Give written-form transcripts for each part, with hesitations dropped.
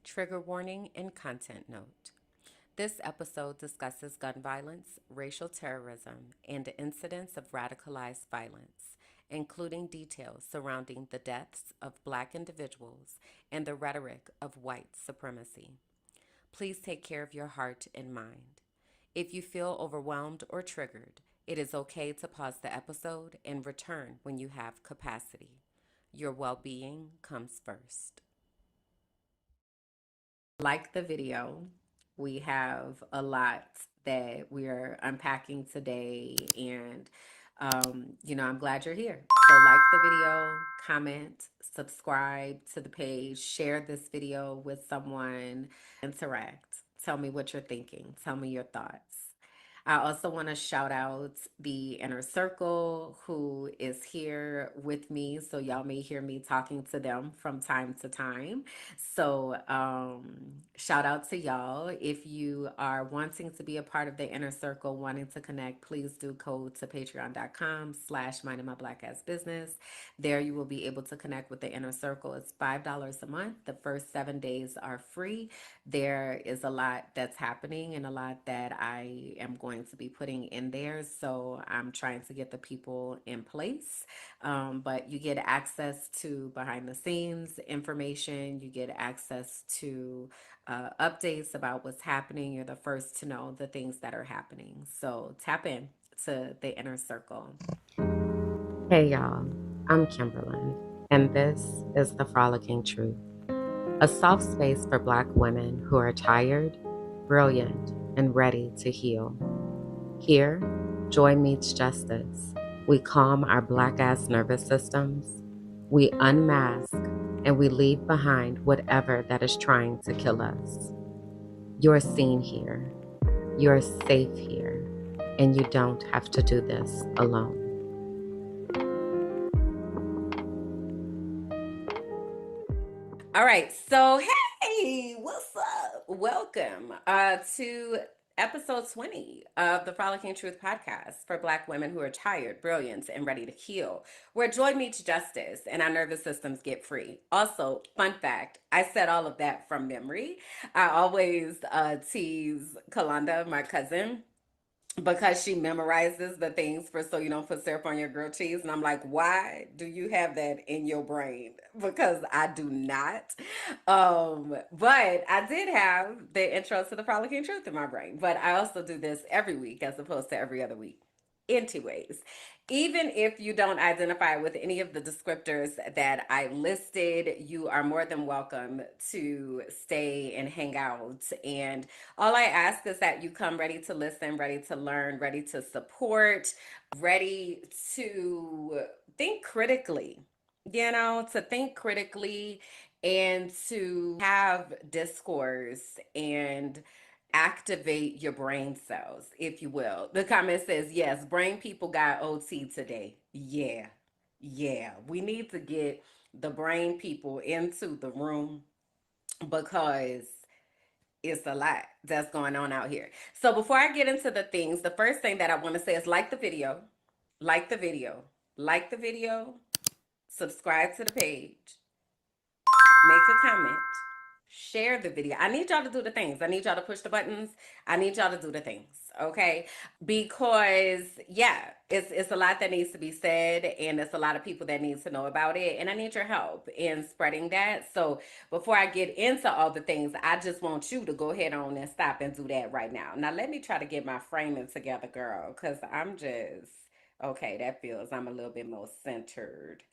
Trigger warning and content note. This episode discusses gun violence, racial terrorism, and incidents of radicalized violence, including details surrounding the deaths of Black individuals and the rhetoric of white supremacy. Please take care of your heart and mind. If you feel overwhelmed or triggered, it is okay to pause the episode and return when you have capacity. Your well being comes first. Like the video, we have a lot that we are unpacking today, and I'm glad you're here. So, like the video, comment, subscribe to the page, share this video with someone, interact. Tell me what you're thinking, tell me your thoughts. I also want to shout out the inner circle who is here with me. So, y'all may hear me talking to them from time to time. So, shout out to y'all. If you are wanting to be a part of the inner circle, wanting to connect, please do go to patreon.com/minding my black ass business. There you will be able to connect with the inner circle. It's $5 a month. The first 7 days are free. There is a lot that's happening and a lot that I am going to be putting in there. So I'm trying to get the people in place. But you get access to behind the scenes information, you get access to updates about what's happening. You're the first to know the things that are happening. So tap in to the inner circle. Hey y'all, I'm Kimberland, and this is the Frolicking Truth, a soft space for Black women who are tired, brilliant, and ready to heal. Here, joy meets justice. We calm our Black ass nervous systems, we unmask, and we leave behind whatever that is trying to kill us. You're seen here, you're safe here, and you don't have to do this alone. All right, so hey, what's up? Welcome to episode 20 of the Frolicking Truth podcast for Black women who are tired, brilliant, and ready to heal, where joy meets justice and our nervous systems get free. Also, fun fact, I said all of that from memory. I always tease Kalanda, my cousin, because she memorizes the things for so you don't put syrup on your grilled cheese. And I'm like, why do you have that in your brain? Because I do not. But I did have the intro to the Frolicking Truth in my brain. But I also do this every week as opposed to every other week. Anyways, even if you don't identify with any of the descriptors that I listed, you are more than welcome to stay and hang out. And all I ask is that you come ready to listen, ready to learn, ready to support, ready to think critically, to think critically and to have discourse and activate your brain cells, if you will. The comment says, yes, brain people got OT today. Yeah, yeah. We need to get the brain people into the room because it's a lot that's going on out here. So before I get into the things, the first thing that I want to say is like the video, like the video, like the video, subscribe to the page, make a comment, share the video. I need y'all to do the things. I need y'all to push the buttons. I need y'all to do the things. Okay. Because yeah, it's a lot that needs to be said, and it's a lot of people that needs to know about it, and I need your help in spreading that. So before I get into all the things, I just want you to go ahead on and stop and do that right now. Now let me try to get my framing together, girl, because I'm just okay. That feels I'm a little bit more centered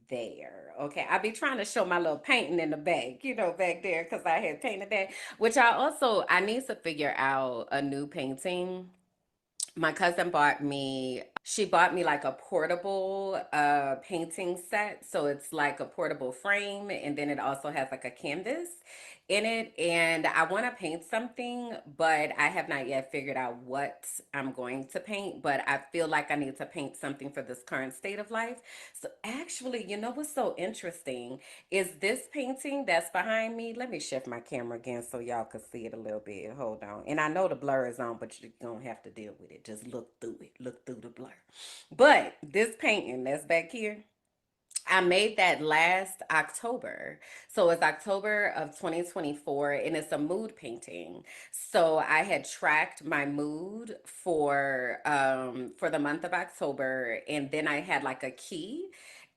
there. Okay, I be trying to show my little painting in the back, back there because I had painted that. Which I need to figure out a new painting. My cousin bought me, she bought me like a portable painting set. So it's like a portable frame, and then it also has like a canvas in it. And I want to paint something, but I have not yet figured out what I'm going to paint. But I feel like I need to paint something for this current state of life. So actually, you know what's so interesting is this painting that's behind me. Let me shift my camera again so y'all can see it a little bit. Hold on. And I know the blur is on, but you're going to have to deal with it. Just look through it. Look through the blur. But this painting that's back here, I made that last October. So it's October of 2024 and it's a mood painting. So I had tracked my mood for the month of October, and then I had like a key,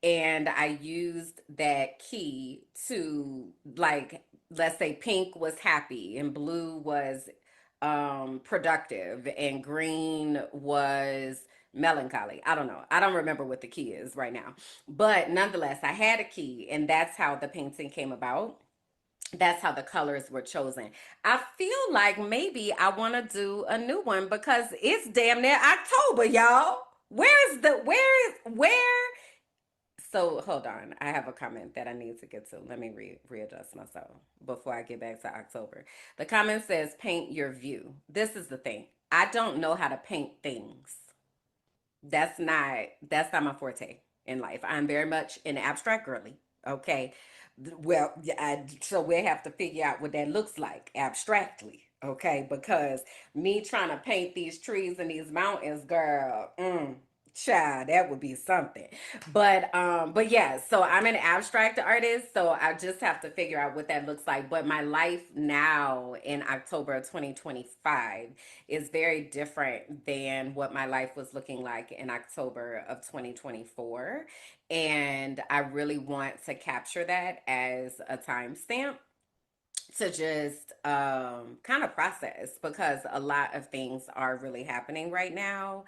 and I used that key to, like, let's say pink was happy and blue was productive and green was melancholy. I don't know. I don't remember what the key is right now. But nonetheless, I had a key, and that's how the painting came about. That's how the colors were chosen. I feel like maybe I want to do a new one because it's damn near October, y'all. Where? So hold on. I have a comment that I need to get to. Let me readjust myself before I get back to October. The comment says, paint your view. This is the thing. I don't know how to paint things. That's not my forte in life. I'm very much an abstract girly. Okay. Well, so we have to figure out what that looks like abstractly. Okay, because me trying to paint these trees and these mountains, girl, child, that would be something. But yeah, so I'm an abstract artist, so I just have to figure out what that looks like. But my life now in October of 2025 is very different than what my life was looking like in October of 2024. And I really want to capture that as a timestamp to just kind of process, because a lot of things are really happening right now.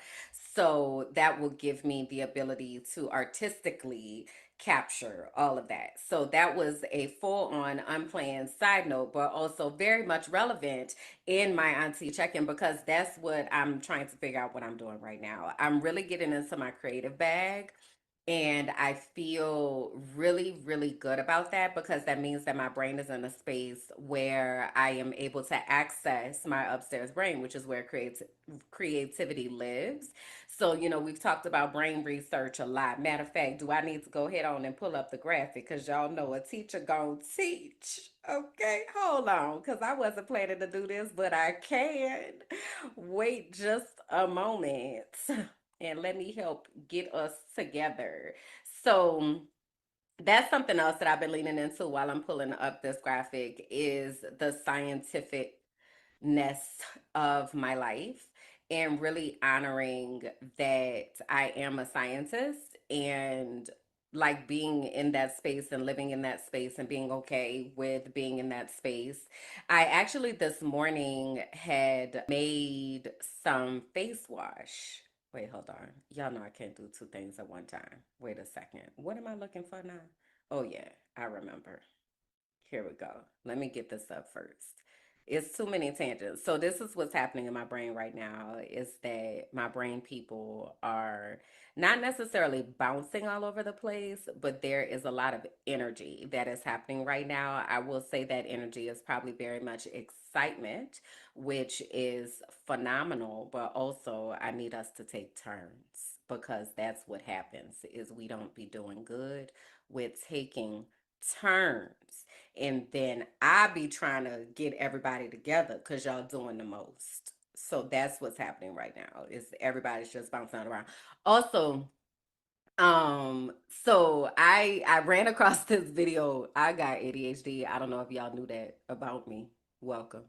So that will give me the ability to artistically capture all of that. So that was a full on unplanned side note, but also very much relevant in my auntie check-in, because that's what I'm trying to figure out what I'm doing right now. I'm really getting into my creative bag, and I feel really, really good about that, because that means that my brain is in a space where I am able to access my upstairs brain, which is where creativity lives. So, we've talked about brain research a lot. Matter of fact, do I need to go ahead on and pull up the graphic? Because y'all know a teacher gonna teach. Okay, hold on, because I wasn't planning to do this, but I can. Wait just a moment and let me help get us together. So that's something else that I've been leaning into while I'm pulling up this graphic, is the scientificness of my life, and really honoring that I am a scientist, and like being in that space and living in that space and being okay with being in that space. I actually this morning had made some face wash. Wait, hold on. Y'all know I can't do two things at one time. Wait a second. What am I looking for now? Oh, yeah, I remember. Here we go. Let me get this up first. It's too many tangents. So this is what's happening in my brain right now, is that my brain people are not necessarily bouncing all over the place, but there is a lot of energy that is happening right now. I will say that energy is probably very much excitement, which is phenomenal, but also I need us to take turns, because that's what happens, is we don't be doing good with taking turns. And then I be trying to get everybody together because y'all doing the most. So that's what's happening right now, is everybody's just bouncing around. Also, um, so I ran across this video. I got ADHD. I don't know if y'all knew that about me. Welcome.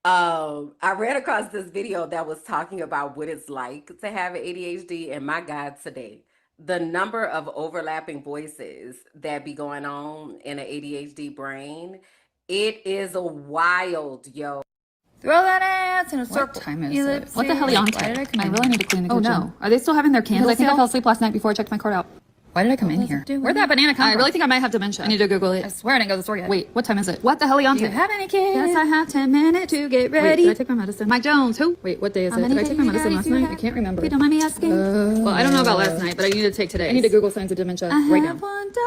I ran across this video that was talking about what it's like to have ADHD, and my God, today, the number of overlapping voices that be going on in an ADHD brain, it is a wild, yo. Throw that ass in a circle. What time is Ellipses. it? What the hell, Why did I come in? I really need to clean the kitchen. Oh no, are they still having their candles? Because I think I fell asleep last night before I checked my card out. Why did I come in here? Where'd that banana come from? I really think I might have dementia. I need to Google it. I swear I didn't go to the store yet. Wait, what time is it? What the hell, Leonte? Do you have any kids? Yes, I have 10 minutes to get ready. Wait, did I take my medicine? Mike Jones, who? Wait, what day is it? Did I take my medicine last night? I can't remember. If you don't mind me asking. Well, I don't know about last night, but I need to take today. I need to Google signs of dementia right now.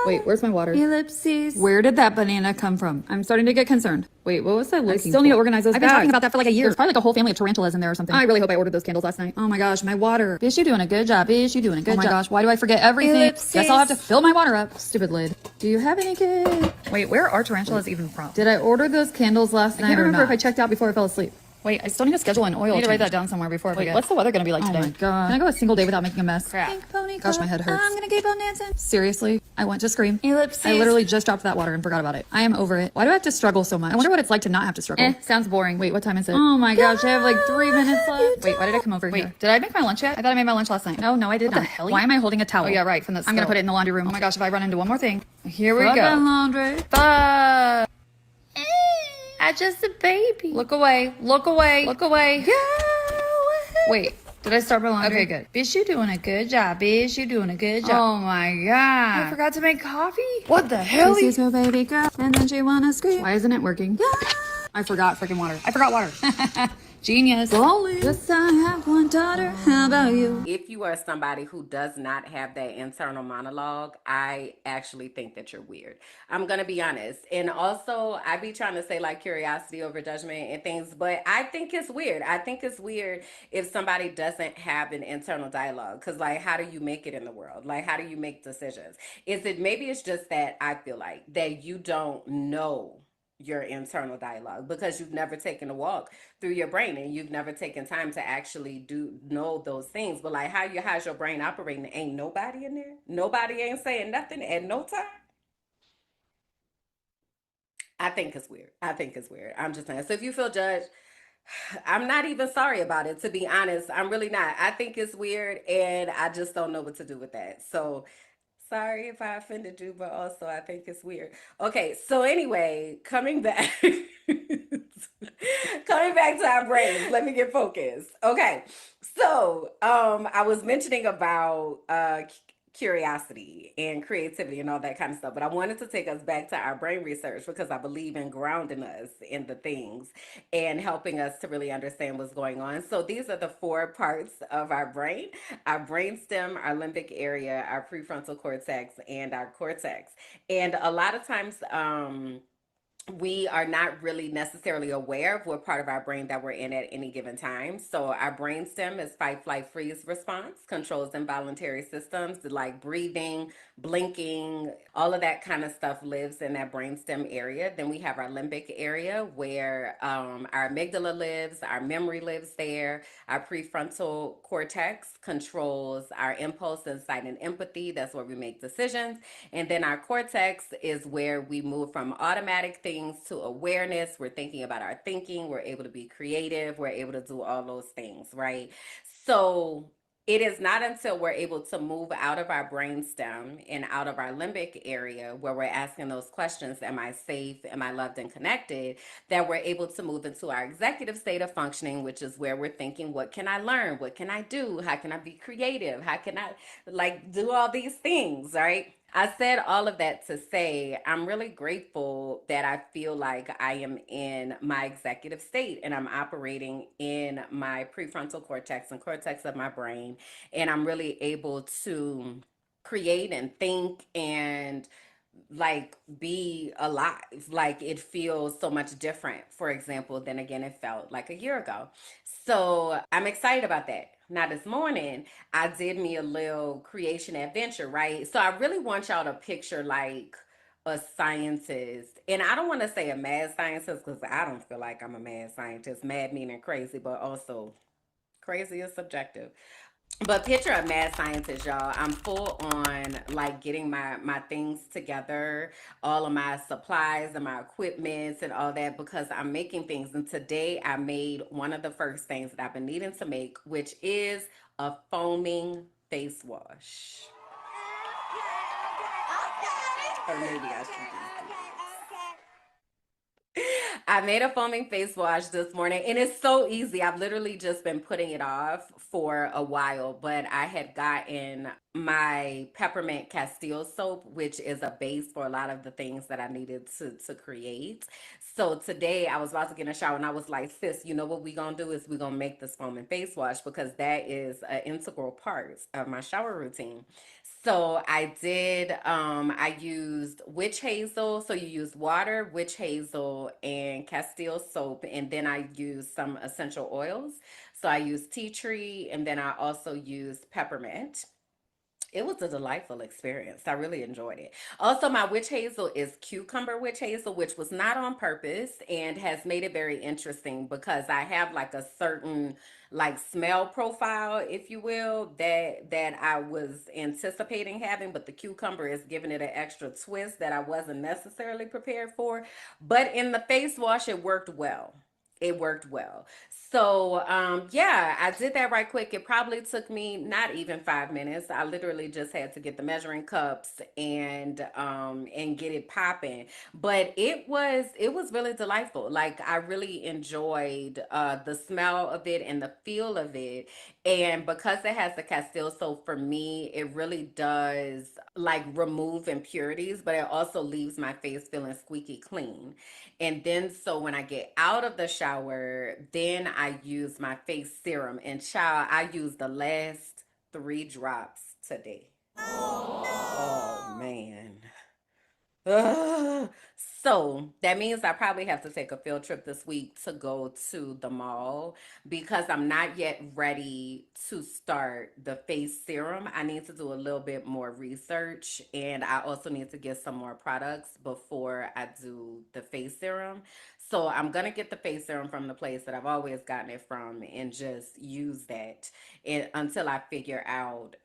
Wait, where's my water? Ellipses. Where did that banana come from? I'm starting to get concerned. Wait, what was I looking for? I still need to organize those I've been bags. talking about that for like a year. There's probably like a whole family of tarantulas in there or something. I really hope I ordered those candles last night. Oh my gosh, my water. Bitch, you doing a good job. Bitch, you doing a good job. Oh my gosh, why do I forget everything? Ellipses. Guess I'll have to fill my water up. Stupid lid. Do you have any kids? Wait, where are tarantulas even from? Did I order those candles last night? I can't remember if I checked out before I fell asleep. Wait, I still need to schedule an oil. I need to write that down somewhere before I forget. What's the weather going to be like today? Oh my god. Can I go a single day without making a mess? Crap. Monica. Gosh, my head hurts. I'm gonna keep on dancing. Seriously, I went to scream. Ellipses. I literally just dropped that water and forgot about it. I am over it. Why do I have to struggle so much? I wonder what it's like to not have to struggle. Sounds boring. Wait, what time is it? Oh my gosh, I have like 3 minutes left. Wait, why did I come over here? Did I make my lunch yet? I thought I made my lunch last night. No, I did not. What the hell? Why am I holding a towel? Oh yeah, right, from the I'm gonna put it in the laundry room. Oh my gosh, if I run into one more thing. Here we go. Laundry. Fuck. I just a baby. Look away. Look away. Look away. Go away. Wait. Did I start my laundry? Okay, good. Bitch, you doing a good job, bitch. You doing a good job. Oh my god. I forgot to make coffee? What the hell? This is her baby girl, and then she wanna scream. Why isn't it working? Yeah. I forgot freaking water. I forgot water. Genius. Golly. Yes, I have one daughter. How about you? If you are somebody who does not have that internal monologue, I actually think that you're weird. I'm going to be honest. And also, I be trying to say like curiosity over judgment and things, but I think it's weird. I think it's weird if somebody doesn't have an internal dialogue. Because, like, how do you make it in the world? Like, how do you make decisions? Maybe it's just that I feel like that you don't know your internal dialogue because you've never taken a walk through your brain and you've never taken time to actually know those things. But like how's your brain operating? Ain't nobody in there. Nobody ain't saying nothing at no time. I think it's weird. I think it's weird. I'm just saying. So if you feel judged, I'm not even sorry about it, to be honest. I'm really not. I think it's weird and I just don't know what to do with that. So sorry if I offended you, but also I think it's weird. Okay, so anyway, coming back coming back to our brains, let me get focused. Okay. So, I was mentioning about curiosity and creativity and all that kind of stuff, but I wanted to take us back to our brain research because I believe in grounding us in the things and helping us to really understand what's going on. So these are the four parts of our brain: our brainstem, our limbic area, our prefrontal cortex, and our cortex. And a lot of times, we are not really necessarily aware of what part of our brain that we're in at any given time. So our brainstem is fight, flight, freeze response, controls involuntary systems like breathing, blinking, all of that kind of stuff lives in that brainstem area. Then we have our limbic area where our amygdala lives, our memory lives there. Our prefrontal cortex controls our impulse, insight, and empathy. That's where we make decisions. And then our cortex is where we move from automatic things to awareness. We're thinking about our thinking. We're able to be creative. We're able to do all those things, right? So it is not until we're able to move out of our brainstem and out of our limbic area where we're asking those questions: am I safe? Am I loved and connected? That we're able to move into our executive state of functioning, which is where we're thinking, what can I learn? What can I do? How can I be creative? How can I like do all these things, right? I said all of that to say I'm really grateful that I feel like I am in my executive state and I'm operating in my prefrontal cortex and cortex of my brain. And I'm really able to create and think and like be alive. Like it feels so much different, for example, than again it felt like a year ago. So I'm excited about that. Now this morning I did me a little creation adventure, right? So I really want y'all to picture like a scientist, and I don't want to say a mad scientist because I don't feel like I'm a mad scientist. Mad meaning crazy, but also crazy is subjective. But picture a mad scientist, y'all. I'm full on like getting my things together, all of my supplies and my equipments and all that because I'm making things. And today I made one of the first things that I've been needing to make, which is a foaming face wash. Or maybe I should just do I made a foaming face wash this morning and it's so easy. I've literally just been putting it off for a while, but I had gotten my peppermint castile soap, which is a base for a lot of the things that I needed to create. So today I was about to get in a shower and I was like, sis, you know what we gonna do is we gonna make this foaming face wash because that is an integral part of my shower routine. So I did, I used witch hazel. So you use water, witch hazel, and Castile soap. And then I used some essential oils. So I used tea tree and then I also used peppermint. It was a delightful experience. I really enjoyed it. Also, my witch hazel is cucumber witch hazel, which was not on purpose and has made it very interesting because I have like a certain like smell profile, if you will, that I was anticipating having, but the cucumber is giving it an extra twist that I wasn't necessarily prepared for. But in the face wash, it worked well. It worked well. So, yeah, I did that right quick. It probably took me not even 5 minutes. I literally just had to get the measuring cups and get it popping. But it was really delightful. Like I really enjoyed the smell of it and the feel of it. And because it has the Castile, so for me, it really does like remove impurities, but it also leaves my face feeling squeaky clean. And then so when I get out of the shower, then I use my face serum. And child, I use the last 3 drops today. Oh man. Ugh. So that means I probably have to take a field trip this week to go to the mall because I'm not yet ready to start the face serum. I need to do a little bit more research and I also need to get some more products before I do the face serum. So I'm gonna get the face serum from the place that I've always gotten it from and just use that until I figure out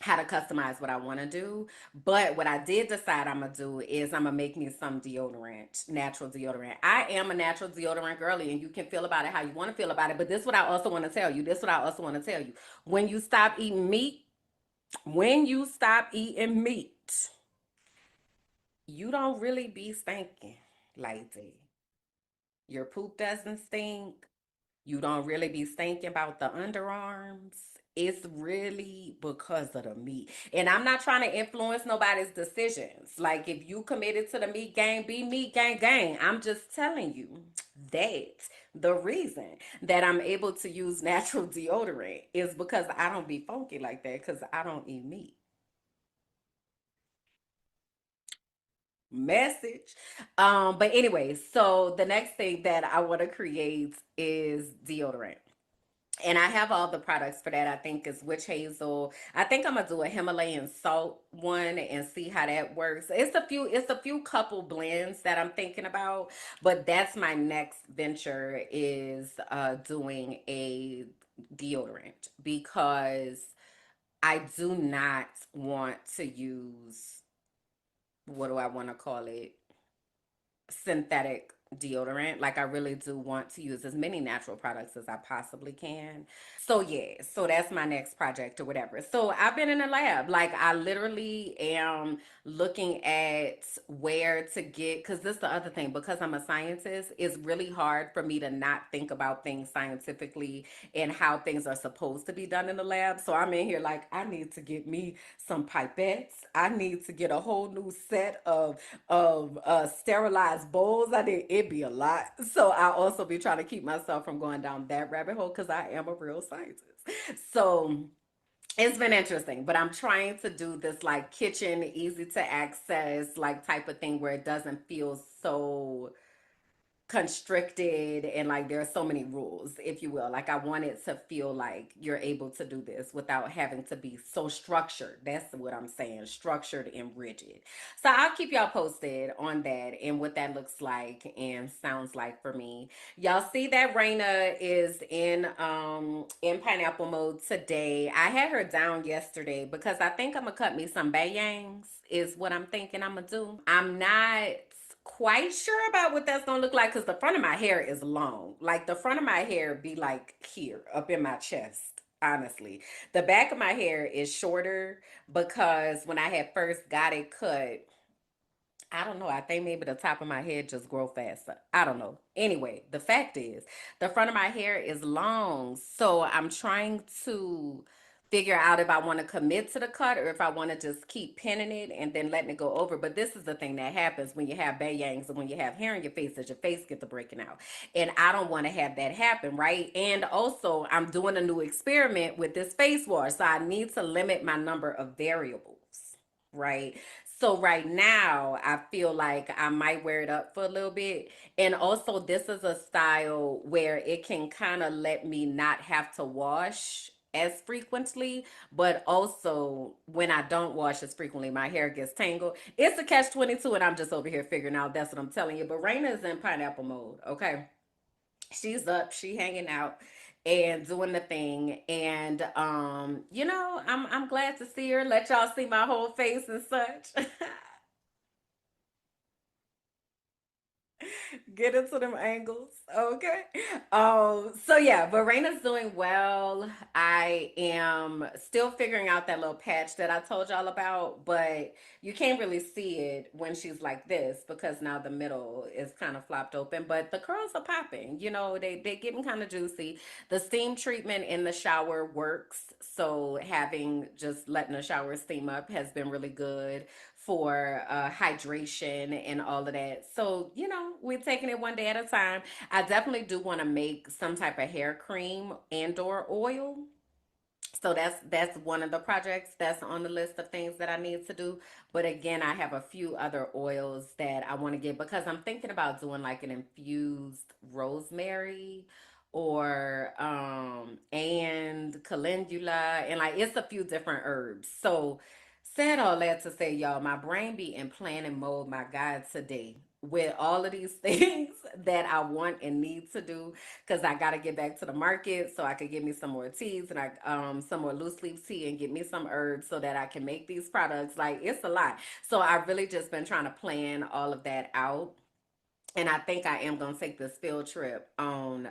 how to customize what I want to do. But what I did decide I'm gonna do is I'm gonna make me some deodorant, natural deodorant. I am a natural deodorant girly, and you can feel about it how you want to feel about it. But this is what I also want to tell you. This is what I also want to tell you. When you stop eating meat, when you stop eating meat, you don't really be stinking like that. Your poop doesn't stink. You don't really be thinking about the underarms. It's really because of the meat. And I'm not trying to influence nobody's decisions. Like if you committed to the meat gang, be meat gang gang. I'm just telling you that the reason that I'm able to use natural deodorant is because I don't be funky like that because I don't eat meat. Message. But anyway, so the next thing that I want to create is deodorant. And I have all the products for that. I think is witch hazel. I think I'm gonna do a Himalayan salt one and see how that works. It's a few couple blends that I'm thinking about, but that's my next venture is doing a deodorant because I do not want to use, what do I want to call it, synthetic deodorant. Like I really do want to use as many natural products as I possibly can. So yeah, so that's my next project or whatever. So I've been in the lab. Like I literally am looking at where to get, because this is the other thing, because I'm a scientist, it's really hard for me to not think about things scientifically and how things are supposed to be done in the lab. So I'm in here like I need to get me some pipettes. I need to get a whole new set of sterilized bowls. I did it be a lot. So I also be trying to keep myself from going down that rabbit hole because I am a real scientist. So it's been interesting, but I'm trying to do this like kitchen, easy to access, like type of thing where it doesn't feel so constricted and like there are so many rules, if you will. Like I want it to feel like you're able to do this without having to be so structured. That's what I'm saying, structured and rigid. So I'll keep y'all posted on that and what that looks like and sounds like for me. Y'all see that Raina is in pineapple mode today. I had her down yesterday because I think I'm gonna cut me some bayangs is what I'm thinking I'm gonna do. I'm not quite sure about what that's gonna look like because the front of my hair is long. Like the front of my hair be like here up in my chest. Honestly, the back of my hair is shorter because when I had first got it cut, I don't know. I think maybe the top of my head just grow faster. I don't know. Anyway, the fact is, the front of my hair is long, so I'm trying to figure out if I want to commit to the cut or if I want to just keep pinning it and then letting it go over. But this is the thing that happens when you have bayangs and when you have hair in your face, that your face gets to breaking out. And I don't want to have that happen, right? And also, I'm doing a new experiment with this face wash, so I need to limit my number of variables, right? So right now, I feel like I might wear it up for a little bit. And also, this is a style where it can kind of let me not have to wash as frequently, but also when I don't wash as frequently, my hair gets tangled. It's a catch 22, and I'm just over here figuring out. That's what I'm telling you. But Raina is in pineapple mode. Okay, she's up, she hanging out and doing the thing, and I'm glad to see her. Let y'all see my whole face and such. Get into them angles. Okay. So yeah, Verena's doing well. I am still figuring out that little patch that I told y'all about, but you can't really see it when she's like this because now the middle is kind of flopped open. But the curls are popping. They getting kind of juicy. The steam treatment in the shower works. So having just letting the shower steam up has been really good for hydration and all of that. So, we're taking it one day at a time. I definitely do want to make some type of hair cream and or oil. So that's one of the projects that's on the list of things that I need to do. But again, I have a few other oils that I want to get because I'm thinking about doing like an infused rosemary or and calendula, and like it's a few different herbs. So said all that to say, y'all, my brain be in planning mode, my God, today with all of these things that I want and need to do because I got to get back to the market so I could get me some more teas and some more loose leaf tea and get me some herbs so that I can make these products. Like it's a lot. So I've really just been trying to plan all of that out. And I think I am going to take this field trip on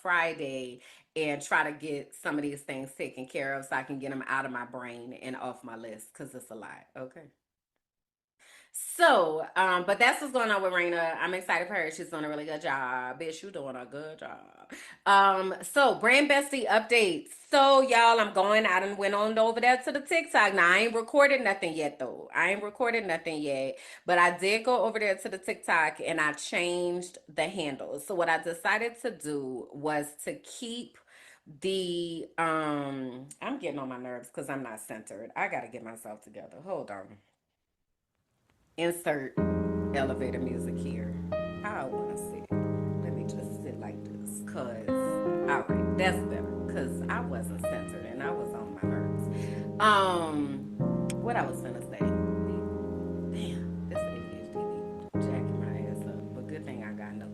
Friday and try to get some of these things taken care of so I can get them out of my brain and off my list because it's a lot. Okay. So, but that's what's going on with Raina. I'm excited for her. She's doing a really good job. Bitch, you doing a good job. So Brand Bestie updates. So y'all, I'm going out and went on over there to the TikTok. Now I ain't recorded nothing yet though. I ain't recorded nothing yet. But I did go over there to the TikTok and I changed the handle. So what I decided to do was to keep the I'm getting on my nerves because I'm not centered. I gotta get myself together. Hold on. Insert elevator music here. How I want to sit. Let me just sit like this. All right, that's better. Cause I wasn't centered and I was on my nerves. What I was gonna say. Damn, this ADHD jacking my ass up. But good thing I got notes.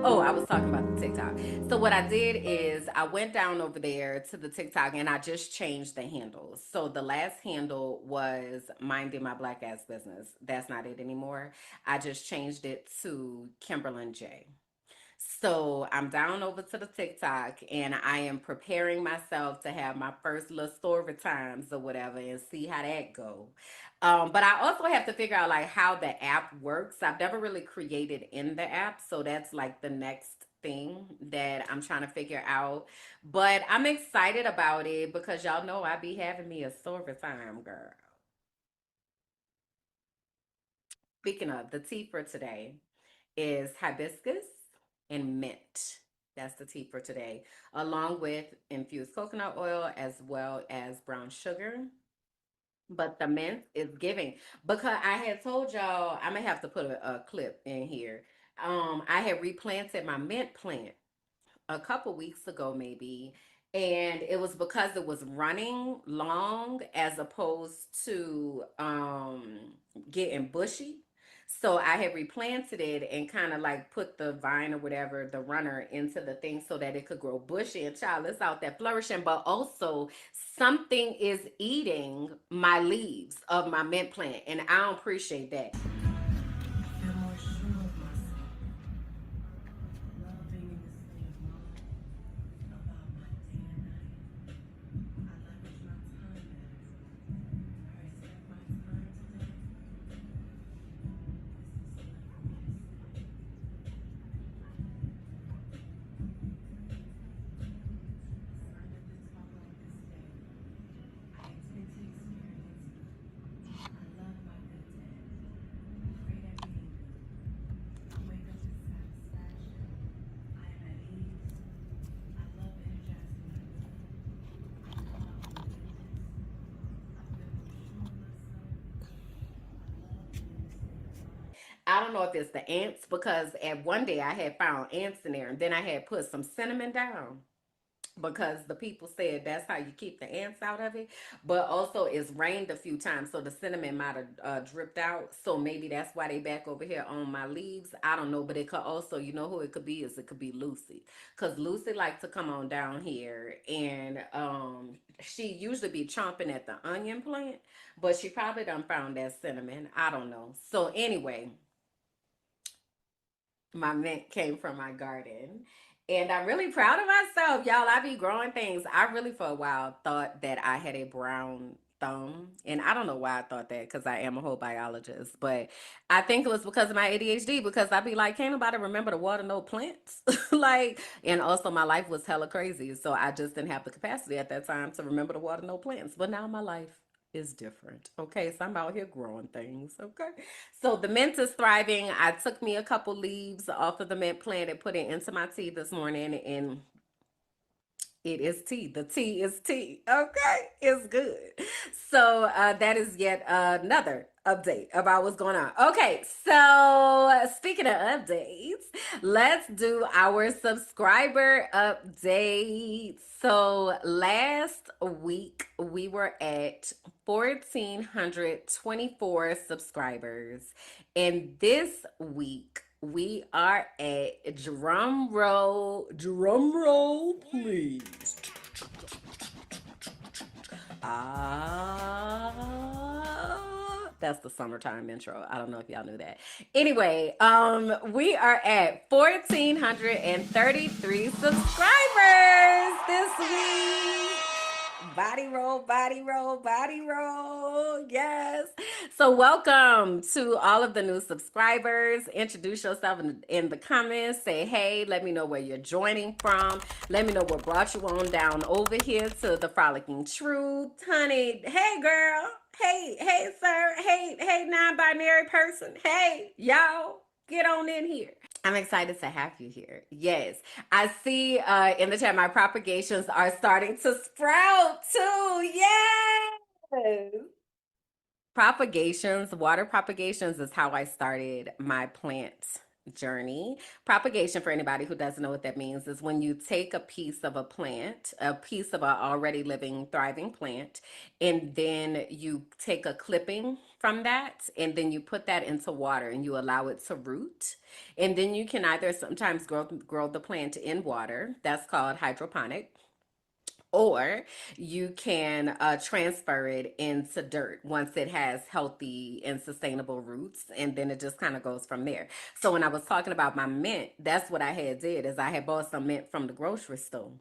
Oh, I was talking about the TikTok. So what I did is I went down over there to the TikTok and I just changed the handles. So the last handle was minding my black ass business. That's not it anymore. I just changed it to Kimberland J. So I'm down over to the TikTok and I am preparing myself to have my first little story times or whatever and see how that go. But I also have to figure out like how the app works. I've never really created in the app, so that's like the next thing that I'm trying to figure out. But I'm excited about it because y'all know I be having me a story time, girl. Speaking of the tea for today is hibiscus and mint. That's the tea for today, along with infused coconut oil as well as brown sugar. But the mint is giving because I had told y'all I'm gonna have to put a clip in here. I had replanted my mint plant a couple weeks ago maybe, and it was because it was running long as opposed to getting bushy. So I had replanted it and kind of like put the vine or whatever, the runner into the thing so that it could grow bushy, and child, it's out there flourishing. But also something is eating my leaves of my mint plant and I don't appreciate that. I don't know if it's the ants because at one day I had found ants in there and then I had put some cinnamon down. because the people said that's how you keep the ants out of it. But also, it's rained a few times, so the cinnamon might have dripped out. So maybe that's why they back over here on my leaves. I don't know, but it could also, you know who it could be, is it could be Lucy, because Lucy likes to come on down here, and she usually be chomping at the onion plant, but she probably done found that cinnamon. I don't know. So anyway, my mint came from my garden. And I'm really proud of myself, y'all. I be growing things. I really, for a while, thought that I had a brown thumb. And I don't know why I thought that, because I am a whole biologist. But I think it was because of my ADHD, because I'd be like, can't nobody remember to water no plants? Like, and also my life was hella crazy. So I just didn't have the capacity at that time to remember to water no plants. But now my life is different. Okay, so I'm out here growing things. Okay, so the mint is thriving. I took me a couple leaves off of the mint plant and put it into my tea this morning, and it is tea. The tea is tea. Okay, it's good. So that is yet another update about what's going on. Okay, so speaking of updates, let's do our subscriber update. So last week we were at 1,424 subscribers, and this week we are at, drum roll, please. That's the summertime intro. I don't know if y'all knew that. Anyway, we are at 1,433 subscribers this week. Body roll, body roll, body roll. Yes. So, welcome to all of the new subscribers. Introduce yourself in the comments. Say hey. Let me know where you're joining from. Let me know what brought you on down over here to the Frolicking Truth. Honey, hey, girl. Hey, sir. Hey, non binary person. Hey, y'all. Get on in here. I'm excited to have you here. Yes. I see in the chat my propagations are starting to sprout too. Yes. Propagations, water propagations is how I started my plant journey. Propagation, for anybody who doesn't know what that means, is when you take a piece of a plant, a piece of an already living, thriving plant, and then you take a clipping from that, and then you put that into water and you allow it to root. And then you can either sometimes grow the plant in water, that's called hydroponic, or you can transfer it into dirt once it has healthy and sustainable roots, and then it just kind of goes from there. So when I was talking about my mint, that's what I had did, is I had bought some mint from the grocery store.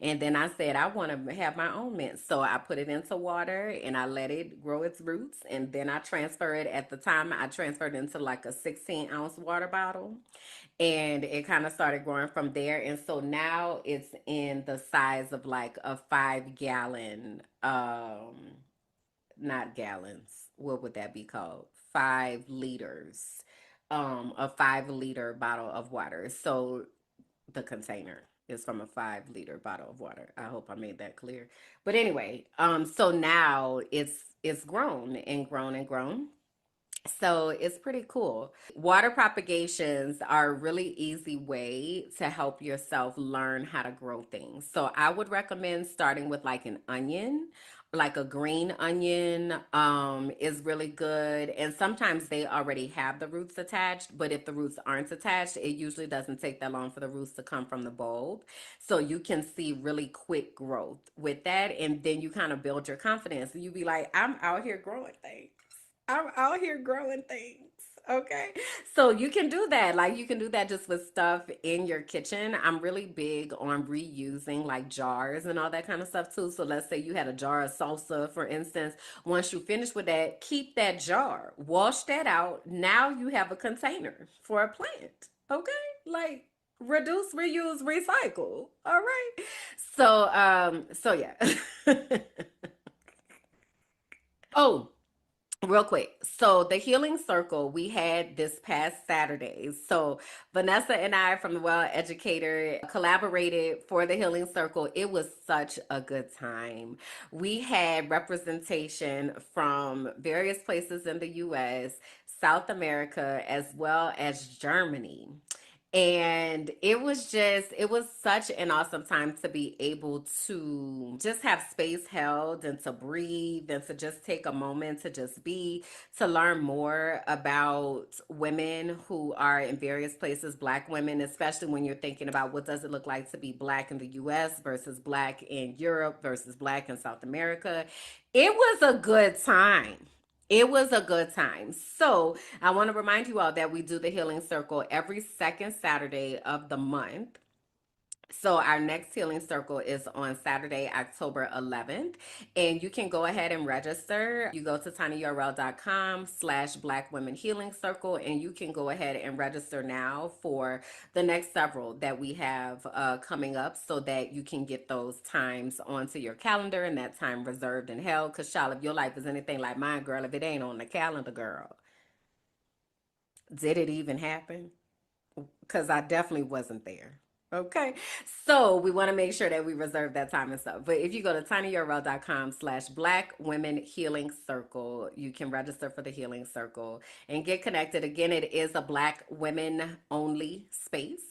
And then I said, I want to have my own mint. So I put it into water and I let it grow its roots. And then I transfer it. At the time, I transferred it into like a 16-ounce water bottle. And it kind of started growing from there. And so now it's in the size of like a 5 gallon, not gallons. What would that be called? 5 liters, a 5 liter bottle of water. So the container is from a 5 liter bottle of water. I hope I made that clear. But anyway, so now it's grown and grown and grown. So it's pretty cool. Water propagations are a really easy way to help yourself learn how to grow things. So I would recommend starting with like an onion, like a green onion, is really good. And sometimes they already have the roots attached, but if the roots aren't attached, it usually doesn't take that long for the roots to come from the bulb. So you can see really quick growth with that. And then you kind of build your confidence. You be like, I'm out here growing things. I'm out here growing things. Okay. So you can do that. Like you can do that just with stuff in your kitchen. I'm really big on reusing like jars and all that kind of stuff too. So let's say you had a jar of salsa, for instance. Once you finish with that, keep that jar, wash that out. Now you have a container for a plant. Okay. Like reduce, reuse, recycle. All right. So yeah. Oh, real quick. So the healing circle we had this past Saturday. So Vanessa and I from the Well Educator collaborated for the healing circle. It was such a good time. We had representation from various places in the US, South America, as well as Germany. And it was such an awesome time to be able to just have space held and to breathe and to just take a moment to just be, to learn more about women who are in various places, Black women, especially when you're thinking about what does it look like to be Black in the US versus Black in Europe versus Black in South America. It was a good time. It was a good time. So, I want to remind you all that we do the Healing Circle every second Saturday of the month. So our next healing circle is on Saturday, October 11th. And you can go ahead and register. You go to tinyurl.com/Black Women Healing Circle, and you can go ahead and register now for the next several that we have coming up so that you can get those times onto your calendar and that time reserved and held. Because, Charlotte, if your life is anything like mine, girl, if it ain't on the calendar, girl, did it even happen? Because I definitely wasn't there. Okay. So we want to make sure that we reserve that time and stuff. But if you go to tinyurl.com/Black Women Healing Circle, you can register for the Healing Circle and get connected. Again, it is a Black women only space.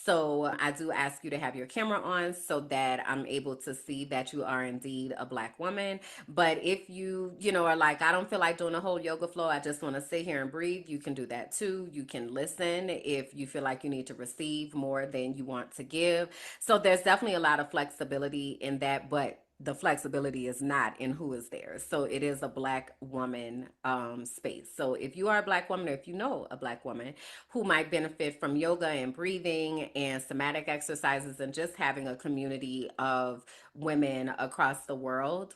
So I do ask you to have your camera on so that I'm able to see that you are indeed a Black woman. But if you are like, I don't feel like doing a whole yoga flow, I just want to sit here and breathe, you can do that too. You can listen if you feel like you need to receive more than you want to give. So there's definitely a lot of flexibility in that, but the flexibility is not in who is there. So it is a Black woman space. So if you are a Black woman, or if you know a Black woman who might benefit from yoga and breathing and somatic exercises and just having a community of women across the world,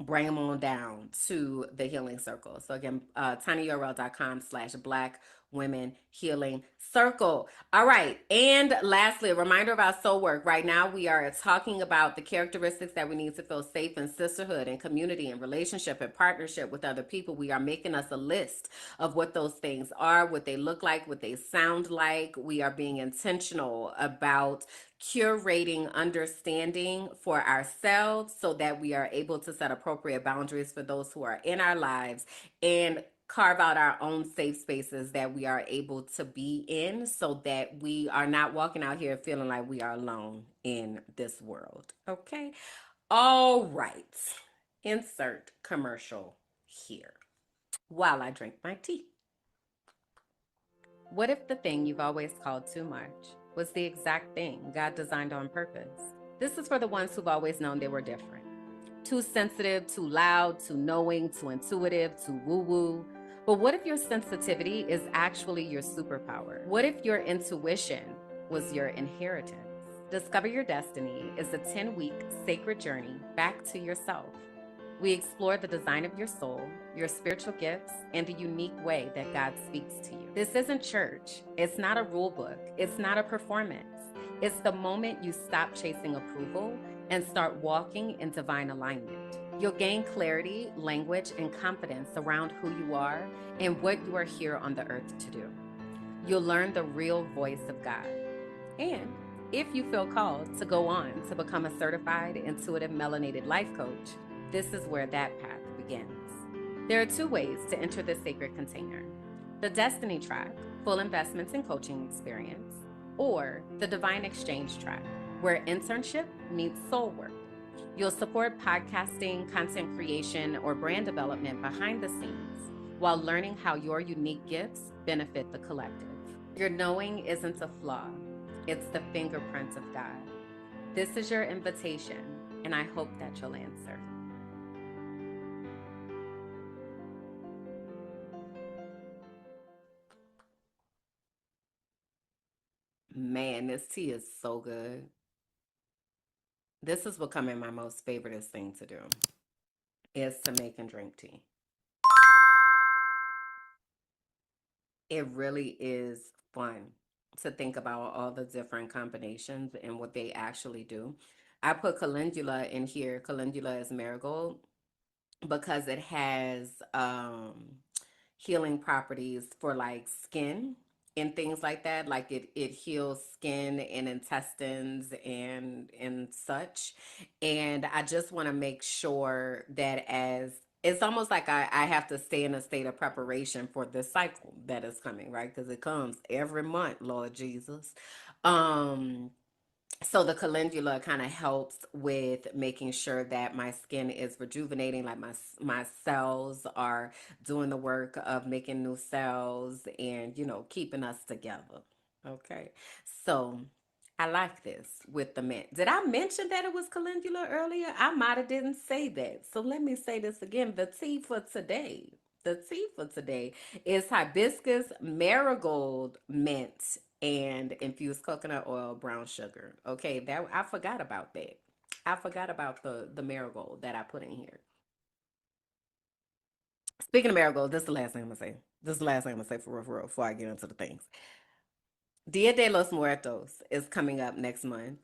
bring them on down to the healing circle. So again, tinyurl.com/Black Women Healing Circle. All right. And lastly, a reminder of our soul work. Right now, we are talking about the characteristics that we need to feel safe in sisterhood and community and relationship and partnership with other people. We are making us a list of what those things are, what they look like, what they sound like. We are being intentional about curating understanding for ourselves so that we are able to set appropriate boundaries for those who are in our lives and carve out our own safe spaces that we are able to be in so that we are not walking out here feeling like we are alone in this world. Okay. All right. Insert commercial here while I drink my tea. What if the thing you've always called too much was the exact thing God designed on purpose? This is for the ones who've always known they were different. Too sensitive, too loud, too knowing, too intuitive, too woo-woo. But what if your sensitivity is actually your superpower? What if your intuition was your inheritance? Discover Your Destiny is a 10-week sacred journey back to yourself. We explore the design of your soul, your spiritual gifts, and the unique way that God speaks to you. This isn't church. It's not a rule book. It's not a performance. It's the moment you stop chasing approval and start walking in divine alignment. You'll gain clarity, language, and confidence around who you are and what you are here on the earth to do. You'll learn the real voice of God. And if you feel called to go on to become a certified intuitive melanated life coach, this is where that path begins. There are 2 ways to enter this sacred container: the Destiny track, full investments and coaching experience, or the Divine Exchange track, where internship meets soul work. You'll support podcasting, content creation, or brand development behind the scenes while learning how your unique gifts benefit the collective. Your knowing isn't a flaw, it's the fingerprint of God. This is your invitation, and I hope that you'll answer. Man, this tea is so good. This is becoming my most favorite thing to do, is to make and drink tea. It really is fun to think about all the different combinations and what they actually do. I put calendula in here. Calendula is marigold because it has healing properties for like skin and things like that. Like it heals skin and intestines and such. And I just want to make sure that as it's almost like I have to stay in a state of preparation for this cycle that is coming, right? Because it comes every month, Lord Jesus. Um, so the calendula kind of helps with making sure that my skin is rejuvenating, like my cells are doing the work of making new cells and keeping us together. Okay, so I like this with the mint. Did I mention that it was calendula earlier? I might have didn't say that. So let me say this again. The tea for today. The tea for today is hibiscus, marigold, mint, and infused coconut oil, brown sugar. Okay, that I forgot about that. I forgot about the marigold that I put in here. Speaking of marigold, this is the last thing I'm gonna say. This is the last thing I'm gonna say for real, before I get into the things. Dia de los Muertos is coming up next month.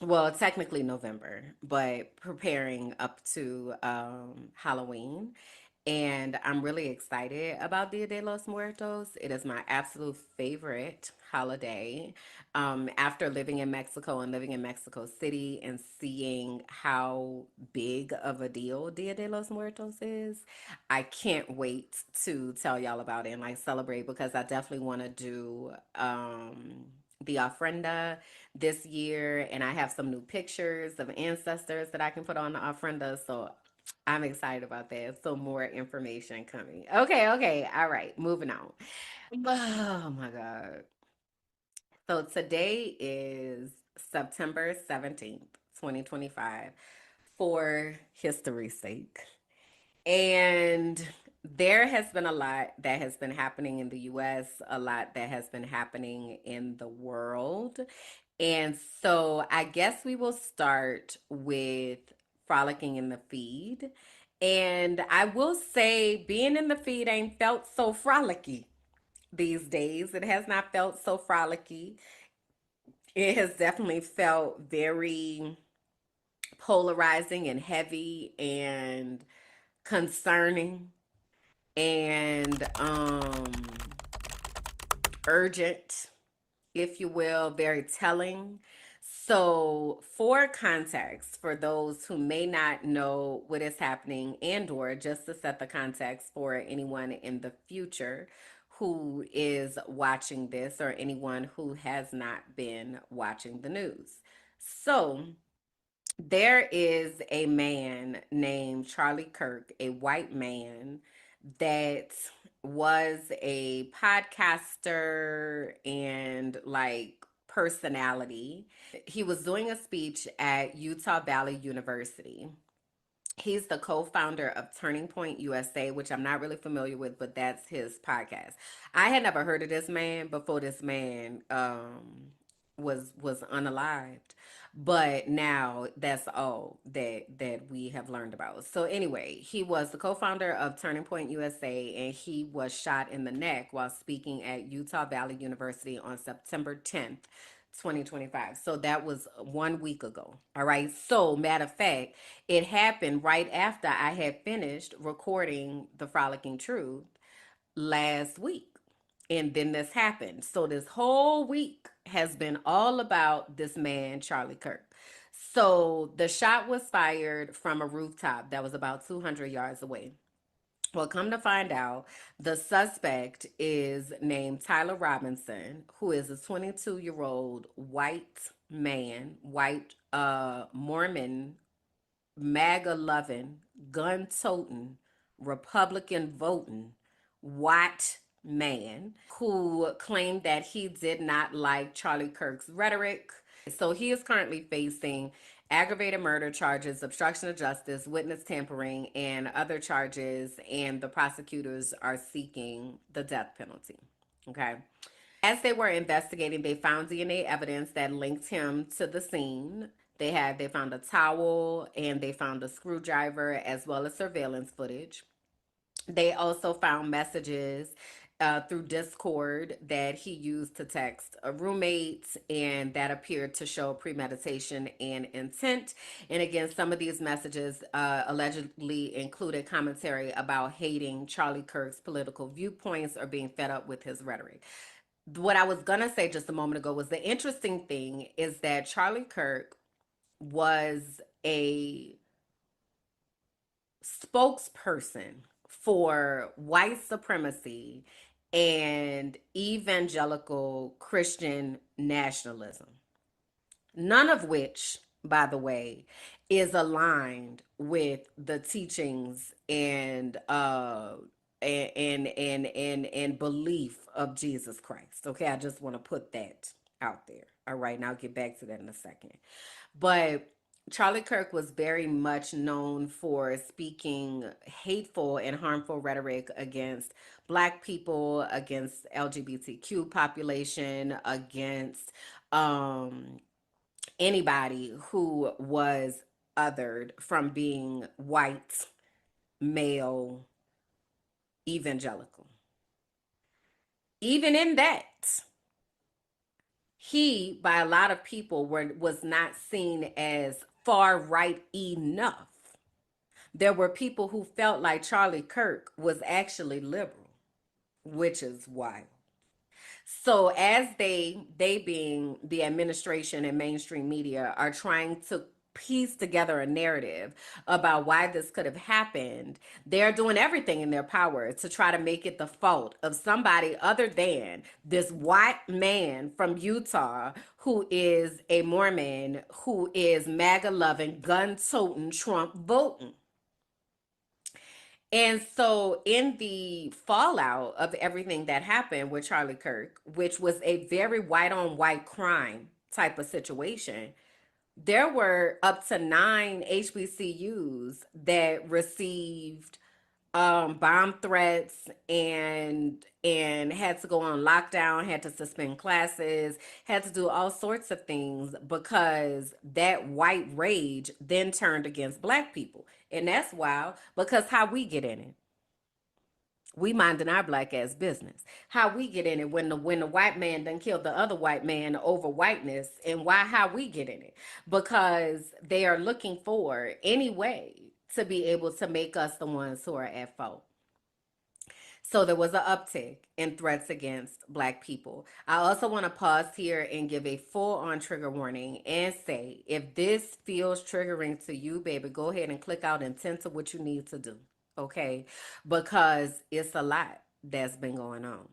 Well, technically November, but preparing up to Halloween. And I'm really excited about Dia de los Muertos. It is my absolute favorite holiday. After living in Mexico and living in Mexico City and seeing how big of a deal Dia de los Muertos is, I can't wait to tell y'all about it and like celebrate, because I definitely want to do the ofrenda this year, and I have some new pictures of ancestors that I can put on the ofrenda. So I'm excited about that. So more information coming. Okay, okay. All right, moving on. Oh my God. So today is September 17th, 2025, for history's sake. And there has been a lot that has been happening in the US, a lot that has been happening in the world. And so I guess we will start with frolicking in the feed. And I will say, being in the feed ain't felt so frolicky these days. It has not felt so frolicky. It has definitely felt very polarizing and heavy and concerning and urgent, if you will, very telling. So, for context, for those who may not know what is happening, and or just to set the context for anyone in the future who is watching this, or anyone who has not been watching the news. So, there is a man named Charlie Kirk, a white man that was a podcaster and like personality. He was doing a speech at Utah Valley University. He's the co-founder of Turning Point USA, which I'm not really familiar with, but that's his podcast. I had never heard of this man before this man was unalived, but now that's all that we have learned about. So anyway, he was the co-founder of Turning Point USA, and he was shot in the neck while speaking at Utah Valley University on September 10th. 2025. So that was 1 week ago. All right. So, matter of fact, it happened right after I had finished recording the Frolicking Truth last week. And then this happened. So this whole week has been all about this man, Charlie Kirk. So the shot was fired from a rooftop that was about 200 yards away. Well, come to find out, the suspect is named Tyler Robinson, who is a 22-year-old white man, white Mormon, MAGA loving, gun toting, Republican voting, white man who claimed that he did not like Charlie Kirk's rhetoric. So he is currently facing aggravated murder charges, obstruction of justice, witness tampering, and other charges. And the prosecutors are seeking the death penalty. Okay. As they were investigating, they found DNA evidence that linked him to the scene. They found a towel and they found a screwdriver as well as surveillance footage. They also found messages through Discord that he used to text a roommate, and that appeared to show premeditation and intent. And again, some of these messages allegedly included commentary about hating Charlie Kirk's political viewpoints or being fed up with his rhetoric. What I was going to say just a moment ago was the interesting thing is that Charlie Kirk was a spokesperson for white supremacy and evangelical Christian nationalism. None of which, by the way, is aligned with the teachings and belief of Jesus Christ. Okay, I just want to put that out there. All right, and I'll get back to that in a second. But Charlie Kirk was very much known for speaking hateful and harmful rhetoric against Black people, against LGBTQ population, against um, anybody who was othered from being white, male, evangelical. Even in that, he, by a lot of people, was not seen as far right enough. There were people who felt like Charlie Kirk was actually liberal, which is wild. So as they being the administration and mainstream media are trying to piece together a narrative about why this could have happened, they're doing everything in their power to try to make it the fault of somebody other than this white man from Utah who is a Mormon, who is MAGA loving, gun toting, Trump voting. And so, in the fallout of everything that happened with Charlie Kirk, which was a very white on white crime type of situation, there were up to 9 HBCUs that received bomb threats and had to go on lockdown, had to suspend classes, had to do all sorts of things because that white rage then turned against Black people. And that's wild because how we get in it. We minding our Black ass business. How we get in it when the white man done killed the other white man over whiteness, and why how we get in it. Because they are looking for any way to be able to make us the ones who are at fault. So there was an uptick in threats against Black people. I also want to pause here and give a full on trigger warning and say, if this feels triggering to you, baby, go ahead and click out and tend to what you need to do. Okay? Because it's a lot that's been going on.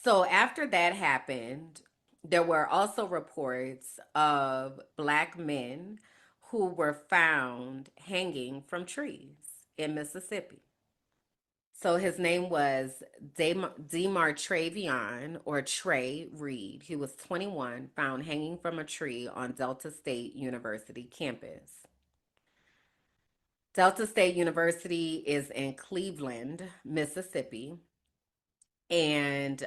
So after that happened, there were also reports of Black men who were found hanging from trees in Mississippi. So his name was Demartravion or Trey Reed. He was 21, found hanging from a tree on Delta State University campus. Delta State University is in Cleveland, Mississippi. And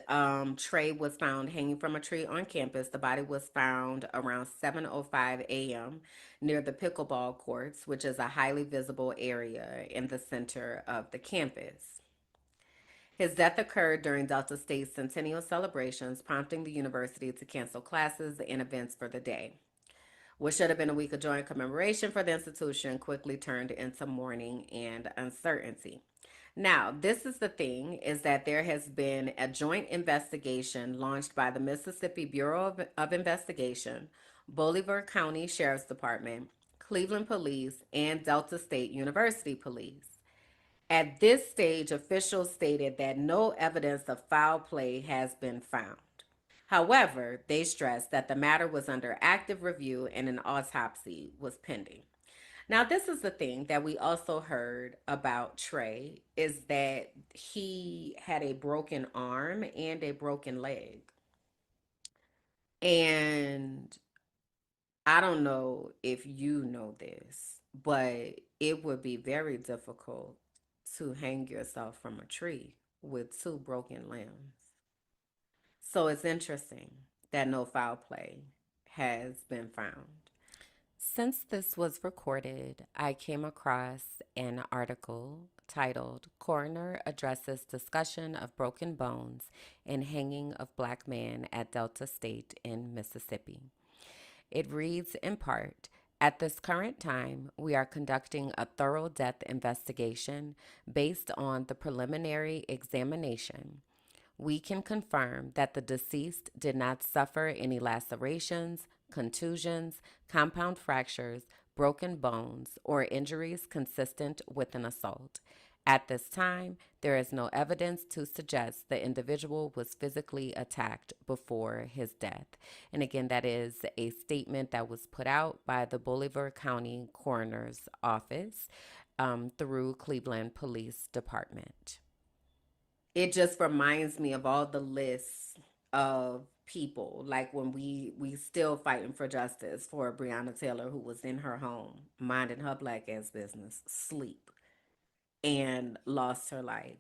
Trey was found hanging from a tree on campus. The body was found around 7:05 a.m. near the pickleball courts, which is a highly visible area in the center of the campus. His death occurred during Delta State's centennial celebrations, prompting the university to cancel classes and events for the day. What should have been a week of joy and commemoration for the institution quickly turned into mourning and uncertainty. Now, this is the thing, is that there has been a joint investigation launched by the Mississippi Bureau of Investigation, Bolivar County Sheriff's Department, Cleveland Police, and Delta State University Police. At this stage, officials stated that no evidence of foul play has been found. However, they stressed that the matter was under active review and an autopsy was pending. Now, this is the thing that we also heard about Trey, is that he had a broken arm and a broken leg. And I don't know if you know this, but it would be very difficult to hang yourself from a tree with two broken limbs. So it's interesting that no foul play has been found. Since this was recorded, I came across an article titled Coroner Addresses Discussion of Broken Bones and Hanging of Black Man at Delta State in Mississippi. It reads in part, at this current time, we are conducting a thorough death investigation based on the preliminary examination. We can confirm that the deceased did not suffer any lacerations, contusions, compound fractures, broken bones, or injuries consistent with an assault. At this time, there is no evidence to suggest the individual was physically attacked before his death. And again, that is a statement that was put out by the Bolivar County Coroner's Office through Cleveland Police Department. It just reminds me of all the lists of people, like when we still fighting for justice for Breonna Taylor, who was in her home minding her black ass business, sleep, and lost her life.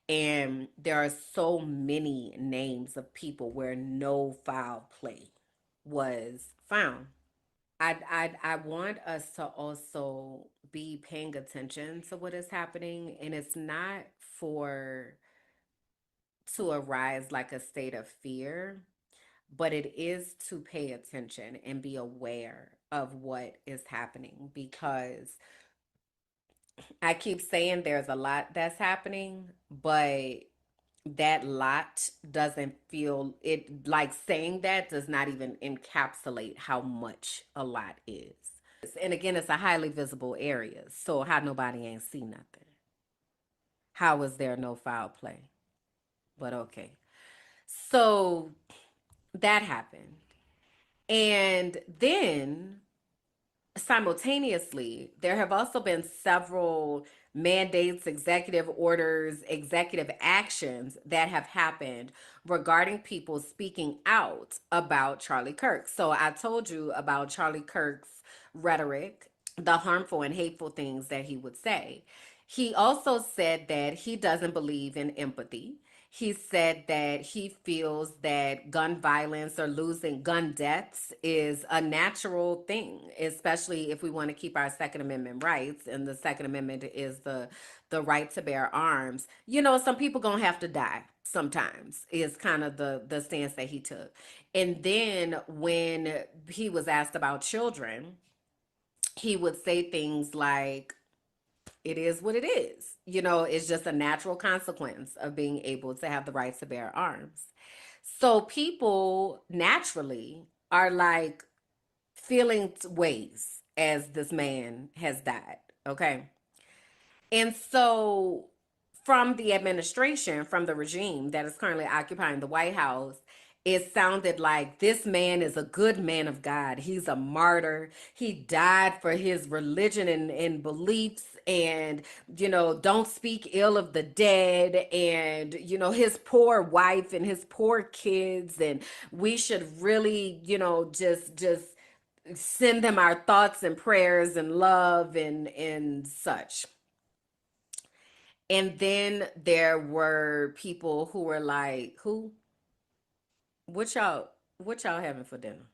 And there are so many names of people where no foul play was found. I want us to also be paying attention to what is happening, and it's not for to arise like a state of fear, but it is to pay attention and be aware of what is happening, because I keep saying there's a lot that's happening, but that lot doesn't feel it, like saying that does not even encapsulate how much a lot is. And again, it's a highly visible area. So how nobody ain't see nothing? How is there no foul play? But okay. So that happened. And then simultaneously, there have also been several mandates, executive orders, executive actions that have happened regarding people speaking out about Charlie Kirk. So I told you about Charlie Kirk's rhetoric, the harmful and hateful things that he would say. He also said that he doesn't believe in empathy. He said that he feels that gun violence or losing gun deaths is a natural thing, especially if we want to keep our Second Amendment rights. And the Second Amendment is the right to bear arms. You know, some people gonna have to die sometimes, is kind of the stance that he took. And then when he was asked about children, he would say things like, it is what it is. You know, it's just a natural consequence of being able to have the right to bear arms. So people naturally are like feeling ways as this man has died. Okay. And so, from the administration, from the regime that is currently occupying the White House, it sounded like this man is a good man of God. He's a martyr. He died for his religion and beliefs, and, you know, don't speak ill of the dead, and, you know, his poor wife and his poor kids. And we should really, you know, just send them our thoughts and prayers and love and such. And then there were people who were like, "Who? What y'all having for dinner?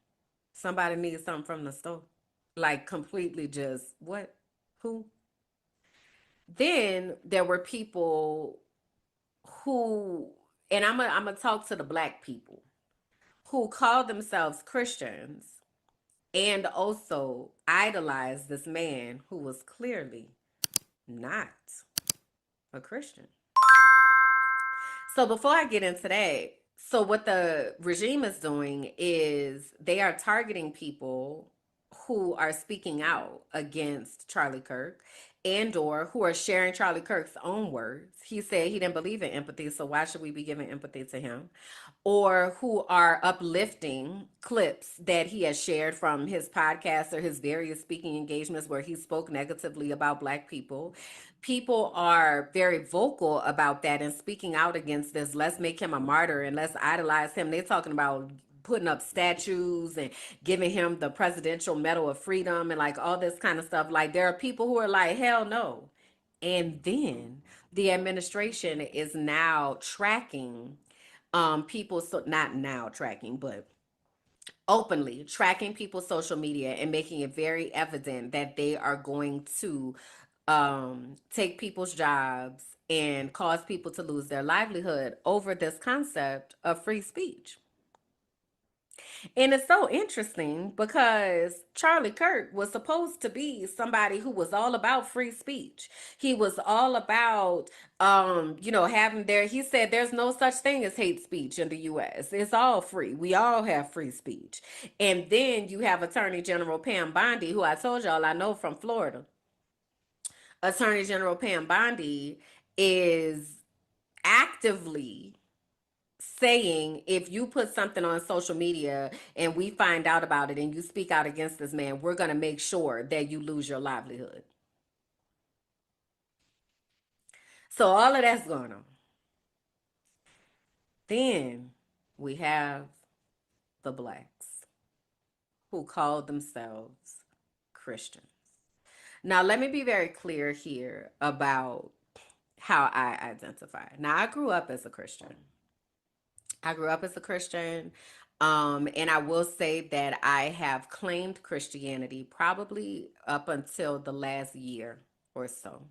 Somebody needs something from the store." Like completely just what? Who? Then there were people who, and I'm gonna talk to the black people who call themselves Christians and also idolize this man who was clearly not a Christian. So before I get into that, so what the regime is doing is they are targeting people who are speaking out against Charlie Kirk and or who are sharing Charlie Kirk's own words. He said he didn't believe in empathy, so why should we be giving empathy to him? Or who are uplifting clips that he has shared from his podcast or his various speaking engagements where he spoke negatively about black people. People are very vocal about that and speaking out against this. Let's make him a martyr and let's idolize him. They're talking about putting up statues and giving him the Presidential Medal of Freedom and like all this kind of stuff. Like there are people who are like, hell no. And then the administration is now tracking people, so not now tracking, but openly tracking people's social media and making it very evident that they are going to take people's jobs and cause people to lose their livelihood over this concept of free speech. And it's so interesting because Charlie Kirk was supposed to be somebody who was all about free speech. He was all about having he said there's no such thing as hate speech in the US. It's all free. We all have free speech. And then you have Attorney General Pam Bondi, who I told y'all I know from Florida. Attorney General Pam Bondi is actively saying if you put something on social media and we find out about it and you speak out against this man, we're going to make sure that you lose your livelihood. So all of that's going on. Then we have the blacks who call themselves Christians. Now, let me be very clear here about how I identify. Now, I grew up as a Christian. I grew up as a Christian. And I will say that I have claimed Christianity probably up until the last year or so.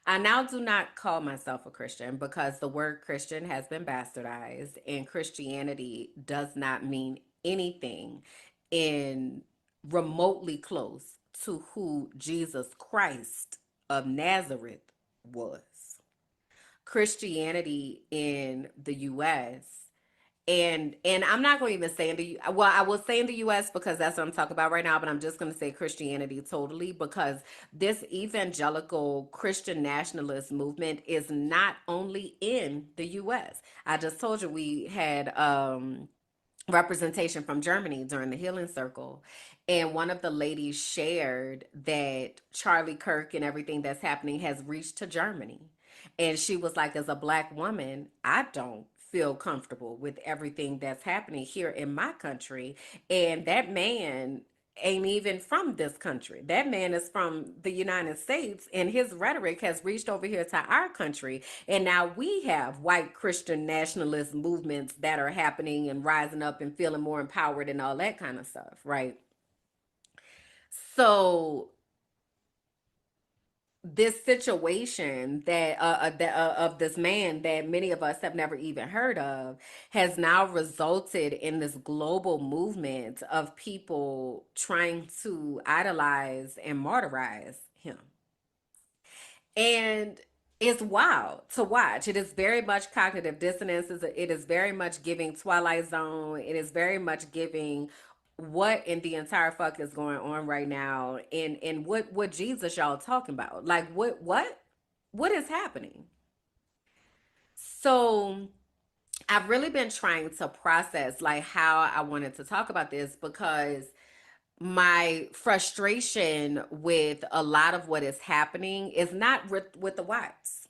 I now do not call myself a Christian because the word Christian has been bastardized, and Christianity does not mean anything in remotely close to who Jesus Christ of Nazareth was. Christianity in the US, and I'm not going to even say in the well, I will say in the US because that's what I'm talking about right now, but I'm just going to say Christianity totally because this evangelical Christian nationalist movement is not only in the US. I just told you we had representation from Germany during the healing circle. And one of the ladies shared that Charlie Kirk and everything that's happening has reached to Germany. And she was like, as a black woman, I don't feel comfortable with everything that's happening here in my country. And that man ain't even from this country. That man is from the United States, and his rhetoric has reached over here to our country. And now we have white Christian nationalist movements that are happening and rising up and feeling more empowered and all that kind of stuff, right? So this situation of this man that many of us have never even heard of has now resulted in this global movement of people trying to idolize and martyrize him. And it's wild to watch. It is very much cognitive dissonance. It is very much giving Twilight Zone. It is very much giving what in the entire fuck is going on right now, and what Jesus y'all talking about. Like what is happening? So I've really been trying to process like how I wanted to talk about this because my frustration with a lot of what is happening is not with the whites.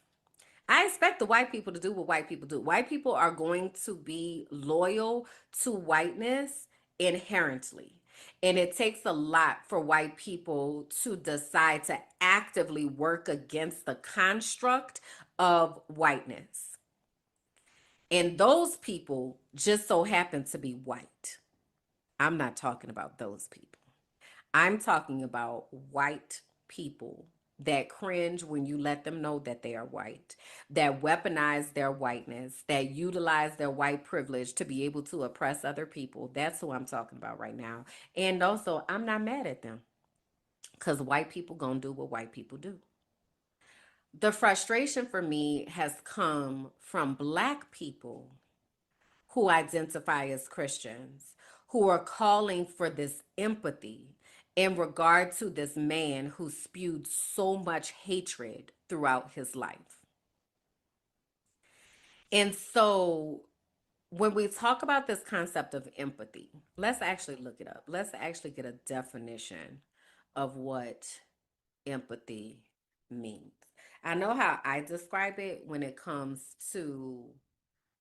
I expect the white people to do what white people do. White people are going to be loyal to whiteness inherently. And it takes a lot for white people to decide to actively work against the construct of whiteness. And those people just so happen to be white. I'm not talking about those people. I'm talking about white people that cringe when you let them know that they are white, that weaponize their whiteness, that utilize their white privilege to be able to oppress other people. That's who I'm talking about right now. And also, I'm not mad at them because white people gonna do what white people do. The frustration for me has come from black people who identify as Christians, who are calling for this empathy in regard to this man who spewed so much hatred throughout his life. And so when we talk about this concept of empathy, let's actually look it up. Let's actually get a definition of what empathy means. I know how I describe it when it comes to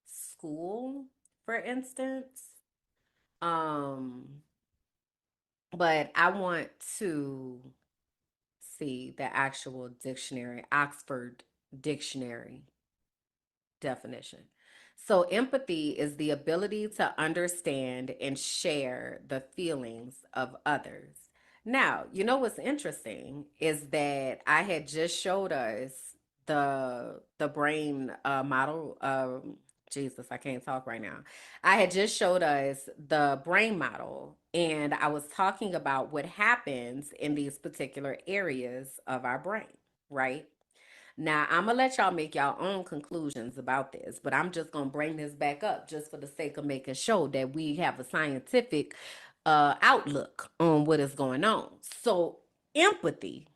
school, for instance. Um, but I want to see the actual dictionary, Oxford Dictionary definition. So, empathy is the ability to understand and share the feelings of others. Now, you know what's interesting is that I had just showed us the brain model. Jesus, I can't talk right now. I had just showed us the brain model, and I was talking about what happens in these particular areas of our brain, right? Now, I'm gonna let y'all make y'all own conclusions about this, but I'm just gonna bring this back up just for the sake of making sure that we have a scientific outlook on what is going on. So, empathy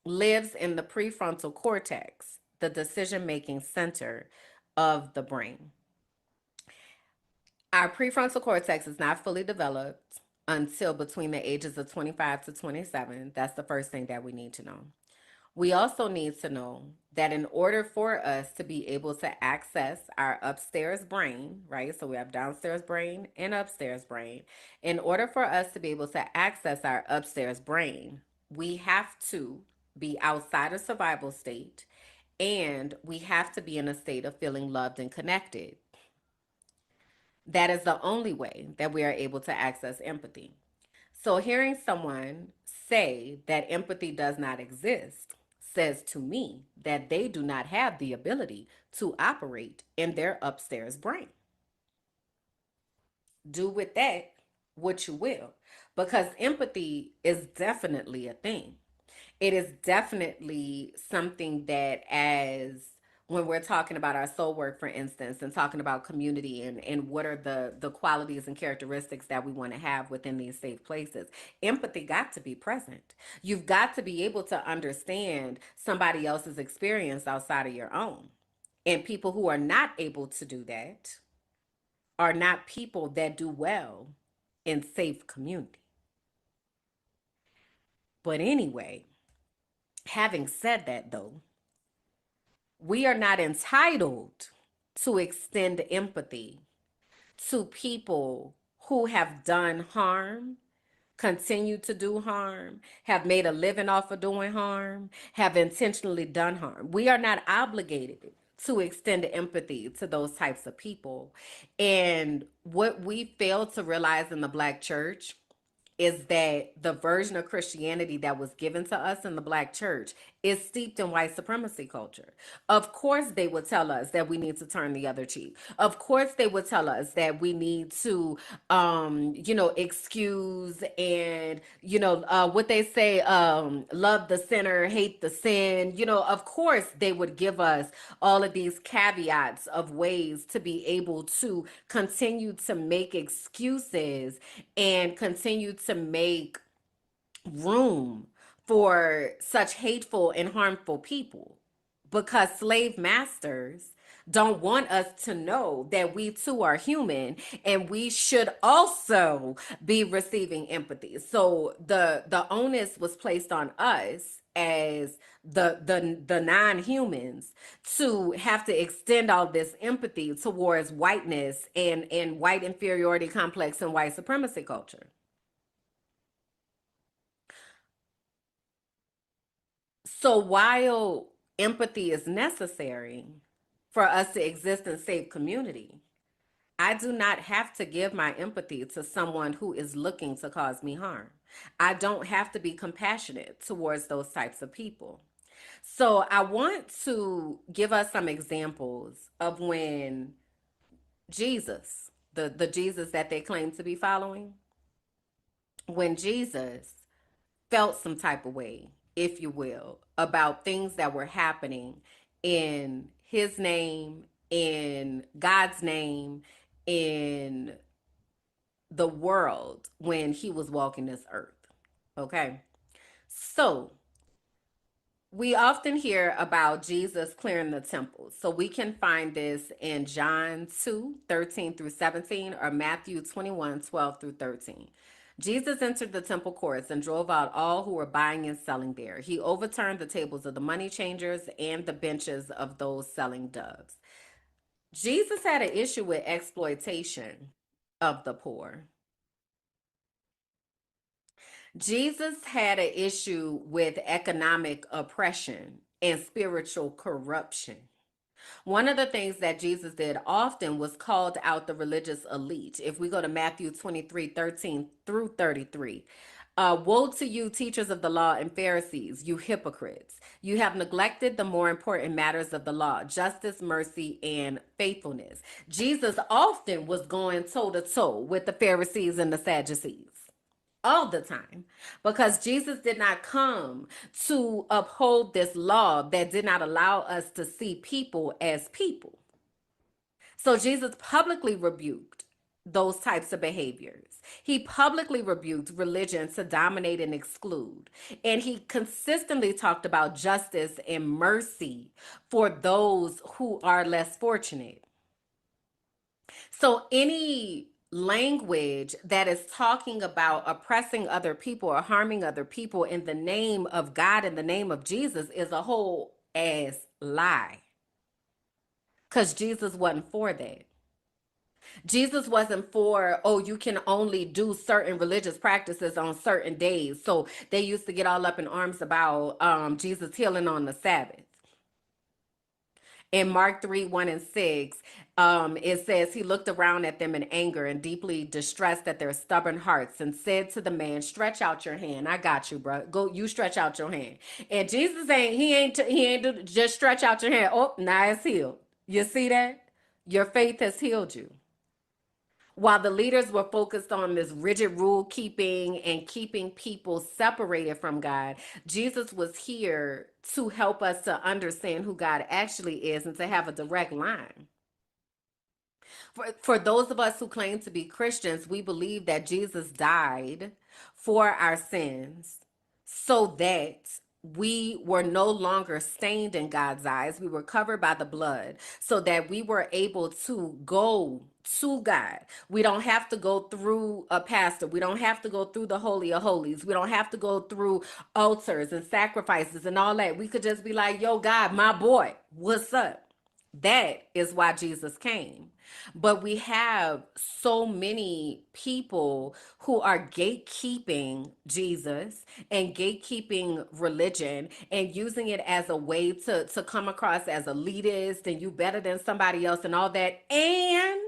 lives in the prefrontal cortex, the decision making center of the brain. Our prefrontal cortex is not fully developed until between the ages of 25 to 27. That's the first thing that we need to know. We also need to know that in order for us to be able to access our upstairs brain, right? So we have downstairs brain and upstairs brain. In order for us to be able to access our upstairs brain, we have to be outside of survival state, and we have to be in a state of feeling loved and connected. That is the only way that we are able to access empathy. So, hearing someone say that empathy does not exist says to me that they do not have the ability to operate in their upstairs brain. Do with that what you will, because empathy is definitely a thing. It is definitely something that, as when we're talking about our soul work, for instance, and talking about community and what are the qualities and characteristics that we want to have within these safe places, empathy got to be present. You've got to be able to understand somebody else's experience outside of your own. And people who are not able to do that are not people that do well in safe community. But anyway, having said that, though, we are not entitled to extend empathy to people who have done harm, continue to do harm, have made a living off of doing harm, have intentionally done harm. We are not obligated to extend empathy to those types of people. And what we fail to realize in the Black church is that the version of Christianity that was given to us in the Black church is steeped in white supremacy culture. Of course, they would tell us that we need to turn the other cheek. Of course, they would tell us that we need to, excuse and, what they say, love the sinner, hate the sin. Of course, they would give us all of these caveats of ways to be able to continue to make excuses and continue to make room for such hateful and harmful people, because slave masters don't want us to know that we too are human and we should also be receiving empathy. So the onus was placed on us as the non-humans to have to extend all this empathy towards whiteness and white inferiority complex and white supremacy culture. So while empathy is necessary for us to exist in safe community, I do not have to give my empathy to someone who is looking to cause me harm. I don't have to be compassionate towards those types of people. So I want to give us some examples of when Jesus, the Jesus that they claim to be following, when Jesus felt some type of way, if you will, about things that were happening in his name, in God's name, in the world when he was walking this earth. Okay. So we often hear about Jesus clearing the temple. So we can find this in John 2:13 through 17, or Matthew 21:12 through 13. Jesus entered the temple courts and drove out all who were buying and selling there. He overturned the tables of the money changers and the benches of those selling doves. Jesus had an issue with exploitation of the poor. Jesus had an issue with economic oppression and spiritual corruption. One of the things that Jesus did often was called out the religious elite. If we go to Matthew 23:13 through 33, Woe to you, teachers of the law and Pharisees, you hypocrites! You have neglected the more important matters of the law: justice, mercy, and faithfulness. Jesus often was going toe to toe with the Pharisees and the Sadducees all the time, because Jesus did not come to uphold this law that did not allow us to see people as people. So Jesus publicly rebuked those types of behaviors. He publicly rebuked religion to dominate and exclude. And he consistently talked about justice and mercy for those who are less fortunate. So any language that is talking about oppressing other people or harming other people in the name of God, in the name of Jesus, is a whole ass lie. Because Jesus wasn't for that. Jesus wasn't for, oh, you can only do certain religious practices on certain days. So they used to get all up in arms about Jesus healing on the Sabbath. In Mark 3, 1 and 6, it says, he looked around at them in anger and deeply distressed at their stubborn hearts, and said to the man, stretch out your hand. I got you, bro. Go, you stretch out your hand. And Jesus ain't just stretch out your hand. Oh, now it's healed. You see that? Your faith has healed you. While the leaders were focused on this rigid rule keeping and keeping people separated from God, Jesus was here to help us to understand who God actually is and to have a direct line. For those of us who claim to be Christians, we believe that Jesus died for our sins so that we were no longer stained in God's eyes. We were covered by the blood so that we were able to go to God. We don't have to go through a pastor. We don't have to go through the Holy of Holies. We don't have to go through altars and sacrifices and all that. We could just be like, yo, God, my boy, what's up? That is why Jesus came. But we have so many people who are gatekeeping Jesus and gatekeeping religion and using it as a way to come across as elitist and you better than somebody else and all that, and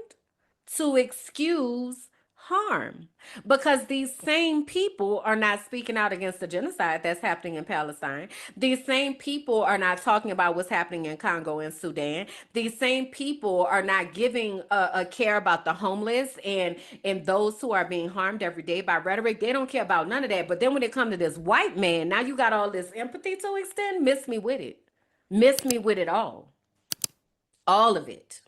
to excuse harm, because these same people are not speaking out against the genocide that's happening in Palestine. These same people are not talking about what's happening in Congo and Sudan. These same people are not giving a care about the homeless and those who are being harmed every day by rhetoric. They don't care about none of that. But then when it comes to this white man, now you got all this empathy to extend. Miss me with it. Miss me with it all of it.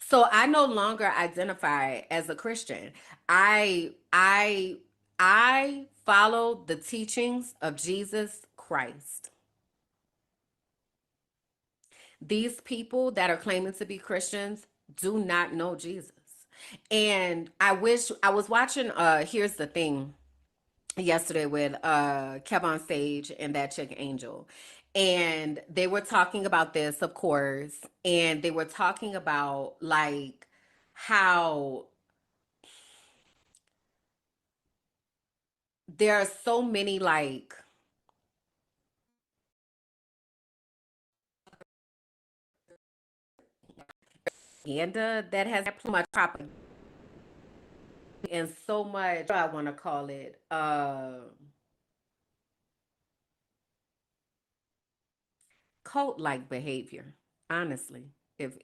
So I no longer identify as a Christian. I follow the teachings of Jesus Christ. These people that are claiming to be Christians do not know Jesus. And I wish I was watching here's the thing yesterday with Kev on Stage and that chick Angel. And they were talking about this, of course, and they were talking about like how there are so many like propaganda that has so much propaganda and so much, I want to call it, cult-like behavior. Honestly, if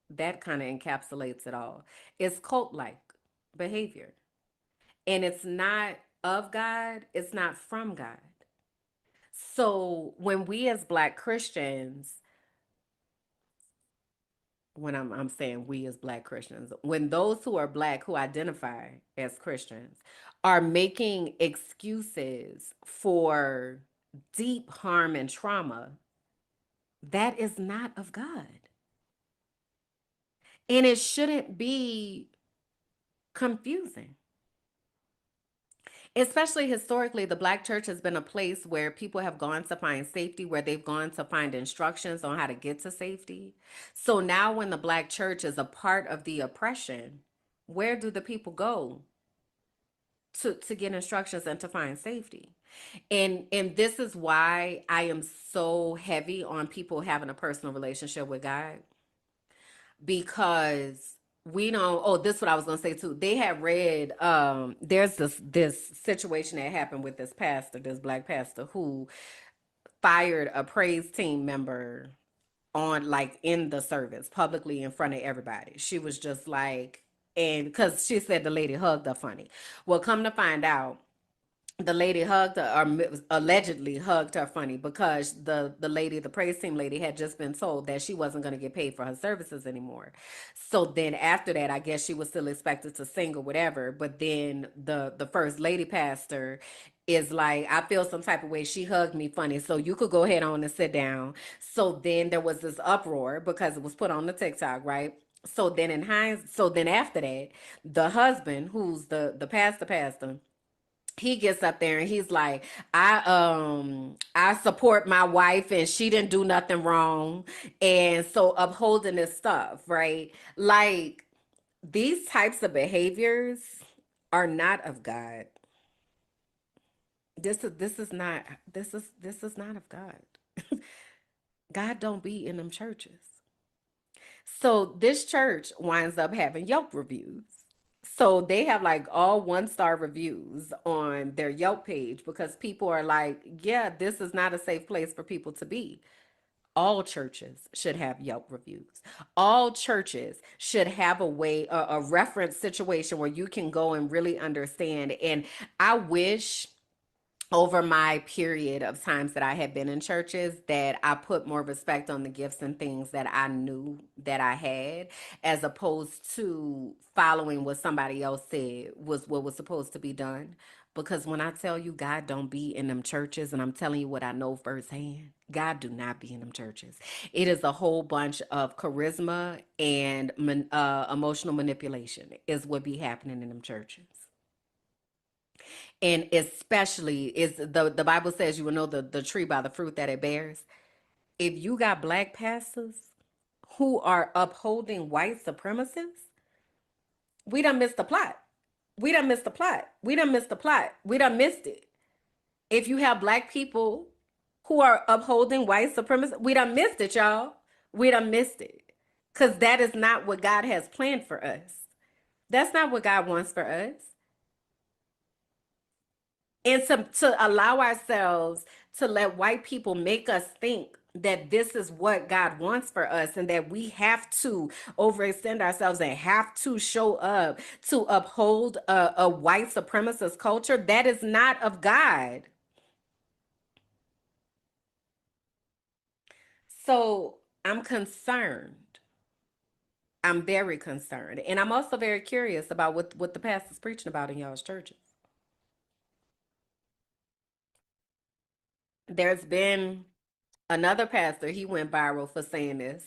that kind of encapsulates it all, it's cult-like behavior, and it's not of God. It's not from God. So when we as Black Christians, when I'm saying we as Black Christians, when those who are Black who identify as Christians are making excuses for deep harm and trauma, that is not of God. And it shouldn't be confusing. Especially historically, the Black church has been a place where people have gone to find safety, where they've gone to find instructions on how to get to safety. So now, when the Black church is a part of the oppression, where do the people go to get instructions and to find safety? And this is why I am so heavy on people having a personal relationship with God, because we don't. Oh, this is what I was gonna say too. They had read. There's this situation that happened with this pastor, this black pastor, who fired a praise team member on, like, in the service publicly in front of everybody. She was just like, and because she said the lady hugged her funny. Well, come to find out, the lady hugged her, or allegedly hugged her funny, because the lady, the praise team lady, had just been told that she wasn't going to get paid for her services anymore. So then after that, I guess she was still expected to sing or whatever. But then the first lady pastor is like, I feel some type of way. She hugged me funny, so you could go ahead on and sit down. So then there was this uproar because it was put on the TikTok, right? So then so then after that, the husband, who's the pastor, he gets up there and he's like, I support my wife and she didn't do nothing wrong. And so upholding this stuff, right? Like, these types of behaviors are not of God. This is not of God. God don't be in them churches. So this church winds up having Yelp reviews. So they have like all 1-star reviews on their Yelp page because people are like, yeah, this is not a safe place for people to be. All churches should have Yelp reviews. All churches should have a way, a reference situation where you can go and really understand. And I wish, over my period of times that I had been in churches, that I put more respect on the gifts and things that I knew that I had, as opposed to following what somebody else said was what was supposed to be done. Because when I tell you God don't be in them churches, and I'm telling you what I know firsthand, God do not be in them churches. It is a whole bunch of charisma and emotional manipulation is what be happening in them churches. And especially, is the Bible says you will know the tree by the fruit that it bears. If you got black pastors who are upholding white supremacists, we done missed the plot. We done missed the plot. We done missed the plot. We done missed it. If you have black people who are upholding white supremacy, we done missed it, y'all. We done missed it. Because that is not what God has planned for us. That's not what God wants for us. And to allow ourselves to let white people make us think that this is what God wants for us, and that we have to overextend ourselves and have to show up to uphold a white supremacist culture, that is not of God. So I'm concerned. I'm very concerned. And I'm also very curious about what the pastor's preaching about in y'all's churches. There's been another pastor, he went viral for saying this.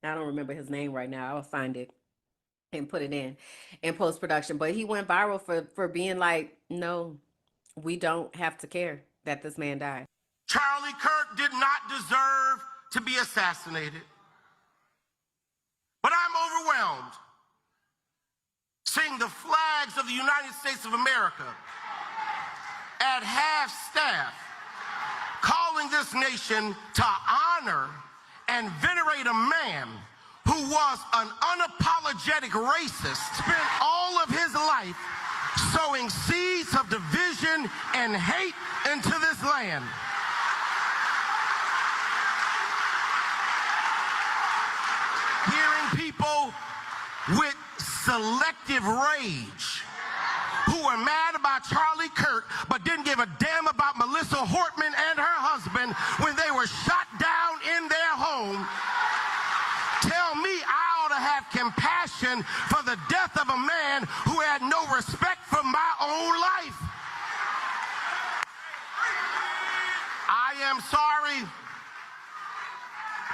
I don't remember his name right now. I'll find it and put it in post production. But he went viral for being like, no, we don't have to care that this man died. Charlie Kirk did not deserve to be assassinated. But I'm overwhelmed seeing the flags of the United States of America at half staff, calling this nation to honor and venerate a man who was an unapologetic racist, spent all of his life sowing seeds of division and hate into this land. Hearing people with selective rage who were mad about Charlie Kirk but didn't give a damn about Melissa Hortman and her husband when they were shot down in their home, tell me I ought to have compassion for the death of a man who had no respect for my own life. I am sorry,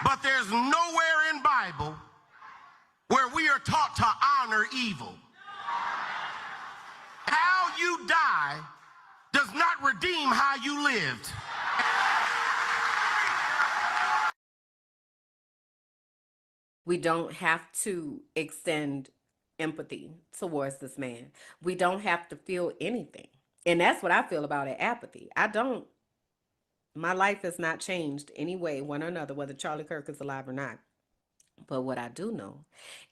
but there's nowhere in Bible where we are taught to honor evil. How you die does not redeem how you lived. We don't have to extend empathy towards this man. We don't have to feel anything. And that's what I feel about it, apathy. I don't. My life has not changed any way, one or another, whether Charlie Kirk is alive or not. But what I do know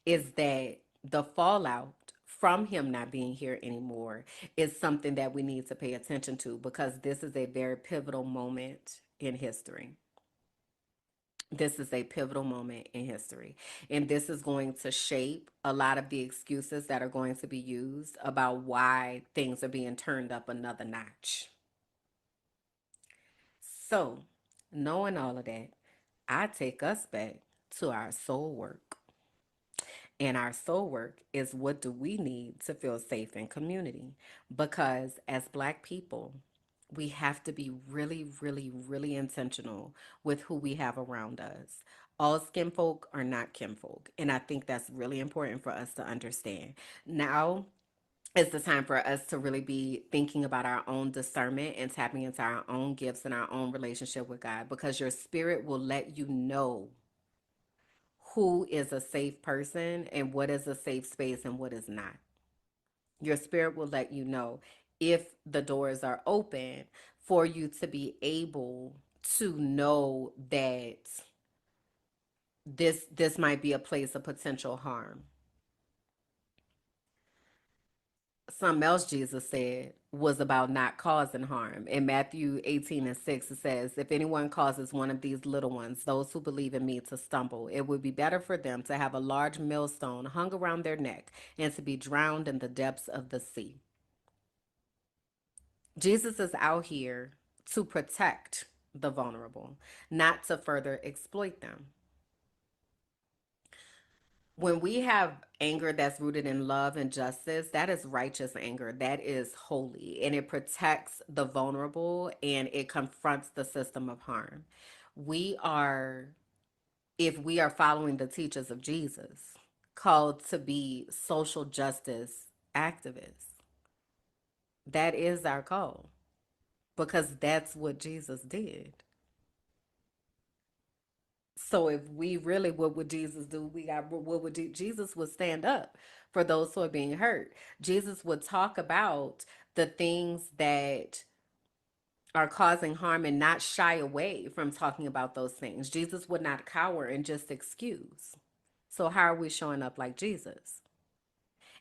is that the fallout from him not being here anymore is something that we need to pay attention to, because this is a very pivotal moment in history. This is a pivotal moment in history. And this is going to shape a lot of the excuses that are going to be used about why things are being turned up another notch. So, knowing all of that, I take us back to our soul work. And our soul work is, what do we need to feel safe in community? Because as Black people, we have to be really, really, really intentional with who we have around us. All skin folk are not kinfolk. And I think that's really important for us to understand. Now is the time for us to really be thinking about our own discernment and tapping into our own gifts and our own relationship with God, because your spirit will let you know who is a safe person and what is a safe space and what is not. Your spirit will let you know if the doors are open for you to be able to know that this might be a place of potential harm. Something else Jesus said was about not causing harm. In Matthew 18:6, it says, "If anyone causes one of these little ones, those who believe in me, to stumble, it would be better for them to have a large millstone hung around their neck and to be drowned in the depths of the sea." Jesus is out here to protect the vulnerable, not to further exploit them. When we have anger that's rooted in love and justice, that is righteous anger. That is holy. And it protects the vulnerable and it confronts the system of harm. We are, if we are following the teachings of Jesus, called to be social justice activists. That is our call, because that's what Jesus did. So if we really, what would Jesus do? What would Jesus would stand up for those who are being hurt. Jesus would talk about the things that are causing harm and not shy away from talking about those things. Jesus would not cower and just excuse. So how are we showing up like Jesus?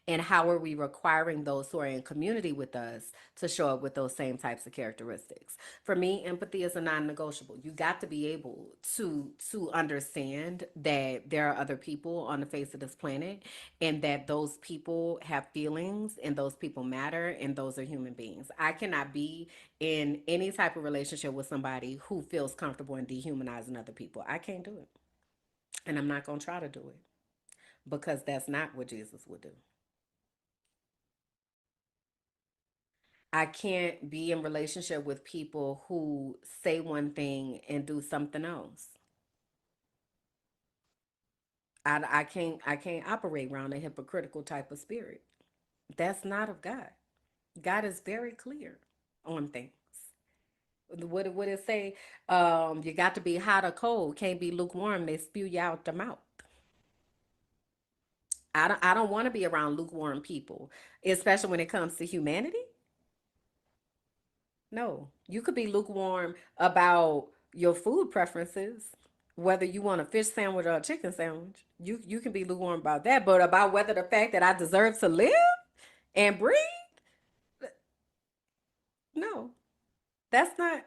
And how are we requiring those who are in community with us to show up with those same types of characteristics? For me, empathy is a non-negotiable. You got to be able to understand that there are other people on the face of this planet, and that those people have feelings and those people matter and those are human beings. I cannot be in any type of relationship with somebody who feels comfortable in dehumanizing other people. I can't do it. And I'm not going to try to do it, because that's not what Jesus would do. I can't be in relationship with people who say one thing and do something else. I can't operate around a hypocritical type of spirit. That's not of God. God is very clear on things. What would it say? You got to be hot or cold. Can't be lukewarm. They spew you out the mouth. I don't want to be around lukewarm people, especially when it comes to humanity. No, you could be lukewarm about your food preferences, whether you want a fish sandwich or a chicken sandwich. You can be lukewarm about that, but about whether the fact that I deserve to live and breathe, no, that's not.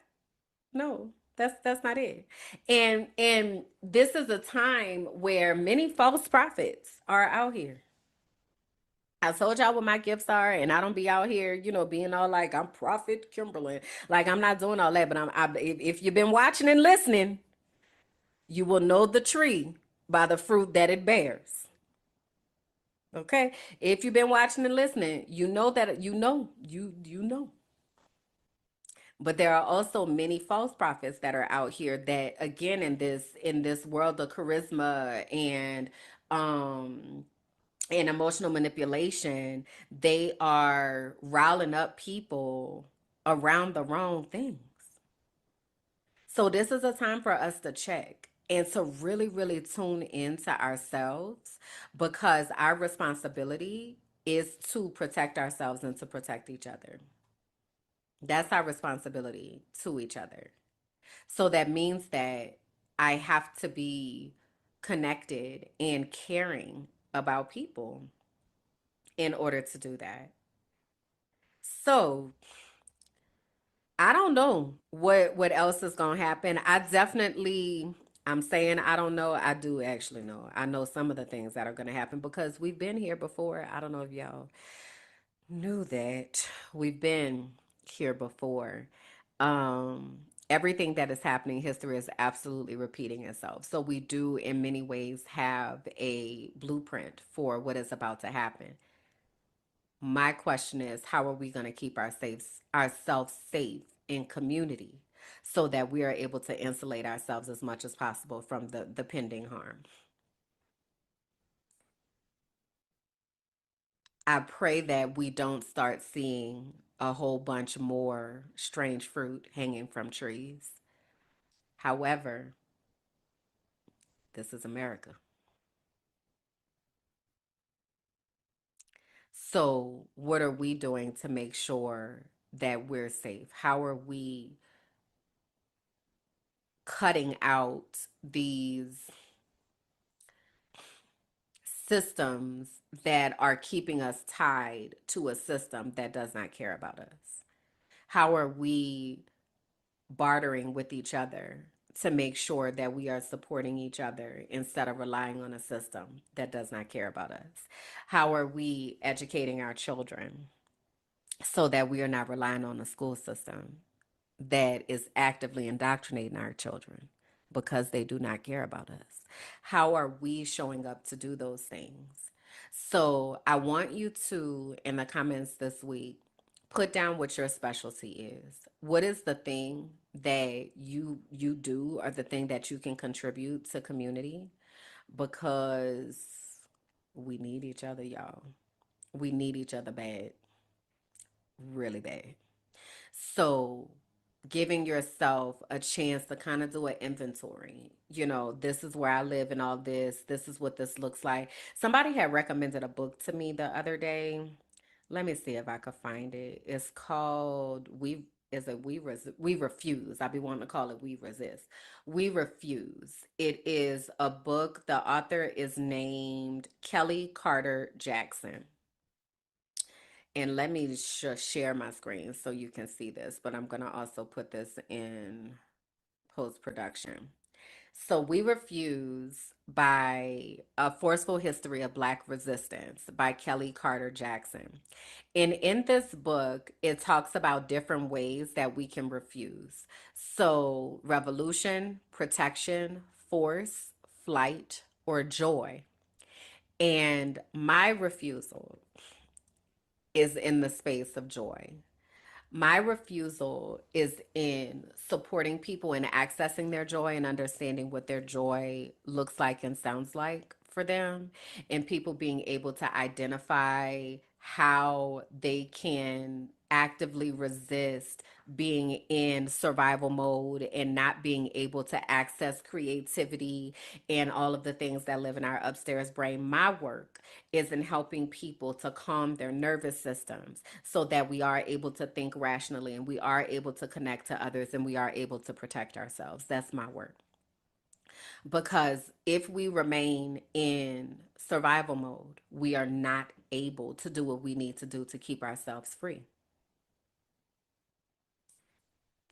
No, that's not it. And this is a time where many false prophets are out here. I told y'all what my gifts are, and I don't be out here, being all like I'm Prophet Kimberland. Like, I'm not doing all that. But if you've been watching and listening, you will know the tree by the fruit that it bears. Okay, if you've been watching and listening, you know that you know. But there are also many false prophets that are out here that, again, in this world of charisma um and emotional manipulation, they are riling up people around the wrong things. So this is a time for us to check and to really, really tune into ourselves, because our responsibility is to protect ourselves and to protect each other. That's our responsibility to each other. So that means that I have to be connected and caring about people. in order to do that. So I don't know what else is gonna happen. I'm saying I don't know. I do actually know. I know some of the things that are gonna happen because we've been here before. I don't know if y'all knew that we've been here before. Everything that is happening, history is absolutely repeating itself. So we do, in many ways, have a blueprint for what is about to happen. My question is, how are we going to keep ourselves safe in community so that we are able to insulate ourselves as much as possible from the pending harm? I pray that we don't start seeing a whole bunch more strange fruit hanging from trees. However, this is America. So, what are we doing to make sure that we're safe? How are we cutting out these systems that are keeping us tied to a system that does not care about us? How are we bartering with each other to make sure that we are supporting each other instead of relying on a system that does not care about us? How are we educating our children so that we are not relying on a school system that is actively indoctrinating our children because they do not care about us? How are we showing up to do those things? So I want you to, in the comments this week, put down what your specialty is. What is the thing that you do, or the thing that you can contribute to community? Because we need each other, y'all. We need each other bad, really bad. So, giving yourself a chance to kind of do an inventory. This is where I live and all this. This is what this looks like. Somebody had recommended a book to me the other day. Let me see if I could find it. It's called We Refuse. I be wanting to call it We Resist. We Refuse. It is a book. The author is named Kelly Carter Jackson. And let me share my screen so you can see this, but I'm going to also put this in post production. So, We Refuse by A Forceful History of Black Resistance by Kelly Carter Jackson. And in this book, it talks about different ways that we can refuse. So, revolution, protection, force, flight, or joy. And my refusal is in the space of joy. My refusal is in supporting people and accessing their joy and understanding what their joy looks like and sounds like for them, and people being able to identify how they can actively resist being in survival mode and not being able to access creativity and all of the things that live in our upstairs brain. My work is in helping people to calm their nervous systems so that we are able to think rationally and we are able to connect to others and we are able to protect ourselves. That's my work. Because if we remain in survival mode, we are not able to do what we need to do to keep ourselves free.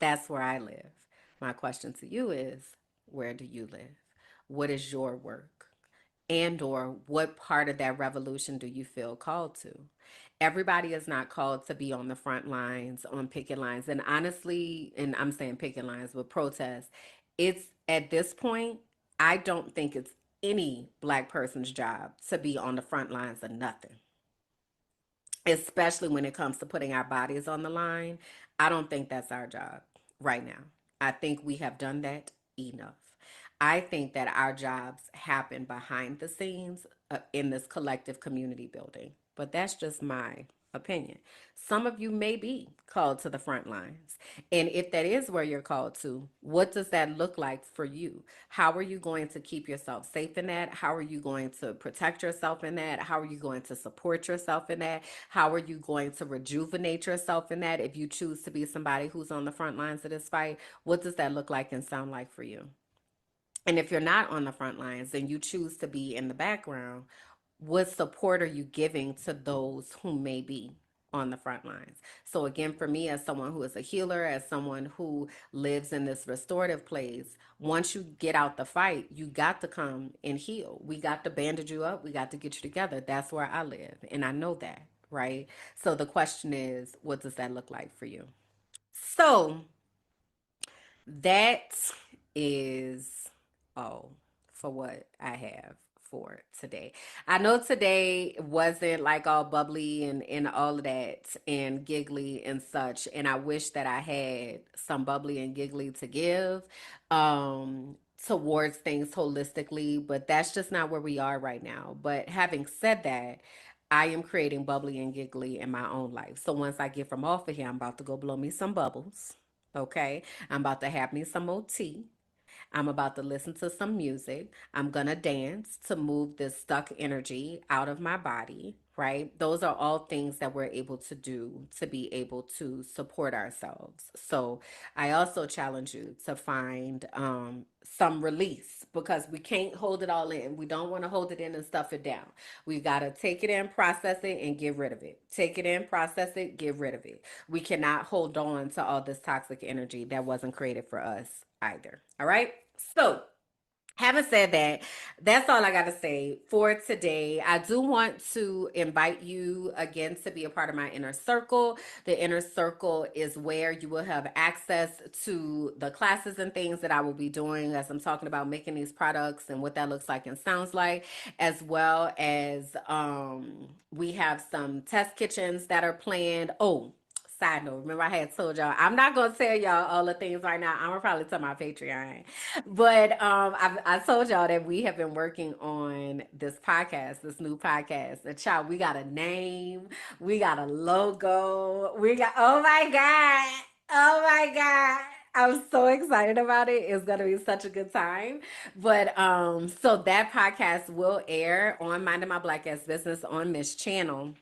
That's where I live. My question to you is, where do you live? What is your work? And or what part of that revolution do you feel called to? Everybody is not called to be on the front lines, on picket lines. And honestly, and I'm saying picket lines with protests, it's at this point, I don't think it's any Black person's job to be on the front lines of nothing, especially when it comes to putting our bodies on the line. I don't think that's our job right now. I think we have done that enough. I think that our jobs happen behind the scenes in this collective community building. But that's just my opinion. Some of you may be called to the front lines. And if that is where you're called to, what does that look like for you? How are you going to keep yourself safe in that? How are you going to protect yourself in that? How are you going to support yourself in that? How are you going to rejuvenate yourself in that if you choose to be somebody who's on the front lines of this fight? What does that look like and sound like for you? And if you're not on the front lines and you choose to be in the background, what support are you giving to those who may be on the front lines? So again, for me, as someone who is a healer, as someone who lives in this restorative place, once you get out the fight, you got to come and heal. We got to bandage you up. We got to get you together. That's where I live. And I know that, right? So the question is, what does that look like for you? So that is all for what I have for today. I know today wasn't like all bubbly and all of that and giggly and such. And I wish that I had some bubbly and giggly to give towards things holistically, but that's just not where we are right now. But having said that, I am creating bubbly and giggly in my own life. So once I get from off of here, I'm about to go blow me some bubbles. Okay. I'm about to have me some more tea. I'm about to listen to some music. I'm going to dance to move this stuck energy out of my body, right? Those are all things that we're able to do to be able to support ourselves. So I also challenge you to find some release because we can't hold it all in. We don't want to hold it in and stuff it down. We got to take it in, process it, and get rid of it. Take it in, process it, get rid of it. We cannot hold on to all this toxic energy that wasn't created for us either. All right. So, having said that, that's all I got to say for today. I do want to invite you again to be a part of my inner circle. The inner circle is where you will have access to the classes and things that I will be doing as I'm talking about making these products and what that looks like and sounds like, as well as we have some test kitchens that are planned. Oh, side note, remember I had told y'all I'm not gonna tell y'all all the things right now. I'm gonna probably tell my Patreon, but I told y'all that we have been working on this podcast, this new podcast. And child, we got a name, we got a logo, we got oh my god. I'm so excited about it. It's gonna be such a good time. But so that podcast will air on Minding My Black Ass Business on this channel,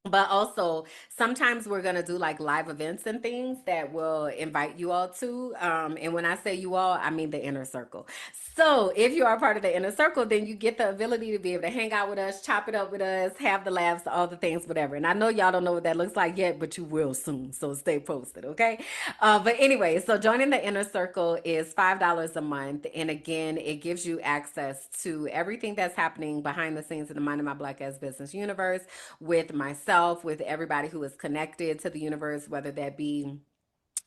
but also sometimes we're going to do like live events and things that will invite you all to and when I say you all, I mean the inner circle. So if you are part of the inner circle, then you get the ability to be able to hang out with us, chop it up with us, have the laughs, all the things, whatever. And I know y'all don't know what that looks like yet, but you will soon, so stay posted. Okay. But anyway, so joining the inner circle is $5 a month, and again, it gives you access to everything that's happening behind the scenes in the Mind of My Black Ass Business universe, with myself, with everybody who is connected to the universe, whether that be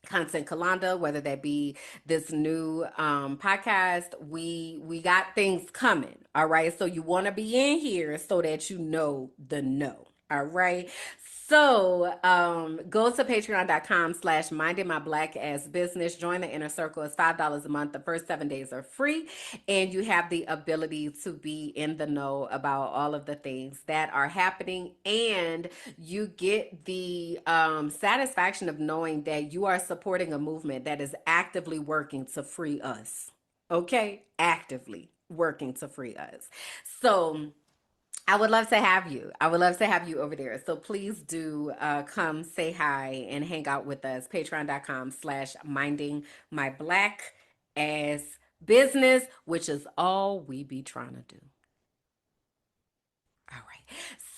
Content Kalanda, whether that be this new podcast. We got things coming. All right. So you want to be in here so that you know the know. All right. So go to patreon.com/minding my black ass business. Join the inner circle. It's $5 a month. The first 7 days are free. And you have the ability to be in the know about all of the things that are happening. And you get the satisfaction of knowing that you are supporting a movement that is actively working to free us. Okay? Actively working to free us. So I would love to have you. I would love to have you over there. So please do come say hi and hang out with us. Patreon.com/minding my black ass business, which is all we be trying to do. All right.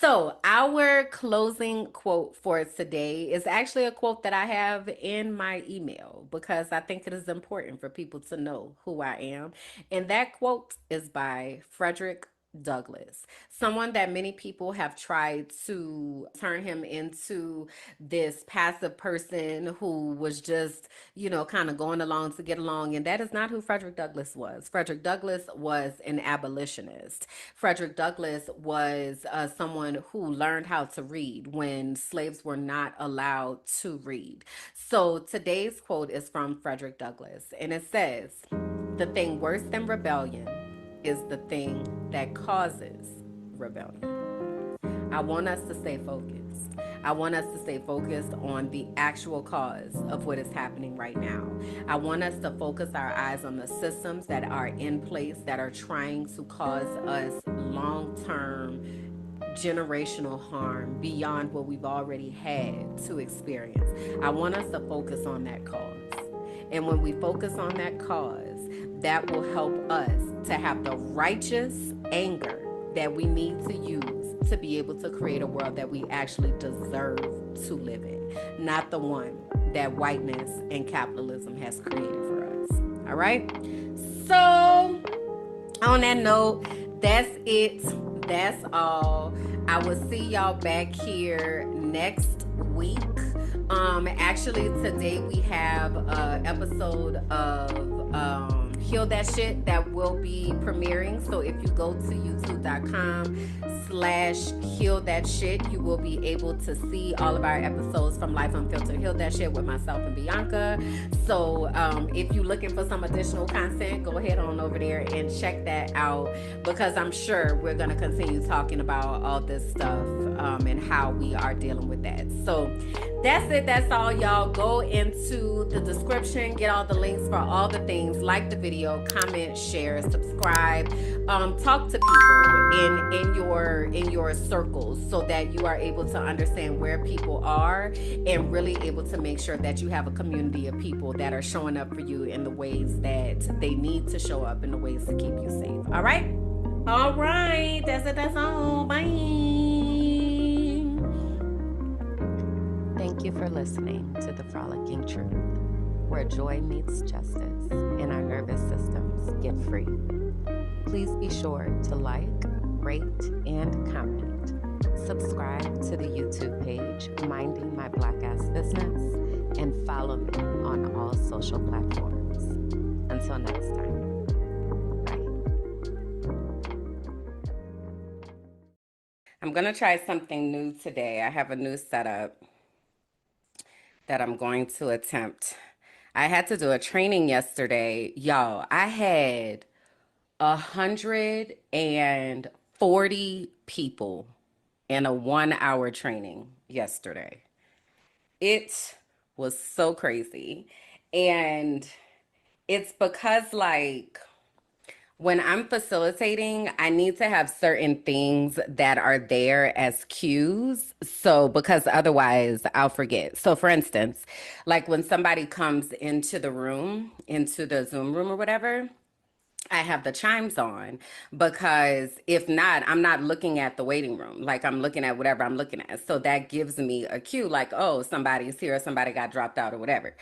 So, our closing quote for today is actually a quote that I have in my email because I think it is important for people to know who I am. And that quote is by Frederick Douglass, someone that many people have tried to turn him into this passive person who was just, kind of going along to get along. And that is not who Frederick Douglass was. Frederick Douglass was an abolitionist. Frederick Douglass was someone who learned how to read when slaves were not allowed to read. So today's quote is from Frederick Douglass, and it says, "The thing worse than rebellion is the thing that causes rebellion." I want us to stay focused. I want us to stay focused on the actual cause of what is happening right now. I want us to focus our eyes on the systems that are in place that are trying to cause us long-term generational harm beyond what we've already had to experience. I want us to focus on that cause. And when we focus on that cause, that will help us to have the righteous anger that we need to use to be able to create a world that we actually deserve to live in, not the one that whiteness and capitalism has created for us. All right? So, on that note, that's it. That's all. I will see y'all back here next week. Actually, today we have an episode of Heal That Shit that will be premiering. So if you go to youtube.com/Heal That Shit, you will be able to see all of our episodes from Life Unfiltered Heal That Shit with myself and Bianca. So if you're looking for some additional content, go ahead on over there and check that out, because I'm sure we're going to continue talking about all this stuff and how we are dealing with that. So that's it. That's all, y'all. Go into the description, get all the links for all the things, like the video, comment, share, subscribe, talk to people in your circles so that you are able to understand where people are and really able to make sure that you have a community of people that are showing up for you in the ways that they need to show up, in the ways to keep you safe. All right? All right. That's it. That's all. Bye. Thank you for listening to The Frolicking Truth, where joy meets justice and our nervous systems get free. Please be sure to like, rate, and comment. Subscribe to the YouTube page, Minding My Black Ass Business, and follow me on all social platforms. Until next time, bye. I'm going to try something new today. I have a new setup that I'm going to attempt. I had to do a training yesterday. Y'all, I had 140 people in a 1-hour training yesterday. It was so crazy. And it's because, like, when I'm facilitating, I need to have certain things that are there as cues. So, because otherwise I'll forget. So, for instance, like when somebody comes into the room, into the Zoom room or whatever, I have the chimes on, because if not, I'm not looking at the waiting room. Like, I'm looking at whatever I'm looking at. So that gives me a cue, like, oh, somebody's here, somebody got dropped out or whatever.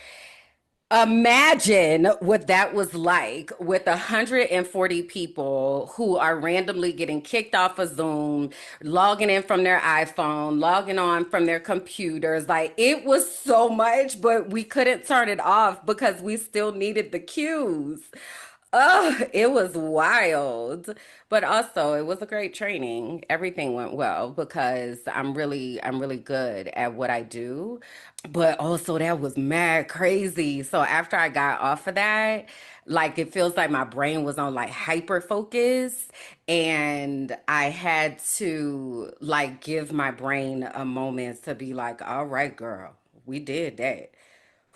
Imagine what that was like with 140 people who are randomly getting kicked off of Zoom, logging in from their iPhone, logging on from their computers. Like, it was so much, but we couldn't turn it off because we still needed the cues. Oh, it was wild. But also it was a great training. Everything went well because I'm really good at what I do. But also that was mad crazy. So after I got off of that, like, it feels like my brain was on like hyper focus, and I had to like give my brain a moment to be like, all right, girl, we did that.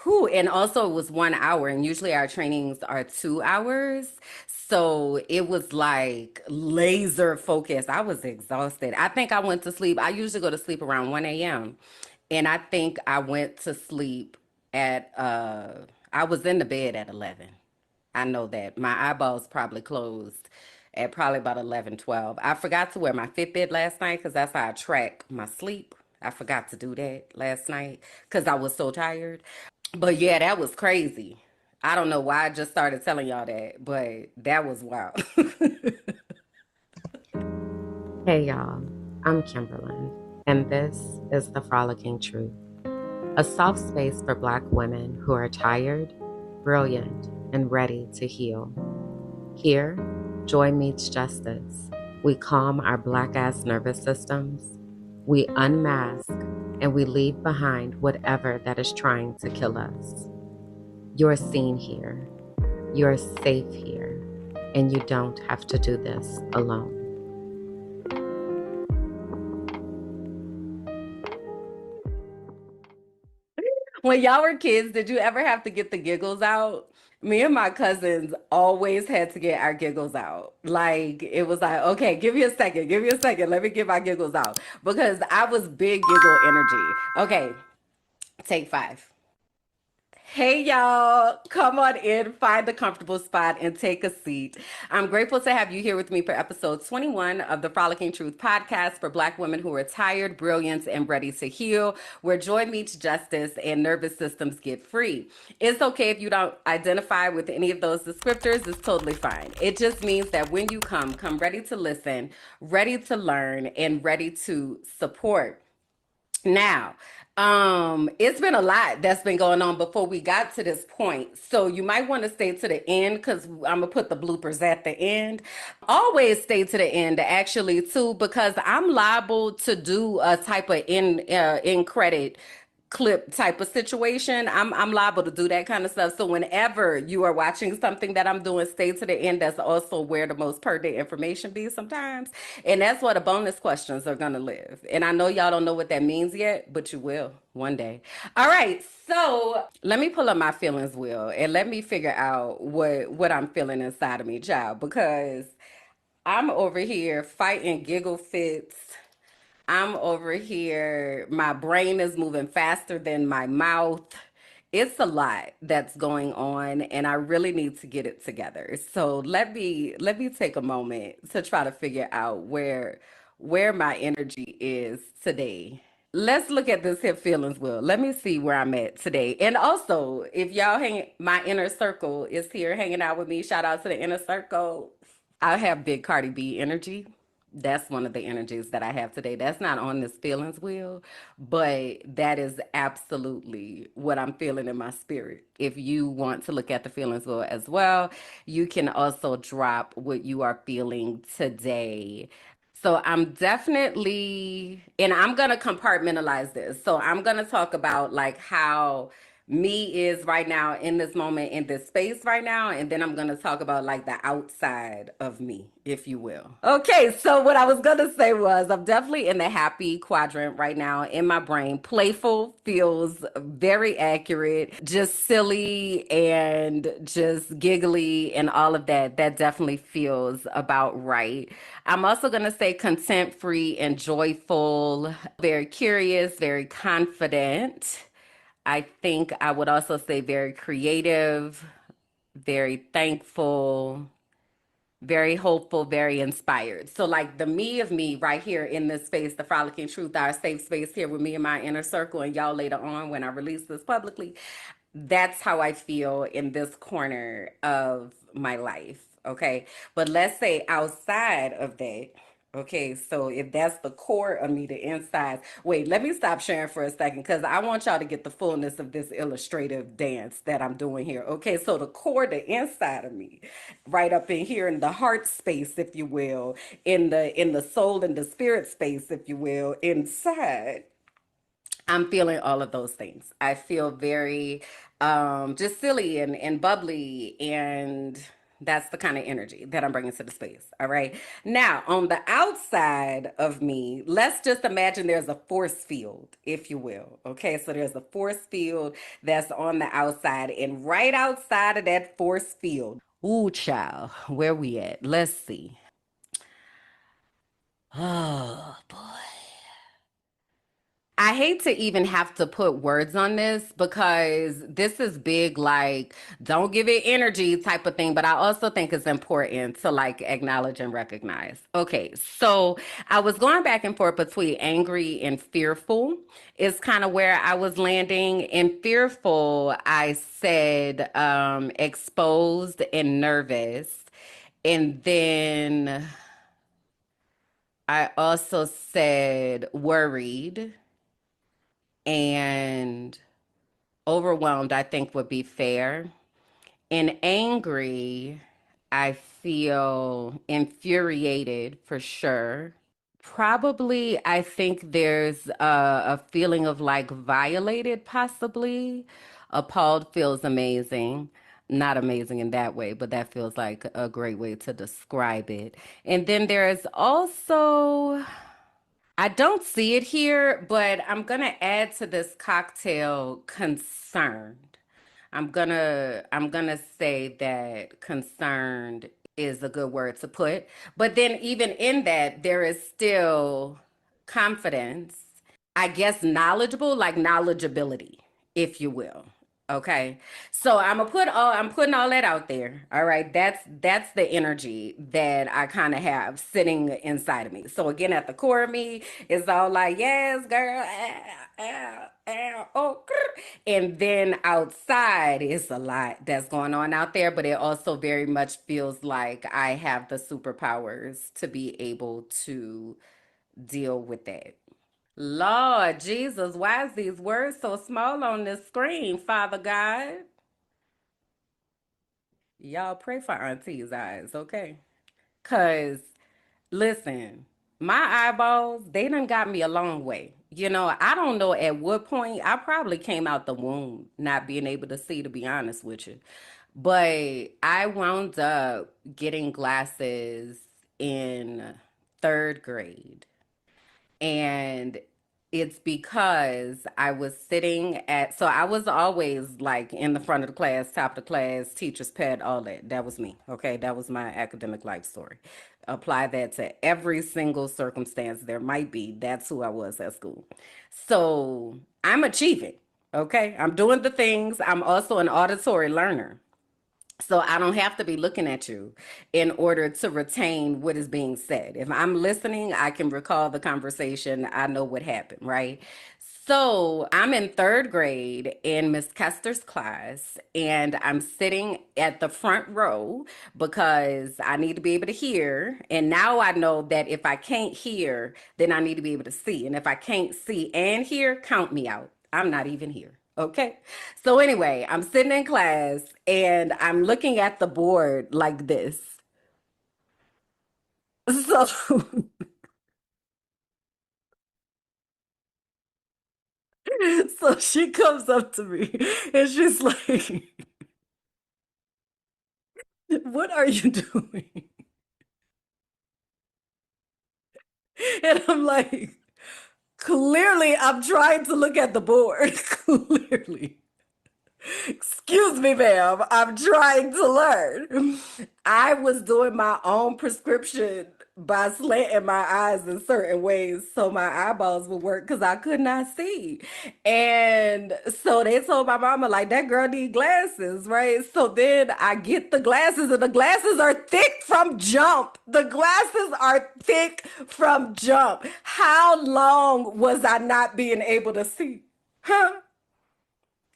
Whew. And also it was 1 hour, and usually our trainings are 2 hours. So it was like laser focused. I was exhausted. I think I went to sleep. I usually go to sleep around 1 a.m. And I think I went to sleep at I was in the bed at 11. I know that. My eyeballs probably closed at probably about 11, 12. I forgot to wear my Fitbit last night because that's how I track my sleep. I forgot to do that last night because I was so tired. But yeah, that was crazy. I don't know why I just started telling y'all that, but that was wild. Hey y'all, I'm Kimberland, and this is The Frolicking Truth, a soft space for Black women who are tired, brilliant, and ready to heal. Here, joy meets justice. We calm our Black ass nervous systems, we unmask, and we leave behind whatever that is trying to kill us. You're seen here, you're safe here, and you don't have to do this alone. When y'all were kids, did you ever have to get the giggles out? Me and my cousins always had to get our giggles out. Like, it was like, okay, give me a second, let me get my giggles out. Because I was big giggle energy. Okay, take 5. Hey y'all, come on in, find a comfortable spot, and take a seat. I'm grateful to have you here with me for episode 21 of the Frolicking Truth podcast for Black women who are tired, brilliant, and ready to heal, where joy meets justice and nervous systems get free. It's okay if you don't identify with any of those descriptors, it's totally fine. It just means that when you come ready to listen, ready to learn, and ready to support. Now, it's been a lot that's been going on before we got to this point. So you might want to stay to the end because I'm gonna put the bloopers at the end. Always stay to the end, actually, too, because I'm liable to do a type of in credit clip type of situation. I'm liable to do that kind of stuff. So whenever you are watching something that I'm doing, stay to the end. That's also where the most pertinent information be sometimes. And that's where the bonus questions are gonna live. And I know y'all don't know what that means yet, but you will one day. All right, so let me pull up my feelings wheel and let me figure out what I'm feeling inside of me, child, because I'm over here fighting giggle fits. I'm over here. My brain is moving faster than my mouth. It's a lot that's going on and I really need to get it together. So let me take a moment to try to figure out where my energy is today. Let's look at this hip feelings wheel. Let me see where I'm at today. And also, if y'all my inner circle is here hanging out with me. Shout out to the inner circle. I have big Cardi B energy. That's one of the energies that I have today. That's not on this feelings wheel, but that is absolutely what I'm feeling in my spirit. If you want to look at the feelings wheel as well, you can also drop what you are feeling today. So I'm definitely, and I'm going to compartmentalize this. So I'm going to talk about like how me is right now in this moment in this space right now, and then I'm going to talk about like the outside of me, if you will. Okay, so what I was going to say was I'm definitely in the happy quadrant right now in my brain. Playful feels very accurate, just silly and just giggly and all of that. That definitely feels about right. I'm also going to say content free and joyful, very curious, very confident. I think I would also say very creative, very thankful, very hopeful, very inspired. So, like the me of me right here in this space, the Frolicking Truth, our safe space here with me and my inner circle, and y'all later on when I release this publicly, that's how I feel in this corner of my life. Okay. But let's say outside of that. Okay, so if that's the core of me, the inside. Wait, let me stop sharing for a second because I want y'all to get the fullness of this illustrative dance that I'm doing here. Okay, so the core, the inside of me, right up in here in the heart space, if you will, in the soul and the spirit space, if you will, inside. I'm feeling all of those things. I feel very just silly and bubbly, and that's the kind of energy that I'm bringing to the space. All right. Now, on the outside of me, let's just imagine there's a force field, if you will. Okay. So there's a force field that's on the outside, and right outside of that force field, ooh, child, where we at? Let's see. Oh, boy. I hate to even have to put words on this because this is big, like, don't give it energy type of thing. But I also think it's important to like acknowledge and recognize. Okay, so I was going back and forth between angry and fearful, is kind of where I was landing. In fearful, I said exposed and nervous. And then I also said worried and overwhelmed, I think would be fair. And angry, I feel infuriated for sure. Probably, I think there's a feeling of like violated, possibly. Appalled feels amazing. Not amazing in that way, but that feels like a great way to describe it. And then there's also, I don't see it here, but I'm gonna add to this cocktail concerned. I'm gonna say that concerned is a good word to put. But then even in that, there is still confidence, I guess knowledgeable, like knowledgeability, if you will. Okay. So I'm putting all that out there. All right. That's the energy that I kind of have sitting inside of me. So again, at the core of me is all like, yes, girl. Oh, grr. And then outside is a lot that's going on out there, but it also very much feels like I have the superpowers to be able to deal with that. Lord Jesus, why is these words so small on this screen, Father God? Y'all pray for Auntie's eyes, okay? Cause listen, my eyeballs, they done got me a long way. You know, I don't know at what point I probably came out the womb not being able to see, to be honest with you. But I wound up getting glasses in third grade. And it's because I was sitting at, so I was always like in the front of the class, top of the class, teacher's pet, all that. That was me. Okay. That was my academic life story. Apply that to every single circumstance there might be. That's who I was at school. So I'm achieving. Okay. I'm doing the things. I'm also an auditory learner. So I don't have to be looking at you in order to retain what is being said. If I'm listening, I can recall the conversation. I know what happened, right? So I'm in third grade in Miss Kester's class, and I'm sitting at the front row because I need to be able to hear. And now I know that if I can't hear, then I need to be able to see. And if I can't see and hear, count me out. I'm not even here. Okay. So anyway, I'm sitting in class and I'm looking at the board like this. So so she comes up to me and she's like, "What are you doing?" And I'm like, "Clearly I'm trying to look at the board." Clearly. Excuse me, ma'am. I'm trying to learn. I was doing my own prescription by slanting my eyes in certain ways so my eyeballs would work because I could not see. And so they told my mama, like, that girl need glasses, right? So then I get the glasses, and the glasses are thick from jump. The glasses are thick from jump. How long was I not being able to see? Huh?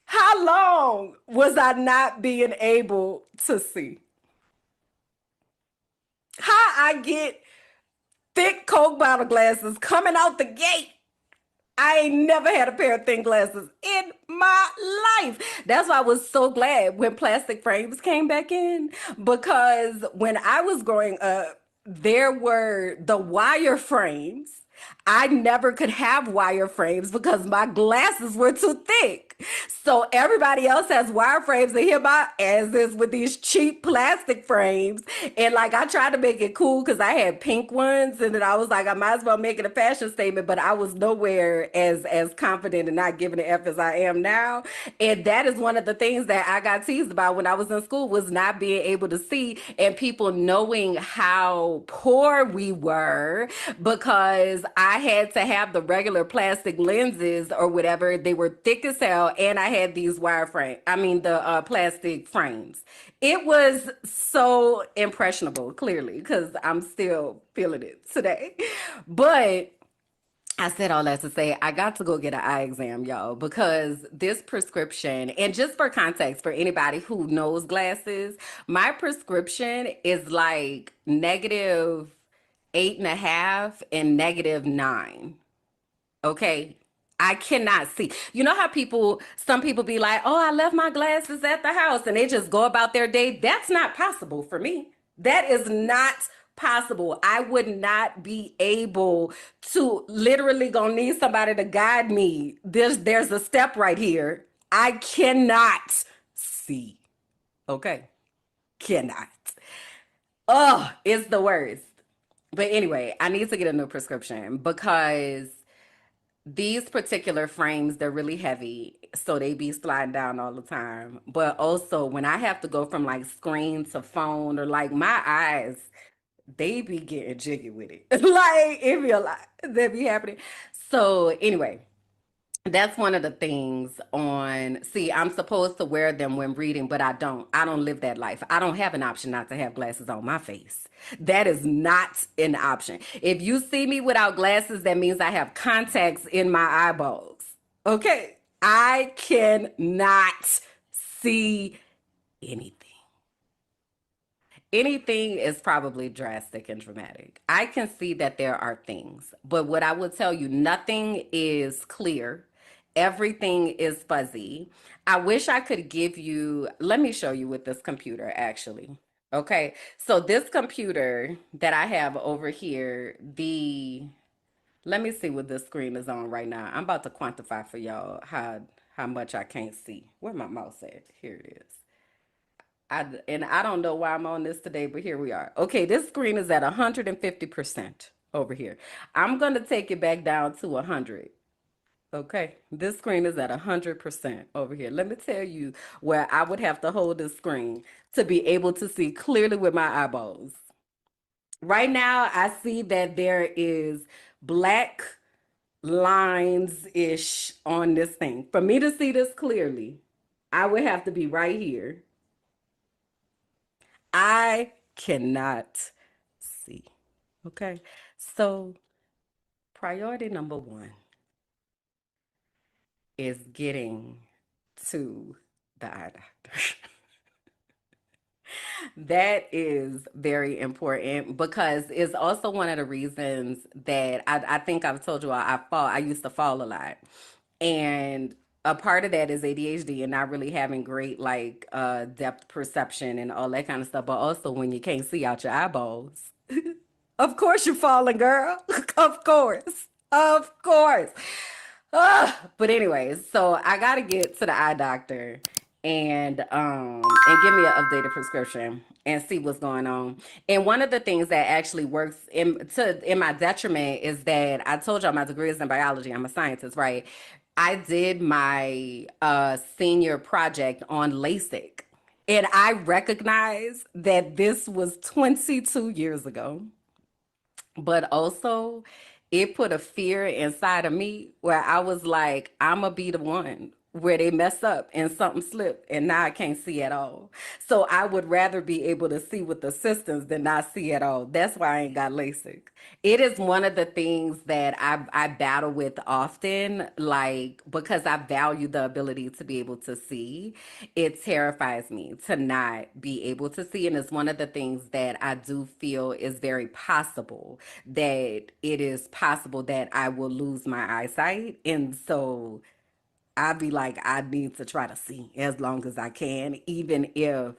How long was I not being able to see? How I get thick Coke bottle glasses coming out the gate. I ain't never had a pair of thin glasses in my life. That's why I was so glad when plastic frames came back in, because when I was growing up, there were the wire frames. I never could have wire frames because my glasses were too thick. So everybody else has wire frames, and here my ass is with these cheap plastic frames. And like I tried to make it cool because I had pink ones, and then I was like, I might as well make it a fashion statement, but I was nowhere as confident and not giving it F as I am now. And that is one of the things that I got teased about when I was in school, was not being able to see, and people knowing how poor we were because I had to have the regular plastic lenses or whatever. They were thick as hell, and I had these the plastic frames. It was so impressionable, clearly, because I'm still feeling it today. But I said all that to say I got to go get an eye exam, y'all, because this prescription, and just for context, for anybody who knows glasses, my prescription is like -8.5 and -9. Okay. I cannot see. You know how some people be like, oh, I left my glasses at the house, and they just go about their day. That's not possible for me. That is not possible. I would not be able to, literally gonna need somebody to guide me. There's a step right here. I cannot see. Okay. Cannot. Oh, it's the worst. But anyway, I need to get a new prescription because these particular frames, they're really heavy, so they be sliding down all the time. But also, when I have to go from like screen to phone, or like my eyes, they be getting jiggy with it. Like, it be a lot that be happening. So anyway, That's one of the things see, I'm supposed to wear them when reading, but I don't. I don't live that life. I don't have an option not to have glasses on my face. That is not an option. If you see me without glasses, that means I have contacts in my eyeballs. Okay? I cannot see anything. Anything is probably drastic and dramatic. I can see that there are things, but what I will tell you, nothing is clear. Everything is fuzzy. I wish I could give you, let me show you with this computer actually. Okay, so this computer that I have over here, let me see what this screen is on right now. I'm about to quantify for y'all how much I can't see. Where my mouse at? Here it is. And I don't know why I'm on this today, but here we are. Okay, this screen is at 150% over here. I'm going to take it back down to 100. Okay, this screen is at 100% over here. Let me tell you where I would have to hold this screen to be able to see clearly with my eyeballs. Right now, I see that there is black lines-ish on this thing. For me to see this clearly, I would have to be right here. I cannot see. Okay. So, priority number one is getting to the eye doctor. That is very important because it's also one of the reasons that I think I've told you I used to fall a lot. And a part of that is ADHD and not really having great like depth perception and all that kind of stuff. But also when you can't see out your eyeballs. Of course you're falling, girl. Of course. Of course. But anyways, so I gotta get to the eye doctor and give me an updated prescription and see what's going on. And one of the things that actually works in my detriment is that I told y'all my degree is in biology. I'm a scientist, right? I did my senior project on LASIK. And I recognize that this was 22 years ago, but also it put a fear inside of me where I was like, I'm gonna be the one where they mess up and something slip and now I can't see at all. So I would rather be able to see with assistance than not see at all. That's why I ain't got LASIK. It is one of the things that I battle with often, like because I value the ability to be able to see. It terrifies me to not be able to see, and it's one of the things that I do feel is very possible, that it is possible that I will lose my eyesight. And so I'd be like, I need to try to see as long as I can, even if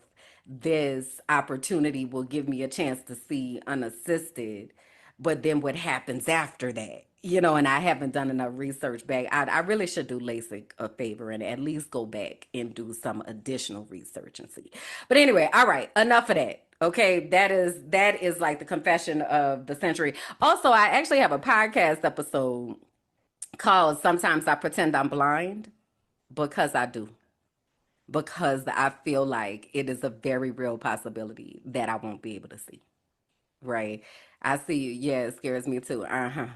this opportunity will give me a chance to see unassisted. But then what happens after that? You know, and I haven't done enough research back. I really should do LASIK a favor and at least go back and do some additional research and see. But anyway, all right, enough of that. Okay, that is like the confession of the century. Also, I actually have a podcast episode called Sometimes I Pretend I'm Blind, because I do. Because I feel like it is a very real possibility that I won't be able to see. Right. I see you. Yeah, it scares me too. Uh-huh.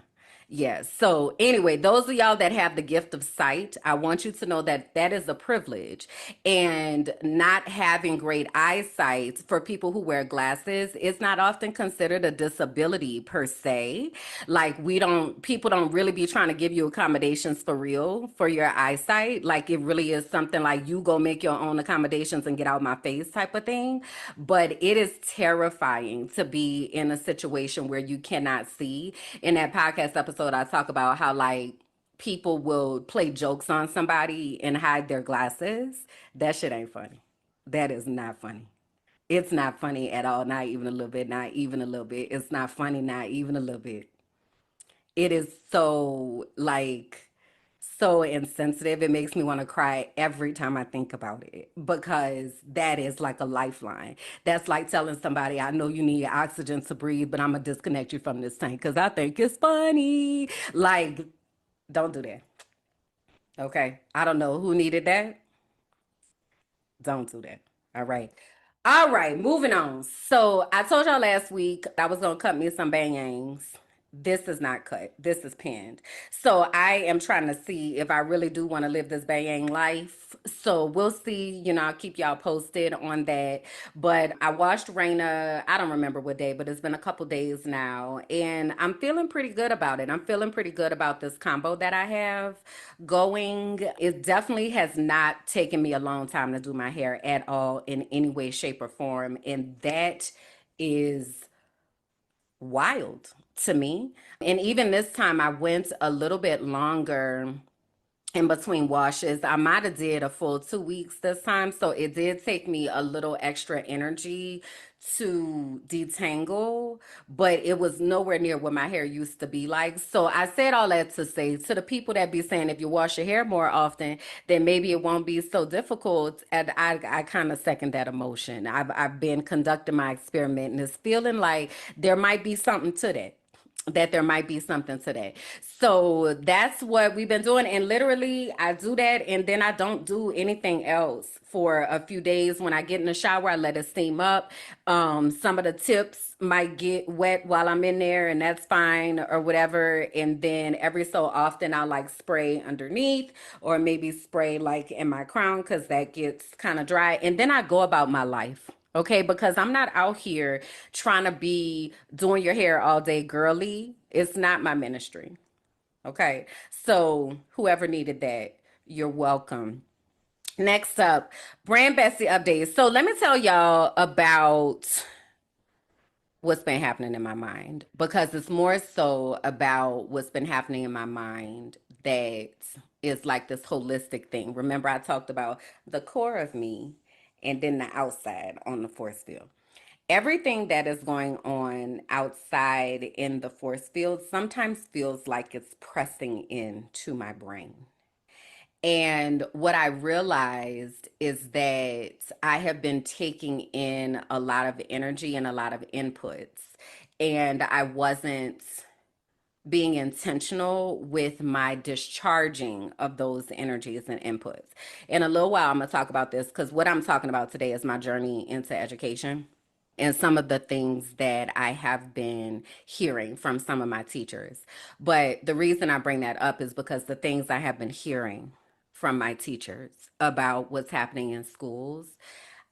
Yeah. So anyway, those of y'all that have the gift of sight, I want you to know that that is a privilege. And not having great eyesight for people who wear glasses is not often considered a disability per se. Like people don't really be trying to give you accommodations for real for your eyesight. Like it really is something like you go make your own accommodations and get out my face type of thing. But it is terrifying to be in a situation where you cannot see. In that podcast episode, I talk about how like people will play jokes on somebody and hide their glasses. That shit ain't funny. That is not funny. It's not funny at all. Not even a little bit. Not even a little bit. It's not funny. Not even a little bit. It is so like so insensitive. It makes me want to cry every time I think about it because that is like a lifeline. That's like telling somebody, I know you need oxygen to breathe, but I'm gonna disconnect you from this tank because I think it's funny. Like, don't do that. Okay. I don't know who needed that. Don't do that. All right. All right, moving on. So I told y'all last week I was gonna cut me some bangs This is not cut. This is pinned. So I am trying to see if I really do want to live this Bayang life. So we'll see. I'll keep y'all posted on that. But I watched Raina. I don't remember what day, but it's been a couple days now. And I'm feeling pretty good about it. I'm feeling pretty good about this combo that I have going. It definitely has not taken me a long time to do my hair at all in any way, shape, or form. And that is wild to me. And even this time, I went a little bit longer in between washes. I might have did a full 2 weeks this time, so it did take me a little extra energy to detangle, but it was nowhere near what my hair used to be like. So I said all that to say to the people that be saying if you wash your hair more often, then maybe it won't be so difficult. And I kind of second that emotion. I've been conducting my experiment and it's feeling like there might be something to that there might be something to that. So that's what we've been doing. And literally, I do that and then I don't do anything else for a few days. When I get in the shower, I let it steam up. Some of the tips might get wet while I'm in there, and that's fine or whatever. And then every so often, I'll like spray underneath or maybe spray like in my crown because that gets kind of dry. And then I go about my life. Okay, because I'm not out here trying to be doing your hair all day girly. It's not my ministry. Okay, so whoever needed that, you're welcome. Next up, Brand Bestie updates. So let me tell y'all about what's been happening in my mind because it's more so about what's been happening in my mind that is like this holistic thing. Remember, I talked about the core of me and then the outside on the force field. Everything that is going on outside in the force field sometimes feels like it's pressing in to my brain. And what I realized is that I have been taking in a lot of energy and a lot of inputs, and I wasn't being intentional with my discharging of those energies and inputs. In a little while, I'm going to talk about this because what I'm talking about today is my journey into education and some of the things that I have been hearing from some of my teachers. But the reason I bring that up is because the things I have been hearing from my teachers about what's happening in schools,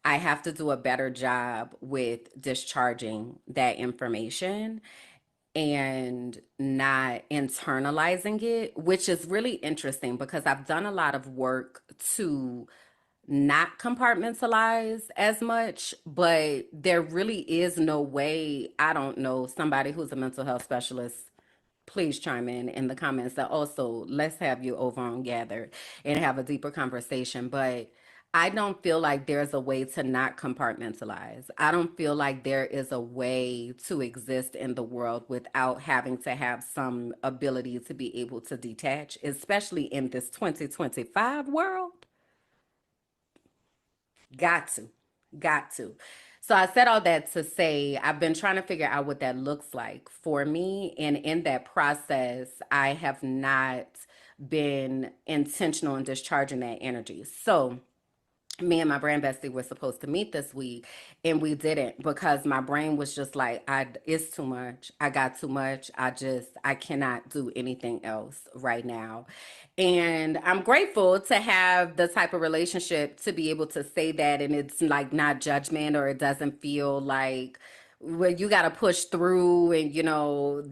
I have to do a better job with discharging that information and not internalizing it, which is really interesting because I've done a lot of work to not compartmentalize as much, but there really is no way, I don't know, somebody who's a mental health specialist, please chime in the comments that also let's have you over on Gather and have a deeper conversation. But I don't feel like there's a way to not compartmentalize. I don't feel like there is a way to exist in the world without having to have some ability to be able to detach, especially in this 2025 world. Got to, got to. So I said all that to say I've been trying to figure out what that looks like for me. And in that process, I have not been intentional in discharging that energy. So me and my brand bestie were supposed to meet this week and we didn't because my brain was just like it's too much. I got too much. I cannot do anything else right now. And I'm grateful to have the type of relationship to be able to say that and it's like not judgment or it doesn't feel like where you got to push through and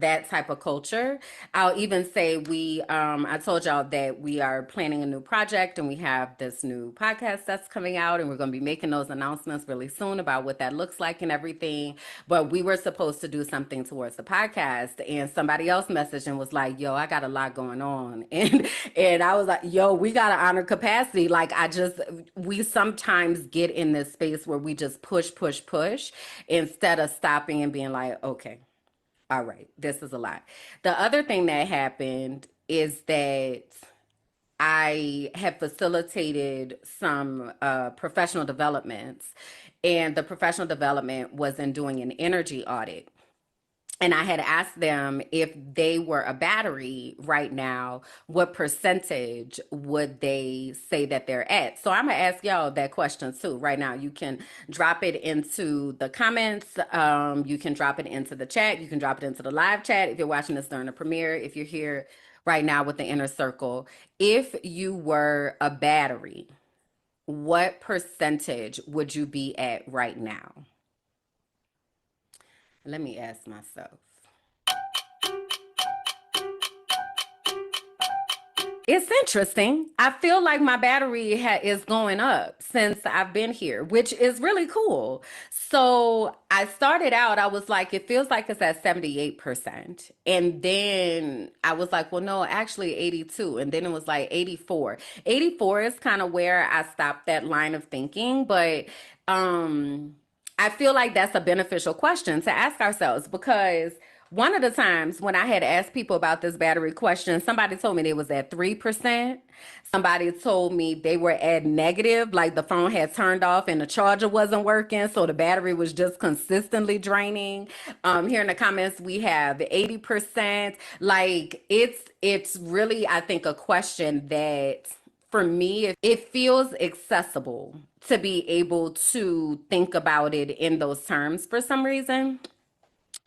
that type of culture. I'll even say I told y'all that we are planning a new project and we have this new podcast that's coming out and we're going to be making those announcements really soon about what that looks like and everything. But we were supposed to do something towards the podcast and somebody else messaged and was like, yo, I got a lot going on. And I was like, yo, we got to honor capacity. Like we sometimes get in this space where we just push instead of stopping and being like, okay, all right, this is a lot. The other thing that happened is that I have facilitated some professional developments, and the professional development was in doing an energy audit. And I had asked them if they were a battery right now, what percentage would they say that they're at? So I'm gonna ask y'all that question too right now. You can drop it into the comments. You can drop it into the chat. You can drop it into the live chat if you're watching this during the premiere. If you're here right now with the inner circle, if you were a battery, what percentage would you be at right now? Let me ask myself. It's interesting. I feel like my battery is going up since I've been here, which is really cool. So I started out, I was like, it feels like it's at 78%. And then I was like, well, no, actually 82. And then it was like 84. 84 is kind of where I stopped that line of thinking. But I feel like that's a beneficial question to ask ourselves because one of the times when I had asked people about this battery question, somebody told me they was at 3%. Somebody told me they were at negative, like the phone had turned off and the charger wasn't working, so the battery was just consistently draining. Here in the comments, we have 80%. Like it's really, I think, a question that for me, it feels accessible to be able to think about it in those terms for some reason.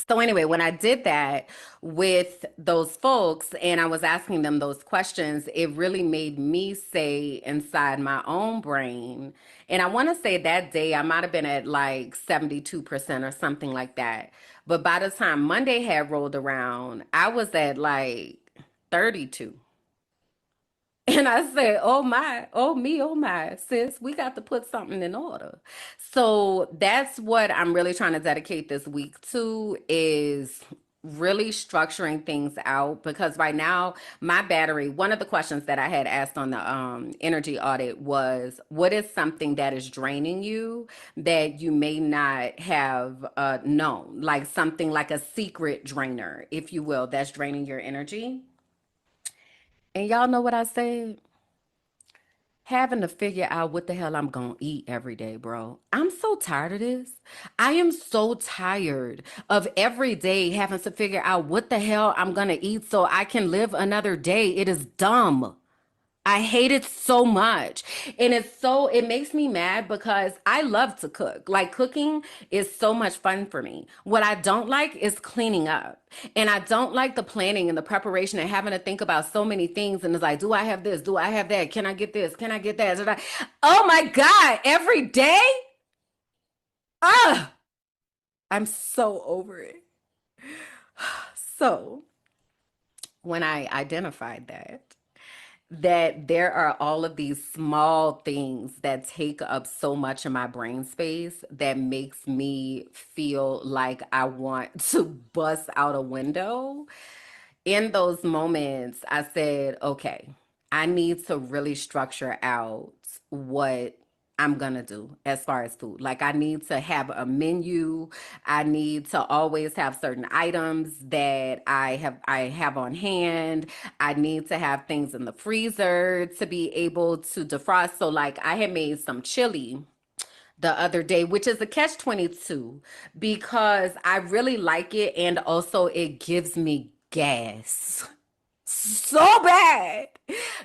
So anyway, when I did that with those folks and I was asking them those questions, it really made me say inside my own brain, and I want to say that day I might have been at like 72% or something like that. But by the time Monday had rolled around, I was at like 32. And I said, oh my, oh me, oh my, sis, we got to put something in order. So that's what I'm really trying to dedicate this week to is really structuring things out because right now my battery, one of the questions that I had asked on the energy audit was what is something that is draining you that you may not have known, like something like a secret drainer, if you will, that's draining your energy. And y'all know what I said? Having to figure out what the hell I'm gonna eat every day, bro. I'm so tired of this. I am so tired of every day having to figure out what the hell I'm gonna eat so I can live another day. It is dumb. I hate it so much. And it makes me mad because I love to cook. Like cooking is so much fun for me. What I don't like is cleaning up. And I don't like the planning and the preparation and having to think about so many things. And it's like, do I have this? Do I have that? Can I get this? Can I get that? Oh my God, every day? Ah, I'm so over it. So when I identified that there are all of these small things that take up so much of my brain space that makes me feel like I want to bust out a window. In those moments, I said, okay, I need to really structure out what I'm gonna do as far as food. Like I need to have a menu. I need to always have certain items that I have on hand. I need to have things in the freezer to be able to defrost. So like I had made some chili the other day, which is a catch 22 because I really like it and also it gives me gas so bad.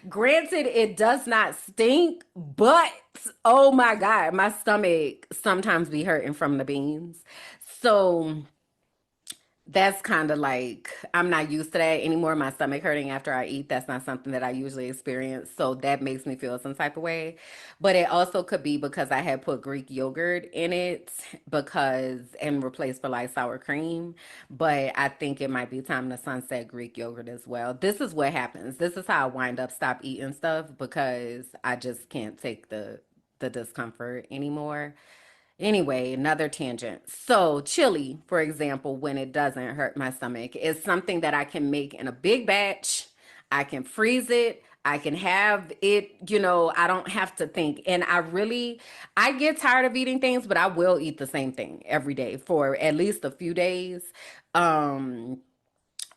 Granted, it does not stink, but oh my God, my stomach sometimes be hurting from the beans. So that's kind of like I'm not used to that anymore. My stomach hurting after I eat. That's not something that I usually experience. So that makes me feel some type of way. But it also could be because I had put Greek yogurt in it because and replaced for like sour cream. But I think it might be time to sunset Greek yogurt as well. This is what happens. This is how I wind up stop eating stuff because I just can't take the discomfort anymore. Anyway, another tangent. So, chili, for example, when it doesn't hurt my stomach, is something that I can make in a big batch. I can freeze it. I can have it, I don't have to think. And I get tired of eating things, but I will eat the same thing every day for at least a few days. Um,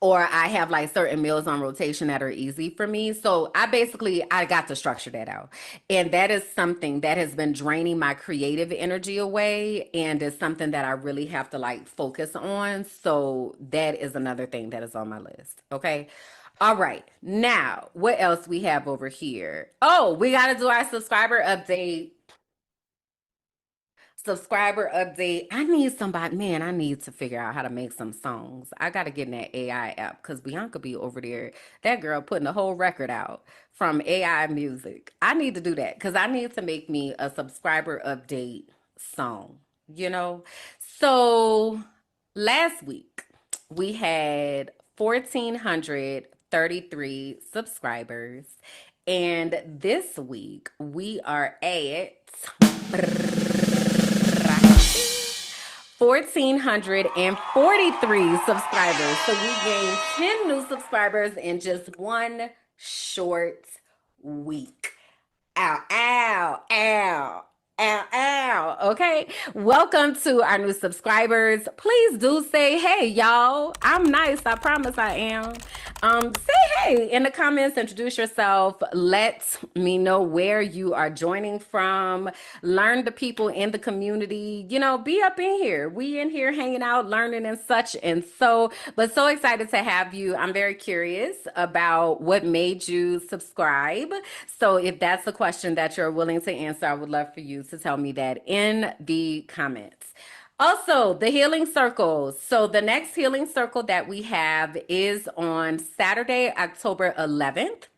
or I have like certain meals on rotation that are easy for me. So I got to structure that out. And that is something that has been draining my creative energy away, and is something that I really have to like focus on. So that is another thing that is on my list. Okay. All right. Now, what else we have over here? Oh, we got to do our subscriber update. I need somebody, man, I need to figure out how to make some songs. I got to get in that AI app because Bianca be over there. That girl putting the whole record out from AI music. I need to do that because I need to make me a subscriber update song, you know? So last week we had 1,433 subscribers. And this week we are at 1,443 subscribers. So we gained 10 new subscribers in just one short week. Ow, ow, ow. Ow, ow. Okay. Welcome to our new subscribers. Please do say hey, y'all. I'm nice. I promise I am. Say hey in the comments, introduce yourself. Let me know where you are joining from. Learn the people in the community. You know, be up in here. We in here hanging out, learning and such and so. But so excited to have you. I'm very curious about what made you subscribe. So if that's a question that you're willing to answer, I would love for you to tell me that in the comments. Also, the healing circles. So the next healing circle that we have is on Saturday, October 11th.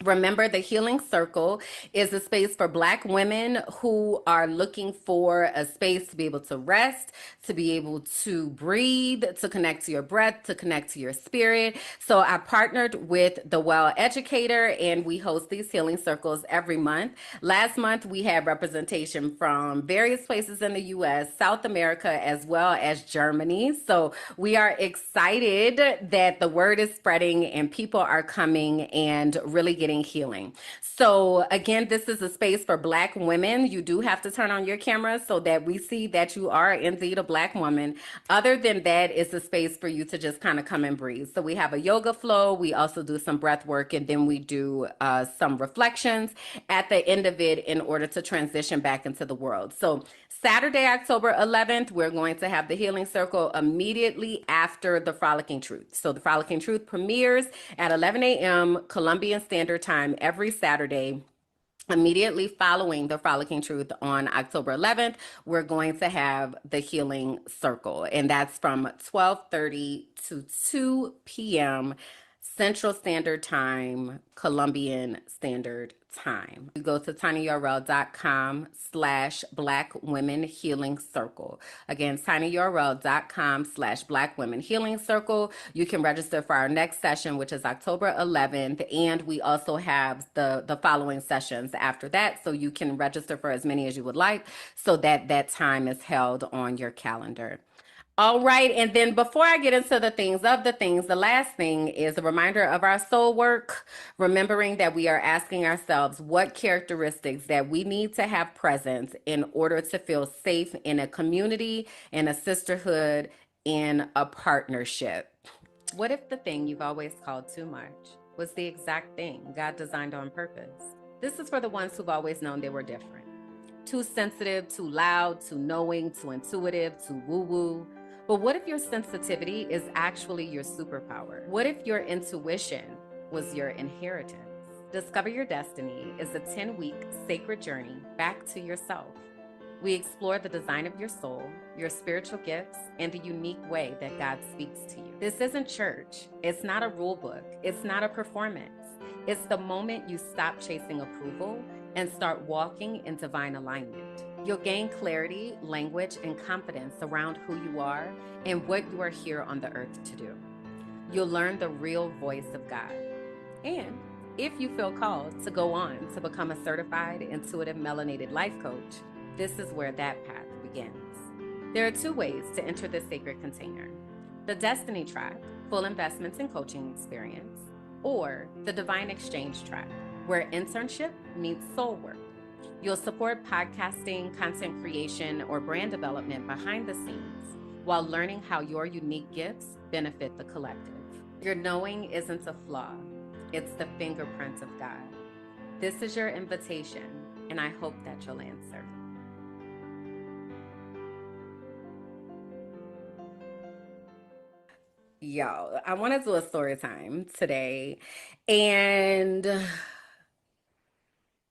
Remember, the Healing Circle is a space for Black women who are looking for a space to be able to rest, to be able to breathe, to connect to your breath, to connect to your spirit. So I partnered with the Well Educator, and we host these healing circles every month. Last month, we had representation from various places in the U.S., South America, as well as Germany. So we are excited that the word is spreading and people are coming and really getting healing. So again, this is a space for Black women. You do have to turn on your camera so that we see that you are indeed a Black woman. Other than that, it's a space for you to just kind of come and breathe. So we have a yoga flow. We also do some breath work, and then we do some reflections at the end of it in order to transition back into the world. So Saturday, October 11th, we're going to have the Healing Circle immediately after the Frolicking Truth. So the Frolicking Truth premieres at 11 a.m. Colombian Standard Time every Saturday. Immediately following the Frolicking Truth on October 11th, we're going to have the Healing Circle, and that's from 12:30 to 2 p.m. Central Standard Time, Colombian Standard Time. You go to tinyurl.com/Black Women Healing Circle. Again, tinyurl.com/Black Women Healing Circle. You can register for our next session, which is October 11th. And we also have the following sessions after that. So you can register for as many as you would like so that that time is held on your calendar. All right. And then before I get into the things, the last thing is a reminder of our soul work, remembering that we are asking ourselves what characteristics that we need to have present in order to feel safe in a community, in a sisterhood, in a partnership. What if the thing you've always called too much was the exact thing God designed on purpose? This is for the ones who've always known they were different. Too sensitive, too loud, too knowing, too intuitive, too woo-woo. But what if your sensitivity is actually your superpower? What if your intuition was your inheritance? Discover Your Destiny is a 10-week sacred journey back to yourself. We explore the design of your soul, your spiritual gifts, and the unique way that God speaks to you. This isn't church. It's not a rule book. It's not a performance. It's the moment you stop chasing approval and start walking in divine alignment. You'll gain clarity, language, and confidence around who you are and what you are here on the earth to do. You'll learn the real voice of God. And if you feel called to go on to become a certified intuitive melanated life coach, this is where that path begins. There are 2 ways to enter this sacred container: the Destiny track, full investments and coaching experience, or the Divine Exchange track, where internship meets soul work. You'll support podcasting, content creation, or brand development behind the scenes while learning how your unique gifts benefit the collective. Your knowing isn't a flaw, it's the fingerprints of God. This is your invitation, and I hope that you'll answer. Yo, I want to do a story time today, and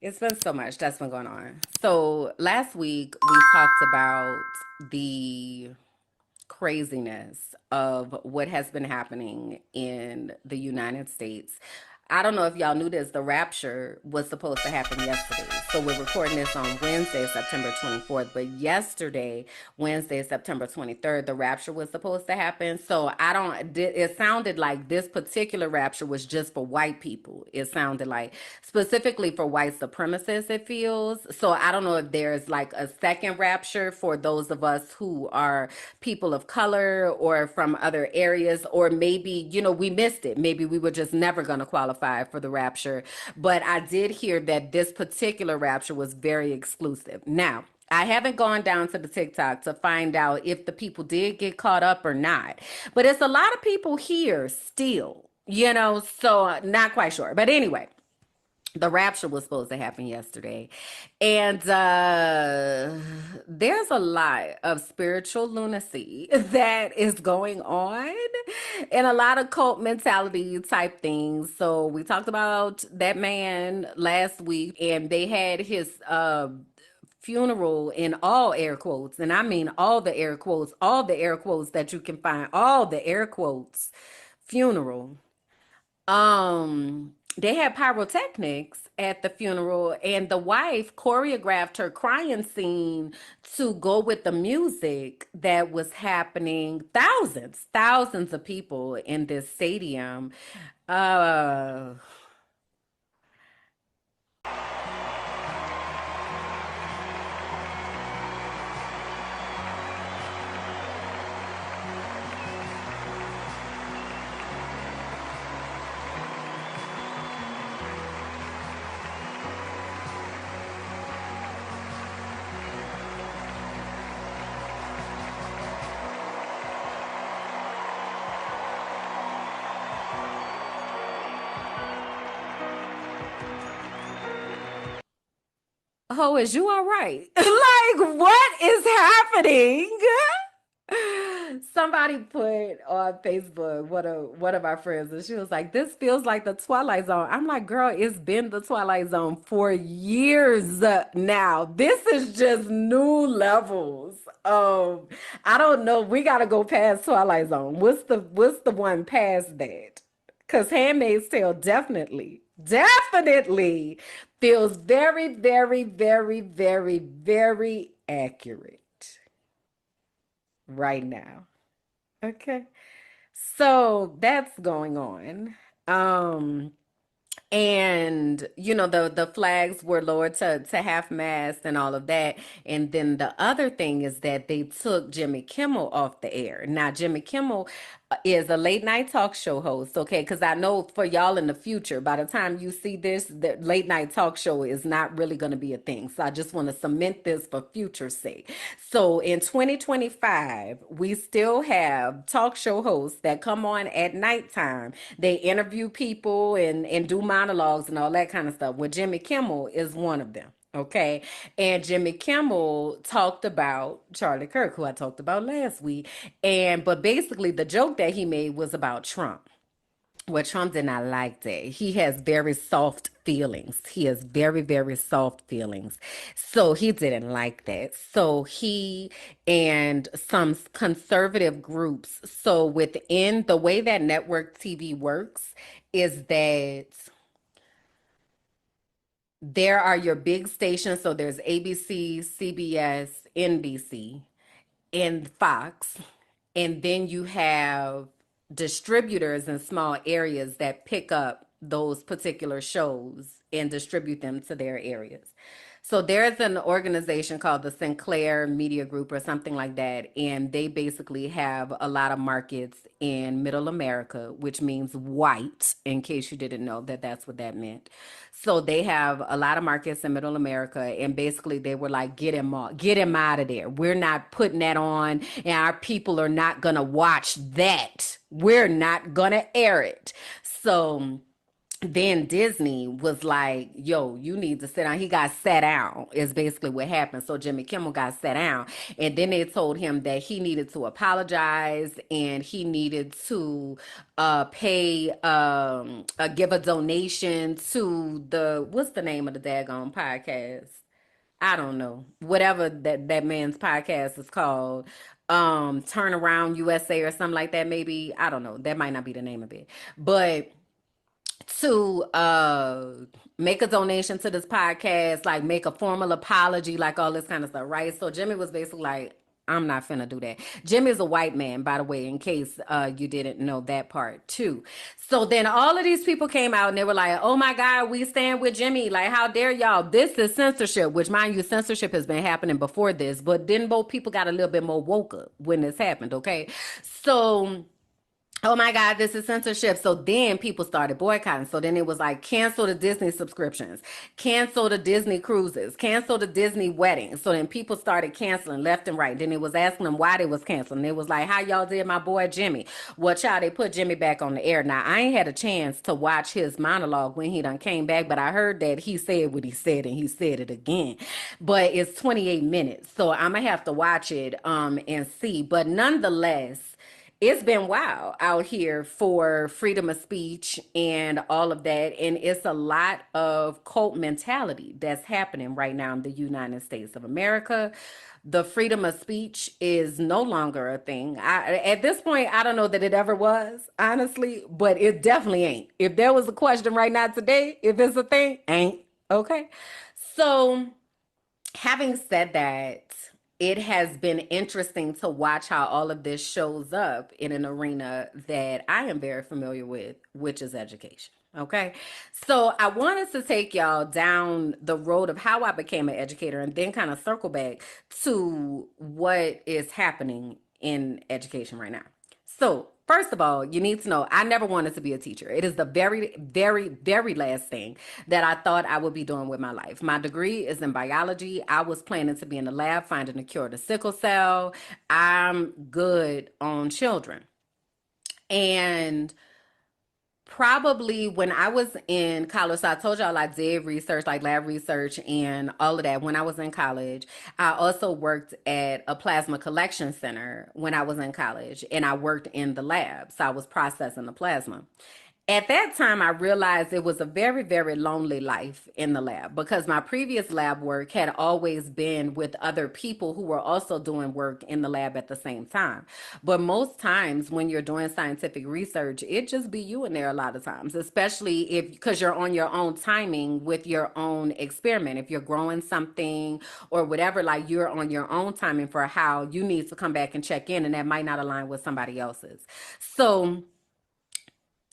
it's been so much that's been going on. So last week we talked about the craziness of what has been happening in the United States. I don't know if y'all knew this. The rapture was supposed to happen yesterday. So we're recording this on Wednesday, September 24th. But yesterday, Wednesday, September 23rd, the rapture was supposed to happen. So I don't, it sounded like this particular rapture was just for white people. It sounded like specifically for white supremacists, it feels. So I don't know if there's like a second rapture for those of us who are people of color or from other areas, or maybe, we missed it. Maybe we were just never going to qualify for the rapture. But I did hear that this particular rapture was very exclusive. Now, I haven't gone down to the TikTok to find out if the people did get caught up or not. But it's a lot of people here still, so not quite sure. But anyway, the rapture was supposed to happen yesterday. And there's a lot of spiritual lunacy that is going on and a lot of cult mentality type things. So we talked about that man last week, and they had his funeral in all air quotes. And I mean all the air quotes that you can find, all the air quotes funeral. They had pyrotechnics at the funeral, and the wife choreographed her crying scene to go with the music that was happening. Thousands of people in this stadium. Uh, oh, is you all right? Like, what is happening? Somebody put on Facebook, one of our friends, and she was like, "This feels like the Twilight Zone." I'm like, "Girl, it's been the Twilight Zone for years now. This is just new levels." I don't know. We gotta go past Twilight Zone. What's the one past that? Because Handmaid's Tale definitely feels very, very, very, very, very accurate right now. Okay. So that's going on. Um, and the flags were lowered to half mast and all of that. And then the other thing is that they took Jimmy Kimmel off the air. Now Jimmy Kimmel is a late night talk show host, okay? Because I know for y'all in the future, by the time you see this, the late night talk show is not really going to be a thing. So I just want to cement this for future sake. So in 2025, we still have talk show hosts that come on at nighttime. They interview people and do monologues and all that kind of stuff. Well, Jimmy Kimmel is one of them. Okay. And Jimmy Kimmel talked about Charlie Kirk, who I talked about last week. But basically the joke that he made was about Trump. Well, Trump did not like that. He has very soft feelings. He has very, very soft feelings. So he didn't like that. So he and some conservative groups, so within the way that network TV works, is that there are your big stations. So there's ABC, CBS, NBC, and Fox. And then you have distributors in small areas that pick up those particular shows and distribute them to their areas. So there's an organization called the Sinclair Media Group or something like that, and they basically have a lot of markets in Middle America, which means white, in case you didn't know that that's what that meant. So they have a lot of markets in Middle America, and basically they were like, get him out of there. We're not putting that on, and our people are not gonna watch that. We're not gonna air it. So then Disney was like, yo, you need to sit down. He got sat down, is basically what happened. So Jimmy Kimmel got sat down. And then they told him that he needed to apologize and he needed to pay, give a donation to what's the name of the daggone podcast? I don't know. Whatever that man's podcast is called. Turn Around USA or something like that, maybe. I don't know. That might not be the name of it. But to make a donation to this podcast, like make a formal apology, like all this kind of stuff, right? So Jimmy was basically like, I'm not finna do that. Jimmy's a white man, by the way, in case you didn't know that part too. So then all of these people came out and they were like, oh my God, we stand with Jimmy. Like, how dare y'all? This is censorship, which mind you, censorship has been happening before this, but then both people got a little bit more woke up when this happened, okay? So oh my God, this is censorship. So then people started boycotting. So then it was like, cancel the Disney subscriptions, cancel the Disney cruises, cancel the Disney weddings. So then people started canceling left and right. Then it was asking them why they was canceling. It was like, how y'all did my boy Jimmy? Well, child, they put Jimmy back on the air. Now, I ain't had a chance to watch his monologue when he done came back, but I heard that he said what he said and he said it again. But it's 28 minutes. So I'm going to have to watch it and see. But nonetheless, it's been wild out here for freedom of speech and all of that. And it's a lot of cult mentality that's happening right now in the United States of America. The freedom of speech is no longer a thing. At this point, I don't know that it ever was, honestly, but it definitely ain't. If there was a question right now today, if it's a thing, ain't. Okay. So having said that, it has been interesting to watch how all of this shows up in an arena that I am very familiar with, which is education. Okay. So I wanted to take y'all down the road of how I became an educator and then kind of circle back to what is happening in education right now. So, first of all, you need to know I never wanted to be a teacher. It is the very, very, very last thing that I thought I would be doing with my life. My degree is in biology. I was planning to be in the lab finding a cure to sickle cell. I'm good on children. And probably when I was in college, so I told y'all I did research, like lab research and all of that when I was in college. I also worked at a plasma collection center when I was in college, and I worked in the lab. So I was processing the plasma. At that time, I realized it was a very, very lonely life in the lab because my previous lab work had always been with other people who were also doing work in the lab at the same time. But most times when you're doing scientific research, it just be you in there a lot of times, especially if because you're on your own timing with your own experiment. If you're growing something or whatever, like you're on your own timing for how you need to come back and check in, and that might not align with somebody else's. So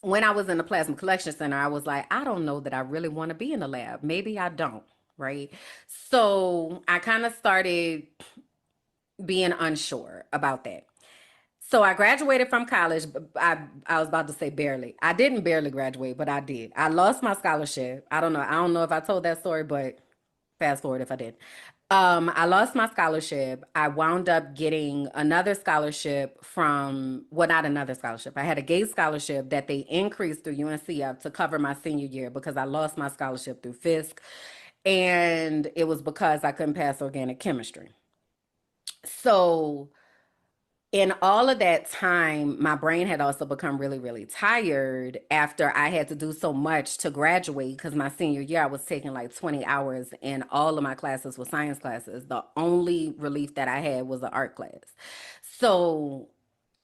when I was in the plasma collection center, I was like, I don't know that I really want to be in the lab. Maybe I don't, right? So I kind of started being unsure about that. So I graduated from college. I was about to say barely. I didn't barely graduate, but I did. I lost my scholarship. I don't know. I don't know if I told that story, but fast forward if I did. I lost my scholarship. I wound up getting another scholarship from, well, not another scholarship. I had a Gates scholarship that they increased through UNCF to cover my senior year because I lost my scholarship through Fisk. And it was because I couldn't pass organic chemistry. So in all of that time, my brain had also become really, really tired after I had to do so much to graduate because my senior year, I was taking like 20 hours and all of my classes were science classes. The only relief that I had was an art class. So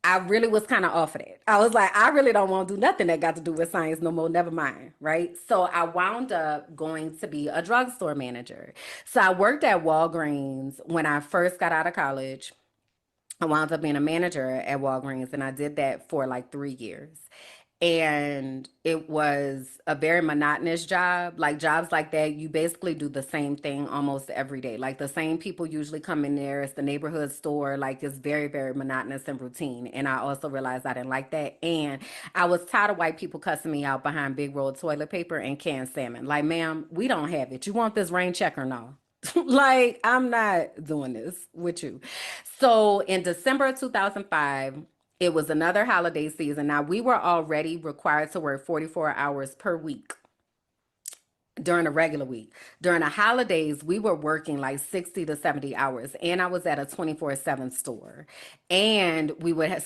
I really was kind of off of that. I was like, I really don't want to do nothing that got to do with science no more, never mind, right? So I wound up going to be a drugstore manager. So I worked at Walgreens when I first got out of college. I wound up being a manager at Walgreens, and I did that for like 3 years. And it was a very monotonous job. Like jobs like that, you basically do the same thing almost every day. Like the same people usually come in there. It's the neighborhood store. Like it's very, very monotonous and routine. And I also realized I didn't like that. And I was tired of white people cussing me out behind big roll of toilet paper and canned salmon. Like, ma'am, we don't have it. You want this rain check or no? Like, I'm not doing this with you. So in December of 2005, it was another holiday season. Now, we were already required to work 44 hours per week during a regular week. During the holidays, we were working like 60 to 70 hours. And I was at a 24/7 store. And we would have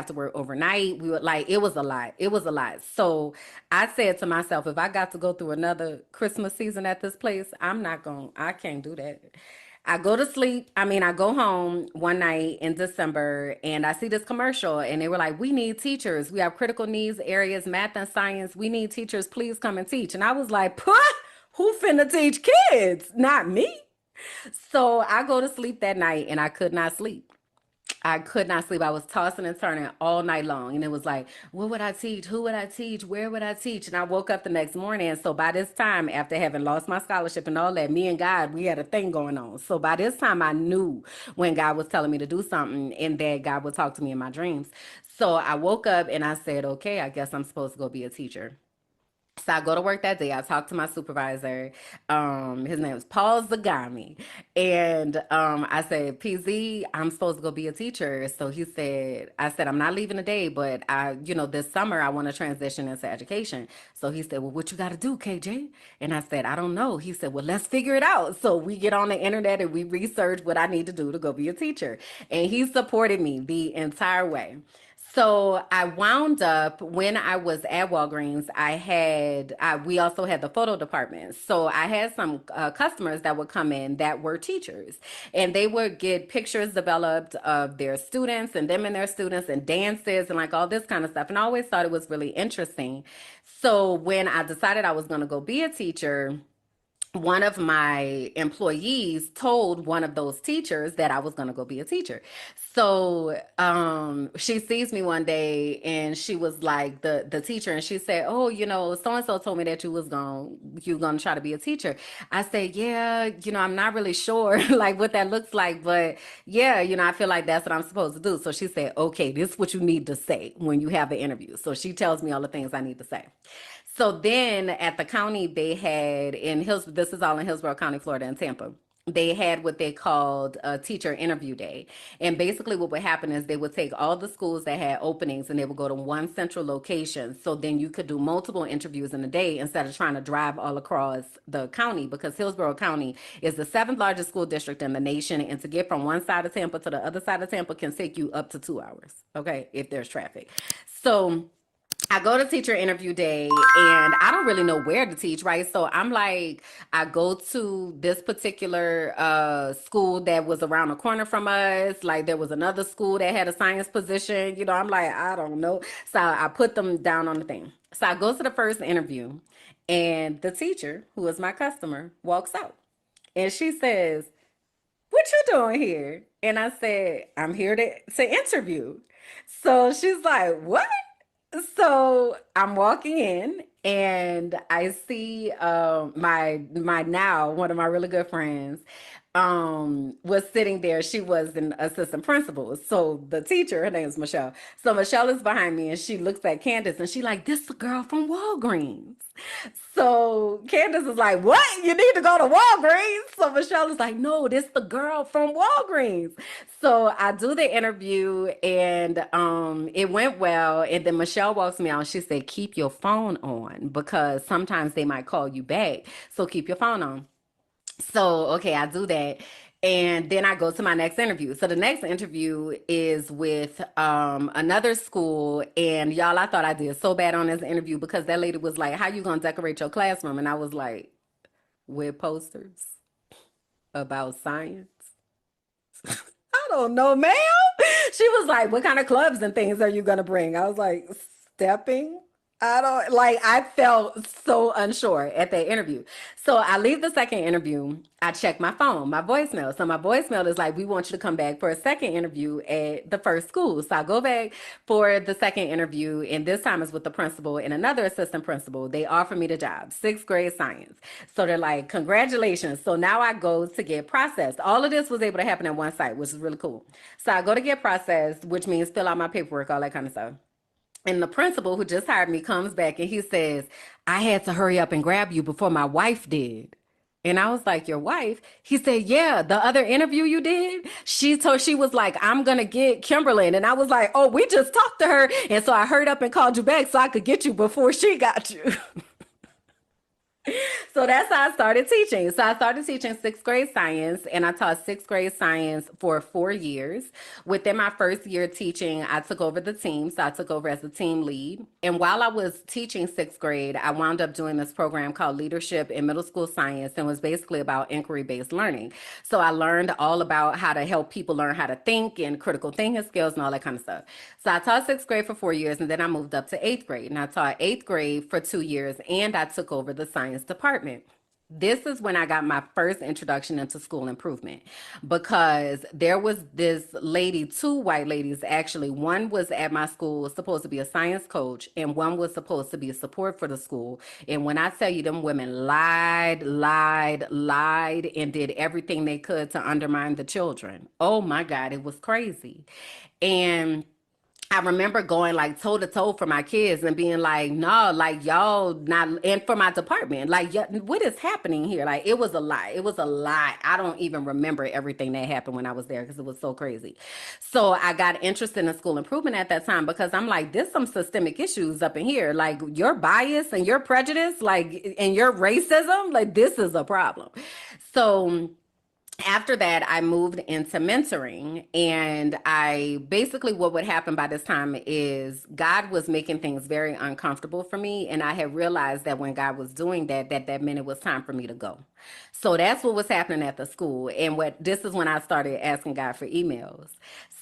to work overnight. We would like, it was a lot. It was a lot. So I said to myself, if I got to go through another Christmas season at this place, I can't do that. I go to sleep. I mean, I go home one night in December and I see this commercial and they were like, we need teachers. We have critical needs areas, math and science. We need teachers. Please come and teach. And I was like, "Puh, who finna teach kids? Not me." So I go to sleep that night and I could not sleep. I could not sleep. I was tossing and turning all night long. And it was like, what would I teach? Who would I teach? Where would I teach? And I woke up the next morning. And so by this time, after having lost my scholarship and all that, me and God, we had a thing going on. So by this time, I knew when God was telling me to do something and that God would talk to me in my dreams. So I woke up and I said, okay, I guess I'm supposed to go be a teacher. So I go to work that day. I talk to my supervisor. His name is Paul Zagami. And I said, PZ, I'm supposed to go be a teacher. So I said, I'm not leaving today, but this summer I want to transition into education. So he said, well, what you got to do, KJ? And I said, I don't know. He said, well, let's figure it out. So we get on the internet and we research what I need to do to go be a teacher. And he supported me the entire way. So I wound up when I was at Walgreens, we also had the photo department. So I had some customers that would come in that were teachers and they would get pictures developed of their students and them and their students and dances and like all this kind of stuff. And I always thought it was really interesting. So when I decided I was going to go be a teacher, one of my employees told one of those teachers that I was going to go be a teacher. So she sees me one day and she was like the teacher and she said, oh, so and so told me that you were going to try to be a teacher. I said, yeah, I'm not really sure like what that looks like, but yeah, I feel like that's what I'm supposed to do. So she said, okay, this is what you need to say when you have an interview. So she tells me all the things I need to say. So then at the county, they had this is all in Hillsborough County, Florida, and Tampa. They had what they called a teacher interview day. And basically what would happen is they would take all the schools that had openings and they would go to one central location. So then you could do multiple interviews in a day instead of trying to drive all across the county, because Hillsborough County is the seventh largest school district in the nation. And to get from one side of Tampa to the other side of Tampa can take you up to 2 hours, okay, if there's traffic. So I go to teacher interview day and I don't really know where to teach, right? So I'm like, I go to this particular school that was around the corner from us. Like there was another school that had a science position. I'm like, I don't know. So I put them down on the thing. So I go to the first interview and the teacher, who is my customer, walks out and she says, what you doing here? And I said, I'm here to interview. So she's like, what? So I'm walking in and I see my now one of my really good friends was sitting there. She was an assistant principal. So the teacher, her name is Michelle. So Michelle is behind me and she looks at Candace and she like, this the girl from Walgreens. So Candace is like, what? You need to go to Walgreens? So Michelle is like, no, this the girl from Walgreens. So I do the interview and it went well. And then Michelle walks me out. She said, keep your phone on because sometimes they might call you back. So keep your phone on. So, okay, I do that. And then I go to my next interview. So the next interview is with another school. And y'all, I thought I did so bad on this interview because that lady was like, how you going to decorate your classroom? And I was like, with posters about science. I don't know, ma'am. She was like, what kind of clubs and things are you going to bring? I was like, stepping I felt so unsure at that interview. So I leave the second interview. I check my phone, my voicemail. So my voicemail is like, we want you to come back for a second interview at the first school. So I go back for the second interview, and this time is with the principal and another assistant principal. They offer me the job, sixth grade science. So they're like, congratulations. So now I go to get processed. All of this was able to happen at one site, which is really cool. So I go to get processed, which means fill out my paperwork, all that kind of stuff. And the principal who just hired me comes back and he says, I had to hurry up and grab you before my wife did. And I was like, your wife? He said, yeah, the other interview you did, she was like, I'm going to get Kimberland. And I was like, oh, we just talked to her. And so I hurried up and called you back so I could get you before she got you. So that's how I started teaching. So I started teaching sixth grade science, and I taught sixth grade science for 4 years. Within my first year teaching, I took over the team. So I took over as the team lead. And while I was teaching sixth grade, I wound up doing this program called Leadership in Middle School Science, and was basically about inquiry-based learning. So I learned all about how to help people learn how to think and critical thinking skills and all that kind of stuff. So I taught sixth grade for 4 years, and then I moved up to eighth grade. And I taught eighth grade for 2 years, and I took over the science department. This is when I got my first introduction into school improvement, because there was this lady, two white ladies actually. One was at my school, was supposed to be a science coach, and one was supposed to be a support for the school. And when I tell you, them women lied, and did everything they could to undermine the children. Oh my God, it was crazy. And I remember going like toe to toe for my kids and being like, no, like y'all not, and for my department, like, what is happening here? Like, it was a lot. It was a lot. I don't even remember everything that happened when I was there because it was so crazy. So I got interested in school improvement at that time because I'm like, there's some systemic issues up in here. Like your bias and your prejudice, like, and your racism, like this is a problem. So after that, I moved into mentoring, and I basically, what would happen by this time is God was making things very uncomfortable for me. And I had realized that when God was doing that meant it was time for me to go. So that's what was happening at the school. And this is when I started asking God for emails.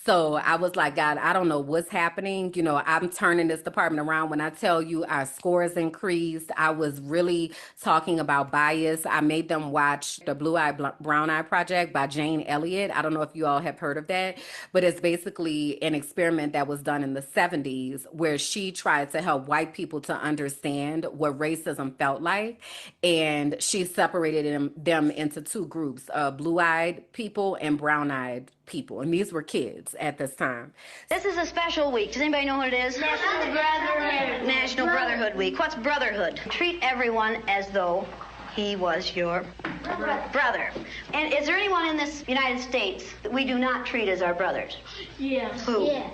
So I was like, God, I don't know what's happening. You know, I'm turning this department around. When I tell you our scores increased, I was really talking about bias. I made them watch the Blue Eye, Brown Eye Project by Jane Elliott. I don't know if you all have heard of that, but it's basically an experiment that was done in the 70s where she tried to help white people to understand what racism felt like. And she separated them into two groups, blue-eyed people and brown-eyed people. And these were kids at this time. This is a special week. Does anybody know what it is? National Brotherhood. National Brotherhood Week. What's brotherhood? Treat everyone as though he was your brother. And is there anyone in this United States that we do not treat as our brothers? Yes. Who? Yeah.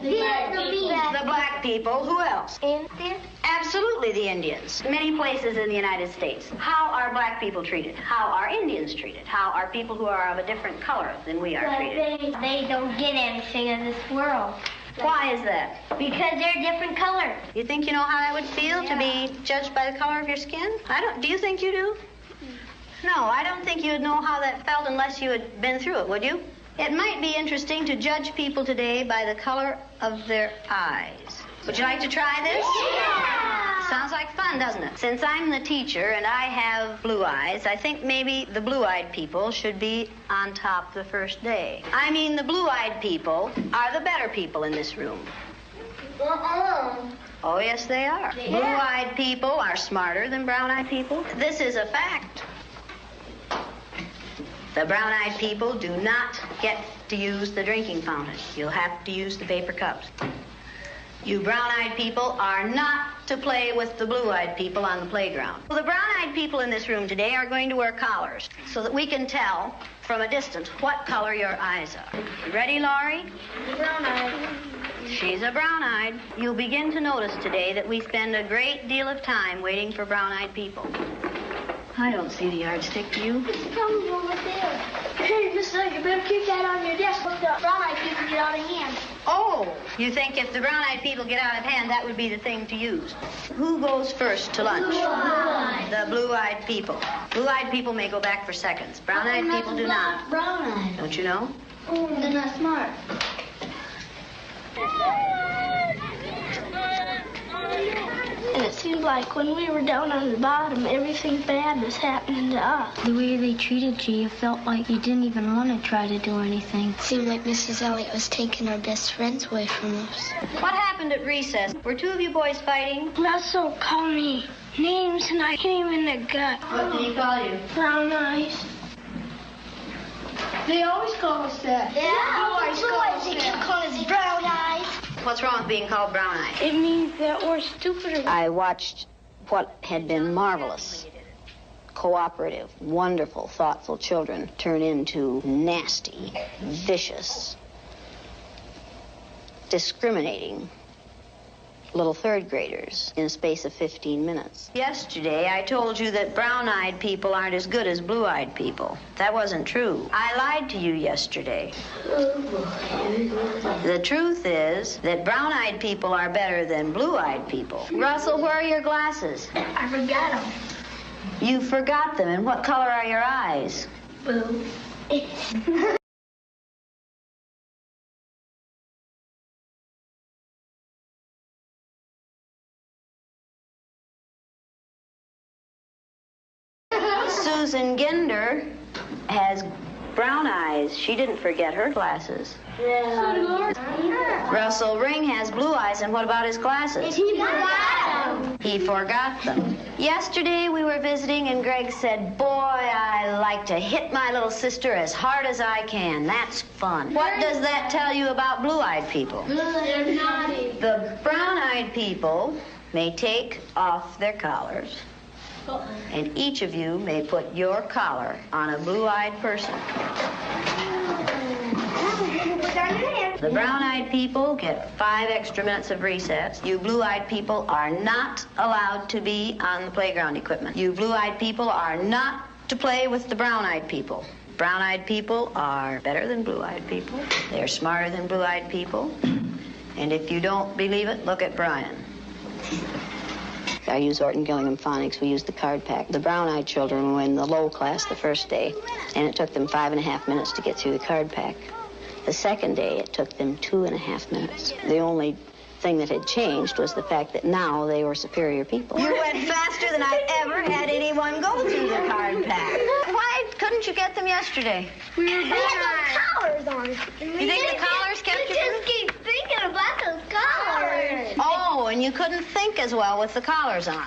The black people. Who else? Indians. Absolutely, the Indians. Many places in the United States. How are black people treated? How are Indians treated? How are people who are of a different color than we are treated? They don't get anything in this world. Why is that? Because they're different color. You think you know how that would feel to be judged by the color of your skin? I don't. Do you think you do? No, I don't think you'd know how that felt unless you had been through it, would you? It might be interesting to judge people today by the color of their eyes. Would you like to try this? Yeah! Sounds like fun, doesn't it? Since I'm the teacher and I have blue eyes, I think maybe the blue-eyed people should be on top the first day. I mean, the blue-eyed people are the better people in this room. Oh, yes, they are. Yeah. Blue-eyed people are smarter than brown-eyed people. This is a fact. The brown-eyed people do not get to use the drinking fountain. You'll have to use the paper cups. You brown-eyed people are not to play with the blue-eyed people on the playground. Well, the brown-eyed people in this room today are going to wear collars so that we can tell from a distance what color your eyes are. You ready, Laurie? Brown-eyed. She's a brown-eyed. You'll begin to notice today that we spend a great deal of time waiting for brown-eyed people. I don't see the yardstick, do you? It's probably over there. Hey, Miss Lady, you better keep that on your desk. Look, the brown-eyed people get out of hand. Oh, you think if the brown-eyed people get out of hand, that would be the thing to use. Who goes first to lunch? Blue-eyed. The blue-eyed people. Blue-eyed people may go back for seconds. Brown-eyed people do not. Brown-eyed. Don't you know? Oh, they're not smart. And it seems like when we were down on the bottom, everything bad was happening to us. The way they treated you, you felt like you didn't even want to try to do anything. It seemed like Mrs. Elliott was taking our best friends away from us. What happened at recess? Were two of you boys fighting? Russell called me names and I hit him in the gut. What did he call you? Brown eyes. They always call us that. Yeah, They keep calling us brown eyes. What's wrong with being called brown eyes? It means that we're stupider. I watched what had been marvelous, cooperative, wonderful, thoughtful children turn into nasty, vicious, discriminating little third graders in a space of 15 minutes. Yesterday, I told you that brown-eyed people aren't as good as blue-eyed people. That wasn't true. I lied to you yesterday. The truth is that brown-eyed people are better than blue-eyed people. Russell, where are your glasses? I forgot them. You forgot them. And what color are your eyes? Blue. Susan Ginder has brown eyes. She didn't forget her glasses. Russell Ring has blue eyes, and what about his glasses? He forgot them. He forgot them. Yesterday we were visiting, and Greg said, "Boy, I like to hit my little sister as hard as I can. That's fun." What does that tell you about blue-eyed people? They're naughty. The brown-eyed people may take off their collars, and each of you may put your collar on a blue-eyed person. The brown-eyed people get 5 extra minutes of recess. You blue-eyed people are not allowed to be on the playground equipment. You blue-eyed people are not to play with the brown-eyed people. Brown-eyed people are better than blue-eyed people. They're smarter than blue-eyed people. And if you don't believe it, look at Brian. I use Orton Gillingham Phonics. We used the card pack. The brown-eyed children were in the low class the first day, and it took them 5.5 minutes to get through the card pack. The second day, it took them 2.5 minutes. The only thing that had changed was the fact that now they were superior people. You went faster than I've ever had anyone go through the card pack. Why couldn't you get them yesterday? We had those collars on. You think the collars kept you? We just keep thinking about those collars. Oh, and you couldn't think as well with the collars on.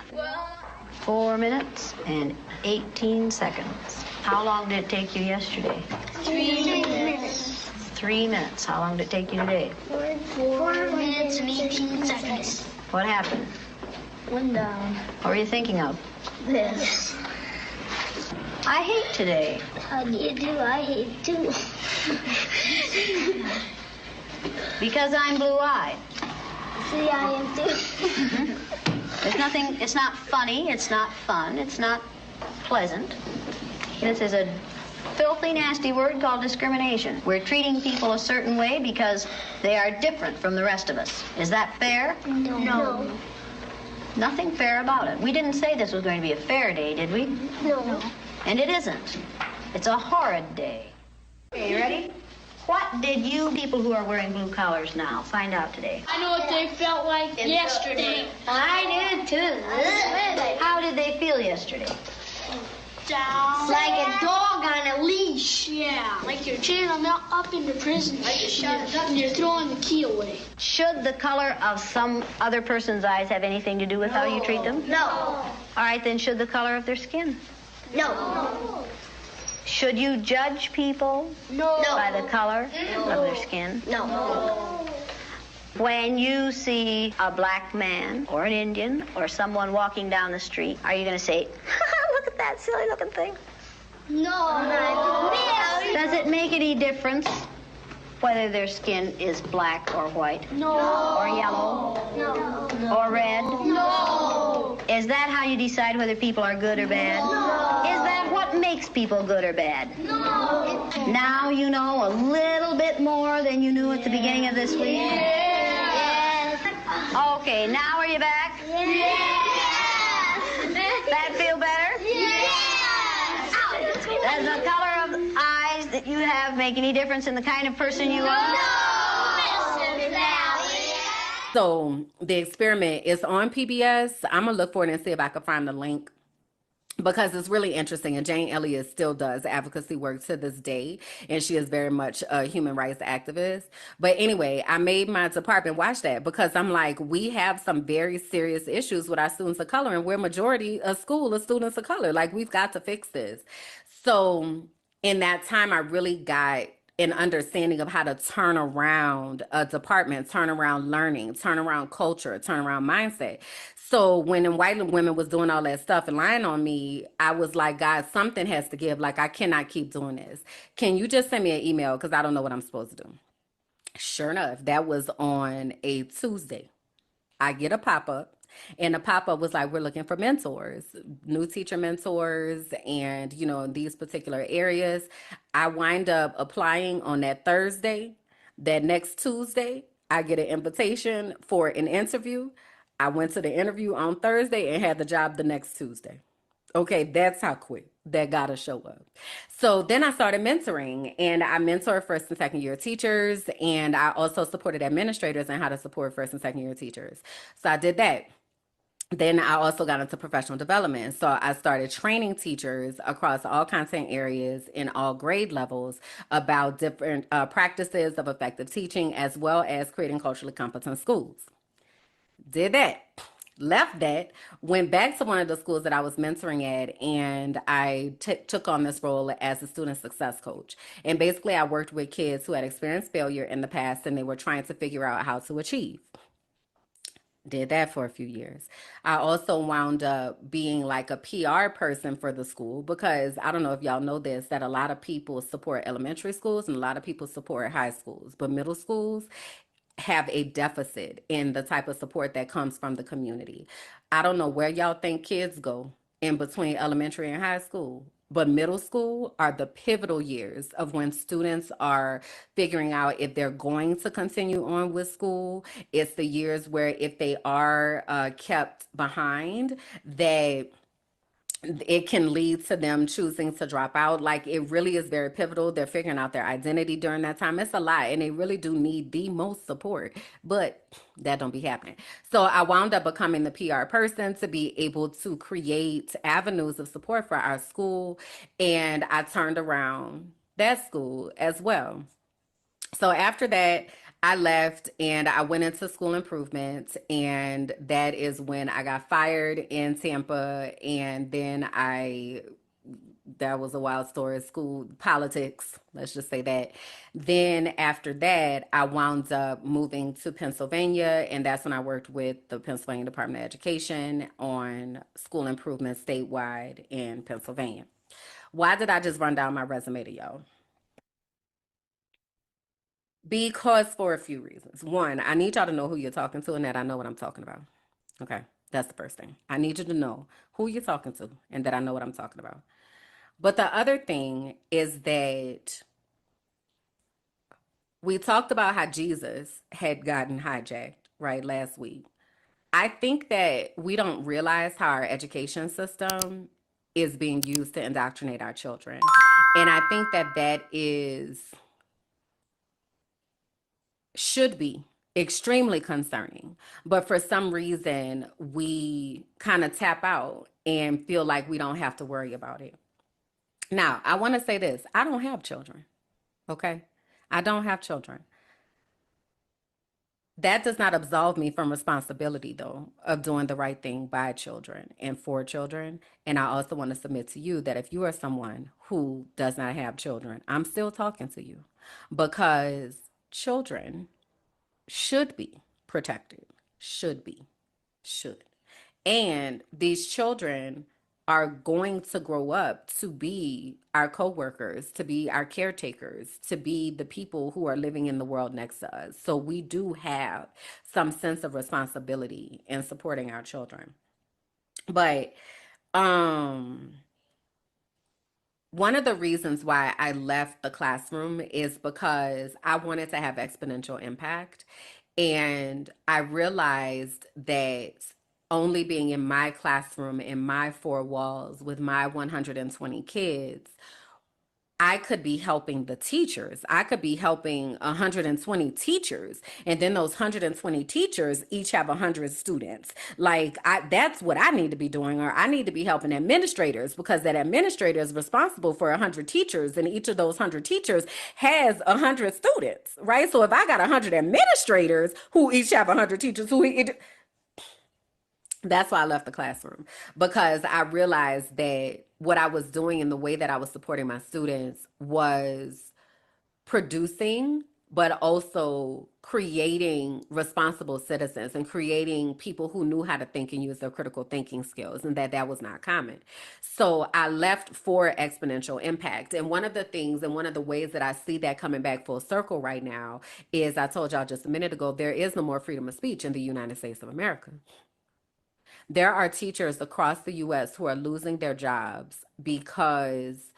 4 minutes and 18 seconds. How long did it take you yesterday? 3 minutes. 3 minutes. How long did it take you today? 4 minutes and 18 seconds. What happened? One down. What were you thinking of? This. I hate today. How do you do? I hate too. Because I'm blue-eyed. See, I am too. There's nothing, it's not funny, it's not fun, it's not pleasant. This is a filthy, nasty word called discrimination. We're treating people a certain way because they are different from the rest of us. Is that fair? No. Nothing fair about it. We didn't say this was going to be a fair day, did we? No. And it isn't. It's a horrid day. Okay, you ready? What did you people who are wearing blue collars now find out today? I know what they felt like yesterday. I did too. How did they feel yesterday? Down. Like a dog on a leash. Yeah. Like you're chaining them up into prison. Like you're shut up and you're throwing the key away. Should the color of some other person's eyes have anything to do with how you treat them? No. All right, then should the color of their skin? No. Should you judge people by the color of their skin? No. When you see a black man or an Indian or someone walking down the street, are you going to say, look at that silly looking thing? No. Does it make any difference whether their skin is black or white? No. Or yellow? No. Or red? No. Is that how you decide whether people are good or bad? No. Is that what makes people good or bad? No. Now you know a little bit more than you knew at the beginning of this week? Yes. Okay, now are you back? Yes. That feel better? Yes. Does the color of eyes that you have make any difference in the kind of person you are? No. So the experiment is on PBS. I'm gonna look for it and see if I can find the link because it's really interesting. And Jane Elliott still does advocacy work to this day, and she is very much a human rights activist. But anyway, I made my department watch that because I'm like, we have some very serious issues with our students of color, and we're majority a school of students of color. Like, we've got to fix this. So in that time, I really got an understanding of how to turn around a department, turn around learning, turn around culture, turn around mindset. So when the white women was doing all that stuff and lying on me, I was like, God, something has to give. Like, I cannot keep doing this. Can you just send me an email? Because I don't know what I'm supposed to do. Sure enough, that was on a Tuesday. I get a pop-up, and the pop-up was like, we're looking for mentors, new teacher mentors, and these particular areas. I wind up applying on that Thursday. That next Tuesday, I get an invitation for an interview. I went to the interview on Thursday and had the job the next Tuesday. Okay, that's how quick that gotta show up. So then I started mentoring, and I mentor first and second year teachers, and I also supported administrators on how to support first and second year teachers. So I did that. Then I also got into professional development. So I started training teachers across all content areas in all grade levels about different practices of effective teaching, as well as creating culturally competent schools. Did that. Left that, went back to one of the schools that I was mentoring at, and I took on this role as a student success coach. And basically, I worked with kids who had experienced failure in the past and they were trying to figure out how to achieve. Did that for a few years. I also wound up being like a PR person for the school because I don't know if y'all know this, that a lot of people support elementary schools and a lot of people support high schools, but middle schools have a deficit in the type of support that comes from the community. I don't know where y'all think kids go in between elementary and high school, but middle school are the pivotal years of when students are figuring out if they're going to continue on with school. It's the years where if they are kept behind, they it can lead to them choosing to drop out. Like, it really is very pivotal. They're figuring out their identity during that time. It's a lot, and they really do need the most support, but that don't be happening. So I wound up becoming the PR person to be able to create avenues of support for our school, and I turned around that school as well. So after that, I left and I went into school improvement, and that is when I got fired in Tampa. And then that was a wild story, school politics, let's just say that. Then after that, I wound up moving to Pennsylvania, and that's when I worked with the Pennsylvania Department of Education on school improvement statewide in Pennsylvania. Why did I just run down my resume to y'all? Because for a few reasons. One, I need y'all to know who you're talking to and that I know what I'm talking about. Okay, that's the first thing. I need you to know who you're talking to and that I know what I'm talking about. But the other thing is that we talked about how Jesus had gotten hijacked, right, last week. I think that we don't realize how our education system is being used to indoctrinate our children. And I think that should be extremely concerning. But for some reason, we kind of tap out and feel like we don't have to worry about it. Now, I want to say this. I don't have children, okay? I don't have children. That does not absolve me from responsibility, though, of doing the right thing by children and for children. And I also want to submit to you that if you are someone who does not have children, I'm still talking to you because children should be protected, should be, should. And these children are going to grow up to be our coworkers, to be our caretakers, to be the people who are living in the world next to us. So we do have some sense of responsibility in supporting our children. But one of the reasons why I left the classroom is because I wanted to have exponential impact. And I realized that only being in my classroom, in my four walls with my 120 kids, I could be helping the teachers. I could be helping 120 teachers, and then those 120 teachers each have 100 students. Like that's what I need to be doing, or I need to be helping administrators, because that administrator is responsible for 100 teachers, and each of those 100 teachers has 100 students, right? So if I got 100 administrators who each have 100 teachers, that's why I left the classroom, because I realized that what I was doing and the way that I was supporting my students was producing, but also creating responsible citizens and creating people who knew how to think and use their critical thinking skills, and that was not common. So I left for exponential impact. And one of the things and one of the ways that I see that coming back full circle right now is, I told y'all just a minute ago, there is no more freedom of speech in the United States of America. There are teachers across the US who are losing their jobs because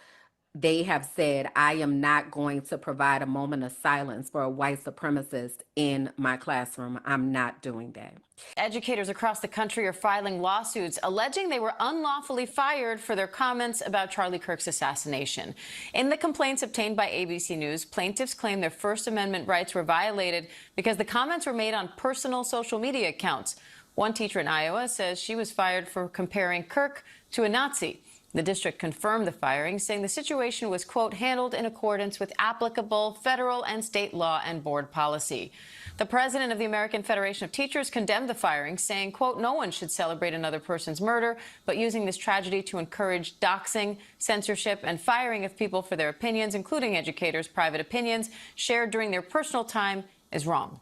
they have said, I am not going to provide a moment of silence for a white supremacist in my classroom. I'm not doing that. Educators across the country are filing lawsuits alleging they were unlawfully fired for their comments about Charlie Kirk's assassination. In the complaints obtained by ABC News, plaintiffs claim their First Amendment rights were violated because the comments were made on personal social media accounts. One teacher in Iowa says she was fired for comparing Kirk to a Nazi. The district confirmed the firing, saying the situation was, quote, handled in accordance with applicable federal and state law and board policy. The president of the American Federation of Teachers condemned the firing, saying, quote, no one should celebrate another person's murder, but using this tragedy to encourage doxing, censorship, and firing of people for their opinions, including educators' private opinions shared during their personal time, is wrong.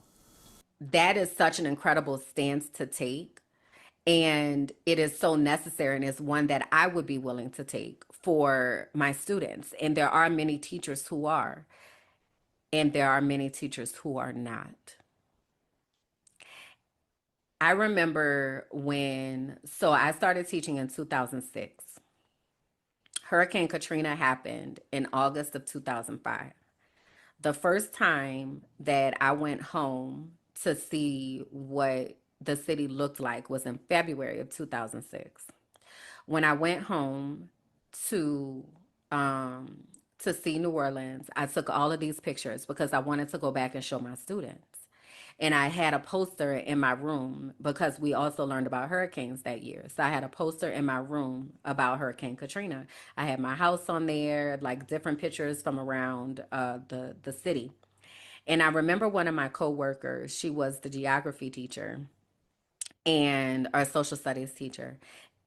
That is such an incredible stance to take. And it is so necessary, and it's one that I would be willing to take for my students. And there are many teachers who are, and there are many teachers who are not. I remember so I started teaching in 2006. Hurricane Katrina happened in August of 2005. The first time that I went home to see what the city looked like was in February of 2006. When I went home to see New Orleans, I took all of these pictures because I wanted to go back and show my students. And I had a poster in my room because we also learned about hurricanes that year. So I had a poster in my room about Hurricane Katrina. I had my house on there, like different pictures from around the city. And I remember one of my coworkers, she was the geography teacher and our social studies teacher.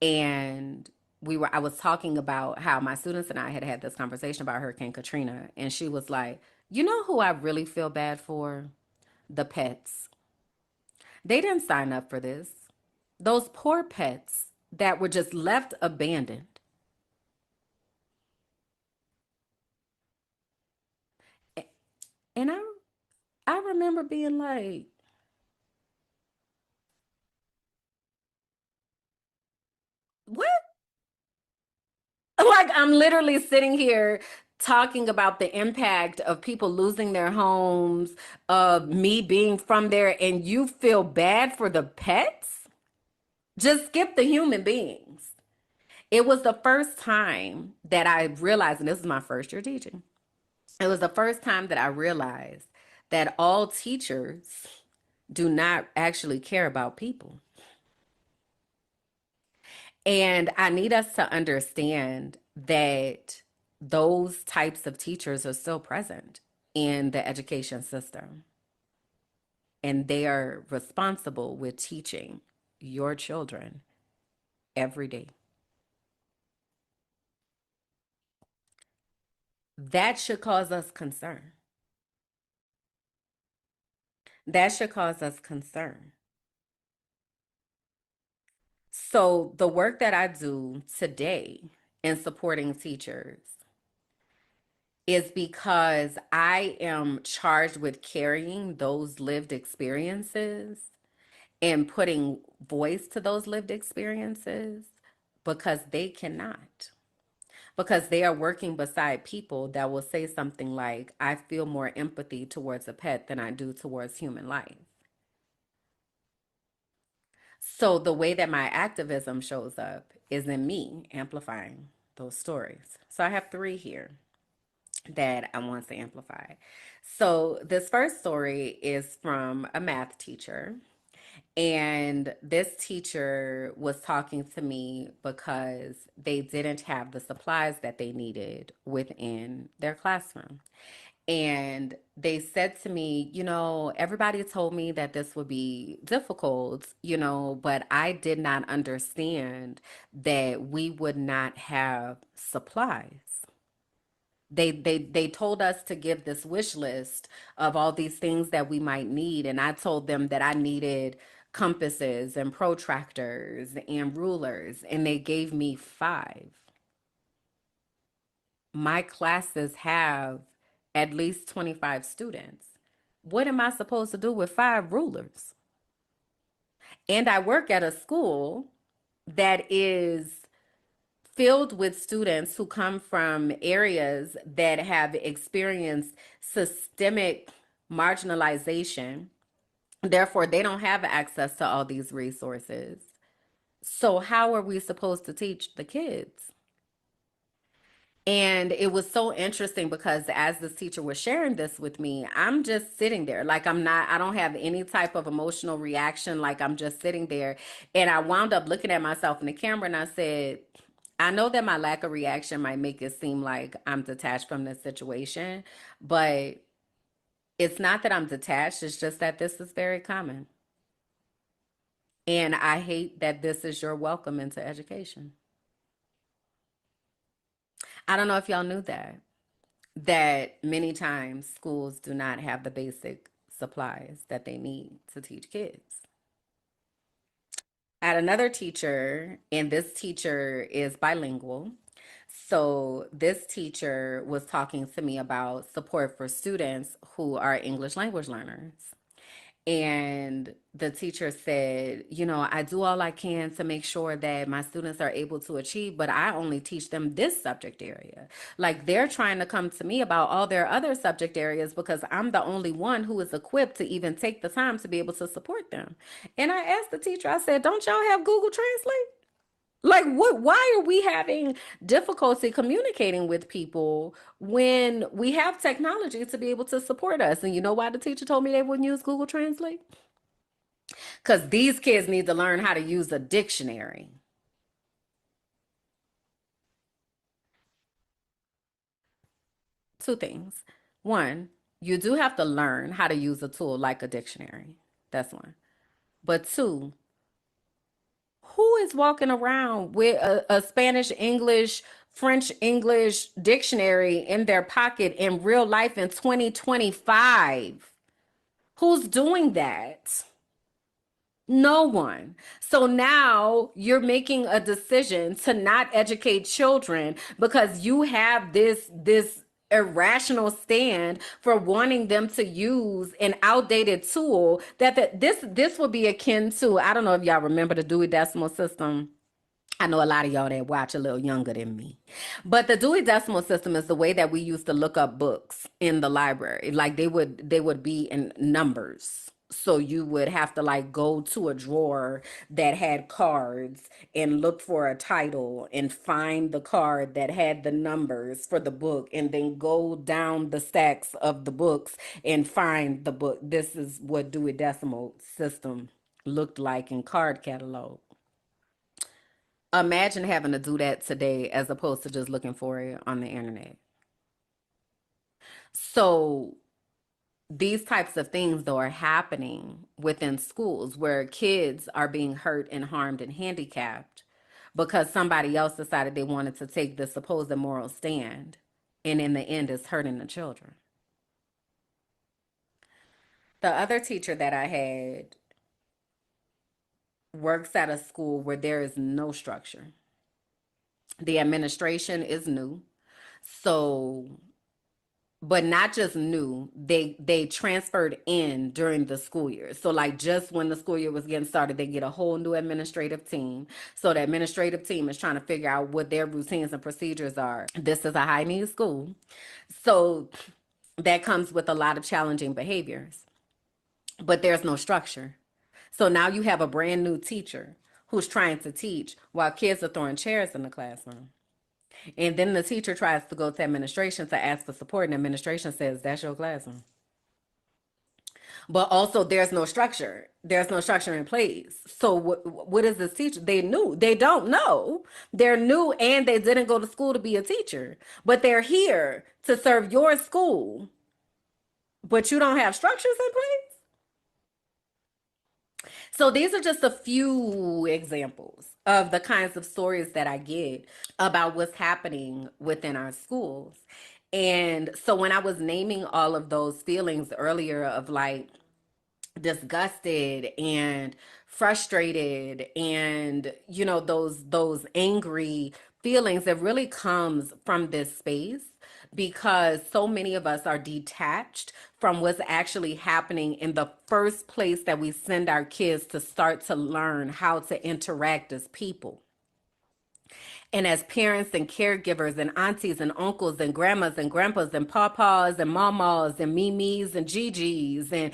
And I was talking about how my students and I had this conversation about Hurricane Katrina. And she was like, you know who I really feel bad for? The pets. They didn't sign up for this. Those poor pets that were just left abandoned. And I remember being like, what? Like, I'm literally sitting here talking about the impact of people losing their homes, of me being from there, and you feel bad for the pets? Just skip the human beings. It was the first time that I realized, and this is my first year teaching, it was the first time that I realized that all teachers do not actually care about people. And I need us to understand that those types of teachers are still present in the education system. And they are responsible with teaching your children every day. That should cause us concern. That should cause us concern. So the work that I do today in supporting teachers is because I am charged with carrying those lived experiences and putting voice to those lived experiences, because they cannot. Because they are working beside people that will say something like, I feel more empathy towards a pet than I do towards human life. So the way that my activism shows up is in me amplifying those stories. So I have 3 here. that I want to amplify. So, this first story is from a math teacher. And this teacher was talking to me because they didn't have the supplies that they needed within their classroom. And they said to me, everybody told me that this would be difficult, but I did not understand that we would not have supplies. They told us to give this wish list of all these things that we might need, and I told them that I needed compasses and protractors and rulers, and they gave me 5. My classes have at least 25 students. What am I supposed to do with 5 rulers? And I work at a school that is filled with students who come from areas that have experienced systemic marginalization. Therefore, they don't have access to all these resources. So, how are we supposed to teach the kids? And it was so interesting because as this teacher was sharing this with me, I'm just sitting there. Like I don't have any type of emotional reaction. Like I'm just sitting there. And I wound up looking at myself in the camera and I said, I know that my lack of reaction might make it seem like I'm detached from this situation, but it's not that I'm detached. It's just that this is very common. And I hate that this is your welcome into education. I don't know if y'all knew that many times schools do not have the basic supplies that they need to teach kids. I had another teacher, and this teacher is bilingual. So this teacher was talking to me about support for students who are English language learners. And the teacher said, I do all I can to make sure that my students are able to achieve, but I only teach them this subject area. Like they're trying to come to me about all their other subject areas because I'm the only one who is equipped to even take the time to be able to support them. And I asked the teacher, I said, don't y'all have Google Translate? Like why are we having difficulty communicating with people when we have technology to be able to support us? And you know why the teacher told me they wouldn't use Google Translate? Because these kids need to learn how to use a dictionary. Two things. One, you do have to learn how to use a tool like a dictionary. That's one. But two, who is walking around with a Spanish English, French English dictionary in their pocket in real life in 2025? Who's doing that? No one. So now you're making a decision to not educate children because you have this irrational stand for wanting them to use an outdated tool this would be akin to, I don't know if y'all remember the Dewey Decimal System. I know a lot of y'all that watch a little younger than me. But the Dewey Decimal System is the way that we used to look up books in the library. Like they would be in numbers. So you would have to like go to a drawer that had cards and look for a title and find the card that had the numbers for the book and then go down the stacks of the books and find the book. This is what Dewey Decimal System looked like in card catalog. Imagine having to do that today as opposed to just looking for it on the internet. So these types of things though are happening within schools where kids are being hurt and harmed and handicapped because somebody else decided they wanted to take the supposed moral stand, and in the end it's hurting the children. The other teacher that I had works at a school where there is no structure. The administration is new. So, but not just new, they transferred in during the school year. So like just when the school year was getting started, they get a whole new administrative team. So the administrative team is trying to figure out what their routines and procedures are. This is a high need school. So that comes with a lot of challenging behaviors, but there's no structure. So now you have a brand new teacher who's trying to teach while kids are throwing chairs in the classroom. And then the teacher tries to go to administration to ask for support, and administration says, that's your classroom. But also, there's no structure. There's no structure in place. So what is this teacher? They don't know. They're new, and they didn't go to school to be a teacher. But they're here to serve your school. But you don't have structures in place. So these are just a few examples of the kinds of stories that I get about what's happening within our schools. And so when I was naming all of those feelings earlier of like disgusted and frustrated and those angry feelings, it really comes from this space because so many of us are detached from what's actually happening in the first place that we send our kids to start to learn how to interact as people. And as parents and caregivers and aunties and uncles and grandmas and grandpas and papas and mamas and mimis and gigis, and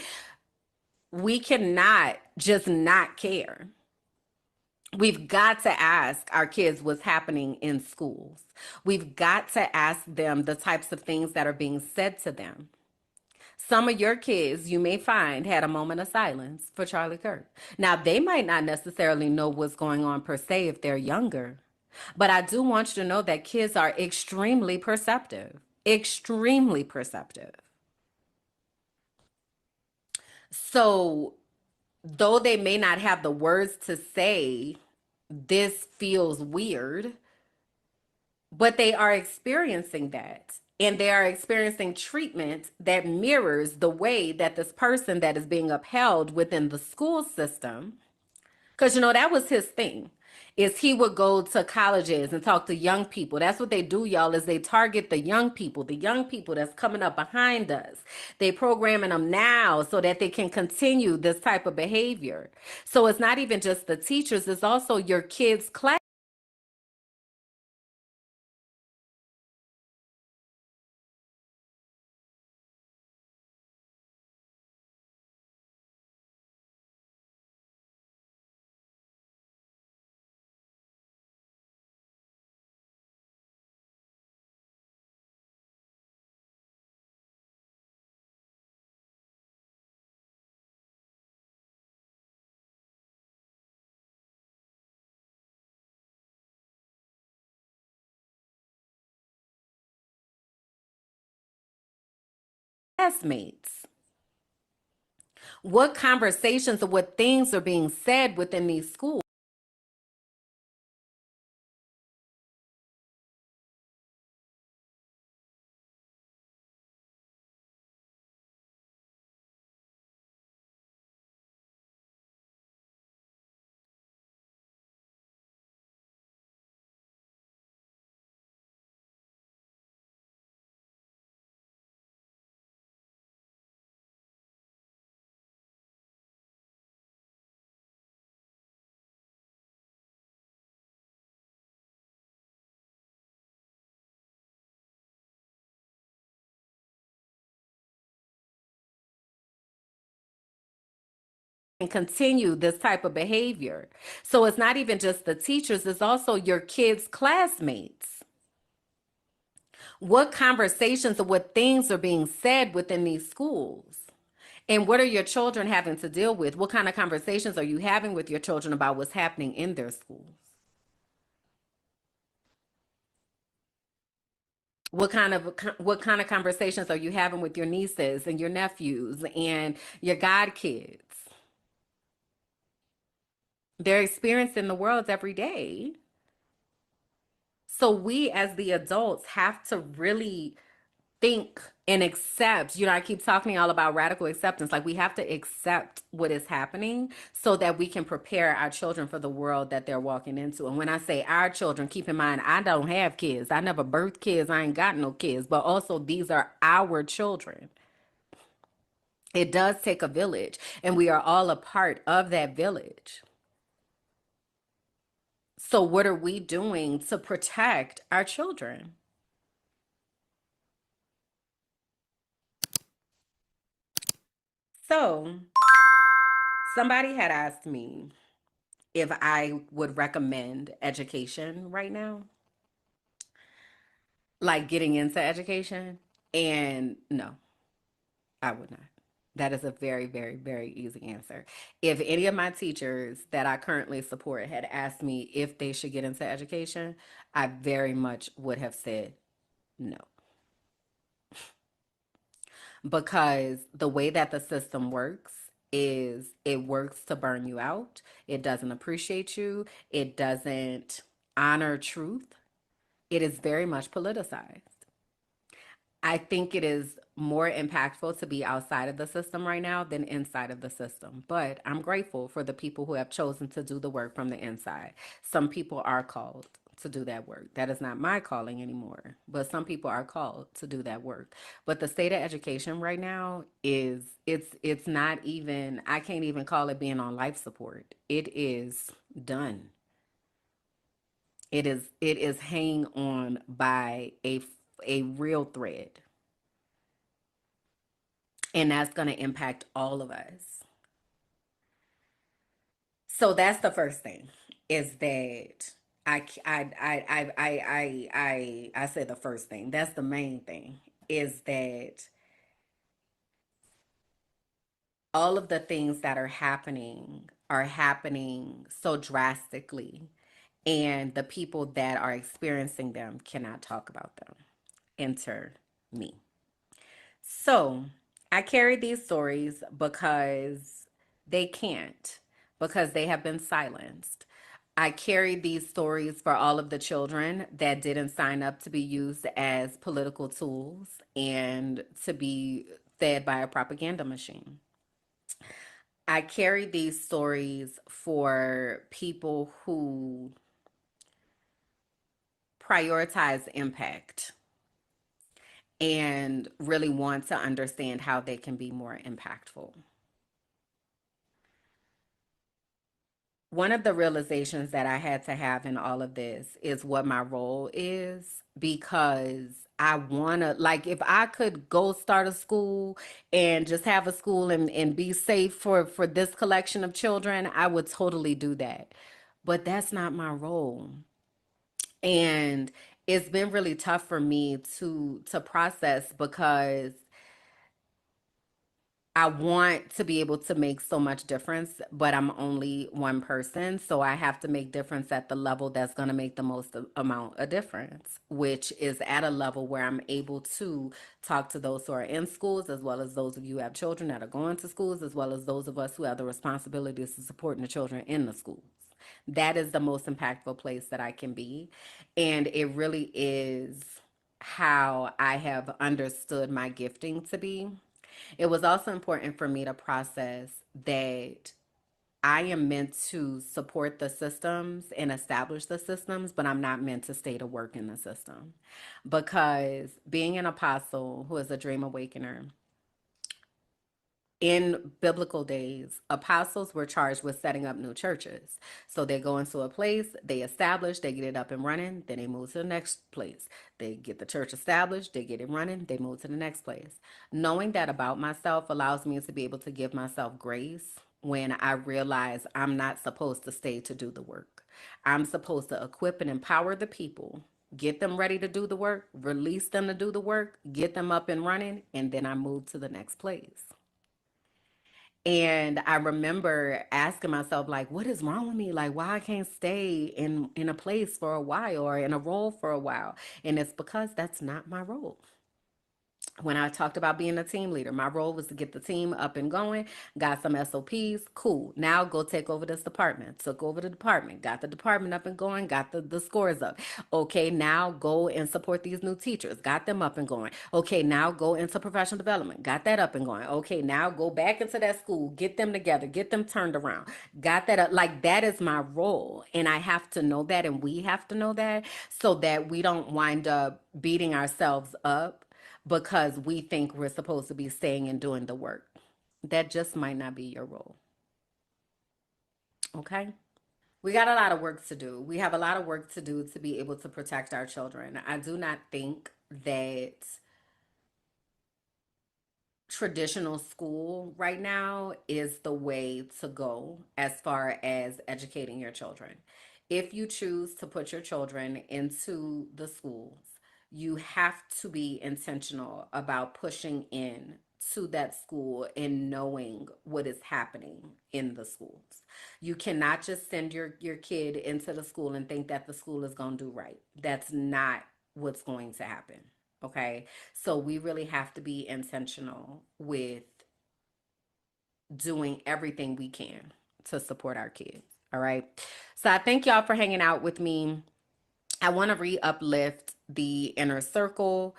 we cannot just not care. We've got to ask our kids what's happening in schools. We've got to ask them the types of things that are being said to them. Some of your kids, you may find, had a moment of silence for Charlie Kirk. Now, they might not necessarily know what's going on per se if they're younger, but I do want you to know that kids are extremely perceptive, extremely perceptive. So, though they may not have the words to say, this feels weird, but they are experiencing that. And they are experiencing treatment that mirrors the way that this person that is being upheld within the school system, because that was his thing, is he would go to colleges and talk to young people. That's what they do, y'all, is they target the young people that's coming up behind us. They programming them now so that they can continue this type of behavior. So it's not even just the teachers, it's also your kids' class. Classmates. What conversations or what things are being said within these schools? And continue this type of behavior. So it's not even just the teachers, it's also your kids' classmates. What conversations or what things are being said within these schools? And what are your children having to deal with? What kind of conversations are you having with your children about what's happening in their schools? What kind of conversations are you having with your nieces and your nephews and your godkids? They're experiencing the world every day. So we as the adults have to really think and accept. I keep talking all about radical acceptance. Like, we have to accept what is happening so that we can prepare our children for the world that they're walking into. And when I say our children, keep in mind, I don't have kids. I never birthed kids. I ain't got no kids. But also, these are our children. It does take a village, and we are all a part of that village. So what are we doing to protect our children? So somebody had asked me if I would recommend education right now. like getting into education. And no, I would not. That is a very, very, very easy answer. If any of my teachers that I currently support had asked me if they should get into education, I very much would have said no. Because the way that the system works is it works to burn you out. It doesn't appreciate you. It doesn't honor truth. It is very much politicized. I think it is more impactful to be outside of the system right now than inside of the system. But I'm grateful for the people who have chosen to do the work from the inside. Some people are called to do that work. That is not my calling anymore, but some people are called to do that work. But the state of education right now is it's not even, I can't even call it being on life support. It is done. It is hanging on by a real thread. And that's going to impact all of us. So that's the first thing is that I said the first thing. That's the main thing is that all of the things that are happening so drastically, and the people that are experiencing them cannot talk about them. Enter me. So I carry these stories because they can't, because they have been silenced. I carry these stories for all of the children that didn't sign up to be used as political tools and to be fed by a propaganda machine. I carry these stories for people who prioritize impact and really want to understand how they can be more impactful. One of the realizations that I had to have in all of this is what my role is, because I want to, like, if I could go start a school and just have a school and be safe for this collection of children, I would totally do that. But that's not my role. And it's been really tough for me to process, because I want to be able to make so much difference, but I'm only one person. So I have to make difference at the level that's going to make the most amount of difference, which is at a level where I'm able to talk to those who are in schools, as well as those of you who have children that are going to schools, as well as those of us who have the responsibilities to supporting the children in the schools. That is the most impactful place that I can be. And it really is how I have understood my gifting to be. It was also important for me to process that I am meant to support the systems and establish the systems, but I'm not meant to stay to work in the system. Because being an apostle who is a dream awakener, in biblical days, apostles were charged with setting up new churches. So they go into a place, they establish, they get it up and running, then they move to the next place. They get the church established, they get it running, they move to the next place. Knowing that about myself allows me to be able to give myself grace when I realize I'm not supposed to stay to do the work. I'm supposed to equip and empower the people, get them ready to do the work, release them to do the work, get them up and running, and then I move to the next place. And I remember asking myself, like, what is wrong with me? Like, why I can't stay in a place for a while or in a role for a while? And it's because that's not my role. When I talked about being a team leader, my role was to get the team up and going, got some SOPs, cool. Now go take over this department. Took over the department, got the department up and going, got the scores up. Okay, now go and support these new teachers, got them up and going. Okay, now go into professional development, got that up and going. Okay, now go back into that school, get them together, get them turned around, got that up. Like, that is my role. And I have to know that, and we have to know that, so that we don't wind up beating ourselves up because we think we're supposed to be staying and doing the work. That just might not be your role. Okay? We got a lot of work to do. We have a lot of work to do to be able to protect our children. I do not think that traditional school right now is the way to go as far as educating your children. If you choose to put your children into the schools, you have to be intentional about pushing in to that school and knowing what is happening in the schools. You cannot just send your kid into the school and think that the school is going to do right. That's not what's going to happen. Okay? So we really have to be intentional with doing everything we can to support our kids. All right. So I thank y'all for hanging out with me. I want to re uplift the inner circle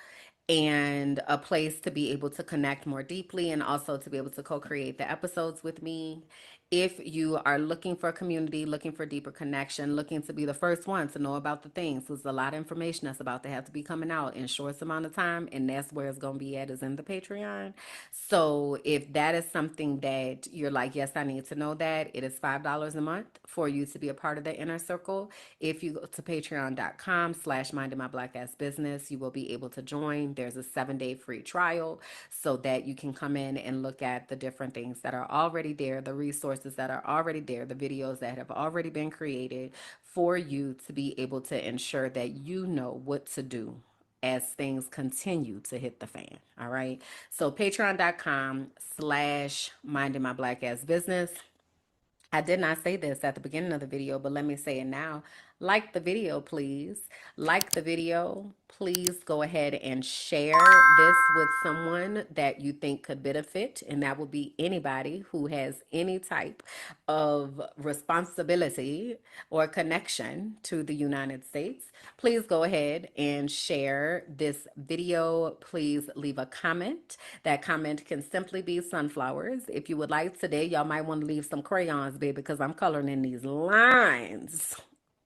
and a place to be able to connect more deeply and also to be able to co create the episodes with me. If you are looking for a community, looking for deeper connection, looking to be the first one to know about the things, there's a lot of information that's about to have to be coming out in short amount of time, and that's where it's going to be at, is in the Patreon. So if that is something that you're like, yes, I need to know that, it is $5 a month for you to be a part of the inner circle. If you go to patreon.com/minding my black ass business, you will be able to join. There's a 7-day free trial so that you can come in and look at the different things that are already there, the resources that are already there, the videos that have already been created for you to be able to ensure that you know what to do as things continue to hit the fan. All right. So patreon.com/minding my black ass business. I did not say this at the beginning of the video, but let me say it now. Like the video, please. Like the video. Please go ahead and share this with someone that you think could benefit, and that will be anybody who has any type of responsibility or connection to the United States. Please go ahead and share this video. Please leave a comment. That comment can simply be sunflowers. If you would like today, y'all might want to leave some crayons, baby, because I'm coloring in these lines.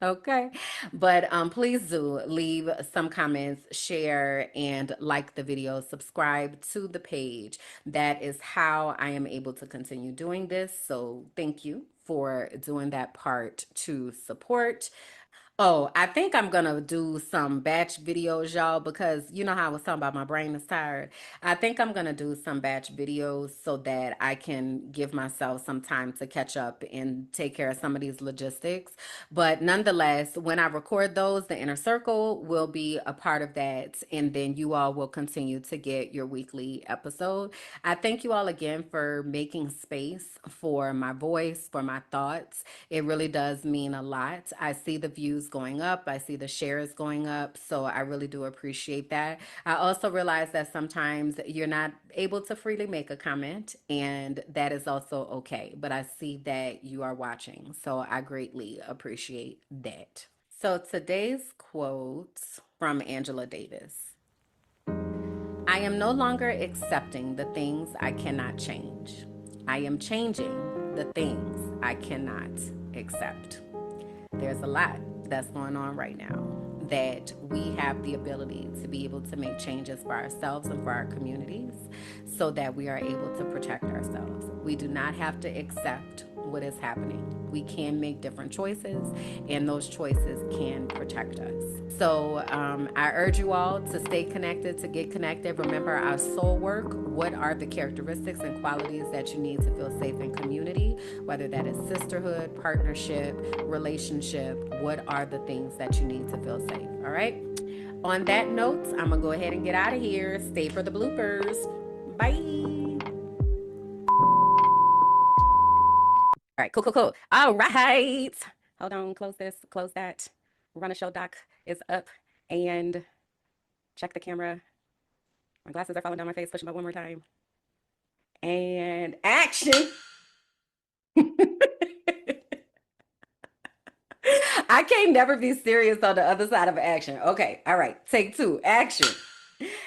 Okay. But please do leave some comments, share, and like the video, subscribe to the page. That is how I am able to continue doing this. So thank you for doing that part to support. Oh, I think I'm gonna do some batch videos, y'all, because you know how I was talking about my brain is tired. I think I'm gonna do some batch videos so that I can give myself some time to catch up and take care of some of these logistics. But nonetheless, when I record those, the inner circle will be a part of that, and then you all will continue to get your weekly episode. I thank you all again for making space for my voice, for my thoughts. It really does mean a lot. I see the views going up, I see the shares going up, so I really do appreciate that. I also realize that sometimes you're not able to freely make a comment, and that is also okay. But I see that you are watching, so I greatly appreciate that. So today's quote from Angela Davis: I am no longer accepting the things I cannot change. I am changing the things I cannot accept. There's a lot that's going on right now that we have the ability to be able to make changes for ourselves and for our communities so that we are able to protect ourselves. We do not have to accept what is happening. We can make different choices, and those choices can protect us. So I urge you all to stay connected, to get connected. Remember our soul work. What are the characteristics and qualities that you need to feel safe in community, whether that is sisterhood, partnership, relationship? What are the things that you need to feel safe? All right. On that note, I'm going to go ahead and get out of here. Stay for the bloopers. Bye. All right, cool. All right. Hold on, close this, close that. Run a show doc is up, and check the camera. My glasses are falling down my face. Push them up one more time. And action. I can't never be serious on the other side of action. Okay, all right, take 2, action.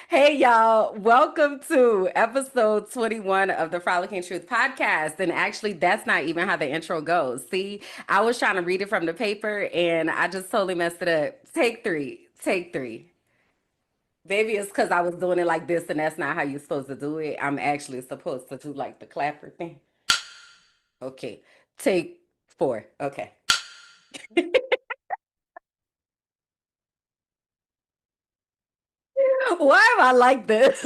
Hey, y'all. Welcome to episode 21 of the Frolicking Truth podcast. And actually, that's not even how the intro goes. See, I was trying to read it from the paper and I just totally messed it up. Take 3. Take 3. Maybe it's because I was doing it like this and that's not how you're supposed to do it. I'm actually supposed to do like the clapper thing. Okay. Take 4. Okay. Why am I like this?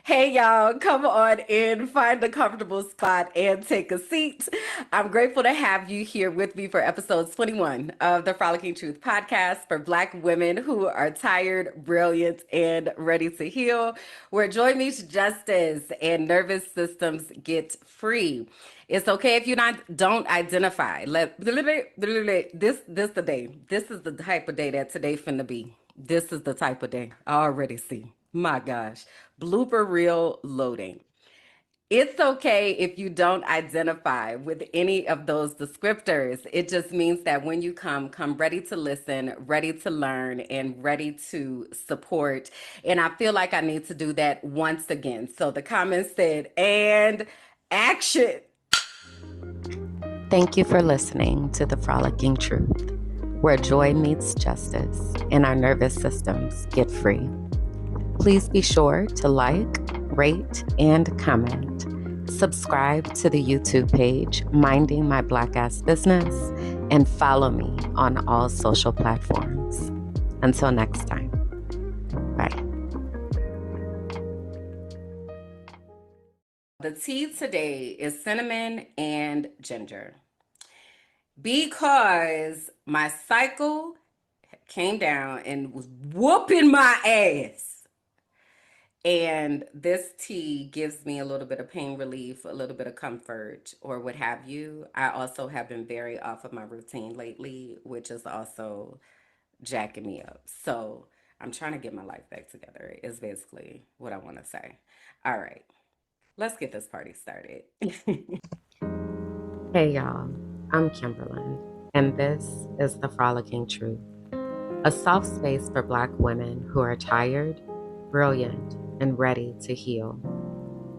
Hey, y'all, come on in, find a comfortable spot, and take a seat. I'm grateful to have you here with me for episode 21 of the Frolicking Truth podcast for Black women who are tired, brilliant, and ready to heal, where joy meets justice and nervous systems get free. It's okay if you don't identify. This the day. This is the type of day that today finna be. This is the type of day. I already see. My gosh. Blooper reel loading. It's okay if you don't identify with any of those descriptors. It just means that when you come ready to listen, ready to learn, and ready to support. And I feel like I need to do that once again. So the comments said, and action. Thank you for listening to The Frolicking Truth, where joy meets justice and our nervous systems get free. Please be sure to like, rate, and comment. Subscribe to the YouTube page, Minding My Black Ass Business, and follow me on all social platforms. Until next time, bye. The tea today is cinnamon and ginger because my cycle came down and was whooping my ass. And this tea gives me a little bit of pain relief, a little bit of comfort, or what have you. I also have been very off of my routine lately, which is also jacking me up. So I'm trying to get my life back together, is basically what I want to say. All right, let's get this party started. Hey, y'all. I'm Kimberland, and this is The Frolicking Truth, a soft space for Black women who are tired, brilliant, and ready to heal.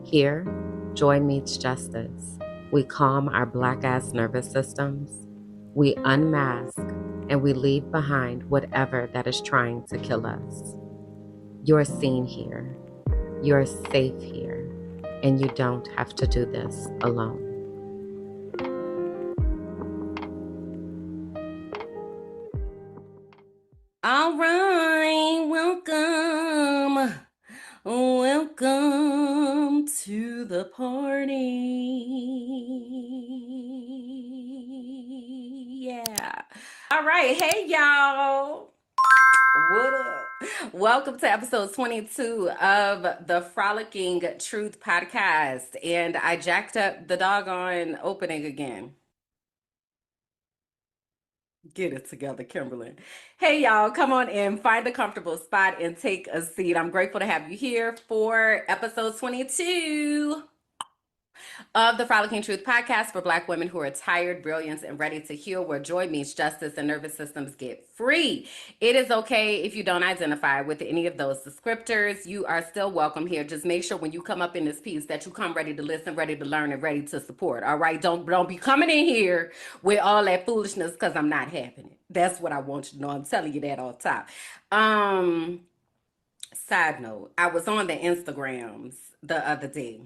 Here, joy meets justice. We calm our Black ass nervous systems, we unmask, and we leave behind whatever that is trying to kill us. You're seen here, you're safe here, and you don't have to do this alone. All right, welcome. Welcome to the party. Yeah. All right. Hey, y'all. What up? Welcome to episode 22 of the Frolicking Truth podcast. And I jacked up the doggone opening again. Get it together, Kimberland. Hey, y'all, come on in, find a comfortable spot, and take a seat. I'm grateful to have you here for episode 22 of the Frolicking Truth podcast for Black women who are tired, brilliant, and ready to heal, where joy meets justice and nervous systems get free. It is okay if you don't identify with any of those descriptors. You are still welcome here. Just make sure when you come up in this piece that you come ready to listen, ready to learn, and ready to support. All right, don't be coming in here with all that foolishness because I'm not having it. That's what I want you to know. I'm telling you that all the time. Side note, I was on the Instagrams the other day,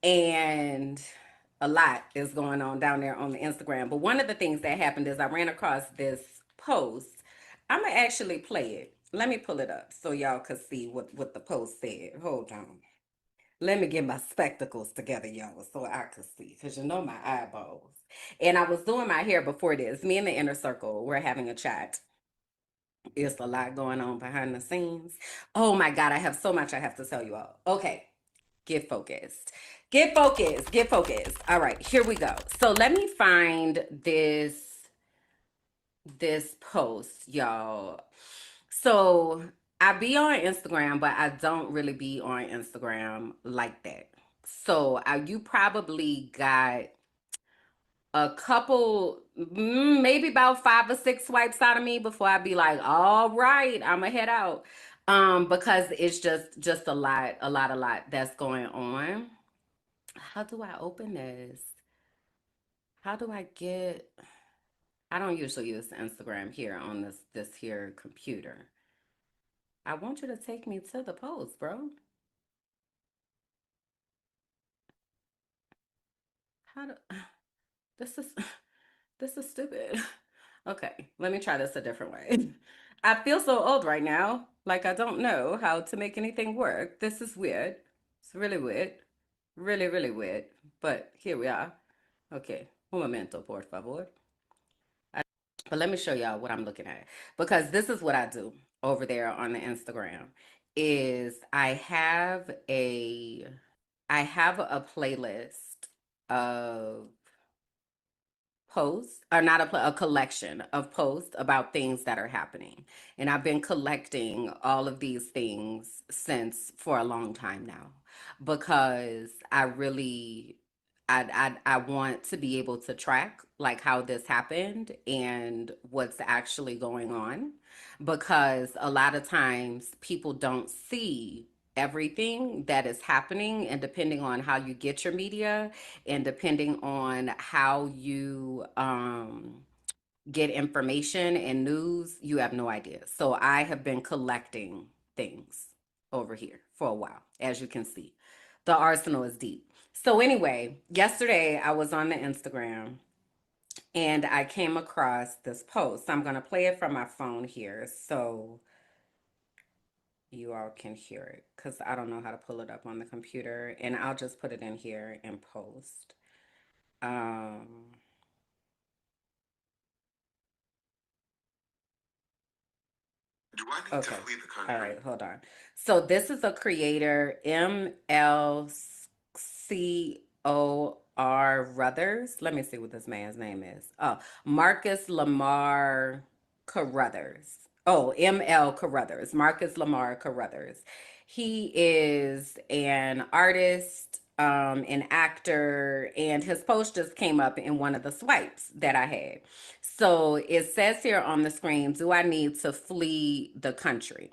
and a lot is going on down there on the Instagram. But one of the things that happened is I ran across this post. I'm gonna actually play it. Let me pull it up so y'all can see what the post said. Hold on. Let me get my spectacles together, y'all, so I can see, because you know my eyeballs. And I was doing my hair before this. Me and the inner circle, we're having a chat. It's a lot going on behind the scenes. Oh my God, I have so much I have to tell you all. Okay. Get focused. Get focused. Get focused. All right, here we go. So let me find this post, y'all. So I be on Instagram, but I don't really be on Instagram like that. So you probably got a couple, maybe about 5 or 6 swipes out of me before I be like, all right, I'ma head out. Because it's just a lot that's going on. How do I open this? How do I get? I don't usually use Instagram here on this here computer. I want you to take me to the post, bro. How do? This is this is stupid. Okay, let me try this a different way. I feel so old right now. Like I don't know how to make anything work. This is weird. It's really weird. Really, really weird. But here we are. Okay. Un momento, por favor. But let me show y'all what I'm looking at. Because this is what I do over there on the Instagram is I have a playlist of posts, or not a collection of posts about things that are happening. And I've been collecting all of these things since for a long time now because I want to be able to track like how this happened and what's actually going on because a lot of times people don't see everything that is happening, and depending on how you get your media and depending on how you get information and news, you have no idea. So I have been collecting things over here for a while, as you can see. The arsenal is deep. So anyway, yesterday I was on the Instagram and I came across this post. I'm going to play it from my phone here so you all can hear it because I don't know how to pull it up on the computer, and I'll just put it in here and post. Um, Do I need to okay. flee the country? All right, hold on. So this is a creator, MLCOR Ruthers. Let me see what this man's name is. Oh, Marcus Lamar Carruthers. Oh, ML Carruthers. Marcus Lamar Carruthers. He is an artist, an actor, and his post just came up in one of the swipes that I had. So it says here on the screen, do I need to flee the country?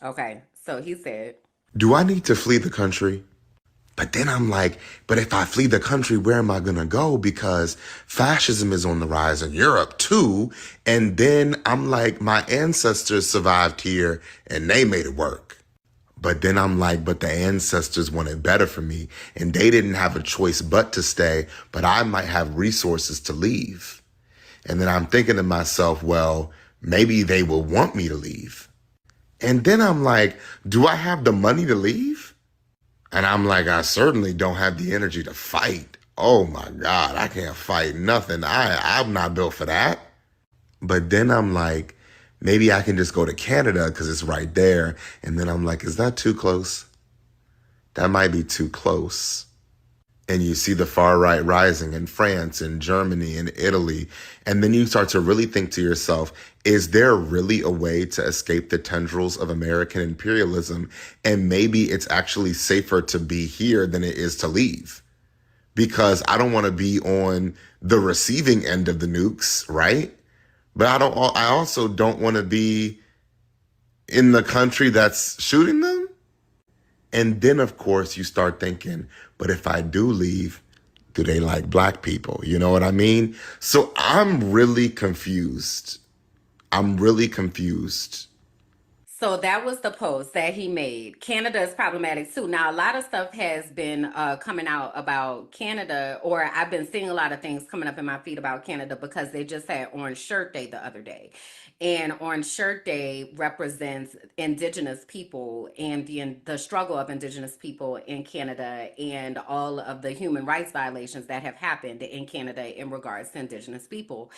Okay, so he said, Do I need to flee the country? But then I'm like, but if I flee the country, where am I going to go? Because fascism is on the rise in Europe too. And then I'm like, my ancestors survived here and they made it work. But then I'm like, but the ancestors wanted better for me and they didn't have a choice but to stay, but I might have resources to leave. And then I'm thinking to myself, well, maybe they will want me to leave. And then I'm like, do I have the money to leave? And I'm like, I certainly don't have the energy to fight. Oh my God, I can't fight nothing. I'm not built for that. But then I'm like, maybe I can just go to Canada because it's right there. And then I'm like, is that too close? That might be too close. And you see the far right rising in France and Germany and Italy. And then you start to really think to yourself, is there really a way to escape the tendrils of American imperialism? And maybe it's actually safer to be here than it is to leave. Because I don't want to be on the receiving end of the nukes, right? But I also don't want to be in the country that's shooting them. And then, of course, you start thinking, but if I do leave, do they like black people? You know what I mean? So I'm really confused. I'm really confused. so that was the post that he made. Canada is problematic too. Now, a lot of stuff has been coming out about Canada, or I've been seeing a lot of things coming up in my feed about Canada because they just had Orange Shirt Day the other day. And Orange Shirt Day represents Indigenous people and the struggle of Indigenous people in Canada and all of the human rights violations that have happened in Canada in regards to Indigenous people.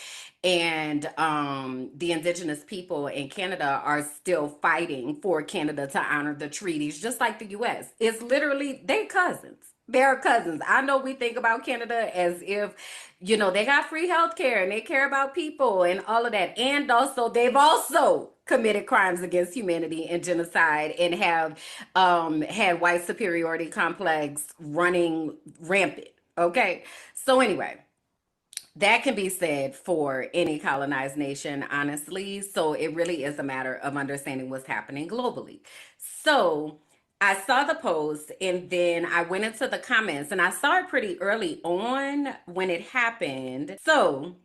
And the Indigenous people in Canada are still fighting for Canada to honor the treaties, just like the US. It's literally, they're cousins. They're cousins. I know we think about Canada as if, they got free health care and they care about people and all of that. And also, they've also committed crimes against humanity and genocide and have had white superiority complex running rampant. Okay. So, anyway, that can be said for any colonized nation, honestly. So it really is a matter of understanding what's happening globally. So I saw the post and then I went into the comments and I saw it pretty early on when it happened. So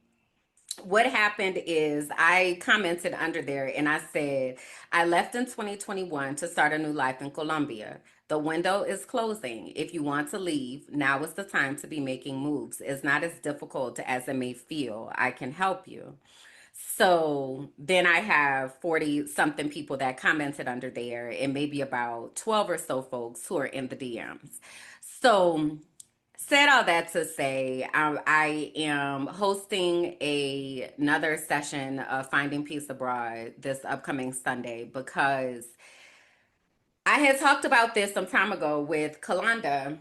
what happened is I commented under there and I said, I left in 2021 to start a new life in Colombia. The window is closing. If you want to leave, now is the time to be making moves. It's not as difficult as it may feel. I can help you. So then I have 40 something people that commented under there, and maybe about 12 or so folks who are in the DMs. So, said all that to say, I am hosting another session of Finding Peace Abroad this upcoming Sunday because I had talked about this some time ago with Kalanda,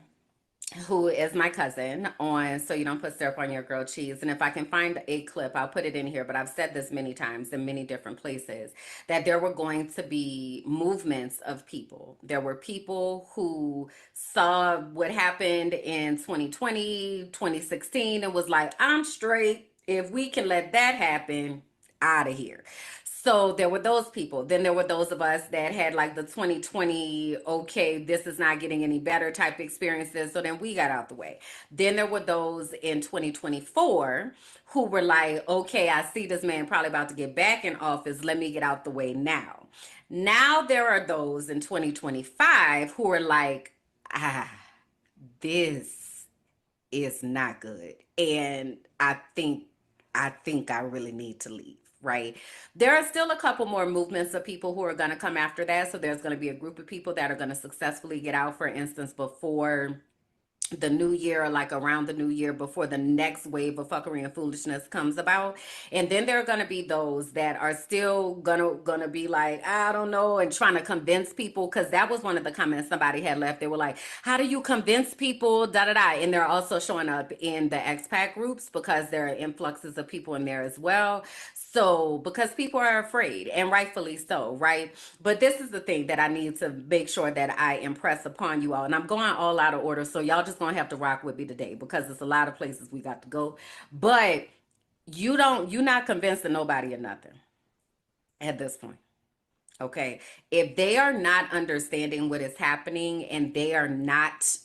who is my cousin, on So You Don't Put Syrup on Your Grilled Cheese. And if I can find a clip, I'll put it in here. But I've said this many times in many different places, that there were going to be movements of people. There were people who saw what happened in 2020, 2016, and was like, I'm straight. If we can let that happen, out of here. So there were those people. Then there were those of us that had like the 2020, okay, this is not getting any better type experiences. So then we got out the way. Then there were those in 2024 who were like, okay, I see this man probably about to get back in office. Let me get out the way now. Now there are those in 2025 who are like, this is not good. And I think I really need to leave. Right. There are still a couple more movements of people who are going to come after that. So there's going to be a group of people that are going to successfully get out, for instance, before the new year, or like around the new year, before the next wave of fuckery and foolishness comes about. And then there are going to be those that are still gonna be like, I don't know, and trying to convince people, because that was one of the comments somebody had left. They were like, how do you convince people, da da da. And they're also showing up in the expat groups because there are influxes of people in there as well. So, because people are afraid, and rightfully so, right? But this is the thing that I need to make sure that I impress upon you all. And I'm going all out of order, so y'all just gonna have to rock with me today, because there's a lot of places we got to go. But you're not convincing nobody of nothing at this point. Okay. If they are not understanding what is happening, and they are not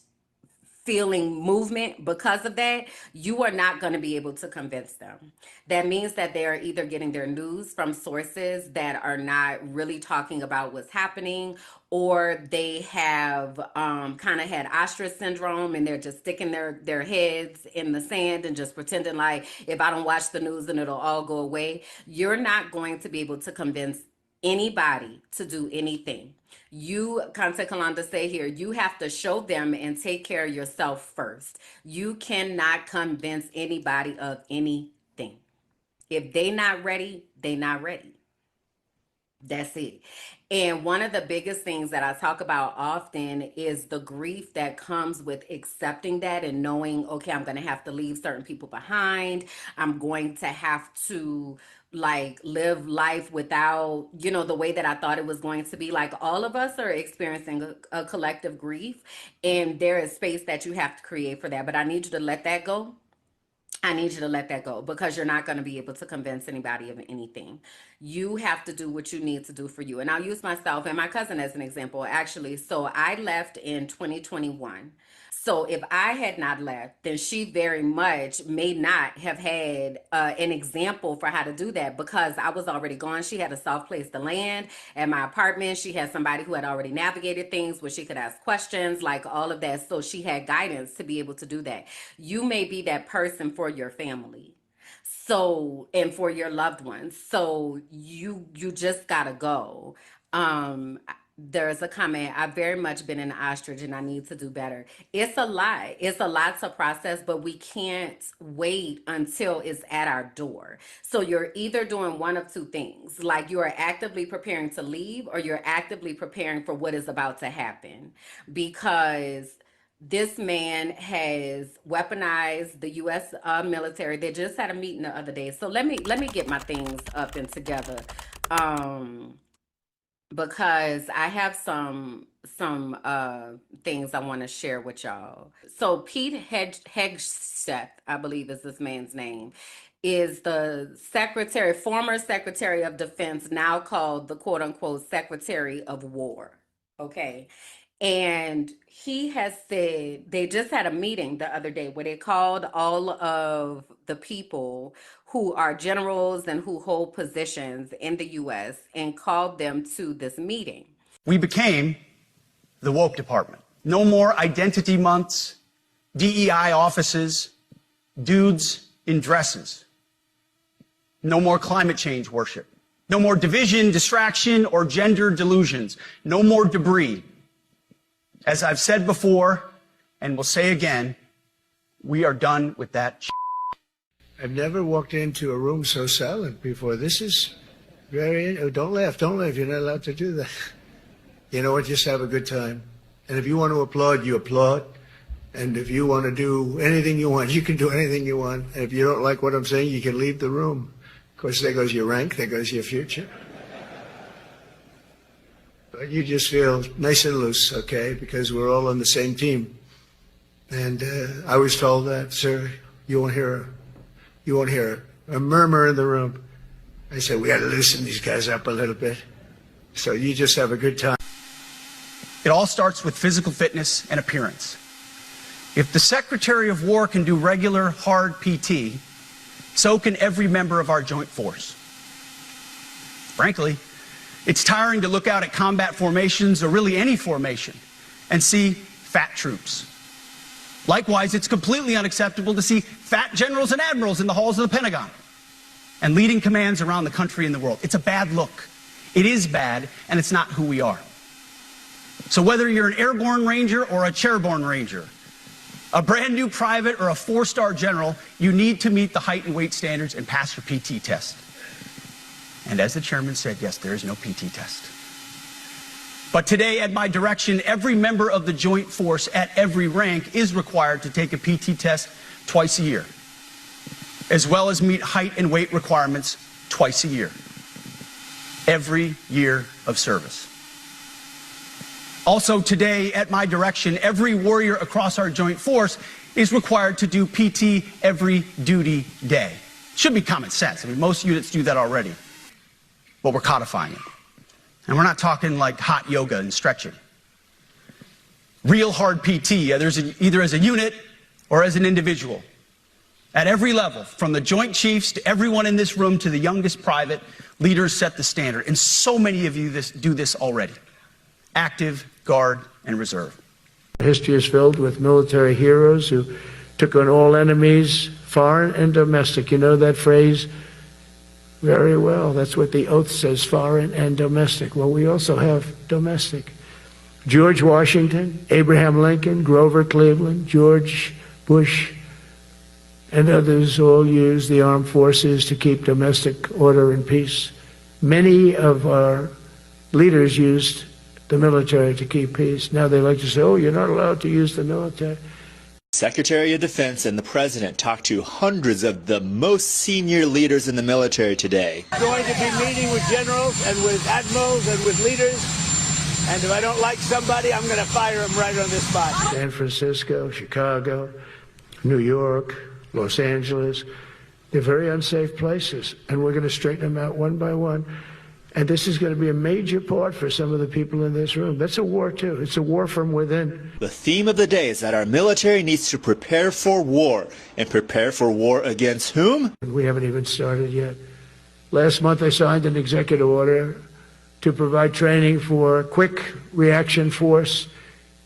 feeling movement because of that, you are not going to be able to convince them. That means that they are either getting their news from sources that are not really talking about what's happening, or they have kind of had ostrich syndrome, and they're just sticking their heads in the sand and just pretending like, if I don't watch the news, then it'll all go away. You're not going to be able to convince anybody to do anything. You, Conte Kalanda say here, you have to show them and take care of yourself first. You cannot convince anybody of anything. If they not ready, they not ready. That's it. And one of the biggest things that I talk about often is the grief that comes with accepting that and knowing, okay, I'm going to have to leave certain people behind. I'm going to have to like live life without, the way that I thought it was going to be. Like, all of us are experiencing a collective grief, and there is space that you have to create for that. But I need you to let that go. I need you to let that go, because you're not going to be able to convince anybody of anything. You have to do what you need to do for you. And I'll use myself and my cousin as an example, actually. So I left in 2021. So if I had not left, then she very much may not have had an example for how to do that, because I was already gone. She had a soft place to land at my apartment. She had somebody who had already navigated things where she could ask questions, like all of that. So she had guidance to be able to do that. You may be that person for your family. So, and for your loved ones. So you just gotta go. There's a comment, I've very much been an ostrich and I need to do better. It's a lot. It's a lot to process, but we can't wait until it's at our door. So you're either doing one of two things, like you are actively preparing to leave, or you're actively preparing for what is about to happen, because this man has weaponized the U.S. Military. They just had a meeting the other day. So let me get my things up and together. Because I have some things I want to share with y'all. So Pete Hegseth, I believe is this man's name, is the former Secretary of Defense, now called the quote unquote Secretary of War. Okay. And he has said, they just had a meeting the other day where they called all of the people who are generals and who hold positions in the U.S. and called them to this meeting. We became the woke department. No more identity months, DEI offices, dudes in dresses. No more climate change worship. No more division, distraction, or gender delusions. No more debris. As I've said before, and will say again, we are done with that. I've never walked into a room so silent before. This is very... Oh, don't laugh, don't laugh. You're not allowed to do that. You know what? Just have a good time. And if you want to applaud, you applaud. And if you want to do anything you want, you can do anything you want. And if you don't like what I'm saying, you can leave the room. Of course, there goes your rank, there goes your future. But you just feel nice and loose, okay? Because we're all on the same team. And I was told that, sir, you won't hear a murmur in the room. I said, we got to loosen these guys up a little bit. So you just have a good time. It all starts with physical fitness and appearance. If the Secretary of War can do regular, hard PT, so can every member of our joint force. Frankly, it's tiring to look out at combat formations, or really any formation, and see fat troops. Likewise, it's completely unacceptable to see fat generals and admirals in the halls of the Pentagon and leading commands around the country and the world. It's a bad look. It is bad, and it's not who we are. So whether you're an airborne ranger or a chairborne ranger, a brand new private or a 4-star general, you need to meet the height and weight standards and pass your PT test. And as the chairman said, yes, there is no PT test. But today, at my direction, every member of the joint force at every rank is required to take a PT test twice a year, as well as meet height and weight requirements twice a year, every year of service. Also today, at my direction, every warrior across our joint force is required to do PT every duty day. Should be common sense. I mean, most units do that already, but we're codifying it. And we're not talking like hot yoga and stretching. Real hard PT, either as a unit or as an individual. At every level, from the Joint Chiefs to everyone in this room to the youngest private, leaders set the standard. And so many of you do this already. Active, Guard, and Reserve. History is filled with military heroes who took on all enemies, foreign and domestic. You know that phrase very well. That's what the oath says, foreign and domestic. Well, we also have domestic. George Washington, Abraham Lincoln, Grover Cleveland, George Bush, and others all used the armed forces to keep domestic order and peace. Many of our leaders used the military to keep peace. Now they like to say, oh, you're not allowed to use the military. Secretary of Defense and the President talked to hundreds of the most senior leaders in the military today. I'm going to be meeting with generals and with admirals and with leaders, and if I don't like somebody, I'm going to fire them right on this spot. San Francisco, Chicago, New York, Los Angeles, they're very unsafe places, and we're going to straighten them out one by one. And this is going to be a major part for some of the people in this room. That's a war, too. It's a war from within. The theme of the day is that our military needs to prepare for war. And prepare for war against whom? We haven't even started yet. Last month I signed an executive order to provide training for a quick reaction force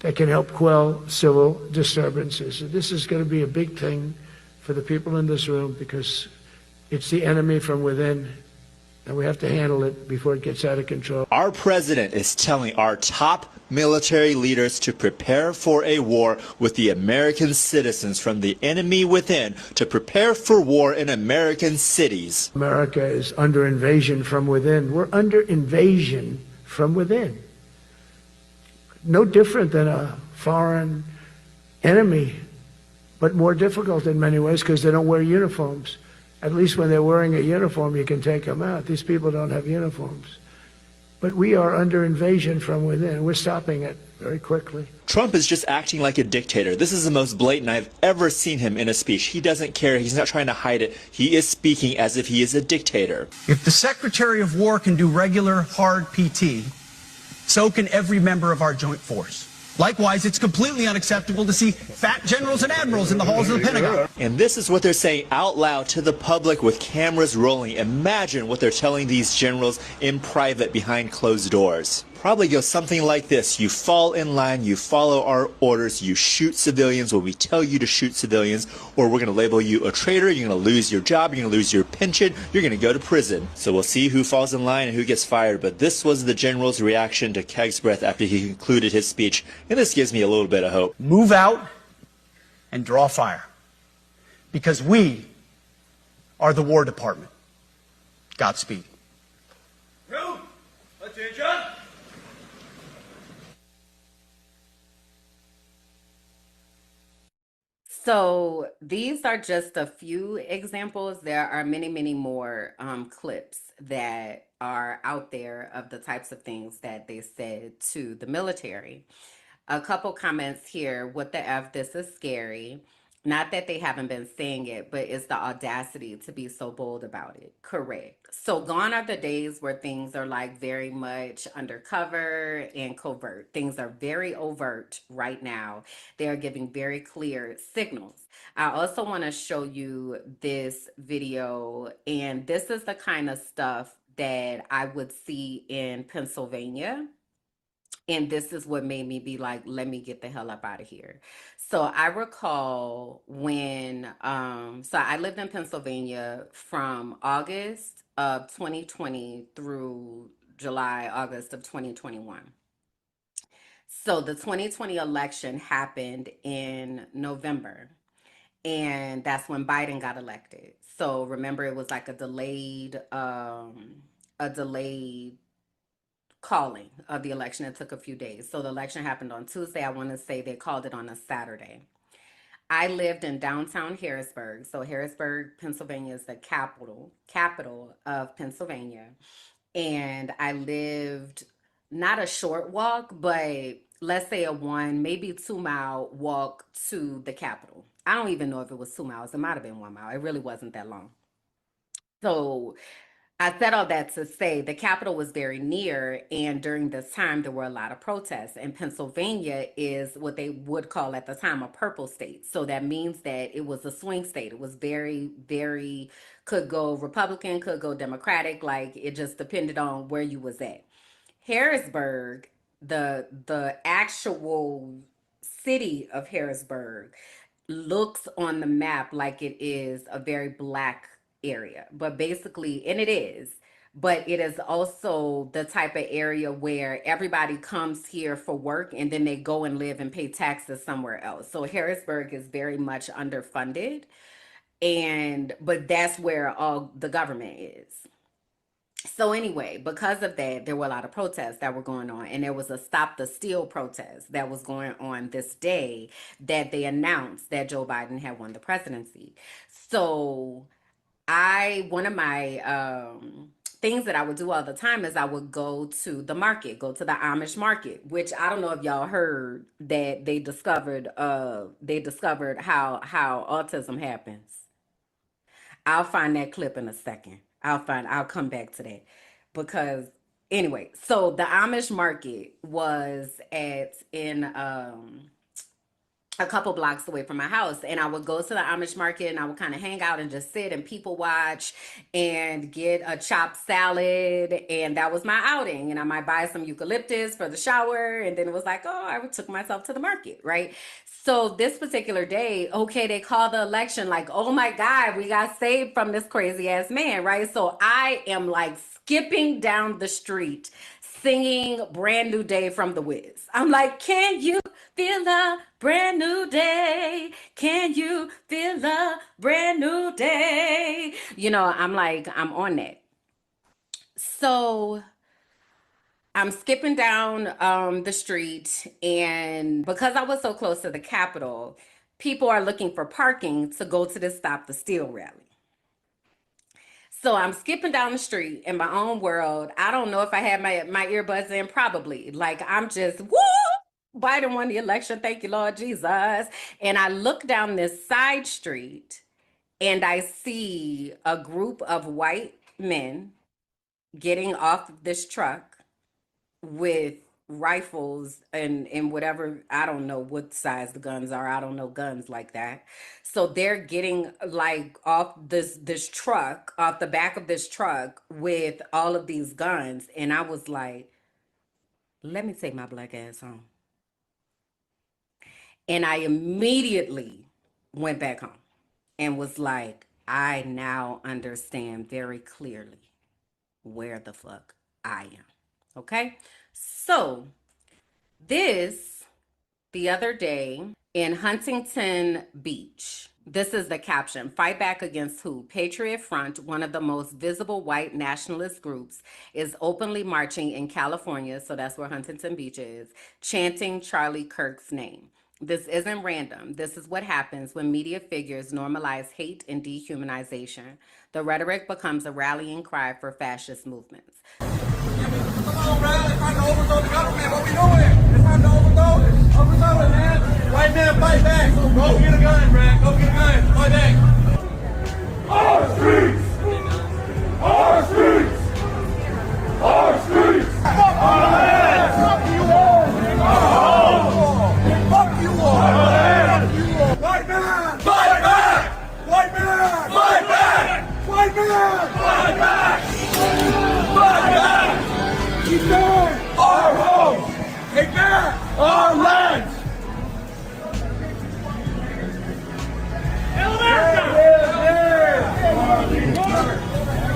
that can help quell civil disturbances. And this is going to be a big thing for the people in this room because it's the enemy from within. And we have to handle it before it gets out of control. Our president is telling our top military leaders to prepare for a war with the American citizens from the enemy within, to prepare for war in American cities. America is under invasion from within. We're under invasion from within. No different than a foreign enemy, but more difficult in many ways because they don't wear uniforms. At least when they're wearing a uniform, you can take them out. These people don't have uniforms. But we are under invasion from within. We're stopping it very quickly. Trump is just acting like a dictator. This is the most blatant I've ever seen him in a speech. He doesn't care. He's not trying to hide it. He is speaking as if he is a dictator. If the Secretary of War can do regular, hard PT, so can every member of our joint force. Likewise, it's completely unacceptable to see fat generals and admirals in the halls of the Pentagon. And this is what they're saying out loud to the public with cameras rolling. Imagine what they're telling these generals in private behind closed doors. probably go something like this. You fall in line, you follow our orders, you shoot civilians when we tell you to shoot civilians, or we're going to label you a traitor, you're going to lose your job, you're going to lose your pension, you're going to go to prison. So we'll see who falls in line and who gets fired, but this was the general's reaction to Keg's breath after he concluded his speech, and this gives me a little bit of hope. Move out and draw fire, because we are the War Department. Godspeed. Room, attention. So these are just a few examples. There are many, many more clips that are out there of the types of things that they said to the military. A couple comments here. What the F? This is scary. Not that they haven't been saying it, but it's the audacity to be so bold about it. Correct. So gone are the days where things are like very much undercover and covert. Things are very overt right now. They are giving very clear signals. I also want to show you this video, and this is the kind of stuff that I would see in Pennsylvania. And this is what made me be like, let me get the hell up out of here. So I recall when, so I lived in Pennsylvania from August of 2020 through July, August of 2021. So the 2020 election happened in November, and that's when Biden got elected. So remember, it was like a delayed calling of the election. It took a few days. So the election happened on Tuesday. I want to say they called it on a Saturday. I lived in downtown Harrisburg. So Harrisburg, Pennsylvania is the capital of Pennsylvania. And I lived not a short walk, but let's say a 1, maybe 2 mile walk to the Capitol. I don't even know if it was 2 miles. It might have been 1 mile. It really wasn't that long. So I said all that to say the Capitol was very near, and during this time, there were a lot of protests. And Pennsylvania is what they would call at the time a purple state. So that means that it was a swing state. It was very, very, could go Republican, could go Democratic. Like it just depended on where you was at. Harrisburg, the actual city of Harrisburg, looks on the map like it is a very black area, but basically, and it is, but it is also the type of area where everybody comes here for work and then they go and live and pay taxes somewhere else. So Harrisburg is very much underfunded, but that's where all the government is. So anyway, because of that, there were a lot of protests that were going on, and there was a Stop the Steal protest that was going on this day that they announced that Joe Biden had won the presidency. So one of my things that I would do all the time is I would go to the market, go to the Amish market, which I don't know if y'all heard that they discovered how autism happens. I'll find that clip in a second. I'll come back to that because anyway, so the Amish market was in a couple blocks away from my house, and I would go to the Amish market and I would kind of hang out and just sit and people watch and get a chopped salad, and that was my outing. And I might buy some eucalyptus for the shower, and then it was like, oh, I took myself to the market, right? So this particular day, okay, they called the election like, oh my God, we got saved from this crazy ass man, right? So I am like skipping down the street singing Brand New Day from The Wiz. I'm like, can you feel a brand new day? Can you feel a brand new day? You know, I'm like, I'm on that. So I'm skipping down the street, and because I was so close to the Capitol, people are looking for parking to go to this Stop the Steal rally. So I'm skipping down the street in my own world. I don't know if I had my earbuds in, probably. Like I'm just, woo! Biden won the election. Thank you, Lord Jesus. And I look down this side street and I see a group of white men getting off this truck with rifles and whatever. I don't know what size the guns are. I don't know guns like that. So they're getting like off this truck, off the back of this truck with all of these guns. And I was like, let me take my black ass home. And I immediately went back home and was like, I now understand very clearly where the fuck I am. Okay? So, the other day in Huntington Beach, this is the caption: Fight back against who? Patriot Front, one of the most visible white nationalist groups, is openly marching in California, so that's where Huntington Beach is, chanting Charlie Kirk's name. This isn't random. This is what happens when media figures normalize hate and dehumanization. The rhetoric becomes a rallying cry for fascist movements. Come on, man. It's time to overthrow the government. What we doing? It's time to overthrow it. Overthrow it, man. White man, fight back. Go get a gun, Brad. Go get a gun. Fight back. Our streets! Our streets! Our streets! Fuck our land! Fuck you all! Fuck you all! White man! Fight back! White man! Fight back! White man! Fight back! Fight back! Keep back our homes! Take back our lands!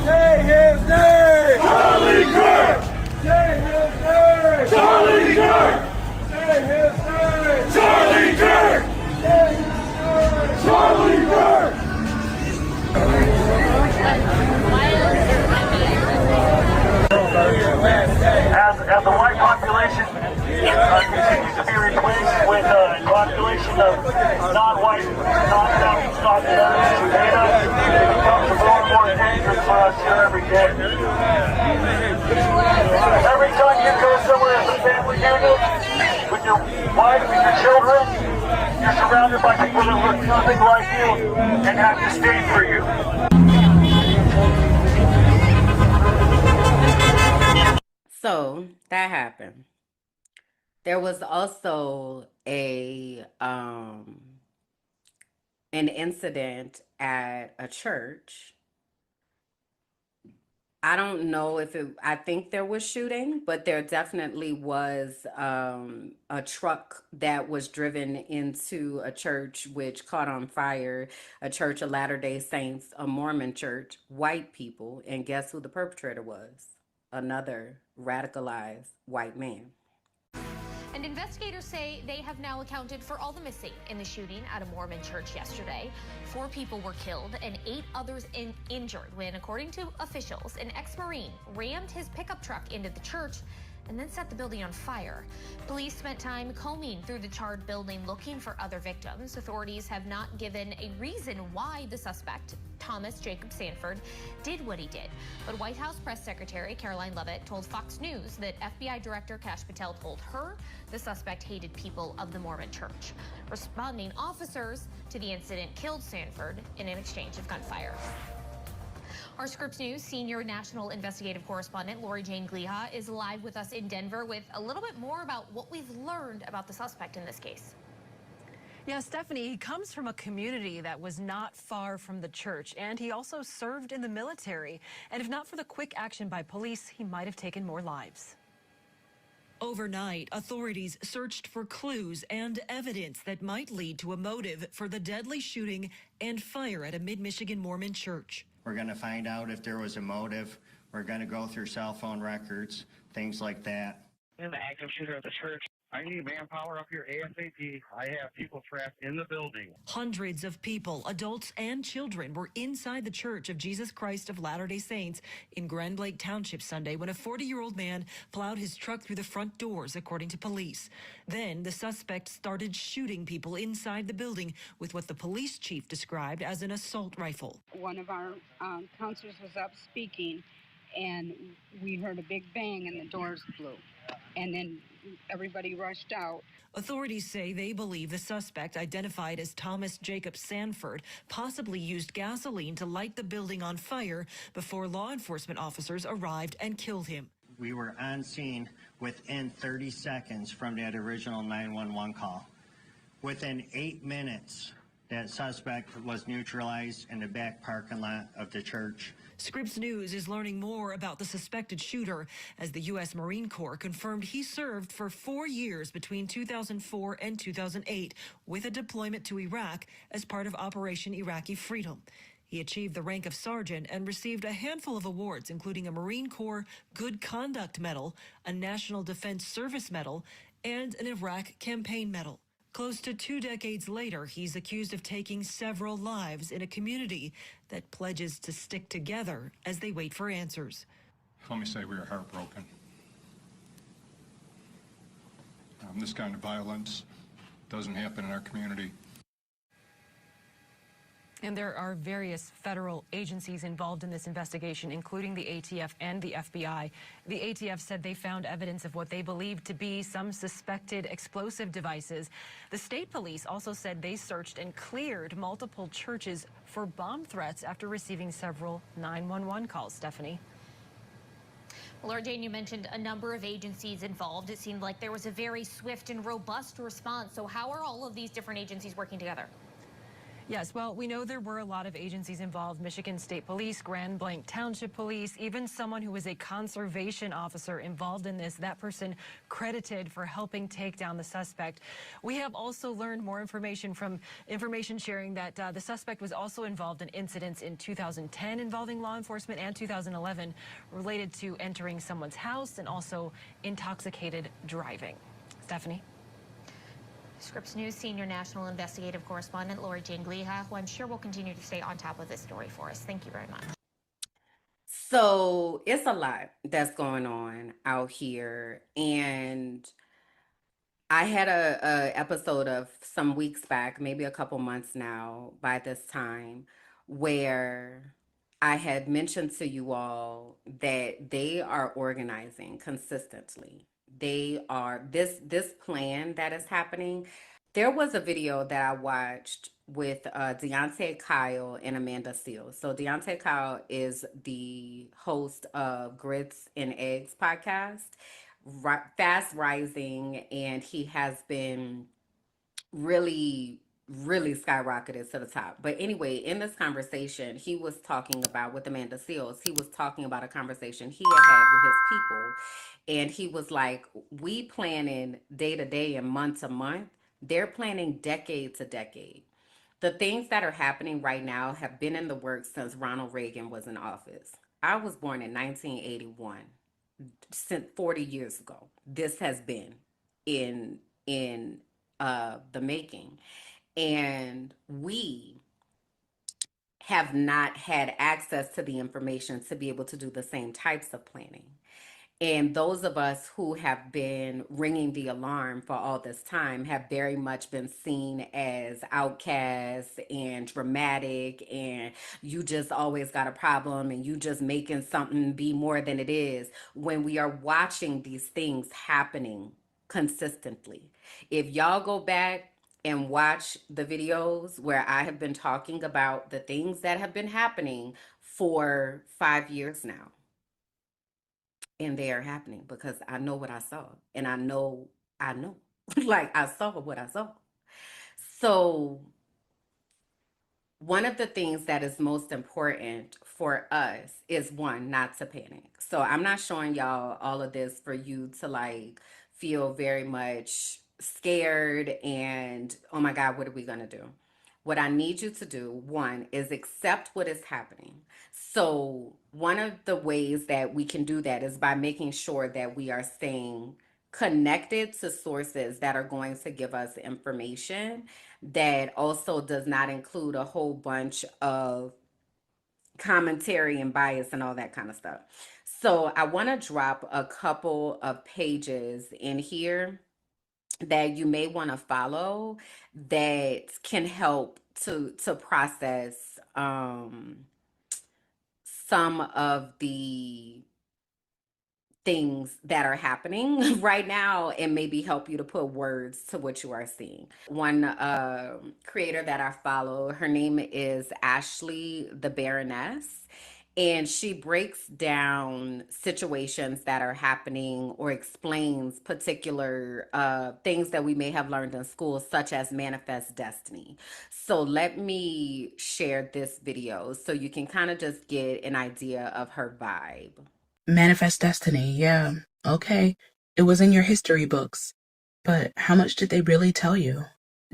Say his name! Charlie Kirk! Say his name! Charlie Kirk! Say his name! Charlie Kirk! Say his name! Charlie Kirk! As the white population continues to be replaced with a population of non-white, non-Southeast, non-Southern data, it becomes more and more dangerous for us here every day. Every time you go somewhere as a family unit, with your wife and your children, you're surrounded by people that look nothing like you and have disdain for you. So that happened. There was also an incident at a church. I don't know if I think there was shooting, but there definitely was a truck that was driven into a church which caught on fire, a church of Latter-day Saints, a Mormon church, white people, and guess who the perpetrator was? Another radicalized white man. And investigators say they have now accounted for all the missing in the shooting at a Mormon church yesterday. 4 people were killed and 8 others injured when, according to officials, an ex-Marine rammed his pickup truck into the church and then set the building on fire. Police spent time combing through the charred building looking for other victims. Authorities have not given a reason why the suspect, Thomas Jacob Sanford, did what he did. But White House Press Secretary Caroline Leavitt told Fox News that FBI Director Kash Patel told her the suspect hated people of the Mormon church. Responding officers to the incident killed Sanford in an exchange of gunfire. Our Scripps News senior national investigative correspondent Lori Jane Gliha is live with us in Denver with a little bit more about what we've learned about the suspect in this case. Yeah, Stephanie, he comes from a community that was not far from the church, and he also served in the military. And if not for the quick action by police, he might have taken more lives. Overnight, authorities searched for clues and evidence that might lead to a motive for the deadly shooting and fire at a mid-Michigan Mormon church. We're going to find out if there was a motive. We're going to go through cell phone records, things like that. I'm the active shooter at the church. I need manpower up here ASAP. I have people trapped in the building. Hundreds of people, adults and children, were inside the Church of Jesus Christ of Latter-day Saints in Grand Lake Township Sunday when a 40-year-old man plowed his truck through the front doors, according to police. Then the suspect started shooting people inside the building with what the police chief described as an assault rifle. One of our counselors was up speaking, and we heard a big bang and the doors blew. And then everybody rushed out. Authorities say they believe the suspect, identified as Thomas Jacob Sanford, possibly used gasoline to light the building on fire before law enforcement officers arrived and killed him. We were on scene within 30 seconds from that original 911 call. Within 8 minutes, That suspect was neutralized in the back parking lot of the church. Scripps News is learning more about the suspected shooter as the U.S. Marine Corps confirmed he served for 4 years between 2004 and 2008 with a deployment to Iraq as part of Operation Iraqi Freedom. He achieved the rank of sergeant and received a handful of awards, including a Marine Corps Good Conduct Medal, a National Defense Service Medal, and an Iraq Campaign Medal. Close to 2 decades later, he's accused of taking several lives in a community that pledges to stick together as they wait for answers. Let me say we are heartbroken. This kind of violence doesn't happen in our community. And there are various federal agencies involved in this investigation, including the ATF and the FBI. The ATF said they found evidence of what they believed to be some suspected explosive devices. The state police also said they searched and cleared multiple churches for bomb threats after receiving several 911 calls. Stephanie. Laura Jane, you mentioned a number of agencies involved. It seemed like there was a very swift and robust response. So how are all of these different agencies working together? Yes, well, we know there were a lot of agencies involved: Michigan State Police, Grand Blanc Township Police, even someone who was a conservation officer involved in this. That person credited for helping take down the suspect. We have also learned more information from information sharing that the suspect was also involved in incidents in 2010 involving law enforcement and 2011 related to entering someone's house and also intoxicated driving. Stephanie. Scripps News senior national investigative correspondent Laura Jane Gliha, who I'm sure will continue to stay on top of this story for us. Thank you very much. So it's a lot that's going on out here, and I had a episode of some weeks back, maybe a couple months now by this time, where I had mentioned to you all that they are organizing consistently. They are this plan that is happening. There was a video that I watched with Deontay Kyle and Amanda Seales. So Deontay Kyle is the host of Grits and Eggs podcast, fast rising, and he has been really skyrocketed to the top. But anyway, in this conversation, he was talking about, with Amanda Seales, he was talking about a conversation he had with his people. And he was like, we planning day to day and month to month. They're planning decade to decade. The things that are happening right now have been in the works since Ronald Reagan was in office. I was born in 1981. Since 40 years ago, this has been in the making. And we have not had access to the information to be able to do the same types of planning. And those of us who have been ringing the alarm for all this time have very much been seen as outcasts and dramatic, and you just always got a problem and you just making something be more than it is, when we are watching these things happening consistently. If y'all go back and watch the videos where I have been talking about the things that have been happening for 5 years now, and they are happening because I know what I saw, and I know, like I saw what I saw. So one of the things that is most important for us is, one, not to panic. So I'm not showing y'all all of this for you to like feel very much scared and, oh my God, what are we going to do? What I need you to do, one, is accept what is happening. So one of the ways that we can do that is by making sure that we are staying connected to sources that are going to give us information that also does not include a whole bunch of commentary and bias and all that kind of stuff. So I want to drop a couple of pages in here that you may want to follow that can help to process some of the things that are happening right now and maybe help you to put words to what you are seeing. One creator that I follow, her name is Ashley the Baroness. and she breaks down situations that are happening or explains particular things that we may have learned in school, such as manifest destiny. So let me share this video so you can kind of just get an idea of her vibe. Manifest destiny, yeah. Okay. It was in your history books. But how much did they really tell you?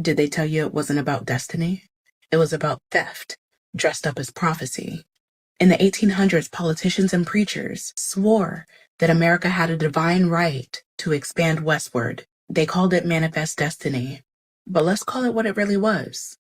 Did they tell you it wasn't about destiny? It was about theft, dressed up as prophecy. In the 1800s, politicians and preachers swore that America had a divine right to expand westward. They called it manifest destiny. But let's call it what it really was.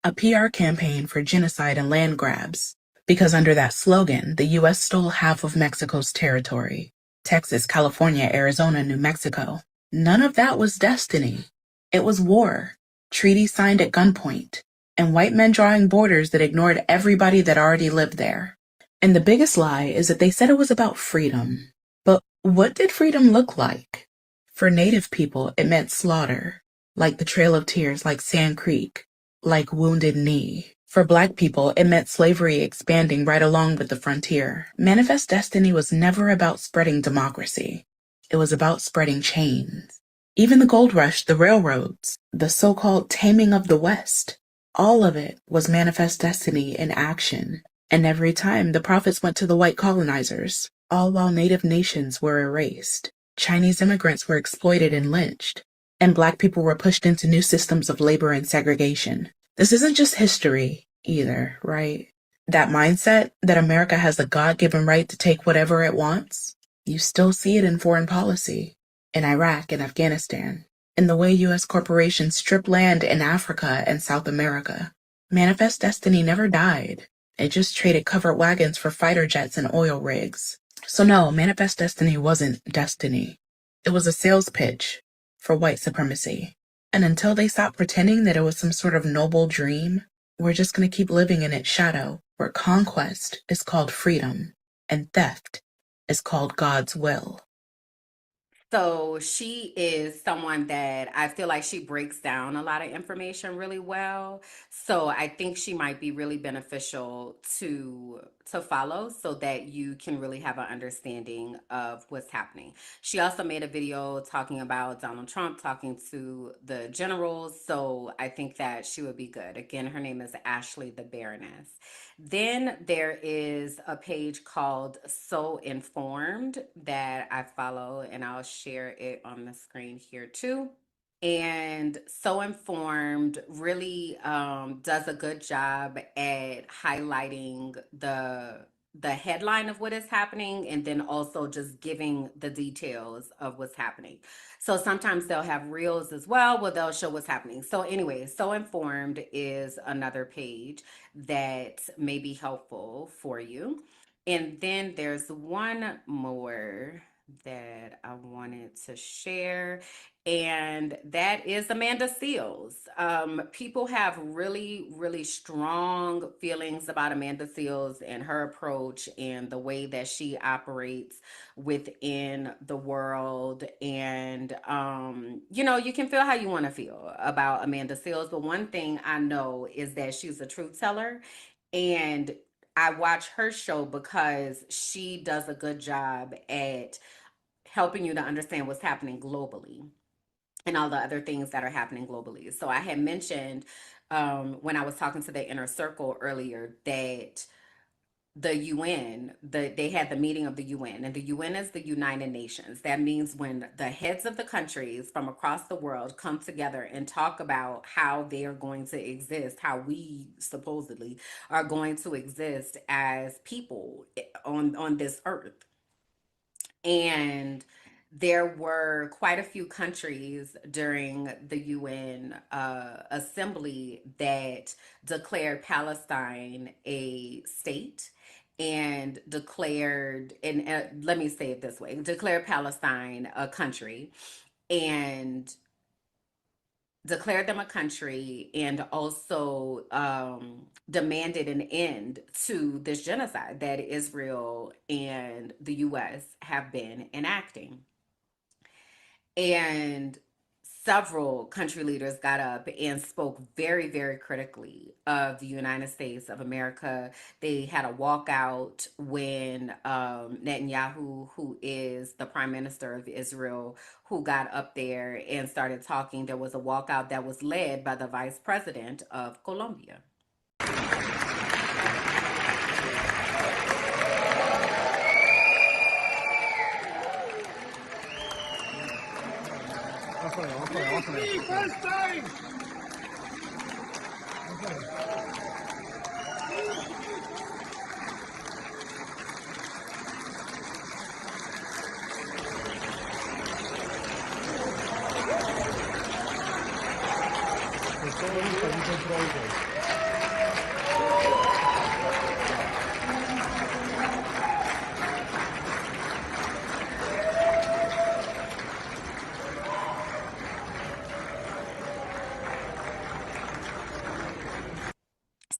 A PR campaign for genocide and land grabs. Because under that slogan, the U.S. stole half of Mexico's territory. Texas, California, Arizona, New Mexico. None of that was destiny. It was war, treaties signed at gunpoint, and white men drawing borders that ignored everybody that already lived there. And the biggest lie is that they said it was about freedom. But what did freedom look like? For Native people, it meant slaughter, like the Trail of Tears, like Sand Creek, like Wounded Knee. For Black people, it meant slavery expanding right along with the frontier. Manifest Destiny was never about spreading democracy. It was about spreading chains. Even the gold rush, the railroads, the so-called taming of the West, all of it was Manifest Destiny in action. And every time, the profits went to the white colonizers, all while Native nations were erased. Chinese immigrants were exploited and lynched, and Black people were pushed into new systems of labor and segregation. This isn't just history either, right? That mindset that America has the God-given right to take whatever it wants, you still see it in foreign policy, in Iraq and Afghanistan, in the way U.S. corporations strip land in Africa and South America. Manifest Destiny never died. It just traded covered wagons for fighter jets and oil rigs. So no, Manifest Destiny wasn't destiny. It was a sales pitch for white supremacy. And until they stop pretending that it was some sort of noble dream, we're just going to keep living in its shadow, where conquest is called freedom and theft is called God's will. So she is someone that I feel like she breaks down a lot of information really well. So I think she might be really beneficial to follow so that you can really have an understanding of what's happening. She also made a video talking about Donald Trump talking to the generals. So I think that she would be good. Again, her name is Ashley the Baroness. Then there is a page called So Informed that I follow, and I'll share it on the screen here too. And So Informed really does a good job at highlighting the headline of what is happening and then also just giving the details of what's happening. So sometimes they'll have reels as well where they'll show what's happening. So anyway, So Informed is another page that may be helpful for you. And then there's one more that I wanted to share, and that is Amanda Seals. People have really, really strong feelings about Amanda Seals and her approach and the way that she operates within the world. And, you can feel how you want to feel about Amanda Seals. But one thing I know is that she's a truth teller. And I watch her show because she does a good job at helping you to understand what's happening globally and all the other things that are happening globally. So I had mentioned when I was talking to the inner circle earlier that the UN, they had the meeting of the UN, and the UN is the United Nations. That means when the heads of the countries from across the world come together and talk about how they are going to exist, how we supposedly are going to exist as people on this earth. And there were quite a few countries during the UN assembly that declared Palestine a state and declared, and let me say it this way, declared Palestine a country and declared them a country and also demanded an end to this genocide that Israel and the US have been enacting. And several country leaders got up and spoke very, very critically of the United States of America. They had a walkout when Netanyahu, who is the prime minister of Israel, who got up there and started talking. There was a walkout that was led by the vice president of Colombia. First time!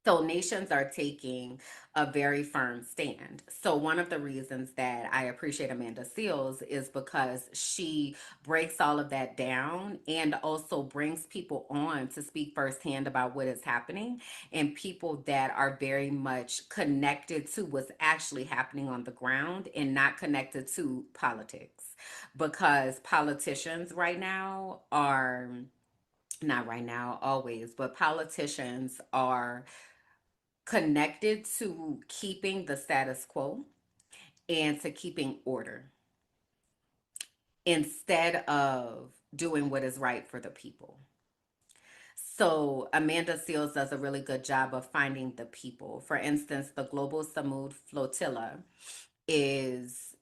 So nations are taking a very firm stand. So one of the reasons that I appreciate Amanda Seals is because she breaks all of that down and also brings people on to speak firsthand about what is happening, and people that are very much connected to what's actually happening on the ground and not connected to politics. Because politicians right now are, not right now, always, but politicians are connected to keeping the status quo and to keeping order instead of doing what is right for the people. So Amanda Seals does a really good job of finding the people. For instance, the Global Samud Flotilla is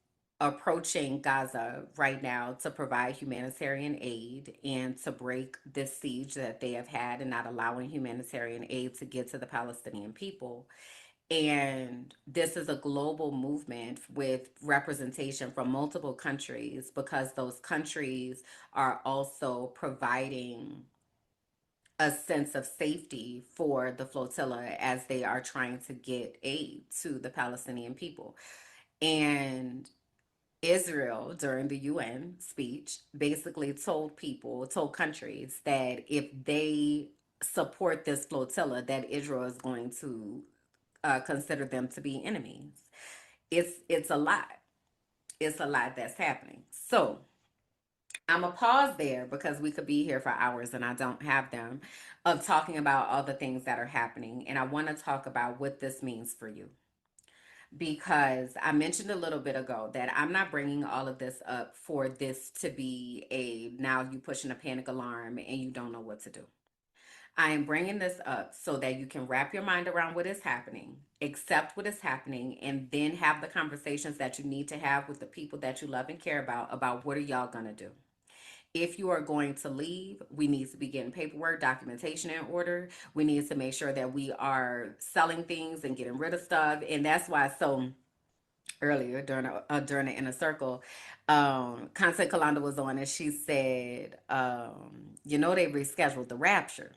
approaching Gaza right now to provide humanitarian aid and to break this siege that they have had and not allowing humanitarian aid to get to the Palestinian people. And this is a global movement with representation from multiple countries because those countries are also providing a sense of safety for the flotilla as they are trying to get aid to the Palestinian people. And Israel, during the UN speech, basically told countries that if they support this flotilla, that Israel is going to consider them to be enemies. It's a lot. It's a lot that's happening. So I'm gonna pause there because we could be here for hours and I don't have them, of talking about all the things that are happening. And I want to talk about what this means for you. Because I mentioned a little bit ago that I'm not bringing all of this up for this to be a now you pushing a panic alarm and you don't know what to do. I am bringing this up so that you can wrap your mind around what is happening, accept what is happening, and then have the conversations that you need to have with the people that you love and care about what are y'all going to do. If you are going to leave, we need to be getting paperwork, documentation in order. We need to make sure that we are selling things and getting rid of stuff. And that's why, so earlier during the inner circle, Constance Kalanda was on and she said, they rescheduled the rapture.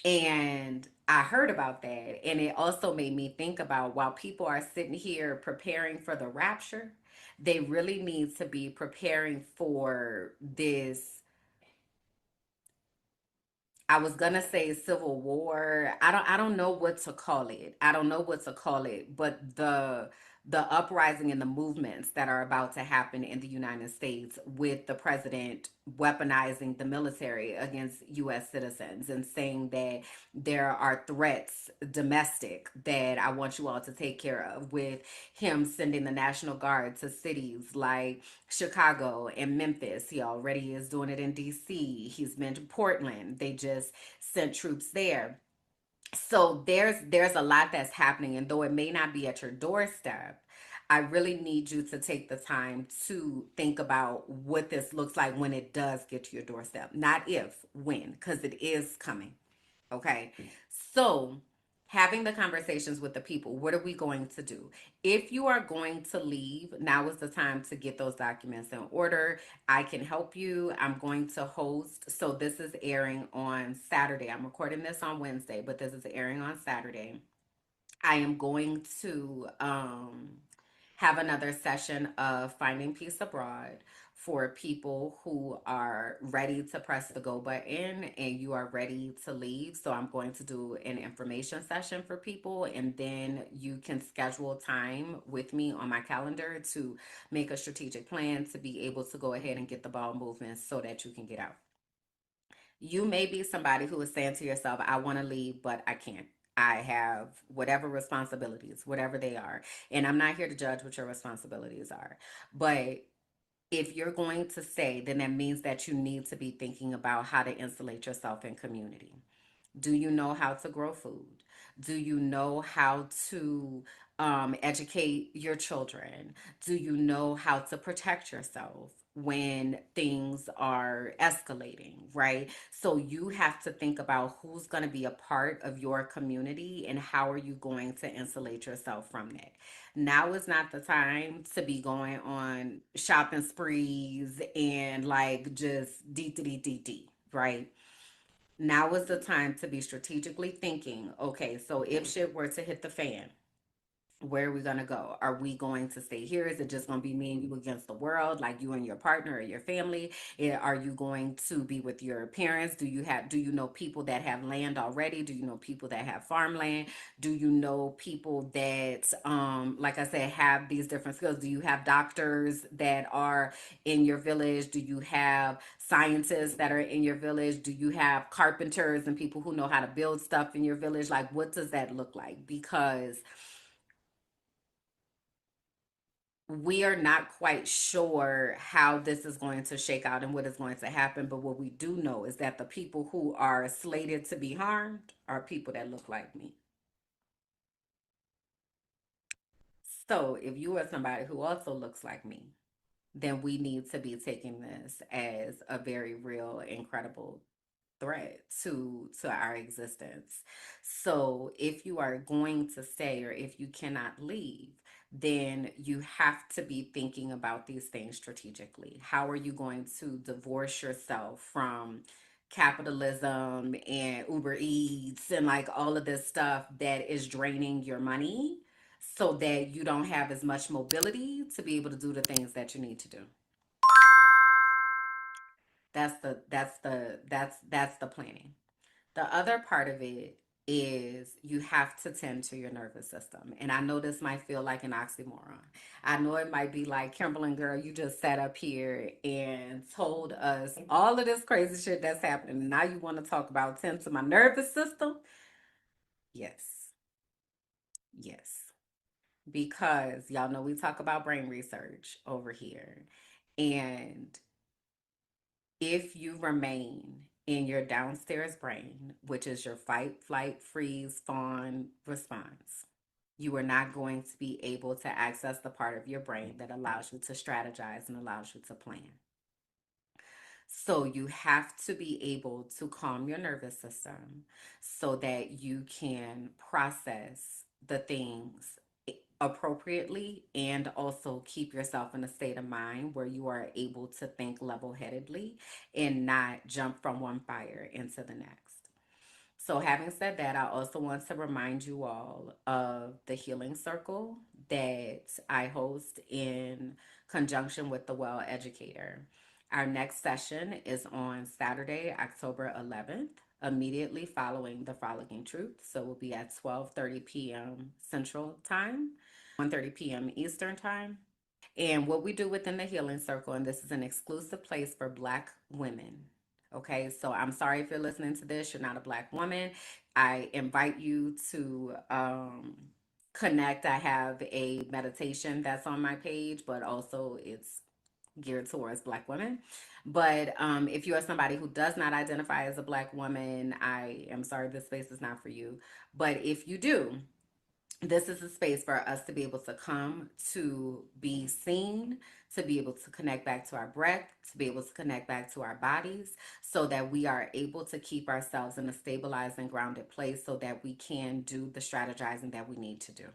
And I heard about that. And it also made me think about while people are sitting here preparing for the rapture, they really need to be preparing for this. I was gonna say civil war. I don't know what to call it. I don't know what to call it, but the uprising and the movements that are about to happen in the United States with the president weaponizing the military against US citizens and saying that there are threats domestic that I want you all to take care of, with him sending the National Guard to cities like Chicago and Memphis. He already is doing it in DC. He's been to Portland. They just sent troops there. So there's a lot that's happening, and though it may not be at your doorstep, I really need you to take the time to think about what this looks like when it does get to your doorstep. Not if, when, because it is coming. Okay. So having the conversations with the people, what are we going to do? If you are going to leave, now is the time to get those documents in order. I can help you. I'm going to host. So this is airing on Saturday. I'm recording this on Wednesday, but this is airing on Saturday. I am going to have another session of Finding Peace Abroad for people who are ready to press the go button and you are ready to leave. So I'm going to do an information session for people, and then you can schedule time with me on my calendar to make a strategic plan to be able to go ahead and get the ball moving so that you can get out. You may be somebody who is saying to yourself, I want to leave, but I can't. I have whatever responsibilities, whatever they are. And I'm not here to judge what your responsibilities are. But if you're going to stay, then that means that you need to be thinking about how to insulate yourself in community. Do you know how to grow food? Do you know how to educate your children? Do you know how to protect yourself when things are escalating, right? So you have to think about who's going to be a part of your community and how are you going to insulate yourself from that. Now is not the time to be going on shopping sprees and like just D, right? Now is the time to be strategically thinking, okay, so if shit were to hit the fan, where are we gonna go? Are we going to stay here? Is it just gonna be me and you against the world, like you and your partner or your family? Are you going to be with your parents? Do you know people that have land already? Do you know people that have farmland? Do you know people that like I said, have these different skills? Do you have doctors that are in your village? Do you have scientists that are in your village? Do you have carpenters and people who know how to build stuff in your village? Like, what does that look like? Because we are not quite sure how this is going to shake out and what is going to happen. But what we do know is that the people who are slated to be harmed are people that look like me. So if you are somebody who also looks like me, then we need to be taking this as a very real, incredible threat to our existence. So if you are going to stay or if you cannot leave, then you have to be thinking about these things strategically. How are you going to divorce yourself from capitalism and Uber Eats and like all of this stuff that is draining your money so that you don't have as much mobility to be able to do the things that you need to do? That's the planning. The other part of it is you have to tend to your nervous system. And I know this might feel like an oxymoron. I know it might be like, Kimberland, girl, you just sat up here and told us all of this crazy shit that's happening. And now you want to talk about tend to my nervous system? Yes. Yes. Because y'all know we talk about brain research over here. And if you remain in your downstairs brain, which is your fight, flight, freeze, fawn response, you are not going to be able to access the part of your brain that allows you to strategize and allows you to plan. So you have to be able to calm your nervous system so that you can process the things appropriately and also keep yourself in a state of mind where you are able to think level-headedly and not jump from one fire into the next. So, having said that, I also want to remind you all of the healing circle that I host in conjunction with the Well Educator. Our next session is on Saturday, October 11th, immediately following the Frolicking Truth. So, we'll be at 12:30 p.m. Central Time, 1:30 p.m. Eastern Time. And what we do within the healing circle, and this is an exclusive place for Black women. Okay, so I'm sorry if you're listening to this, you're not a Black woman. I invite you to connect. I have a meditation that's on my page, but also it's geared towards Black women. But if you are somebody who does not identify as a Black woman, I am sorry, this space is not for you. But if you do, this is a space for us to be able to come to be seen, to be able to connect back to our breath, to be able to connect back to our bodies, so that we are able to keep ourselves in a stabilized and grounded place so that we can do the strategizing that we need to do.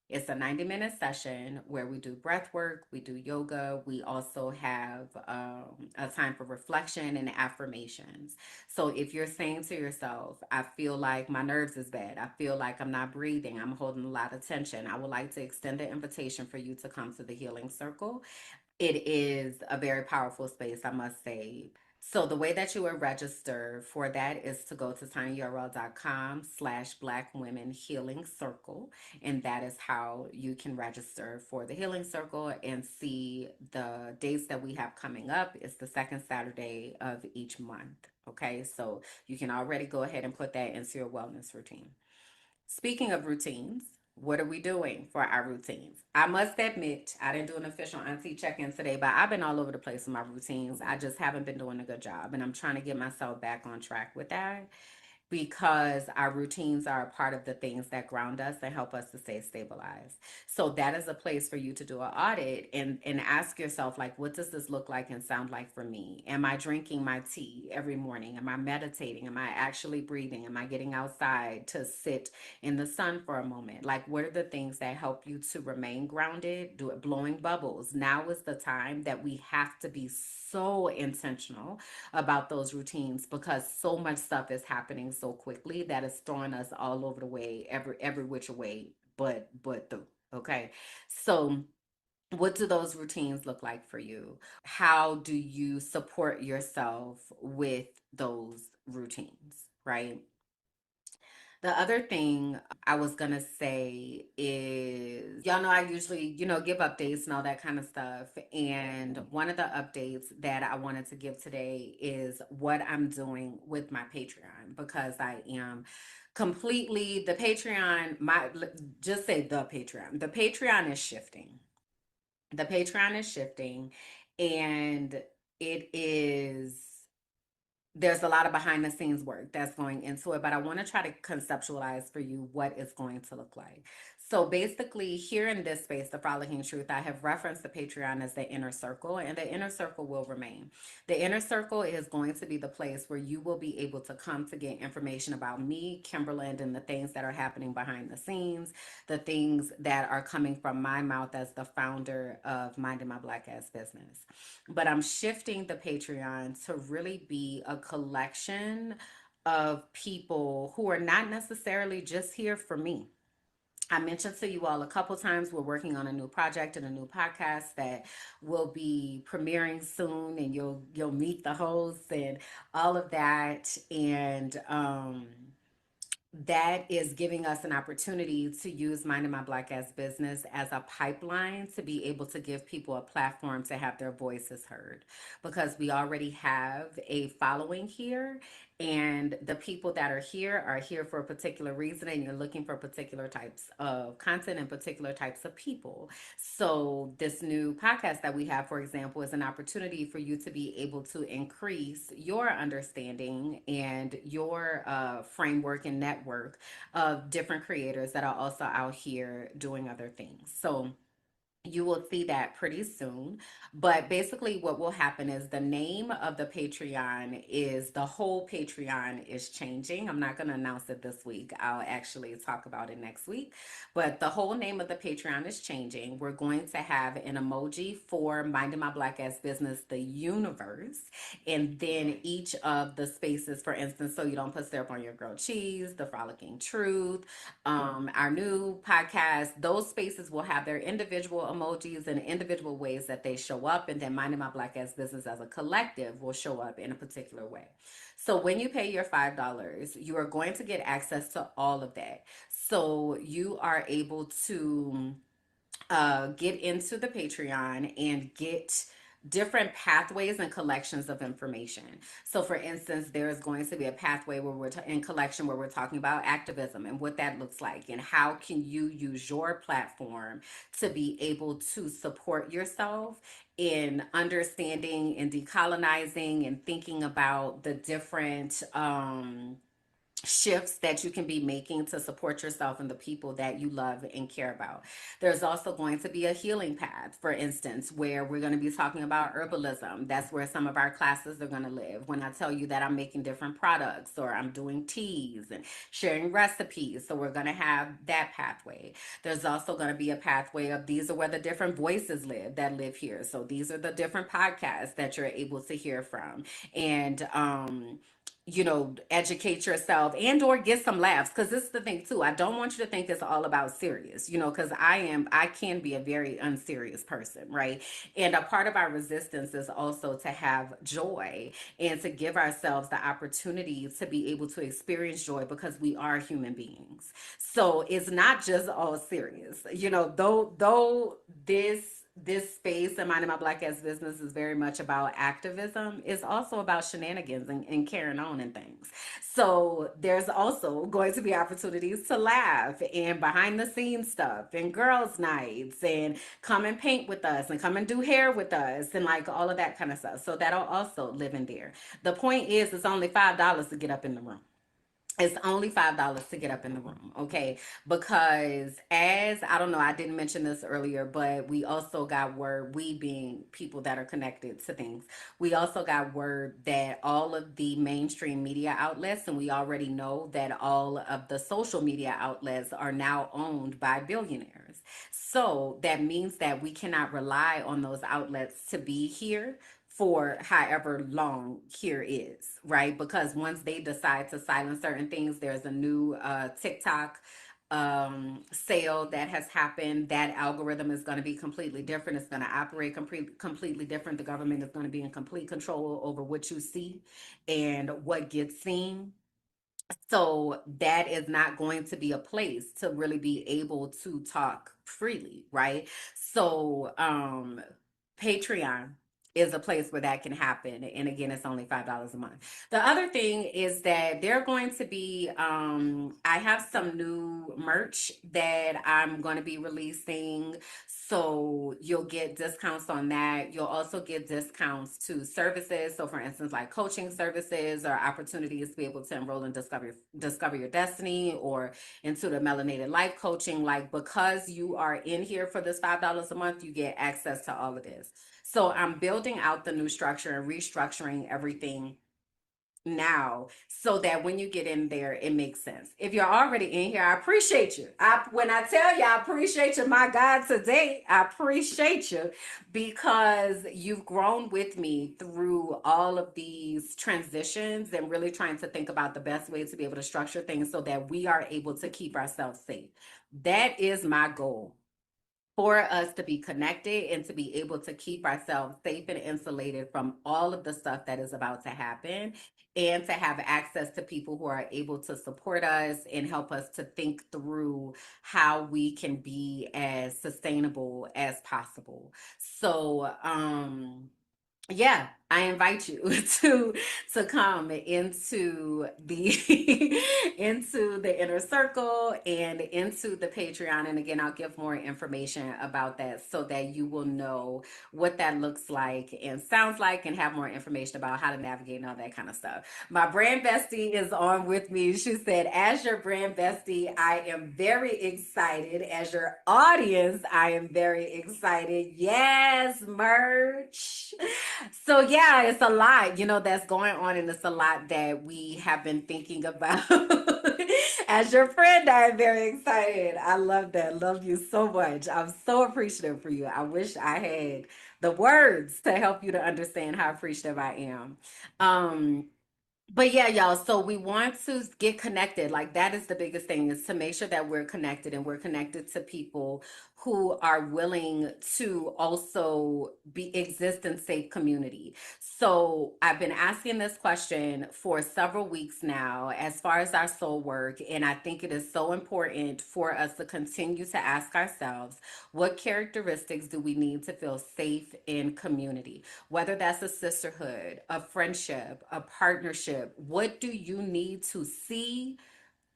It's a 90-minute session where we do breath work, we do yoga, we also have a time for reflection and affirmations. So if you're saying to yourself, I feel like my nerves is bad, I feel like I'm not breathing, I'm holding a lot of tension, I would like to extend the invitation for you to come to the healing circle. It is a very powerful space, I must say. So the way that you would register for that is to go to tinyurl.com/Black Women Healing Circle. And that is how you can register for the Healing Circle and see the dates that we have coming up. It's the second Saturday of each month. Okay, so you can already go ahead and put that into your wellness routine. Speaking of routines, what are we doing for our routines? I must admit, I didn't do an official auntie check-in today, but I've been all over the place with my routines. I just haven't been doing a good job, and I'm trying to get myself back on track with that because our routines are a part of the things that ground us and help us to stay stabilized. So that is a place for you to do an audit and ask yourself, like, what does this look like and sound like for me? Am I drinking my tea every morning? Am I meditating? Am I actually breathing? Am I getting outside to sit in the sun for a moment? Like, what are the things that help you to remain grounded? Do it. Blowing bubbles. Now is the time that we have to be so intentional about those routines because so much stuff is happening so quickly that it's throwing us all over the way, every which way but the okay. So what do those routines look like for you? How do you support yourself with those routines, right? The other thing I was gonna say is, y'all know I usually, give updates and all that kind of stuff. And one of the updates that I wanted to give today is what I'm doing with my Patreon because I am completely the Patreon, just say the Patreon. The Patreon is shifting. The Patreon is shifting and it is there's a lot of behind the scenes work that's going into it, but I want to try to conceptualize for you what it's going to look like. So basically, here in this space, the Frolicking Truth, I have referenced the Patreon as the inner circle, and the inner circle will remain. The inner circle is going to be the place where you will be able to come to get information about me, Kimberland, and the things that are happening behind the scenes, the things that are coming from my mouth as the founder of Minding My Black Ass Business. But I'm shifting the Patreon to really be a collection of people who are not necessarily just here for me. I mentioned to you all a couple times we're working on a new project and a new podcast that will be premiering soon, and you'll meet the hosts and all of that. And that is giving us an opportunity to use Minding My Black Ass Business as a pipeline to be able to give people a platform to have their voices heard because we already have a following here, and the people that are here for a particular reason, and you're looking for particular types of content and particular types of people. So this new podcast that we have, for example, is an opportunity for you to be able to increase your understanding and your framework and network of different creators that are also out here doing other things. So you will see that pretty soon. But basically, what will happen is the name of the Patreon is the whole Patreon is changing. I'm not going to announce it this week. I'll actually talk about it next week. But the whole name of the Patreon is changing. We're going to have an emoji for Minding My Black Ass Business, the universe. And then each of the spaces, for instance, so you don't put syrup on your grilled cheese, the Frolicking Truth, our new podcast, those spaces will have their individual emojis and individual ways that they show up. And then Minding My Black Ass Business as a collective will show up in a particular way. So when you pay your $5, you are going to get access to all of that. So you are able to get into the Patreon and get different pathways and collections of information. So for instance, there's going to be a pathway where we're in collection where we're talking about activism and what that looks like and how can you use your platform to be able to support yourself in understanding and decolonizing and thinking about the different shifts that you can be making to support yourself and the people that you love and care about. There's also going to be a healing path, for instance, where we're going to be talking about herbalism. That's where some of our classes are going to live. When I tell you that I'm making different products or I'm doing teas and sharing recipes, so we're going to have that pathway. There's also going to be a pathway of these are where the different voices live that live here. So these are the different podcasts that you're able to hear from. And educate yourself and or get some laughs, because this is the thing too. I don't want you to think it's all about serious, because I can be a very unserious person, right? And a part of our resistance is also to have joy and to give ourselves the opportunity to be able to experience joy, because we are human beings. So it's not just all serious, though this space and minding my black ass business is very much about activism. It's also about shenanigans and carrying on and things. So there's also going to be opportunities to laugh and behind the scenes stuff and girls nights and come and paint with us and come and do hair with us and like all of that kind of stuff. So that'll also live in there. The point is, it's only $5 to get up in the room. It's only $5 to get up in the room, okay? Because as I don't know, I didn't mention this earlier, but we also got word, we being people that are connected to things, we also got word that all of the mainstream media outlets, and we already know that all of the social media outlets are now owned by billionaires. So that means that we cannot rely on those outlets to be here for however long here is, right? Because once they decide to silence certain things, there's a new TikTok sale that has happened. That algorithm is going to be completely different. It's going to operate completely different. The government is going to be in complete control over what you see and what gets seen. So that is not going to be a place to really be able to talk freely, right? So Patreon is a place where that can happen. And again, it's only $5 a month. The other thing is that they're going to be, I have some new merch that I'm going to be releasing. So you'll get discounts on that. You'll also get discounts to services. So for instance, like coaching services or opportunities to be able to enroll and discover your destiny, or into the melanated life coaching. Like, because you are in here for this $5 a month, you get access to all of this. So I'm building out the new structure and restructuring everything now so that when you get in there, it makes sense. If you're already in here, I appreciate you. When I tell you I appreciate you, my God, today, I appreciate you because you've grown with me through all of these transitions and really trying to think about the best way to be able to structure things so that we are able to keep ourselves safe. That is my goal, for us to be connected and to be able to keep ourselves safe and insulated from all of the stuff that is about to happen, and to have access to people who are able to support us and help us to think through how we can be as sustainable as possible. So, yeah, I invite you to come into the into the inner circle and into the Patreon. And again, I'll give more information about that so that you will know what that looks like and sounds like, and have more information about how to navigate and all that kind of stuff. My brand bestie is on with me. She said, as your brand bestie, I am very excited. As your audience, I am very excited. Yes, merch. So yeah, it's a lot, that's going on, and it's a lot that we have been thinking about. As your friend, I am very excited. I love that. Love you so much. I'm so appreciative for you. I wish I had the words to help you to understand how appreciative I am. Um, but yeah, y'all, so we want to get connected. Like, that is the biggest thing, is to make sure that we're connected, and we're connected to people who are willing to also be exist in safe community. So I've been asking this question for several weeks now as far as our soul work, and I think it is so important for us to continue to ask ourselves, what characteristics do we need to feel safe in community? Whether that's a sisterhood, a friendship, a partnership, what do you need to see,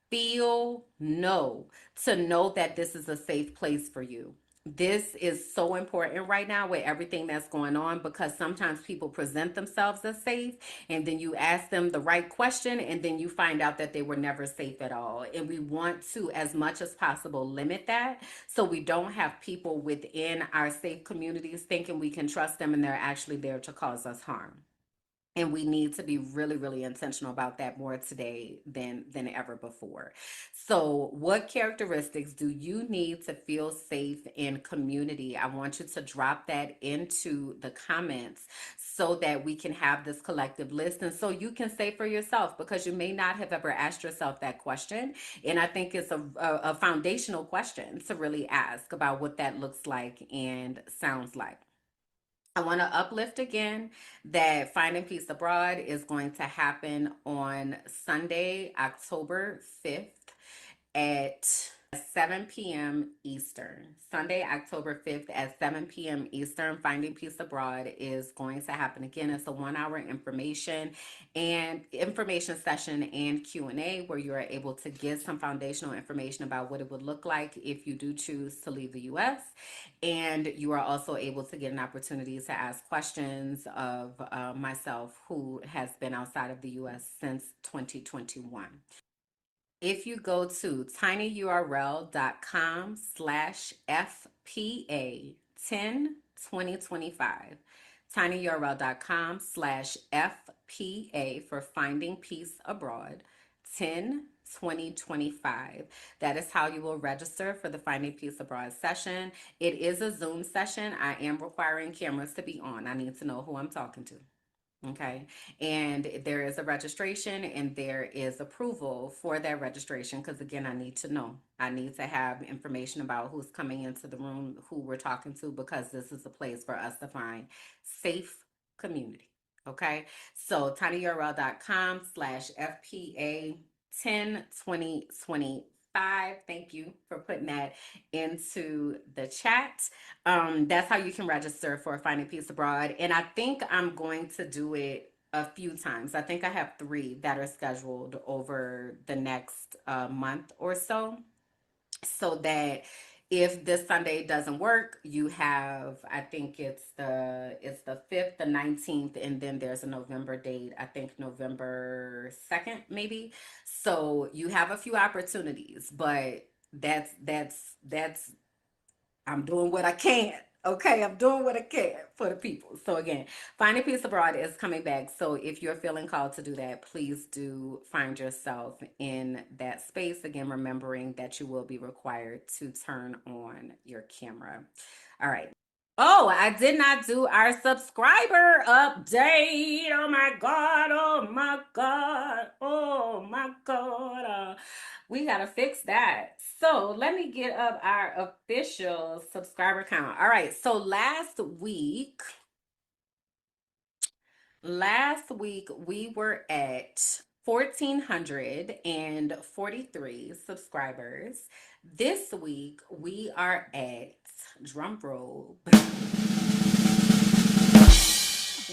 feel, know to know that this is a safe place for you? This is so important right now with everything that's going on, because sometimes people present themselves as safe, and then you ask them the right question, and then you find out that they were never safe at all. And we want to, as much as possible, limit that so we don't have people within our safe communities thinking we can trust them and they're actually there to cause us harm. And we need to be really, really intentional about that more today than ever before. So, what characteristics do you need to feel safe in community? I want you to drop that into the comments so that we can have this collective list, and so you can say for yourself, because you may not have ever asked yourself that question. And I think it's a foundational question to really ask about what that looks like and sounds like. I want to uplift again that Finding Peace Abroad is going to happen on Sunday, October 5th at 7 p.m. Eastern. Sunday, October 5th at 7 p.m. Eastern. Finding Peace Abroad is going to happen again. It's a 1 hour information session and Q&A where you are able to get some foundational information about what it would look like if you do choose to leave the U.S. And you are also able to get an opportunity to ask questions of myself, who has been outside of the U.S. since 2021. If you go to tinyurl.com/FPA102025, tinyurl.com/FPA for Finding Peace Abroad 10/2025. That is how you will register for the Finding Peace Abroad session. It is a Zoom session. I am requiring cameras to be on. I need to know who I'm talking to. Okay. And there is a registration and there is approval for that registration, because again, I need to know. I need to have information about who's coming into the room, who we're talking to, because this is a place for us to find safe community. Okay. So tinyurl.com/FPA102025. Thank you for putting that into the chat. That's how you can register for Finding Peace Abroad. And I think I'm going to do it a few times. I think I have 3 that are scheduled over the next month or so, so that if this Sunday doesn't work, you have, I think it's the 5th, the 19th, and then there's a November date, I think November 2nd maybe. So you have a few opportunities, but that's I'm doing what I can. Okay, I'm doing what I can for the people. So again, Finding Peace Abroad is coming back. So if you're feeling called to do that, please do find yourself in that space. Again, remembering that you will be required to turn on your camera. All right. Oh, I did not do our subscriber update. Oh my God. Oh my God. Oh my God. We got to fix that. So let me get up our official subscriber count. All right. So last week we were at 1,443 subscribers. This week we are at, drum roll,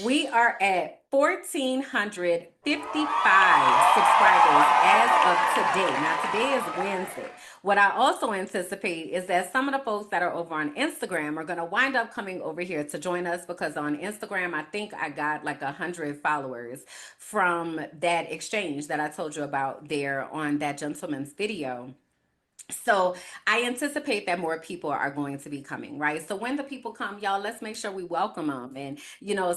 we are at 1,455 subscribers as of today. Now, today is Wednesday. What I also anticipate is that some of the folks that are over on Instagram are going to wind up coming over here to join us, because on Instagram, I think I got like 100 followers from that exchange that I told you about there on that gentleman's video. So I anticipate that more people are going to be coming, right? So when the people come, y'all, let's make sure we welcome them and,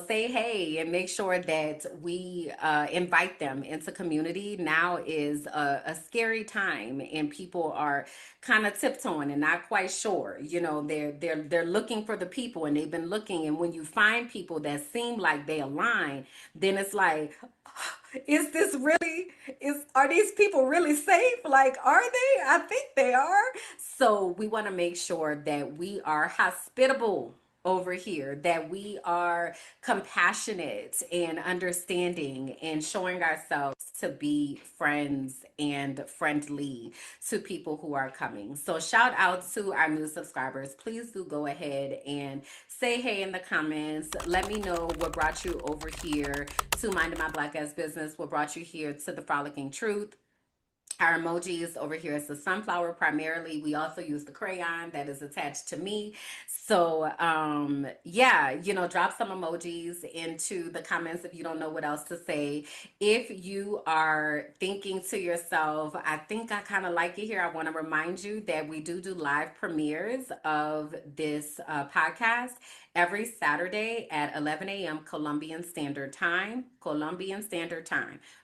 say hey, and make sure that we invite them into community. Now is a scary time, and people are kind of tiptoeing and not quite sure. They're looking for the people, and they've been looking. And when you find people that seem like they align, then it's like, is this really, are these people really safe? Like, are they? I think they are. So we want to make sure that we are hospitable over here, that we are compassionate and understanding and showing ourselves to be friends and friendly to people who are coming. So shout out to our new subscribers. Please do go ahead and say hey in the comments. Let me know what brought you over here to Minding My Black Ass Business, what brought you here to the Frolicking Truth. Our emojis over here is the sunflower primarily. We also use the crayon that is attached to me. So yeah, drop some emojis into the comments if you don't know what else to say. If you are thinking to yourself, I think I kind of like it here, I want to remind you that we do live premieres of this podcast every Saturday at 11 a.m. Colombian Standard Time.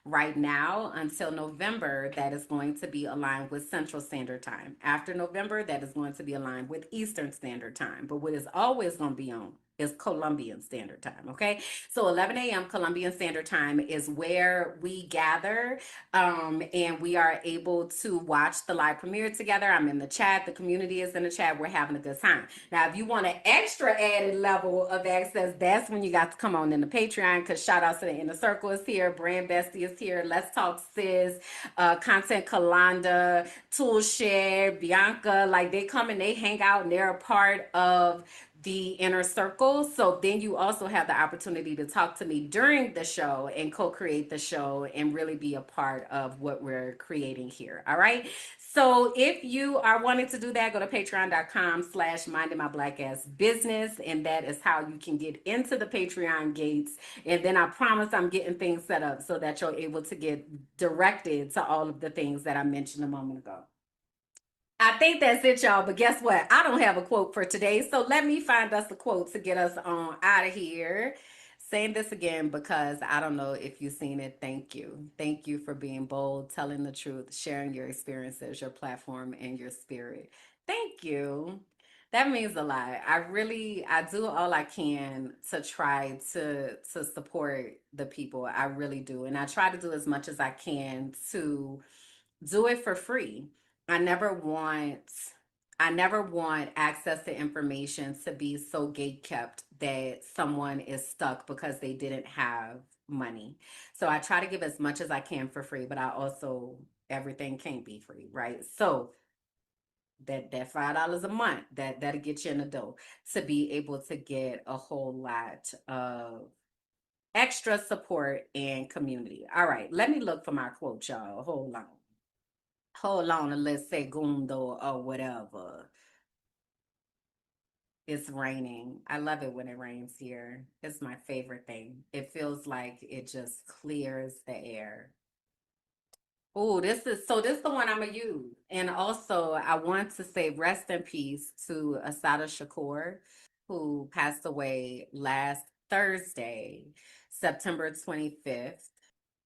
Right now until November, that is going to be aligned with Central Standard Time. After November, that is going to be aligned with Eastern Standard Time. But what is always going to be on is Colombian Standard Time, okay? So 11 a.m. Colombian Standard Time is where we gather and we are able to watch the live premiere together. I'm in the chat. The community is in the chat. We're having a good time. Now, if you want an extra added level of access, that's when you got to come on in the Patreon, because shout outs to the Inner Circle is here. Brand Bestie is here. Let's Talk Sis, Content Kalanda, Toolshare, Bianca. Like, they come and they hang out and they're a part of the Inner Circle. So then you also have the opportunity to talk to me during the show and co-create the show and really be a part of what we're creating here. All right. So if you are wanting to do that, go to patreon.com/mindingmybblackassbusiness. And that is how you can get into the Patreon gates. And then I promise I'm getting things set up so that you're able to get directed to all of the things that I mentioned a moment ago. I think that's it, y'all. But guess what? I don't have a quote for today. So let me find us a quote to get us on out of here. Saying this again because I don't know if you've seen it. Thank you. Thank you for being bold, telling the truth, sharing your experiences, your platform, and your spirit. Thank you. That means a lot. I do all I can to try to support the people. I really do. And I try to do as much as I can to do it for free. I never want access to information to be so gatekept that someone is stuck because they didn't have money. So I try to give as much as I can for free, but I also, everything can't be free, right? So that $5 a month, that'll get you in the dough to be able to get a whole lot of extra support and community. All right, let me look for my quote, y'all. Hold on, and let's say Gundo or whatever. It's raining. I love it when it rains here. It's my favorite thing. It feels like it just clears the air. Oh, this is the one I'm gonna use. And also I want to say rest in peace to Asada Shakur, who passed away last Thursday, September 25th.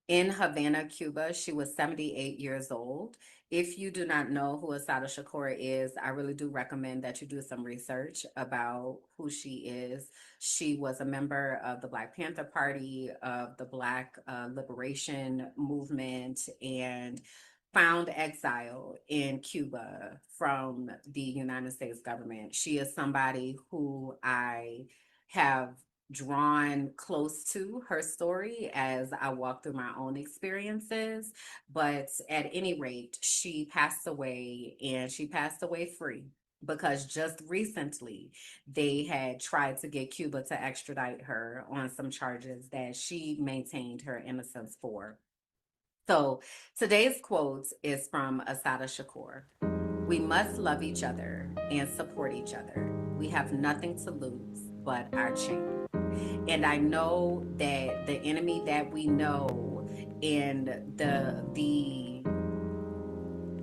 In Havana, Cuba. She was 78 years old. If you do not know who Asada Shakur is, I really do recommend that you do some research about who she is. She was a member of the Black Panther Party, of the Black Liberation Movement, and found exile in Cuba from the United States government. She is somebody who I have drawn close to her story as I walk through my own experiences. But at any rate, she passed away, and she passed away free because just recently they had tried to get Cuba to extradite her on some charges that she maintained her innocence for. So today's quote is from Asada Shakur. We must love each other and support each other. We have nothing to lose but our chain. And I know that the enemy that we know and the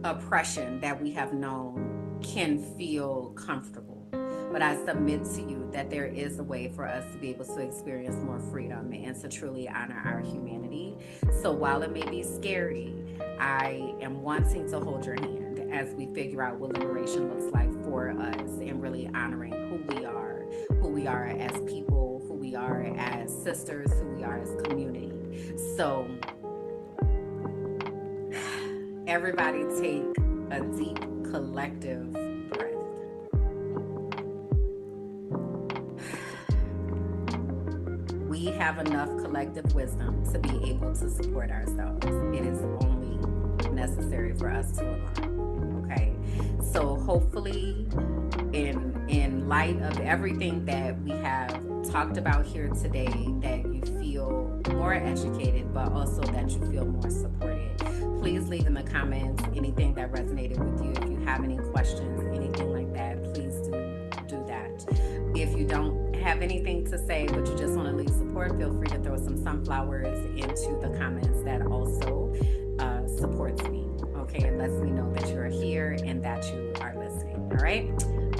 oppression that we have known can feel comfortable. But I submit to you that there is a way for us to be able to experience more freedom and to truly honor our humanity. So while it may be scary, I am wanting to hold your hand as we figure out what liberation looks like for us and really honoring who we are as people, who we are as sisters, who we are as community. So everybody take a deep collective breath. We have enough collective wisdom to be able to support ourselves. It is only necessary for us to align. Okay? So hopefully in light of everything that we have talked about here today, that you feel more educated, but also that you feel more supported. please leave in the comments anything that resonated with you. If you have any questions, anything like that, please do that. If you don't have anything to say, but you just want to leave support, feel free to throw some sunflowers into the comments. That also supports me. Okay, it lets me know that you're here and that you are listening. All right.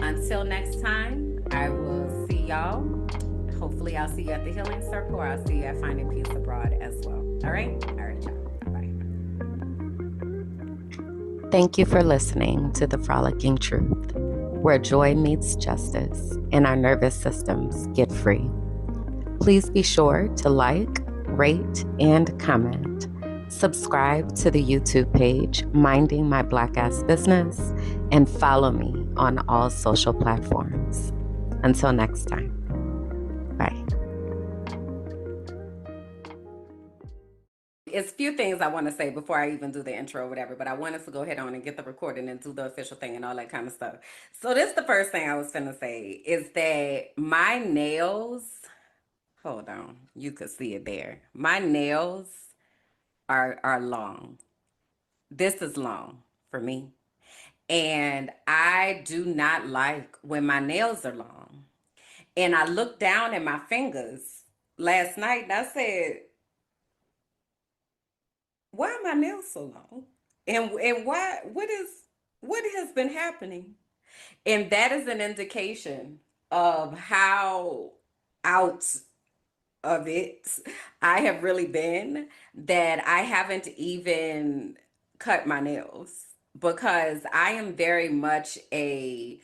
Until next time, I will see y'all. Hopefully, I'll see you at the Healing Circle, or I'll see you at Finding Peace Abroad as well. All right, y'all. Bye. Thank you for listening to the Frolicking Truth, where joy meets justice and our nervous systems get free. Please be sure to like, rate, and comment. Subscribe to the YouTube page, Minding My Black Ass Business, and follow me on all social platforms. Until next time, bye. It's a few things I want to say before I even do the intro or whatever, but I wanted to go ahead on and get the recording and do the official thing and all that kind of stuff. So this is the first thing I was finna say, is that my nails, hold on, you could see it there. My nails are long. This is long for me. And I do not like when my nails are long. And I looked down at my fingers last night and I said, why are my nails so long? And why, what has been happening? And that is an indication of how out of it I have really been, that I haven't even cut my nails, because I am very much I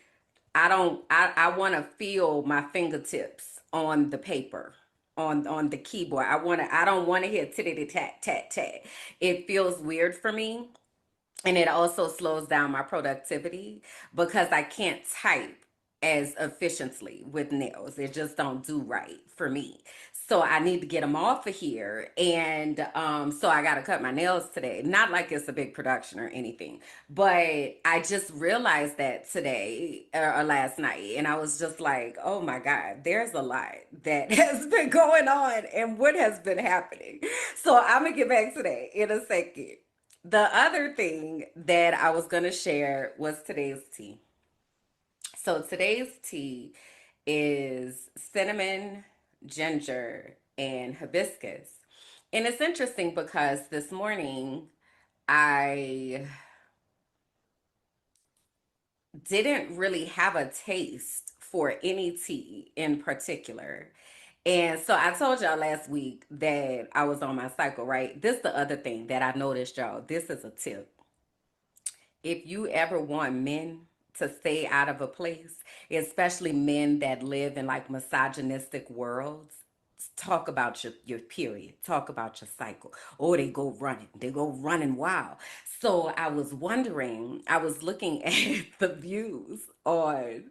want to feel my fingertips on the paper, on the keyboard. I don't want to hear tittity tat tat tat. It feels weird for me. And it also slows down my productivity because I can't type as efficiently with nails. It just don't do right for me. So I need to get them off of here. And so I got to cut my nails today. Not like it's a big production or anything, but I just realized that today or last night. And I was just like, oh my God, there's a lot that has been going on and what has been happening. So I'm going to get back to that in a second. The other thing that I was going to share was today's tea. So today's tea is cinnamon, ginger, and hibiscus. And it's interesting because this morning I didn't really have a taste for any tea in particular. And so I told y'all last week that I was on my cycle, right? This is the other thing that I noticed, y'all. This is a tip. If you ever want men to stay out of a place, especially men that live in like misogynistic worlds, talk about your period, talk about your cycle. Oh, they go running wild. So I was wondering, I was looking at the views on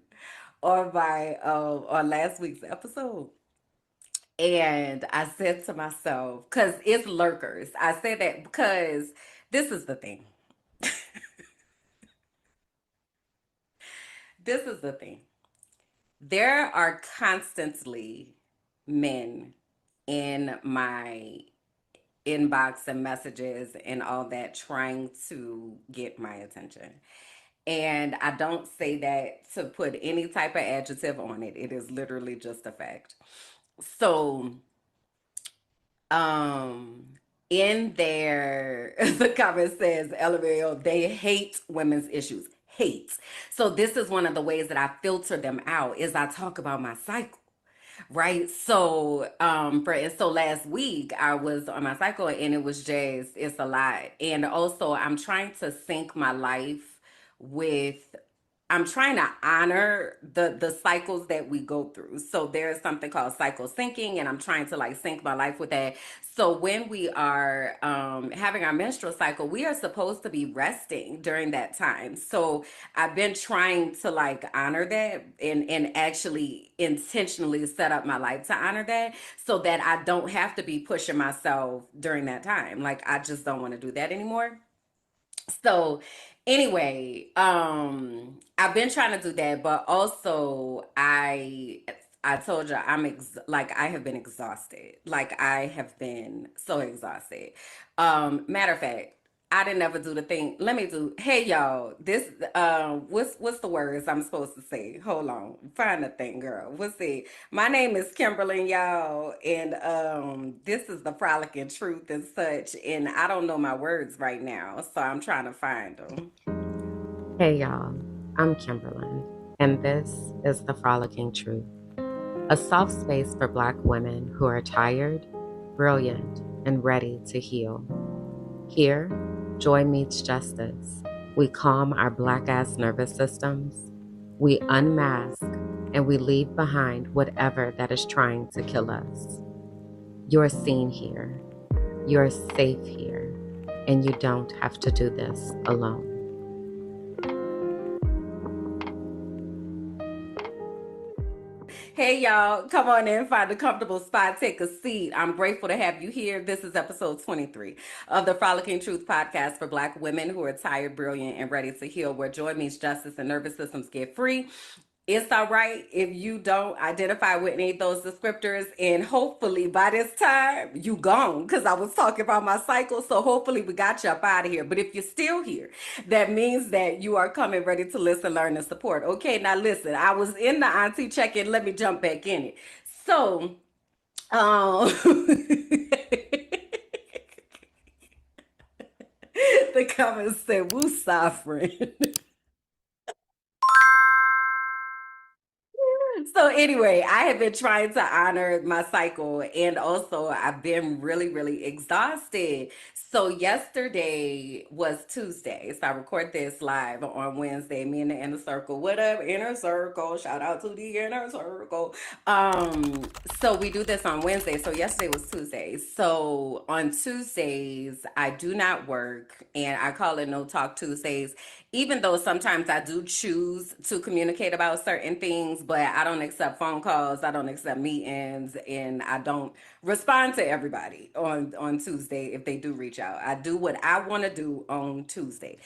last week's episode. And I said to myself, because it's lurkers. I said that because this is the thing. This is the thing. There are constantly men in my inbox and messages and all that trying to get my attention. And I don't say that to put any type of adjective on it. It is literally just a fact. So, in there, the comment says, LMAO, they hate women's issues. Hate. So this is one of the ways that I filter them out, is I talk about my cycle. Right. So, so last week I was on my cycle and it was just, it's a lot. And also I'm trying to sync my life with, I'm trying to honor the cycles that we go through. So there's something called cycle syncing, and I'm trying to like sync my life with that. So when we are having our menstrual cycle, we are supposed to be resting during that time. So I've been trying to like honor that and actually intentionally set up my life to honor that, so that I don't have to be pushing myself during that time. Like I just don't want to do that anymore. So anyway, I've been trying to do that, but also I told you like I have been exhausted. Like I have been so exhausted. Matter of fact, I didn't ever do the thing. Let me do. Hey y'all, this what's the words I'm supposed to say? Hold on, find the thing, girl. What's it? My name is Kimberland, y'all, and this is the Frolicking Truth and such. And I don't know my words right now, so I'm trying to find them. Hey y'all, I'm Kimberland, and this is the Frolicking Truth, a soft space for Black women who are tired, brilliant, and ready to heal. Here, joy meets justice. We calm our Black ass nervous systems, we unmask, and we leave behind whatever that is trying to kill us. You're seen here, you're safe here, and you don't have to do this alone. Hey y'all, come on in, find a comfortable spot, take a seat. I'm grateful to have you here. This is episode 23 of the Frolicking Truth podcast for Black women who are tired, brilliant, and ready to heal, where joy meets justice and nervous systems get free. It's all right if you don't identify with any of those descriptors, and hopefully by this time you gone, because I was talking about my cycle, so hopefully we got you up out of here. But if you're still here, that means that you are coming ready to listen, learn, and support. Okay, now listen, I was in the auntie check-in. Let me jump back in it. So, the comments said, "Woo, suffering." So anyway, I have been trying to honor my cycle, and also I've been really, really exhausted. So yesterday was Tuesday. So I record this live on Wednesday. Me and the inner circle. What up, inner circle? Shout out to the inner circle. So we do this on Wednesday. So yesterday was Tuesday. So on Tuesdays, I do not work, and I call it No Talk Tuesdays, even though sometimes I do choose to communicate about certain things, but I don't accept phone calls, I don't accept meetings, and I don't respond to everybody on Tuesday if they do reach out. I do what I want to do on Tuesday.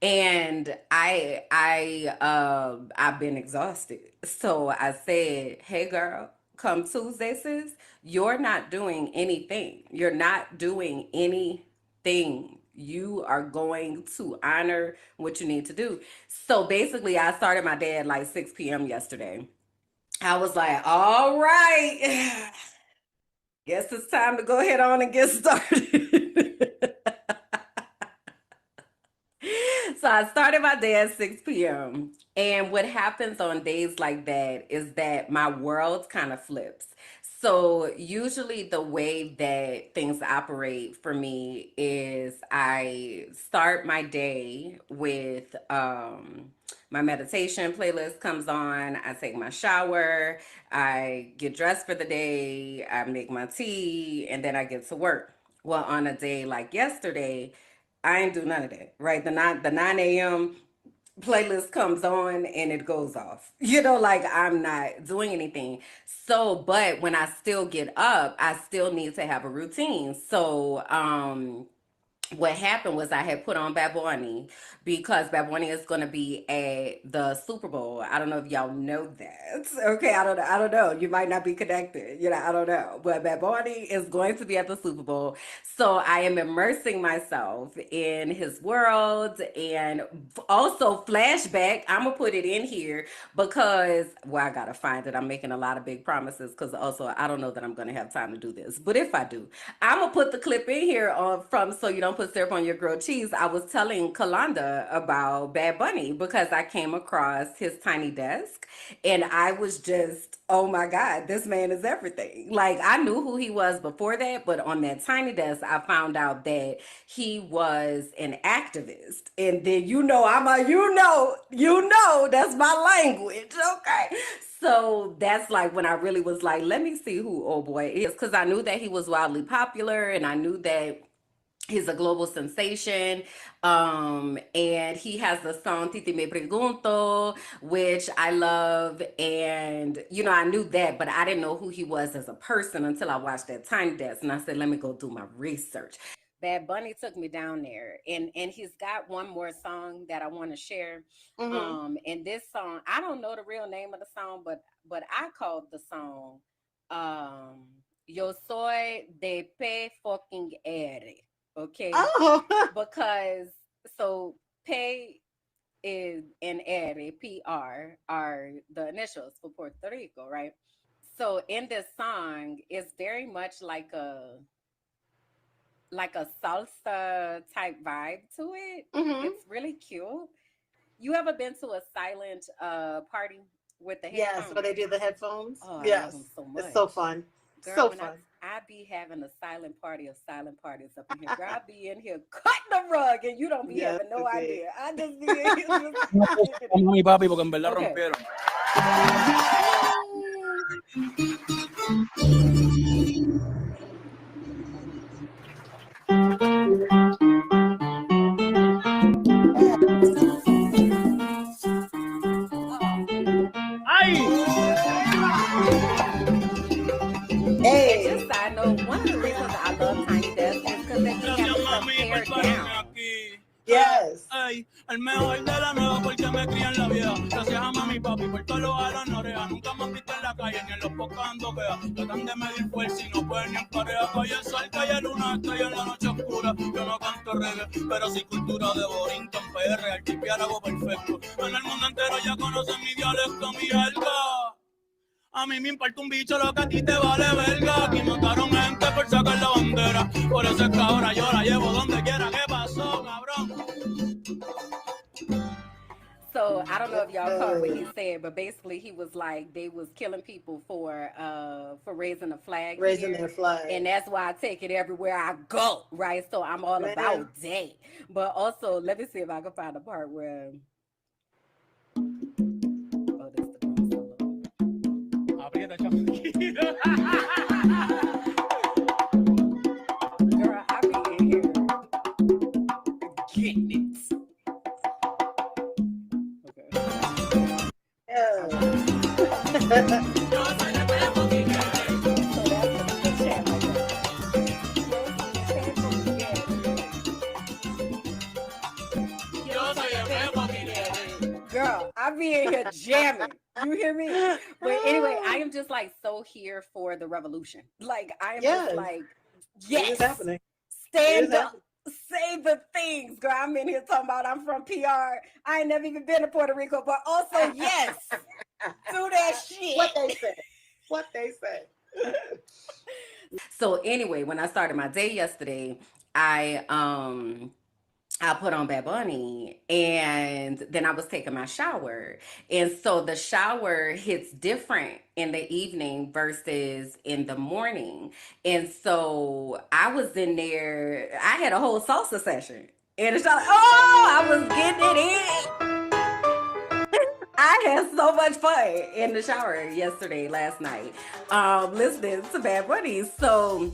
And I've been exhausted. So I said, "Hey girl, come Tuesday, sis, you're not doing anything. You're not doing anything. You are going to honor what you need to do." So basically, I started my day at like 6 p.m. yesterday. I was like, all right, guess it's time to go ahead on and get started. So I started my day at 6 p.m. And what happens on days like that is that my world kind of flips. So usually the way that things operate for me is I start my day with my meditation playlist comes on, I take my shower, I get dressed for the day, I make my tea, and then I get to work. Well, on a day like yesterday, I ain't do none of that, right? The 9 a.m. playlist comes on and it goes off. Like I'm not doing anything. So, but when I still get up, I still need to have a routine. So, what happened was I had put on Bad Bunny because Bad Bunny is going to be at the Super Bowl. I don't know if y'all know that. Okay, I don't know. You might not be connected. I don't know. But Bad Bunny is going to be at the Super Bowl. So I am immersing myself in his world, and also flashback. I'm going to put it in here because, well, I got to find it. I'm making a lot of big promises because also I don't know that I'm going to have time to do this. But if I do, I'm gonna put the clip in here from So You Don't Put Syrup on Your Grilled Cheese. I was telling Kalanda about Bad Bunny because I came across his tiny desk, and I was just, oh my God, this man is everything. Like I knew who he was before that, but on that tiny desk, I found out that he was an activist. And then that's my language, okay? So that's like when I really was like, let me see who old boy is. Because I knew that he was wildly popular, and I knew that he's a global sensation. And he has the song Titi Me Pregunto, which I love. And, I knew that, but I didn't know who he was as a person until I watched that Tiny Desk. And I said, let me go do my research. Bad Bunny took me down there, and he's got one more song that I want to share. And this song, I don't know the real name of the song, but I called the song Yo Soy de P fucking R. Okay. Oh. Because so Pay is and Ere, PR, are the initials for Puerto Rico, right? So in this song, it's very much like a salsa type vibe to it. Mm-hmm. It's really cute. You ever been to a silent party with the Yes, where headphones? they do the headphones. Oh, I love Yes, them so it's much. so fun. Girl, So when fun. I be having a silent party of silent parties up in here, girl, I be in here cutting the rug and you don't be Yes, having no indeed. idea. I just be in here just Mami, papi, porque en verdad okay. rompieron. And just side note, one of the reasons I love Tiny Desk is because they be having stuff pared down. Yes. Ay, el mejor de la nueva porque me crié en la vieja. Gracias a mami y papi por todos los honores. Nunca me han visto en la calle ni en los pocos ando vea. Tratan de medir fuerza y no pueden ni en pareja. Calle el sol, calle luna, estrella en la noche oscura. Yo no canto reggae, pero sí cultura de Borinton, PR, archipiélago perfecto. En el mundo entero ya conocen mi dialecto, mi jerga. A mí me importa un bicho lo que a ti te vale verga. Aquí mataron gente por sacar la bandera. Por eso es que ahora yo la llevo donde quiera. ¿Qué pasó, cabrón? So I don't know if y'all caught what he said, but basically he was like they was killing people for raising a flag. Raising here, their flag. and that's why I take it everywhere I go, right? So I'm all about that. But also, let me see if I can find a part where. Oh, this the drum solo. Aprieta, chamaquita. Girl, I be in here getting it. Girl, I be in here jamming. You hear me? But anyway, I am just like so here for the revolution. Like I am just like, yes, it's happening. Stand up. Say the things, girl. I'm in here talking about I'm from PR. I ain't never even been to Puerto Rico, but also yes, do that shit. What they say. What they say. So anyway, when I started my day yesterday, I put on Bad Bunny and then I was taking my shower. And so the shower hits different in the evening versus in the morning. And so I was in there, I had a whole salsa session. And it's like, oh, I was getting it in. I had so much fun in the shower last night, listening to Bad Bunny. So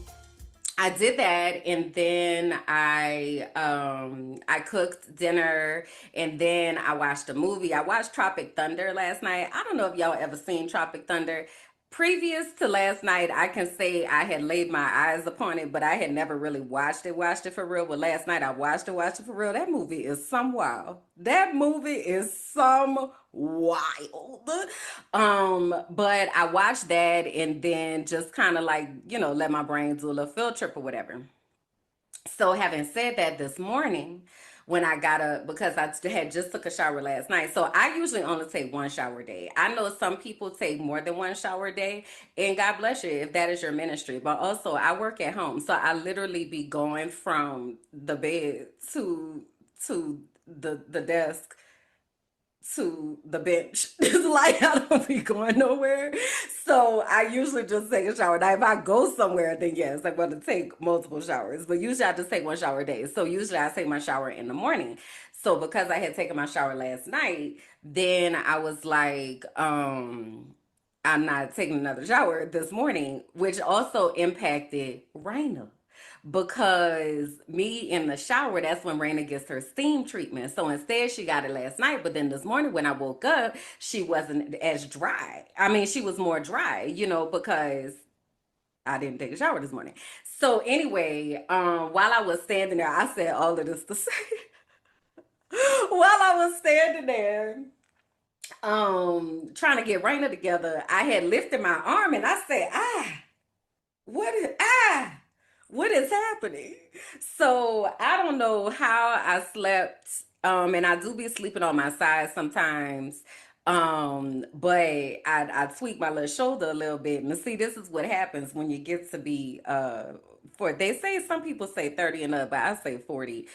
I did that, and then I cooked dinner, and then I watched a movie. I watched Tropic Thunder last night. I don't know if y'all ever seen Tropic Thunder. Previous to last night, I can say I had laid my eyes upon it, but I had never really watched it for real. But last night I watched it for real. That movie is some wild. That movie is some wild. But I watched that and then just kind of like, let my brain do a little field trip or whatever. So having said that, this morning when I got up, because I had just took a shower last night. So I usually only take one shower a day. I know some people take more than one shower a day, and God bless you if that is your ministry. But also I work at home. So I literally be going from the bed to the desk to the bench. It's like I don't be going nowhere. So I usually just take a shower. Now, if I go somewhere, then yes, I'm going to take multiple showers. But usually I just take one shower a day. So usually I take my shower in the morning. So because I had taken my shower last night, then I was like, I'm not taking another shower this morning, which also impacted Raina. Because me in the shower, that's when Raina gets her steam treatment. So instead, she got it last night. But then this morning, when I woke up, she wasn't as dry. I mean, she was more dry, because I didn't take a shower this morning. So anyway, while I was standing there, I said all of this to say. While I was standing there, trying to get Raina together, I had lifted my arm and I said, What is happening? So I don't know how I slept. And I do be sleeping on my side sometimes. But I tweak my little shoulder a little bit. And see, this is what happens when you get to be for they say some people say 30 and up, but I say 40.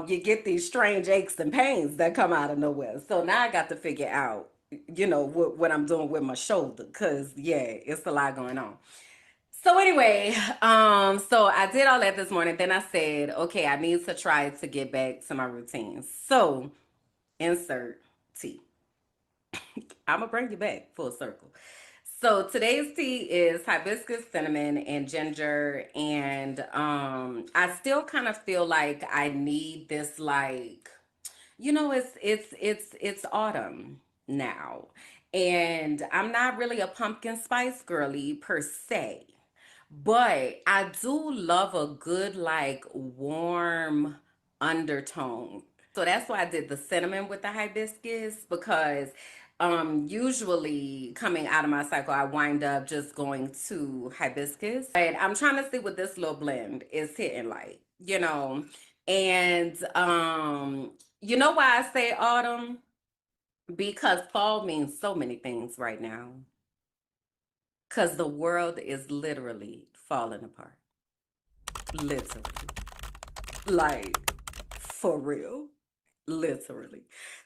You get these strange aches and pains that come out of nowhere. So now I got to figure out, what I'm doing with my shoulder, because yeah, it's a lot going on. So anyway, so I did all that this morning. Then I said, okay, I need to try to get back to my routine. So insert tea. I'm gonna bring you back full circle. So today's tea is hibiscus, cinnamon, and ginger. And I still kind of feel like I need this, like, it's autumn now. And I'm not really a pumpkin spice girly per se. But I do love a good, like, warm undertone. So that's why I did the cinnamon with the hibiscus, because usually coming out of my cycle, I wind up just going to hibiscus. But I'm trying to see what this little blend is hitting like. And you know why I say autumn? Because fall means so many things right now. Because the world is literally falling apart. Literally. Like, for real. Literally.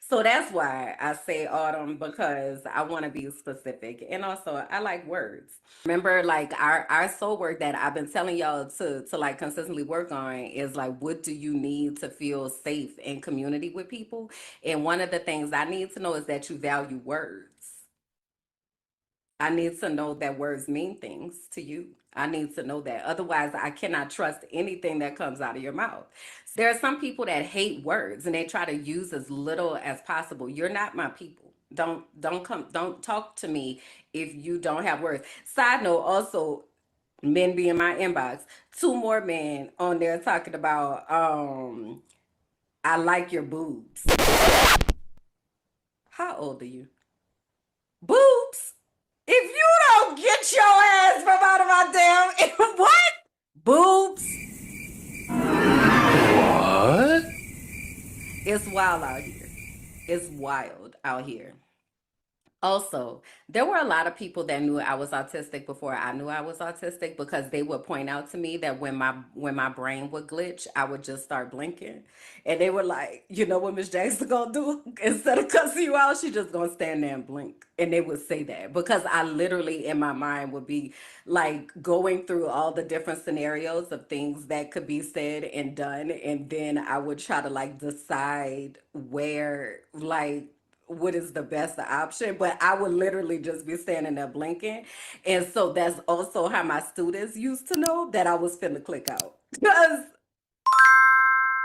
So that's why I say autumn, because I want to be specific. And also, I like words. Remember, like, our soul work that I've been telling y'all to like consistently work on is like, what do you need to feel safe in community with people? And one of the things I need to know is that you value words. I need to know that words mean things to you. I need to know that. Otherwise, I cannot trust anything that comes out of your mouth. There are some people that hate words and they try to use as little as possible. You're not my people. Don't talk to me if you don't have words. Side note, also, men be in my inbox. Two more men on there talking about I like your boobs. How old are you? Boobs? If you don't get your ass from out of my damn what? Boobs? What? It's wild out here. It's wild out here. Also, there were a lot of people that knew I was autistic before I knew I was autistic, because they would point out to me that when my brain would glitch, I would just start blinking. And they were like, you know what Miss Jackson gonna do? Instead of cussing you out, she just gonna stand there and blink. And they would say that because I literally in my mind would be like going through all the different scenarios of things that could be said and done. And then I would try to like decide where, like, what is the best option, but I would literally just be standing there blinking. And so that's also how my students used to know that I was finna click out. Because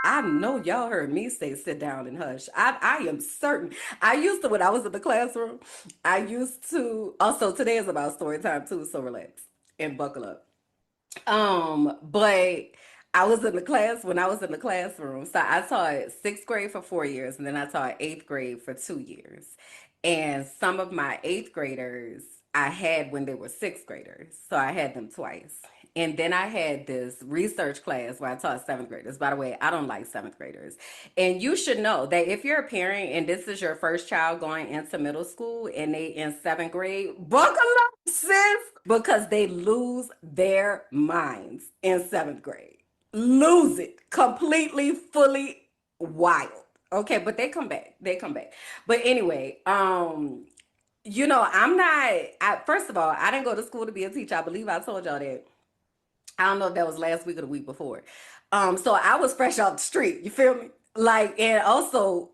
I know y'all heard me say sit down and hush. I am certain. I used to, when I was in the classroom, I used to, also today is about story time too, so relax and buckle up. But I was in the class when I was in the classroom. So I taught sixth grade for 4 years, and then I taught eighth grade for 2 years. And some of my eighth graders I had when they were sixth graders. So I had them twice. And then I had this research class where I taught seventh graders. By the way, I don't like seventh graders. And you should know that if you're a parent and this is your first child going into middle school and they in seventh grade, buckle up, sis, because they lose their minds in seventh grade. Lose it completely, fully wild. Okay, but they come back. They come back. But anyway, I'm not, first of all, I didn't go to school to be a teacher. I believe I told y'all that. I don't know if that was last week or the week before. So I was fresh off the street. You feel me? Like, and also,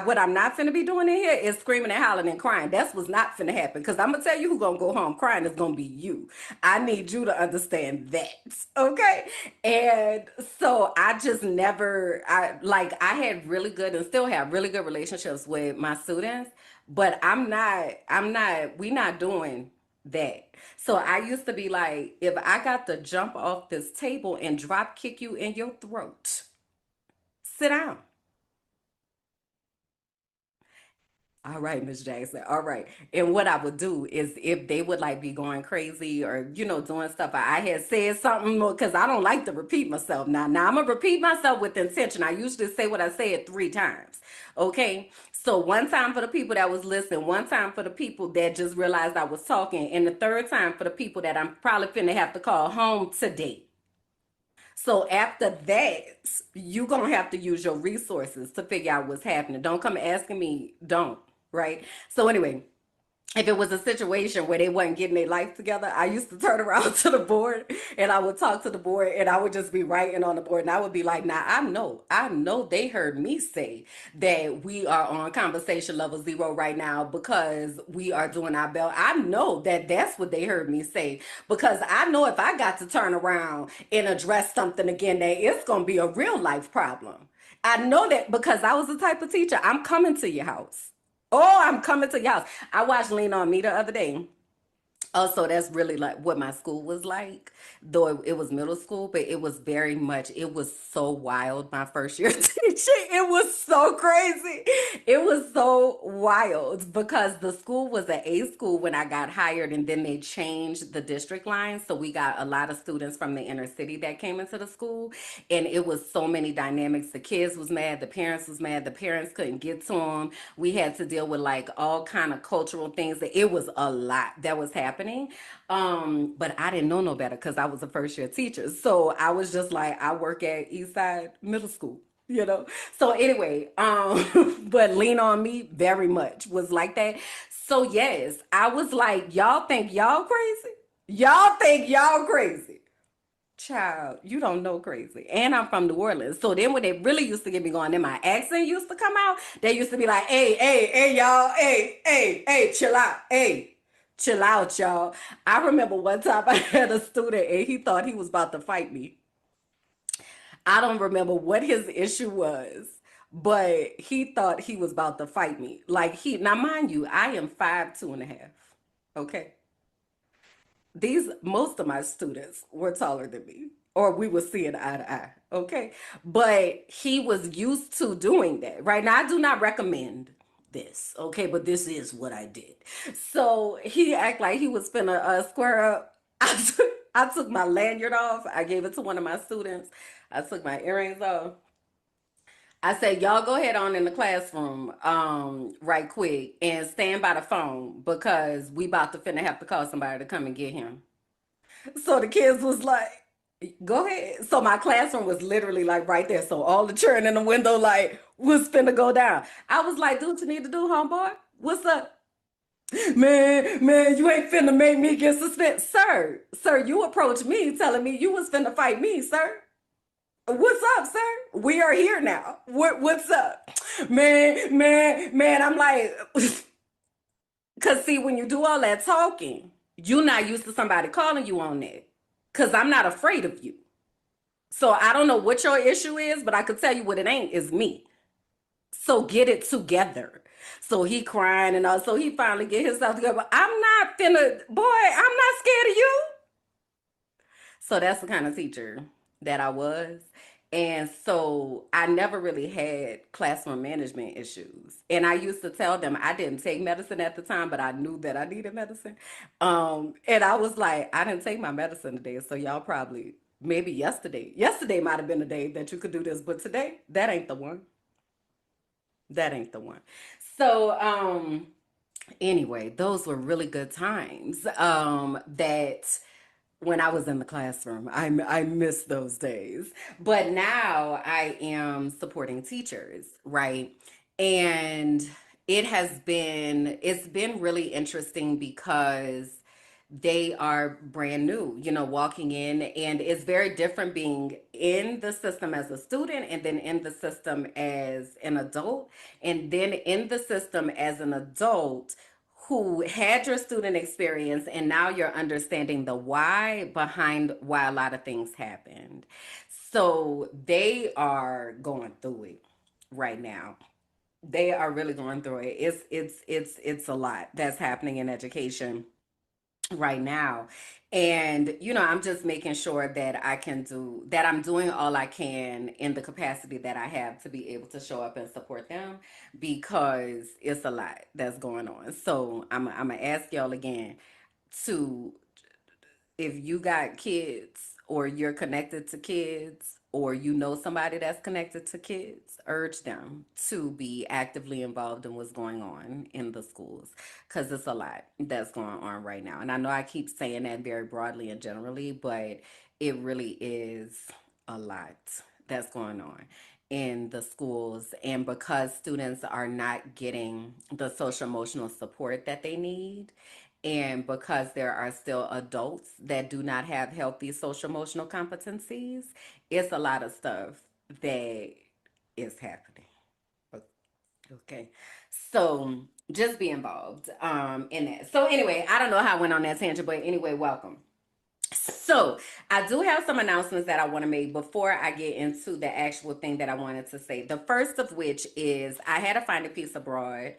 what I'm not finna be doing in here is screaming and hollering and crying. That's what's not finna happen. Because I'm gonna tell you who's gonna go home crying is gonna be you. I need you to understand that. Okay. And so I just never, I had really good and still have really good relationships with my students, but we not doing that. So I used to be like, if I got to jump off this table and drop kick you in your throat, sit down. all right, Miss Jackson, all right. And what I would do is if they would like be going crazy or, doing stuff, I had said something because I don't like to repeat myself. Now I'm going to repeat myself with intention. I usually say what I said 3 times. Okay. So one time for the people that was listening, one time for the people that just realized I was talking, and the third time for the people that I'm probably finna have to call home today. So after that, you're going to have to use your resources to figure out what's happening. Don't come asking me, don't, right? So anyway, if it was a situation where they wasn't getting their life together, I used to turn around to the board and I would talk to the board and I would just be writing on the board and I would be like, now I know they heard me say that we are on conversation level 0 right now because we are doing our bell. I know that that's what they heard me say because I know if I got to turn around and address something again, that it's going to be a real life problem. I know that because I was the type of teacher, I'm coming to your house. Oh, I'm coming to your house. I watched Lean On Me the other day. Also, that's really like what my school was like, though it was middle school, but it was very much, it was so wild my first year teaching. It was so crazy. It was so wild because the school was an A school when I got hired, and then they changed the district lines. So we got a lot of students from the inner city that came into the school, and it was so many dynamics. The kids was mad, the parents was mad, the parents couldn't get to them. We had to deal with like all kind of cultural things. It was a lot that was happening. But I didn't know no better because I was a first year teacher. So I was just like, I work at Eastside Middle School, So anyway, but Lean On Me very much was like that. So yes, I was like, y'all think y'all crazy? Y'all think y'all crazy? Child, you don't know crazy. And I'm from New Orleans. So then when they really used to get me going, then my accent used to come out. They used to be like, hey, y'all, hey, chill out, hey. Chill out, y'all. I remember one time I had a student and he thought he was about to fight me. I don't remember what his issue was, but he thought he was about to fight me. Now mind you, I am 5'2.5". Okay. Most of my students were taller than me, or we were seeing eye to eye. Okay. But he was used to doing that. Right now, I do not recommend this, okay, but this is what I did. So he act like he was finna square up. I took my lanyard off. I gave it to one of my students. I took my earrings off. I said, y'all go ahead on in the classroom right quick and stand by the phone because we about to finna have to call somebody to come and get him. So the kids was like, go ahead. So my classroom was literally like right there. So all the children in the window like was finna go down. I was like, do what you need to do, homeboy. What's up? Man, you ain't finna make me get suspended. Sir, you approached me telling me you was finna fight me, sir. What's up, sir? We are here now. What's up? Man, I'm like, cause see, when you do all that talking, you're not used to somebody calling you on that. Cause I'm not afraid of you. So I don't know what your issue is, but I could tell you what it ain't is me. So get it together. So he crying and all. So he finally get himself together. But I'm not finna, boy, I'm not scared of you. So that's the kind of teacher that I was. And so I never really had classroom management issues. And I used to tell them I didn't take medicine at the time, but I knew that I needed medicine. And I was like, I didn't take my medicine today. So y'all probably, maybe yesterday. Yesterday might have been the day that you could do this, but today, that ain't the one. That ain't the one. So anyway, those were really good times that when I was in the classroom. I miss those days. But now I am supporting teachers, right? And it's been really interesting because they are brand new, walking in, and it's very different being in the system as a student and then in the system as an adult, and then in the system as an adult who had your student experience and now you're understanding the why behind why a lot of things happened. So they are going through it right now. They are really going through it. It's a lot that's happening in education. right now. And, I'm just making sure that that I'm doing all I can in the capacity that I have to be able to show up and support them because it's a lot that's going on. So I'm going to ask y'all again to, if you got kids or you're connected to kids or you know somebody that's connected to kids, urge them to be actively involved in what's going on in the schools because it's a lot that's going on right now. And I know I keep saying that very broadly and generally, but it really is a lot that's going on in the schools. And because students are not getting the social emotional support that they need, and because there are still adults that do not have healthy social emotional competencies, it's a lot of stuff that is happening. Okay. So just be involved in that. So anyway, I don't know how I went on that tangent, but anyway, welcome. So I do have some announcements that I want to make before I get into the actual thing that I wanted to say. The first of which is I had to find a piece abroad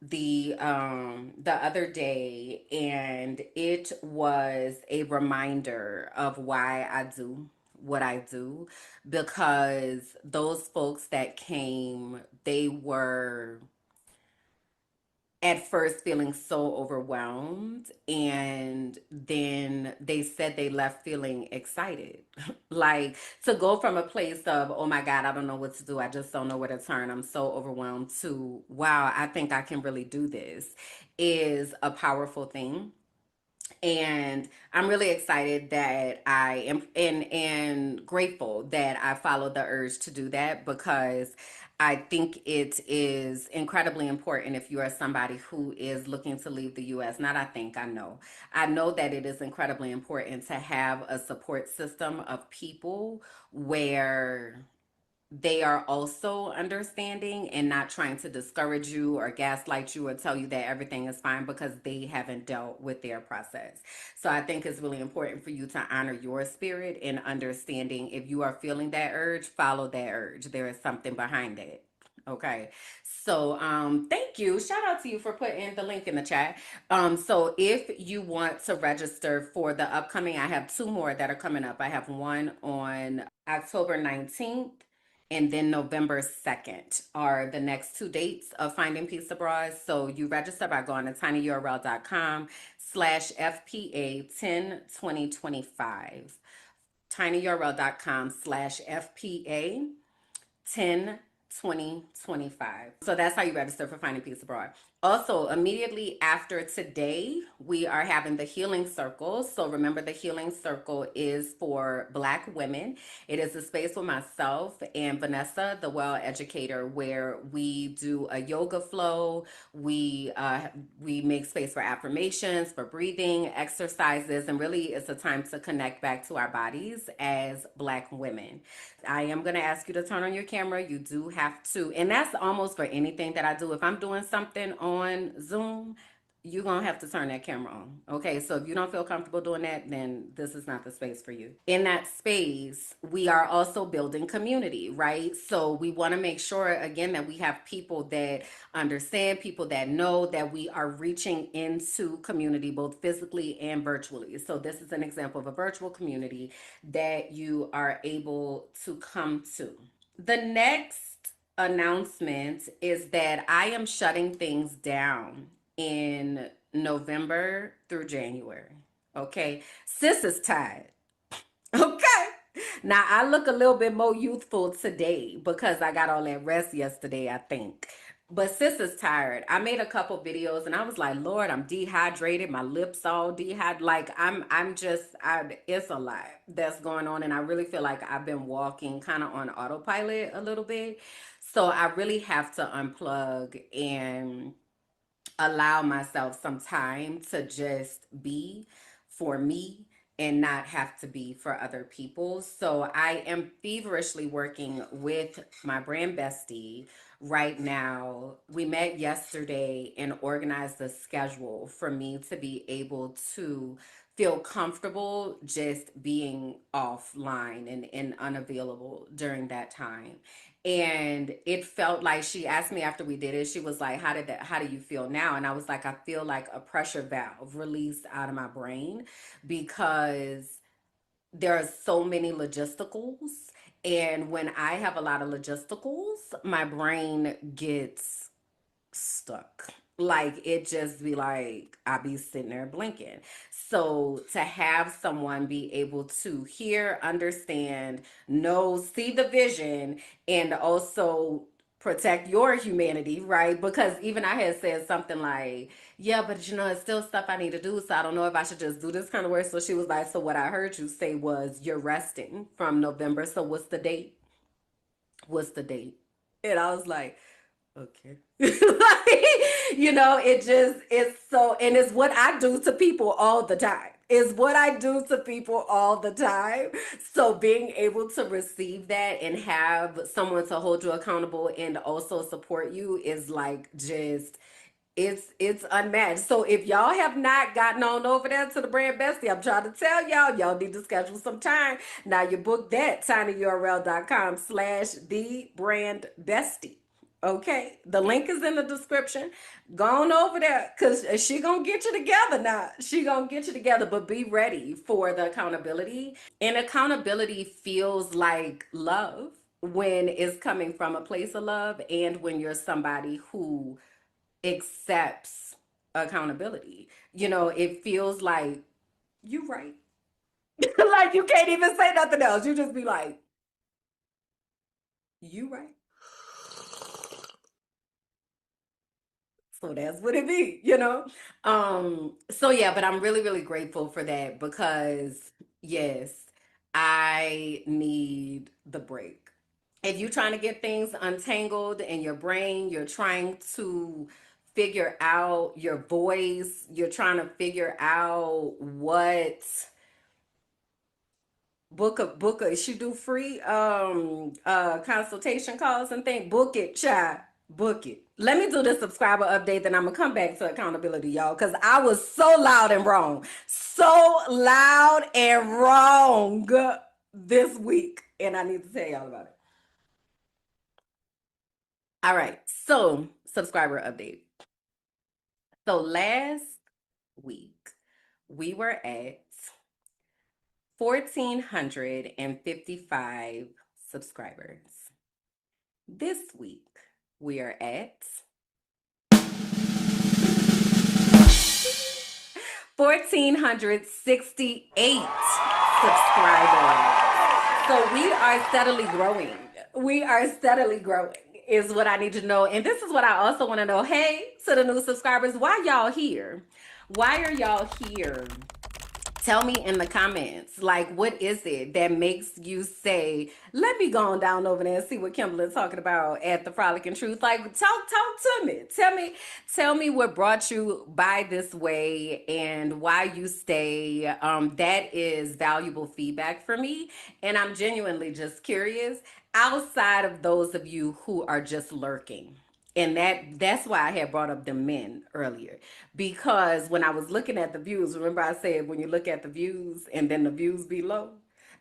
the other day, and it was a reminder of why I do what I do, because those folks that came, they were at first feeling so overwhelmed, and then they said they left feeling excited. Like, to go from a place of, oh my God, I don't know what to do, I just don't know where to turn, I'm so overwhelmed, to wow, I think I can really do this, is a powerful thing. And I'm really excited that I am, and grateful that I followed the urge to do that, because I think it is incredibly important if you are somebody who is looking to leave the US. Not I think, I know. I know that it is incredibly important to have a support system of people where they are also understanding and not trying to discourage you or gaslight you or tell you that everything is fine because they haven't dealt with their process. So I think it's really important for you to honor your spirit and understanding, if you are feeling that urge, follow that urge. There is something behind it. Okay. So thank you. Shout out to you for putting the link in the chat. So if you want to register for the upcoming, I have two more that are coming up. I have one on October 19th, and then November 2nd are the next two dates of Finding Peace Abroad. So you register by going to tinyurl.com/FPA102025. tinyurl.com/FPA 10/20/25. So that's how you register for Finding Peace Abroad. Also, immediately after today, we are having the Healing Circle. So remember, the Healing Circle is for Black women. It is a space with myself and Vanessa, the Well Educator, where we do a yoga flow. We make space for affirmations, for breathing exercises, and really it's a time to connect back to our bodies as Black women. I am going to ask you to turn on your camera. You do have to, and that's almost for anything that I do. If I'm doing something on Zoom, you're going to have to turn that camera on. Okay, so if you don't feel comfortable doing that, then this is not the space for you. In that space, we are also building community, right? So we want to make sure, again, that we have people that understand, people that know that we are reaching into community, both physically and virtually. So this is an example of a virtual community that you are able to come to. The next announcement is that I am shutting things down in November through January. Okay. Sis is tired. Okay. Now I look a little bit more youthful today because I got all that rest yesterday, I think. But sis is tired. I made a couple videos and I was like, Lord, I'm dehydrated. My lips all dehydrated. Like it's a lot that's going on. And I really feel like I've been walking kind of on autopilot a little bit. So I really have to unplug and allow myself some time to just be for me and not have to be for other people. So I am feverishly working with my brand bestie right now. We met yesterday and organized a schedule for me to be able to feel comfortable just being offline and unavailable during that time. And it felt like she asked me after we did it, she was like, how do you feel now? And I was like, I feel like a pressure valve released out of my brain because there are so many logisticals. And when I have a lot of logisticals, my brain gets stuck. Like it just be like I be sitting there blinking. So to have someone be able to hear, understand, know, see the vision, and also protect your humanity, right? Because even I had said something like, yeah, but it's still stuff I need to do. So I don't know if I should just do this kind of work. So she was like, so what I heard you say was you're resting from November. So what's the date? What's the date? And I was like, okay. Like, it's so, and it's what I do to people all the time. It's what I do to people all the time. So being able to receive that and have someone to hold you accountable and also support you is like just it's unmatched. So if y'all have not gotten on over there to the Brand Bestie, I'm trying to tell y'all need to schedule some time. Now you book that tinyurl.com/the Brand Bestie. Okay, the link is in the description. Go on over there because she gonna get you together now. She gonna get you together, but be ready for the accountability. And accountability feels like love when it's coming from a place of love and when you're somebody who accepts accountability. It feels like you right. Like you can't even say nothing else. You just be like, you right. So that's what it be. So yeah, but I'm really, really grateful for that because yes, I need the break. If you're trying to get things untangled in your brain, you're trying to figure out your voice, you're trying to figure out what book a she do free consultation calls and things. Book it, child. Book it. Let me do the subscriber update, then I'm gonna come back to accountability, y'all, because I was so loud and wrong. So loud and wrong this week. And I need to tell y'all about it. All right, so subscriber update. So last week we were at 1,455 subscribers. This week we are at 1,468 subscribers. So we are steadily growing. We are steadily growing is what I need to know. And this is what I also want to know. Hey, to the new subscribers, why y'all here? Why are y'all here? Tell me in the comments, like, what is it that makes you say, let me go on down over there and see what Kimberland's talking about at the Frolicking Truth? Like, talk to me. Tell me what brought you by this way and why you stay. That is valuable feedback for me. And I'm genuinely just curious, outside of those of you who are just lurking. And that's why I had brought up the men earlier. Because when I was looking at the views, remember I said when you look at the views and then the views be low?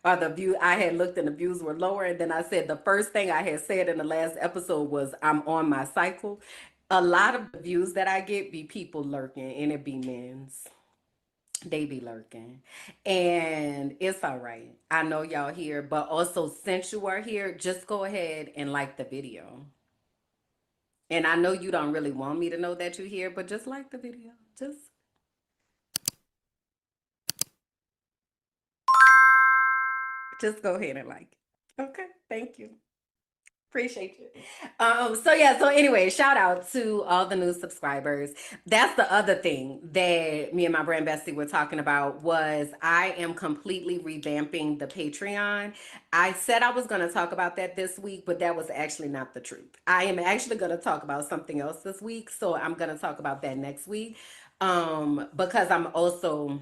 Or the view I had looked and the views were lower. And then I said the first thing I had said in the last episode was I'm on my cycle. A lot of the views that I get be people lurking, and it be men's. They be lurking. And it's all right. I know y'all here, but also since you are here, just go ahead and like the video. And I know you don't really want me to know that you're here, but just like the video. Just go ahead and like it. Okay. Thank you. Appreciate you. So anyway, shout out to all the new subscribers. That's the other thing that me and my brand bestie were talking about was I am completely revamping the Patreon. I said I was going to talk about that this week, but that was actually not the truth. I am actually going to talk about something else this week, so I'm going to talk about that next week. Because I'm also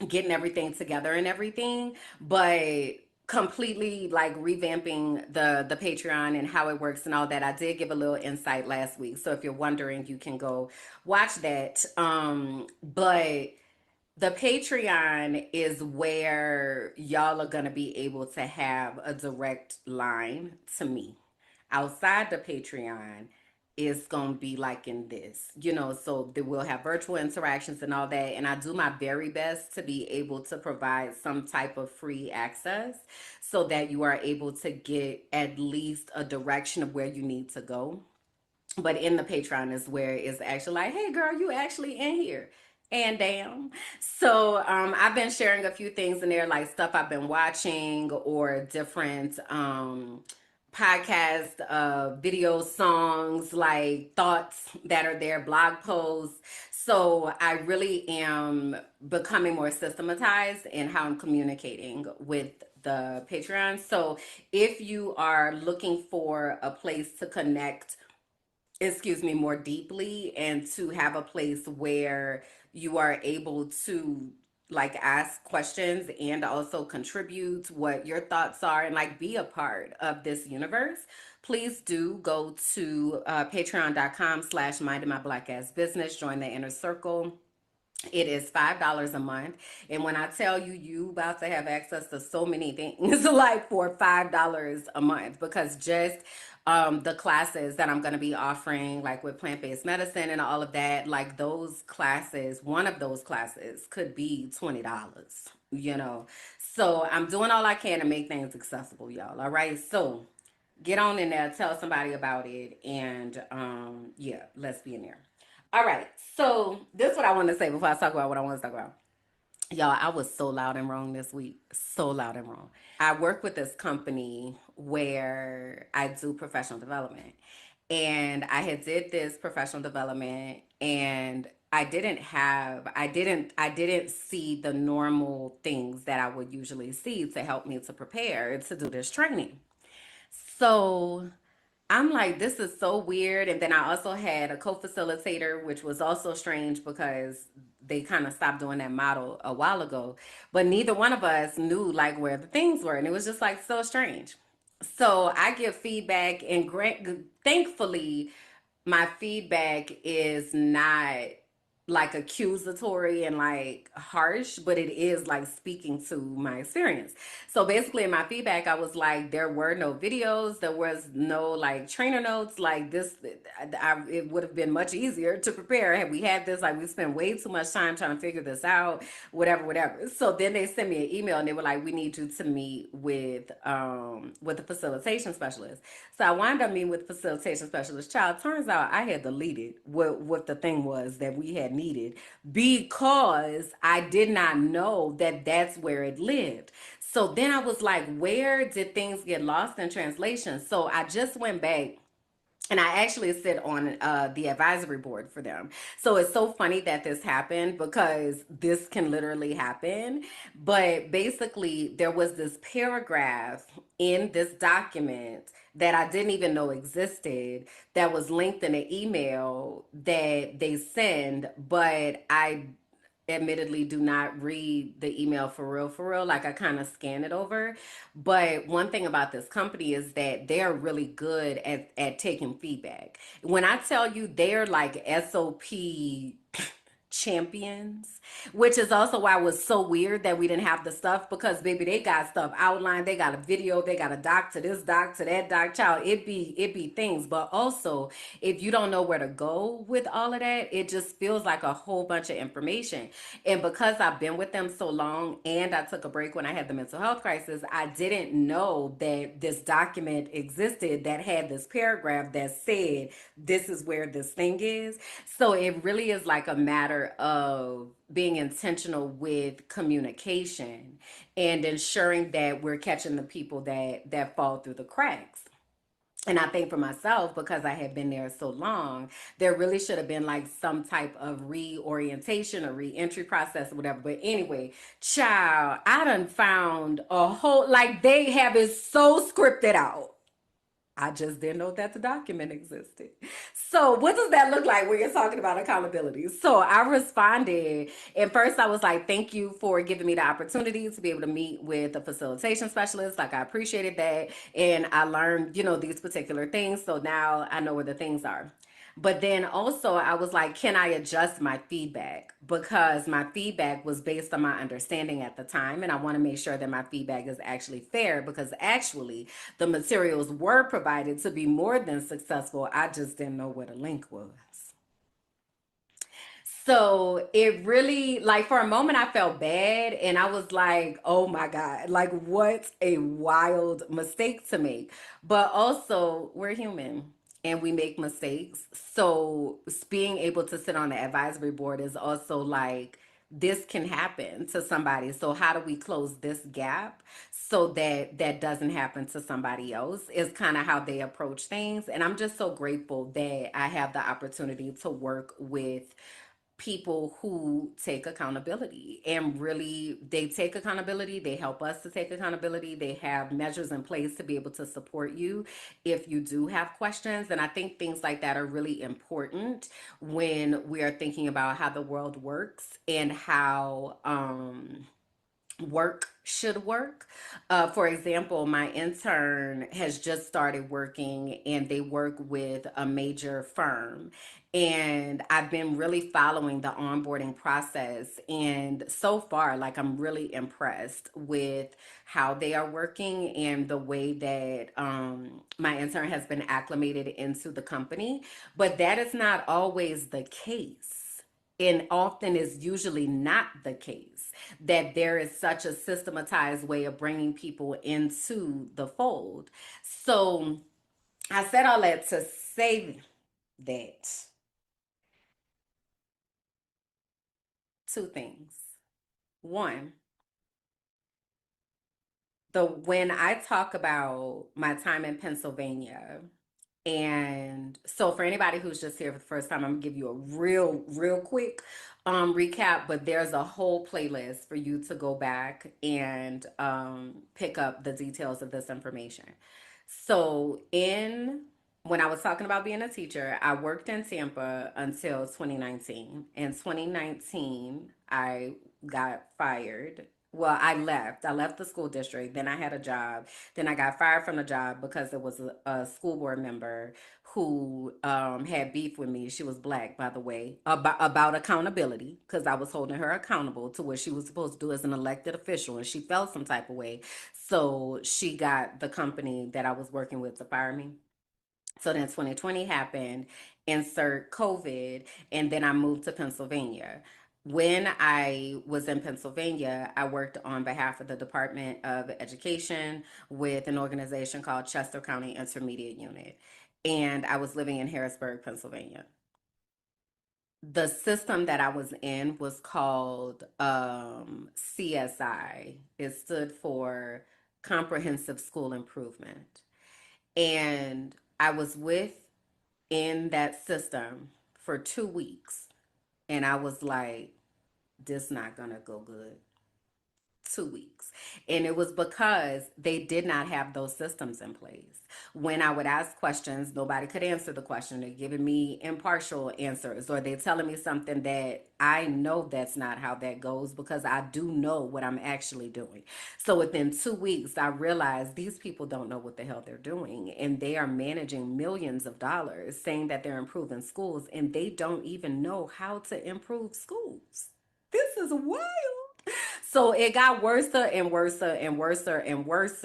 getting everything together and everything, but completely like revamping the Patreon and how it works and all that. I did give a little insight last week, so if you're wondering, you can go watch that. But The Patreon is where y'all are going to be able to have a direct line to me. Outside the Patreon, it's going to be like in this, so we'll have virtual interactions and all that. And I do my very best to be able to provide some type of free access so that you are able to get at least a direction of where you need to go. But in the Patreon is where it's actually like, hey girl, you actually in here. And damn. So I've been sharing a few things in there, like stuff I've been watching or different podcast video songs, like thoughts that are there, blog posts. So I really am becoming more systematized in how I'm communicating with the Patreon. So if you are looking for a place to connect, more deeply, and to have a place where you are able to like ask questions and also contribute what your thoughts are and like be a part of this universe, please do go to patreon.com/minding my black ass business. Join the inner circle. It is $5 a month. And when I tell you, you about to have access to so many things like for $5 a month, because just the classes that I'm going to be offering, like with plant-based medicine and all of that, like those classes, one of those classes could be $20. So I'm doing all I can to make things accessible, y'all. All right. So get on in there, tell somebody about it, and yeah, let's be in there. All right, so this is what I want to say before I talk about what I want to talk about. Y'all, I was so loud and wrong this week. So loud and wrong. I work with this company where I do professional development. And I had did this professional development, and I didn't see the normal things that I would usually see to help me to prepare to do this training. So I'm like, this is so weird. And then I also had a co-facilitator, which was also strange because they kind of stopped doing that model a while ago. But neither one of us knew like where the things were. And it was just like so strange. So I give feedback, and thankfully, my feedback is not like accusatory and like harsh, but it is like speaking to my experience. So basically, in my feedback, I was like, there were no videos, there was no like trainer notes. Like this, it would have been much easier to prepare had we had this. Like we spent way too much time trying to figure this out, whatever, whatever. So then they sent me an email and they were like, we need you to meet with the facilitation specialist. So I wound up meeting with the facilitation specialist. Child, turns out I had deleted what the thing was that we had needed because I did not know that that's where it lived. So then I was like, where did things get lost in translation? So I just went back, and I actually sit on the advisory board for them. So it's so funny that this happened because this can literally happen. But basically, there was this paragraph in this document that I didn't even know existed that was linked in an email that they send, but I admittedly do not read the email for real. Like I kind of scan it over. But one thing about this company is that they're really good at taking feedback. When I tell you they're like SOP champions, which is also why it was so weird that we didn't have the stuff, because baby, they got stuff outlined, they got a video, they got a doc to this doc to that doc. Child, it be things. But also, if you don't know where to go with all of that, it just feels like a whole bunch of information. And because I've been with them so long and I took a break when I had the mental health crisis, I didn't know that this document existed that had this paragraph that said this is where this thing is. So it really is like a matter of being intentional with communication and ensuring that we're catching the people that fall through the cracks. And I think for myself, because I had been there so long, there really should have been like some type of reorientation or re-entry process or whatever. But anyway, child, I done found a whole, like they have it so scripted out. I just didn't know that the document existed. So what does that look like when you're talking about accountability? So I responded, and first I was like, thank you for giving me the opportunity to be able to meet with a facilitation specialist. Like I appreciated that. And I learned, these particular things. So now I know where the things are. But then also, I was like, can I adjust my feedback? Because my feedback was based on my understanding at the time. And I want to make sure that my feedback is actually fair because actually the materials were provided to be more than successful. I just didn't know where the link was. So it really, like, for a moment, I felt bad and I was like, oh my God, like, what a wild mistake to make. But also, we're human and we make mistakes. So being able to sit on the advisory board is also like, this can happen to somebody. So how do we close this gap so that that doesn't happen to somebody else is kind of how they approach things. And I'm just so grateful that I have the opportunity to work with people who take accountability and really they take accountability, they help us to take accountability, they have measures in place to be able to support you if you do have questions. And I think things like that are really important when we are thinking about how the world works and how work should work. For example, my intern has just started working and they work with a major firm. And I've been really following the onboarding process. And so far, like, I'm really impressed with how they are working and the way that my intern has been acclimated into the company. But that is not always the case. And often is usually not the case that there is such a systematized way of bringing people into the fold. So I said all that to say that two things. One, the when I talk about my time in Pennsylvania, and so for anybody who's just here for the first time, I'm gonna give you a real quick recap, but there's a whole playlist for you to go back and pick up the details of this information. So in when I was talking about being a teacher, I worked in Tampa until 2019. In 2019, I got fired. Well, I left. I left the school district. Then I had a job. Then I got fired from the job because there was a school board member who had beef with me. She was black, by the way, about accountability because I was holding her accountable to what she was supposed to do as an elected official, and she felt some type of way. So she got the company that I was working with to fire me. So then 2020 happened, insert COVID, and then I moved to Pennsylvania. When I was in Pennsylvania, I worked on behalf of the Department of Education with an organization called Chester County Intermediate Unit. And I was living in Harrisburg, Pennsylvania. The system that I was in was called CSI. It stood for Comprehensive School Improvement. And I was in that system for 2 weeks. And I was like, this not gonna go good. 2 weeks. And it was because they did not have those systems in place. When I would ask questions, nobody could answer the question. They're giving me impartial answers, or they're telling me something that I know that's not how that goes because I do know what I'm actually doing. So within 2 weeks, I realized these people don't know what the hell they're doing. And they are managing millions of dollars saying that they're improving schools, and they don't even know how to improve schools. This is wild. So it got worse and worse and worse and worse.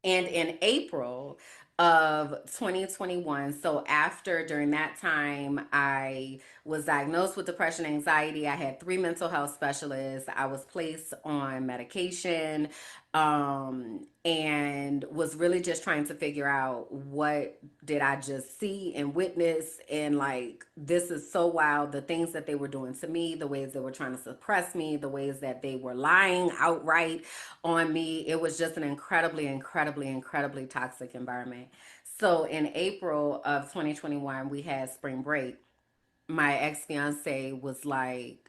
And in April of 2021, so after during that time, I was diagnosed with depression, anxiety. I had 3 mental health specialists. I was placed on medication, and was really just trying to figure out what did I just see and witness. And like, this is so wild. The things that they were doing to me, the ways they were trying to suppress me, the ways that they were lying outright on me. It was just an incredibly toxic environment. So in April of 2021, we had spring break. My ex fiance was like,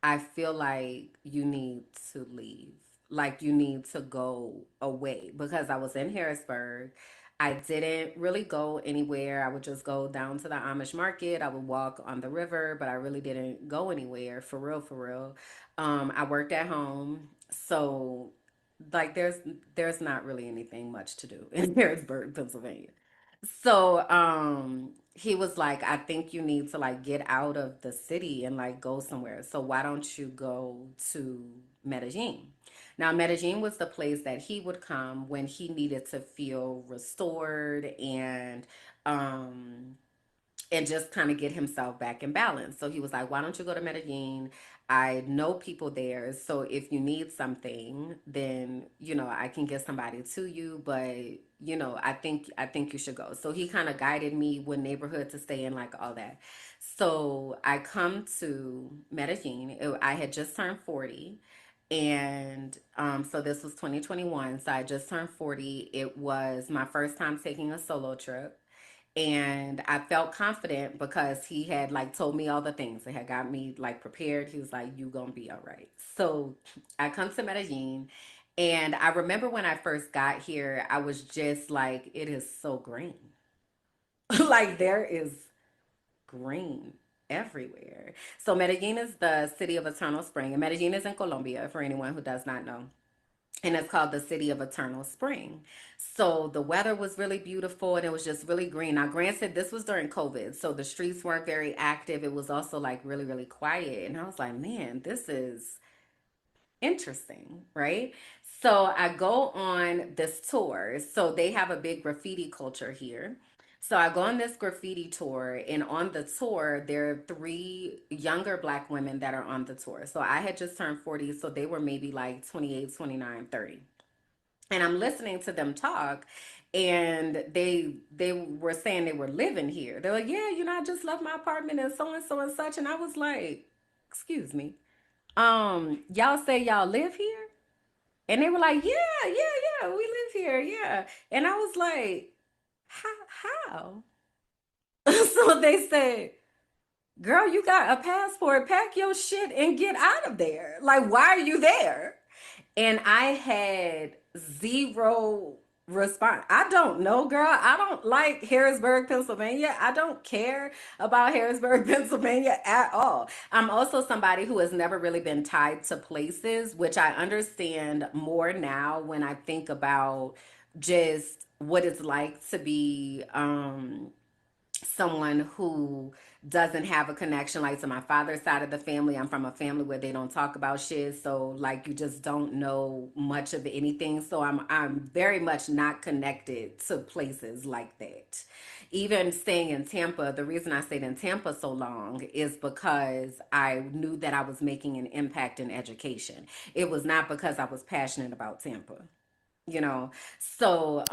I feel like you need to leave. Like, you need to go away because I was in Harrisburg. I didn't really go anywhere. I would just go down to the Amish market. I would walk on the river, but I really didn't go anywhere for real, for real. I worked at home. So like there's not really anything much to do in Harrisburg, Pennsylvania. So he was like, I think you need to like get out of the city and like go somewhere. So why don't you go to Medellin? Now, Medellin was the place that he would come when he needed to feel restored um and just kind of get himself back in balance. So he was like, "Why don't you go to Medellin? I know people there. So if you need something, then, I can get somebody to you, but, I think you should go." So he kind of guided me what neighborhood to stay in, like all that. So I come to Medellin. I had just turned 40. And so this was 2021. So I just turned 40. It was my first time taking a solo trip, and I felt confident because he had like told me all the things that had got me like prepared. He was like, "You gonna be all right." So I come to Medellin, and I remember when I first got here, I was just like, it is so green. Like there is green everywhere. So Medellin is the city of eternal spring, and Medellin is in Colombia for anyone who does not know, and it's called the City of Eternal Spring. So the weather was really beautiful and it was just really green. Now, granted, this was during COVID, so the streets weren't very active. It was also like really, really quiet. And I was like, man, this is interesting, right? So I go on this tour. So they have a big graffiti culture here. So I go on this graffiti tour, and on the tour, there are three younger Black women that are on the tour. So I had just turned 40, so they were maybe like 28, 29, 30. And I'm listening to them talk, and they were saying they were living here. They're like, "Yeah, I just left my apartment and so and so and such." And I was like, "Excuse me. Y'all say y'all live here?" And they were like, "Yeah, yeah, yeah, we live here, yeah." And I was like, How?" So they said, "Girl, you got a passport, pack your shit and get out of there. Like, why are you there?" And I had zero response. I don't know, girl. I don't like Harrisburg, Pennsylvania. I don't care about Harrisburg, Pennsylvania at all. I'm also somebody who has never really been tied to places, which I understand more now when I think about just what it's like to be someone who doesn't have a connection like to my father's side of the family. I'm from a family where they don't talk about shit, so like you just don't know much of anything. So I'm very much not connected to places like that. Even staying in Tampa, the reason I stayed in Tampa so long is because I knew that I was making an impact in education. It was not because I was passionate about Tampa, you know. So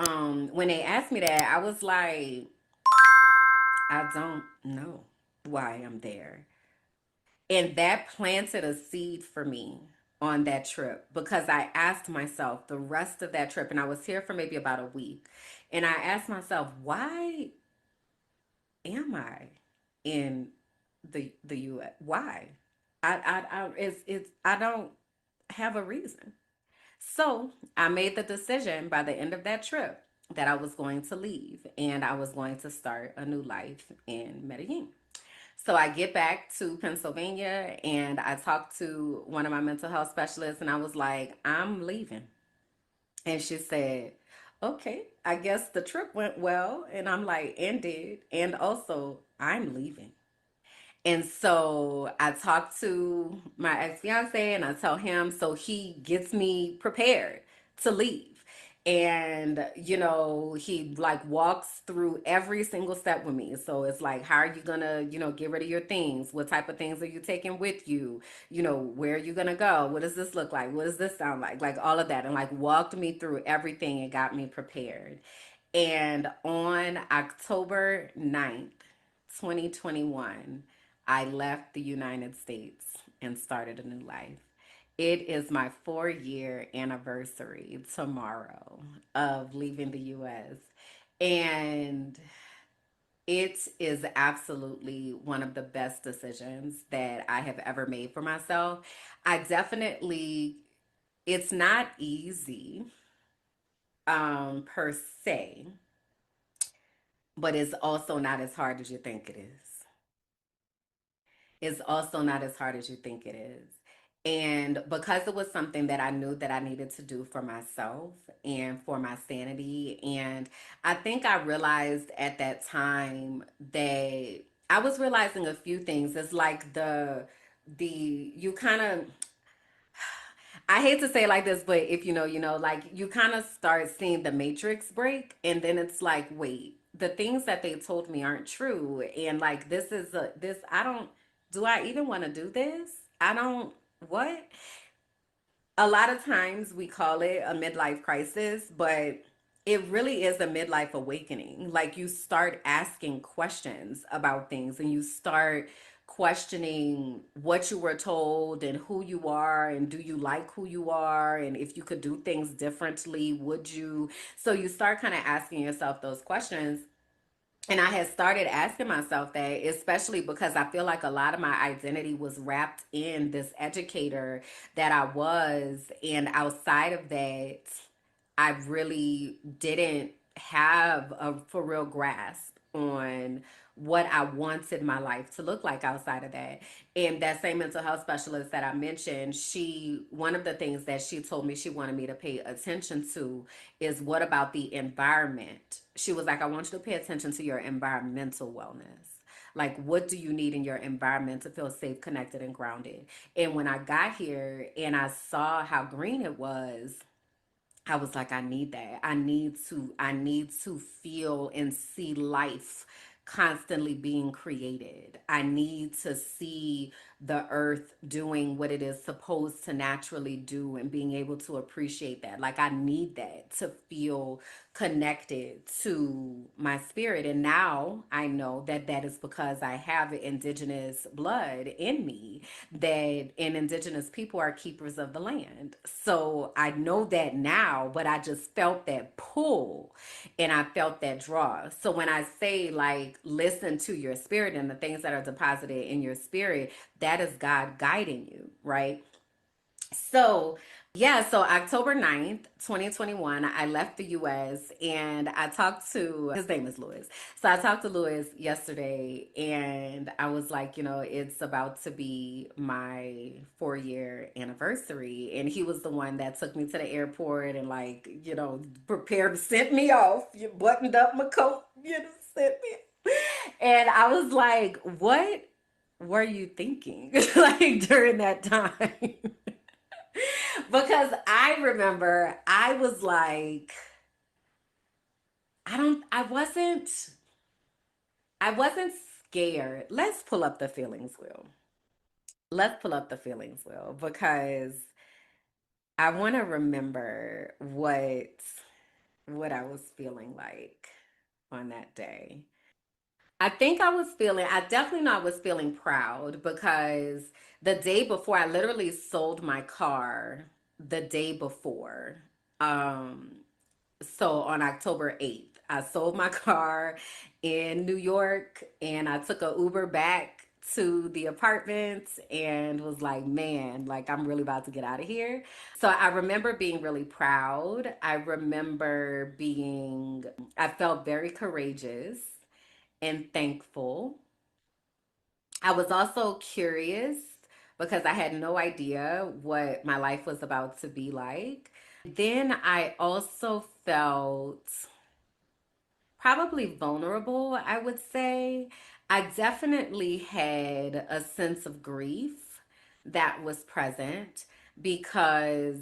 when they asked me that, I was like, I don't know why I'm there. And that planted a seed for me on that trip, because I asked myself the rest of that trip, and I was here for maybe about a week, and I asked myself, why am I in the US? Why? I don't have a reason. So I made the decision by the end of that trip that I was going to leave and I was going to start a new life in Medellin. So I get back to Pennsylvania and I talked to one of my mental health specialists, and I was like, "I'm leaving." And she said, "Okay, I guess the trip went well." And I'm like, "And did. And also, I'm leaving." And so I talked to my ex fiance and I tell him, so he gets me prepared to leave. And, he like walks through every single step with me. So it's like, how are you gonna, get rid of your things? What type of things are you taking with you? Where are you gonna go? What does this look like? What does this sound like? Like all of that. And like walked me through everything and got me prepared. And on October 9th, 2021, I left the United States and started a new life. It is my 4-year anniversary tomorrow of leaving the US. And it is absolutely one of the best decisions that I have ever made for myself. I definitely, it's not easy per se, but it's also not as hard as you think it is. It's also not as hard as you think it is. And because it was something that I knew that I needed to do for myself and for my sanity. And I think I realized at that time that I was realizing a few things. It's like you kind of, I hate to say it like this, but if you know, you know, like you kind of start seeing the matrix break, and then it's like, wait, the things that they told me aren't true. And like, I don't, do I even want to do this? I don't, what? A lot of times we call it a midlife crisis, but it really is a midlife awakening. Like you start asking questions about things and you start questioning what you were told and who you are and do you like who you are and if you could do things differently, would you? So you start kind of asking yourself those questions. And I had started asking myself that, especially because I feel like a lot of my identity was wrapped in this educator that I was. And outside of that, I really didn't have a for real grasp on what I wanted my life to look like outside of that. And that same mental health specialist that I mentioned, one of the things that she told me she wanted me to pay attention to is what about the environment? She was like, I want you to pay attention to your environmental wellness. Like, what do you need in your environment to feel safe, connected, and grounded? And when I got here and I saw how green it was, I was like, I need that. I need to feel and see life constantly being created. I need to see the earth doing what it is supposed to naturally do and being able to appreciate that. Like I need that to feel connected to my spirit. And now I know that that is because I have indigenous blood in me, that and indigenous people are keepers of the land. So I know that now, but I just felt that pull and I felt that draw. So when I say like listen to your spirit and the things that are deposited in your spirit, that is God guiding you, right? So, yeah, so October 9th, 2021, I left the US and I talked to his name is Lewis. So I talked to Lewis yesterday and I was like, you know, it's about to be my 4-year anniversary. And he was the one that took me to the airport and like, you know, prepared, sent me off, you buttoned up my coat, you know, sent me. And I was like, what were you thinking like during that time? Because I remember I was like, I wasn't scared. Let's pull up the feelings wheel. Let's pull up the feelings wheel because I want to remember what I was feeling like on that day. I definitely know I was feeling proud because the day before, I literally sold my car the day before. Um, so on October 8th, I sold my car in New York and I took a Uber back to the apartment and was like, man, like I'm really about to get out of here. So I remember being really proud. I felt very courageous and thankful. I was also curious because I had no idea what my life was about to be like. Then I also felt probably vulnerable, I would say. I definitely had a sense of grief that was present because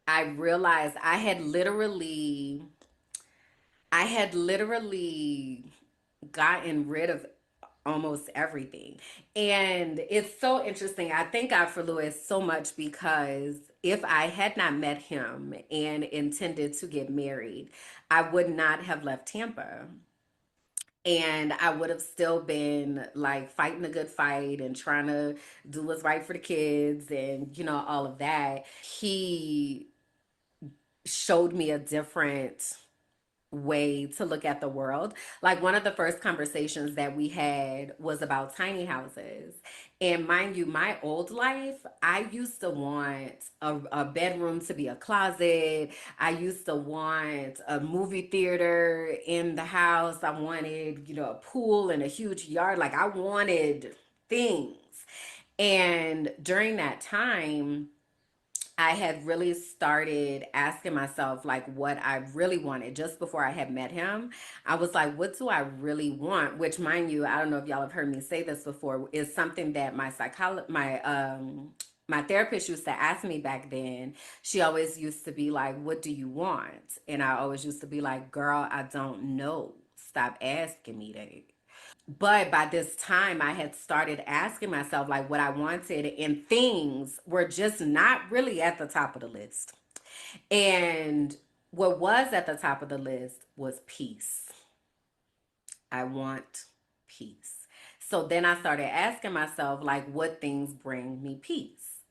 I realized I had literally gotten rid of almost everything. And it's so interesting. I thank God for Lewis so much because if I had not met him and intended to get married, I would not have left Tampa. And I would have still been like fighting a good fight and trying to do what's right for the kids and, you know, all of that. He showed me a different way to look at the world. Like one of the first conversations that we had was about tiny houses. And mind you, my old life, I used to want a bedroom to be a closet. I used to want a movie theater in the house. I wanted, you know, a pool and a huge yard. Like I wanted things. And during that time, I had really started asking myself like what I really wanted just before I had met him. I was like, what do I really want? Which, mind you, I don't know if y'all have heard me say this before, is something that my therapist used to ask me back then. She always used to be like, what do you want? And I always used to be like, girl, I don't know. Stop asking me that. But by this time, I had started asking myself like what I wanted, and things were just not really at the top of the list. And what was at the top of the list was peace. I want peace. So then I started asking myself, like, what things bring me peace?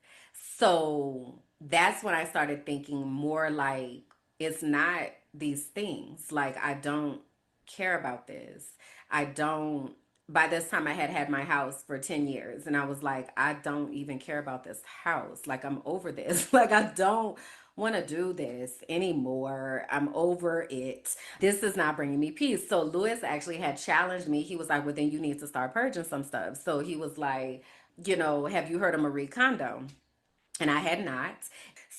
So that's when I started thinking more like, it's not these things. Like, I don't care about this. I don't. By this time, I had had my house for 10 years, and I was like, I don't even care about this house. Like, I'm over this. Like, I don't want to do this anymore. I'm over it. This is not bringing me peace. So Lewis actually had challenged me. He was like, well, then you need to start purging some stuff. So he was like, have you heard of Marie Kondo? And I had not.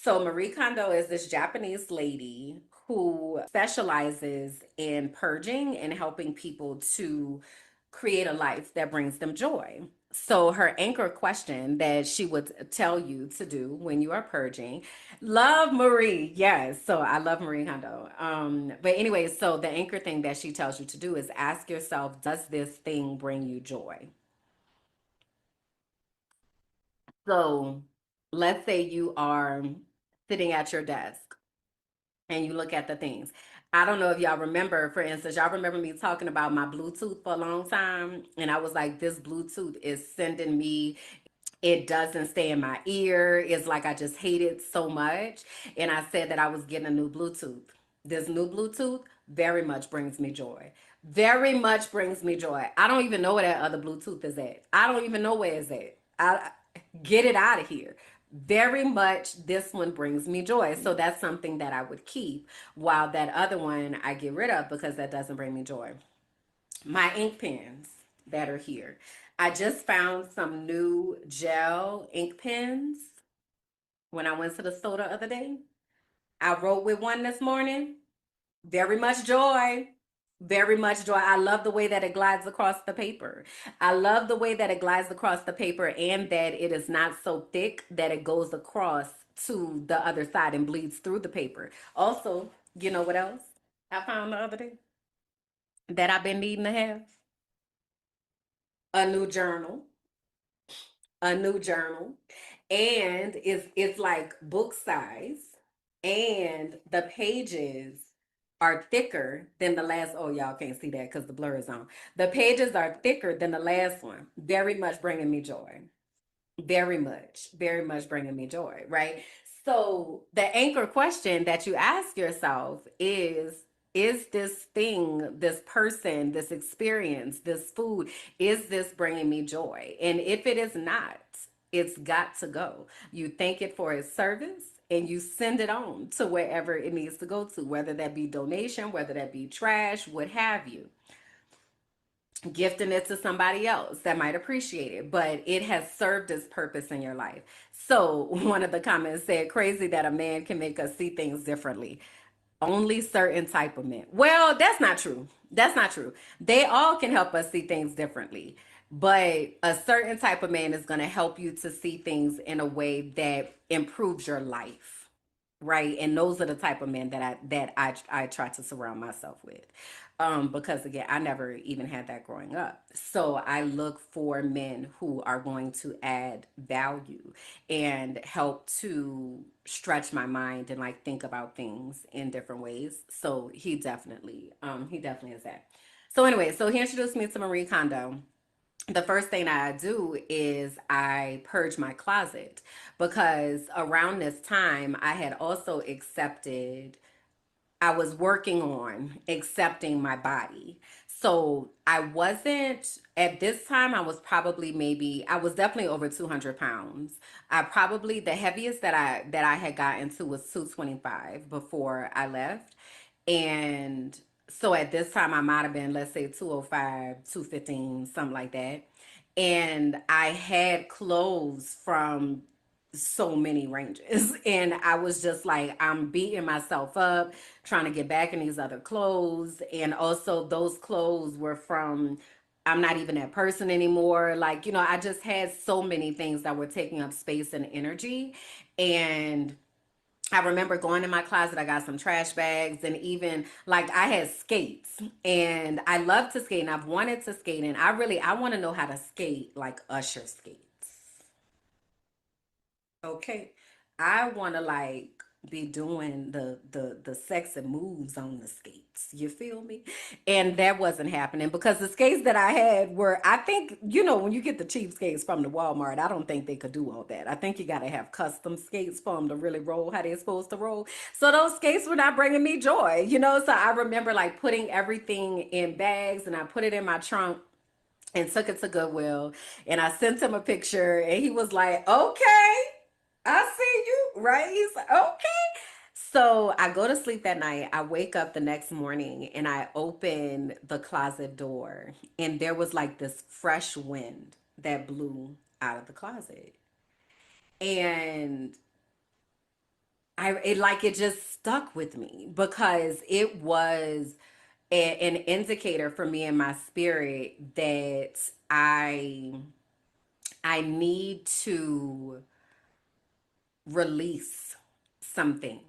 So Marie Kondo is this Japanese lady who specializes in purging and helping people to create a life that brings them joy. So her anchor question that she would tell you to do when you are purging, love Marie. Yes. So I love Marie Kondo. But anyway, so the anchor thing that she tells you to do is ask yourself, does this thing bring you joy? So let's say you are sitting at your desk and you look at the things. I don't know if y'all remember, for instance, y'all remember me talking about my Bluetooth for a long time. And I was like, this Bluetooth is sending me, it doesn't stay in my ear. It's like I just hate it so much. And I said that I was getting a new Bluetooth. This new Bluetooth very much brings me joy. Very much brings me joy. I don't even know where that other Bluetooth is at. I don't even know where it's at. I get it out of here. Very much this one brings me joy. So that's something that I would keep, while that other one I get rid of because that doesn't bring me joy. My ink pens that are here. I just found some new gel ink pens when I went to the store the other day. I wrote with one this morning. Very much joy. Very much joy. I love the way that it glides across the paper. I love the way that it glides across the paper and that it is not so thick that it goes across to the other side and bleeds through the paper. Also, you know what else I found the other day that I've been needing to have? A new journal. A new journal. And it's like book size, and the pages are thicker than the last. Oh, y'all can't see that because the blur is on. The pages are thicker than the last one. Very much bringing me joy. Very much bringing me joy, right? So the anchor question that you ask yourself is this thing, this person, this experience, this food, is this bringing me joy? And if it is not, it's got to go. You thank it for its service and you send it on to wherever it needs to go to, whether that be donation, whether that be trash, what have you, gifting it to somebody else that might appreciate it, but it has served its purpose in your life. So one of the comments said, crazy that a man can make us see things differently. Only certain type of men. Well, that's not true. That's not true. They all can help us see things differently, but a certain type of man is going to help you to see things in a way that improves your life, right? And those are the type of men that I try to surround myself with. Because again, I never even had that growing up. So I look for men who are going to add value and help to stretch my mind and like think about things in different ways. So he definitely is that. So anyway, so he introduced me to Marie Kondo. The first thing I do is I purge my closet, because around this time I had also accepted, I was working on accepting my body. So I wasn't, at this time, I was probably maybe, I was definitely over 200 pounds. I probably, the heaviest that I had gotten to was 225 before I left. And so at this time, I might have been, let's say 205, 215, something like that. And I had clothes from so many ranges. And I was just like, I'm beating myself up trying to get back in these other clothes. And also, those clothes were from, I'm not even that person anymore. Like, I just had so many things that were taking up space and energy. And I remember going in my closet, I got some trash bags, and even like I had skates, and I love to skate and I've wanted to skate, and I want to know how to skate like Usher skate. Okay. I want to like be doing the sexy moves on the skates. You feel me? And that wasn't happening because the skates that I had were, I think, when you get the cheap skates from the Walmart, I don't think they could do all that. I think you got to have custom skates for them to really roll how they're supposed to roll. So those skates were not bringing me joy. So I remember like putting everything in bags and I put it in my trunk and took it to Goodwill, and I sent him a picture and he was like, okay, I see you, right? He's like, okay. So I go to sleep that night. I wake up the next morning and I open the closet door, and there was like this fresh wind that blew out of the closet. And it just stuck with me because it was an indicator for me in my spirit that I I need to release some things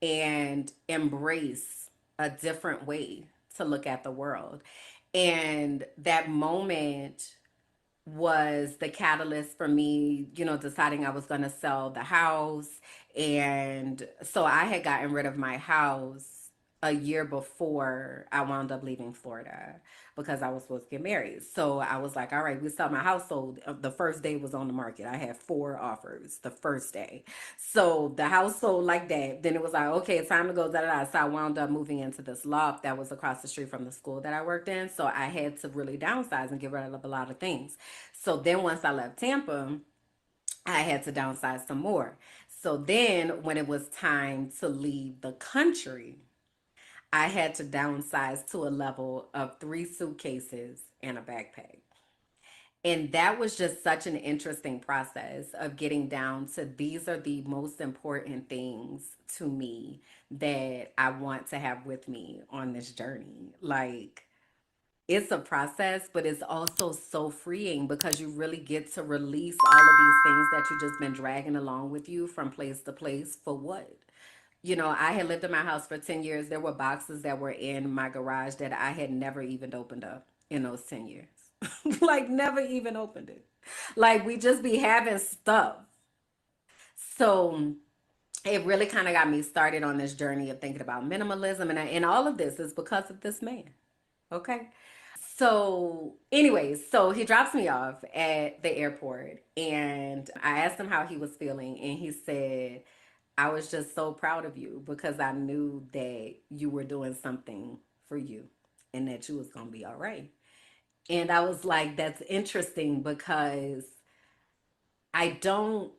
and embrace a different way to look at the world. And that moment was the catalyst for me, deciding I was going to sell the house. And so I had gotten rid of my house a year before I wound up leaving Florida because I was supposed to get married. So I was like, all right, we sell my house. So the first day was on the market. I had 4 offers the first day. So the house sold like that. Then it was like, okay, it's time to go. Da, da, da. So I wound up moving into this loft that was across the street from the school that I worked in. So I had to really downsize and get rid of a lot of things. So then once I left Tampa, I had to downsize some more. So then when it was time to leave the country, I had to downsize to a level of 3 suitcases and a backpack. And that was just such an interesting process of getting down to these are the most important things to me that I want to have with me on this journey. Like, it's a process, but it's also so freeing because you really get to release all of these things that you just been dragging along with you from place to place for what? I had lived in my house for 10 years. There were boxes that were in my garage that I had never even opened up in those 10 years. Like, never even opened it. Like, we just be having stuff. So it really kind of got me started on this journey of thinking about minimalism. And all of this is because of this man. Okay. So, anyways, so he drops me off at the airport, and I asked him how he was feeling, and he said, I was just so proud of you because I knew that you were doing something for you and that you was going to be all right. And I was like, that's interesting because I don't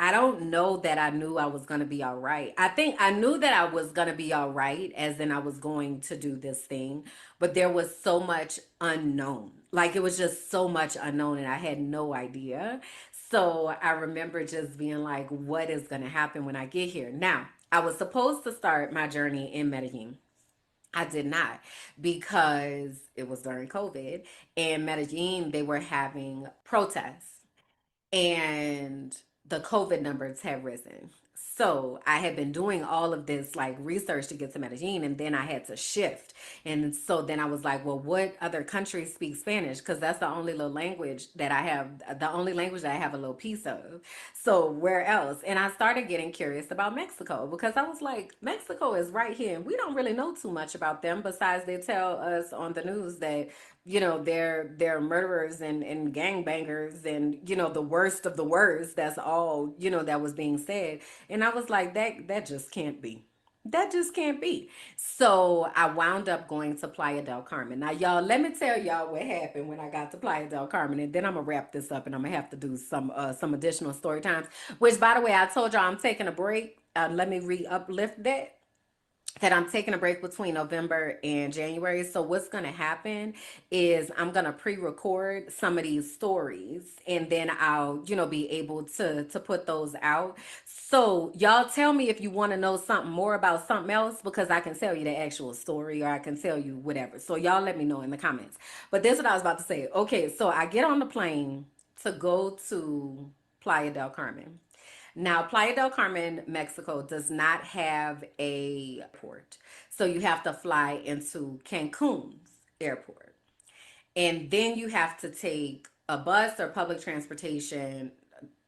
I don't know that I knew I was going to be all right. I think I knew that I was going to be all right, as in I was going to do this thing, but there was so much unknown. Like, it was just so much unknown, and I had no idea. So I remember just being like, what is going to happen when I get here? Now, I was supposed to start my journey in Medellin. I did not because it was during COVID, and Medellin, they were having protests and the COVID numbers have risen. So I had been doing all of this like research to get to Medellin, and then I had to shift. And so then I was like, well, what other countries speak Spanish? Because that's the only little language that I have, the only language that I have a little piece of. So where else? And I started getting curious about Mexico because I was like, Mexico is right here, and we don't really know too much about them besides they tell us on the news that they're murderers and gangbangers and the worst of the worst. That's all that was being said. And I was like, that just can't be. That just can't be. So I wound up going to Playa del Carmen. Now, y'all, let me tell y'all what happened when I got to Playa del Carmen, and then I'm gonna wrap this up, and I'm gonna have to do some additional story times. Which, by the way, I told y'all I'm taking a break. Let me re-uplift that that I'm taking a break between November and January. So what's going to happen is I'm going to pre-record some of these stories, and then I'll, be able to put those out. So y'all tell me if you want to know something more about something else, because I can tell you the actual story, or I can tell you whatever. So y'all let me know in the comments. But this is what I was about to say. Okay, so I get on the plane to go to Playa del Carmen. Now, Playa del Carmen, Mexico, does not have a port. So you have to fly into Cancun's airport. And then you have to take a bus or public transportation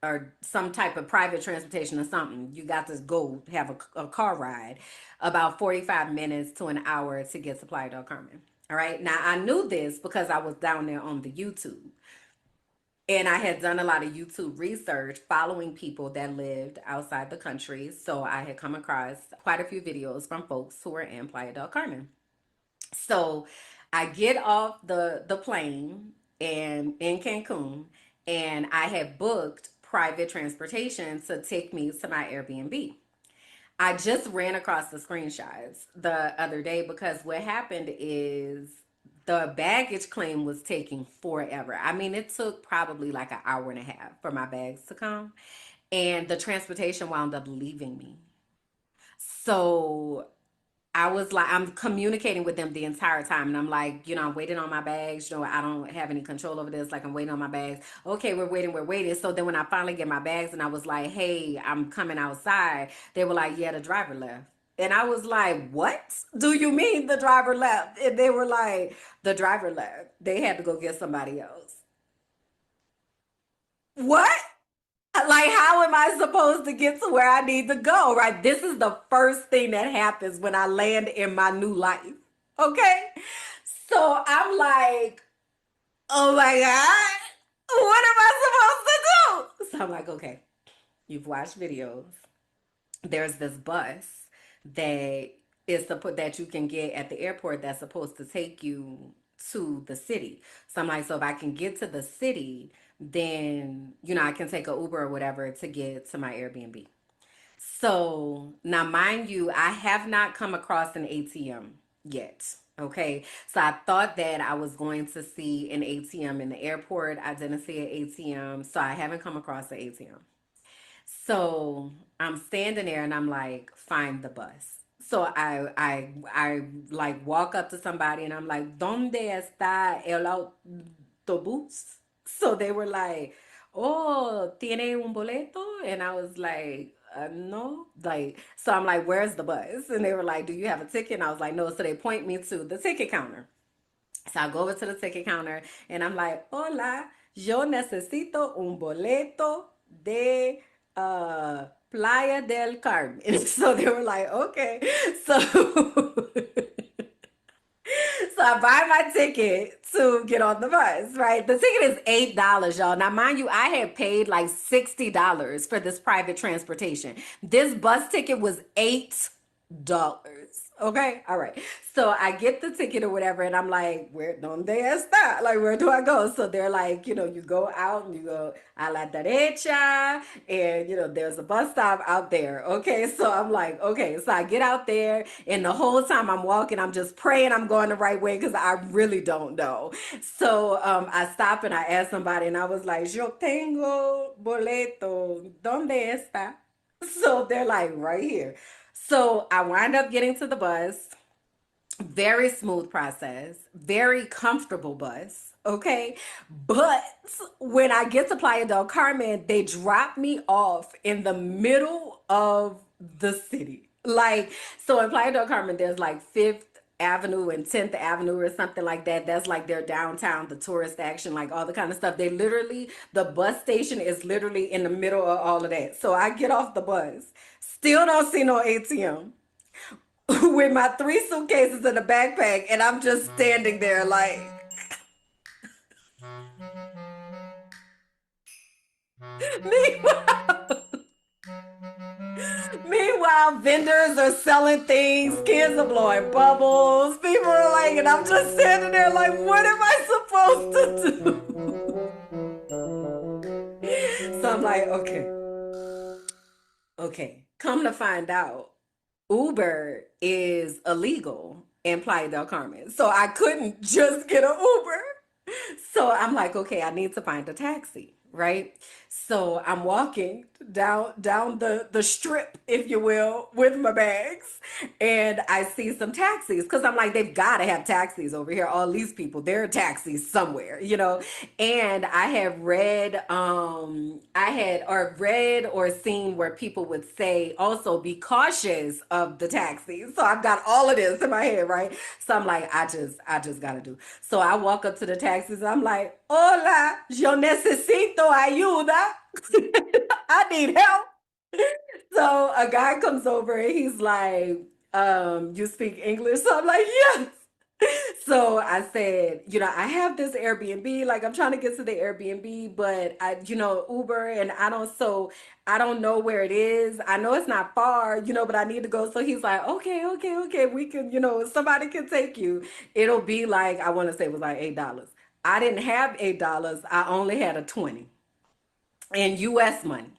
or some type of private transportation or something. You got to go have a car ride about 45 minutes to an hour to get to Playa del Carmen. All right. Now, I knew this because I was down there on the YouTube. And I had done a lot of YouTube research following people that lived outside the country. So I had come across quite a few videos from folks who were in Playa del Carmen. So I get off the plane and in Cancun, and I had booked private transportation to take me to my Airbnb. I just ran across the screenshots the other day because what happened is the baggage claim was taking forever. I mean, it took probably like an hour and a half for my bags to come, and the transportation wound up leaving me. So I was like, I'm communicating with them the entire time. And I'm like, I'm waiting on my bags. I don't have any control over this. Like, I'm waiting on my bags. Okay, we're waiting. So then when I finally get my bags and I was like, hey, I'm coming outside, they were like, yeah, the driver left. And I was like, what do you mean the driver left? And they were like, the driver left. They had to go get somebody else. What? Like, how am I supposed to get to where I need to go, right? This is the first thing that happens when I land in my new life, okay? So I'm like, oh my God, what am I supposed to do? So I'm like, okay, you've watched videos. There's this bus that that you can get at the airport that's supposed to take you to the city. So I'm like, so if I can get to the city, then I can take a Uber or whatever to get to my Airbnb. So now, mind you, I have not come across an ATM yet. Okay, so I thought that I was going to see an ATM in the airport. I didn't see an ATM, so I haven't come across an ATM. So I'm standing there and I'm like, find the bus. So I like walk up to somebody and I'm like, ¿Dónde está el autobús? So they were like, oh, ¿tiene un boleto? And I was like, no. Like, so I'm like, where's the bus? And they were like, do you have a ticket? And I was like, no. So they point me to the ticket counter. So I go over to the ticket counter and I'm like, hola, yo necesito un boleto de Playa del Carmen. So they were like, okay. So so I buy my ticket to get on the bus, right? The ticket is $8, y'all. Now, mind you, I had paid like $60 for this private transportation. This bus ticket was $8. Okay, all right. So I get the ticket or whatever, and I'm like, where donde está? Like, where do I go? So they're like, you go out and you go a la derecha, and there's a bus stop out there. Okay, so I'm like, okay, so I get out there, and the whole time I'm walking, I'm just praying I'm going the right way because I really don't know. So I stop and I ask somebody, and I was like, yo tengo boleto, ¿dónde está? So they're like, right here. So I wind up getting to the bus. Very smooth process, very comfortable bus. Okay. But when I get to Playa del Carmen, they drop me off in the middle of the city. Like, so in Playa del Carmen, there's like Fifth Avenue and 10th Avenue or something like that. That's like their downtown, the tourist action, like all the kind of stuff. The bus station is literally in the middle of all of that. So I get off the bus, still don't see no ATM with my 3 suitcases in a backpack, and I'm just standing there like. Meanwhile, vendors are selling things, kids are blowing bubbles, people are like, and I'm just standing there like, what am I supposed to do? So I'm like, okay. Come to find out, Uber is illegal in Playa del Carmen. So I couldn't just get an Uber. So I'm like, okay, I need to find a taxi, right? So I'm walking down the strip, if you will, with my bags, and I see some taxis because I'm like, they've got to have taxis over here. All these people, there are taxis somewhere, you know. And I have read, read or seen where people would say also be cautious of the taxis. So I've got all of this in my head, right? So I'm like, I just gotta do. So I walk up to the taxis. I'm like, hola, yo necesito ayuda. I need help. So a guy comes over and he's like, you speak English? So I'm like, yes. So I said, I have this Airbnb, like I'm trying to get to the Airbnb, but Uber and I don't know where it is. I know it's not far, but I need to go. So he's like, okay. We can, somebody can take you. It'll be like, I want to say it was like $8. I didn't have $8. I only had a 20 in US money.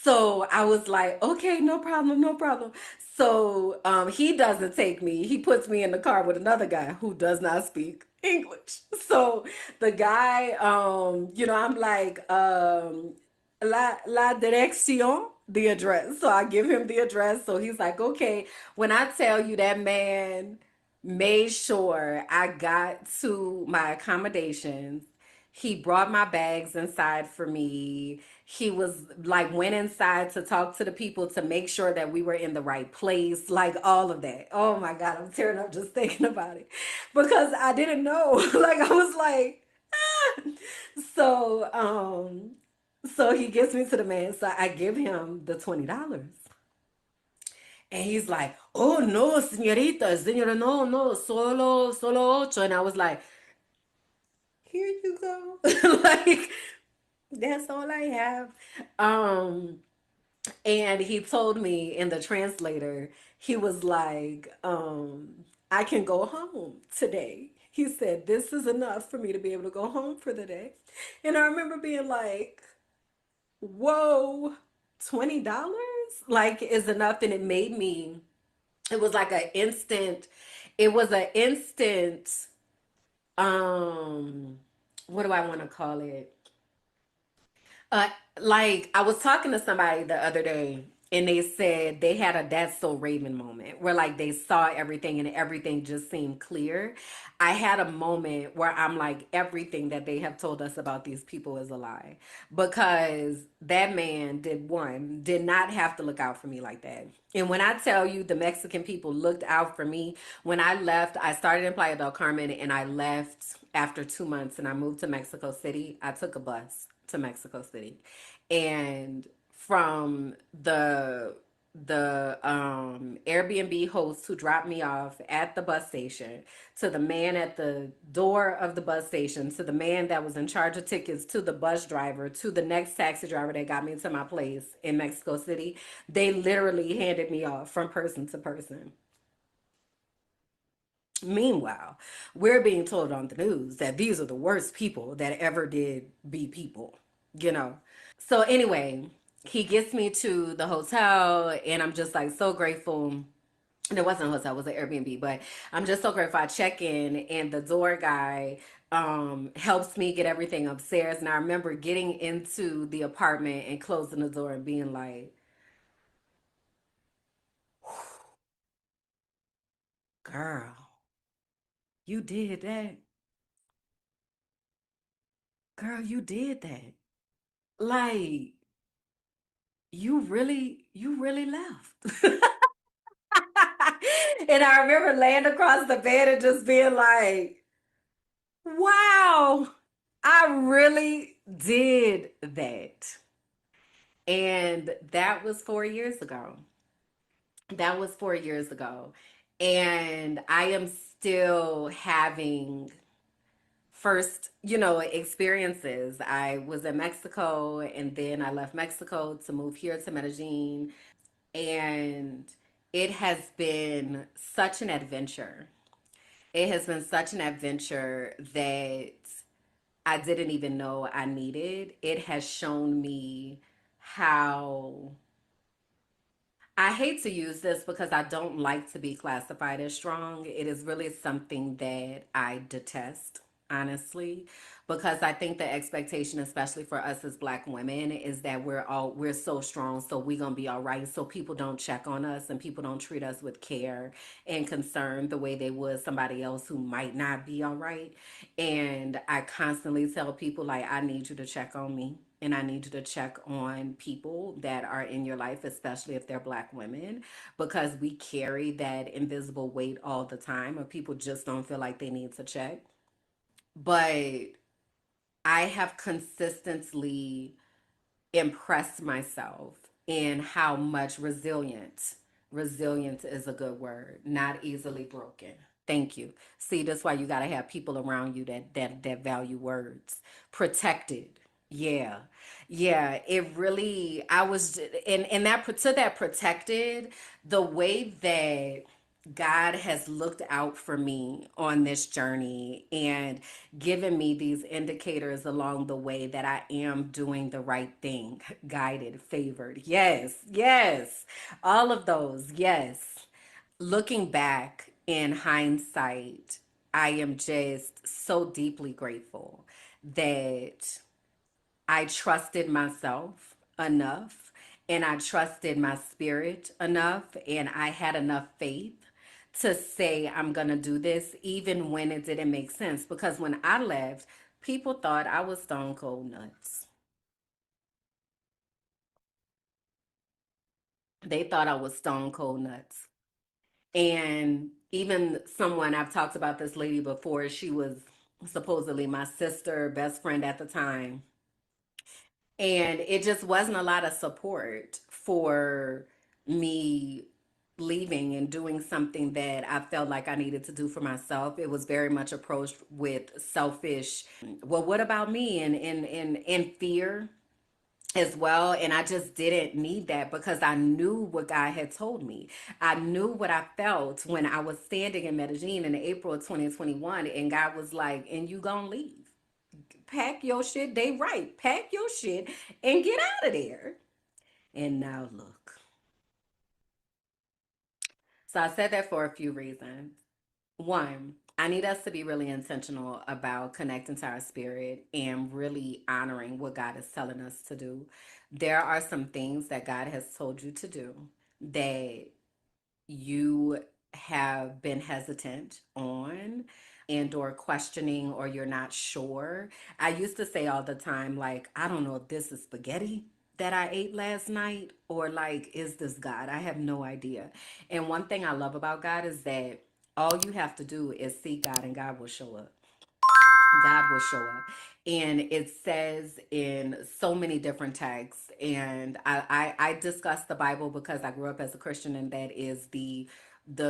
So I was like, okay, no problem, no problem. So he doesn't take me. He puts me in the car with another guy who does not speak English. So the guy, I'm like, la dirección, the address. So I give him the address. So he's like, okay. When I tell you that man made sure I got to my accommodations, he brought my bags inside for me. He was like, went inside to talk to the people to make sure that we were in the right place, like all of that. Oh my God, I'm tearing up just thinking about it because I didn't know. Like, I was like, ah. So, so he gets me to the man. So I give him the $20. And he's like, oh no, señorita, no, solo ocho. And I was like, here you go. Like, that's all I have. Um, and he told me in the translator, he was like, I can go home today. He said, this is enough for me to be able to go home for the day. And I remember being like, whoa, $20 like is enough. And it was like it was an instant, um, what do I want to call it? Uh, like I was talking to somebody the other day and they said they had a "that's so Raven" moment where like they saw everything and everything just seemed clear. I had a moment where I'm like, everything that they have told us about these people is a lie because that man did not have to look out for me like that. And when I tell you the Mexican people looked out for me, when I left, I started in Playa del Carmen and I left after 2 months and I moved to Mexico City. I took a bus to Mexico City. And from the Airbnb host who dropped me off at the bus station to the man at the door of the bus station to the man that was in charge of tickets to the bus driver to the next taxi driver that got me to my place in Mexico City, they literally handed me off from person to person. Meanwhile, we're being told on the news that these are the worst people that ever did be people, you know. So anyway, he gets me to the hotel and I'm just like so grateful. And it wasn't a hotel, it was an Airbnb, but I'm just so grateful. I check in and the door guy helps me get everything upstairs. And I remember getting into the apartment and closing the door and being like, girl, you did that. Girl, you did that. Like, you really left. And I remember laying across the bed and just being like, wow, I really did that. And that was 4 years ago. That was 4 years ago. And I am still having first, experiences. I was in Mexico and then I left Mexico to move here to Medellin. And it has been such an adventure. It has been such an adventure that I didn't even know I needed. It has shown me how I hate to use this because I don't like to be classified as strong. It is really something that I detest, honestly, because I think the expectation, especially for us as Black women, is that we're so strong, so we're gonna be all right. So people don't check on us and people don't treat us with care and concern the way they would somebody else who might not be all right. And I constantly tell people like, I need you to check on me. And I need you to check on people that are in your life, especially if they're Black women, because we carry that invisible weight all the time, or people just don't feel like they need to check. But I have consistently impressed myself in how much resilience is a good word, not easily broken. Thank you. See, that's why you got to have people around you that value words. Protected. Yeah. Yeah, it really I was and that to that protected, the way that God has looked out for me on this journey and given me these indicators along the way that I am doing the right thing, guided, favored. Yes, yes, all of those. Yes. Looking back in hindsight, I am just so deeply grateful that I trusted myself enough and I trusted my spirit enough and I had enough faith to say I'm going to do this even when it didn't make sense, because when I left, people thought I was stone cold nuts. They thought I was stone cold nuts. And even someone, I've talked about this lady before, she was supposedly my sister, best friend at the time. And it just wasn't a lot of support for me leaving and doing something that I felt like I needed to do for myself. It was very much approached with selfish, well, what about me? And fear as well. And I just didn't need that because I knew what God had told me. I knew what I felt when I was standing in Medellin in April of 2021. And God was like, and you gonna leave. Pack your shit. They right. Pack your shit and get out of there. And now look. So I said that for a few reasons. One, I need us to be really intentional about connecting to our spirit and really honoring what God is telling us to do. There are some things that God has told you to do that you have been hesitant on and or questioning, or you're not sure. I used to say all the time, like, I don't know if this is spaghetti that I ate last night, or like, is this God? I have no idea. And one thing I love about God is that all you have to do is seek God and God will show up. God will show up. And it says in so many different texts. And I discuss the Bible because I grew up as a Christian, and that is the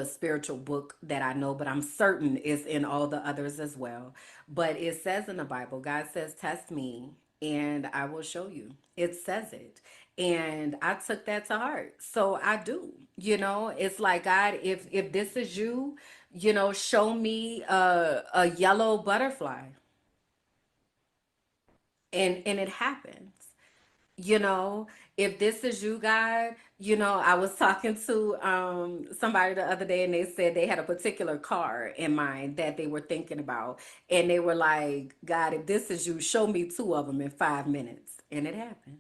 spiritual book that I know, but I'm certain it's in all the others as well. But it says in the Bible, God says, test me and I will show you. It says it. And I took that to heart. So I do. It's like, God, if this is you, show me a yellow butterfly. And it happens. you know if this is you, God. I was talking to somebody the other day, and they said they had a particular car in mind that they were thinking about, and they were like, God, if this is you, show me two of them in 5 minutes. And it happened.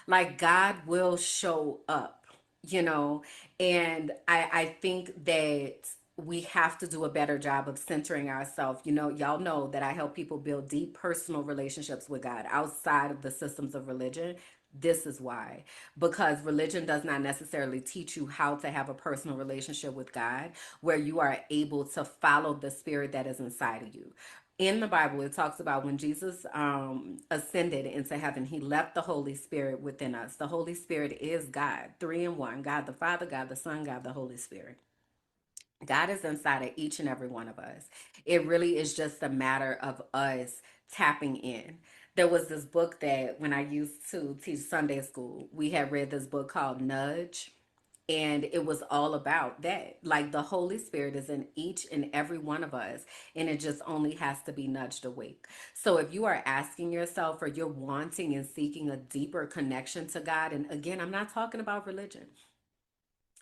Like, God will show up, you know and I think that we have to do a better job of centering ourselves. Y'all know that I help people build deep personal relationships with God outside of the systems of religion. This is why. Because religion does not necessarily teach you how to have a personal relationship with God where you are able to follow the spirit that is inside of you. In the Bible, it talks about when Jesus ascended into heaven, he left the Holy Spirit within us. The Holy Spirit is God, three in one: God the Father, God the Son, God the Holy Spirit. God is inside of each and every one of us. It really is just a matter of us tapping in. There was this book that when I used to teach Sunday school, we had read this book called Nudge. And it was all about that. Like, the Holy Spirit is in each and every one of us, and it just only has to be nudged awake. So if you are asking yourself, or you're wanting and seeking a deeper connection to God, and again, I'm not talking about religion.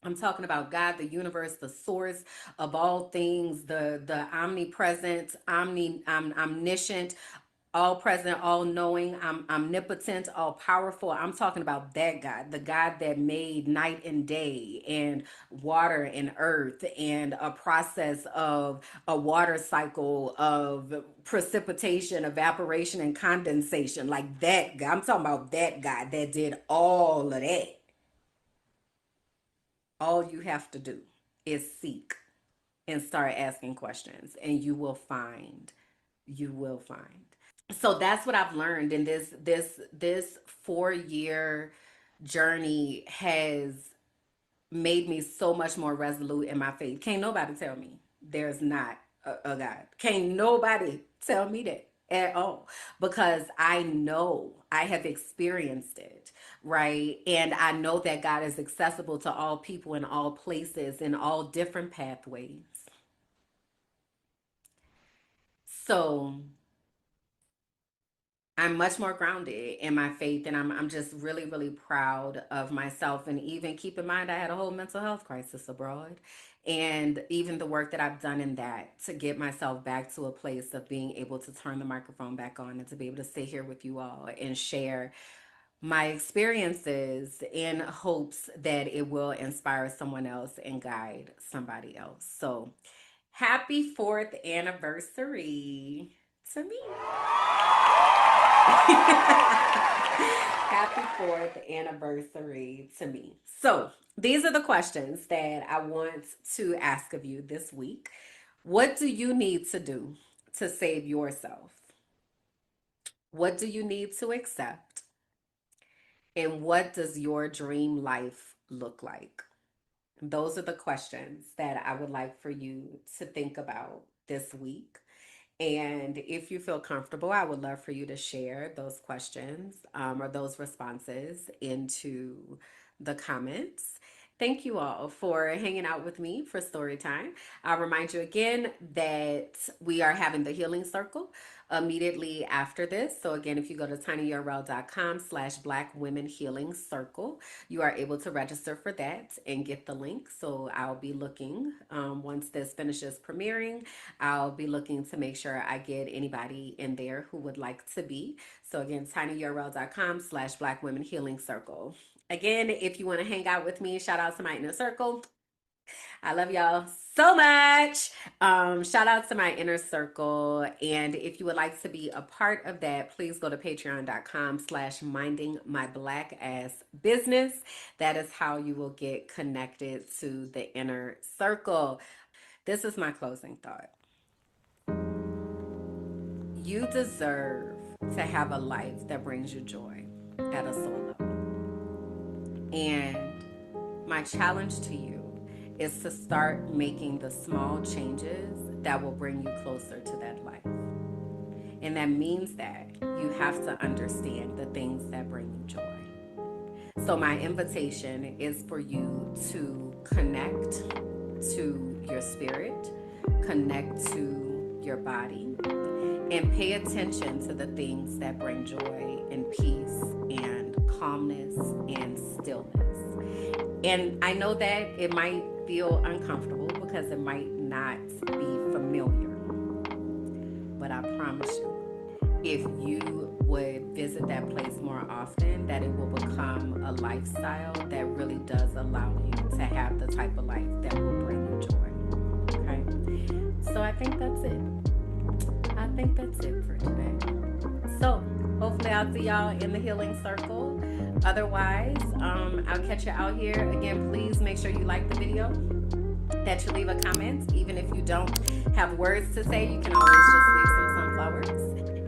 I'm talking about God, the universe, the source of all things, the omnipresent, omniscient, all present, all knowing, omnipotent, all powerful. I'm talking about that God, the God that made night and day and water and earth and a process of a water cycle of precipitation, evaporation, and condensation. Like that God. I'm talking about that God that did all of that. All you have to do is seek and start asking questions, and you will find. So that's what I've learned in this 4 year journey has made me so much more resolute in my faith. Can't nobody tell me there's not a God. Can't nobody tell me that at all, because I know I have experienced it, right? And I know that God is accessible to all people in all places in all different pathways. So I'm much more grounded in my faith, and I'm just really, really proud of myself. And even keep in mind, I had a whole mental health crisis abroad, and even the work that I've done in that to get myself back to a place of being able to turn the microphone back on and to be able to sit here with you all and share my experiences in hopes that it will inspire someone else and guide somebody else. So happy 4th anniversary to me. Happy 4th anniversary to me. So, these are the questions that I want to ask of you this week. What do you need to do to save yourself? What do you need to accept? And what does your dream life look like? Those are the questions that I would like for you to think about this week. And if you feel comfortable, I would love for you to share those questions or those responses into the comments. Thank you all for hanging out with me for story time. I'll remind you again that we are having the healing circle immediately after this. So again, if you go to tinyurl.com/Black Women Healing Circle, you are able to register for that and get the link. So I'll be looking, once this finishes premiering, I'll be looking to make sure I get anybody in there who would like to be. So again, tinyurl.com/Black Women Healing Circle. Again, if you want to hang out with me, shout out to my inner circle. I love y'all so much. Shout out to my inner circle. And if you would like to be a part of that, please go to patreon.com/minding my black ass business. That is how you will get connected to the inner circle. This is my closing thought. You deserve to have a life that brings you joy at a soul level. And my challenge to you is to start making the small changes that will bring you closer to that life. And that means that you have to understand the things that bring you joy. So my invitation is for you to connect to your spirit, connect to your body, and pay attention to the things that bring joy and peace and calmness and stillness. And I know that it might feel uncomfortable because it might not be familiar. But I promise you, if you would visit that place more often, that it will become a lifestyle that really does allow you to have the type of life that will bring you joy. Okay? So I think that's it. I think that's it for today. So hopefully I'll see y'all in the healing circle. Otherwise, I'll catch you out here. Again, please make sure you like the video, that you leave a comment. Even if you don't have words to say, you can always just leave some sunflowers.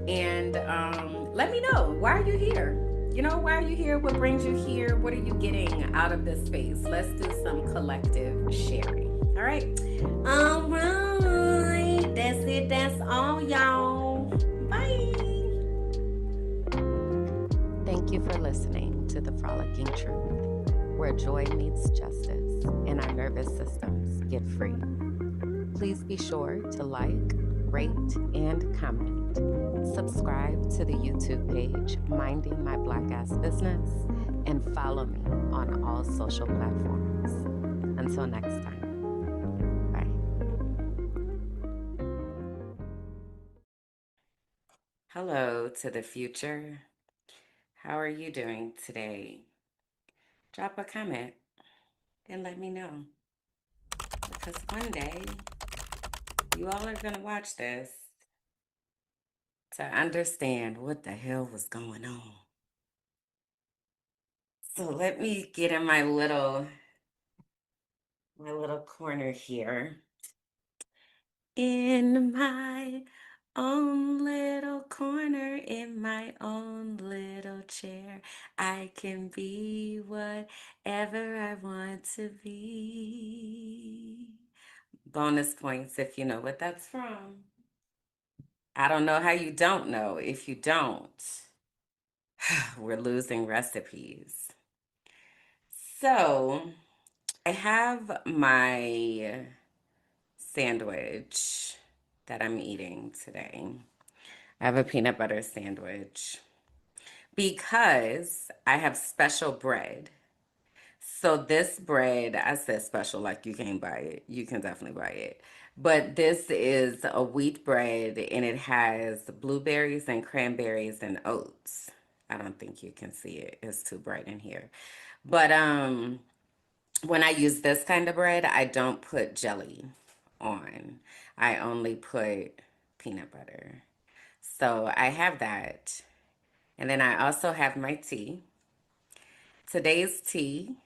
And let me know, why are you here? You know, why are you here? What brings you here? What are you getting out of this space? Let's do some collective sharing. All right. All right. That's it. That's all, y'all. Bye. Thank you for listening to The Frolicking Truth, where joy meets justice and our nervous systems get free. Please be sure to like, rate, and comment. Subscribe to the YouTube page, Minding My Black Ass Business, and follow me on all social platforms. Until next time. Bye. Hello to the future. How are you doing today? Drop a comment and let me know. Because one day, you all are going to watch this to understand what the hell was going on. So let me get in my little corner here. In my own little corner, in my own little chair, I can be whatever I want to be. Bonus points if you know what that's from. I don't know how you don't know. If you don't, we're losing recipes. So I have my sandwich that I'm eating today. I have a peanut butter sandwich because I have special bread. So this bread, I said special like you can't buy it. You can definitely buy it. But this is a wheat bread and it has blueberries and cranberries and oats. I don't think you can see it. It's too bright in here. But when I use this kind of bread, I don't put jelly on. I only put peanut butter. So I have that. And then I also have my tea. Today's tea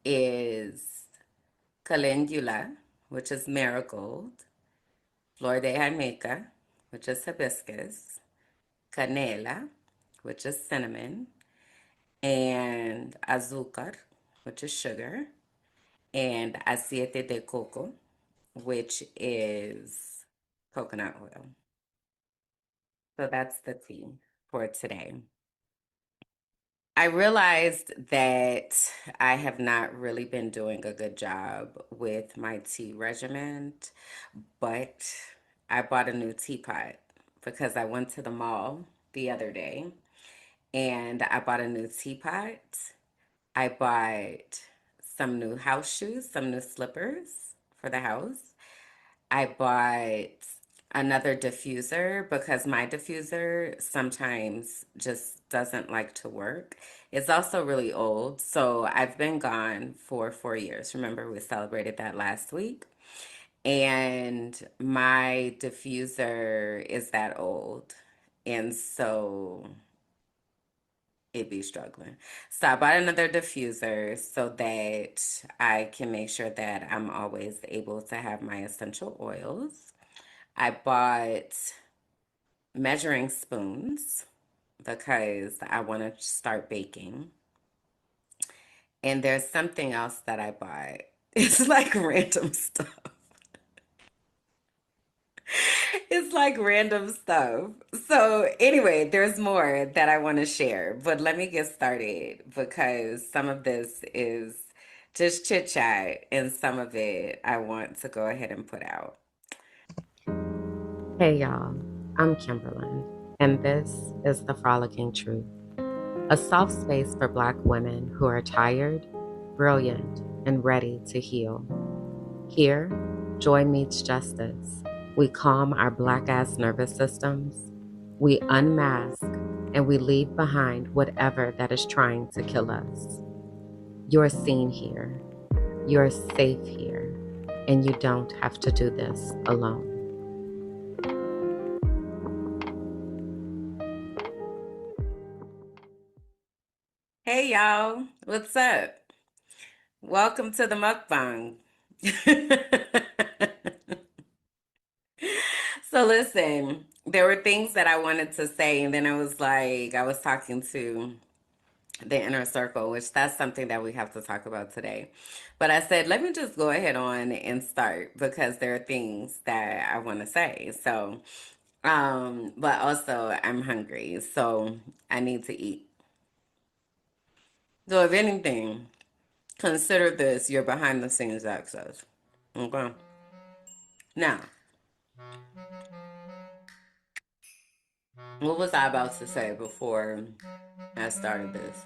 is calendula, which is marigold, flor de jamaica, which is hibiscus, canela, which is cinnamon, and azúcar, which is sugar, and aceite de coco, which is coconut oil. So that's the tea for today. I realized that I have not really been doing a good job with my tea regimen, but I bought a new teapot because I went to the mall the other day and I bought a new teapot. I bought some new house shoes, some new slippers for the house. I bought another diffuser because my diffuser sometimes just doesn't like to work. It's also really old, so I've been gone for 4 years. Remember, we celebrated that last week. And my diffuser is that old. And so it be struggling. So I bought another diffuser so that I can make sure that I'm always able to have my essential oils. I bought measuring spoons because I want to start baking. And there's something else that I bought. It's like random stuff. It's like random stuff. So, anyway, there's more that I want to share, but let me get started because some of this is just chit chat and some of it I want to go ahead and put out. Hey, y'all, I'm Kimberland, and this is the Frolicking Truth, a soft space for Black women who are tired, brilliant, and ready to heal. Here, joy meets justice. We calm our Black ass nervous systems, we unmask, and we leave behind whatever that is trying to kill us. You're seen here, you're safe here, and you don't have to do this alone. Hey y'all, what's up? Welcome to the mukbang. So listen, there were things that I wanted to say, and then I was like, I was talking to the inner circle, which that's something that we have to talk about today. But I said, let me just go ahead on and start because there are things that I want to say. So, but also I'm hungry, so I need to eat. So if anything, consider this your behind the scenes access. Okay. Now, what was I about to say before I started this?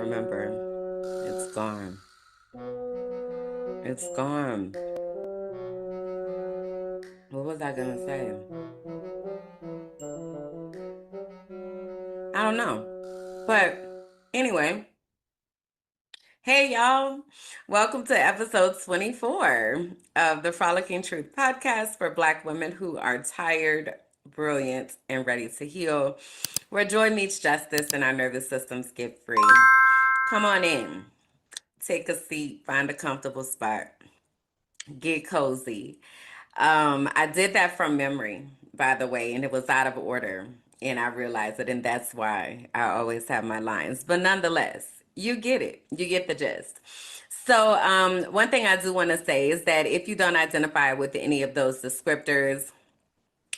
remember. It's gone. It's gone. What was I gonna say? I don't know. But anyway, hey y'all. Welcome to episode 24 of the Frolicking Truth podcast for Black women who are tired, brilliant, and ready to heal, where joy meets justice and our nervous systems get free. Come on in. Take a seat, find a comfortable spot, get cozy. I did that from memory, by the way, and it was out of order. And I realized it, and that's why I always have my lines. But nonetheless, you get it. You get the gist. So, one thing I do want to say is that if you don't identify with any of those descriptors,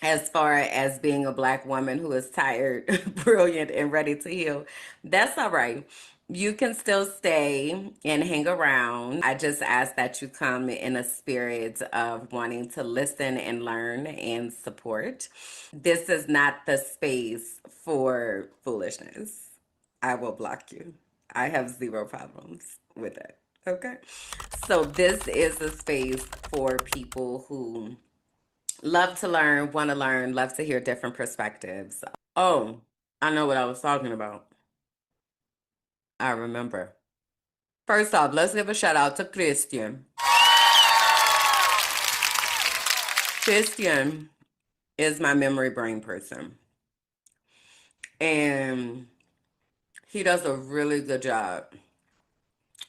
as far as being a Black woman who is tired, brilliant, and ready to heal, that's all right. You can still stay and hang around. I just ask that you come in a spirit of wanting to listen and learn and support. This is not the space for foolishness. I will block you. I have zero problems with it. Okay? So, this is a space for people who love to learn, love to hear different perspectives. Oh, I know what I was talking about. I remember. First off, let's give a shout out to Christian. Christian is my memory brain person. And he does a really good job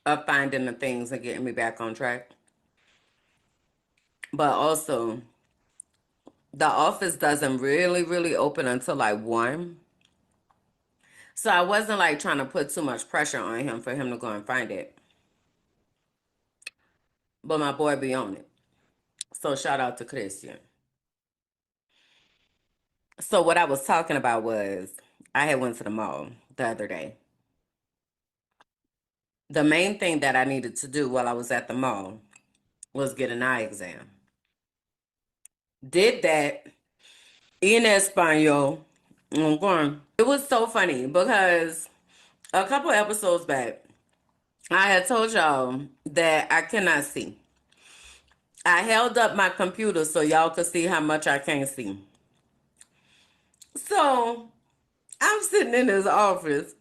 of finding the things and getting me back on track. But also, the office doesn't really open until like 1. So I wasn't like trying to put too much pressure on him for him to go and find it. But my boy be on it. So shout out to Christian. So what I was talking about was I had went to the mall the other day. The main thing that I needed to do while I was at the mall was get an eye exam. Did that in Espanol. Okay. It was so funny because a couple episodes back, I had told y'all that I cannot see. I held up my computer so y'all could see how much I can't see. So I'm sitting in his office,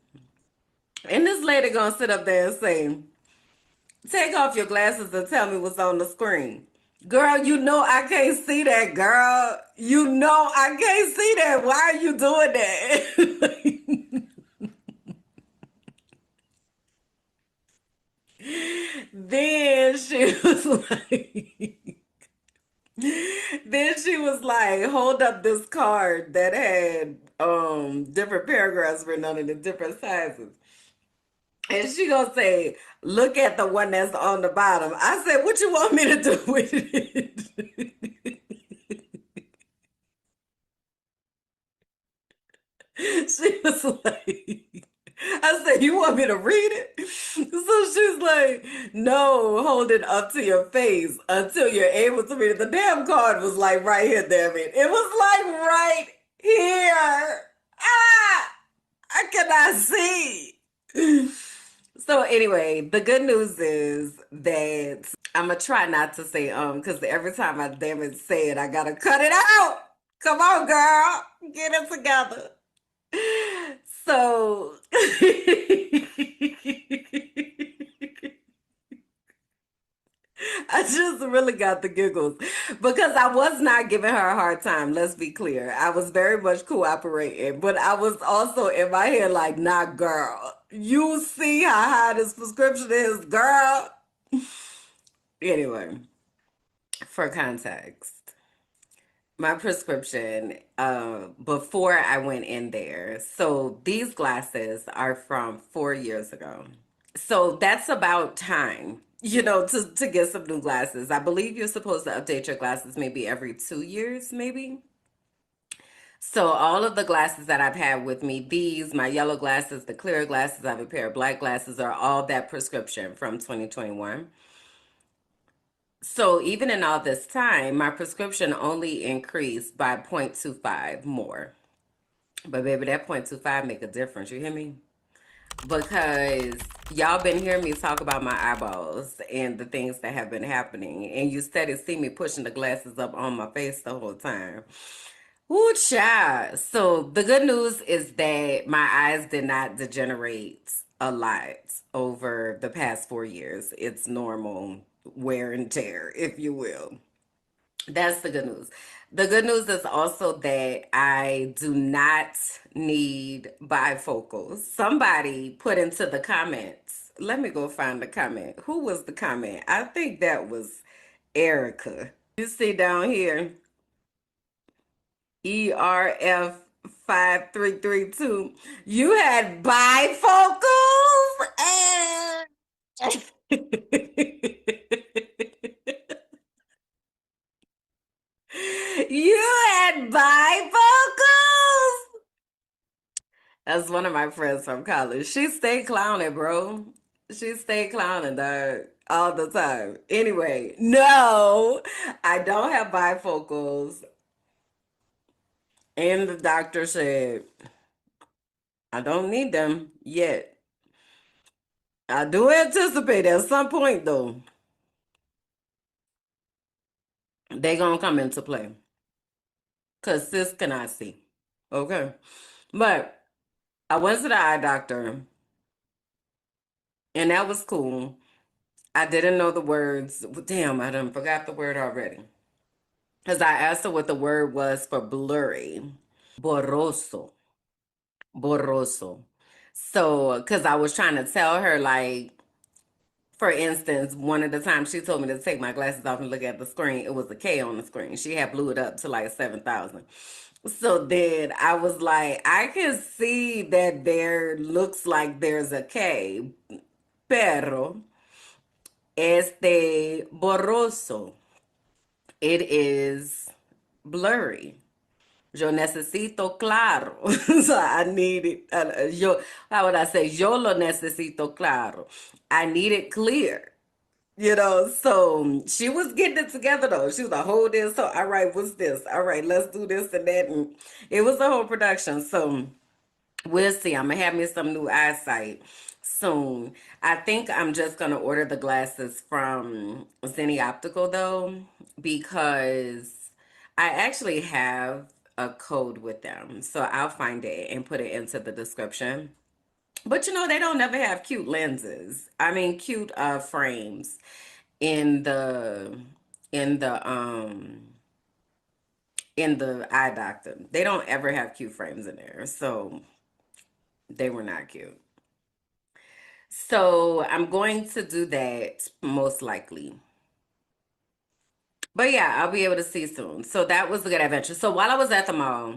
and this lady gonna sit up there and say, "Take off your glasses and tell me what's on the screen." Girl, you know I can't see that, girl. You know I can't see that. Why are you doing that? Then she was like, hold up this card that had different paragraphs written on it in different sizes. And she gonna say, look at the one that's on the bottom. I said, what you want me to do with it? She was like, I said, you want me to read it? So she's like, no, hold it up to your face until you're able to read it. The damn card was like right here, damn it. It was like right here. Ah, I cannot see. So anyway, the good news is that I'm gonna try not to say because every time I damn it say it, I gotta cut it out. Come on, girl, get it together. So I just really got the giggles because I was not giving her a hard time. Let's be clear. I was very much cooperating, but I was also in my head like, nah, girl, you see how high this prescription is, girl. Anyway, for context, my prescription before I went in there. So these glasses are from 4 years ago. So that's about time, to get some new glasses. I believe you're supposed to update your glasses maybe every 2 years, maybe. So all of the glasses that I've had with me, these, my yellow glasses, the clear glasses, I have a pair of black glasses, are all that prescription from 2021. So even in all this time, my prescription only increased by 0.25 more. But baby, that 0.25 make a difference. You hear me? because y'all been hearing me talk about my eyeballs and the things that have been happening, and you steady see me pushing the glasses up on my face the whole time. Ooh, child. So the good news is that my eyes did not degenerate a lot over the past 4 years. It's normal wear and tear, if you will. That's the good news. The good news is also that I do not need bifocals. Somebody put into the comments. Let me go find the comment. Who was the comment? I think that was Erica. You see down here, ERF 5332. You had bifocals? You had bifocals? That's one of my friends from college. She stayed clowning, bro. She stayed clowning, dog, all the time. Anyway, no, I don't have bifocals. And the doctor said, I don't need them yet. I do anticipate at some point, though, they gonna come into play. Because sis cannot see. Okay. But I went to the eye doctor, and that was cool. I didn't know the words. Damn, I done forgot the word already. Because I asked her what the word was for blurry. Borroso. Borroso. So, because I was trying to tell her, like, for instance, one of the times she told me to take my glasses off and look at the screen, it was a K on the screen. She had blew it up to like 7,000. So then I was like, I can see that there looks like there's a K, pero borroso. It is blurry. Yo necesito claro. So I need it. How would I say? Yo lo necesito claro. I need it clear. So she was getting it together though. She was like, hold this. So, all right, what's this? All right, let's do this and that. And it was a whole production. So we'll see. I'm going to have me some new eyesight soon. I think I'm just going to order the glasses from Zenni Optical though, because I actually have a code with them. So I'll find it and put it into the description. But they don't never have cute lenses. I mean, cute frames in the in the um in the eye doctor. They don't ever have cute frames in there. So they were not cute. So I'm going to do that most likely. But yeah, I'll be able to see soon. So that was a good adventure. So while I was at the mall,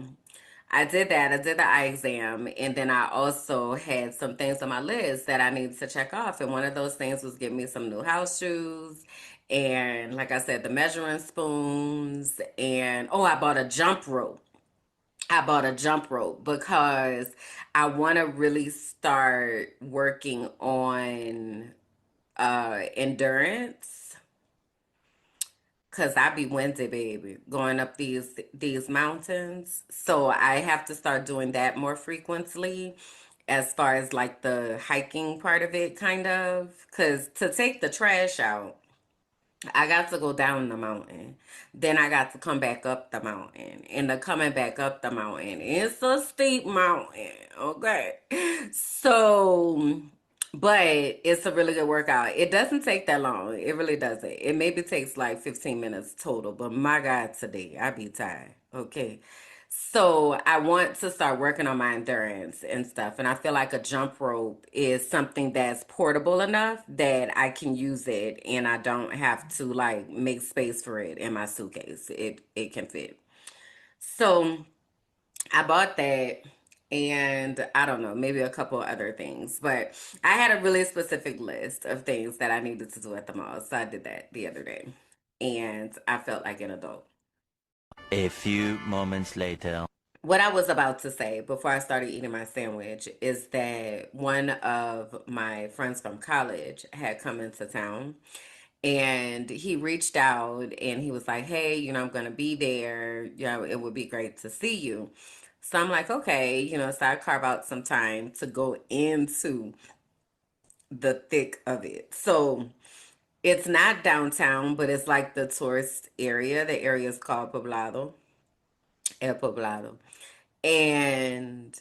I did that. I did the eye exam. And then I also had some things on my list that I needed to check off. And one of those things was getting me some new house shoes. And like I said, the measuring spoons. And I bought a jump rope. I bought a jump rope because I want to really start working on endurance. Cause I be winded, baby, going up these mountains. So I have to start doing that more frequently, as far as like the hiking part of it, kind of. Cause to take the trash out, I got to go down the mountain. Then I got to come back up the mountain. And the coming back up the mountain, it's a steep mountain, okay? So, but it's a really good workout. It doesn't take that long. It really doesn't. It maybe takes like 15 minutes total. But my God, today, I be tired, okay? So I want to start working on my endurance and stuff. And I feel like a jump rope is something that's portable enough that I can use it and I don't have to like make space for it in my suitcase. It can fit. So I bought that and I don't know, maybe a couple other things. But I had a really specific list of things that I needed to do at the mall. So I did that the other day. And I felt like an adult. A few moments later. What I was about to say before I started eating my sandwich is that one of my friends from college had come into town and he reached out and he was like, hey, I'm going to be there. It would be great to see you. So I'm like, okay, so I carve out some time to go into the thick of it. So it's not downtown, but it's like the tourist area. The area is called El Poblado. And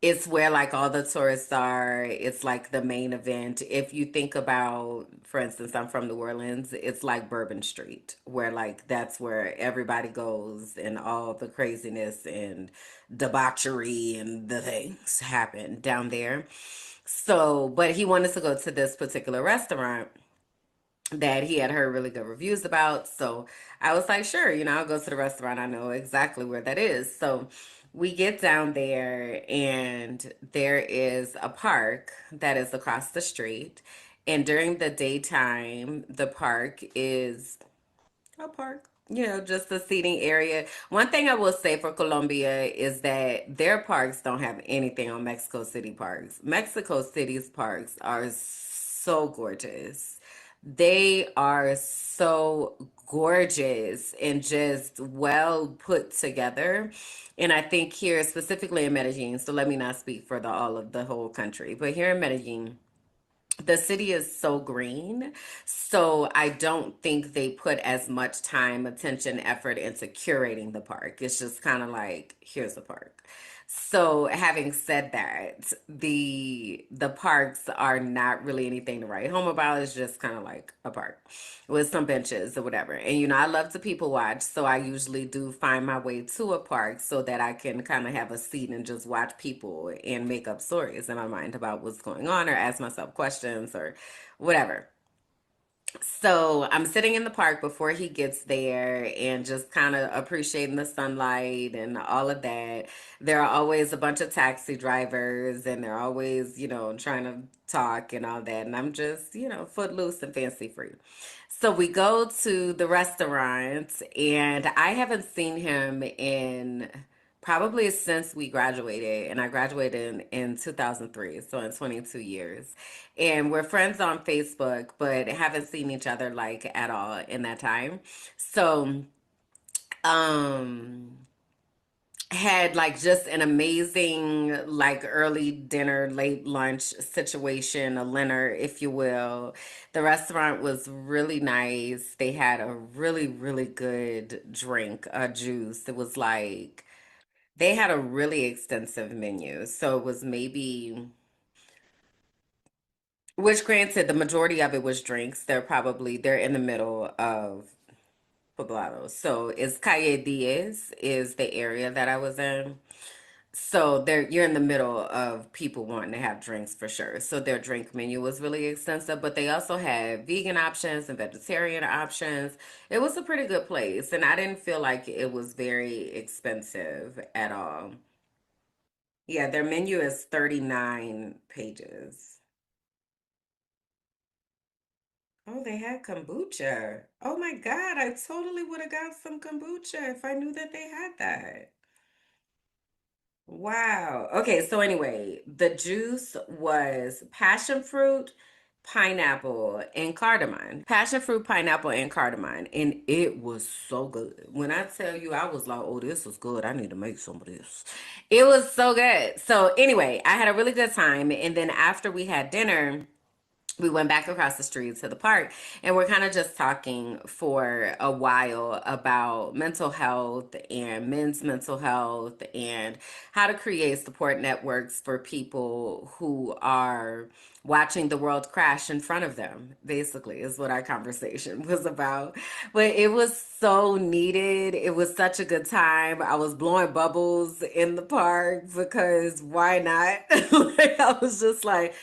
it's where like all the tourists are. It's like the main event. If you think about, for instance, I'm from New Orleans, it's like Bourbon Street, where like that's where everybody goes and all the craziness and debauchery and the things happen down there. So, but he wanted to go to this particular restaurant that he had heard really good reviews about. So I was like, sure, I'll go to the restaurant. I know exactly where that is. So we get down there, and there is a park that is across the street. And during the daytime, the park is a park, just the seating area. One thing I will say for Colombia is that their parks don't have anything on Mexico City parks. Mexico City's parks are so gorgeous. They are so gorgeous and just well put together. And I think here, specifically in Medellin, so let me not speak for all of the whole country, but here in Medellin, the city is so green, so I don't think they put as much time, attention, effort into curating the park. It's just kind of like, here's the park. So having said that, the parks are not really anything to write home about. It's just kind of like a park with some benches or whatever. And I love to people watch, so I usually do find my way to a park so that I can kind of have a seat and just watch people and make up stories in my mind about what's going on or ask myself questions or whatever. So I'm sitting in the park before he gets there and just kind of appreciating the sunlight and all of that. There are always a bunch of taxi drivers, and they're always, trying to talk and all that. And I'm just, footloose and fancy free. So we go to the restaurant, and I haven't seen him in probably since we graduated, and I graduated in 2003, so in 22 years. And we're friends on Facebook, but haven't seen each other like at all in that time. So, um, had like just an amazing like early dinner, late lunch situation, a dinner, if you will. The restaurant was really nice. They had a really, really good drink, a juice. It was like they had a really extensive menu. So it was maybe, which granted, the majority of it was drinks. They're in the middle of Poblado. So it's Calle Diaz is the area that I was in. So you're in the middle of people wanting to have drinks for sure. So their drink menu was really extensive, but they also had vegan options and vegetarian options. It was a pretty good place, and I didn't feel like it was very expensive at all. Yeah, their menu is 39 pages. Oh, they had kombucha. Oh my God, I totally would have got some kombucha if I knew that they had that. Wow. Okay, so anyway, the juice was passion fruit, pineapple, and cardamom. Passion fruit, pineapple, and cardamom. And it was so good. When I tell you, I was like, oh, this is good. I need to make some of this. It was so good. So anyway, I had a really good time. And then after we had dinner, we went back across the street to the park, and we're kind of just talking for a while about mental health and men's mental health and how to create support networks for people who are watching the world crash in front of them, basically, is what our conversation was about. But it was so needed. It was such a good time. I was blowing bubbles in the park because why not? Like, I was just like,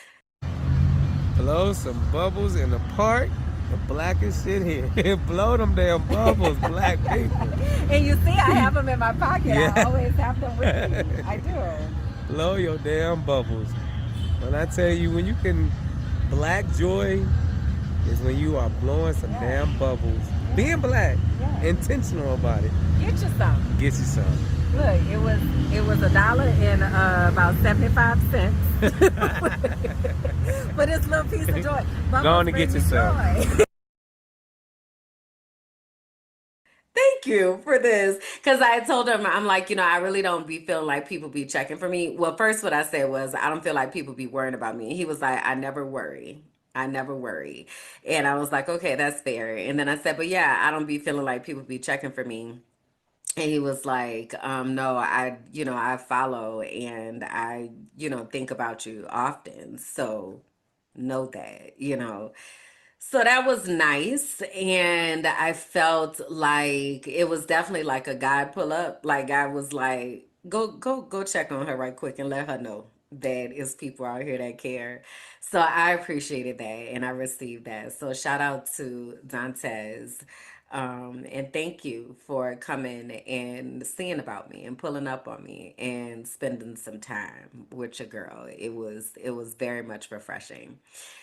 blow some bubbles in the park. The blackest shit here. Blow them damn bubbles, black people. And you see, I have them in my pocket. Yeah. I always have them with me. I do. Blow your damn bubbles. When I tell you, when you can, black joy is when you are blowing some damn bubbles. Being black, intentional about it. Get you some. Get you some. Look, it was $1 and about 75 cents. But it's a little piece of joy. Go on and get you some. Thank thank you for this. Because I told him, I'm like, I really don't be feeling like people be checking for me. Well, first, what I said was, I don't feel like people be worrying about me. He was like, I never worry. I never worry. And I was like, okay, that's fair. And then I said, but yeah, I don't be feeling like people be checking for me. And he was like, no, I follow and I, think about you often. So know that. So that was nice. And I felt like it was definitely like a God pull up. Like I was like, go check on her right quick and let her know that it's people out here that care. So I appreciated that and I received that. So shout out to Dantes. And thank you for coming and seeing about me and pulling up on me and spending some time with your girl. It was very much refreshing.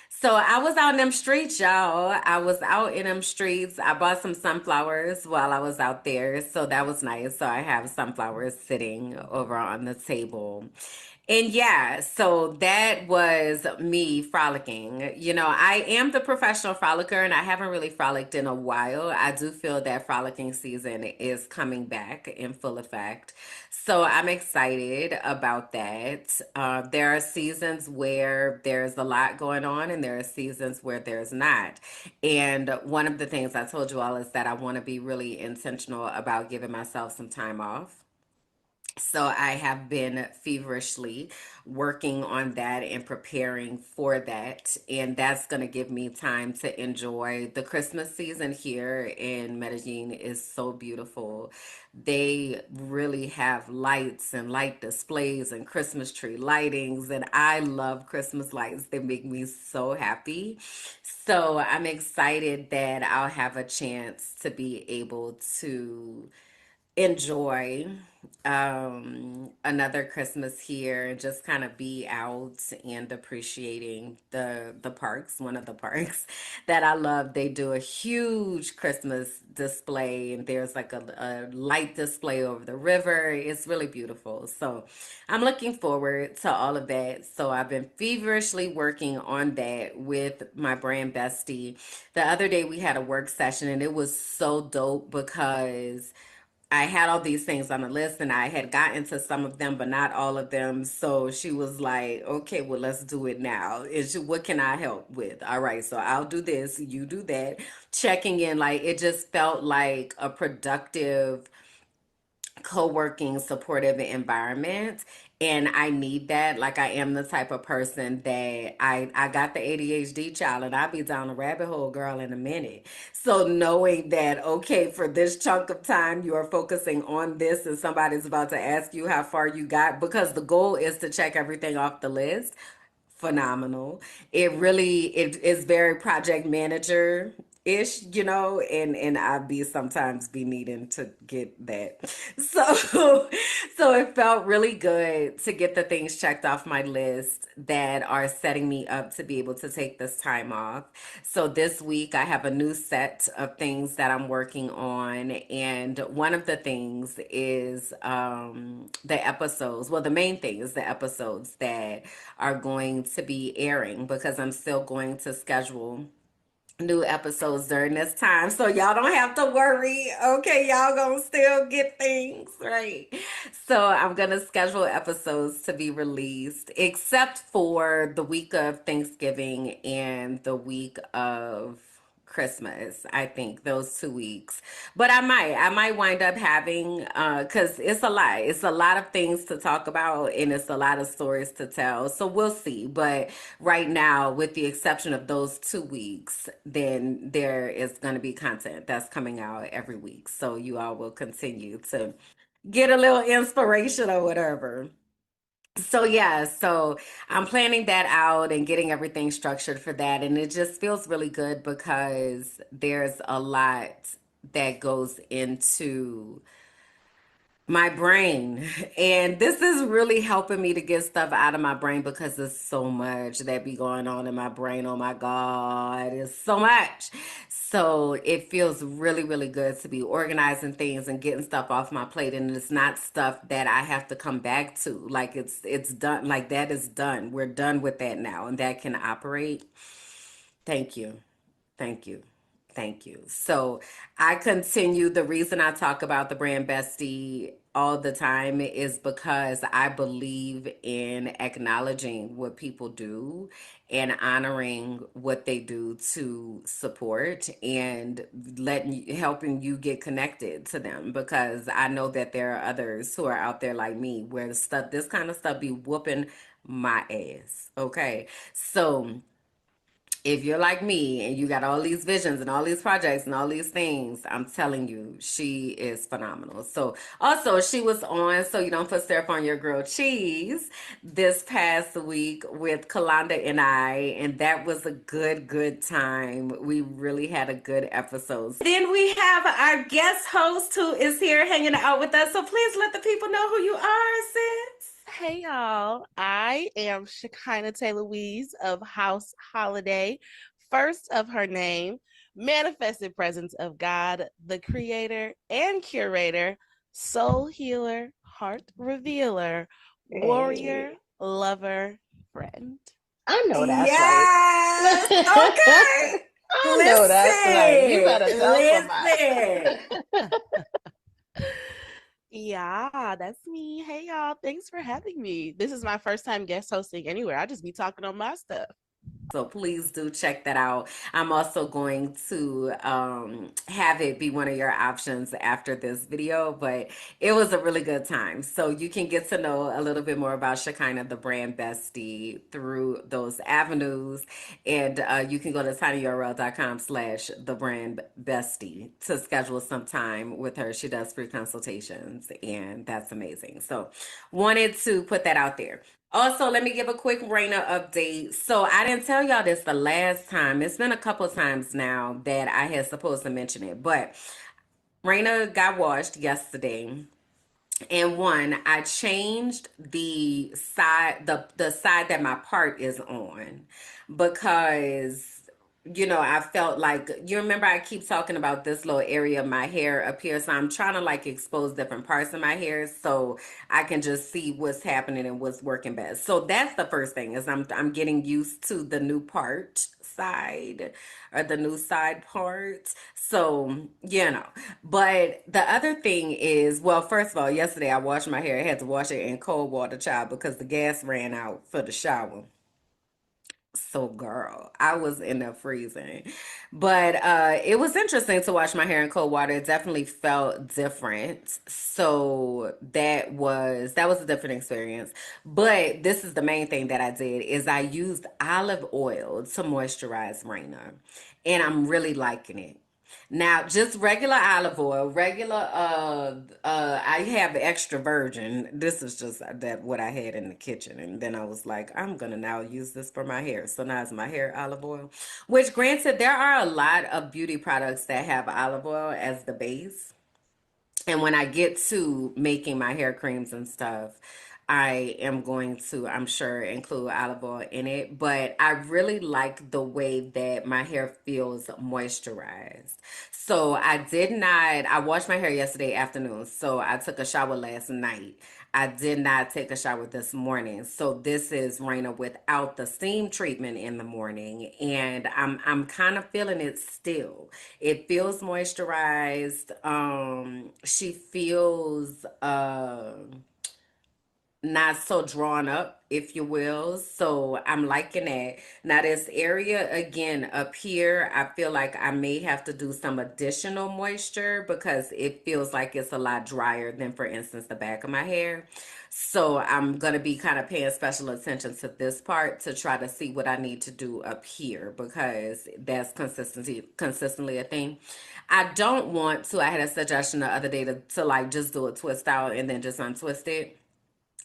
So I was out in them streets, y'all. I was out in them streets. I bought some sunflowers while I was out there. So that was nice. So I have sunflowers sitting over on the table. And yeah, so that was me frolicking. I am the professional frolicker and I haven't really frolicked in a while. I do feel that frolicking season is coming back in full effect. So I'm excited about that. There are seasons where there's a lot going on and there are seasons where there's not. And one of the things I told you all is that I want to be really intentional about giving myself some time off. So I have been feverishly working on that and preparing for that. And that's going to give me time to enjoy the Christmas season here in Medellin is so beautiful. They really have lights and light displays and Christmas tree lightings. And I love Christmas lights. They make me so happy. So I'm excited that I'll have a chance to be able to enjoy another Christmas here and just kind of be out and appreciating the parks. One of the parks that I love, they do a huge Christmas display and there's like a light display over the river. It's really beautiful. So I'm looking forward to all of that. So I've been feverishly working on that with my brand bestie. The other day we had a work session and it was so dope because I had all these things on the list and I had gotten to some of them, but not all of them. So she was like, okay, well, let's do it now. What can I help with? All right, so I'll do this, you do that. Checking in, like it just felt like a productive co-working supportive environment and I need that. Like I am the type of person that I got the ADHD child and I'll be down a rabbit hole, girl, in a minute. So knowing that, okay, for this chunk of time you are focusing on this and somebody's about to ask you how far you got because the goal is to check everything off the list. Phenomenal. It is very project manager ish, and I be sometimes be needing to get that. So so it felt really good to get the things checked off my list that are setting me up to be able to take this time off. So this week I have a new set of things that I'm working on and one of the things is the episodes. Well, the main thing is the episodes that are going to be airing because I'm still going to schedule new episodes during this time. So y'all don't have to worry. Okay, y'all gonna still get things, right? So I'm gonna schedule episodes to be released except for the week of Thanksgiving and the week of Christmas. I think those 2 weeks. But I might wind up having because it's a lot. It's a lot of things to talk about and it's a lot of stories to tell. So we'll see. But right now, with the exception of those 2 weeks, then there is going to be content that's coming out every week. So you all will continue to get a little inspiration or whatever. So yeah, so I'm planning that out and getting everything structured for that. And it just feels really good because there's a lot that goes into my brain. And this is really helping me to get stuff out of my brain because there's so much that be going on in my brain. Oh my God, it's so much. So it feels really, really good to be organizing things and getting stuff off my plate. And it's not stuff that I have to come back to. Like it's done, like that is done. We're done with that now and that can operate. Thank you. Thank you. Thank you. So I continue. The reason I talk about the brand bestie all the time is because I believe in acknowledging what people do and honoring what they do to support and helping you get connected to them, because I know that there are others who are out there like me where this kind of stuff be whooping my ass. Okay. So if you're like me and you got all these visions and all these projects and all these things, I'm telling you, she is phenomenal. So also she was on So You Don't Put Syrup on Your Grilled Cheese this past week with Kalanda and I, and that was a good time. We really had a good episode. Then we have our guest host who is here hanging out with us. So please let the people know who you are, sis. Hey y'all, I am Shekinah Taylor Weeze of House Holiday, first of her name, manifested presence of God, the creator and curator, soul healer, heart revealer, warrior, Hey. lover, friend. I know that's right. Yes. Okay. I know that's right. You better tell Listen. somebody. Yeah, that's me. Hey y'all, thanks for having me. This is my first time guest hosting anywhere. I just be talking on my stuff. So please do check that out. I'm also going to have it be one of your options after this video, but it was a really good time. So you can get to know a little bit more about Shekinah, the brand bestie, through those avenues. And you can go to tinyurl.com/the brand bestie to schedule some time with her. She does free consultations, and that's amazing. So wanted to put that out there. Also, let me give a quick Raina update. So I didn't tell y'all this the last time. It's been a couple times now that I had supposed to mention it, but Raina got washed yesterday. And one, I changed the side that my part is on, because I felt like, you remember I keep talking about this little area of my hair up here. So I'm trying to like expose different parts of my hair so I can just see what's happening and what's working best. So that's the first thing, is I'm getting used to the new part side, or the new side part. So, but the other thing is, well, first of all, yesterday I washed my hair. I had to wash it in cold water, child, because the gas ran out for the shower. So girl, I was in there freezing. But it was interesting to wash my hair in cold water. It definitely felt different. So that was a different experience. But this is the main thing that I did, is I used olive oil to moisturize Raina. And I'm really liking it. Now, just regular olive oil, I have extra virgin. This is just that what I had in the kitchen. And then I was like, I'm gonna now use this for my hair. So now it's my hair olive oil. Which, granted, there are a lot of beauty products that have olive oil as the base. And when I get to making my hair creams and stuff, I am going to, I'm sure, include olive oil in it. But I really like the way that my hair feels moisturized. So I washed my hair yesterday afternoon. So I took a shower last night. I did not take a shower this morning. So this is Raina without the steam treatment in the morning. And I'm kind of feeling it still. It feels moisturized. She feels not so drawn up, if you will. So I'm liking that. Now, this area again up here, I feel like I may have to do some additional moisture, because it feels like it's a lot drier than, for instance, the back of my hair. So I'm going to be kind of paying special attention to this part to try to see what I need to do up here, because that's consistently a thing. I don't want to, I had a suggestion the other day to like just do a twist out and then just untwist it.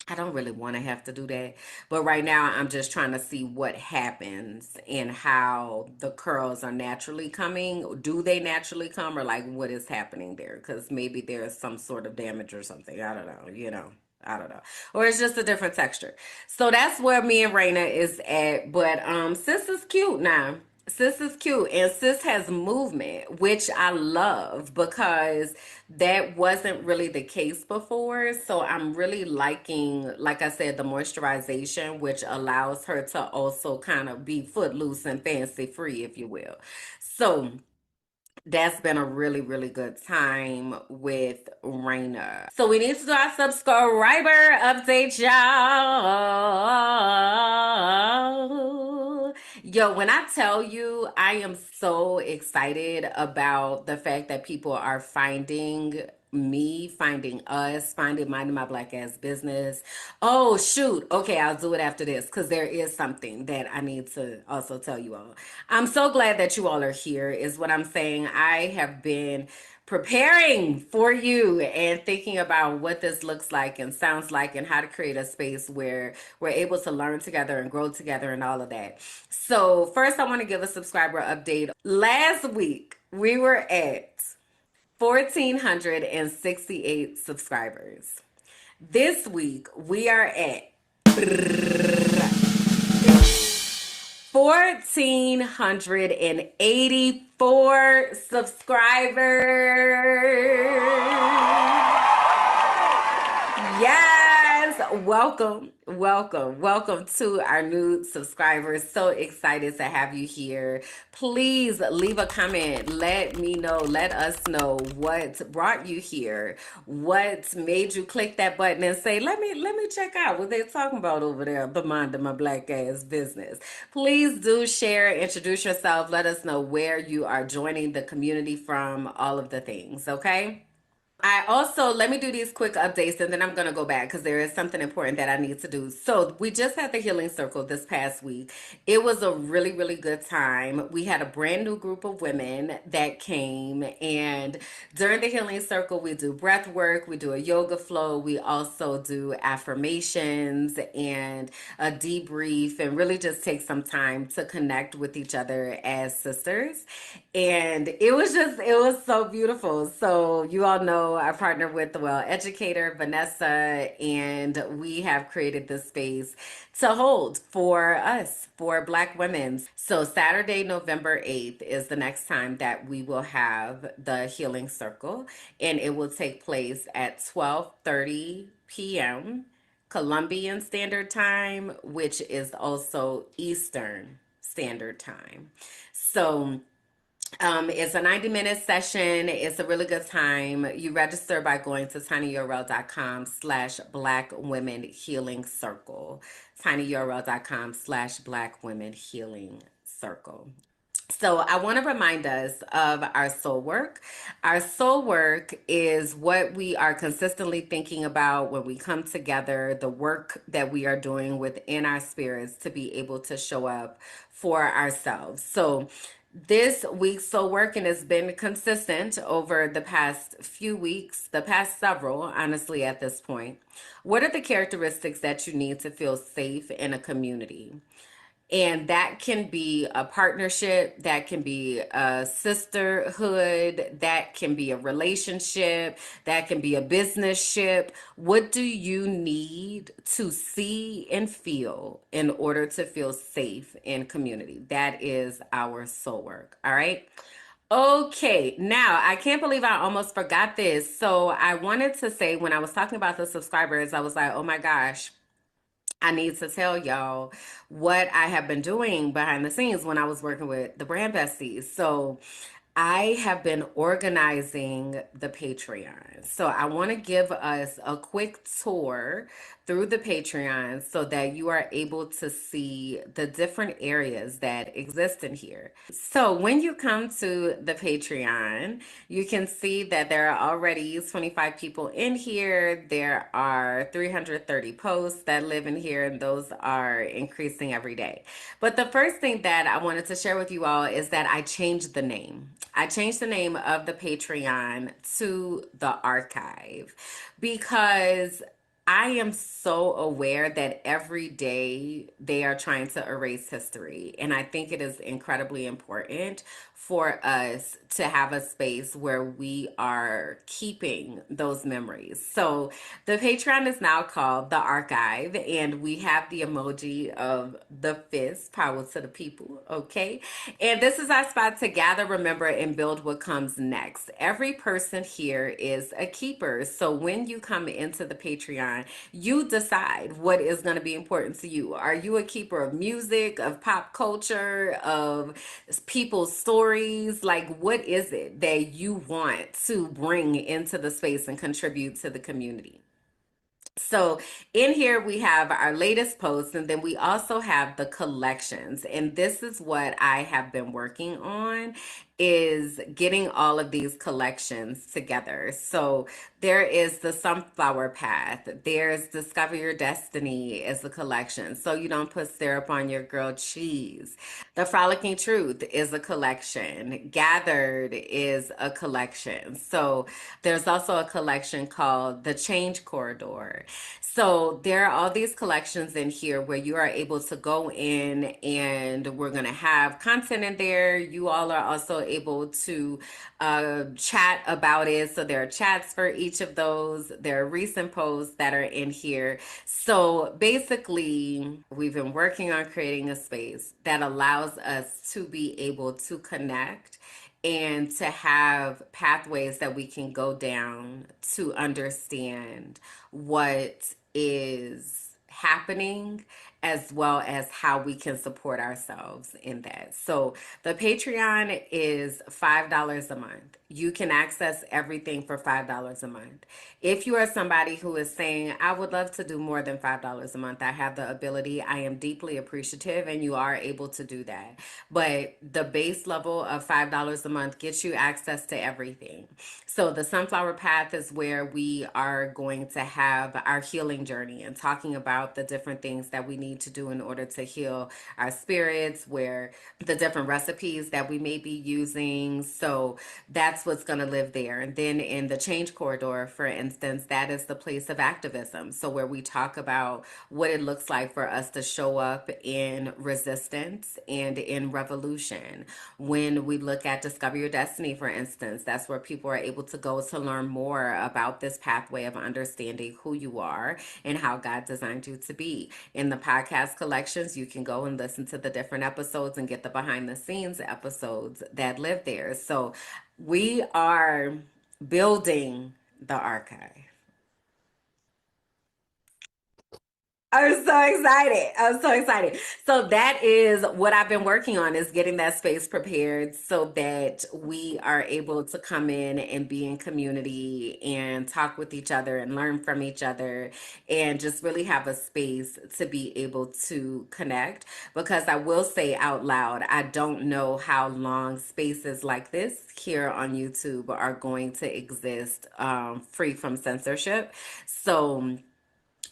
I don't really want to have to do that. But right now, I'm just trying to see what happens and how the curls are naturally coming. Do they naturally come, or like what is happening there? Because maybe there's some sort of damage or something. I don't know. I don't know. Or it's just a different texture. So that's where me and Raina is at. But sis is cute now. Sis is cute, and sis has movement, which I love, because that wasn't really the case before. So I'm really liking, like I said, the moisturization, which allows her to also kind of be footloose and fancy free, if you will. So That's been a really, really good time with Raina. So we need to do our subscriber update, y'all. Yo, when I tell you, I am so excited about the fact that people are finding me, finding us, finding Minding My Black Ass Business. Oh, shoot. Okay, I'll do it after this because there is something that I need to also tell you all. I'm so glad that you all are here, is what I'm saying. I have been preparing for you and thinking about what this looks like and sounds like and how to create a space where we're able to learn together and grow together and all of that. So, first, I want to give a subscriber update. Last week, we were at 1,468 subscribers. This week, we are at 1,484 subscribers. Yes, welcome to our new subscribers. So excited to have you here. Please leave a comment. Let me know, let us know what brought you here, what made you click that button and say, let me check out what they're talking about over there, the Mind of My Black Ass Business. Please do share, introduce yourself, let us know where you are joining the community from, all of the things, okay? I also, let me do these quick updates and then I'm going to go back because there is something important that I need to do. So, we just had the Healing Circle this past week. It was a really, really good time. We had a brand new group of women that came, and during the Healing Circle, we do breath work, we do a yoga flow, we also do affirmations and a debrief, and really just take some time to connect with each other as sisters. And it was so beautiful. So, you all know I partner with the Well Educator, Vanessa, and we have created this space to hold for us, for Black women. So, Saturday, November 8th is the next time that we will have the Healing Circle, and it will take place at 12:30 p.m. Colombian Standard Time, which is also Eastern Standard Time. So, it's a 90-minute session. It's a really good time. You register by going to tinyurl.com/Black Women Healing Circle. tinyurl.com/Black Women Healing Circle. So, I want to remind us of our soul work. Our soul work is what we are consistently thinking about when we come together, the work that we are doing within our spirits to be able to show up for ourselves. So, this week's soul work, and it's been consistent over the past few weeks, the past several, honestly, at this point. What are the characteristics that you need to feel safe in a community? And that can be a partnership, that can be a sisterhood, that can be a relationship, that can be a business ship. What do you need to see and feel in order to feel safe in community? That is our soul work. All right. Okay, now I can't believe I almost forgot this. So I wanted to say, when I was talking about the subscribers, I was like, oh my gosh, I need to tell y'all what I have been doing behind the scenes when I was working with the Brand Besties. So I have been organizing the Patreon. So I want to give us a quick tour through the Patreon so that you are able to see the different areas that exist in here. So when you come to the Patreon, you can see that there are already 25 people in here. There are 330 posts that live in here, and those are increasing every day. But the first thing that I wanted to share with you all is that I changed the name. I changed the name of the Patreon to the Archive because I am so aware that every day they are trying to erase history. And I think it is incredibly important for us to have a space where we are keeping those memories. So the Patreon is now called The Archive, and we have the emoji of the fist, power to the people, okay? And this is our spot to gather, remember, and build what comes next. Every person here is a keeper. So when you come into the Patreon, Patreon, you decide what is going to be important to you. Are you a keeper of music, of pop culture, of people's stories? Like, what is it that you want to bring into the space and contribute to the community? So in here we have our latest posts, and then we also have the collections. And this is what I have been working on, is getting all of these collections together. So there is the Sunflower Path. There's Discover Your Destiny is a collection, so you don't put syrup on your grilled cheese. The Frolicking Truth is a collection. Gathered is a collection. So there's also a collection called The Change Corridor. So there are all these collections in here where you are able to go in, and we're going to have content in there. You all are also able to chat about it. So there are chats for each of those. There are recent posts that are in here. So basically, we've been working on creating a space that allows us to be able to connect and to have pathways that we can go down to understand what is happening, as well as how we can support ourselves in that. So the Patreon is $5 a month. You can access everything for $5 a month. If you are somebody who is saying, I would love to do more than $5 a month, I have the ability, I am deeply appreciative, and you are able to do that. But the base level of $5 a month gets you access to everything. So the Sunflower Path is where we are going to have our healing journey and talking about the different things that we need to do in order to heal our spirits, where the different recipes that we may be using. So that's what's going to live there. And then in the Change Corridor, for instance, that is the place of activism. So where we talk about what it looks like for us to show up in resistance and in revolution. When we look at Discover Your Destiny, for instance, that's where people are able to go to learn more about this pathway of understanding who you are and how God designed you to be. In the podcast collections, you can go and listen to the different episodes and get the behind the scenes episodes that live there. So we are building the archive. I'm so excited. I'm so excited. So that is what I've been working on, is getting that space prepared so that we are able to come in and be in community and talk with each other and learn from each other, and just really have a space to be able to connect. Because I will say out loud, I don't know how long spaces like this here on YouTube are going to exist free from censorship. So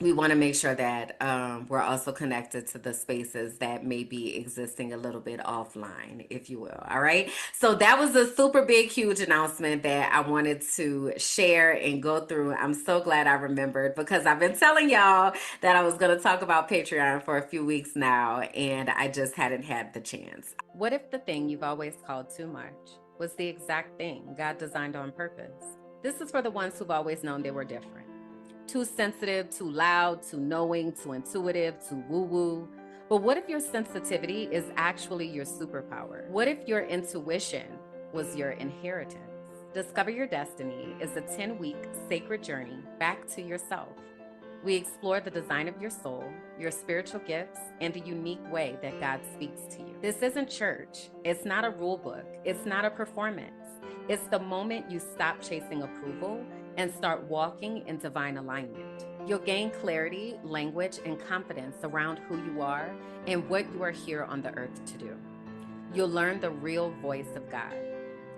we want to make sure that we're also connected to the spaces that may be existing a little bit offline, if you will. All right. So that was a super big, huge announcement that I wanted to share and go through. I'm so glad I remembered, because I've been telling y'all that I was going to talk about Patreon for a few weeks now, and I just hadn't had the chance. What if the thing you've always called too much was the exact thing God designed on purpose? This is for the ones who've always known they were different. Too sensitive, too loud, too knowing, too intuitive, too woo-woo. But what if your sensitivity is actually your superpower? What if your intuition was your inheritance? Discover Your Destiny is a 10-week sacred journey back to yourself. We explore the design of your soul, your spiritual gifts, and the unique way that God speaks to you. This isn't church. It's not a rule book. It's not a performance. It's the moment you stop chasing approval and start walking in divine alignment. You'll gain clarity, language, and confidence around who you are and what you are here on the earth to do. You'll learn the real voice of God.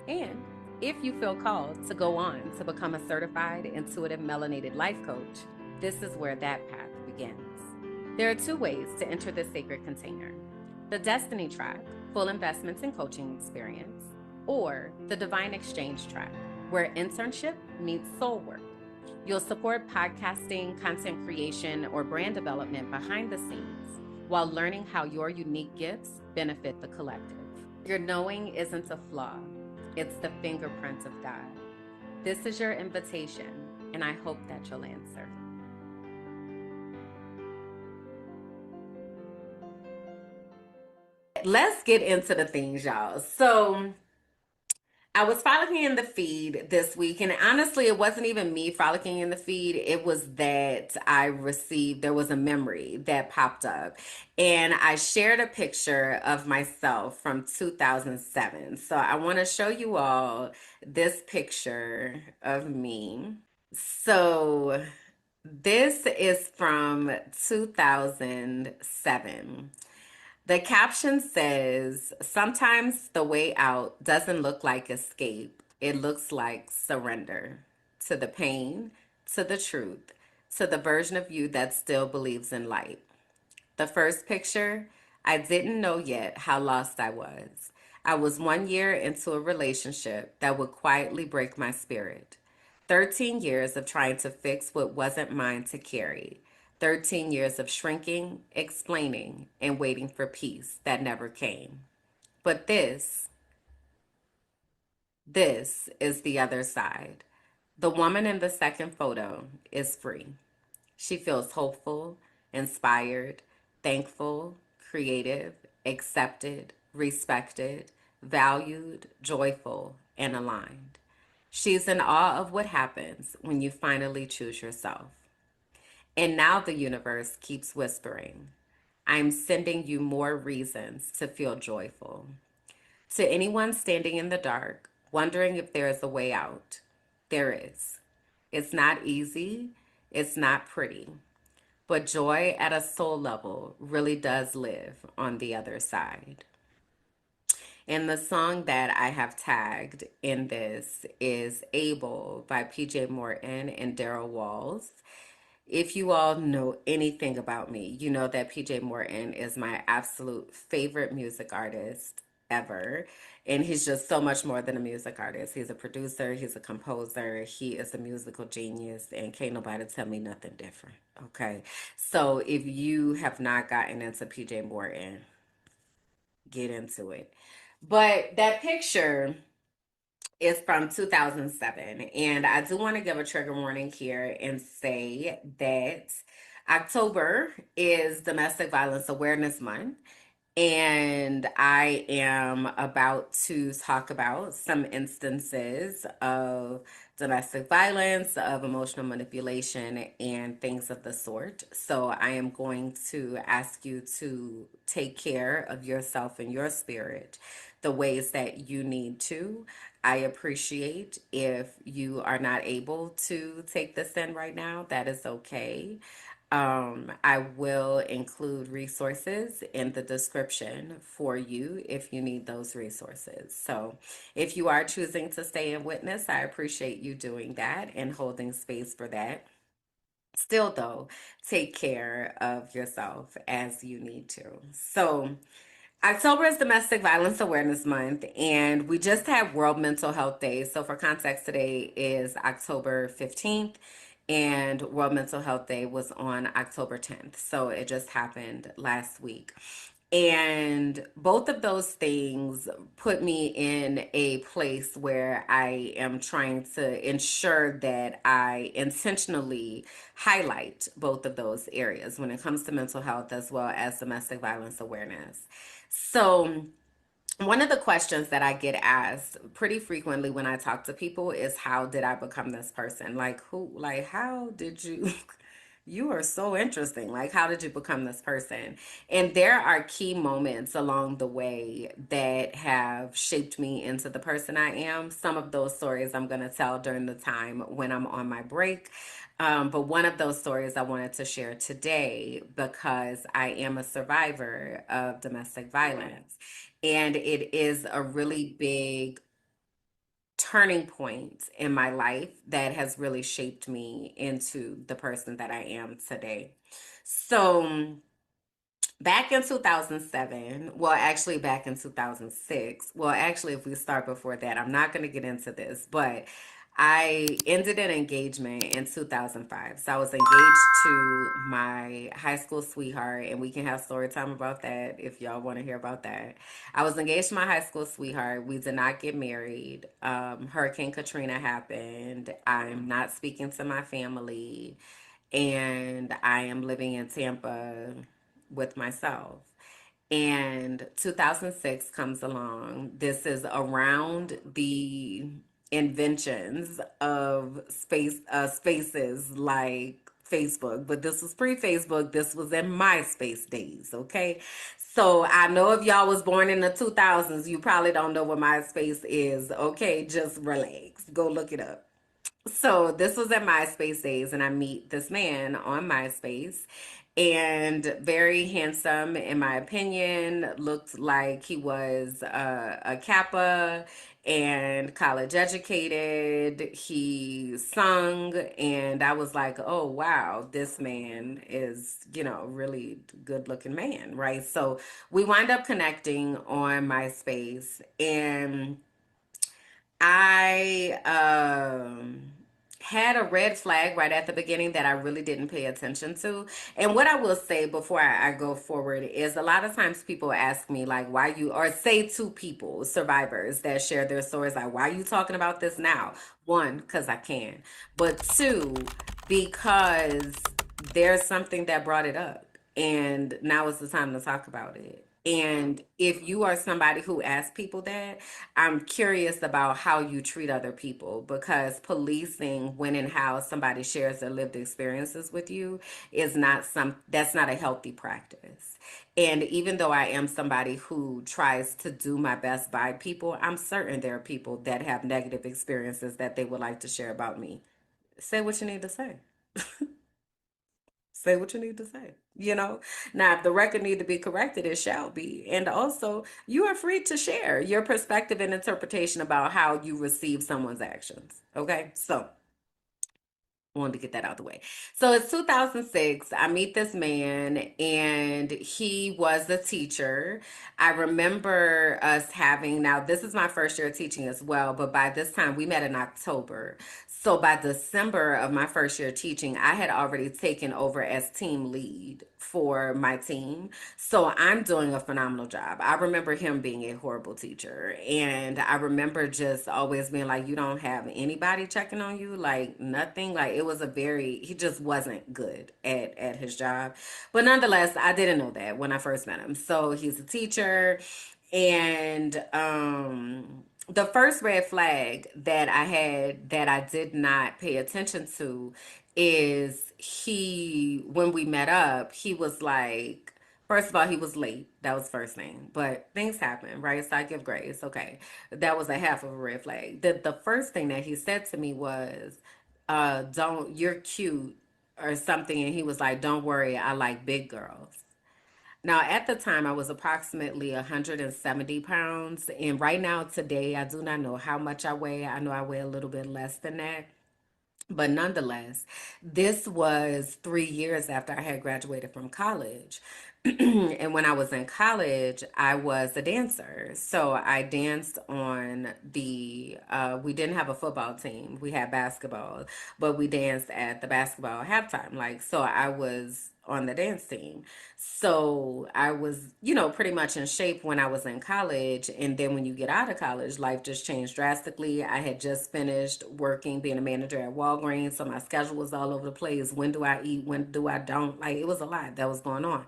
And if you feel called to go on to become a certified intuitive melanated life coach, this is where that path begins. There are 2 ways to enter this sacred container: the Destiny track, full investments and coaching experience, or the Divine Exchange track, where internship meets soul work. You'll support podcasting, content creation, or brand development behind the scenes while learning how your unique gifts benefit the collective. Your knowing isn't a flaw, it's the fingerprint of God. This is your invitation, and I hope that you'll answer. Let's get into the things, y'all. So I was frolicking in the feed this week, and honestly, it wasn't even me frolicking in the feed. It was that there was a memory that popped up, and I shared a picture of myself from 2007. So I want to show you all this picture of me. So this is from 2007. The caption says, sometimes the way out doesn't look like escape. It looks like surrender to the pain, to the truth, to the version of you that still believes in light. The first picture, I didn't know yet how lost I was. I was 1 year into a relationship that would quietly break my spirit. 13 years of trying to fix what wasn't mine to carry. 13 years of shrinking, explaining, and waiting for peace that never came. But this is the other side. The woman in the second photo is free. She feels hopeful, inspired, thankful, creative, accepted, respected, valued, joyful, and aligned. She's in awe of what happens when you finally choose yourself. And now the universe keeps whispering, I'm sending you more reasons to feel joyful. To anyone standing in the dark, wondering if there is a way out, there is. It's not easy, it's not pretty, but joy at a soul level really does live on the other side. And the song that I have tagged in this is Able by PJ Morton and Daryl Walls. If you all know anything about me, you know that PJ Morton is my absolute favorite music artist ever. And he's just so much more than a music artist. He's a producer, he's a composer, he is a musical genius, and can't nobody tell me nothing different. Okay. So if you have not gotten into PJ Morton, get into it. But that picture is from 2007. And I do want to give a trigger warning here and say that October is Domestic Violence Awareness Month. And I am about to talk about some instances of domestic violence, of emotional manipulation, and things of the sort. So I am going to ask you to take care of yourself and your spirit the ways that you need to. I appreciate if you are not able to take this in right now. That is okay. I will include resources in the description for you if you need those resources. So if you are choosing to stay in witness, I appreciate you doing that and holding space for that. Still, though, take care of yourself as you need to. So, October is Domestic Violence Awareness Month, and we just had World Mental Health Day. So, for context, today is October 15th, and World Mental Health Day was on October 10th. So, it just happened last week. And both of those things put me in a place where I am trying to ensure that I intentionally highlight both of those areas when it comes to mental health as well as domestic violence awareness. So, one of the questions that I get asked pretty frequently when I talk to people is, how did I become this person? How did you, you are so interesting. Like, how did you become this person? And there are key moments along the way that have shaped me into the person I am. Some of those stories I'm going to tell during the time when I'm on my break. But one of those stories I wanted to share today because I am a survivor of domestic violence. And it is a really big turning point in my life that has really shaped me into the person that I am today. So, back in 2007, well, actually, back in 2006, well, actually, if we start before that, I'm not going to get into this, but I ended an engagement in 2005. So I was engaged to my high school sweetheart, and we can have story time about that if y'all want to hear about that. I was engaged to my high school sweetheart. We did not get married. Hurricane Katrina happened. I'm not speaking to my family, and I am living in Tampa with myself. And 2006 comes along. This is around the inventions of spaces like Facebook, but this was pre-Facebook. This was in MySpace days, okay? So I know if y'all was born in the 2000s, you probably don't know what MySpace is, okay? Just relax. Go look it up. So this was at MySpace days, and I meet this man on MySpace, and very handsome, in my opinion. Looked like he was a Kappa and college educated. He sung, and I was like, oh wow, this man is, really good looking man, right? So we wind up connecting on MySpace, and I had a red flag right at the beginning that I really didn't pay attention to. And what I will say before I go forward is a lot of times people ask me, like, why you, or say to people, survivors that share their stories, like, why are you talking about this now? One, because I can. But two, because there's something that brought it up. And now is the time to talk about it. And if you are somebody who asks people that, I'm curious about how you treat other people, because policing when and how somebody shares their lived experiences with you is not that's not a healthy practice. And even though I am somebody who tries to do my best by people, I'm certain there are people that have negative experiences that they would like to share about me. Say what you need to say. Say what you need to say. Now, if the record need to be corrected, it shall be. And also, you are free to share your perspective and interpretation about how you receive someone's actions. Okay, so wanted to get that out of the way. So it's 2006. I meet this man, and he was a teacher. I remember us having, now this is my first year of teaching as well, but by this time we met in October. So by December of my first year teaching, I had already taken over as team lead for my team. So I'm doing a phenomenal job. I remember him being a horrible teacher. And I remember just always being like, you don't have anybody checking on you, like nothing. Like he just wasn't good at his job. But nonetheless, I didn't know that when I first met him. So he's a teacher. And the first red flag that I had that I did not pay attention to is when we met up, he was like, first of all, he was late. That was first thing. But things happen, right? So I give grace. Okay. That was a half of a red flag. The first thing that he said to me was, you're cute or something. And he was like, don't worry, I like big girls. Now, at the time, I was approximately 170 pounds. And right now, today, I do not know how much I weigh. I know I weigh a little bit less than that. But nonetheless, this was 3 years after I had graduated from college. And when I was in college, I was a dancer. So I danced on we didn't have a football team. We had basketball, but we danced at the basketball halftime. Like, so I was on the dance team. So I was, pretty much in shape when I was in college. And then when you get out of college, life just changed drastically. I had just finished working, being a manager at Walgreens. So my schedule was all over the place. When do I eat? When do I don't? Like, it was a lot that was going on.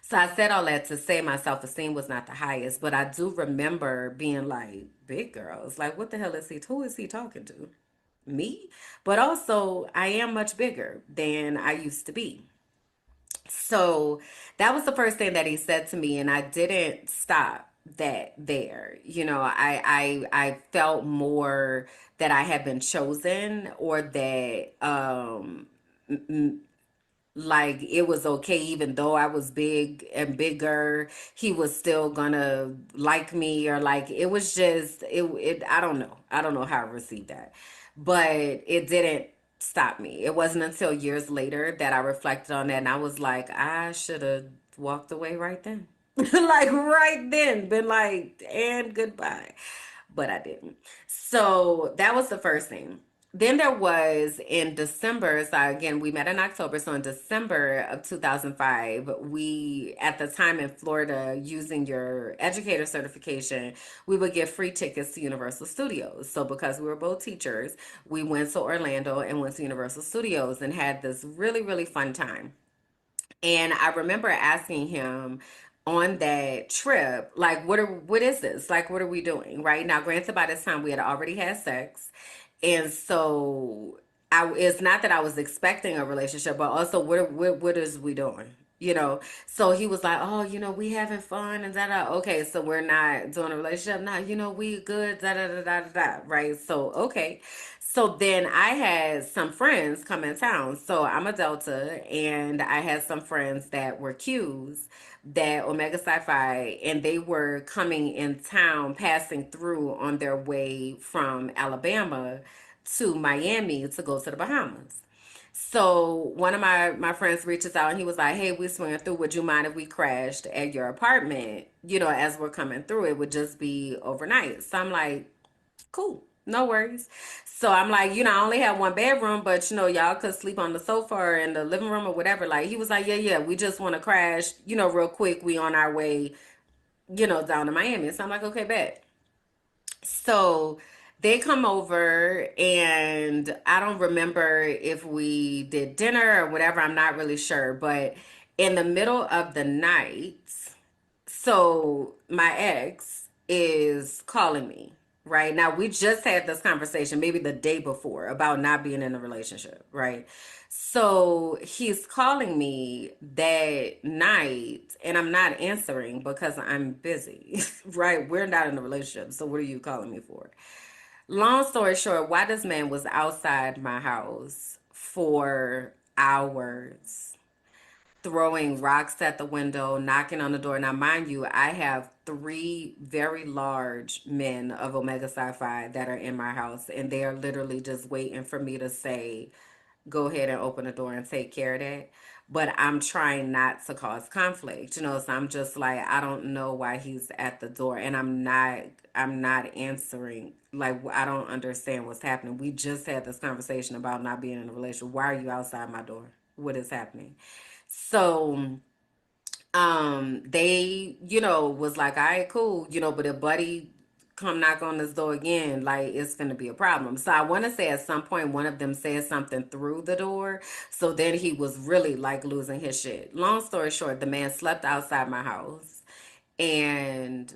So I said all that to say my self-esteem was not the highest, but I do remember being like, big girls, like, what the hell who is he talking to? Me? But also, I am much bigger than I used to be. So that was the first thing that he said to me, and I didn't stop that there. I felt more that I had been chosen, or that like it was okay, even though I was big and bigger, he was still gonna like me, or like it was just it I don't know how I received that, but it didn't stop me. It wasn't until years later that I reflected on that, and I was like, I should have walked away right then. Like right then, been like, and goodbye, but I didn't. So that was the first thing. Then there was in December, so again, we met in October. So in December of 2005, we, at the time in Florida, using your educator certification, we would get free tickets to Universal Studios. So because we were both teachers, we went to Orlando and went to Universal Studios and had this really, really fun time. And I remember asking him, on that trip, like, what is this? Like, what are we doing? Right now, granted, by this time we had already had sex. And so it's not that I was expecting a relationship, but also what is we doing? You know, so he was like, "Oh, we having fun and da da." Okay, so we're not doing a relationship now. We good da da da da da da. Right? So okay, so then I had some friends come in town. So I'm a Delta, and I had some friends that were Qs, that Omega Sci-Fi, and they were coming in town, passing through on their way from Alabama to Miami to go to the Bahamas. So one of my friends reaches out and he was like, "Hey, we swinging through. Would you mind if we crashed at your apartment? As we're coming through, it would just be overnight." So I'm like, "Cool, no worries." So I'm like, I only have one bedroom, but y'all could sleep on the sofa or in the living room or whatever. Like he was like, "Yeah, yeah, we just want to crash, real quick. We on our way, down to Miami." So I'm like, "Okay, bet." So they come over, and I don't remember if we did dinner or whatever. I'm not really sure. But in the middle of the night, so my ex is calling me. Right now, we just had this conversation maybe the day before about not being in a relationship. Right. So he's calling me that night, and I'm not answering because I'm busy. Right. We're not in a relationship. So what are you calling me for? Long story short, why this man was outside my house for hours, throwing rocks at the window, knocking on the door. Now, mind you, I have three very large men of Omega Sci-Fi that are in my house, and they are literally just waiting for me to say, "Go ahead and open the door and take care of that." But I'm trying not to cause conflict, so I'm just like, I don't know why he's at the door, and I'm not answering. Like, I don't understand what's happening. We just had this conversation about not being in a relationship. Why are you outside my door? What is happening? So they was like, "All right, cool," but if buddy come knock on this door again, like, it's gonna be a problem. So I want to say at some point one of them said something through the door, so then he was really like losing his shit. Long story short, the man slept outside my house, and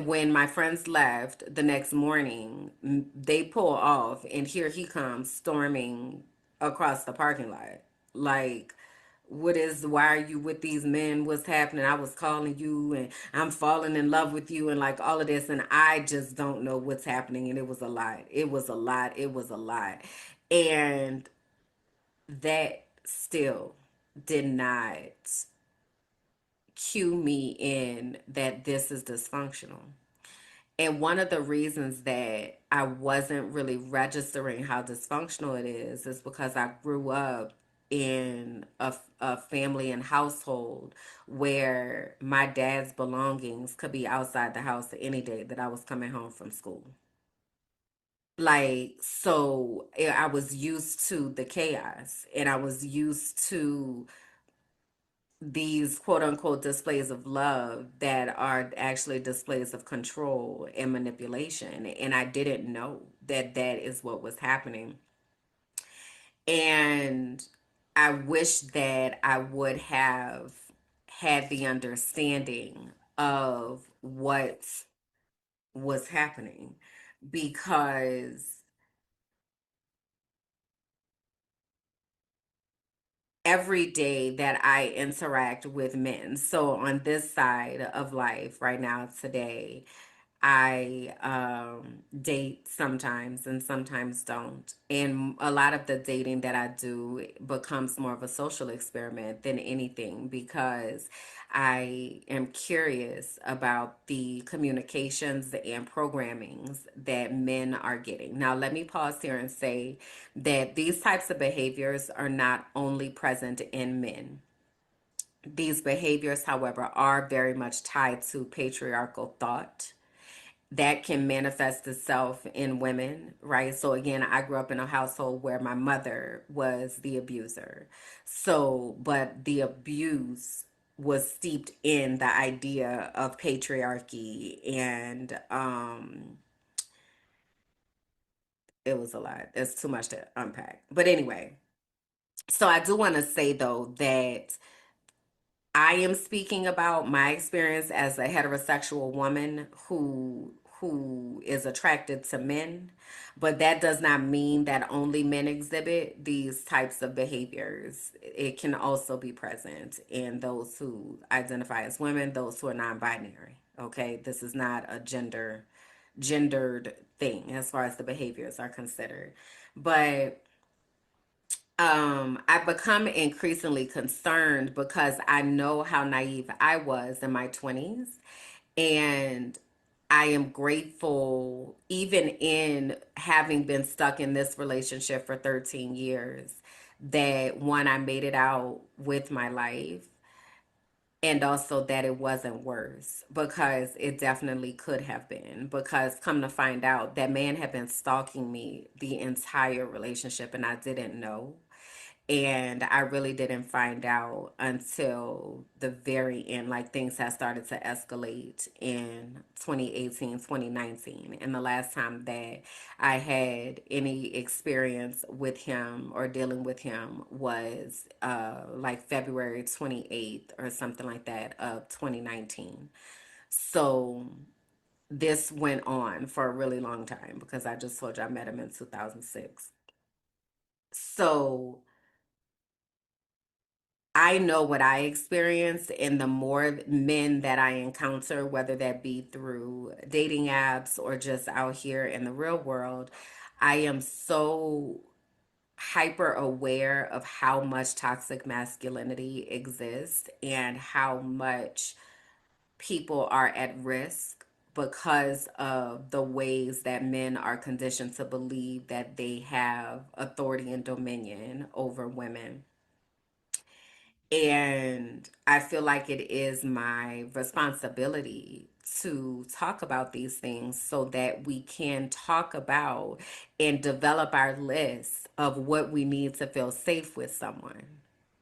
when my friends left the next morning, they pull off, and here he comes storming across the parking lot. Like, why are you with these men? What's happening? I was calling you, and I'm falling in love with you, and like all of this, and I just don't know what's happening. And it was a lot. It was a lot. It was a lot. And that still did not cue me in that this is dysfunctional. And one of the reasons that I wasn't really registering how dysfunctional it is because I grew up in a family and household where my dad's belongings could be outside the house any day that I was coming home from school. Like, so I was used to the chaos, and I was used to these quote unquote displays of love that are actually displays of control and manipulation. And I didn't know that that is what was happening. And I wish that I would have had the understanding of what was happening, because every day that I interact with men. So on this side of life right now today, I date sometimes and sometimes don't. And a lot of the dating that I do becomes more of a social experiment than anything, because I am curious about the communications and programmings that men are getting. Now, let me pause here and say that these types of behaviors are not only present in men. These behaviors, however, are very much tied to patriarchal thought that can manifest itself in women, right? So again, I grew up in a household where my mother was the abuser. So, but the abuse was steeped in the idea of patriarchy, and it was a lot. It's too much to unpack. But anyway, so I do want to say though that I am speaking about my experience as a heterosexual woman who is attracted to men, but that does not mean that only men exhibit these types of behaviors. It can also be present in those who identify as women, those who are non-binary. Okay, this is not a gendered thing as far as the behaviors are considered. But I've become increasingly concerned because I know how naive I was in my 20s. And I am grateful, even in having been stuck in this relationship for 13 years, that one, I made it out with my life, and also that it wasn't worse, because it definitely could have been. Because come to find out, that man had been stalking me the entire relationship and I didn't know. And I really didn't find out until the very end. Like, things had started to escalate in 2018, 2019. And the last time that I had any experience with him or dealing with him was like February 28th or something like that of 2019. So this went on for a really long time, because I just told you I met him in 2006. So I know what I experienced, and the more men that I encounter, whether that be through dating apps or just out here in the real world, I am so hyper aware of how much toxic masculinity exists and how much people are at risk because of the ways that men are conditioned to believe that they have authority and dominion over women. And I feel like it is my responsibility to talk about these things so that we can talk about and develop our list of what we need to feel safe with someone,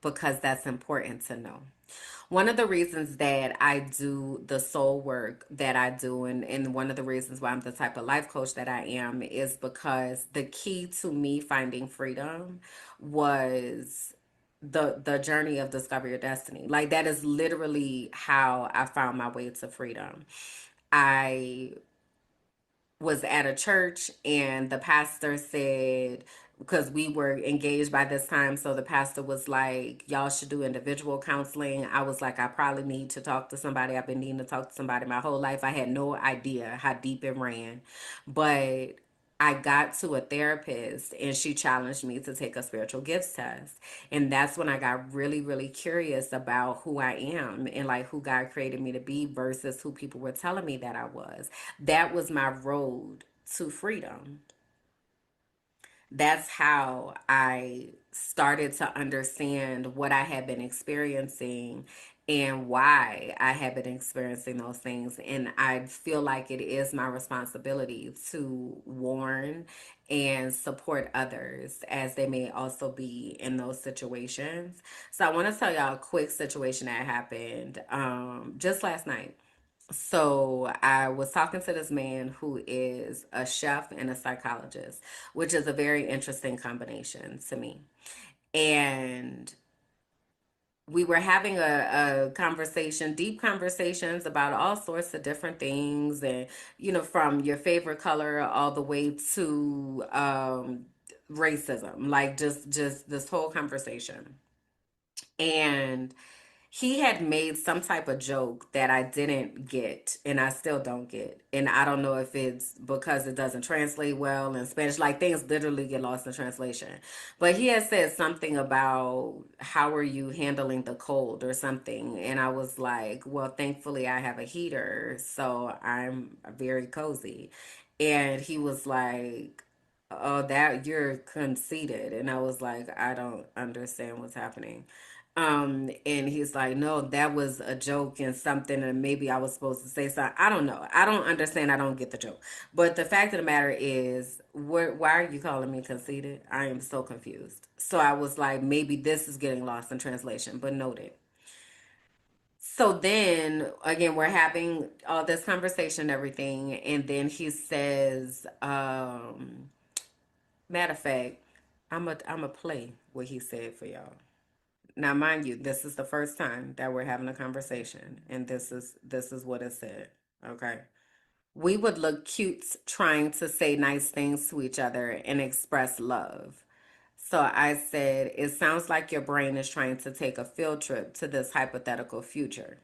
because that's important to know. One of the reasons that I do the soul work that I do, and one of the reasons why I'm the type of life coach that I am, is because the key to me finding freedom was the journey of discover your destiny. Like, that is literally how I found my way to freedom. I was at a church, and the pastor said, because we were engaged by this time, so the pastor was like, y'all should do individual counseling. I was like, I probably need to talk to somebody. I've been needing to talk to somebody my whole life. I had no idea how deep it ran. But I got to a therapist, and she challenged me to take a spiritual gifts test. And that's when I got really, really curious about who I am and like who God created me to be versus who people were telling me that I was. That was my road to freedom. That's how I started to understand what I had been experiencing and why I had been experiencing those things. And I feel like it is my responsibility to warn and support others as they may also be in those situations. So I want to tell y'all a quick situation that happened just last night. So I was talking to this man who is a chef and a psychologist, which is a very interesting combination to me. And we were having a conversation, deep conversations about all sorts of different things, and from your favorite color all the way to racism, like just this whole conversation. And he had made some type of joke that I didn't get, and I still don't get. And I don't know if it's because it doesn't translate well in Spanish. Like, things literally get lost in translation. But he had said something about, how are you handling the cold or something? And I was like, well, thankfully I have a heater, so I'm very cozy. And he was like, oh, that you're conceited. And I was like, I don't understand what's happening. And he's like, no, that was a joke and something, and maybe I was supposed to say something. I don't know. I don't understand. I don't get the joke. But the fact of the matter is, why are you calling me conceited? I am so confused. So I was like, maybe this is getting lost in translation, but noted. So then again, we're having all this conversation and everything, and then he says, matter of fact, I'm a play what he said for y'all. Now, mind you, this is the first time that we're having a conversation, and this is what it said. Okay. We would look cute trying to say nice things to each other and express love. So I said, it sounds like your brain is trying to take a field trip to this hypothetical future.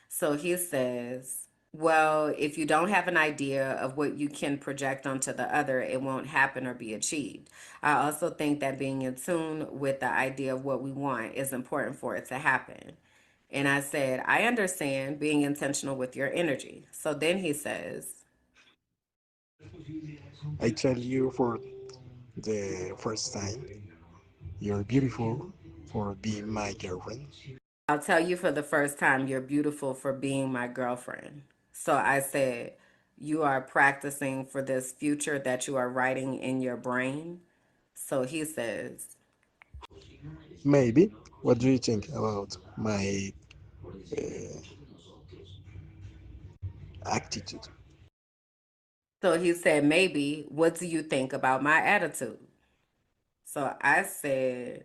So he says, well, if you don't have an idea of what you can project onto the other, it won't happen or be achieved. I also think that being in tune with the idea of what we want is important for it to happen. And I said, I understand being intentional with your energy. So then he says, I tell you for the first time, you're beautiful for being my girlfriend. I'll tell you for the first time, you're beautiful for being my girlfriend. So I said, you are practicing for this future that you are writing in your brain. So he says, Maybe. What do you think about my uh, attitude? so he said, maybe, what do you think about my attitude? So I said,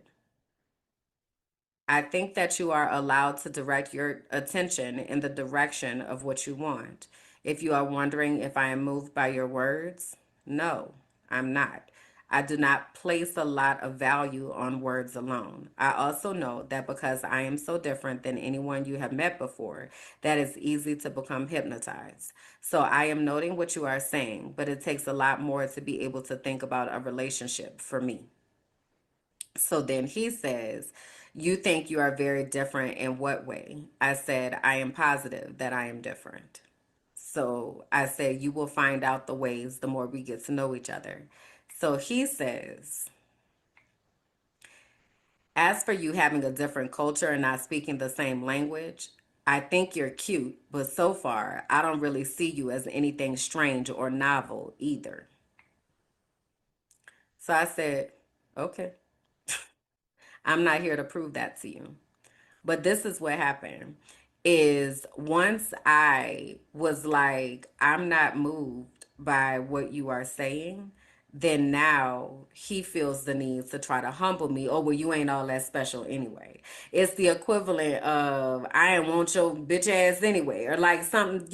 I think that you are allowed to direct your attention in the direction of what you want. If you are wondering if I am moved by your words, no, I'm not. I do not place a lot of value on words alone. I also know that because I am so different than anyone you have met before, that it's easy to become hypnotized. So I am noting what you are saying, but it takes a lot more to be able to think about a relationship for me. So then he says, you think you are very different in what way? I said, I am positive that I am different. So I said, you will find out the ways the more we get to know each other. So he says, as for you having a different culture and not speaking the same language, I think you're cute, but so far, I don't really see you as anything strange or novel either. So I said, okay, I'm not here to prove that to you. But this is what happened is once I was like, I'm not moved by what you are saying, then now he feels the need to try to humble me. Oh, well, you ain't all that special anyway. It's the equivalent of I ain't want your bitch ass anyway, or like something,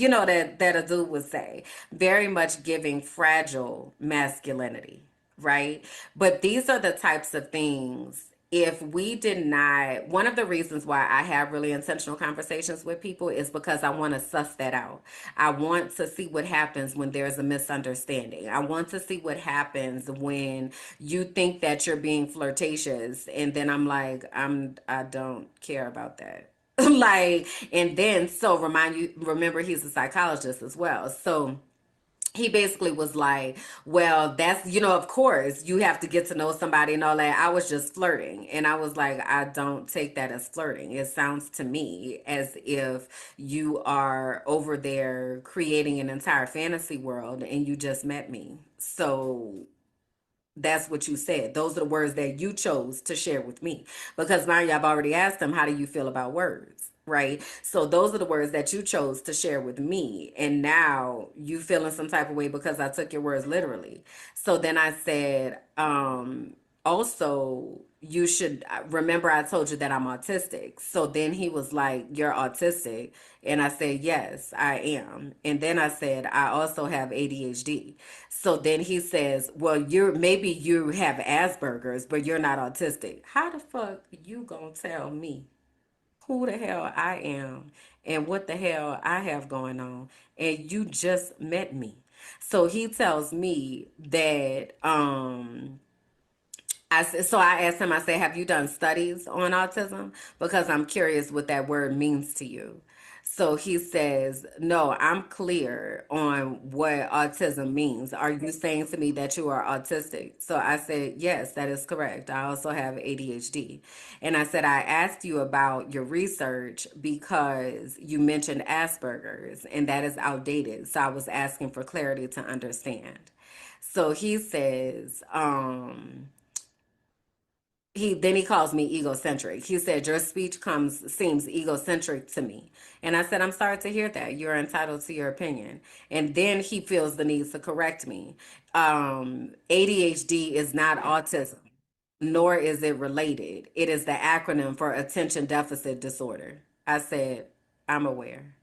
that a dude would say. Very much giving fragile masculinity, right? But these are the types of things if we did not, one of the reasons why I have really intentional conversations with people is because I want to suss that out. I want to see what happens when there's a misunderstanding. I want to see what happens when you think that you're being flirtatious and then I'm like, I don't care about that. Like, and then so remember he's a psychologist as well. So he basically was like, well, that's, of course you have to get to know somebody and all that. I was just flirting. And I was like, I don't take that as flirting. It sounds to me as if you are over there creating an entire fantasy world and you just met me. So that's what you said. Those are the words that you chose to share with me. Because mind you, I've already asked him, how do you feel about words? Right? So those are the words that you chose to share with me. And now you feel in some type of way because I took your words literally. So then I said, also, you should remember I told you that I'm autistic. So then he was like, you're autistic. And I said, yes, I am. And then I said, I also have ADHD. So then he says, well, maybe you have Asperger's, but you're not autistic. How the fuck you gonna tell me who the hell I am and what the hell I have going on? And you just met me. So he tells me that so I asked him, I said, have you done studies on autism? Because I'm curious what that word means to you. So he says, no, I'm clear on what autism means. Are you saying to me that you are autistic? So I said, yes, that is correct. I also have ADHD. And I said, I asked you about your research because you mentioned Asperger's and that is outdated. So I was asking for clarity to understand. So he says, he calls me egocentric. He said, your speech seems egocentric to me. And I said, I'm sorry to hear that. You're entitled to your opinion. And then he feels the need to correct me. ADHD is not autism. nor is it related. It is the acronym for attention deficit disorder. I said, I'm aware.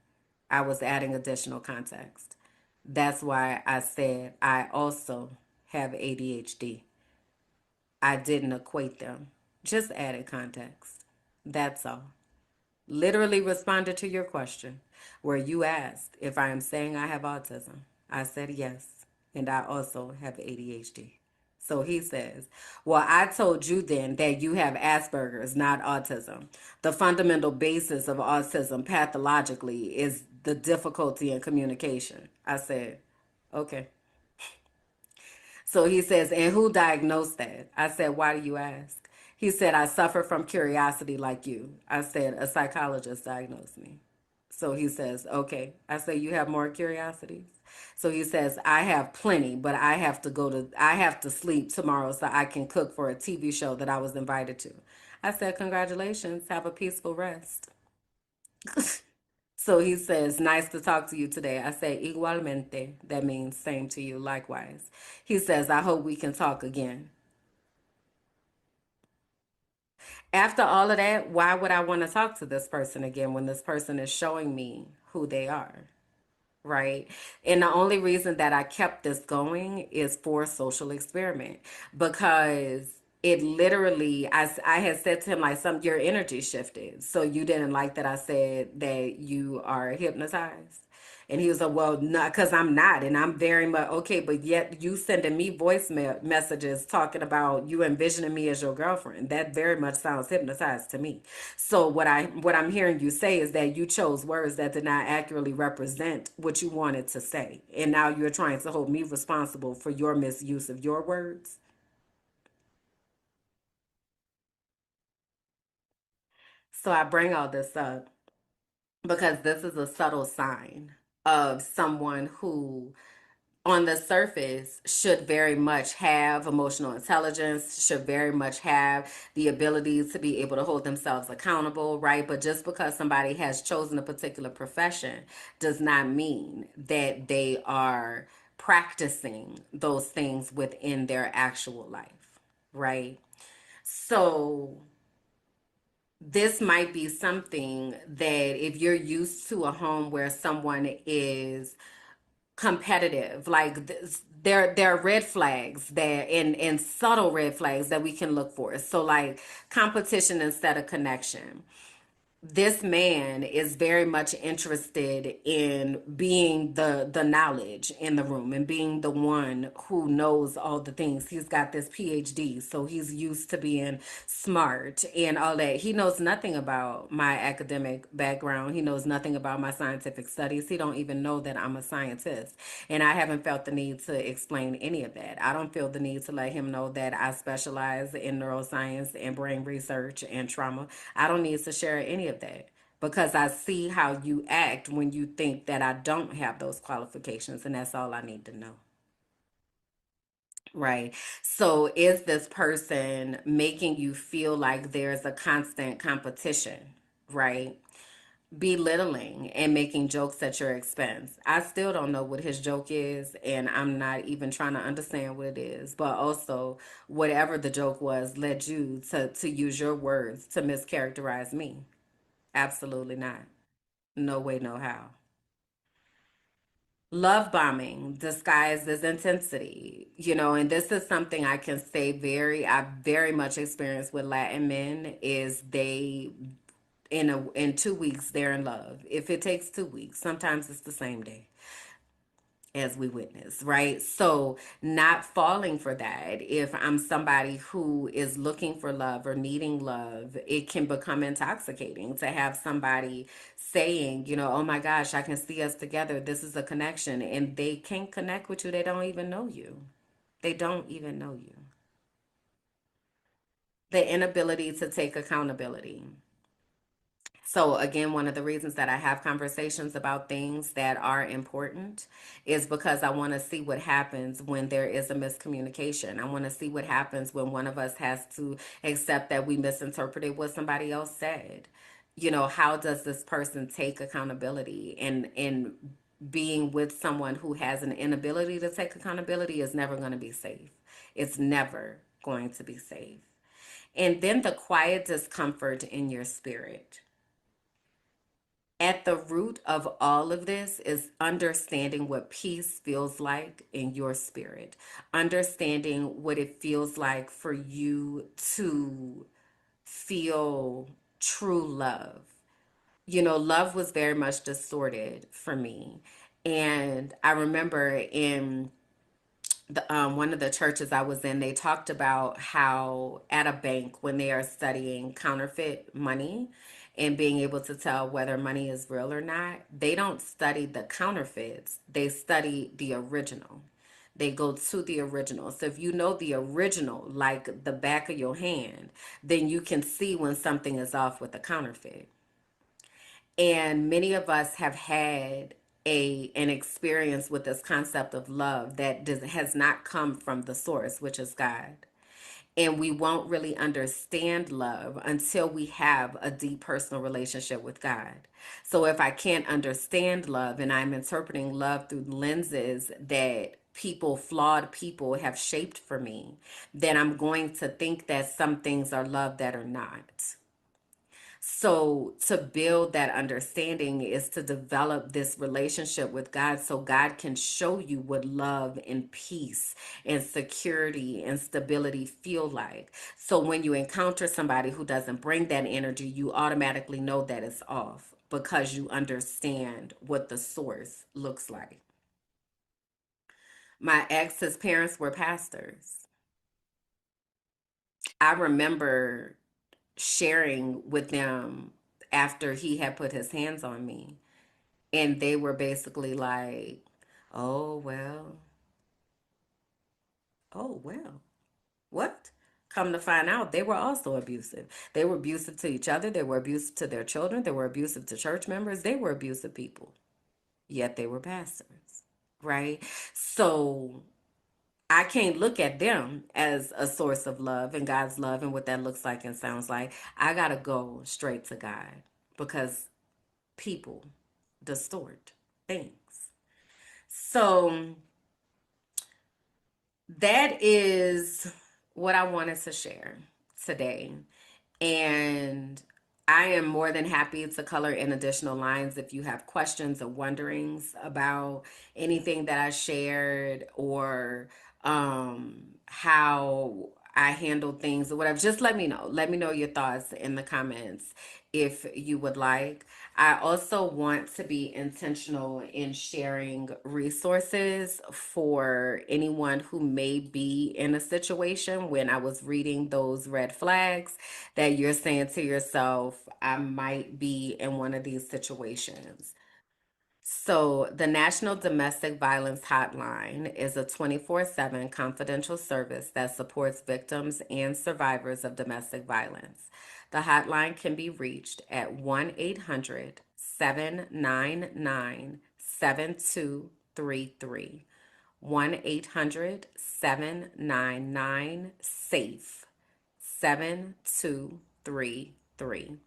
I was adding additional context. That's why I said I also have ADHD. I didn't equate them, just added context. That's all. Literally responded to your question where you asked if I am saying I have autism. I said yes, and I also have ADHD. So he says, well, I told you then that you have Asperger's, not autism. The fundamental basis of autism pathologically is the difficulty in communication. I said, okay. So he says, and who diagnosed that? I said, why do you ask? He said, I suffer from curiosity like you. I said, a psychologist diagnosed me. So he says, okay. I say, you have more curiosities? So he says, I have plenty, but I have to sleep tomorrow so I can cook for a TV show that I was invited to. I said, congratulations. Have a peaceful rest. So he says, nice to talk to you today. I say, igualmente. That means same to you, likewise. He says, I hope we can talk again. After all of that, why would I want to talk to this person again when this person is showing me who they are? Right. And the only reason that I kept this going is for social experiment because it literally, I had said to him, like, your energy shifted. So you didn't like that I said that you are hypnotized. And he was like, well, not because I'm not. And I'm very much okay. But yet you sending me voice messages talking about you envisioning me as your girlfriend. That very much sounds hypnotized to me. So what I'm hearing you say is that you chose words that did not accurately represent what you wanted to say. And now you're trying to hold me responsible for your misuse of your words. So I bring all this up because this is a subtle sign of someone who on the surface should very much have emotional intelligence, should very much have the ability to be able to hold themselves accountable, right? But just because somebody has chosen a particular profession does not mean that they are practicing those things within their actual life, right? So this might be something that if you're used to a home where someone is competitive, like there are red flags there and subtle red flags that we can look for. So like competition instead of connection. This man is very much interested in being the knowledge in the room and being the one who knows all the things. He's got this PhD, so he's used to being smart and all that. He knows nothing about my academic background. He knows nothing about my scientific studies. He don't even know that I'm a scientist. And I haven't felt the need to explain any of that. I don't feel the need to let him know that I specialize in neuroscience and brain research and trauma. I don't need to share any of that because I see how you act when you think that I don't have those qualifications, and that's all I need to know. Right. So is this person making you feel like there's a constant competition, right? Belittling and making jokes at your expense. I still don't know what his joke is, and I'm not even trying to understand what it is. But also, whatever the joke was led you to use your words to mischaracterize me. Absolutely not. No way, no how. Love bombing disguised as intensity, and this is something I can say I very much experienced with Latin men is they in 2 weeks they're in love. If it takes 2 weeks, sometimes it's the same day as we witness, right? So not falling for that. If I'm somebody who is looking for love or needing love, it can become intoxicating to have somebody saying, oh my gosh, I can see us together. This is a connection. And they can't connect with you. They don't even know you. They don't even know you. The inability to take accountability. So again, one of the reasons that I have conversations about things that are important is because I want to see what happens when there is a miscommunication. I want to see what happens when one of us has to accept that we misinterpreted what somebody else said. How does this person take accountability? And being with someone who has an inability to take accountability is never going to be safe. It's never going to be safe. And then the quiet discomfort in your spirit. At the root of all of this is understanding what peace feels like in your spirit, understanding what it feels like for you to feel true love. You know, love was very much distorted for me. And I remember in one of the churches I was in, they talked about how at a bank, when they are studying counterfeit money and being able to tell whether money is real or not, they don't study the counterfeits, they study the original. They go to the original. So if you know the original, like the back of your hand, then you can see when something is off with the counterfeit. And many of us have had an experience with this concept of love that has not come from the source, which is God. And we won't really understand love until we have a deep personal relationship with God. So if I can't understand love and I'm interpreting love through lenses that flawed people have shaped for me, then I'm going to think that some things are love that are not. So, to build that understanding is to develop this relationship with God so God can show you what love and peace and security and stability feel like. So, when you encounter somebody who doesn't bring that energy, you automatically know that it's off because you understand what the source looks like. My ex's parents were pastors. I remember sharing with them after he had put his hands on me. And they were basically like, oh, well, oh, well, what? Come to find out, they were also abusive. They were abusive to each other. They were abusive to their children. They were abusive to church members. They were abusive people, yet they were pastors, right? So I can't look at them as a source of love and God's love and what that looks like and sounds like. I got to go straight to God because people distort things. So that is what I wanted to share today. And I am more than happy to color in additional lines if you have questions or wonderings about anything that I shared or how I handle things or whatever. Just let me know. Let me know your thoughts in the comments if you would like. I also want to be intentional in sharing resources for anyone who may be in a situation when I was reading those red flags that you're saying to yourself, I might be in one of these situations. So, the National Domestic Violence Hotline is a 24/7 confidential service that supports victims and survivors of domestic violence. The hotline can be reached at 1-800-799-7233. 1-800-799-SAFE 7233.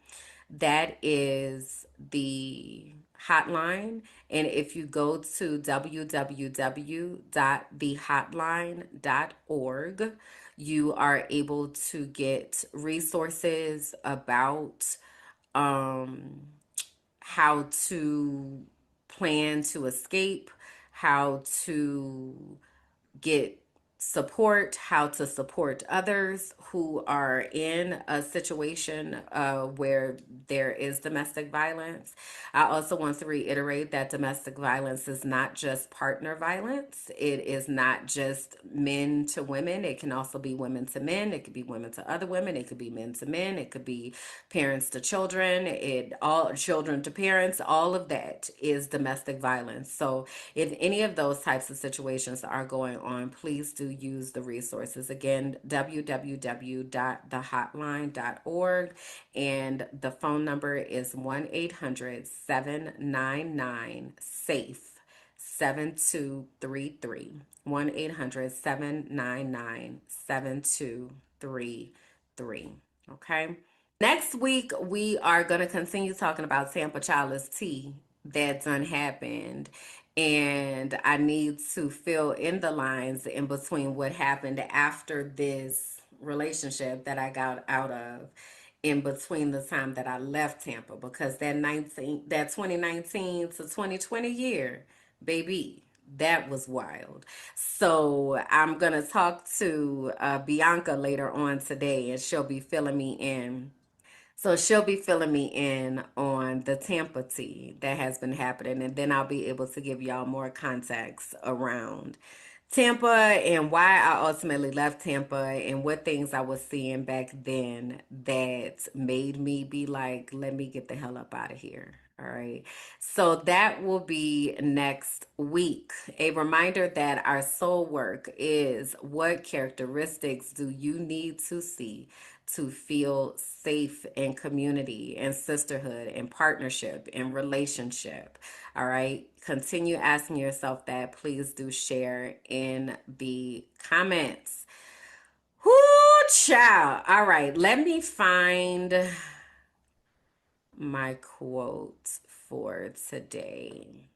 That is the hotline. And if you go to www.thehotline.org, you are able to get resources about how to plan to escape, how to get support, how to support others who are in a situation where there is domestic violence. I also want to reiterate that domestic violence is not just partner violence. It is not just men to women. It can also be women to men. It could be women to other women. It could be men to men. It could be parents to children. It all children to parents. All of that is domestic violence. So if any of those types of situations are going on, please do use the resources. Again, www.thehotline.org, and the phone number is 1-800-799-SAFE 7233. 1-800-799-7233. Okay. Next week, we are going to continue talking about Tampa Childless tea that done happened. And I need to fill in the lines in between what happened after this relationship that I got out of in between the time that I left Tampa, because that 2019 to 2020 year, baby, that was wild. So I'm gonna talk to Bianca later on today, and she'll be filling me in. So she'll be filling me in on the Tampa tea that has been happening, and then I'll be able to give y'all more context around Tampa and why I ultimately left Tampa and what things I was seeing back then that made me be like, let me get the hell up out of here. All right. So that will be next week. A reminder that our soul work is: what characteristics do you need to see to feel safe in community and sisterhood and partnership and relationship? All right. Continue asking yourself that. Please do share in the comments. Whoo, child. All right. Let me find my quote for today.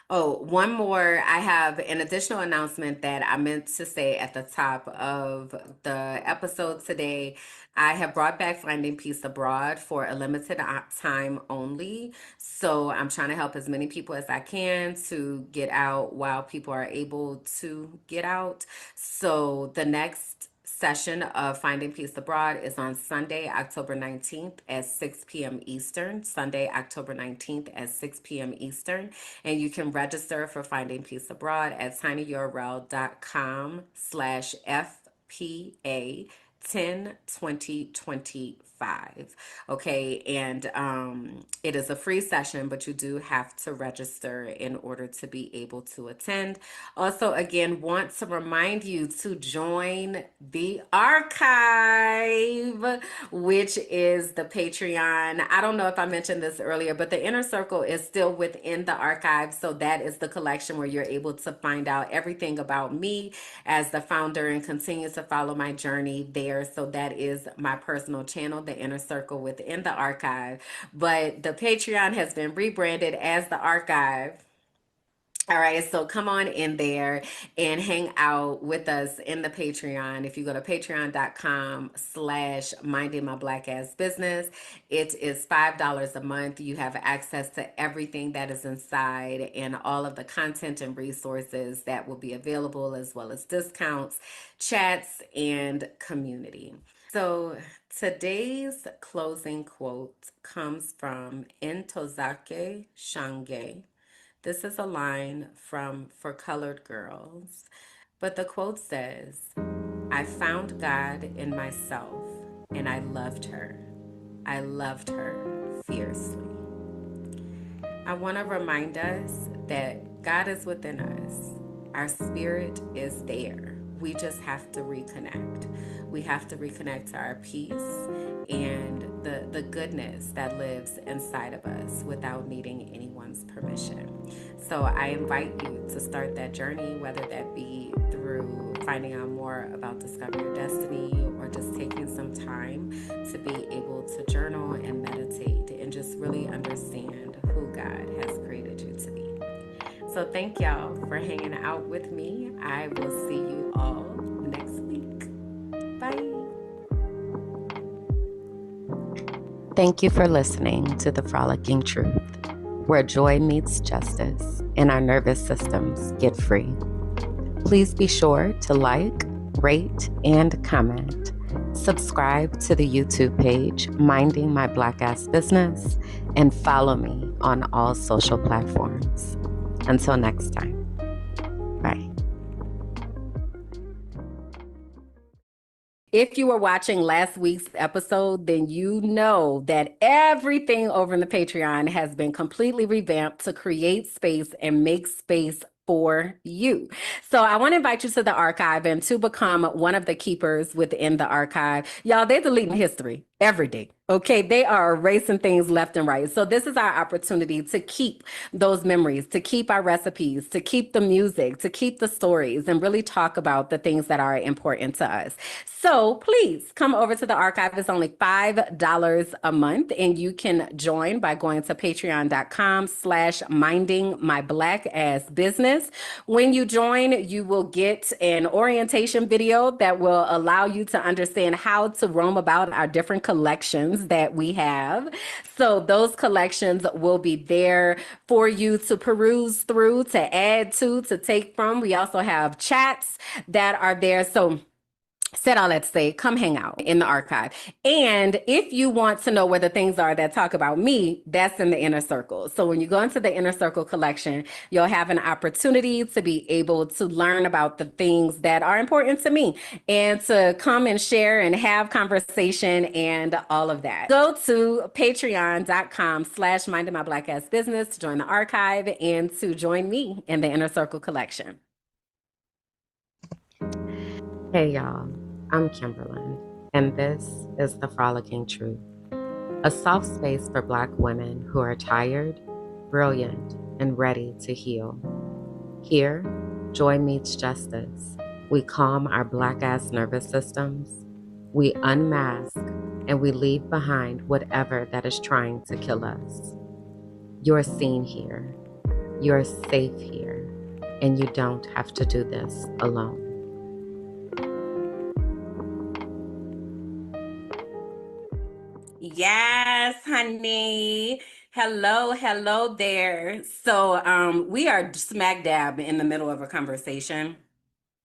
Oh, one more. I have an additional announcement that I meant to say at the top of the episode today. I have brought back Finding Peace Abroad for a limited time only. So I'm trying to help as many people as I can to get out while people are able to get out. So the next session of Finding Peace Abroad is on Sunday, October 19th at 6 p.m. Eastern. Sunday, October 19th at 6 p.m. Eastern. And you can register for Finding Peace Abroad at tinyurl.com/FPA 10/2025. Okay, and it is a free session, but you do have to register in order to be able to attend. Also, again, want to remind you to join the archive, which is the Patreon. I don't know if I mentioned this earlier, but the Inner Circle is still within the archive. So that is the collection where you're able to find out everything about me as the founder and continue to follow my journey there. So that is my personal channel, the Inner Circle within the archive. But the Patreon has been rebranded as the archive. All right, so come on in there and hang out with us in the Patreon. If you go to patreon.com/minding my black ass business, it is $5 a month. You have access to everything that is inside and all of the content and resources that will be available, as well as discounts, chats, and community. So today's closing quote comes from Ntozake Shange. This is a line from For Colored Girls, but the quote says, "I found God in myself and I loved her. I loved her fiercely." I want to remind us that God is within us. Our spirit is there. We just have to reconnect. We have to reconnect to our peace and the goodness that lives inside of us without needing anyone's permission. So I invite you to start that journey, whether that be through finding out more about Discover Your Destiny or just taking some time to be able to journal and meditate and just really understand who God has created you to be. So thank y'all for hanging out with me. I will see you all next week. Bye. Thank you for listening to The Frolicking Truth, where joy meets justice and our nervous systems get free. Please be sure to like, rate, and comment. Subscribe to the YouTube page, Minding My Black Ass Business, and follow me on all social platforms. Until next time, bye. If you were watching last week's episode, then you know that everything over in the Patreon has been completely revamped to create space and make space for you. So I want to invite you to the archive and to become one of the keepers within the archive. Y'all, they're deleting history every day. Okay, they are erasing things left and right. So this is our opportunity to keep those memories, to keep our recipes, to keep the music, to keep the stories, and really talk about the things that are important to us. So please come over to the archive. It's only $5 a month, and you can join by going to patreon.com/minding my black ass business. business. When you join, you will get an orientation video that will allow you to understand how to roam about our different collections that we have. So those collections will be there for you to peruse through, to add to take from. We also have chats that are there. So said all that to say, come hang out in the archive. And if you want to know where the things are that talk about me, that's in the inner circle. So when you go into the inner circle collection, you'll have an opportunity to be able to learn about the things that are important to me and to come and share and have conversation and all of that. Go to patreon.com/minding my black ass business to join the archive and to join me in the inner circle collection. Hey y'all, I'm Kimberland, and this is the Frolicking Truth, a soft space for black women who are tired, brilliant, and ready to heal. Here, joy meets justice. We calm our black ass nervous systems, we unmask, and we leave behind whatever that is trying to kill us. You're seen here, you're safe here, and you don't have to do this alone. Yes, honey. Hello there. So we are smack dab in the middle of a conversation.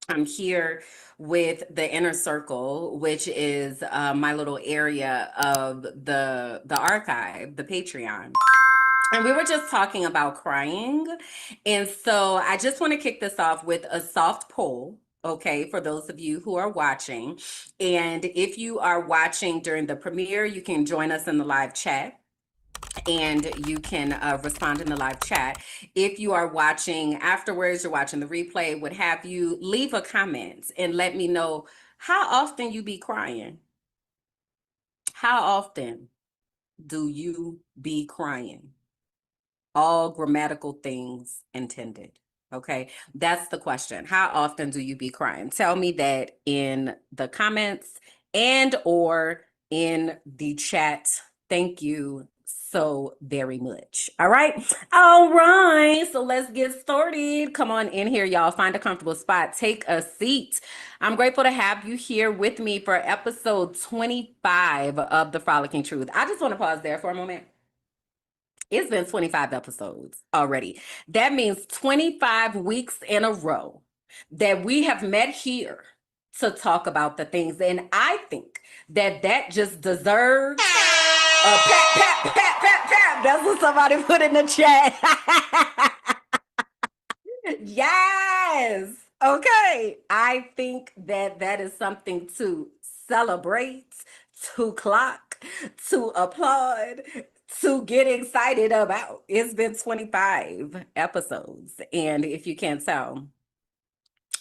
I'm here with the inner circle, which is my little area of the archive, the Patreon. And we were just talking about crying. And so I just want to kick this off with a soft poll. Okay, for those of you who are watching. And if you are watching during the premiere, you can join us in the live chat and you can respond in the live chat. If you are watching afterwards, you're watching the replay, what have you, leave a comment and let me know how often you be crying. How often do you be crying? All grammatical things intended. Okay, that's the question. How often do you be crying? Tell me that in the comments and or in the chat. Thank you so very much. All right. So let's get started. Come on in here, y'all. Find a comfortable spot. Take a seat. I'm grateful to have you here with me for episode 25 of The Frolicking Truth. I just want to pause there for a moment. It's been 25 episodes already. That means 25 weeks in a row that we have met here to talk about the things. And I think that that just deserves a pat, pat, pat, pat, pat. That's what somebody put in the chat. Yes. Okay. I think that that is something to celebrate, to clock, to applaud, to get excited about. It's been 25 episodes. And if you can't tell,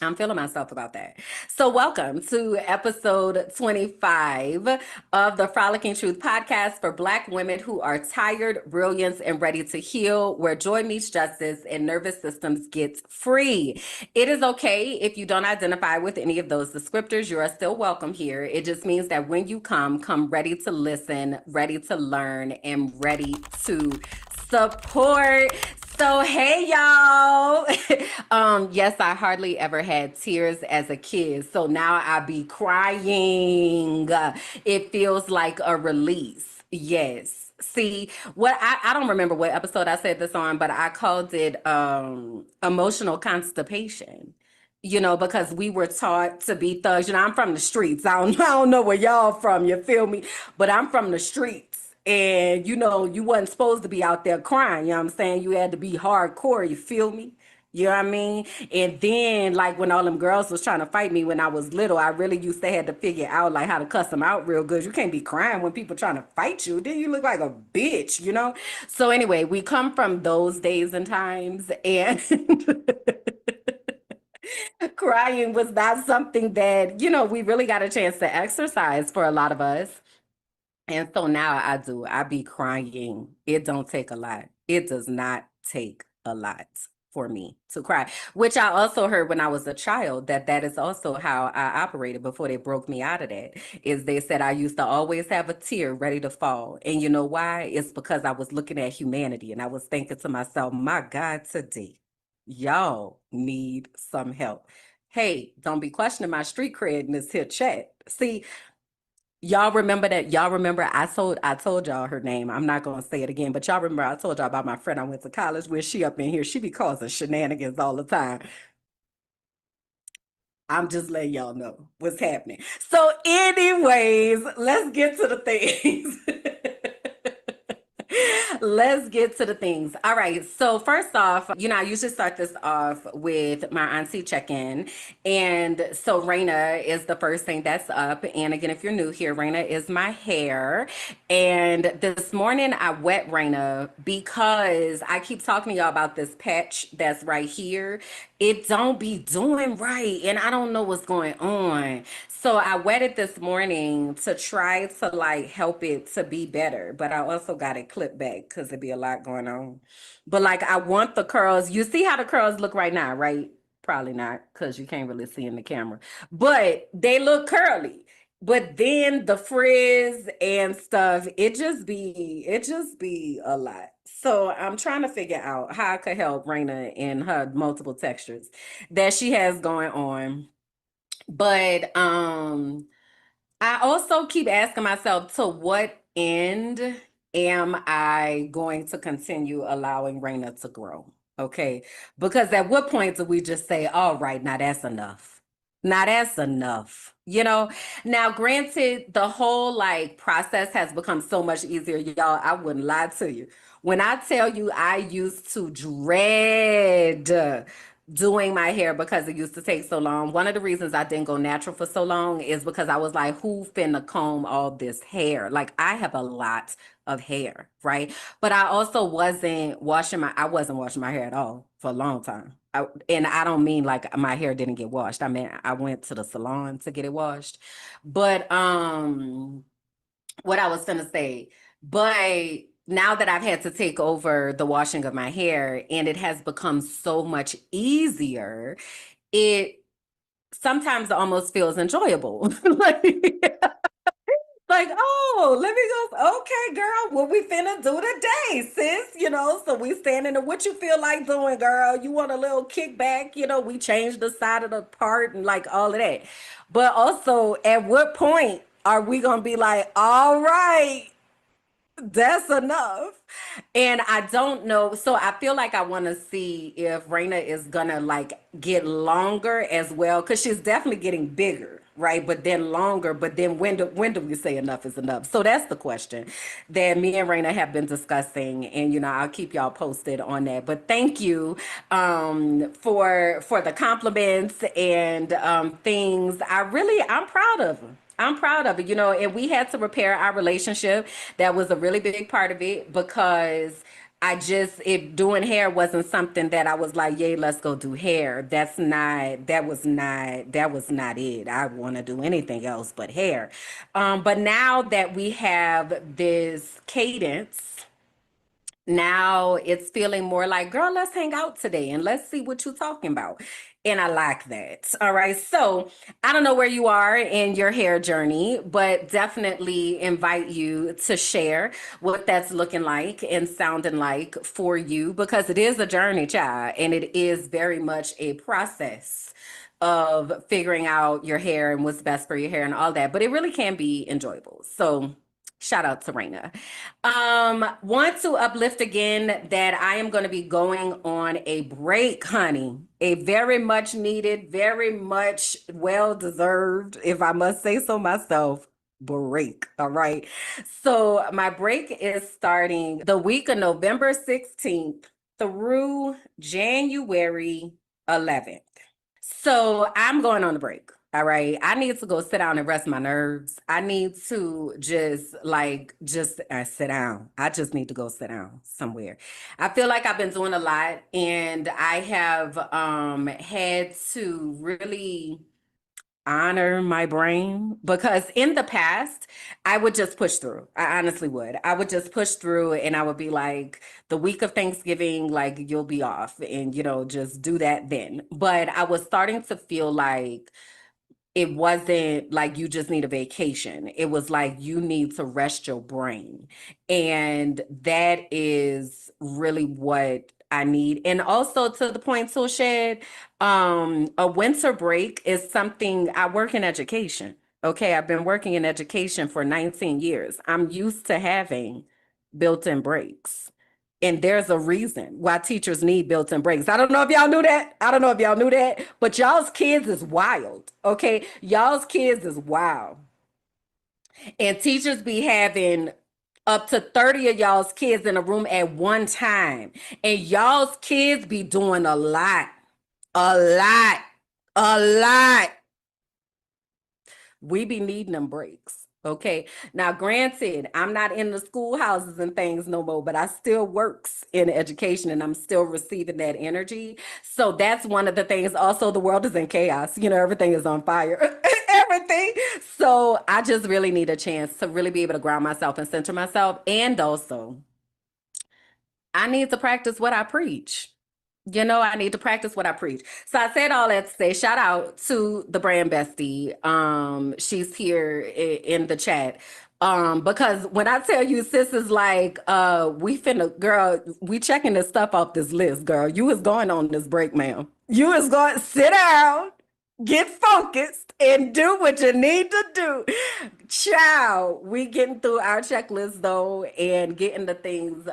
I'm feeling myself about that. So welcome to episode 25 of the Frolicking Truth podcast for Black women who are tired, brilliant, and ready to heal, where joy meets justice and nervous systems get free. It is okay if you don't identify with any of those descriptors. You are still welcome here. It just means that when you come ready to listen, ready to learn, and ready to support. So hey y'all. Yes, I hardly ever had tears as a kid. So now I be crying. It feels like a release. Yes. See, what I don't remember what episode I said this on, but I called it emotional constipation. You know, because we were taught to be thugs. You know, I'm from the streets. I don't know where y'all from, you feel me? But I'm from the streets. And you know, you wasn't supposed to be out there crying, you know what I'm saying? You had to be hardcore, you feel me? You know what I mean? And then like when all them girls was trying to fight me when I was little, I really used to have to figure out like how to cuss them out real good. You can't be crying when people trying to fight you. Then you look like a bitch, you know? So anyway, we come from those days and times, and crying was not something that, you know, we really got a chance to exercise for a lot of us. And so now I do. I be crying. It don't take a lot. It does not take a lot for me to cry, which I also heard when I was a child, that that is also how I operated before they broke me out of that. Is they said I used to always have a tear ready to fall. And you know why? It's because I was looking at humanity and I was thinking to myself, my God, today, Y'all need some help. Hey, don't be questioning my street cred in this here chat. See, y'all remember that? Y'all remember I told y'all her name. I'm not gonna say it again, but y'all remember I told y'all about my friend I went to college with. She up in here. She be causing shenanigans all the time. I'm just letting y'all know what's happening. So, anyways, let's get to the things. Let's get to the things. All right. So first off, I usually start this off with my auntie check-in. And so Raina is the first thing that's up. And again, if you're new here, Raina is my hair. And this morning I wet Raina because I keep talking to y'all about this patch that's right here. It don't be doing right. And I don't know what's going on. So I wet it this morning to try to like help it to be better, but I also got it clipped back because there'd be a lot going on. But like I want the curls. You see how the curls look right now, right? Probably not because you can't really see in the camera, but they look curly. But then the frizz and stuff, it just be a lot. So I'm trying to figure out how I could help Raina in her multiple textures that she has going on. But I also keep asking myself, to what end am I going to continue allowing Raina to grow? Okay. Because at what point do we just say, all right, now that's enough? Now that's enough. Now granted, the whole like process has become so much easier, y'all. I wouldn't lie to you. When I tell you I used to dread doing my hair because it used to take so long. One of the reasons I didn't go natural for so long is because I was like, who finna comb all this hair? Like I have a lot of hair, right? But I wasn't washing my hair at all for a long time. And I don't mean like my hair didn't get washed. I mean, I went to the salon to get it washed. But what I was gonna say. But now that I've had to take over the washing of my hair and it has become so much easier, it sometimes almost feels enjoyable. Like, oh, let me go. Okay, girl, what we finna do today, sis? So we standing there. What you feel like doing, girl? You want a little kickback? We changed the side of the part and like all of that. But also, at what point are we gonna be like, all right, that's enough? And I don't know. So I feel like I want to see if Raina is gonna like get longer as well, because she's definitely getting bigger, right? But then longer. But then when do we say enough is enough? So that's the question that me and Raina have been discussing, and I'll keep y'all posted on that. But thank you for the compliments and things. I'm proud of them. I'm proud of it, and we had to repair our relationship. That was a really big part of it because if doing hair wasn't something that I was like, yay, let's go do hair. That was not it. I want to do anything else but hair. But now that we have this cadence, now it's feeling more like, girl, let's hang out today and let's see what you're talking about. And I like that. All right. So I don't know where you are in your hair journey, but definitely invite you to share what that's looking like and sounding like for you, because it is a journey, child, and it is very much a process of figuring out your hair and what's best for your hair and all that. But it really can be enjoyable. So shout out to Raina. Want to uplift again that I am going to be going on a break, honey. A very much needed, very much well deserved, if I must say so myself, break. All right. So my break is starting the week of November 16th through January 11th. So I'm going on a break. All right. I need to go sit down and rest my nerves. I need to just sit down. I just need to go sit down somewhere. I feel like I've been doing a lot, and I have had to really honor my brain, because in the past I would just push through. I honestly would. I would just push through, and I would be like, the week of Thanksgiving, like, you'll be off, and just do that then. But I was starting to feel like it wasn't like you just need a vacation. It was like you need to rest your brain. And that is really what I need. And also to the point, so Shed, a winter break is something. I work in education. Okay, I've been working in education for 19 years. I'm used to having built-in breaks. And there's a reason why teachers need built-in breaks. I don't know if y'all knew that. I don't know if y'all knew that, but y'all's kids is wild. Okay, y'all's kids is wild. And teachers be having up to 30 of y'all's kids in a room at one time. And y'all's kids be doing a lot, a lot, a lot. We be needing them breaks. Okay. Now, granted, I'm not in the schoolhouses and things no more, but I still works in education and I'm still receiving that energy. So that's one of the things. Also, the world is in chaos. You know, everything is on fire. Everything. So I just really need a chance to really be able to ground myself and center myself. And also, I need to practice what I preach. You know, I need to practice what I preach. So I said all that to say shout out to the Brand Bestie. She's here in the chat. Because when I tell you, sis is like, we finna, girl, we checking this stuff off this list, girl. You is going on this break, ma'am. You is going, sit down, get focused, and do what you need to do. Ciao. We getting through our checklist though and getting the things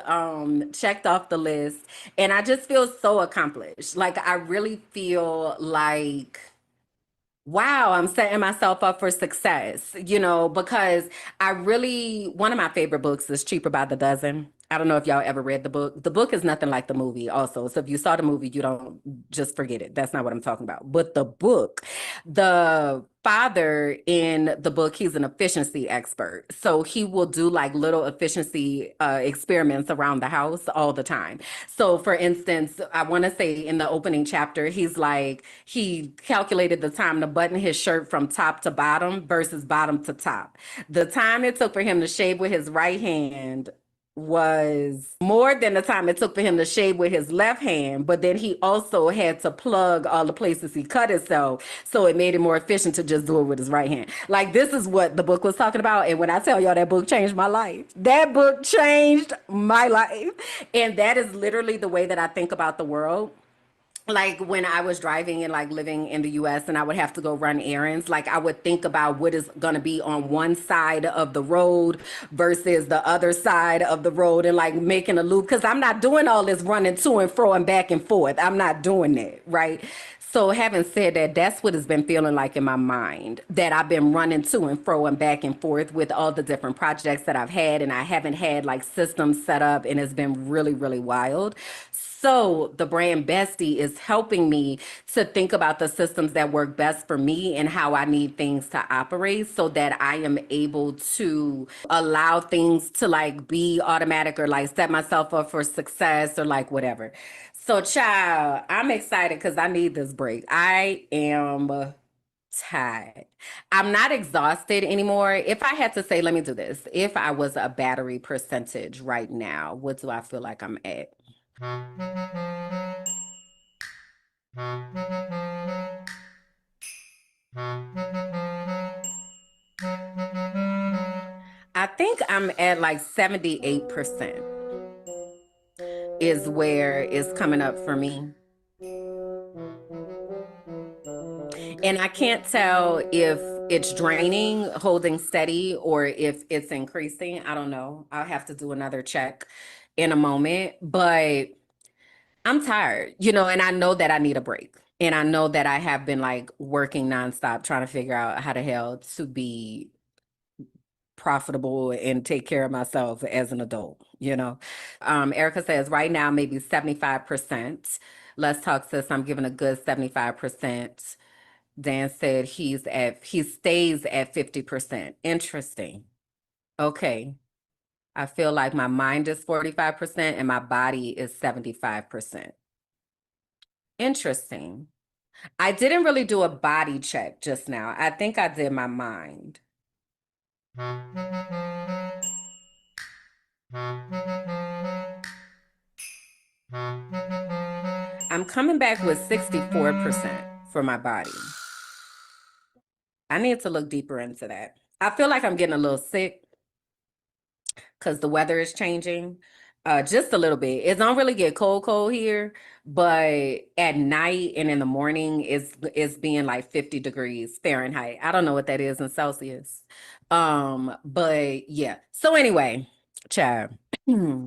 checked off the list. And I just feel so accomplished. Like I really feel like wow, I'm setting myself up for success, you know, because I really, one of my favorite books is Cheaper by the Dozen. I don't know if y'all ever read the book. The book is nothing like the movie, also. So if you saw the movie, you don't just forget it. That's not what I'm talking about. But the book, the father in the book, he's an efficiency expert. So he will do like little efficiency experiments around the house all the time. So, for instance, I want to say in the opening chapter, he's like, he calculated the time to button his shirt from top to bottom versus bottom to top. The time it took for him to shave with his right hand was more than the time it took for him to shave with his left hand, but then he also had to plug all the places he cut himself, so it made it more efficient to just do it with his right hand. Like this is what the book was talking about, and when I tell y'all that book changed my life, that book changed my life, and that is literally the way that I think about the world. Like when I was driving and like living in the US and I would have to go run errands, like I would think about what is going to be on one side of the road versus the other side of the road and like making a loop, because I'm not doing all this running to and fro and back and forth. I'm not doing that, right? So having said that, that's what it's been feeling like in my mind, that I've been running to and fro and back and forth with all the different projects that I've had, and I haven't had like systems set up, and it's been really, really wild. So the Brand Bestie is helping me to think about the systems that work best for me and how I need things to operate so that I am able to allow things to like be automatic or like set myself up for success or like whatever. So child, I'm excited because I need this break. I am tired. I'm not exhausted anymore. If I had to say, let me do this. If I was a battery percentage right now, what do I feel like I'm at? I think I'm at like 78% is where it's coming up for me. And I can't tell if it's draining, holding steady, or if it's increasing. I don't know. I'll have to do another check in a moment, but I'm tired, you know, and I know that I need a break. And I know that I have been like working nonstop trying to figure out how the hell to be profitable and take care of myself as an adult, you know. Erica says right now maybe 75%. Let's talk, sis. I'm giving a good 75%. Dan said he stays at 50%. Interesting. Okay. I feel like my mind is 45% and my body is 75%. Interesting. I didn't really do a body check just now. I think I did my mind. I'm coming back with 64% for my body. I need to look deeper into that. I feel like I'm getting a little sick because the weather is changing. just a little bit. It don't really get cold here, but at night and in the morning it's being like 50 degrees Fahrenheit. I don't know what that is in Celsius. But yeah. So anyway, child,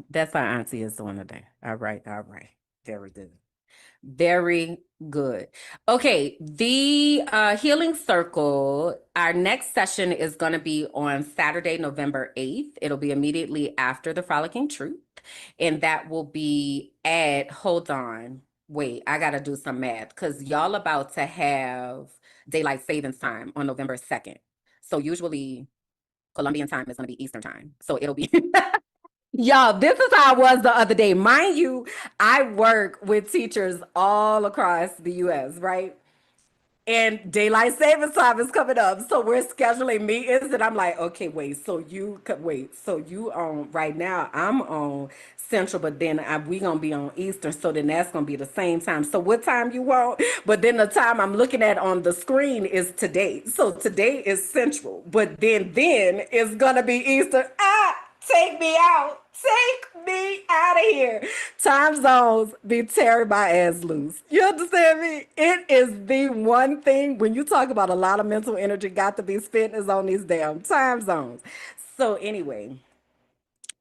that's how Auntie is doing today. All right, all right. Very good. Very good. Okay, the Healing Circle, our next session is going to be on Saturday, November 8th. It'll be immediately after the Frolicking Truth. And that will be at, hold on, wait, I got to do some math because y'all about to have daylight savings time on November 2nd. So usually Colombian time is going to be Eastern time. So it'll be Y'all, this is how I was the other day. Mind you, I work with teachers all across the US, right? And daylight savings time is coming up. So we're scheduling meetings and I'm like, okay, wait, so you could wait. So you on right now, I'm on Central, but then we gonna be on Eastern. So then that's gonna be the same time. So what time you want? But then the time I'm looking at on the screen is today. So today is Central, but then it's gonna be Eastern. Take me out. Take me out of here. Time zones be tearing my ass loose. You understand me? It is the one thing when you talk about a lot of mental energy got to be spent is on these damn time zones. So anyway,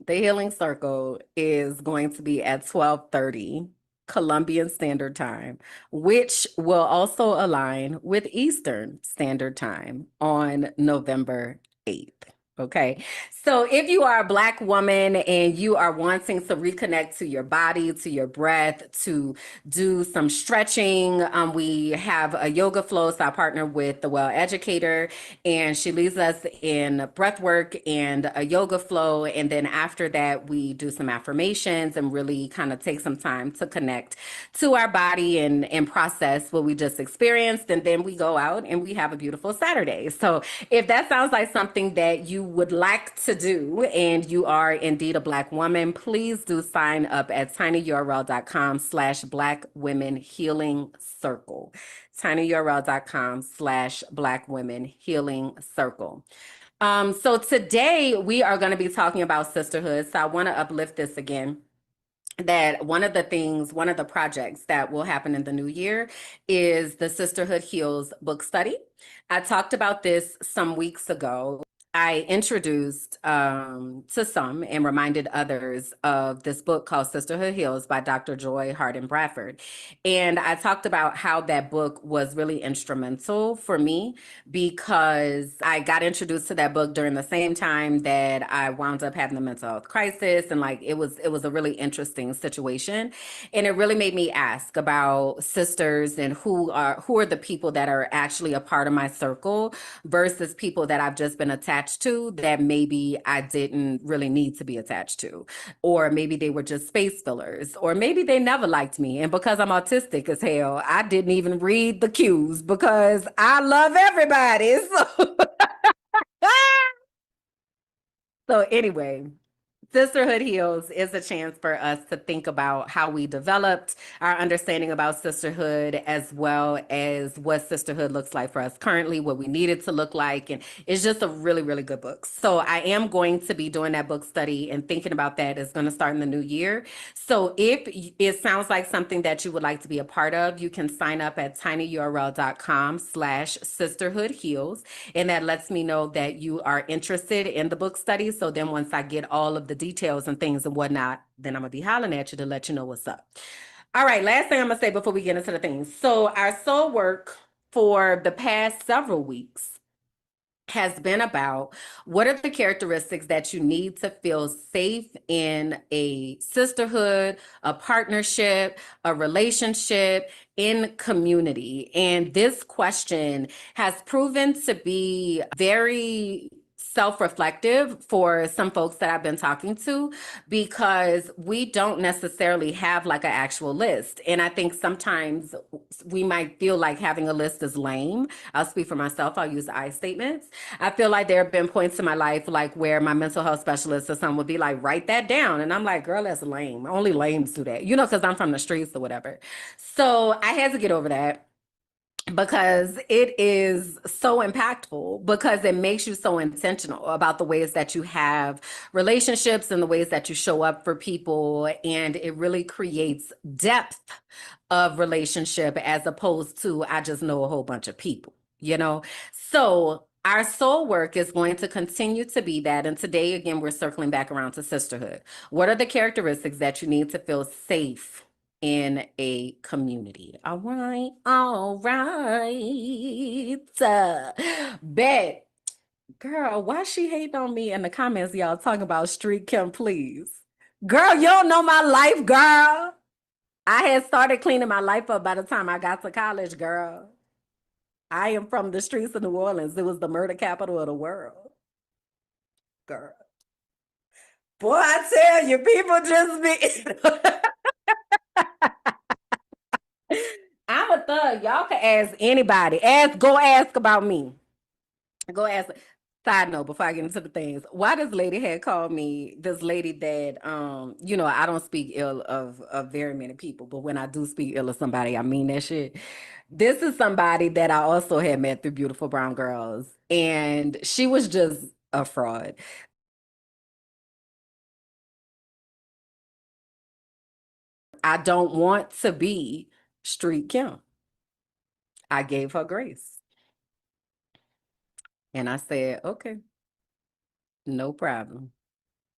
the Healing Circle is going to be at 12:30 Colombian Standard Time, which will also align with Eastern Standard Time on November 8th. Okay. So if you are a Black woman and you are wanting to reconnect to your body, to your breath, to do some stretching, we have a yoga flow. So I partner with the Well Educator and she leads us in breath work and a yoga flow. And then after that, we do some affirmations and really kind of take some time to connect to our body and process what we just experienced. And then we go out and we have a beautiful Saturday. So if that sounds like something that you would like to do and you are indeed a Black woman, please do sign up at tinyurl.com/Black Women Healing Circle. tinyurl.com/Black Women Healing Circle. So today we are going to be talking about sisterhood. So I want to uplift this again. That one of the projects that will happen in the new year is the Sisterhood Heals book study. I talked about this some weeks ago. I introduced to some and reminded others of this book called Sisterhood Heals by Dr. Joy Harden Bradford. And I talked about how that book was really instrumental for me because I got introduced to that book during the same time that I wound up having a mental health crisis. And like it was a really interesting situation. And it really made me ask about sisters and who are the people that are actually a part of my circle versus people that I've just been attached to that maybe I didn't really need to be attached to, or maybe they were just space fillers, or maybe they never liked me. And because I'm autistic as hell, I didn't even read the cues because I love everybody. So anyway, Sisterhood Heals is a chance for us to think about how we developed our understanding about sisterhood, as well as what sisterhood looks like for us currently, what we need it to look like. And it's just a really, really good book. So I am going to be doing that book study and thinking about that. It's going to start in the new year. So if it sounds like something that you would like to be a part of, you can sign up at tinyurl.com/sisterhood heals. And that lets me know that you are interested in the book study. So then once I get all of the details and things and whatnot, then I'm gonna be hollering at you to let you know what's up. All right, last thing I'm gonna say before we get into the things. So our soul work for the past several weeks has been about what are the characteristics that you need to feel safe in a sisterhood, a partnership, a relationship, in community. And this question has proven to be very self-reflective for some folks that I've been talking to because we don't necessarily have like an actual list. And I think sometimes we might feel like having a list is lame. I'll speak for myself. I'll use I statements. I feel like there have been points in my life like where my mental health specialist or someone would be like, write that down. And I'm like, girl, that's lame. Only lames do that, because I'm from the streets or whatever. So I had to get over that. because it is so impactful, because it makes you so intentional about the ways that you have relationships and the ways that you show up for people, and it really creates depth of relationship as opposed to I just know a whole bunch of people, you know. So our soul work is going to continue to be that, and today again we're circling back around to sisterhood. What are the characteristics that you need to feel safe in a community? All right, all right. Bet. Girl, why she hating on me in the comments, y'all talking about Street Kim, please? Girl, you don't know my life, girl. I had started cleaning my life up by the time I got to college, girl. I am from the streets of New Orleans. It was the murder capital of the world. Girl. Boy, I tell you, people just be I'm a thug. Y'all can ask anybody. Go ask about me. Go ask. Side note, before I get into the things, why this lady had called me, this lady that I don't speak ill of very many people, but when I do speak ill of somebody, I mean that shit. This is somebody that I also had met through Beautiful Brown Girls, and she was just a fraud. I don't want to be Street Kim. I gave her grace. And I said, okay, no problem.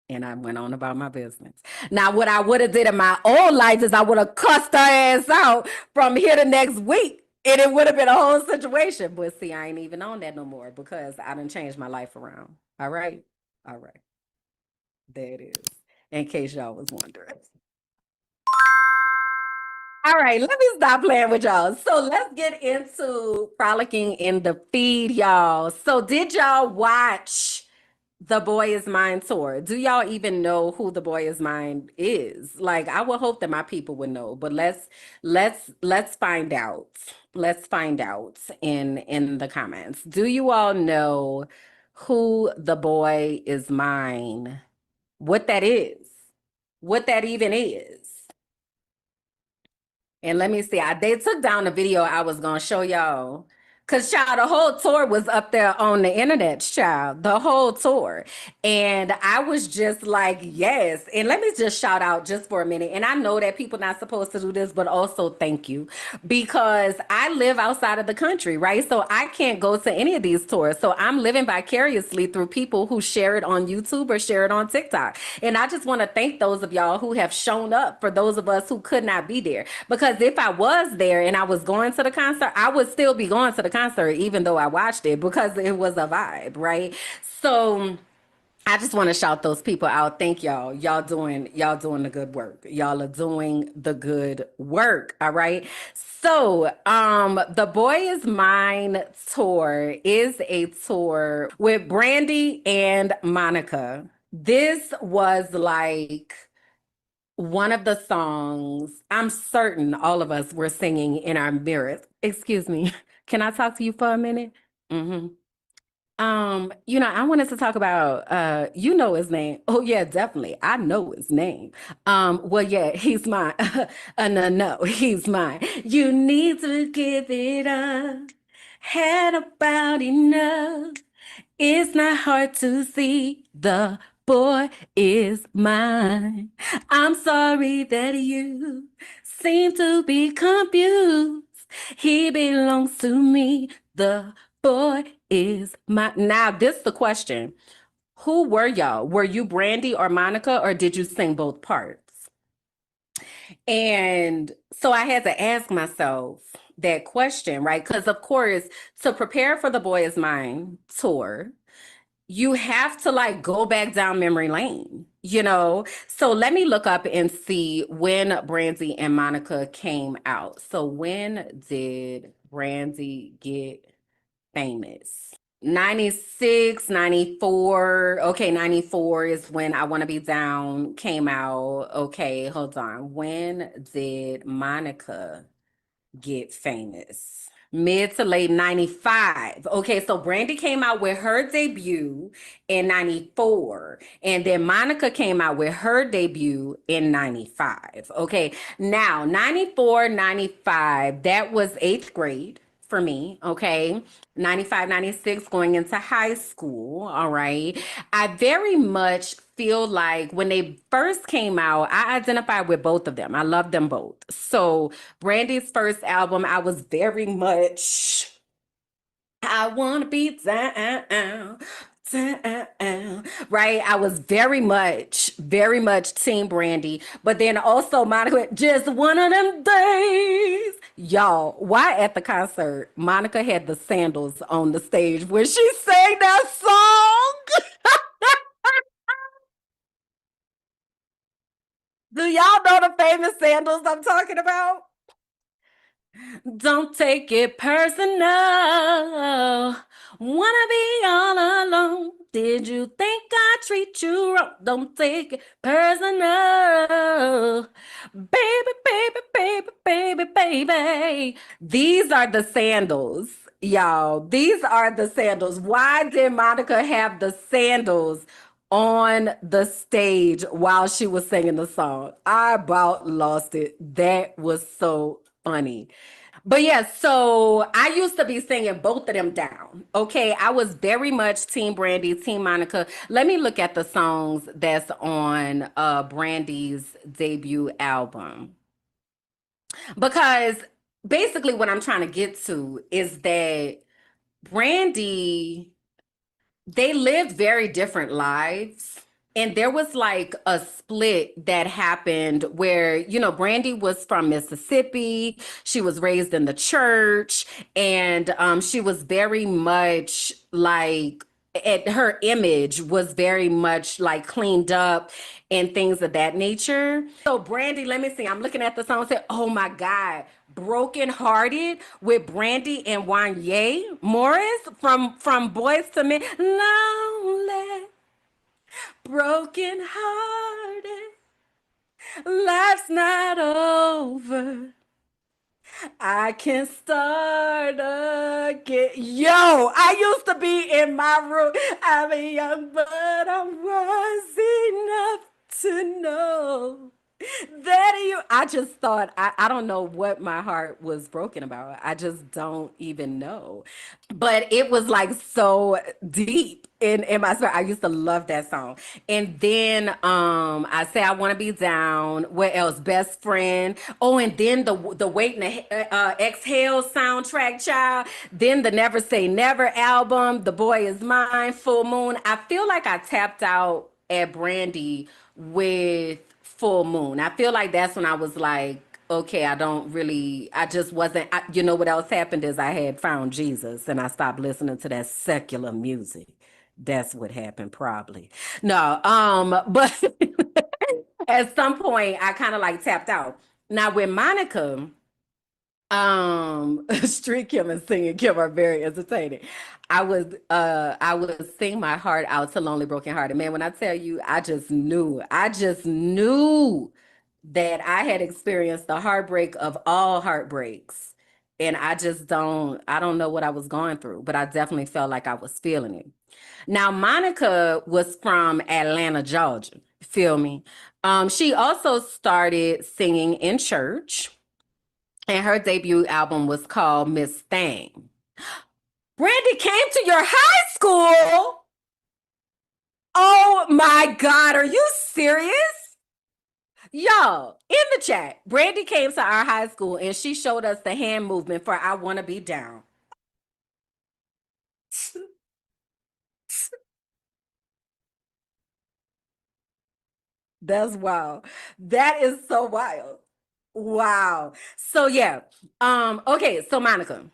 And I went on about my business. Now, what I would have did in my old life is I would have cussed her ass out from here to next week. And it would have been a whole situation. But see, I ain't even on that no more because I done changed my life around. All right? All right. There it is. In case y'all was wondering. All right, let me stop playing with y'all. So let's get into Frolicking in the Feed, y'all. So did y'all watch the Boy Is Mine tour? Do y'all even know who the Boy Is Mine is? Like, I would hope that my people would know, but let's find out. Let's find out in the comments. Do you all know who the Boy Is Mine? What that is? What that even is? And let me see, they took down the video I was gonna show y'all. Cause child, the whole tour was up there on the internet, child, the whole tour. And I was just like, yes. And let me just shout out just for a minute. And I know that people not supposed to do this, but also thank you. Because I live outside of the country, right? So I can't go to any of these tours. So I'm living vicariously through people who share it on YouTube or share it on TikTok. And I just want to thank those of y'all who have shown up for those of us who could not be there. Because if I was there and I was going to the concert, I would still be going to the concert, even though I watched it, because it was a vibe, right? So I just want to shout those people out. Thank y'all. Y'all doing the good work. Y'all are doing the good work. All right. So, the Boy Is Mine tour is a tour with Brandy and Monica. This was like one of the songs I'm certain all of us were singing in our mirrors. Excuse me. Can I talk to you for a minute? Mm-hmm. I wanted to talk about his name. Oh yeah, definitely. I know his name. Well, yeah, he's mine. No, he's mine. You need to give it up. Had about enough. It's not hard to see the boy is mine. I'm sorry that you seem to be confused. He belongs to me. The boy is mine. Now, this is the question. Who were y'all? Were you Brandy or Monica, or did you sing both parts? And so I had to ask myself that question, right? Because, of course, to prepare for the Boy Is Mine tour, you have to like go back down memory lane, you know? So let me look up and see when Brandy and Monica came out. So when did Brandy get famous? 96, 94. Okay, 94 is when I Want to Be Down came out. Okay, hold on. When did Monica get famous? Mid to late 95. Okay, so Brandy came out with her debut in 94. And then Monica came out with her debut in 95. Okay, now 94, 95, that was eighth grade. for me, okay? 95, 96, going into high school, all right? I very much feel like when they first came out, I identified with both of them. I love them both. So Brandy's first album, I was very much I wanna be down, down, right? I was very much Team Brandy, but then also Monica, just one of them days. Y'all, why at the concert, Monica had the sandals on the stage when she sang that song? Do y'all know the famous sandals I'm talking about? Don't take it personal. Wanna be all alone. Did you think I treat you wrong? Don't take it personal. Baby, baby, baby, baby, baby. These are the sandals, y'all. These are the sandals. Why did Monica have the sandals on the stage while she was singing the song? I about lost it. That was so funny. But yeah, so I used to be singing both of them down. Okay, I was very much Team Brandy, Team Monica. Let me look at the songs that's on Brandy's debut album. Because basically what I'm trying to get to is that Brandy, they lived very different lives. And there was like a split that happened where, Brandy was from Mississippi. She was raised in the church, and she was very much like, her image was very much like cleaned up and things of that nature. So Brandy, let me see. I'm looking at the song and say, oh my God, Broken Hearted with Brandy and Wanye Morris from Boys to Men. Lonely, broken hearted, life's not over. I can start again. Yo, I used to be in my room. I'm young, but I'm wise enough to know that I just thought, I don't know what my heart was broken about. I just don't even know. But it was like so deep in my spirit. I used to love that song. And then I say I want to be down. What else? Best friend. Oh, and then the Wait and Exhale soundtrack, child. Then the Never Say Never album. The Boy Is Mine. Full Moon. I feel like I tapped out at Brandy with Full Moon. I feel like that's when I was like, okay, I just wasn't, you know what else happened is I had found Jesus and I stopped listening to that secular music. That's what happened probably. No, but at some point I kind of like tapped out. Now with Monica, Street Kim and Singing Kim are very entertaining. I would sing my heart out to Lonely Broken Hearted. Man, when I tell you, I just knew that I had experienced the heartbreak of all heartbreaks. And I don't know what I was going through, but I definitely felt like I was feeling it. Now, Monica was from Atlanta, Georgia. Feel me? She also started singing in church, and her debut album was called Miss Thing. Brandy came to your high school. Oh my God, are you serious? Y'all, in the chat, Brandy came to our high school and she showed us the hand movement for I Want to Be Down. That's wild. That is so wild. Wow. So yeah. Okay, so Monica.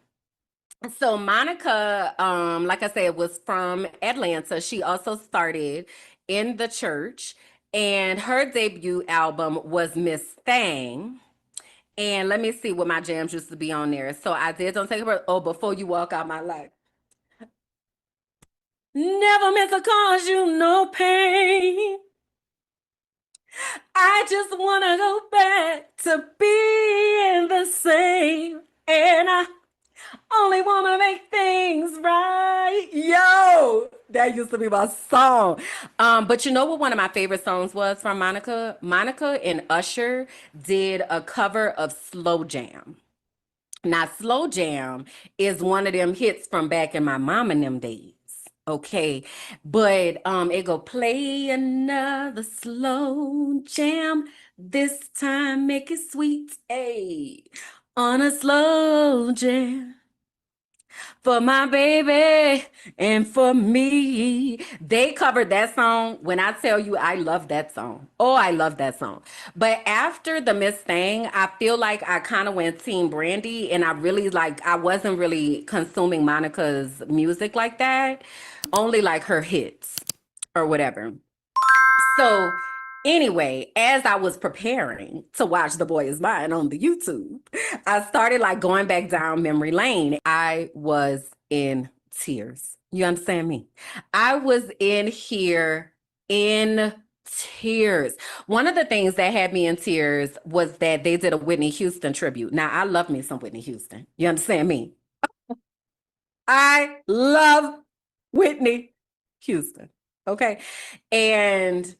So Monica, like I said, was from Atlanta. She also started in the church, and her debut album was Miss Thing. And let me see what my jams used to be on there. So I did Don't Take a Breath. Oh, Before You Walk Out My Life. Never meant to cause you no pain. I just want to go back to being the same. And I only want to make things right. Yo, that used to be my song. But you know what one of my favorite songs was from Monica? Monica and Usher did a cover of Slow Jam. Now, Slow Jam is one of them hits from back in my mom and them days. Okay. But it go play another slow jam. This time make it sweet. Hey. On a slow jam. For my baby and for me. They covered that song. When I tell you, I love that song. Oh, I love that song. But after the Miss Thing, I feel like I kind of went Team Brandy, and I wasn't really consuming Monica's music like that. Only like her hits or whatever. So anyway, as I was preparing to watch The Boy Is Mine on the YouTube, I started like going back down memory lane. I was in tears. You understand me? I was in here in tears. One of the things that had me in tears was that they did a Whitney Houston tribute. Now, I love me some Whitney Houston. You understand me? I love Whitney Houston. Okay. And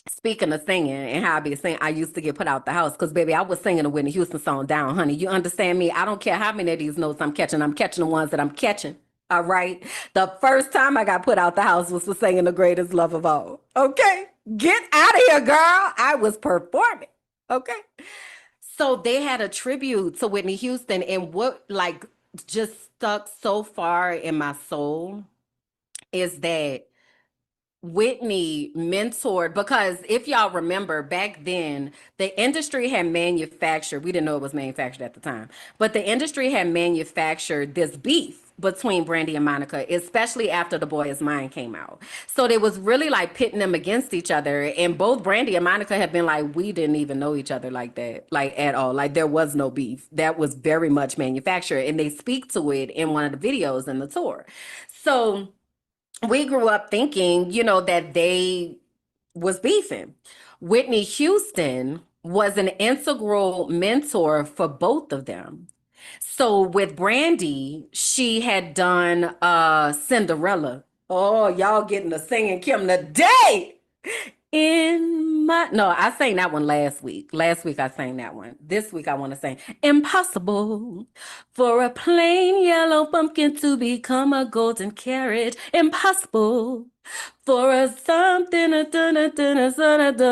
speaking of singing and how I be singing, I used to get put out the house because, baby, I was singing a Whitney Houston song down, honey. You understand me? I don't care how many of these notes I'm catching. I'm catching the ones that I'm catching. All right. The first time I got put out the house was for singing The Greatest Love of All. Okay. Get out of here, girl. I was performing. Okay. So they had a tribute to Whitney Houston, and what like just stuck so far in my soul is that Whitney mentored, because if y'all remember back then, the industry had manufactured, we didn't know it was manufactured at the time, but the industry had manufactured this beef between Brandy and Monica, especially after The Boy Is Mine came out. So they was really like pitting them against each other. And both Brandy and Monica have been like, we didn't even know each other like that, like at all. Like there was no beef. That was very much manufactured. And they speak to it in one of the videos in the tour. So we grew up thinking, that they was beefing. Whitney Houston was an integral mentor for both of them. So with Brandy, she had done Cinderella. Oh, y'all getting the singing Kim today. No, I sang that one last week. Last week I sang that one. This week I want to sing Impossible for a plain yellow pumpkin to become a golden carrot. Impossible for a something done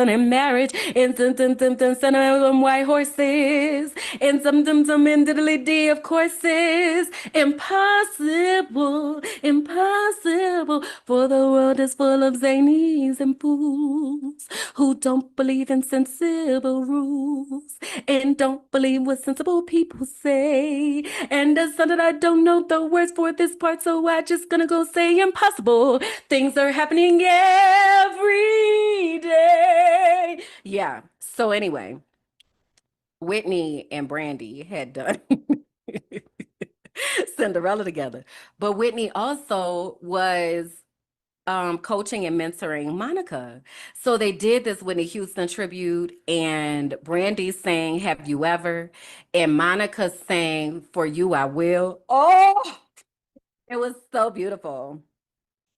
in marriage. And some white horses. And some in diddly D of courses. Impossible for the world is full of zanies and fools who don't believe in sensible rules and don't believe what sensible people say. And as that I don't know the words for this part, so I just gonna go say impossible. Things are happening every day. Yeah. So anyway, Whitney and Brandy had done Cinderella together. But Whitney also was coaching and mentoring Monica. So they did this Whitney Houston tribute, and Brandy sang Have You Ever? And Monica sang For You I Will. Oh, it was so beautiful.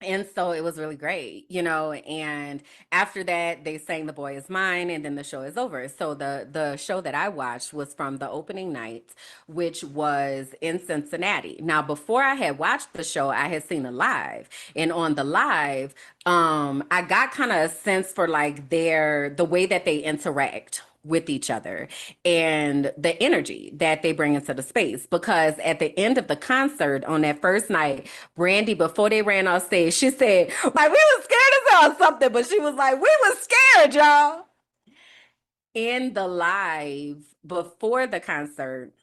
And so it was really great, and after that they sang The Boy Is Mine, and then the show is over. So the show that I watched was from the opening night, which was in Cincinnati. Now, before I had watched the show, I had seen a live, and on the live, I got kind of a sense for like the way that they interact with each other and the energy that they bring into the space. Because at the end of the concert on that first night, Brandy, before they ran off stage, she said, like, we was scared as hell or something, but she was like, we was scared, y'all. In the live before the concert,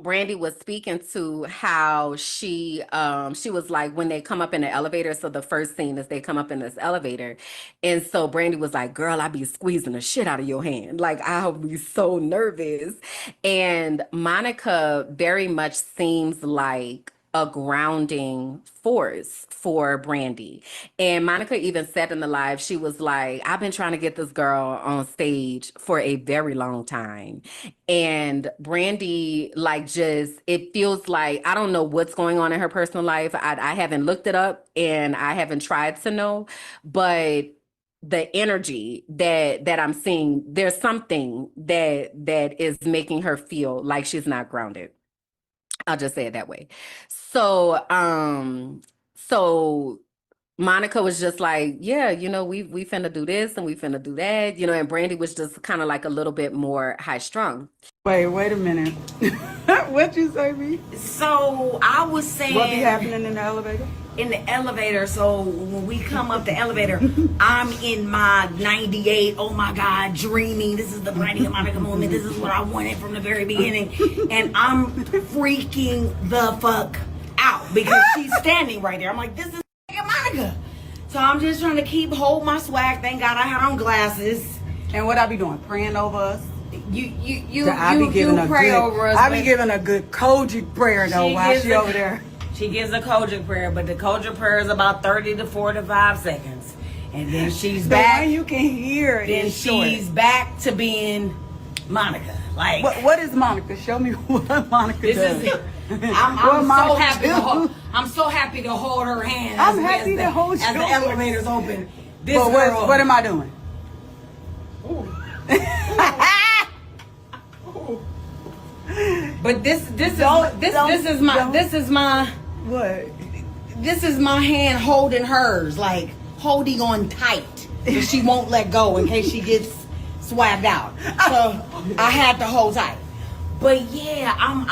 Brandy was speaking to how she was like, when they come up in the elevator, so the first scene is they come up in this elevator, and so Brandy was like, girl, I be squeezing the shit out of your hand, like I'll be so nervous. And Monica very much seems like a grounding force for Brandy. And Monica even said in the live, she was like, I've been trying to get this girl on stage for a very long time. And Brandy, like, just, it feels like, I don't know what's going on in her personal life. I haven't looked it up and I haven't tried to know, but the energy that I'm seeing, there's something that is making her feel like she's not grounded. I'll just say it that way. So, so Monica was just like, yeah, we finna do this and we finna do that, and Brandy was just kind of like a little bit more high strung. Wait a minute. What you say, me? So I was saying, What be happening in the elevator? In the elevator, so when we come up the elevator, I'm in my 98, oh my God, dreaming. This is the Brandy and Monica moment. This is what I wanted from the very beginning. And I'm freaking the fuck out because she's standing right there. I'm like, this is Monica. So I'm just trying to hold my swag. Thank God I had on glasses. And what I be doing? Praying over us? You pray over us. I be giving a good Kojic prayer though while she over there. She gives a Kojic prayer, but the Kojic prayer is about 30 to 45 seconds. And then she's back. The one you can hear it. Then she's back to being Monica. Like what is Monica? Show me what Monica does. I'm so happy to hold her hand. I'm happy to hold you. As the elevator's open. What am I doing? But this is my hand holding hers, like holding on tight, so she won't let go in case she gets swagged out. So I had to hold tight. But yeah, I'm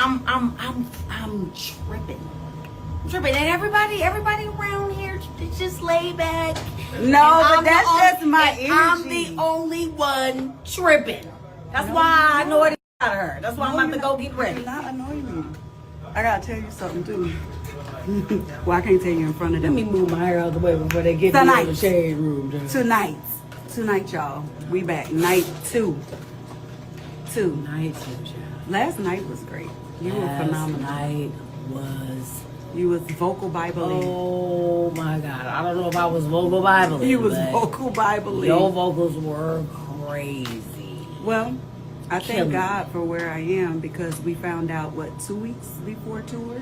tripping. And everybody around here is just laid back. No, but that's just my energy. I'm the only one tripping. That's why I know it out of her. That's why I'm about to go get ready. Not annoying me. I gotta tell you something too. Well, I can't tell you in front of them. Let me move my hair out of the way before they get me in the shade room. Tonight, y'all. We back. Night 2. Night 2, y'all. Last night was great. You were phenomenal. You was vocal Bible-ing. Oh my God. I don't know if I was vocal Bible-ing. You was vocal Bible-ing. Your vocals were crazy. Well, I thank God for where I am because we found out, 2 weeks before tour,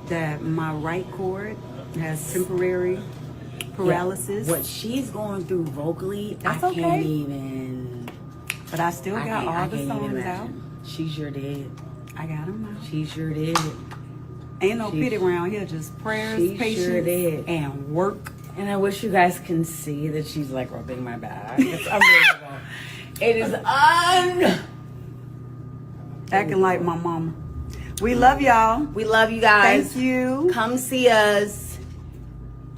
that my right cord has temporary paralysis. What she's going through vocally, That's I okay. can't even. But I still got all the songs out. She sure did. I got them out. She sure did. Ain't no pity around here, just prayers, patience, and work. And I wish you guys can see that she's like rubbing my back. It's unbelievable. It is acting like my mama. We love y'all. We love you guys. Thank you. Come see us.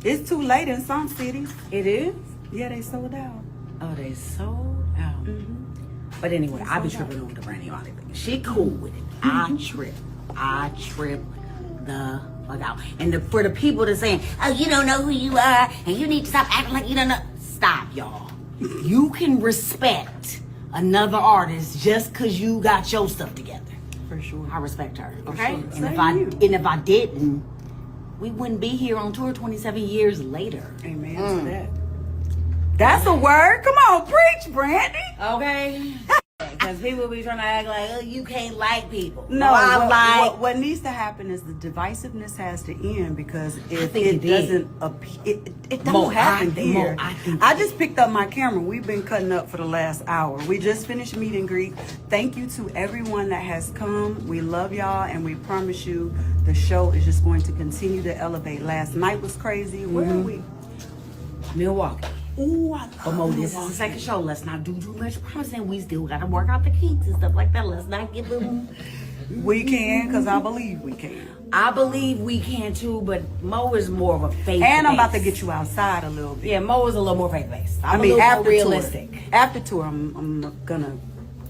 It's too late in some cities. It is? Yeah, they sold out. Oh, they sold out. But anyway, I be tripping over the Brandy Monica thing. She cool with it. I trip the fuck out. And for the people that saying, oh, you don't know who you are, and you need to stop acting like you don't know. Stop, y'all. You can respect another artist just because you got your stuff together. For sure. I respect her. For Okay? sure. And if I didn't, we wouldn't be here on tour 27 years later. Amen to that. That's a word. Come on, preach, Brandy. Okay? Because people be trying to act like, oh, you can't like people. No, what needs to happen is the divisiveness has to end because if it doesn't it don't happen here. I just picked up my camera. We've been cutting up for the last hour. We just finished meet and greet. Thank you to everyone that has come. We love y'all and we promise you the show is just going to continue to elevate. Last night was crazy. Where are we? Milwaukee. Ooh, I love Mo, this is the second show. Let's not do too much promising. We still gotta work out the kinks and stuff like that. Let's not give them. We can, because I believe we can. I believe we can too, but Mo is more of a faith. And I'm about to get you outside a little bit. Yeah, Mo is a little more faith based. I mean, after realistic. Tour, after tour, I'm gonna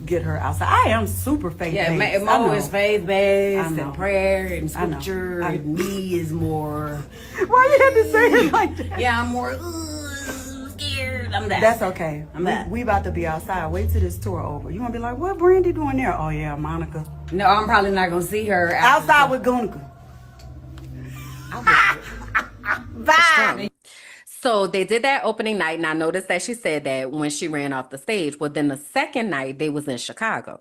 get her outside. I am super faith based. Yeah, Mo is faith based and prayer and scripture, and me is more. Why you had to say it like that? Yeah, I'm more scared. I'm that. That's okay. We about to be outside. Wait till this tour over. You gonna be like, what Brandy doing there? Oh yeah, Monica. No, I'm probably not gonna see her outside with Gunica. Bye. So they did that opening night, and I noticed that she said that when she ran off the stage. Well, then the second night they was in Chicago.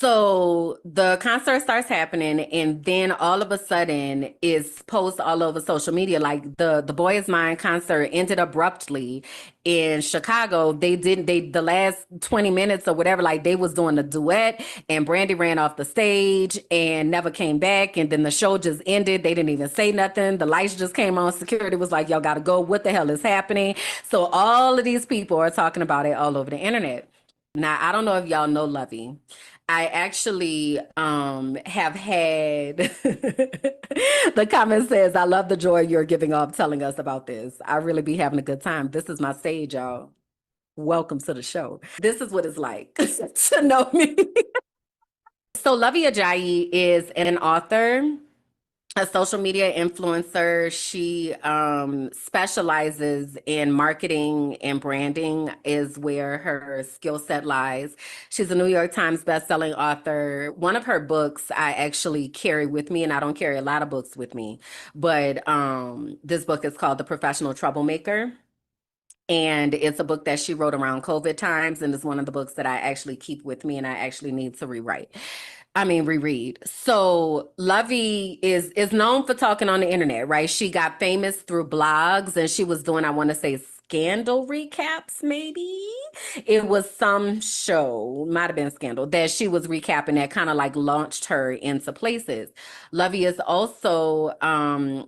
So the concert starts happening, and then all of a sudden is posts all over social media. Like the Boy Is Mine concert ended abruptly in Chicago. The last 20 minutes or whatever, like they was doing a duet, and Brandy ran off the stage and never came back. And then the show just ended. They didn't even say nothing. The lights just came on. Security was like, y'all gotta go. What the hell is happening? So all of these people are talking about it all over the internet. Now, I don't know if y'all know Lovey. I actually have had the comment says, I love the joy you're giving off telling us about this. I really be having a good time. This is my stage, y'all. Welcome to the show. This is what it's like to know me. So Lovey Ajayi is an author, a social media influencer. She specializes in marketing and branding is where her skill set lies. She's a New York Times bestselling author. One of her books I actually carry with me, and I don't carry a lot of books with me, but this book is called The Professional Troublemaker. And it's a book that she wrote around COVID times, and it's one of the books that I actually keep with me and I actually need to reread. So Lovey is known for talking on the internet, right? She got famous through blogs, and she was doing, I want to say, Scandal recaps, maybe. It was some show, might have been Scandal, that she was recapping that kind of like launched her into places. Lovey is also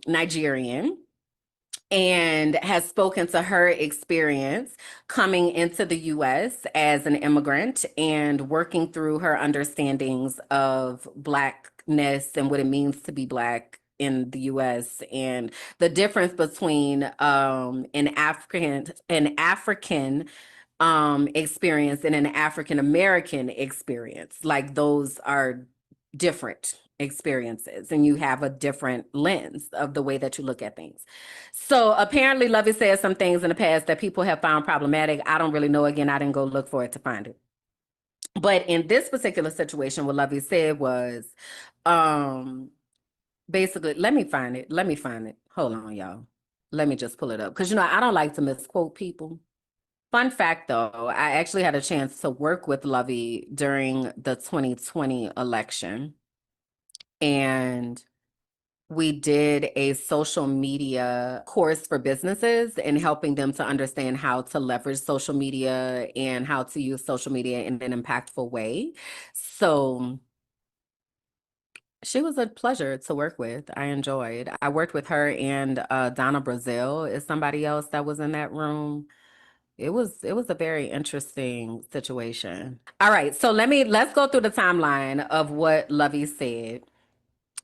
Nigerian and has spoken to her experience coming into the US as an immigrant and working through her understandings of Blackness and what it means to be Black in the US and the difference between an African experience and an African American experience. Like those are different experiences, and you have a different lens of the way that you look at things. So apparently Lovey said some things in the past that people have found problematic. I don't really know. Again, I didn't go look for it to find it. But in this particular situation, what Lovey said was basically, let me find it. Hold on, y'all. Let me just pull it up. Because, I don't like to misquote people. Fun fact, though, I actually had a chance to work with Lovey during the 2020 election. And we did a social media course for businesses and helping them to understand how to leverage social media and how to use social media in an impactful way. So she was a pleasure to work with. I enjoyed. I worked with her, and Donna Brazil is somebody else that was in that room. It was a very interesting situation. All right, so let's go through the timeline of what Lovey said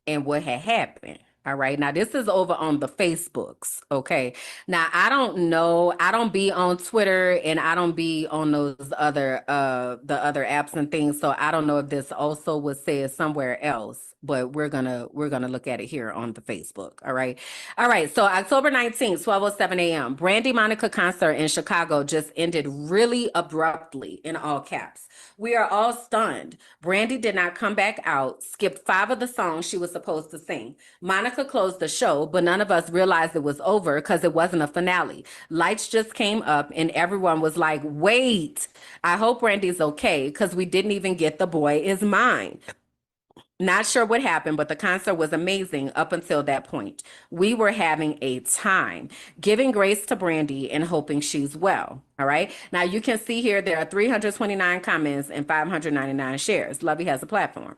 and what had happened. All right. Now, this is over on the Facebooks. Okay. Now, I don't know. I don't be on Twitter and I don't be on those other, the other apps and things. So I don't know if this also was said somewhere else, but we're gonna look at it here on the Facebook. All right. All right. So October 19th, 12:07 a.m. Brandy Monica concert in Chicago just ended really abruptly in all caps. We are all stunned. Brandy did not come back out, skipped 5 of the songs she was supposed to sing. Monica closed the show, but none of us realized it was over because it wasn't a finale. Lights just came up and everyone was like, wait, I hope Brandy's okay because we didn't even get The Boy Is Mine. Not sure what happened, but the concert was amazing up until that point. We were having a time, giving grace to Brandy and hoping she's well. All right. Now you can see here there are 329 comments and 599 shares. Lovey has a platform.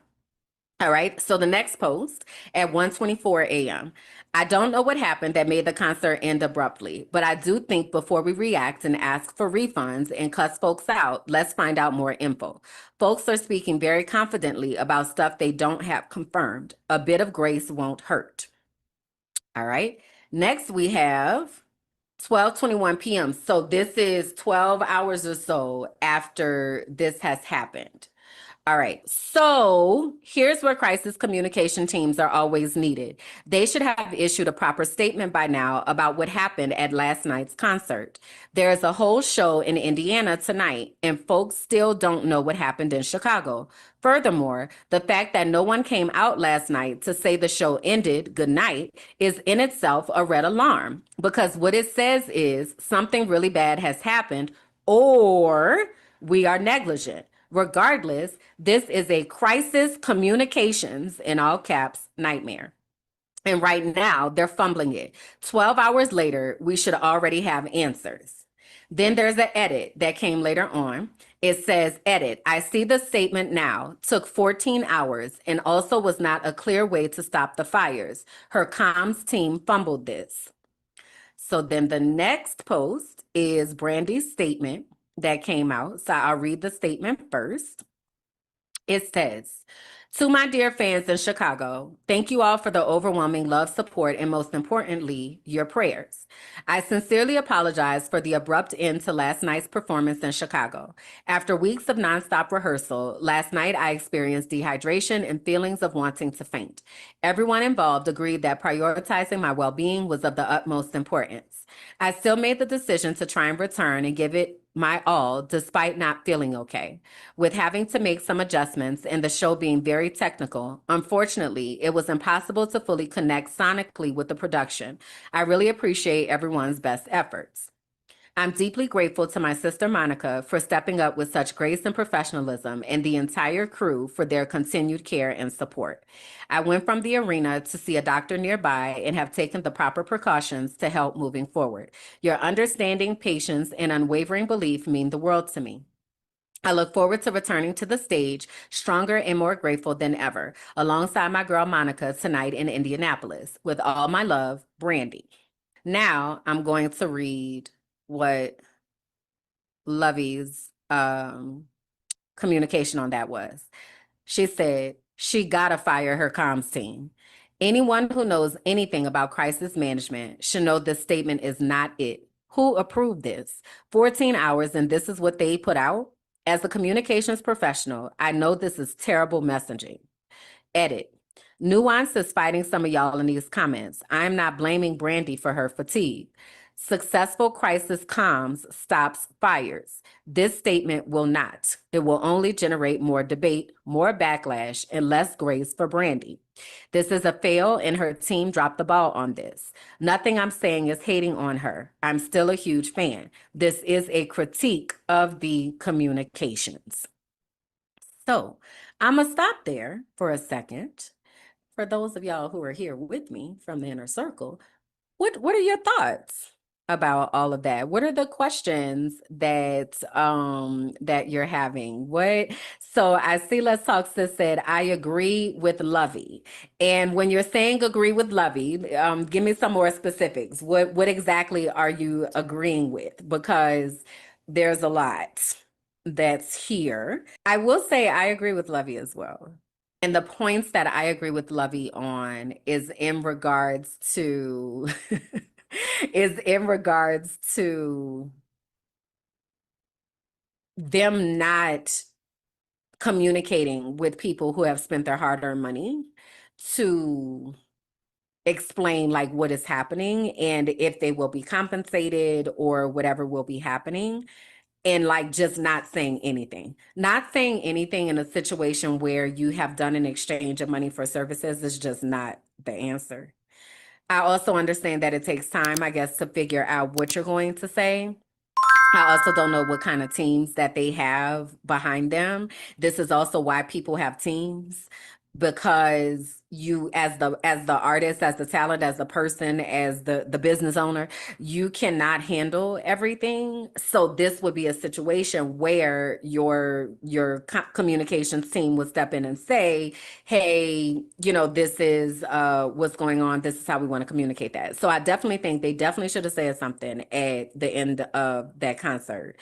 All right. So the next post at 1:24 a.m. I don't know what happened that made the concert end abruptly, but I do think before we react and ask for refunds and cuss folks out, let's find out more info. Folks are speaking very confidently about stuff they don't have confirmed. A bit of grace won't hurt. All right. Next, we have 12:21 p.m. So this is 12 hours or so after this has happened. All right. So here's where crisis communication teams are always needed. They should have issued a proper statement by now about what happened at last night's concert. There's a whole show in Indiana tonight, and folks still don't know what happened in Chicago. Furthermore, the fact that no one came out last night to say the show ended, good night, is in itself a red alarm because what it says is something really bad has happened or we are negligent. Regardless, this is a crisis communications, in all caps, nightmare. And right now, they're fumbling it. 12 hours later, we should already have answers. Then there's an edit that came later on. It says, edit, I see the statement now. Took 14 hours and also was not a clear way to stop the fires. Her comms team fumbled this. So then the next post is Brandy's statement that came out. So I'll read the statement first. It says, to my dear fans in Chicago, thank you all for the overwhelming love, support, and most importantly, your prayers. I sincerely apologize for the abrupt end to last night's performance in Chicago. After weeks of nonstop rehearsal, last night I experienced dehydration and feelings of wanting to faint. Everyone involved agreed that prioritizing my well-being was of the utmost importance. I still made the decision to try and return and give it my all despite not feeling okay. With having to make some adjustments and the show being very technical, unfortunately, it was impossible to fully connect sonically with the production. I really appreciate everyone's best efforts. I'm deeply grateful to my sister Monica for stepping up with such grace and professionalism and the entire crew for their continued care and support. I went from the arena to see a doctor nearby and have taken the proper precautions to help moving forward. Your understanding, patience, and unwavering belief mean the world to me. I look forward to returning to the stage stronger and more grateful than ever, alongside my girl Monica tonight in Indianapolis. With all my love, Brandy. Now I'm going to read what Lovey's communication on that was. She said, she gotta fire her comms team. Anyone who knows anything about crisis management should know this statement is not it. Who approved this? 14 hours and this is what they put out? As a communications professional, I know this is terrible messaging. Edit. Nuance is fighting some of y'all in these comments. I'm not blaming Brandy for her fatigue. Successful crisis comms stops fires. This statement will not. It will only generate more debate, more backlash, and less grace for Brandy. This is a fail, and her team dropped the ball on this. Nothing I'm saying is hating on her. I'm still a huge fan. This is a critique of the communications. So I'm going to stop there for a second. For those of y'all who are here with me from the inner circle, what are your thoughts about all of that? What are the questions that that you're having? So I see Let's Talk Sis said, I agree with Lovey. And when you're saying agree with Lovey, give me some more specifics. What exactly are you agreeing with? Because there's a lot that's here. I will say I agree with Lovey as well. And the points that I agree with Lovey on is in regards to them not communicating with people who have spent their hard-earned money to explain like what is happening and if they will be compensated or whatever will be happening. And like just not saying anything in a situation where you have done an exchange of money for services is just not the answer. I also understand that it takes time, I guess, to figure out what you're going to say. I also don't know what kind of teams that they have behind them. This is also why people have teams, because you as the artist, as the talent, as the person, as the business owner, you cannot handle everything. So this would be a situation where your communications team would step in and say, hey, this is what's going on. This is how we want to communicate that. So I definitely think they definitely should have said something at the end of that concert.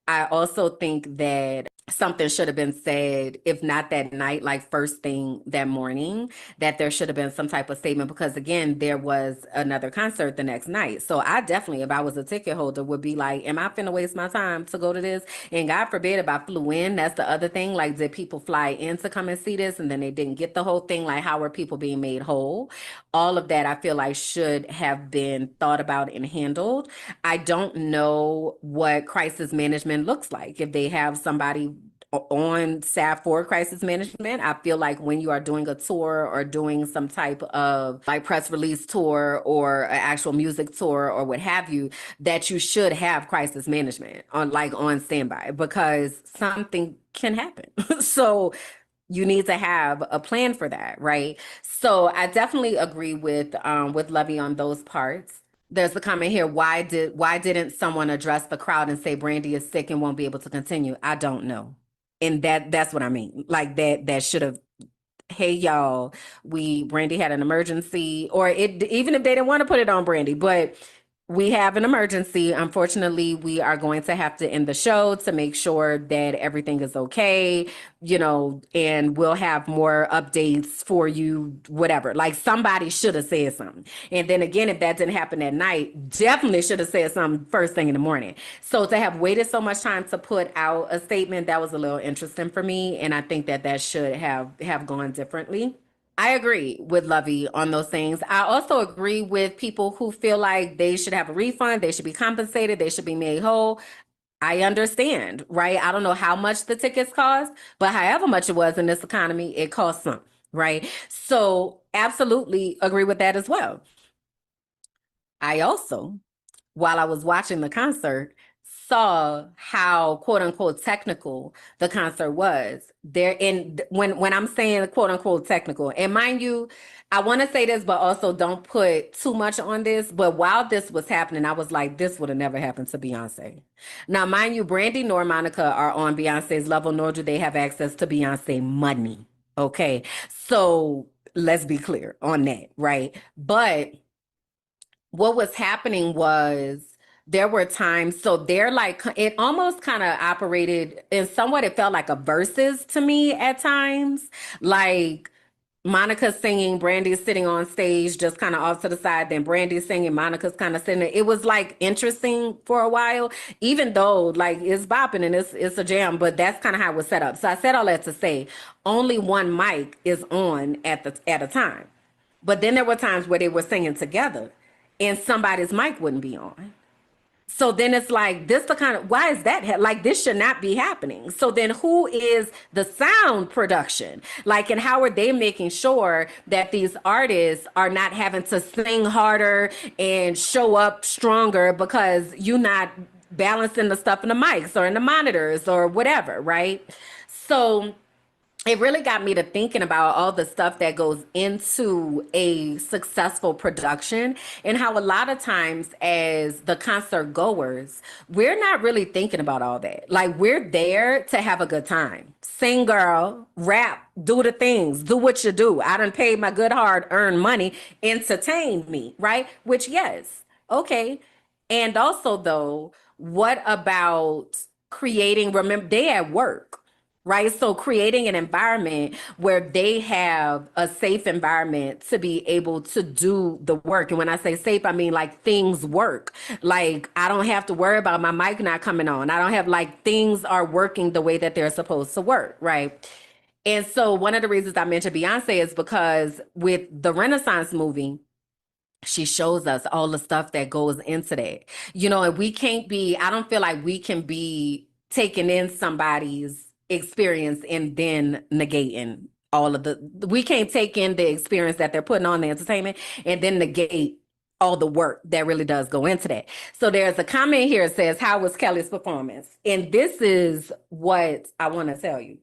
I also think that something should have been said, if not that night, like first thing that morning, that there should have been some type of statement, because again, there was another concert the next night. So I definitely, if I was a ticket holder, would be like, am I finna waste my time to go to this? And God forbid if I flew in, that's the other thing. Like, did people fly in to come and see this and then they didn't get the whole thing? Like, how are people being made whole? All of that I feel like should have been thought about and handled. I don't know what crisis management looks like. If they have somebody on staff for crisis management, I feel like when you are doing a tour or doing some type of like press release tour or an actual music tour or what have you, that you should have crisis management on standby, because something can happen. So you need to have a plan for that, right? So I definitely agree with Lovey on those parts. There's a comment here. Why didn't someone address the crowd and say Brandy is sick and won't be able to continue? I don't know. And that's what I mean. Like that should have, hey y'all, Brandy had an emergency, or it, even if they didn't want to put it on Brandy, but we have an emergency. Unfortunately, we are going to have to end the show to make sure that everything is okay, and we'll have more updates for you, whatever. Like somebody should have said something. And then again, if that didn't happen at night, definitely should have said something first thing in the morning. So to have waited so much time to put out a statement, that was a little interesting for me. And I think that should have gone differently. I agree with Lovey on those things. I also agree with people who feel like they should have a refund, they should be compensated, they should be made whole. I understand, right? I don't know how much the tickets cost, but however much it was in this economy, it cost some, right? So absolutely agree with that as well. I also, while I was watching the concert, saw how quote unquote technical the concert was there. And when I'm saying quote unquote technical, and mind you, I want to say this, but also don't put too much on this. But while this was happening, I was like, this would have never happened to Beyonce. Now, mind you, Brandy nor Monica are on Beyonce's level, nor do they have access to Beyonce money. Okay. So let's be clear on that, right? But what was happening was there were times, so they're like, it almost kind of operated in somewhat, it felt like a versus to me at times. Like Monica's singing, Brandy's sitting on stage, just kind of off to the side. Then Brandy's singing, Monica's kind of sitting there. It was like interesting for a while, even though like it's bopping and it's a jam, but that's kind of how it was set up. So I said all that to say only one mic is on at a time. But then there were times where they were singing together and somebody's mic wouldn't be on. So then it's like, this the kind of, why is that? Like, this should not be happening. So then who is the sound production? Like, and how are they making sure that these artists are not having to sing harder and show up stronger because you're not balancing the stuff in the mics or in the monitors or whatever, right? So it really got me to thinking about all the stuff that goes into a successful production and how a lot of times as the concert goers, we're not really thinking about all that. Like we're there to have a good time. Sing, girl, rap, do the things, do what you do. I done paid my good hard earned money, entertain me, right? Which yes, okay. And also though, what about creating, remember they at work, right? So creating an environment where they have a safe environment to be able to do the work. And when I say safe, I mean like things work. Like I don't have to worry about my mic not coming on. I don't have like things are working the way that they're supposed to work, right? And so one of the reasons I mentioned Beyonce is because with the Renaissance movie, she shows us all the stuff that goes into that. And we can't be, I don't feel like we can be taking in somebody's experience and then negating all of we can't take in the experience that they're putting on the entertainment and then negate all the work that really does go into that. So there's a comment here that says, how was Kelly's performance? And this is what I want to tell you.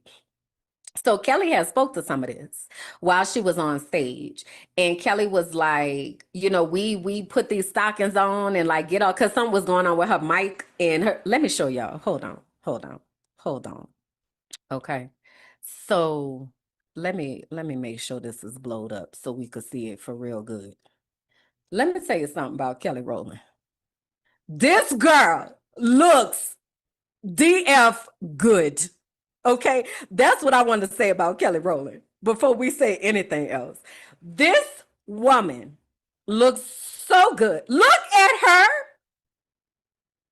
So Kelly has spoke to some of this while she was on stage. And Kelly was like, we put these stockings on and like get off because something was going on with her mic and her. Let me show y'all. Hold on. Okay. So let me make sure this is blowed up so we could see it for real good. Let me tell you something about Kelly Rowland. This girl looks DF good. Okay, that's what I want to say about Kelly Rowland before we say anything else. This woman looks so good. Look at her.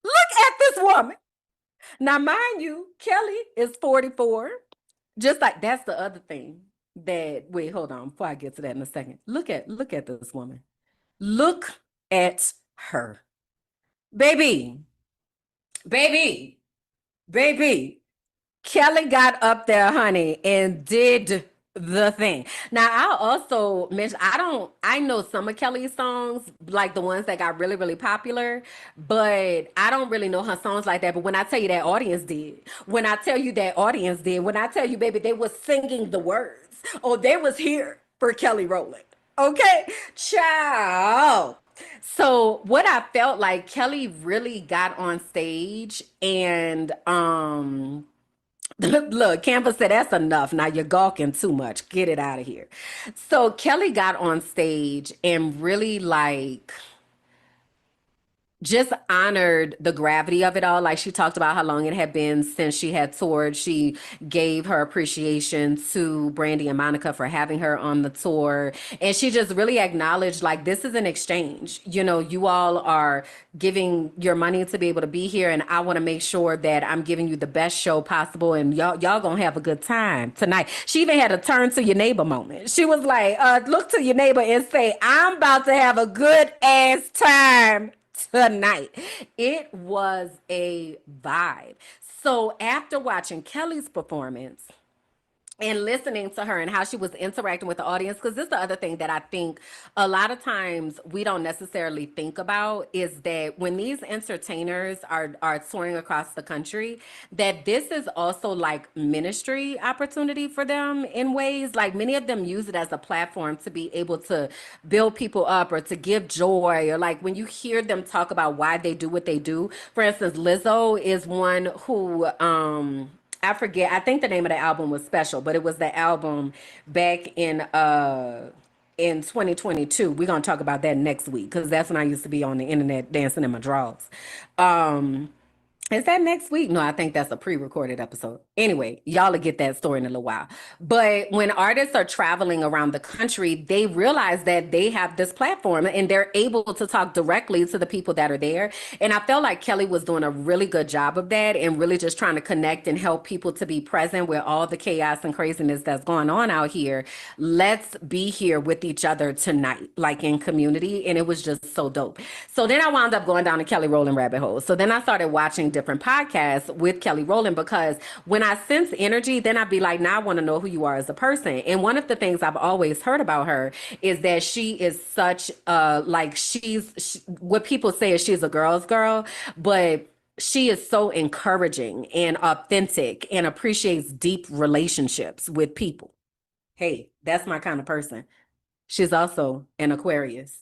Look at this woman. Now, mind you, Kelly is 44. Just like that's the other thing wait, hold on, before I get to that in a second. Look at this woman. Look at her. Baby. Kelly got up there, honey, and did the thing. Now, I'll also mention I know some of Kelly's songs, like the ones that got really, really popular, but I don't really know her songs like that. But when I tell you that audience did, when I tell you that audience did, when I tell you, baby, they was singing the words, or they was here for Kelly Rowland. Okay, ciao. So what I felt like Kelly really got on stage and look, Canvas said that's enough. Now you're gawking too much. Get it out of here. So Kelly got on stage and really just honored the gravity of it all. Like she talked about how long it had been since she had toured. She gave her appreciation to Brandy and Monica for having her on the tour. And she just really acknowledged like this is an exchange. You know, you all are giving your money to be able to be here. And I want to make sure that I'm giving you the best show possible. And y'all gonna have a good time tonight. She even had a turn to your neighbor moment. She was like, look to your neighbor and say, I'm about to have a good ass time tonight. It was a vibe. So after watching Kelly's performance and listening to her and how she was interacting with the audience, because this is the other thing that I think a lot of times we don't necessarily think about is that when these entertainers are touring across the country, that this is also like ministry opportunity for them in ways. Like many of them use it as a platform to be able to build people up or to give joy, or like when you hear them talk about why they do what they do. For instance, Lizzo is one who I forget. I think the name of the album was Special, but it was the album back in 2022. We're gonna talk about that next week because that's when I used to be on the internet dancing in my drawers. Is that next week? No, I think that's a pre-recorded episode. Anyway, y'all will get that story in a little while. But when artists are traveling around the country, they realize that they have this platform and they're able to talk directly to the people that are there. And I felt like Kelly was doing a really good job of that and really just trying to connect and help people to be present with all the chaos and craziness that's going on out here. Let's be here with each other tonight, like in community. And it was just so dope. So then I wound up going down a Kelly Rowland rabbit hole. So then I started watching different podcasts with Kelly Rowland because when I sense energy, then I'd be like, now I want to know who you are as a person. And one of the things I've always heard about her is that she is such like what people say is she's a girl's girl, but she is so encouraging and authentic and appreciates deep relationships with people. Hey, that's my kind of person. She's also an Aquarius.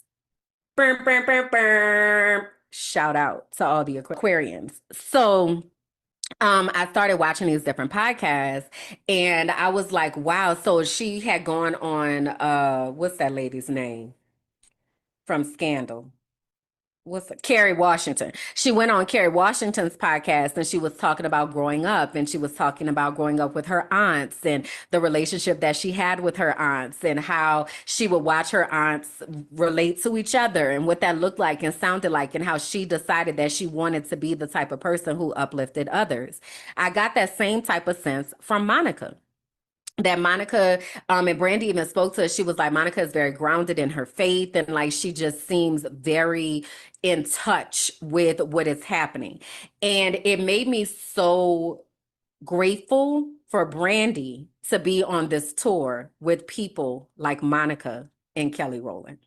Burr, burr, burr, burr. Shout out to all the Aquarians. So I started watching these different podcasts and I was like, wow. So she had gone on what's that lady's name from Scandal? What's it? Carrie Washington. She went on Carrie Washington's podcast and she was talking about growing up and she was talking about growing up with her aunts and the relationship that she had with her aunts and how she would watch her aunts relate to each other and what that looked like and sounded like and how she decided that she wanted to be the type of person who uplifted others. I got that same type of sense from Monica, that Monica and Brandy even spoke to her. She was like, Monica is very grounded in her faith and like she just seems very in touch with what is happening. And it made me so grateful for Brandy to be on this tour with people like Monica and Kelly Rowland.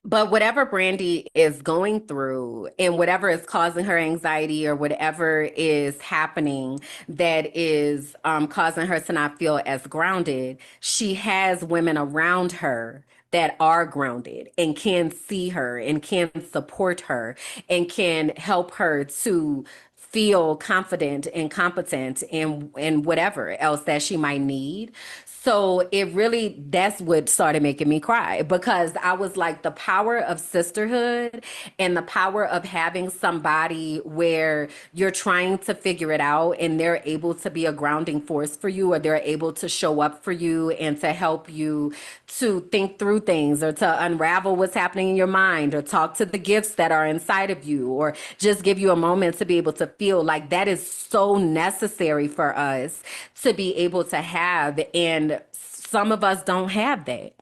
But whatever Brandy is going through and whatever is causing her anxiety or whatever is happening that is causing her to not feel as grounded, she has women around her that are grounded and can see her and can support her and can help her to feel confident and competent and whatever else that she might need. So it really, that's what started making me cry because I was like, the power of sisterhood and the power of having somebody where you're trying to figure it out and they're able to be a grounding force for you, or they're able to show up for you and to help you to think through things or to unravel what's happening in your mind or talk to the gifts that are inside of you or just give you a moment to be able to feel like that is so necessary for us to be able to have. And some of us don't have that.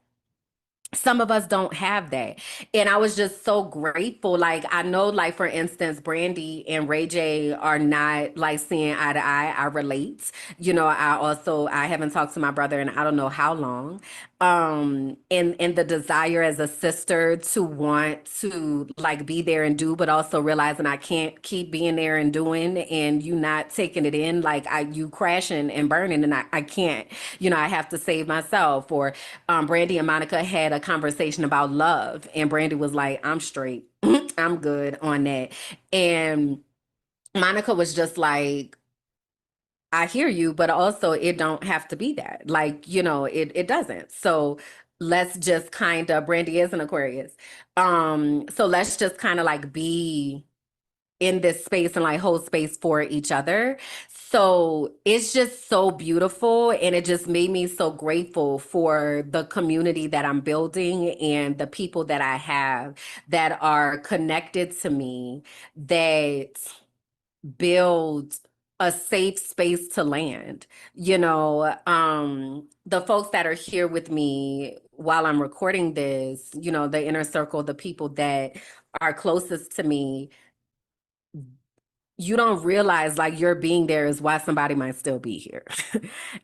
some of us don't have that. And I was just so grateful. Like, I know, like, for instance, Brandy and Ray J are not like seeing eye to eye. I relate. I haven't talked to my brother in I don't know how long. And the desire as a sister to want to like be there and do, but also realizing I can't keep being there and doing and you not taking it in, like you crashing and burning, and I can't, I have to save myself. Or Brandy and Monica had a conversation about love, and Brandy was like, I'm straight. I'm good on that. And Monica was just like, I hear you, but also it don't have to be that. Like, it doesn't. So let's just kind of, Brandy is an Aquarius. So let's just kind of like be in this space and like hold space for each other. So it's just so beautiful, and it just made me so grateful for the community that I'm building and the people that I have that are connected to me, that build a safe space to land. The folks that are here with me while I'm recording this, the inner circle, the people that are closest to me, you don't realize like your being there is why somebody might still be here.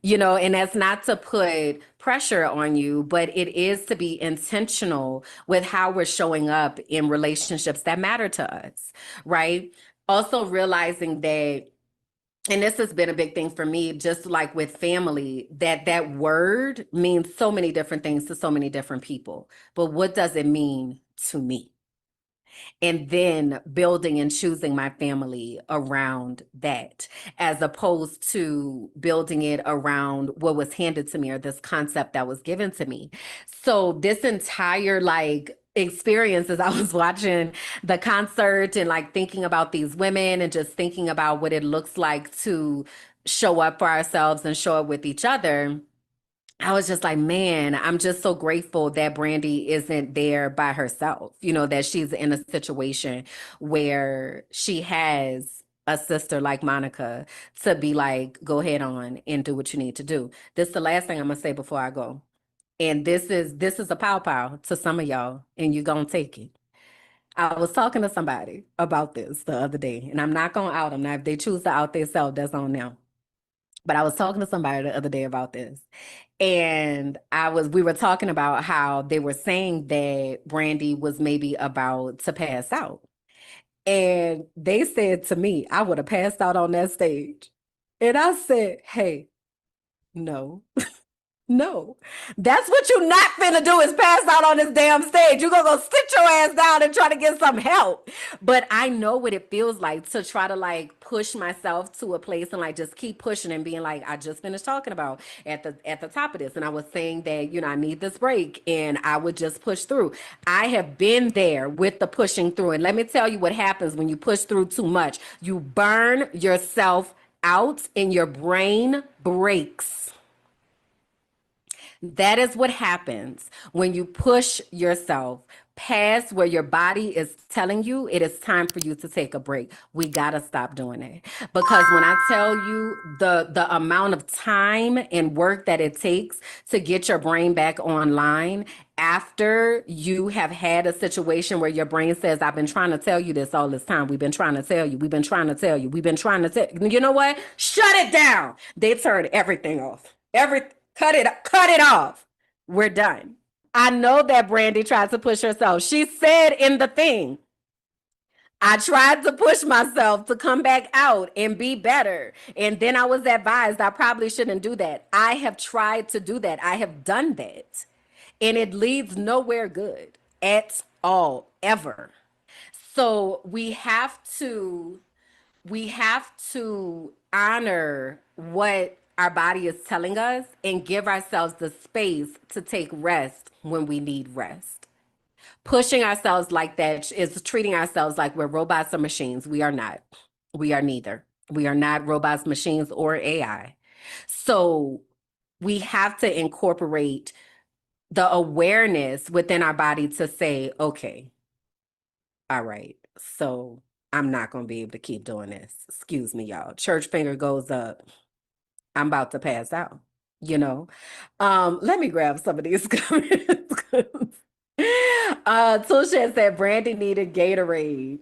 And that's not to put pressure on you, but it is to be intentional with how we're showing up in relationships that matter to us, right? Also realizing that, and this has been a big thing for me, just like with family, that word means so many different things to so many different people. But what does it mean to me? And then building and choosing my family around that, as opposed to building it around what was handed to me or this concept that was given to me. So this entire like experience, as I was watching the concert and like thinking about these women and just thinking about what it looks like to show up for ourselves and show up with each other, I was just like, man, I'm just so grateful that Brandy isn't there by herself, that she's in a situation where she has a sister like Monica to be like, go ahead on and do what you need to do. This is the last thing I'm gonna say before I go. And this is a pow pow to some of y'all, and you're gonna take it. I was talking to somebody about this the other day, and I'm not gonna out them. Now, if they choose to out themselves, that's on them. But I was talking to somebody the other day about this. And we were talking about how they were saying that Brandy was maybe about to pass out. And they said to me, I would have passed out on that stage. And I said, hey, no. No, that's what you not finna do, is pass out on this damn stage. You gonna go sit your ass down and try to get some help. But I know what it feels like to try to like push myself to a place and like just keep pushing and being like, I just finished talking about at the top of this. And I was saying that, I need this break, and I would just push through. I have been there with the pushing through. And let me tell you what happens when you push through too much. You burn yourself out and your brain breaks. That is what happens when you push yourself past where your body is telling you it is time for you to take a break. We got to stop doing it. Because when I tell you the amount of time and work that it takes to get your brain back online after you have had a situation where your brain says, I've been trying to tell you this all this time. We've been trying to tell you. We've been trying to tell you. We've been trying to tell you. You know what? Shut it down. They turned everything off. Cut it off. We're done. I know that Brandy tried to push herself. She said in the thing, I tried to push myself to come back out and be better. And then I was advised I probably shouldn't do that. I have tried to do that. I have done that. And it leads nowhere good at all, ever. So we have to honor what our body is telling us and give ourselves the space to take rest when we need rest. Pushing ourselves like that is treating ourselves like we're robots or machines. We are not. We are neither. We are not robots, machines, or AI. So we have to incorporate the awareness within our body to say, okay, all right, so I'm not going to be able to keep doing this. Excuse me, y'all. Church finger goes up. I'm about to pass out. you know. Let me grab some of these comments. Tusha said Brandy needed Gatorade.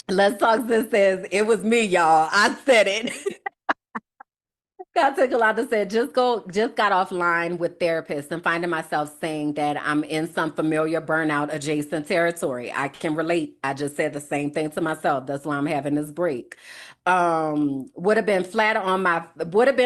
Let's Talk Sis says it was me, y'all. I said it. God took a lot to say. Just got offline with therapists and finding myself saying that I'm in some familiar burnout adjacent territory. I can relate. I just said the same thing to myself. That's why I'm having this break. Would have been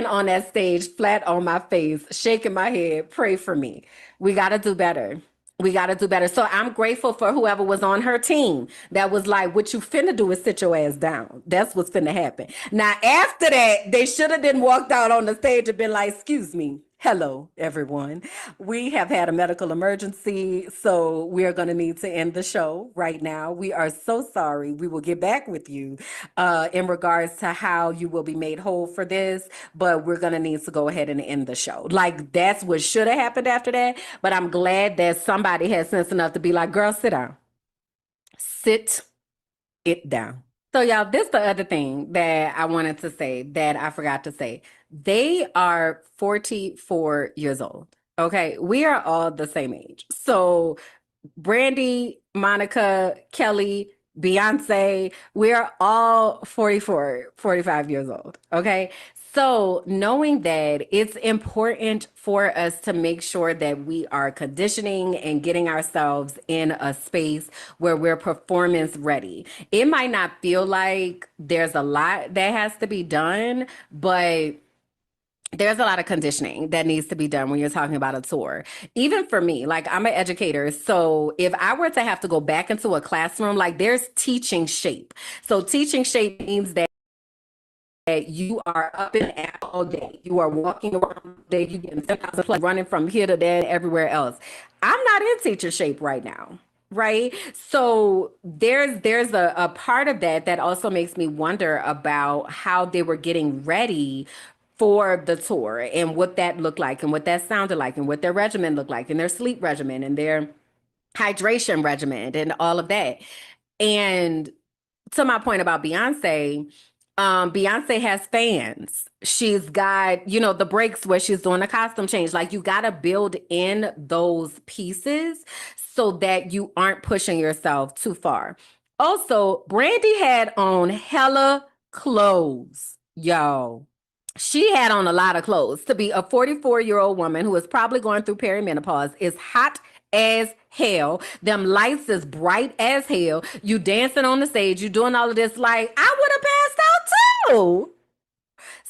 on that stage, flat on my face, shaking my head. Pray for me. We got to do better. We got to do better. So I'm grateful for whoever was on her team that was like, what you finna do is sit your ass down. That's what's finna happen. Now, after that, they should have then walked out on the stage and been like, excuse me. Hello, everyone. We have had a medical emergency, so we are going to need to end the show right now. We are so sorry. We will get back with you in regards to how you will be made whole for this, but we're going to need to go ahead and end the show. Like, that's what should have happened after that, but I'm glad that somebody had sense enough to be like, girl, sit down. Sit it down. So, y'all, this the other thing that I wanted to say that I forgot to say. They are 44 years old. Okay, we are all the same age. So, Brandy, Monica, Kelly, Beyonce, we're all 44, 45 years old. Okay. So, knowing that it's important for us to make sure that we are conditioning and getting ourselves in a space where we're performance ready. It might not feel like there's a lot that has to be done, but there's a lot of conditioning that needs to be done when you're talking about a tour. Even for me, like I'm an educator. So if I were to have to go back into a classroom, like there's teaching shape. So teaching shape means that you are up and out all day. You are walking around all day. You getting 10,000 plus running from here to there and everywhere else. I'm not in teacher shape right now. Right. So there's a part of that also makes me wonder about how they were getting ready for the tour and what that looked like and what that sounded like and what their regimen looked like and their sleep regimen and their hydration regimen and all of that. And to my point about Beyonce, Beyonce has fans. She's got, the breaks where she's doing a costume change. Like you got to build in those pieces so that you aren't pushing yourself too far. Also, Brandy had on hella clothes, y'all. She had on a lot of clothes. To be a 44-year-old woman who is probably going through perimenopause is hot as hell. Them lights is bright as hell. You dancing on the stage, you doing all of this. Like, I would have passed out too.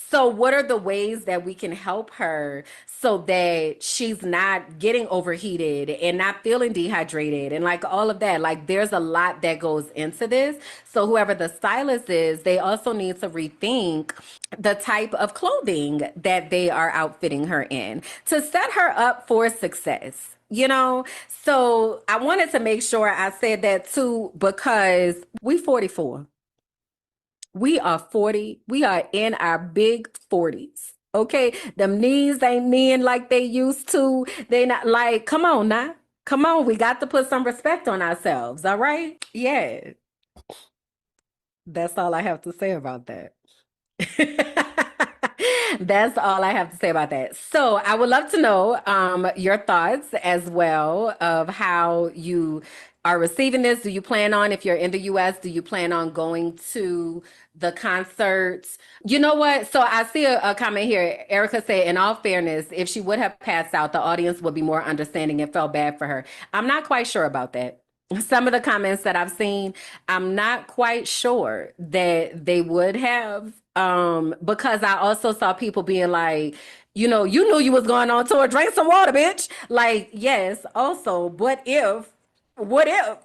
So what are the ways that we can help her so that she's not getting overheated and not feeling dehydrated and like all of that? Like there's a lot that goes into this. So whoever the stylist is, they also need to rethink the type of clothing that they are outfitting her in to set her up for success. So I wanted to make sure I said that too, because we 44. We are 40. We are in our big 40s. Okay. Them knees ain't kneeing like they used to. They not like, come on now. Come on. We got to put some respect on ourselves. All right. Yeah. That's all I have to say about that. That's all I have to say about that. So I would love to know your thoughts as well of how you are receiving this. Do you plan on, if you're in the US, do you plan on going to the concerts? You know what? So I see a comment here. Erica said, in all fairness, if she would have passed out, the audience would be more understanding and felt bad for her. I'm not quite sure about that. Some of the comments that I've seen, I'm not quite sure that they would have. Because I also saw people being like, you knew you was going on tour, drink some water, bitch. Like, yes, also, what if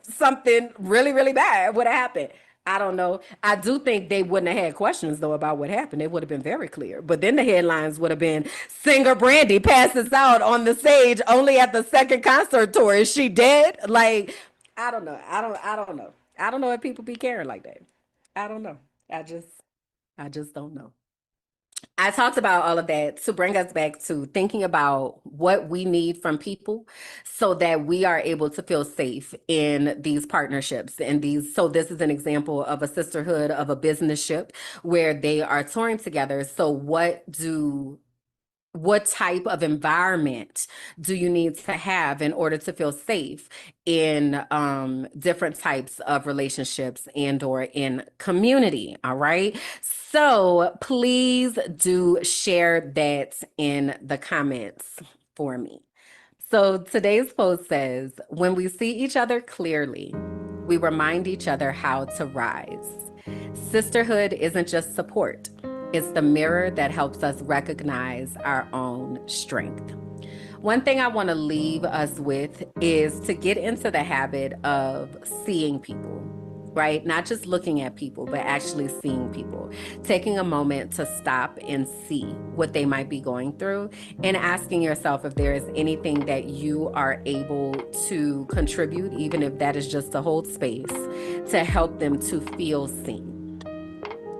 something really, really bad would have happened? I don't know. I do think they wouldn't have had questions though about what happened. It would have been very clear. But then the headlines would have been singer Brandy passes out on the stage only at the second concert tour. Is she dead? Like, I don't know. I don't know. I don't know if people be caring like that. I don't know. I just don't know. I talked about all of that to bring us back to thinking about what we need from people so that we are able to feel safe in these partnerships and these. So this is an example of a sisterhood, of a business ship where they are touring together. So what do what type of environment do you need to have in order to feel safe in different types of relationships and or in community? All right. So please do share that in the comments for me. So today's post says, when we see each other clearly, we remind each other how to rise. Sisterhood isn't just support. It's the mirror that helps us recognize our own strength. One thing I want to leave us with is to get into the habit of seeing people, right? Not just looking at people, but actually seeing people. Taking a moment to stop and see what they might be going through and asking yourself if there is anything that you are able to contribute, even if that is just to hold space, to help them to feel seen.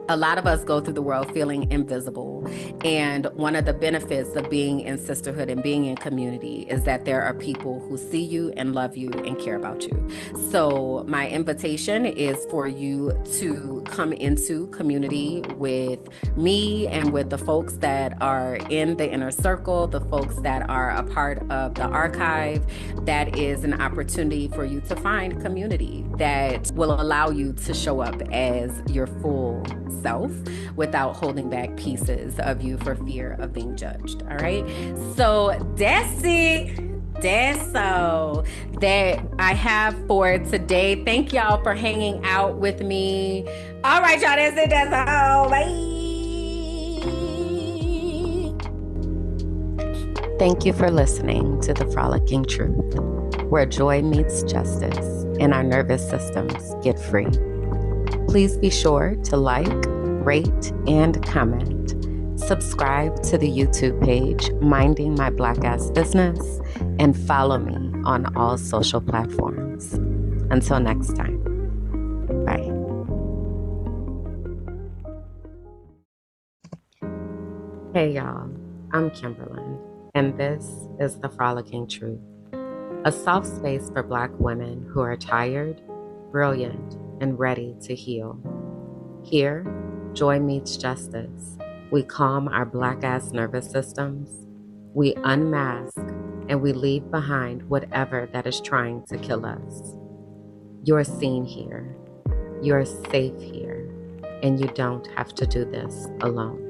A lot of us go through the world feeling invisible. And one of the benefits of being in sisterhood and being in community is that there are people who see you and love you and care about you. So my invitation is for you to come into community with me and with the folks that are in the inner circle, the folks that are a part of the archive. That is an opportunity for you to find community that will allow you to show up as your full self without holding back pieces of you for fear of being judged. All right. So that's all that I have for today. Thank y'all for hanging out with me. All right, y'all. That's it. That's all. Bye. Thank you for listening to The Frolicking Truth, where joy meets justice and our nervous systems get free. Please be sure to like, rate, and comment. Subscribe to the YouTube page, Minding My Black Ass Business, and follow me on all social platforms. Until next time, bye. Hey y'all, I'm Kimberland, and this is The Frolicking Truth, a soft space for Black women who are tired, brilliant, and ready to heal. Here, joy meets justice. We calm our Black-ass nervous systems, we unmask, and we leave behind whatever that is trying to kill us. You're seen here, you're safe here, and you don't have to do this alone.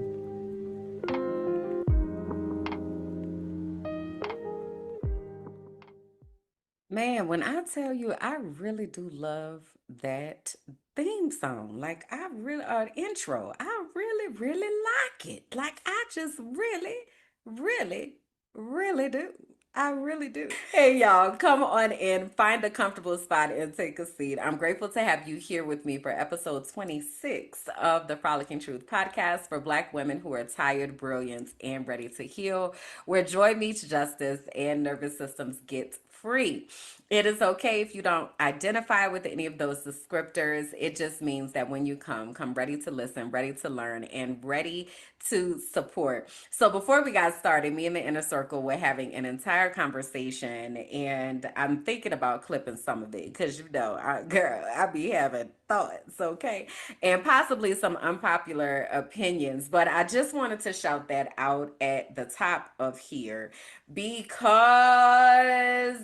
Man, when I tell you, I really do love that theme song. Like, I really, intro, I really, really like it. Like, I just really, really, really do. I really do. Hey, y'all, come on in, find a comfortable spot and take a seat. I'm grateful to have you here with me for episode 26 of the Frolicking Truth podcast for Black women who are tired, brilliant, and ready to heal, where joy meets justice and nervous systems get free. It is okay if you don't identify with any of those descriptors. It just means that when you come ready to listen, ready to learn, and ready to support. So before we got started, me and the inner circle were having an entire conversation, and I'm thinking about clipping some of it because I be having thoughts, okay, and possibly some unpopular opinions. But I just wanted to shout that out at the top of here because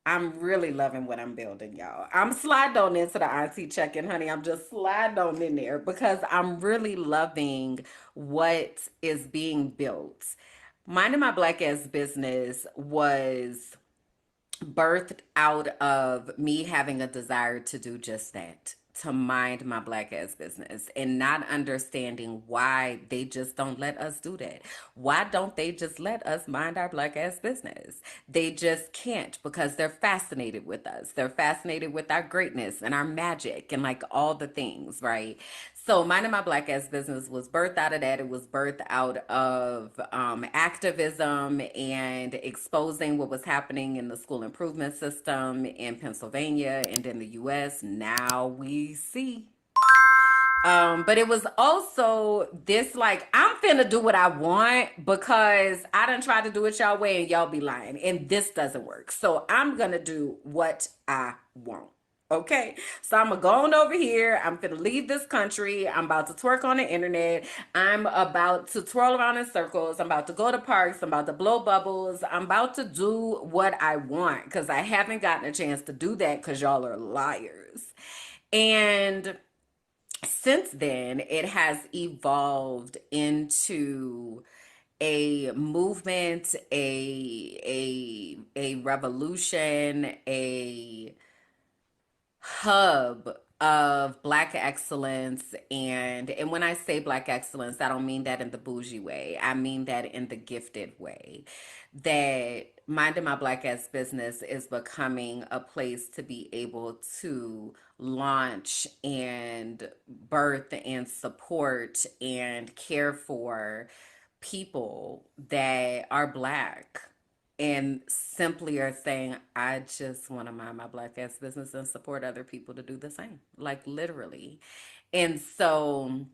I'm really loving what I'm building, y'all. I'm sliding on into the IT check-in, honey. I'm just sliding on in there because I'm really loving what is being built. Minding My Black Ass Business was birthed out of me having a desire to do just that, to mind my Black ass business, and not understanding why they just don't let us do that. Why don't they just let us mind our Black ass business? They just can't, because they're fascinated with us. They're fascinated with our greatness and our magic and like all the things, right? So Minding My Black Ass Business was birthed out of that. It was birthed out of activism and exposing what was happening in the school improvement system in Pennsylvania and in the US. Now we see. But it was also this, like, I'm finna do what I want because I done tried to do it y'all way and y'all be lying. And this doesn't work. So I'm gonna do what I want. Okay, so I'm gonna go on over here. I'm gonna leave this country. I'm about to twerk on the internet. I'm about to twirl around in circles. I'm about to go to parks. I'm about to blow bubbles. I'm about to do what I want because I haven't gotten a chance to do that because y'all are liars. And since then, it has evolved into a movement, a revolution, a hub of black excellence. And when I say black excellence, I don't mean that in the bougie way. I mean that in the gifted way. That minding my black ass business is becoming a place to be able to launch and birth and support and care for people that are black and simply are saying, I just want to mind my black ass business and support other people to do the same, like literally. And so,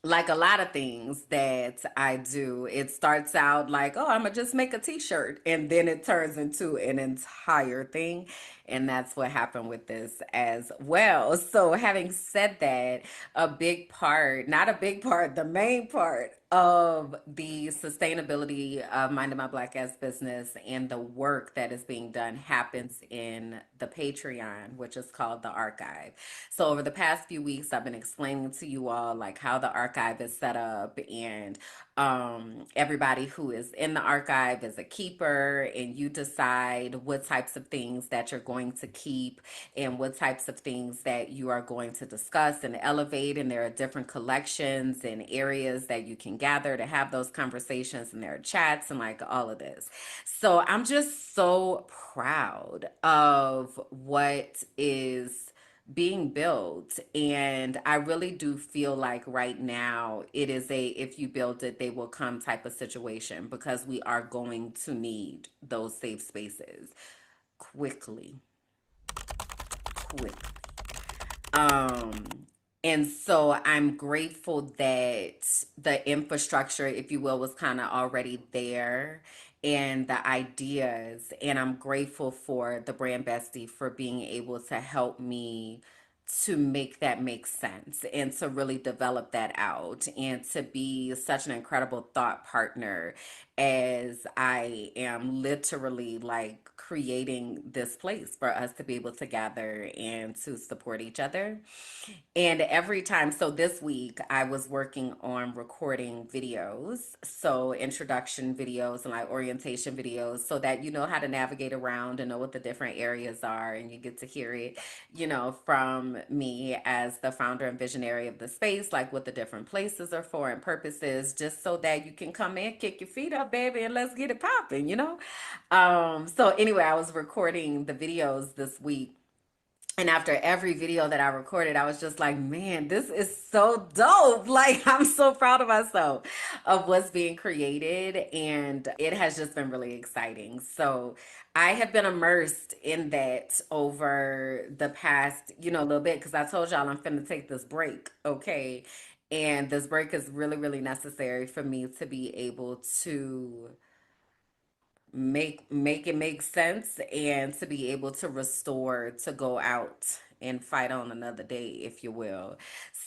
like a lot of things that I do, it starts out like, oh, I'm gonna just make a t-shirt, and then it turns into an entire thing. And that's what happened with this as well. So, having said that, a big part, not a big part, the main part of the sustainability of Minding My Black Ass Business and the work that is being done happens in the Patreon, which is called the Archive. So over the past few weeks, I've been explaining to you all like how the archive is set up, and everybody who is in the archive is a keeper, and you decide what types of things that you're going to keep and what types of things that you are going to discuss and elevate. And there are different collections and areas that you can gather to have those conversations, and there are chats and like all of this. So I'm just so proud of what is being built. And I really do feel like right now it is a if you build it, they will come type of situation, because we are going to need those safe spaces quickly. Quickly. Um, and so I'm grateful that the infrastructure, if you will, was kind of already there, and the ideas. And I'm grateful for the Brand Bestie for being able to help me to make that make sense and to really develop that out and to be such an incredible thought partner as I am literally like creating this place for us to be able to gather and to support each other. And every time, so this week I was working on recording videos, so introduction videos and like orientation videos, so that you know how to navigate around and know what the different areas are, and you get to hear it, from me as the founder and visionary of the space, like what the different places are for and purposes, just so that you can come in, kick your feet up, baby, and let's get it popping. So anyway, I was recording the videos this week, and after every video that I recorded, I was just like, man, this is so dope. Like, I'm so proud of myself of what's being created. And it has just been really exciting. So I have been immersed in that over the past, little bit, because I told y'all I'm finna take this break. Okay. And this break is really, really necessary for me to be able to make it make sense, and to be able to restore, to go out and fight on another day, if you will.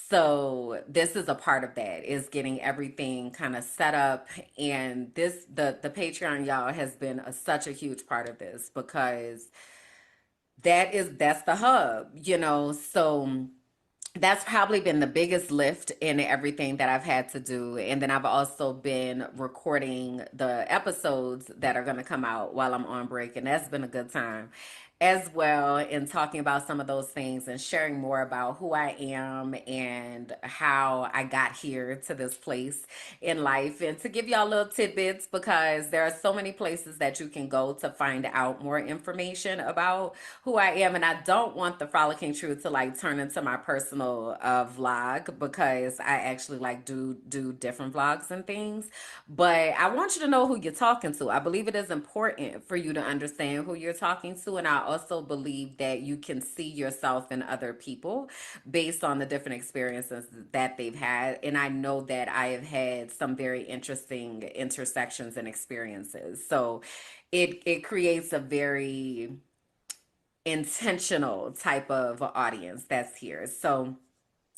So this is a part of that, is getting everything kind of set up. And the Patreon, y'all, has been such a huge part of this, because that's the hub. So that's probably been the biggest lift in everything that I've had to do. And then I've also been recording the episodes that are going to come out while I'm on break. And that's been a good time as well, in talking about some of those things and sharing more about who I am and how I got here to this place in life, and to give y'all little tidbits, because there are so many places that you can go to find out more information about who I am. And I don't want the Frolicking Truth to like turn into my personal vlog, because I actually like do different vlogs and things. But I want you to know who you're talking to. I believe it is important for you to understand who you're talking to. And I also believe that you can see yourself in other people based on the different experiences that they've had. And I know that I have had some very interesting intersections and experiences. So it creates a very intentional type of audience that's here. So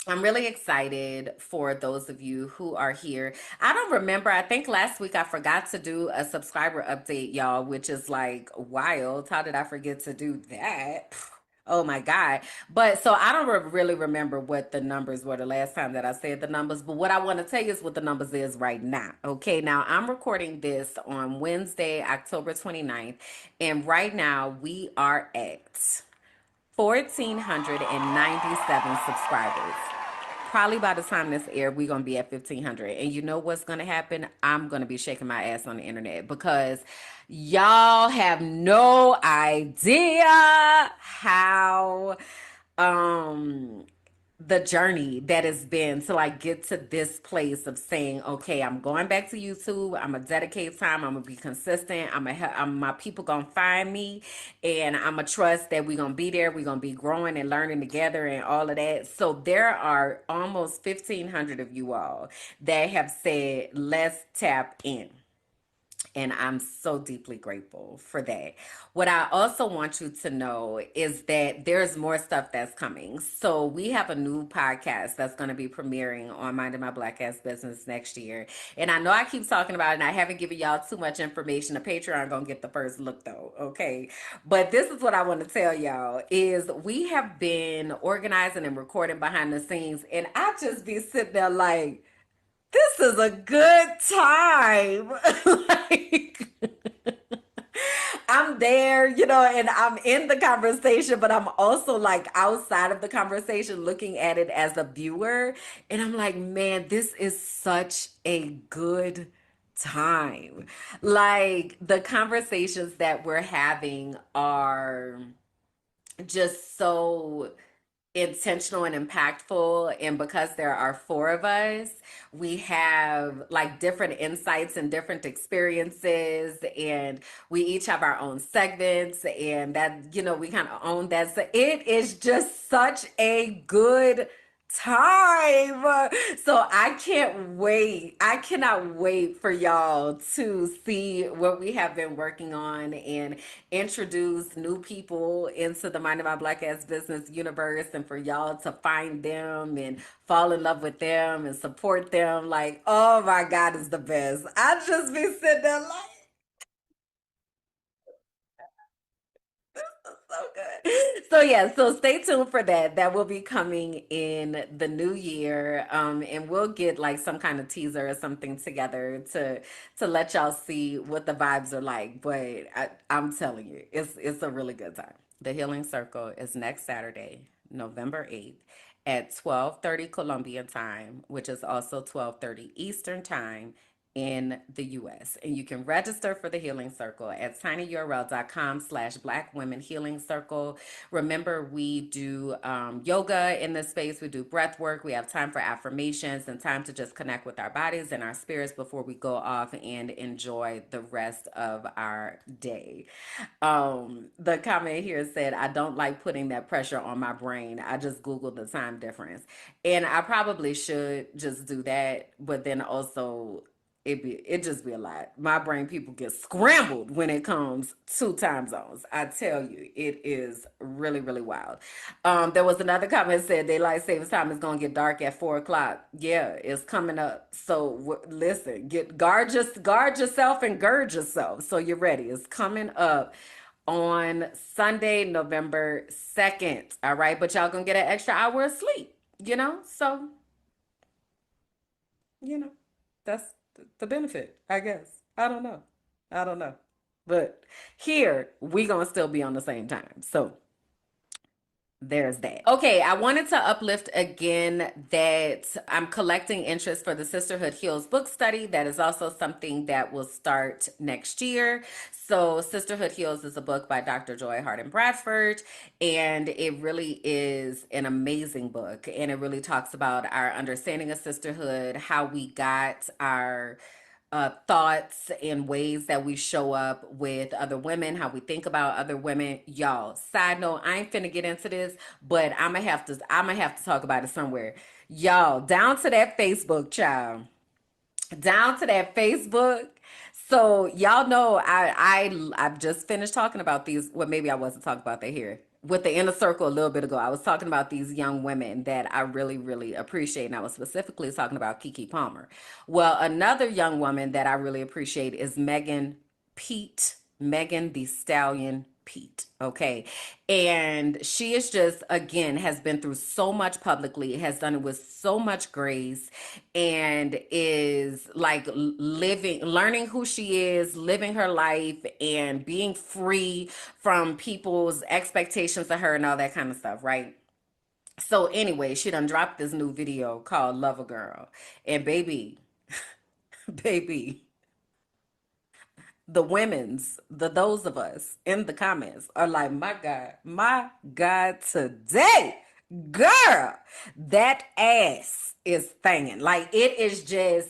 I'm really excited for those of you who are here. I don't remember. I think last week I forgot to do a subscriber update, y'all, which is like wild. How did I forget to do that? Oh my God. But so I don't really remember what the numbers were the last time that I said the numbers. But what I want to tell you is what the numbers is right now. Okay. Now I'm recording this on Wednesday, October 29th. And right now we are at 1,497 subscribers. Probably by the time this air, we're gonna be at 1,500. And you know what's gonna happen? I'm gonna be shaking my ass on the internet because y'all have no idea how the journey that has been to like get to this place of saying, okay, I'm going back to YouTube. I'm gonna dedicate time. I'm gonna be consistent. My people gonna find me, and I'm gonna trust that we're gonna be there. We're gonna be growing and learning together and all of that. So there are almost 1,500 of you all that have said, let's tap in. And I'm so deeply grateful for that. What I also want you to know is that there's more stuff that's coming. So we have a new podcast that's going to be premiering on Minding My Black Ass Business next year. And I know I keep talking about it and I haven't given y'all too much information. The Patreon going to get the first look though. Okay. But this is what I want to tell y'all is we have been organizing and recording behind the scenes. And I just be sitting there like, this is a good time. Like, I'm there, and I'm in the conversation, but I'm also like outside of the conversation looking at it as a viewer. And I'm like, man, this is such a good time. Like, the conversations that we're having are just so intentional and impactful, and because there are four of us, we have like different insights and different experiences, and we each have our own segments, and that we kind of own that. So it is just such a good time. So I can't wait. I cannot wait for y'all to see what we have been working on and introduce new people into the Mind of My Black Ass Business universe, and for y'all to find them and fall in love with them and support them. Like, oh my God, it's the best. I just be sitting there like, so good. So yeah, so stay tuned for that. That will be coming in the new year. And we'll get like some kind of teaser or something together to let y'all see what the vibes are like. But I'm telling you, it's a really good time. The Healing Circle is next Saturday, November 8th at 12:30 Colombian time, which is also 12:30 Eastern time in the US. And you can register for the Healing Circle at tinyurl.com/Black Women Healing Circle. Remember, we do yoga in this space. We do breath work. We have time for affirmations and time to just connect with our bodies and our spirits before we go off and enjoy the rest of our day. The comment here said, I don't like putting that pressure on my brain. I just Googled the time difference. And I probably should just do that, but then also it just be a lot. My brain people get scrambled when it comes to time zones. I tell you, it is really, really wild. There was another comment that said daylight savings time is gonna get dark at 4 o'clock. Yeah, it's coming up. So listen, guard yourself and gird yourself so you're ready. It's coming up on Sunday, November 2nd. All right, but y'all gonna get an extra hour of sleep. So that's the benefit, I guess. I don't know. But here, we gonna still be on the same time. So there's that. Okay, I wanted to uplift again that I'm collecting interest for the Sisterhood Heals book study. That is also something that will start next year. So Sisterhood Heals is a book by Dr. Joy Harden Bradford, and it really is an amazing book. And it really talks about our understanding of sisterhood, how we got our thoughts and ways that we show up with other women, how we think about other women. Y'all, side note, I ain't finna get into this, but I'm gonna have to talk about it somewhere. Y'all, down to that Facebook, child. Down to that Facebook. So y'all know I've just finished talking about these. Well, maybe I wasn't talking about that here. with the inner circle a little bit ago. I was talking about these young women that I really, really appreciate. And I was specifically talking about Keke Palmer. Well, another young woman that I really appreciate is Megan the Stallion Pete. Okay. And she is just, again, has been through so much publicly, has done it with so much grace, and is like learning who she is, living her life, and being free from people's expectations of her and all that kind of stuff, right? So anyway, she done dropped this new video called Love a Girl. And baby, baby, the women's, those of us in the comments are like, my God, today, girl, that ass is thangin'. Like it is just,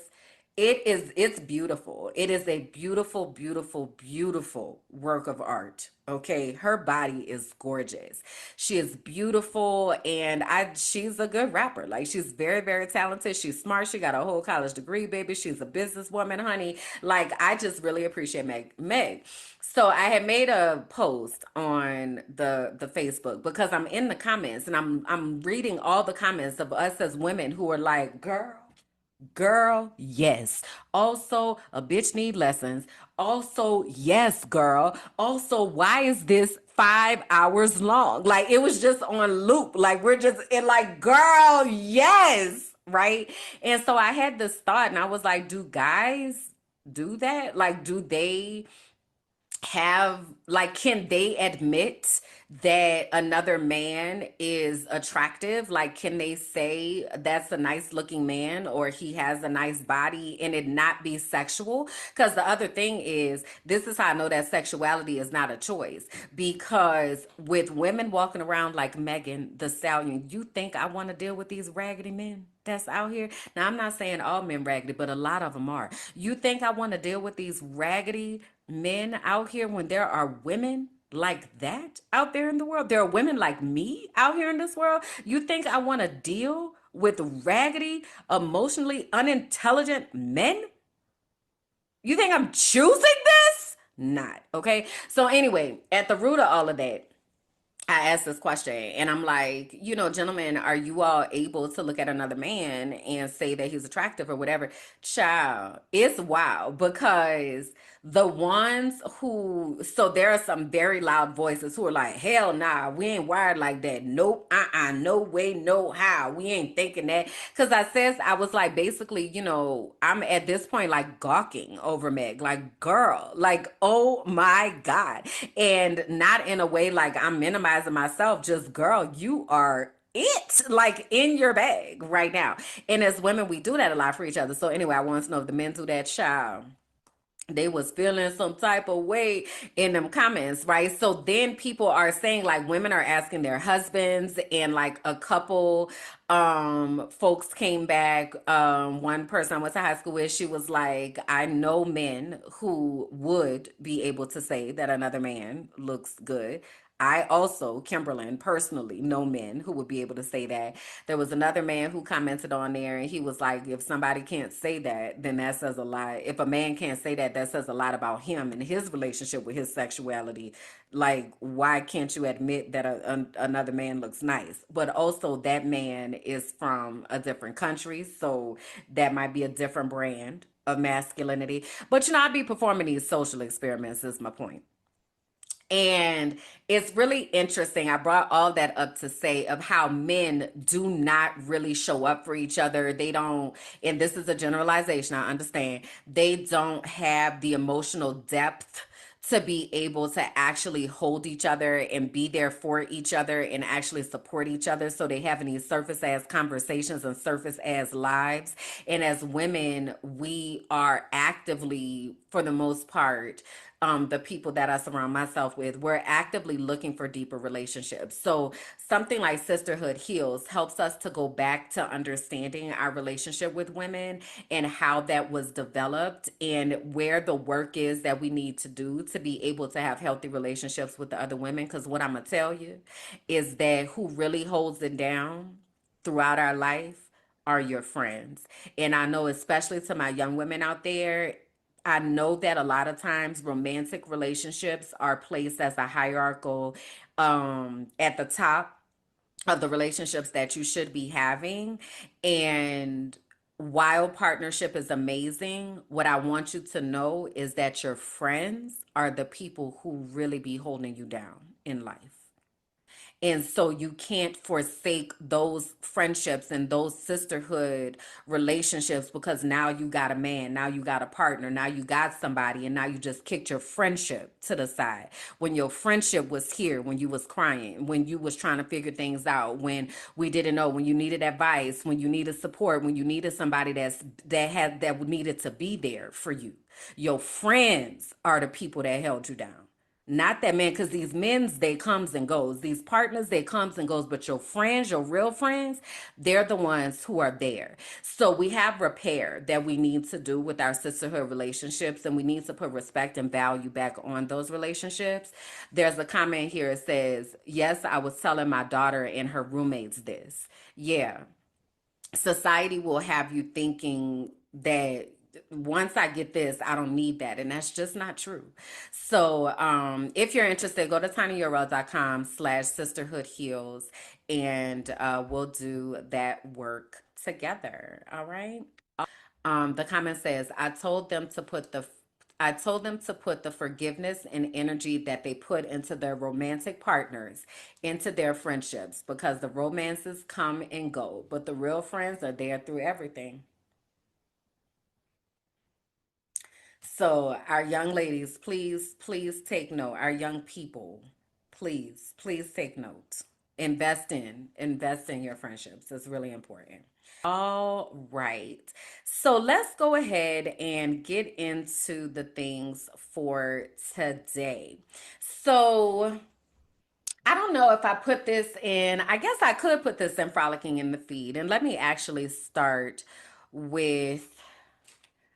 it's beautiful. It is a beautiful, beautiful, beautiful work of art. Okay, her body is gorgeous. She is beautiful, and she's a good rapper. Like she's very, very talented. She's smart. She got a whole college degree, baby. She's a businesswoman, honey. Like I just really appreciate Meg. So I had made a post on the Facebook because I'm in the comments and I'm reading all the comments of us as women who are like, girl, yes. Also, a bitch need lessons. Also, yes, girl. Also, why is this 5 hours long? Like it was just on loop. Like we're just in like, girl, yes, right? And so I had this thought and I was like, do guys do that? Like, do they have like can they admit that another man is attractive? Like can they say that's a nice looking man or he has a nice body and it not be sexual? Because the other thing is, this is how I know that sexuality is not a choice, because with women walking around like Megan the Stallion, you think I want to deal with these raggedy men that's out here? Now I'm not saying all men raggedy, but a lot of them are. You think I want to deal with these raggedy men out here when there are women like that out there in the world? There are women like me out here in this world. You think I want to deal with raggedy, emotionally unintelligent men? You think I'm choosing this? Not. Okay. So anyway, at the root of all of that, I asked this question and I'm like, gentlemen, are you all able to look at another man and say that he's attractive or whatever? Child, it's wild because so there are some very loud voices who are like, hell nah, we ain't wired like that. Nope, no way, no how. We ain't thinking that. Because I was like, basically, I'm at this point like gawking over Meg, like, girl, like, oh my God. And not in a way like I'm minimizing myself, just girl, you are like in your bag right now. And as women, we do that a lot for each other. So anyway, I want to know if the men do that, child. They was feeling some type of way in them comments, right? So then people are saying like women are asking their husbands, and like a couple folks came back. One person I went to high school with, she was like, I know men who would be able to say that another man looks good. I also, Kimberland, personally know men who would be able to say that. There was another man who commented on there and he was like, if somebody can't say that, then that says a lot. If a man can't say that, that says a lot about him and his relationship with his sexuality. Like, why can't you admit that another man looks nice? But also, that man is from a different country, so that might be a different brand of masculinity. But I'd be performing these social experiments, is my point. And it's really interesting. I brought all that up to say of how men do not really show up for each other. They don't, and this is a generalization, I understand. They don't have the emotional depth to be able to actually hold each other and be there for each other and actually support each other. So they have these surface as conversations and surface as lives. And as women, we are actively, for the most part, the people that I surround myself with, we're actively looking for deeper relationships. So something like Sisterhood Heals helps us to go back to understanding our relationship with women and how that was developed and where the work is that we need to do to be able to have healthy relationships with the other women. Because what I'm going to tell you is that who really holds it down throughout our life are your friends. And I know, especially to my young women out there, I know that a lot of times romantic relationships are placed as a hierarchical at the top of the relationships that you should be having. And while partnership is amazing, what I want you to know is that your friends are the people who really be holding you down in life. And so you can't forsake those friendships and those sisterhood relationships because now you got a man, now you got a partner, now you got somebody, and now you just kicked your friendship to the side. When your friendship was here, when you was crying, when you was trying to figure things out, when we didn't know, when you needed advice, when you needed support, when you needed somebody that needed to be there for you. Your friends are the people that held you down. Not that man, because these men's they comes and goes. These partners they comes and goes, but your friends, your real friends, they're the ones who are there. So we have repair that we need to do with our sisterhood relationships, and we need to put respect and value back on those relationships. There's a comment here that says, "Yes, I was telling my daughter and her roommates this." Yeah, society will have you thinking that once I get this, I don't need that. And that's just not true. So if you're interested, go to tinyurl.com/sisterhood heals and we'll do that work together. All right. The comment says, I told them to put the forgiveness and energy that they put into their romantic partners into their friendships because the romances come and go, but the real friends are there through everything. So, our young ladies, please take note. Our young people, please take note. Invest in your friendships. It's really important. All right. So let's go ahead and get into the things for today. So I don't know if I put this in, I guess I could put this in Frolicking in the Feed. And let me actually start with,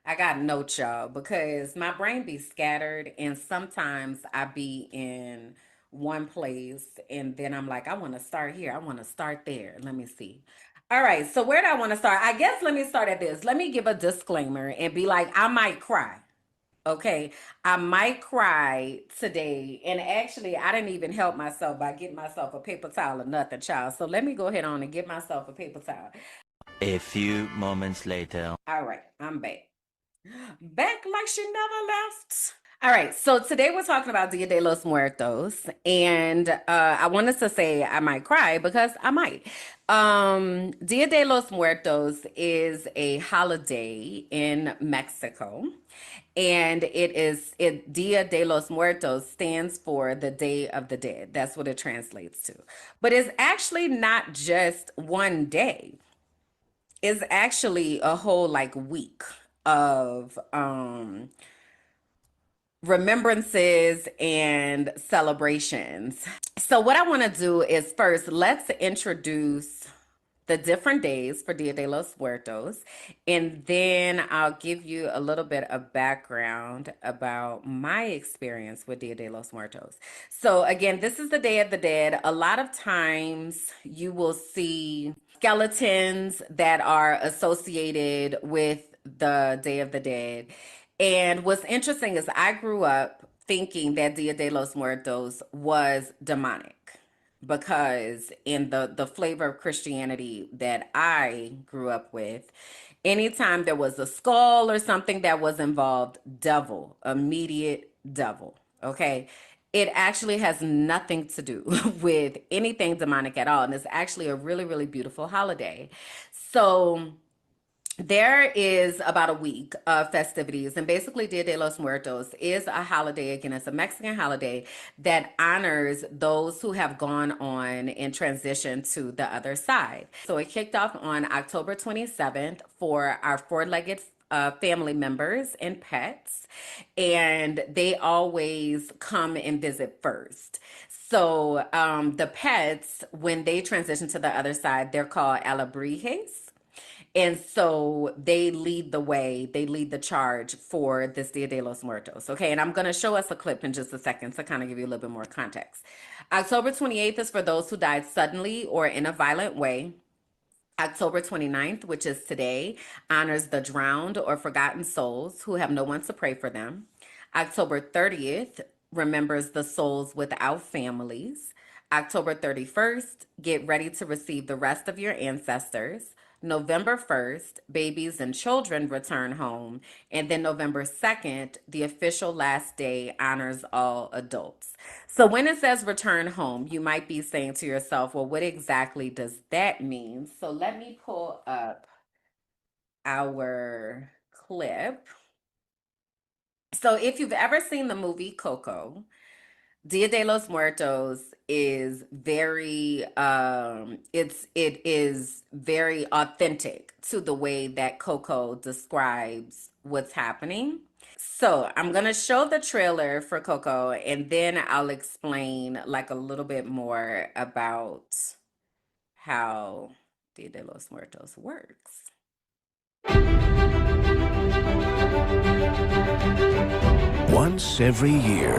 I got notes, y'all, because my brain be scattered and sometimes I be in one place and then I'm like, I want to start here. I want to start there. Let me see. All right, so where do I want to start? I guess let me start at this. Let me give a disclaimer and be like, I might cry. Okay, I might cry today. And actually, I didn't even help myself by getting myself a paper towel or nothing, child. So let me go ahead on and get myself a paper towel. A few moments later. All right, I'm back. Back like she never left. All right, so today we're talking about Dia de los Muertos, and I wanted to say I might cry because I might. Dia de los Muertos is a holiday in Mexico, and Dia de los Muertos stands for the Day of the Dead. That's what it translates to. But it's actually not just one day. It's actually a whole like week of remembrances and celebrations. So what I want to do is first, let's introduce the different days for Dia de los Muertos, and then I'll give you a little bit of background about my experience with Dia de los Muertos. So again, this is the Day of the Dead. A lot of times you will see skeletons that are associated with the Day of the Dead. And what's interesting is I grew up thinking that Dia de los Muertos was demonic because in the flavor of Christianity that I grew up with, anytime there was a skull or something that was involved, devil, immediate devil. Okay. It actually has nothing to do with anything demonic at all. And it's actually a really, really beautiful holiday. So there is about a week of festivities, and basically Dia de los Muertos is a holiday. Again, it's a Mexican holiday that honors those who have gone on and transitioned to the other side. So it kicked off on October 27th for our four-legged family members and pets, and they always come and visit first. So the pets, when they transition to the other side, they're called alebrijes. And so they lead the way, they lead the charge for this Dia de los Muertos. Okay, and I'm going to show us a clip in just a second to kind of give you a little bit more context. October 28th is for those who died suddenly or in a violent way. October 29th, which is today, honors the drowned or forgotten souls who have no one to pray for them. October 30th remembers the souls without families. October 31st, get ready to receive the rest of your ancestors. November 1st, babies and children return home. And then November 2nd, the official last day, honors all adults. So when it says return home, you might be saying to yourself, well, what exactly does that mean? So let me pull up our clip. So if you've ever seen the movie Coco, Dia de los Muertos is very it is very authentic to the way that Coco describes what's happening. So I'm gonna show the trailer for Coco and then I'll explain like a little bit more about how Dia de los Muertos works. Once every year,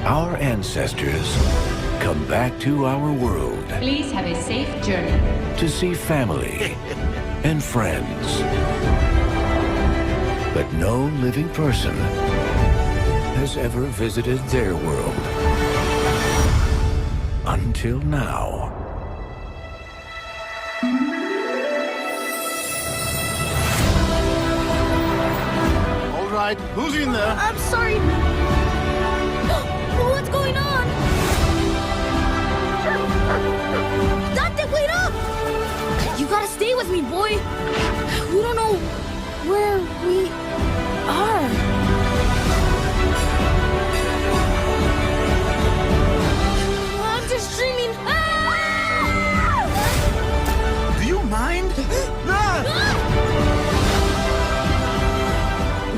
our ancestors come back to our world Please have a safe journey. to see family and friends. But no living person has ever visited their world. Until now. All right, who's in there? I'm sorry. What's going on? Dante, wait up! You gotta stay with me, boy. We don't know where we are. I'm just dreaming. Do you mind?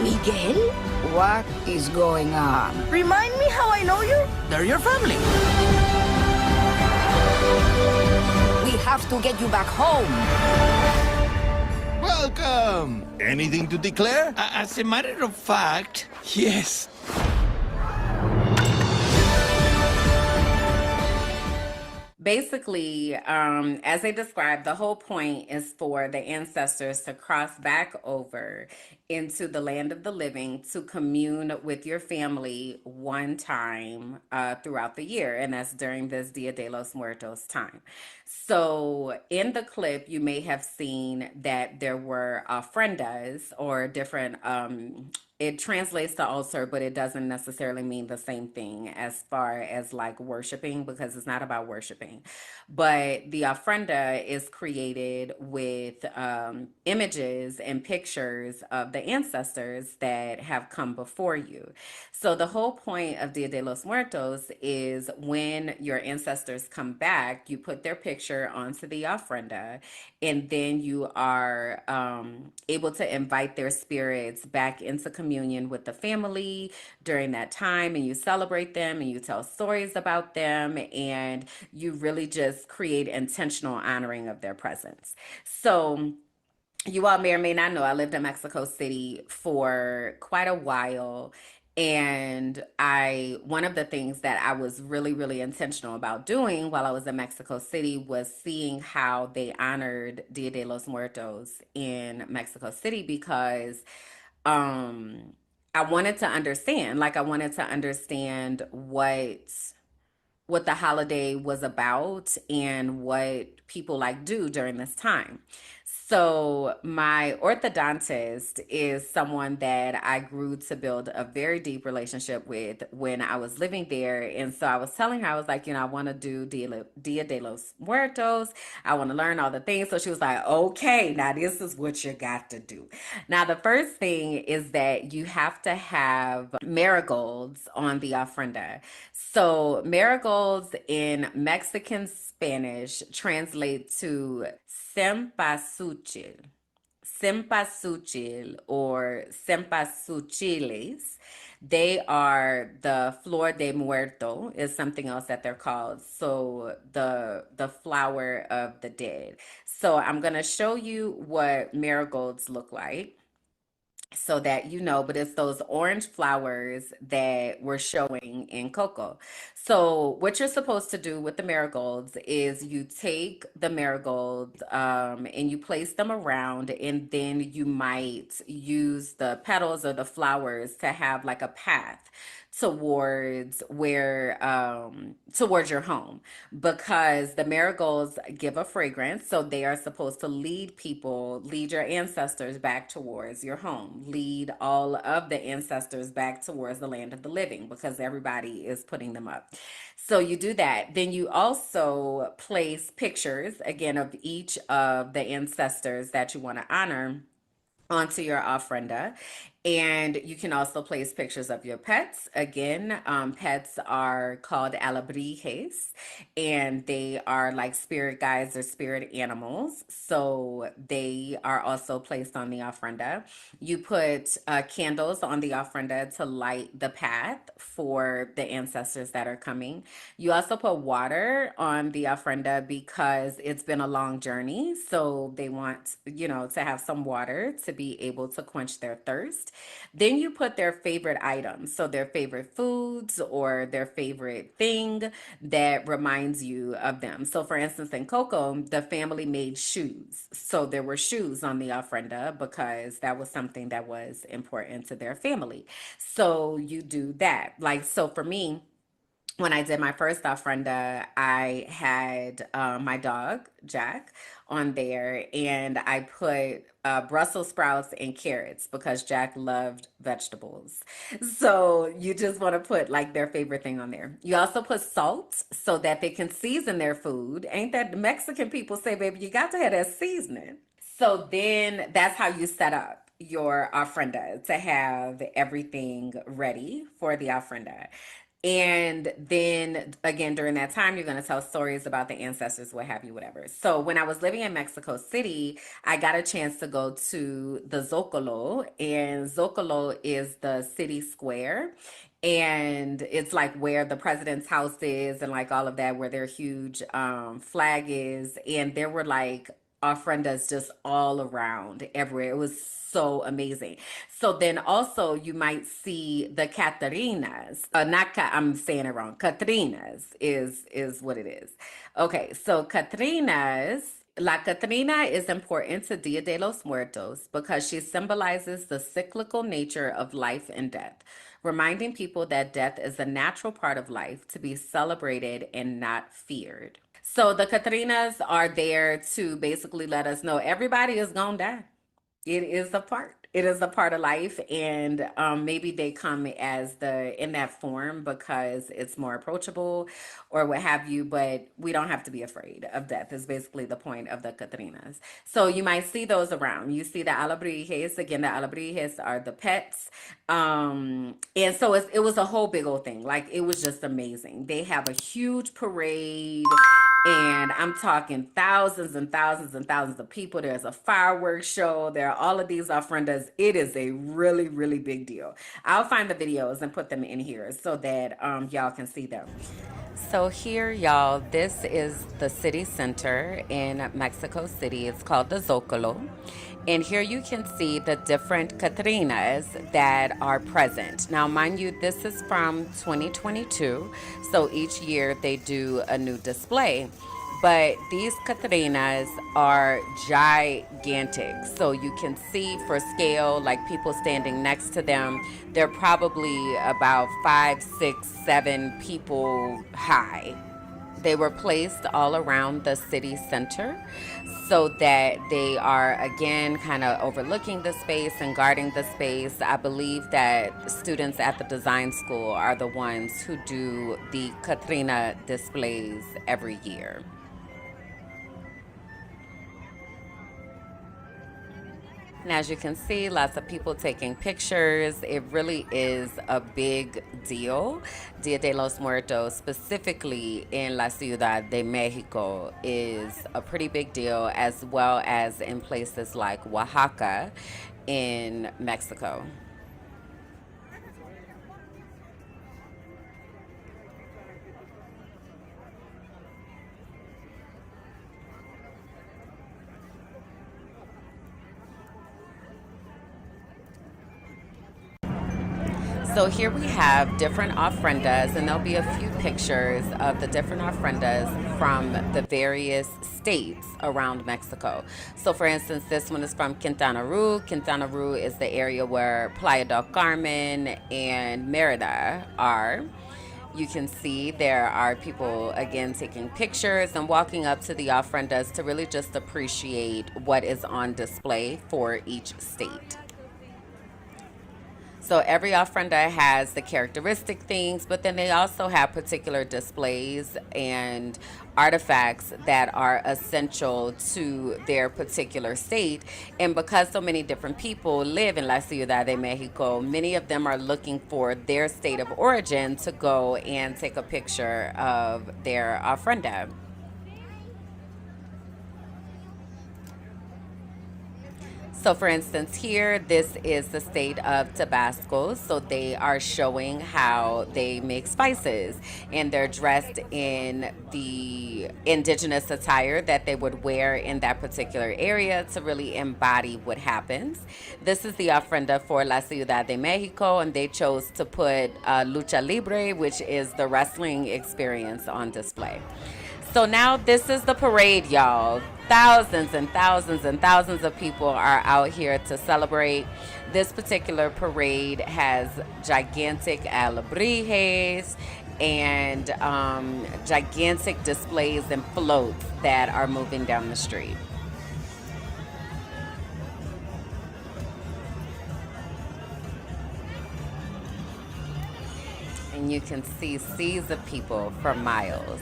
Miguel? What is going on? Remind me how I know you? They're your family. We have to get you back home. Welcome. Anything to declare? As a matter of fact, yes. Basically, as they described, the whole point is for the ancestors to cross back over into the land of the living to commune with your family one time throughout the year, and that's during this Dia de los Muertos time. So in the clip, you may have seen that there were ofrendas or different it translates to altar, but it doesn't necessarily mean the same thing as far as like worshiping, because it's not about worshiping. But the ofrenda is created with images and pictures of the ancestors that have come before you. So the whole point of Dia de los Muertos is when your ancestors come back, you put their picture onto the ofrenda, and then you are able to invite their spirits back into communion with the family during that time, and you celebrate them and you tell stories about them, and you really just create intentional honoring of their presence. So you all may or may not know, I lived in Mexico City for quite a while. And one of the things that I was really, really intentional about doing while I was in Mexico City was seeing how they honored Dia de los Muertos in Mexico City, because I wanted to understand, like I wanted to understand what the holiday was about and what people like do during this time. So my orthodontist is someone that I grew to build a very deep relationship with when I was living there. And so I was telling her, I was like, I want to do Dia de los Muertos. I want to learn all the things. So she was like, okay, now this is what you got to do. Now, the first thing is that you have to have marigolds on the ofrenda. So marigolds in Mexican Spanish translate to cempasúchil or cempasúchiles. They are the flor de muerto is something else that they're called. So the flower of the dead. So I'm going to show you what marigolds look like. so that you know, but it's those orange flowers that we're showing in Coco. So what you're supposed to do with the marigolds is you take the marigolds and you place them around, and then you might use the petals or the flowers to have like a path towards where towards your home, because the marigolds give a fragrance, so they are supposed to lead your ancestors back towards your home, lead all of the ancestors back towards the land of the living, because everybody is putting them up. So you do that. Then you also place pictures again of each of the ancestors that you want to honor onto your ofrenda. And you can also place pictures of your pets. Again, pets are called alebrijes, and they are like spirit guides or spirit animals. So they are also placed on the ofrenda. You put candles on the ofrenda to light the path for the ancestors that are coming. You also put water on the ofrenda because it's been a long journey. So they want, to have some water to be able to quench their thirst. Then you put their favorite items, so their favorite foods or their favorite thing that reminds you of them. So for instance, in Coco, the family made shoes. So there were shoes on the ofrenda because that was something that was important to their family. So you do that. Like, so for me, when I did my first ofrenda, I had my dog, Jack, on there, and I put Brussels sprouts and carrots because Jack loved vegetables. So you just want to put like their favorite thing on there. You also put salt so that they can season their food. Ain't that the Mexican people say, baby, you got to have that seasoning. So then that's how you set up your ofrenda, to have everything ready for the ofrenda. And then again, during that time, you're going to tell stories about the ancestors, what have you, whatever. So when I was living in Mexico City, I got a chance to go to the Zocalo, and Zocalo is the city square. And it's like where the president's house is and like all of that, where their huge flag is. And there were like ofrendas just all around everywhere. It was so amazing. So then also you might see the Catrinas. I'm saying it wrong. Catrinas is what it is. Okay, so Catrinas. La Catrina is important to Dia de los Muertos because she symbolizes the cyclical nature of life and death, reminding people that death is a natural part of life to be celebrated and not feared. So the Catrinas are there to basically let us know everybody is gonna die. It is a part. It is a part of life, and maybe they come as in that form because it's more approachable, or what have you. But we don't have to be afraid of death. Is basically the point of the Catrinas. So you might see those around. You see the alebrijes. Again, the alebrijes are the pets, and so it was a whole big old thing. Like, it was just amazing. They have a huge parade. And I'm talking thousands and thousands and thousands of people. There's a fireworks show. There are all of these ofrendas. It is a really, really big deal. I'll find the videos and put them in here so that y'all can see them. So here, y'all, this is the city center in Mexico City. It's called the Zocalo. And here you can see the different Catrinas that are present. Now, mind you, this is from 2022. So each year they do a new display. But these Catrinas are gigantic. So you can see for scale, like people standing next to them, they're probably about 5, 6, 7 people high. They were placed all around the city center so that they are, again, kind of overlooking the space and guarding the space. I believe that students at the design school are the ones who do the Catrina displays every year. And as you can see, lots of people taking pictures. It really is a big deal. Dia de los Muertos, specifically in La Ciudad de Mexico, is a pretty big deal, as well as in places like Oaxaca in Mexico. So here we have different ofrendas, and there'll be a few pictures of the different ofrendas from the various states around Mexico. So for instance, this one is from Quintana Roo. Quintana Roo is the area where Playa del Carmen and Merida are. You can see there are people, again, taking pictures and walking up to the ofrendas to really just appreciate what is on display for each state. So every ofrenda has the characteristic things, but then they also have particular displays and artifacts that are essential to their particular state. And because so many different people live in La Ciudad de Mexico, many of them are looking for their state of origin to go and take a picture of their ofrenda. So for instance, here, this is the state of Tabasco. So they are showing how they make spices, and they're dressed in the indigenous attire that they would wear in that particular area to really embody what happens. This is the ofrenda for La Ciudad de Mexico, and they chose to put lucha libre, which is the wrestling experience, on display. So now this is the parade, y'all. Thousands and thousands and thousands of people are out here to celebrate. This particular parade has gigantic alebrijes and gigantic displays and floats that are moving down the street. And you can see seas of people for miles.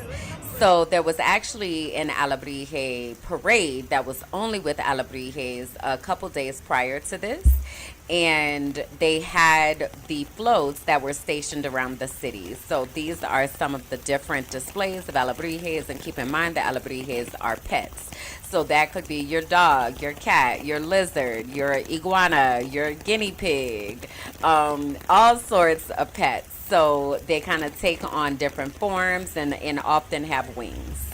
So there was actually an alebrije parade that was only with alebrijes a couple days prior to this. And they had the floats that were stationed around the city. So these are some of the different displays of alebrijes. And keep in mind that alebrijes are pets. So that could be your dog, your cat, your lizard, your iguana, your guinea pig, all sorts of pets. So they kind of take on different forms and often have wings.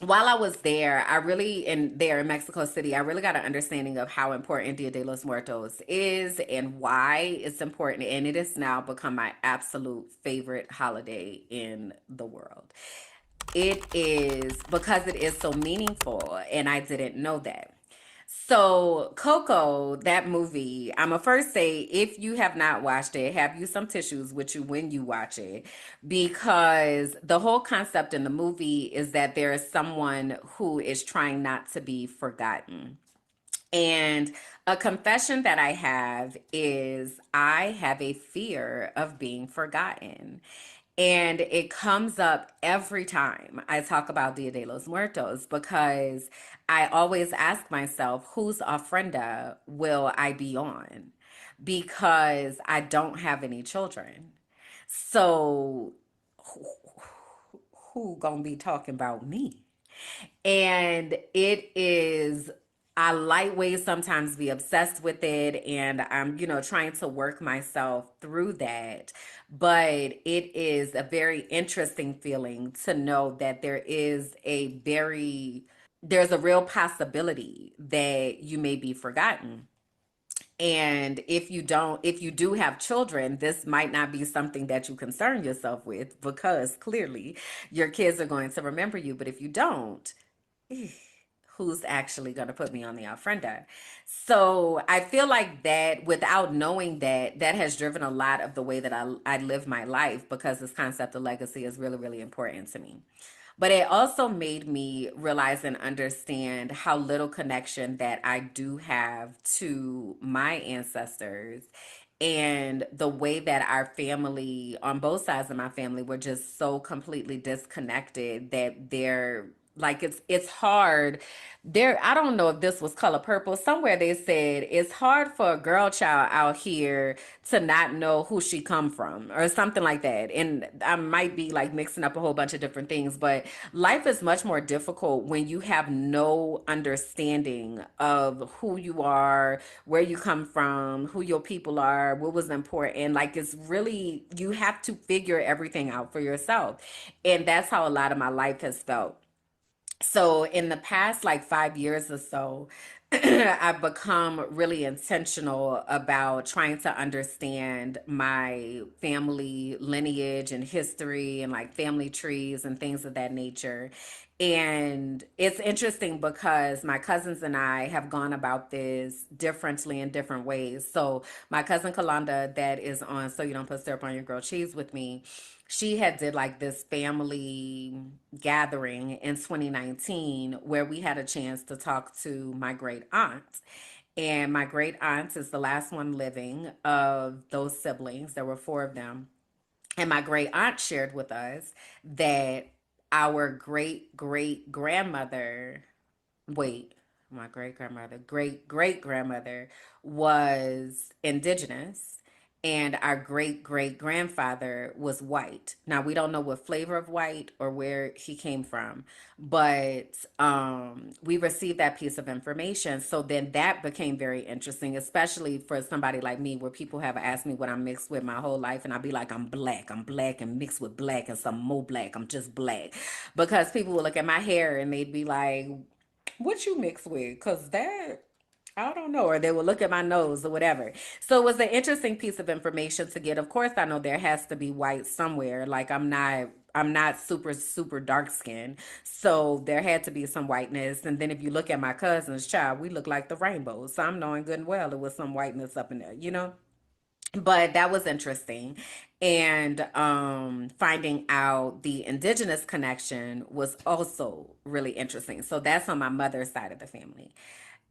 While I was there, in Mexico City, I really got an understanding of how important Dia de los Muertos is and why it's important. And it has now become my absolute favorite holiday in the world. It is because it is so meaningful, and I didn't know that. So, Coco, that movie, I'm going to first say, if you have not watched it, have you some tissues with you when you watch it, because the whole concept in the movie is that there is someone who is trying not to be forgotten. And a confession that I have is I have a fear of being forgotten. And it comes up every time I talk about Dia de los Muertos because I always ask myself, whose ofrenda will I be on? Because I don't have any children. So who gonna be talking about me? And it is, I lightweight sometimes be obsessed with it, and I'm, trying to work myself through that. But it is a very interesting feeling to know that there's a real possibility that you may be forgotten. And if you do have children, this might not be something that you concern yourself with because clearly your kids are going to remember you. But if you don't, who's actually going to put me on the ofrenda? So I feel like that without knowing that has driven a lot of the way that I live my life because this concept of legacy is really, really important to me. But it also made me realize and understand how little connection that I do have to my ancestors and the way that our family, on both sides of my family, were just so completely disconnected that they're like it's hard. I don't know if this was Color Purple. Somewhere they said it's hard for a girl child out here to not know who she come from or something like that. And I might be like mixing up a whole bunch of different things, but life is much more difficult when you have no understanding of who you are, where you come from, who your people are, what was important. Like it's really, you have to figure everything out for yourself. And that's how a lot of my life has felt. So in the past like 5 years or so, I've become really intentional about trying to understand my family lineage and history and like family trees and things of that nature. And it's interesting because my cousins and I have gone about this differently in different ways. So my cousin Kalanda, that is on So You Don't Put Syrup on Your Grilled Cheese with me, she had did like this family gathering in 2019 where we had a chance to talk to my great aunt. And my great aunt is the last one living of those siblings. There were four of them. And my great aunt shared with us that our great great grandmother, wait, my great great grandmother was indigenous, and our great great grandfather was white. Now we don't know what flavor of white or where he came from, but we received that piece of information. So then that became very interesting, especially for somebody like me, where people have asked me what I'm mixed with my whole life, and I'll be like, I'm black and mixed with black and some more black. I'm just black, because people will look at my hair and they'd be like, what you mix with? Because that, I don't know. Or they will look at my nose or whatever. So it was an interesting piece of information to get. Of course, I know there has to be white somewhere. Like I'm not super, super dark skinned. So there had to be some whiteness. And then if you look at my cousin's child, we look like the rainbow. So I'm knowing good and well there was some whiteness up in there, you know? But that was interesting. And finding out the indigenous connection was also really interesting. So that's on my mother's side of the family.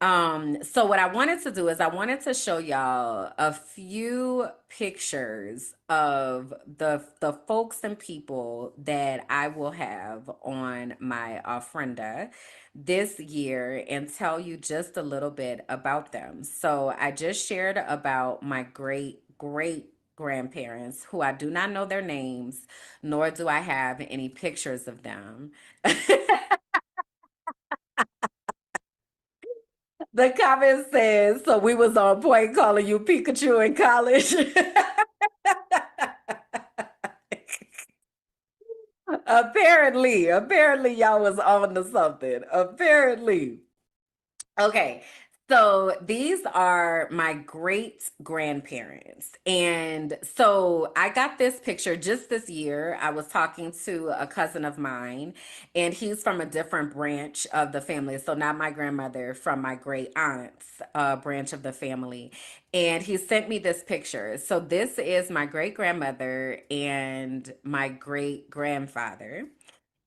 So what I wanted to do is I wanted to show y'all a few pictures of the folks and people that I will have on my ofrenda this year and tell you just a little bit about them. So I just shared about my great great grandparents, who I do not know their names, nor do I have any pictures of them. The comment says, so we was on point calling you Pikachu in college. Apparently y'all was on to something. Apparently. Okay, so these are my great grandparents. And so I got this picture just this year. I was talking to a cousin of mine, and he's from a different branch of the family. So not my grandmother, from my great aunt's branch of the family. And he sent me this picture. So this is my great grandmother and my great grandfather.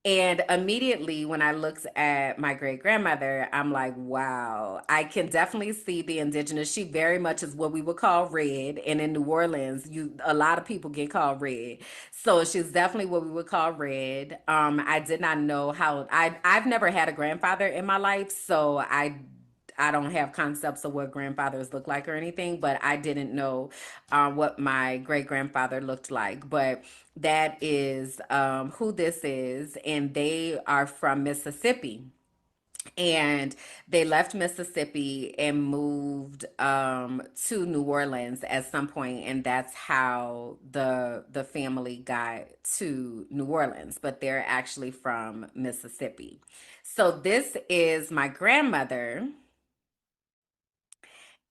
And immediately when I looked at my great grandmother, I'm like, wow, I can definitely see the indigenous. She very much is what we would call red. And in New Orleans, a lot of people get called red. So she's definitely what we would call red. I did not know how I've never had a grandfather in my life, so I don't have concepts of what grandfathers look like or anything, but I didn't know what my great grandfather looked like. But that is who this is, and they are from Mississippi. And they left Mississippi and moved to New Orleans at some point, and that's how the family got to New Orleans. But they're actually from Mississippi. So this is my grandmother.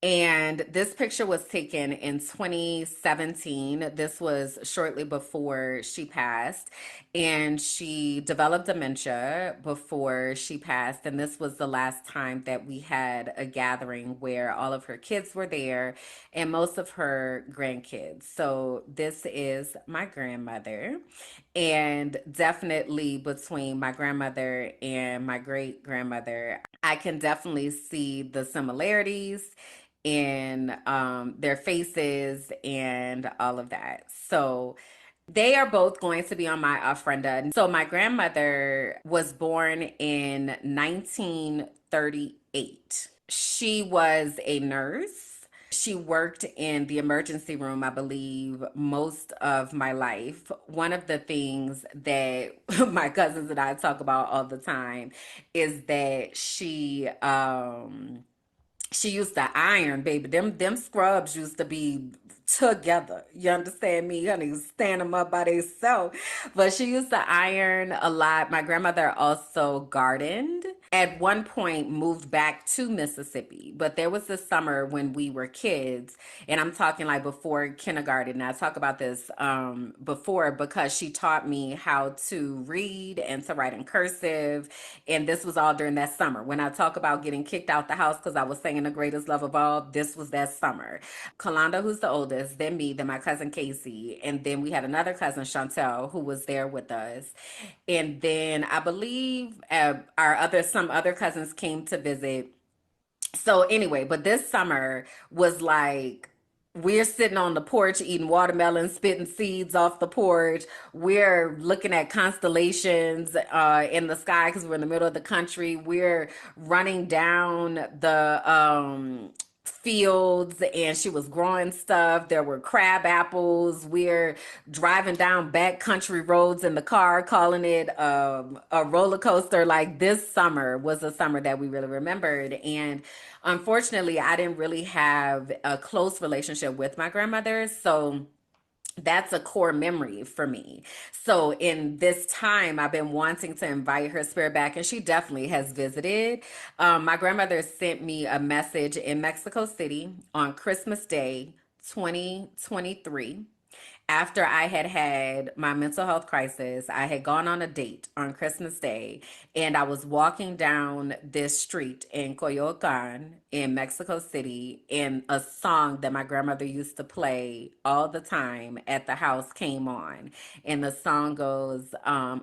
And this picture was taken in 2017. This was shortly before she passed. And she developed dementia before she passed. And this was the last time that we had a gathering where all of her kids were there and most of her grandkids. So this is my grandmother. And definitely between my grandmother and my great grandmother, I can definitely see the similarities in their faces and all of that. So they are both going to be on my ofrenda. So my grandmother was born in 1938. She was a nurse. She worked in the emergency room, I believe, most of my life. One of the things that my cousins and I talk about all the time is that she used to iron, baby. Them scrubs used to be together. You understand me? Honey, stand them up by themselves. But she used to iron a lot. My grandmother also gardened. at one point moved back to Mississippi. But there was this summer when we were kids, and I'm talking like before kindergarten. And I talk about this before because she taught me how to read and to write in cursive. And this was all during that summer. When I talk about getting kicked out the house because I was singing The Greatest Love of All, this was that summer. Kalanda, who's the oldest, then me, then my cousin Casey, and then we had another cousin, Chantel, who was there with us. And then I believe some other cousins came to visit. So anyway, but this summer was like we're sitting on the porch eating watermelon, spitting seeds off the porch. We're looking at constellations in the sky because we're in the middle of the country. We're running down the fields, and she was growing stuff. There were crab apples. We're driving down back country roads in the car, calling it a roller coaster. Like, this summer was a summer that we really remembered. And unfortunately, I didn't really have a close relationship with my grandmother. So that's a core memory for me. So in this time, I've been wanting to invite her spirit back, and she definitely has visited. My grandmother sent me a message in Mexico City on Christmas Day, 2023. After I had had my mental health crisis, I had gone on a date on Christmas Day, and I was walking down this street in Coyoacan in Mexico City, and a song that my grandmother used to play all the time at the house came on. And the song goes, oh,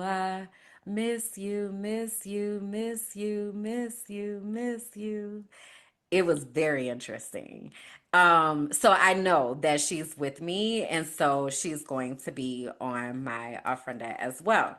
I miss you, miss you, miss you, miss you, miss you. It was very interesting. So I know that she's with me, and so she's going to be on my ofrenda as well.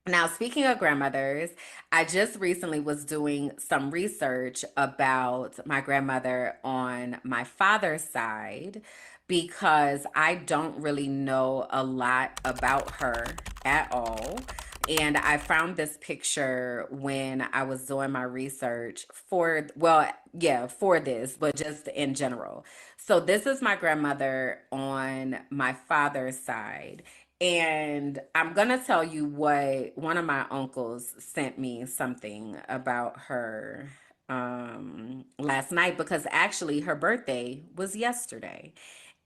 Now, speaking of grandmothers, I just recently was doing some research about my grandmother on my father's side because I don't really know a lot about her at all. And I found this picture when I was doing my research for, well, yeah, for this, but just in general. So this is my grandmother on my father's side. And I'm going to tell you what one of my uncles sent me something about her last night, because actually her birthday was yesterday.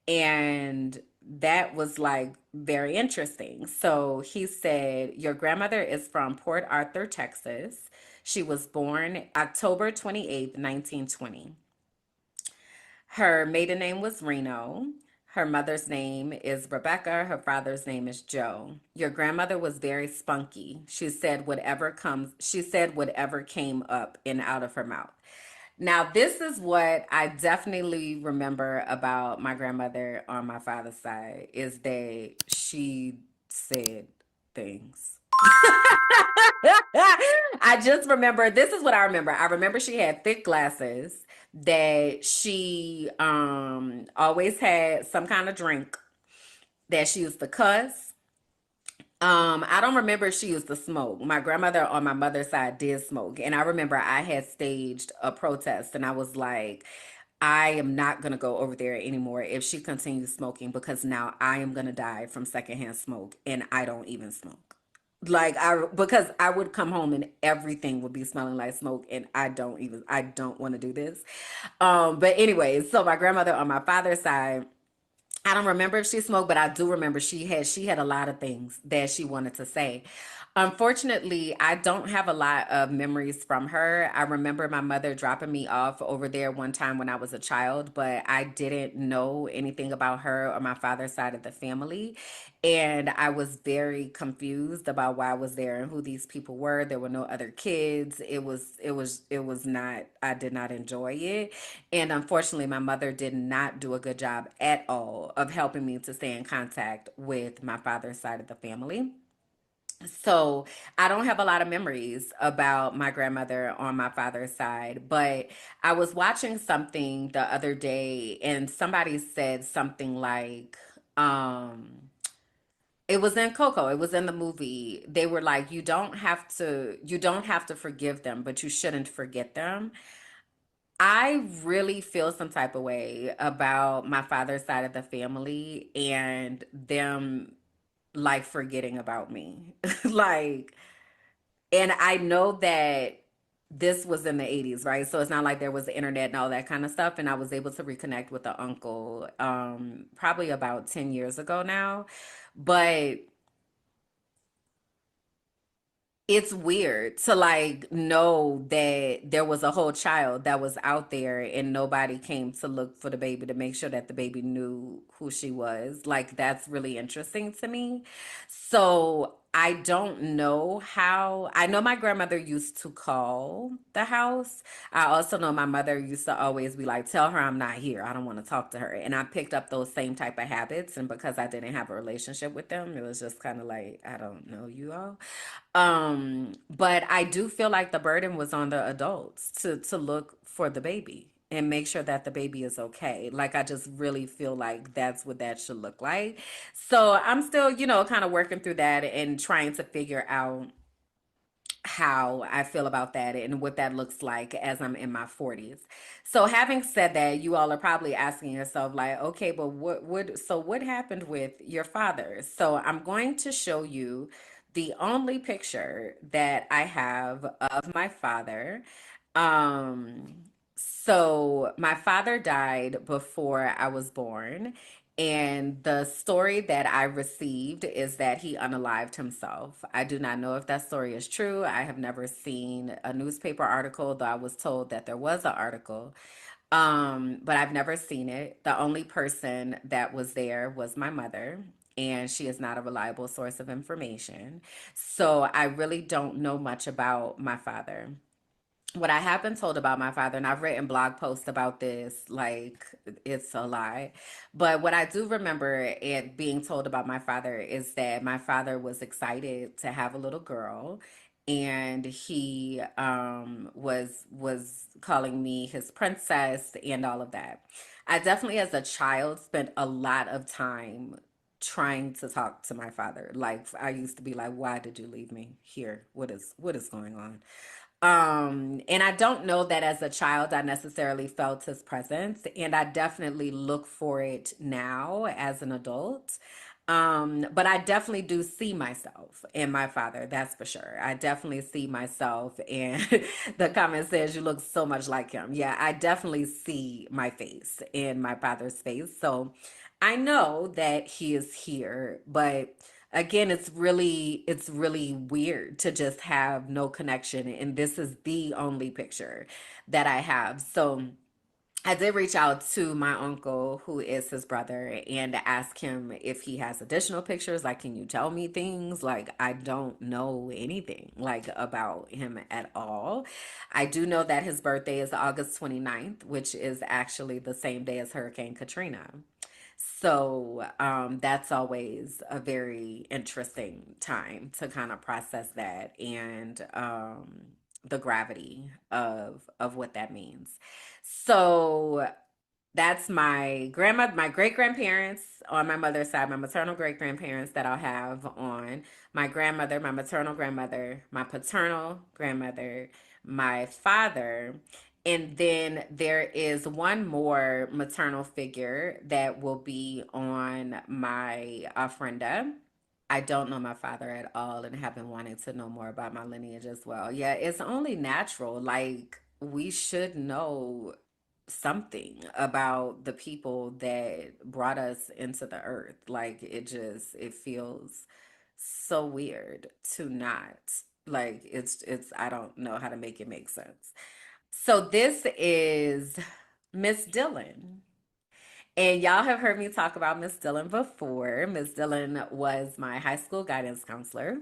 And that was like very interesting. So he said, your grandmother is from Port Arthur, Texas. She was born October 28th, 1920. Her maiden name was Reno. Her mother's name is Rebecca. Her father's name is Joe. Your grandmother was very spunky. She said whatever came up and out of her mouth. Now, this is what I definitely remember about my grandmother on my father's side, is that she said things. I just remember, this is what I remember. I remember she had thick glasses, that she always had some kind of drink, that she used to cuss. I don't remember if she used to smoke. My grandmother on my mother's side did smoke. And I remember I had staged a protest, and I was like, I am not going to go over there anymore if she continues smoking, because now I am going to die from secondhand smoke, and I don't even smoke. Like, because I would come home and everything would be smelling like smoke, and I don't want to do this. But anyways, so my grandmother on my father's side, I don't remember if she smoked, but I do remember she had a lot of things that she wanted to say. Unfortunately, I don't have a lot of memories from her. I remember my mother dropping me off over there one time when I was a child, but I didn't know anything about her or my father's side of the family. And I was very confused about why I was there and who these people were. There were no other kids. It was not, I did not enjoy it. And unfortunately, my mother did not do a good job at all of helping me to stay in contact with my father's side of the family. So I don't have a lot of memories about my grandmother on my father's side, but I was watching something the other day, and somebody said something like, it was in Coco. It was in the movie. They were like, you don't have to forgive them, but you shouldn't forget them. I really feel some type of way about my father's side of the family and them like forgetting about me. Like, and I know that this was in the 80s, right? So it's not like there was the internet and all that kind of stuff. And I was able to reconnect with the uncle probably about 10 years ago now. But it's weird to like know that there was a whole child that was out there and nobody came to look for the baby to make sure that the baby knew who she was. Like, that's really interesting to me. So I don't know how. I know my grandmother used to call the house. I also know my mother used to always be like, tell her I'm not here, I don't want to talk to her. And I picked up those same type of habits, and because I didn't have a relationship with them, it was just kind of like, I don't know you all. But I do feel like the burden was on the adults to look for the baby and make sure that the baby is okay. Like, I just really feel like that's what that should look like. So I'm still, kind of working through that and trying to figure out how I feel about that and what that looks like as I'm in my 40s. So having said that, you all are probably asking yourself like, okay, but what happened with your father? So I'm going to show you the only picture that I have of my father. Um so my father died before I was born, and the story that I received is that he unalived himself. I do not know if that story is true. I have never seen a newspaper article, though I was told that there was an article. But I've never seen it. The only person that was there was my mother, and she is not a reliable source of information. So I really don't know much about my father. What I have been told about my father, and I've written blog posts about this, like, it's a lie. But what I do remember it being told about my father is that my father was excited to have a little girl, and he was calling me his princess and all of that. I definitely, as a child, spent a lot of time trying to talk to my father. Like, I used to be like, why did you leave me here? What is going on? And I don't know that as a child I necessarily felt his presence, and I definitely look for it now as an adult. But I definitely do see myself in my father, that's for sure. I definitely see myself, and the comment says you look so much like him. Yeah, I definitely see my face in my father's face. So I know that he is here, but again, it's really weird to just have no connection, and this is the only picture that I have. So I did reach out to my uncle, who is his brother, and ask him if he has additional pictures. Like, can you tell me things? Like, I don't know anything like about him at all. I do know that his birthday is August 29th, which is actually the same day as Hurricane Katrina. So that's always a very interesting time to kind of process that, and the gravity of what that means. So that's my grandma, my great grandparents on my mother's side, my maternal great grandparents that I'll have on my grandmother, my maternal grandmother, my paternal grandmother, my father. And then there is one more maternal figure that will be on my ofrenda. I don't know my father at all and have been wanting to know more about my lineage as well. Yeah, it's only natural. Like, we should know something about the people that brought us into the earth. Like, it feels so weird to not. Like, it's I don't know how to make it make sense. So this is Miss Dillon. And y'all have heard me talk about Miss Dillon before. Miss Dillon was my high school guidance counselor.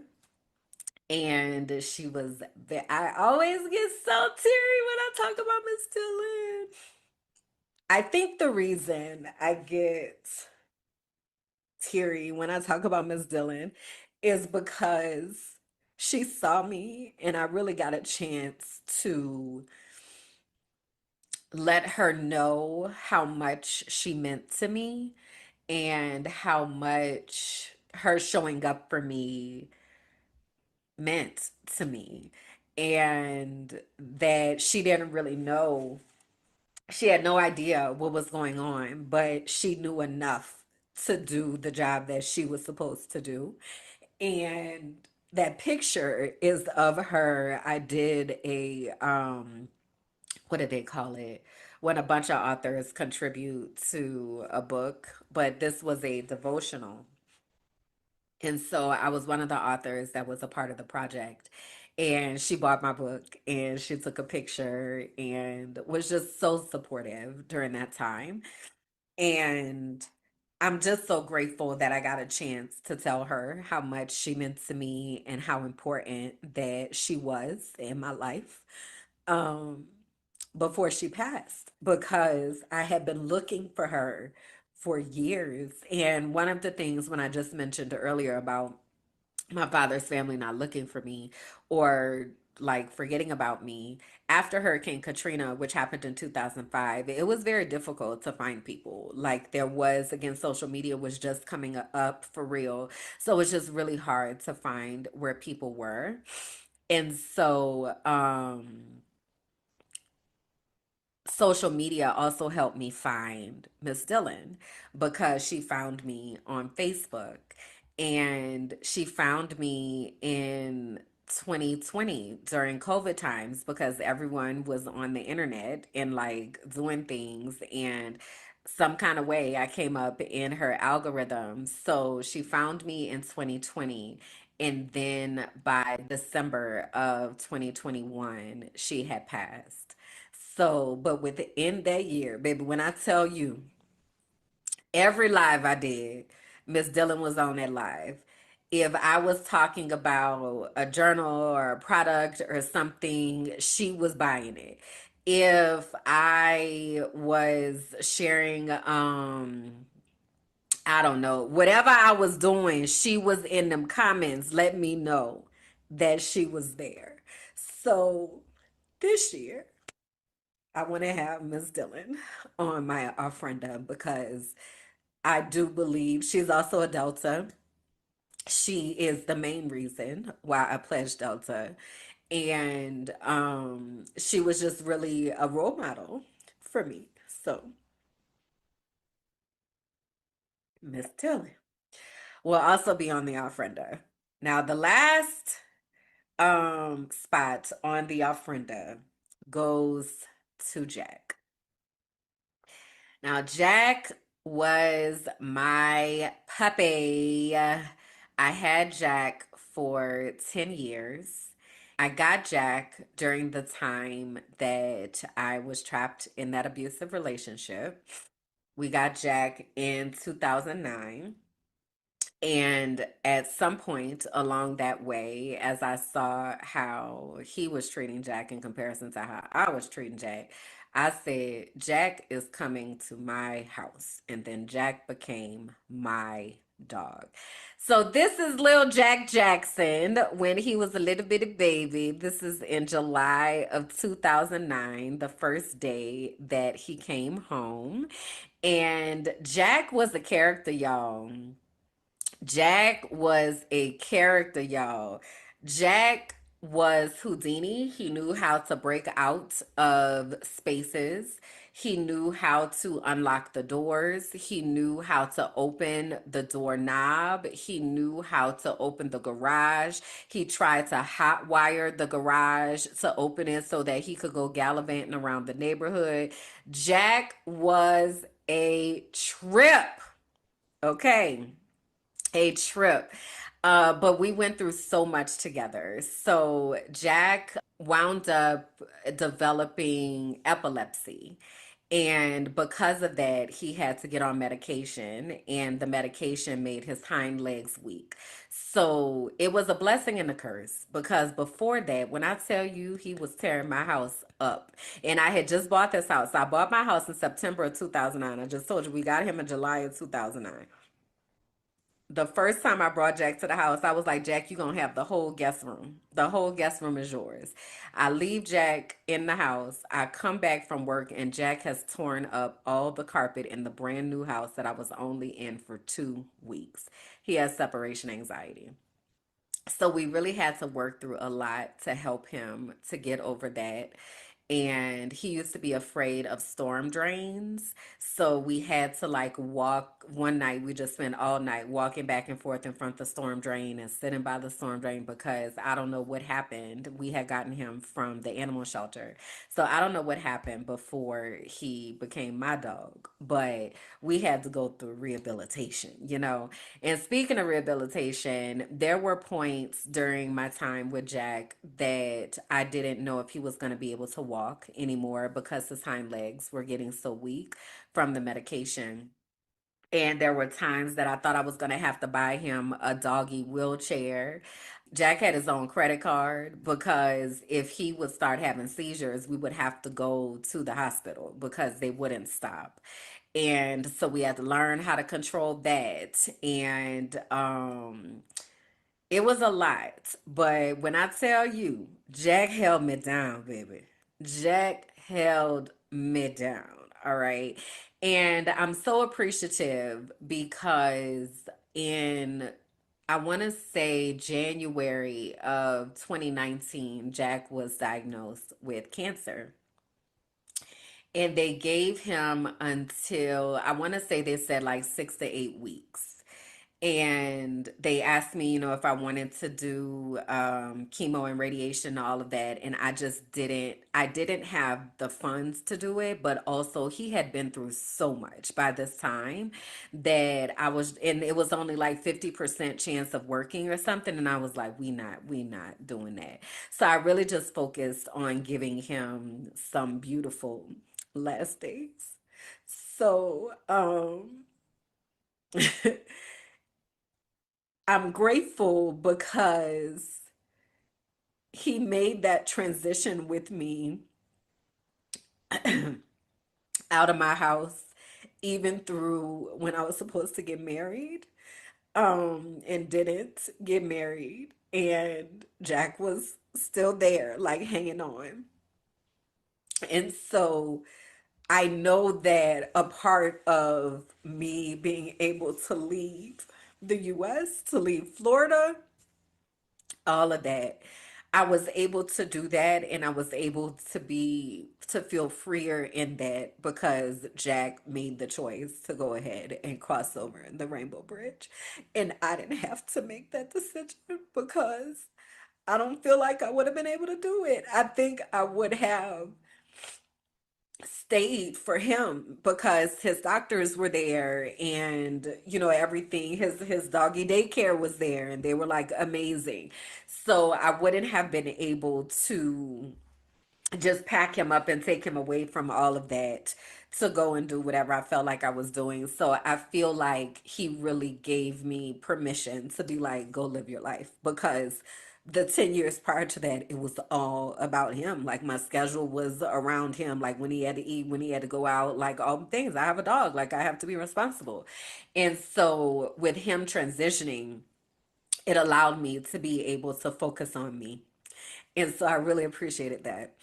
And she was, I always get so teary when I talk about Miss Dillon. I think the reason I get teary when I talk about Miss Dillon is because she saw me and I really got a chance to let her know how much she meant to me and how much her showing up for me meant to me, and that she didn't really know, she had no idea what was going on, but she knew enough to do the job that she was supposed to do. And that picture is of her. I did a what do they call it? When a bunch of authors contribute to a book, but this was a devotional. And so I was one of the authors that was a part of the project. And she bought my book and she took a picture and was just so supportive during that time. And I'm just so grateful that I got a chance to tell her how much she meant to me and how important that she was in my life um, before she passed, because I had been looking for her for years. And one of the things when I just mentioned earlier about my father's family not looking for me or like forgetting about me, after Hurricane Katrina, which happened in 2005, it was very difficult to find people. Like there was, again, social media was just coming up for real. So it's just really hard to find where people were. And so social media also helped me find Miss Dillon, because she found me on Facebook, and she found me in 2020 during COVID times, because everyone was on the internet and like doing things, and some kind of way I came up in her algorithm. So she found me in 2020. And then by December of 2021, she had passed. So, but within that year, baby, when I tell you, every live I did, Miss Dillon was on that live. If I was talking about a journal or a product or something, she was buying it. If I was sharing, I don't know, whatever I was doing, she was in them comments, let me know that she was there. So this year, I want to have Miss Dillon on my ofrenda, because I do believe she's also a Delta. She is the main reason why I pledged Delta. And she was just really a role model for me. So, Miss Dillon will also be on the ofrenda. Now, the last spot on the ofrenda goes to Jack. Now, Jack was my puppy. I had Jack for 10 years. I got Jack during the time that I was trapped in that abusive relationship. We got Jack in 2009. And at some point along that way, as I saw how he was treating Jack in comparison to how I was treating Jack, I said, Jack is coming to my house. And then Jack became my dog. So this is Lil Jack Jackson when he was a little bitty baby. This is in July of 2009, the first day that he came home. And Jack was a character, y'all. Jack was a character, y'all. Jack was Houdini. He knew how to break out of spaces. He knew how to unlock the doors. He knew how to open the doorknob. He knew how to open the garage. He tried to hotwire the garage to open it so that he could go gallivanting around the neighborhood. Jack was a trip. Okay, a trip. But we went through so much together. So Jack wound up developing epilepsy. And because of that, he had to get on medication, and the medication made his hind legs weak. So it was a blessing and a curse, because before that, when I tell you he was tearing my house up, and I had just bought this house. I bought my house in September of 2009. I just told you we got him in July of 2009. The first time I brought Jack to the house, I was like, Jack, you're going to have the whole guest room. The whole guest room is yours. I leave Jack in the house. I come back from work, and Jack has torn up all the carpet in the brand new house that I was only in for 2 weeks. He has separation anxiety. So we really had to work through a lot to help him to get over that. and he used to be afraid of storm drains. So we had to like walk one night. We just spent all night walking back and forth in front of the storm drain and sitting by the storm drain because I don't know what happened. We had gotten him from the animal shelter. So I don't know what happened before he became my dog, but we had to go through rehabilitation, you know. And speaking of rehabilitation, there were points during my time with Jack that I didn't know if he was going to be able to walk anymore because his hind legs were getting so weak from the medication. And there were times that I thought I was going to have to buy him a doggy wheelchair. Jack had his own credit card because if he would start having seizures, we would have to go to the hospital because they wouldn't stop. And so we had to learn how to control that. And it was a lot. But when I tell you, Jack held me down, baby. Jack held me down. All right. And I'm so appreciative because in, I want to say January of 2019, Jack was diagnosed with cancer. And they gave him until, I want to say they said like 6 to 8 weeks. And they asked me, you know, if I wanted to do chemo and radiation and all of that. And I didn't have the funds to do it, but also he had been through so much by this time that and it was only like 50% chance of working or something. And I was like, we not doing that. So I really just focused on giving him some beautiful last days. So, I'm grateful because he made that transition with me out of my house, even through when I was supposed to get married, and didn't get married. And Jack was still there, like hanging on. And so I know that a part of me being able to leave the US, to leave Florida, all of that, I was able to do that, and I was able to feel freer in that because Jack made the choice to go ahead and cross over the Rainbow Bridge. And I didn't have to make that decision because I don't feel like I would have been able to do it. I think I would have stayed for him because his doctors were there, and you know, everything, his doggy daycare was there, and they were like amazing. So I wouldn't have been able to just pack him up and take him away from all of that to go and do whatever I felt like I was doing. So I feel like he really gave me permission to be like, go live your life, because the 10 years prior to that, it was all about him. Like my schedule was around him, like when he had to eat, when he had to go out, like all the things. I have a dog, like I have to be responsible. And so with him transitioning, it allowed me to be able to focus on me. And so I really appreciated that.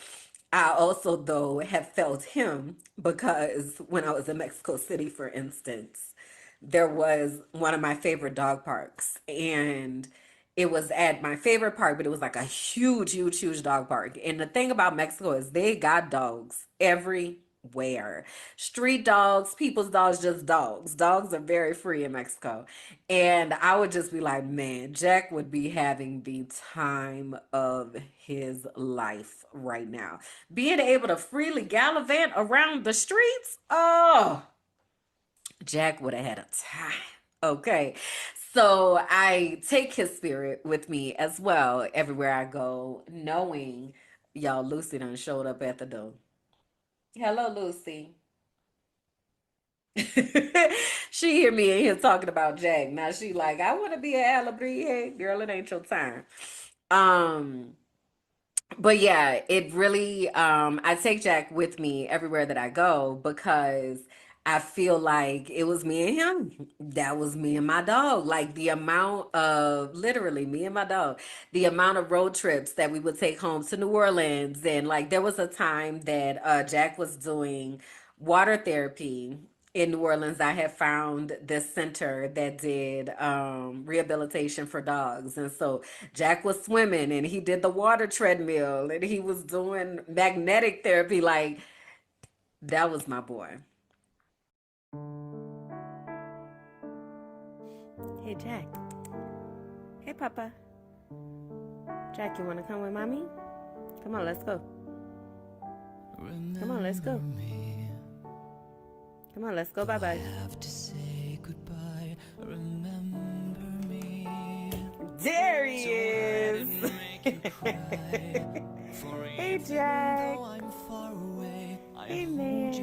I also, though, have felt him because when I was in Mexico City, for instance, there was one of my favorite dog parks. And it was at my favorite park, but it was like a huge, huge, huge dog park. And the thing about Mexico is they got dogs everywhere. Street dogs, people's dogs, just dogs. Dogs are very free in Mexico. And I would just be like, man, Jack would be having the time of his life right now. Being able to freely gallivant around the streets, oh, Jack would have had a time. Okay. So I take his spirit with me as well everywhere I go, knowing y'all, Lucy done showed up at the door. Hello, Lucy. She hear me in here talking about Jack. Now she like, I want to be an Alabria. Girl, it ain't your time. Um, but yeah, it really, I take Jack with me everywhere that I go because I feel like it was me and him. That was me and my dog. Like the amount of, literally me and my dog, the amount of road trips that we would take home to New Orleans. And like there was a time that Jack was doing water therapy in New Orleans, I had found this center that did rehabilitation for dogs. And so Jack was swimming and he did the water treadmill and he was doing magnetic therapy. Like, that was my boy. Hey, Jack. Hey, Papa. Jack, you want to come with Mommy? Come on, let's go. Come on, let's go. Come on, let's go. Bye-bye. There he is. Hey, Jack. Hey, man.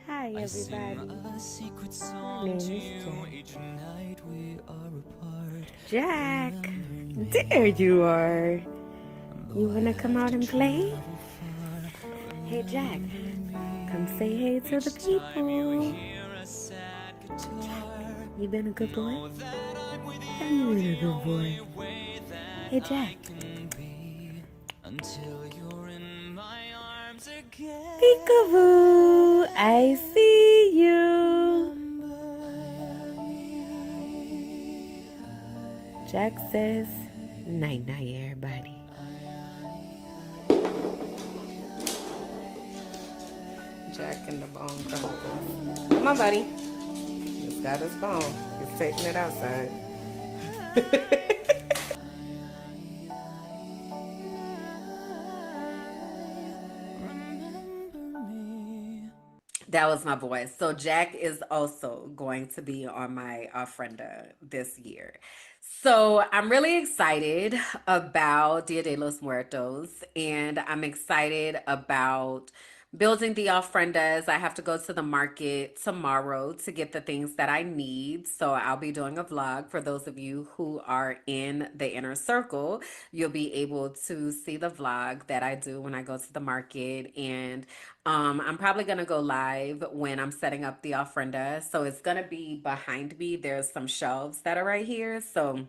Hi, everybody. My name is Jack. Jack, there you are. You wanna come out and play? Hey, Jack, come say hey to the people. You been a good boy? Have you been a good boy? Hey, Jack. Peekaboo, I see you. Jack says, night night, everybody. Jack and the Bone Chronicles. Come on, buddy. He's got his bone. He's taking it outside. That was my voice. So Jack is also going to be on my ofrenda this year. So I'm really excited about Dia de los Muertos, and I'm excited about building the ofrendas. I have to go to the market tomorrow to get the things that I need. So I'll be doing a vlog for those of you who are in the inner circle. You'll be able to see the vlog that I do when I go to the market. And I'm probably going to go live when I'm setting up the ofrenda. So it's going to be behind me. There's some shelves that are right here. So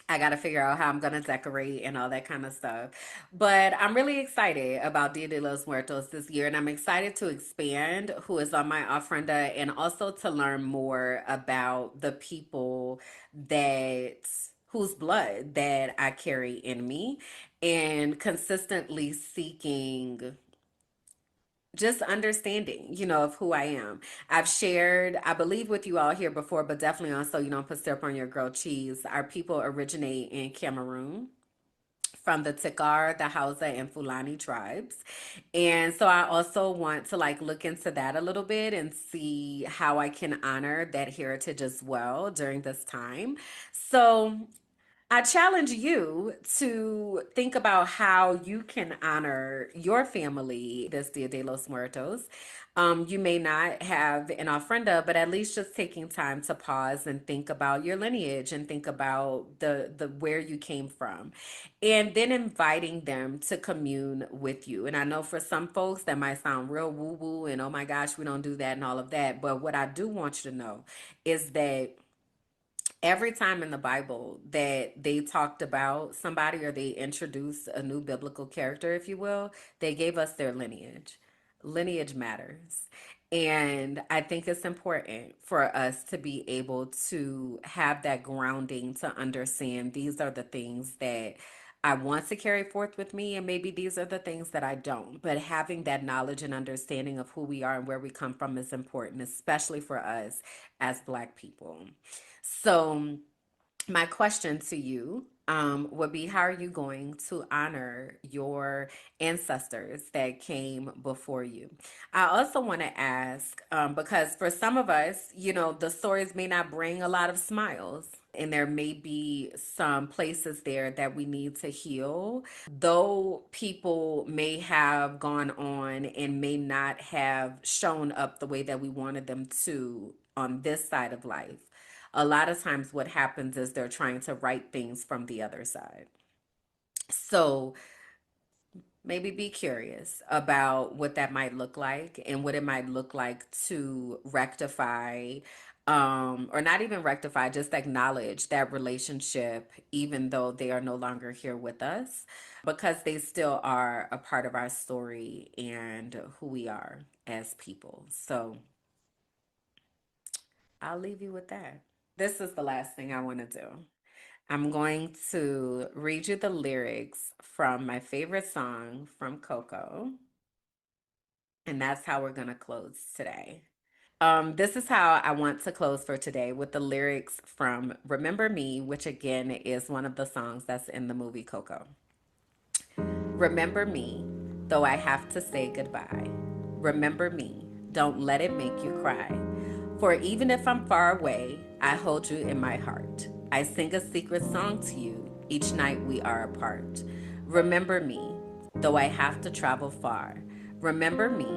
I got to figure out how I'm going to decorate and all that kind of stuff. But I'm really excited about Dia de los Muertos this year. And I'm excited to expand who is on my ofrenda and also to learn more about the people that whose blood that I carry in me and consistently seeking just understanding, of who I am. I've shared, I believe, with you all here before, but definitely on So You Don't Put Syrup on Your Grilled Cheese. Our people originate in Cameroon from the Tikar, the Hausa, and Fulani tribes. And so I also want to look into that a little bit and see how I can honor that heritage as well during this time. So I challenge you to think about how you can honor your family this Dia de los Muertos. You may not have an ofrenda, but at least just taking time to pause and think about your lineage and think about the where you came from, and then inviting them to commune with you. And I know for some folks that might sound real woo woo and oh my gosh, we don't do that and all of that. But what I do want you to know is that every time in the Bible that they talked about somebody or they introduced a new biblical character, if you will, they gave us their lineage. Lineage matters. And I think it's important for us to be able to have that grounding to understand these are the things that I want to carry forth with me, and maybe these are the things that I don't. But having that knowledge and understanding of who we are and where we come from is important, especially for us as Black people. So, my question to you would be, how are you going to honor your ancestors that came before you? I also want to ask, because for some of us, the stories may not bring a lot of smiles. And there may be some places there that we need to heal. Though people may have gone on and may not have shown up the way that we wanted them to on this side of life, a lot of times what happens is they're trying to right things from the other side. So maybe be curious about what that might look like and what it might look like to rectify, or not even rectify, just acknowledge that relationship, even though they are no longer here with us. because they still are a part of our story and who we are as people. So I'll leave you with that. This is the last thing I want to do. I'm going to read you the lyrics from my favorite song from Coco, and that's how we're going to close today. This is how I want to close for today, with the lyrics from Remember Me, which again is one of the songs that's in the movie Coco. Remember me, though I have to say goodbye. Remember me, don't let it make you cry. For even if I'm far away, I hold you in my heart. I sing a secret song to you each night we are apart. Remember me, though I have to travel far. Remember me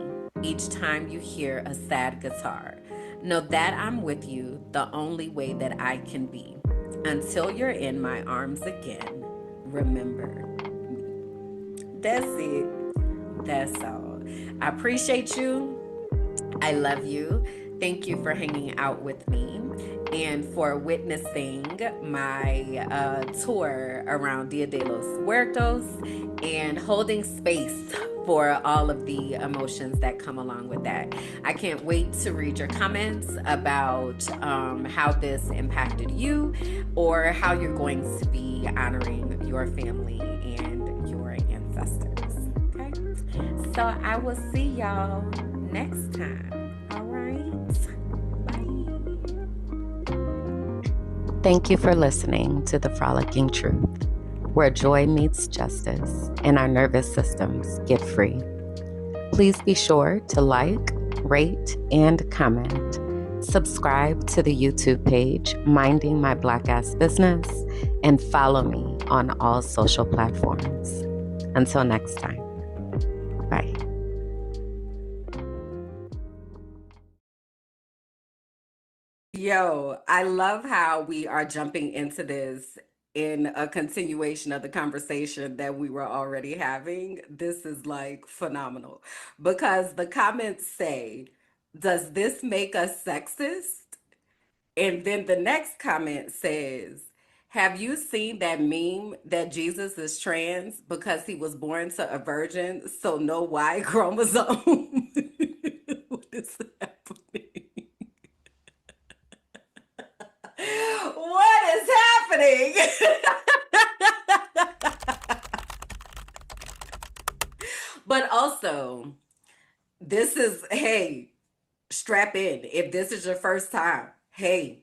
each time you hear a sad guitar. Know that I'm with you the only way that I can be. Until you're in my arms again, remember. That's it. That's all. I appreciate you. I love you. Thank you for hanging out with me and for witnessing my tour around Dia de los Muertos and holding space for all of the emotions that come along with that. I can't wait to read your comments about how this impacted you or how you're going to be honoring your family and your ancestors. Okay? So I will see y'all next time. All right. Bye. Thank you for listening to The Frolicking Truth, where joy meets justice and our nervous systems get free. Please be sure to like, rate, and comment. Subscribe to the YouTube page, Minding My Black Ass Business, and follow me on all social platforms. Until next time. Bye. Yo, I love how we are jumping into this in a continuation of the conversation that we were already having. This is like phenomenal because the comments say, does this make us sexist? And then the next comment says, have you seen that meme that Jesus is trans because he was born to a virgin, so no Y chromosome? What is happening? What is happening? But also, this is, hey, strap in. If this is your first time, hey,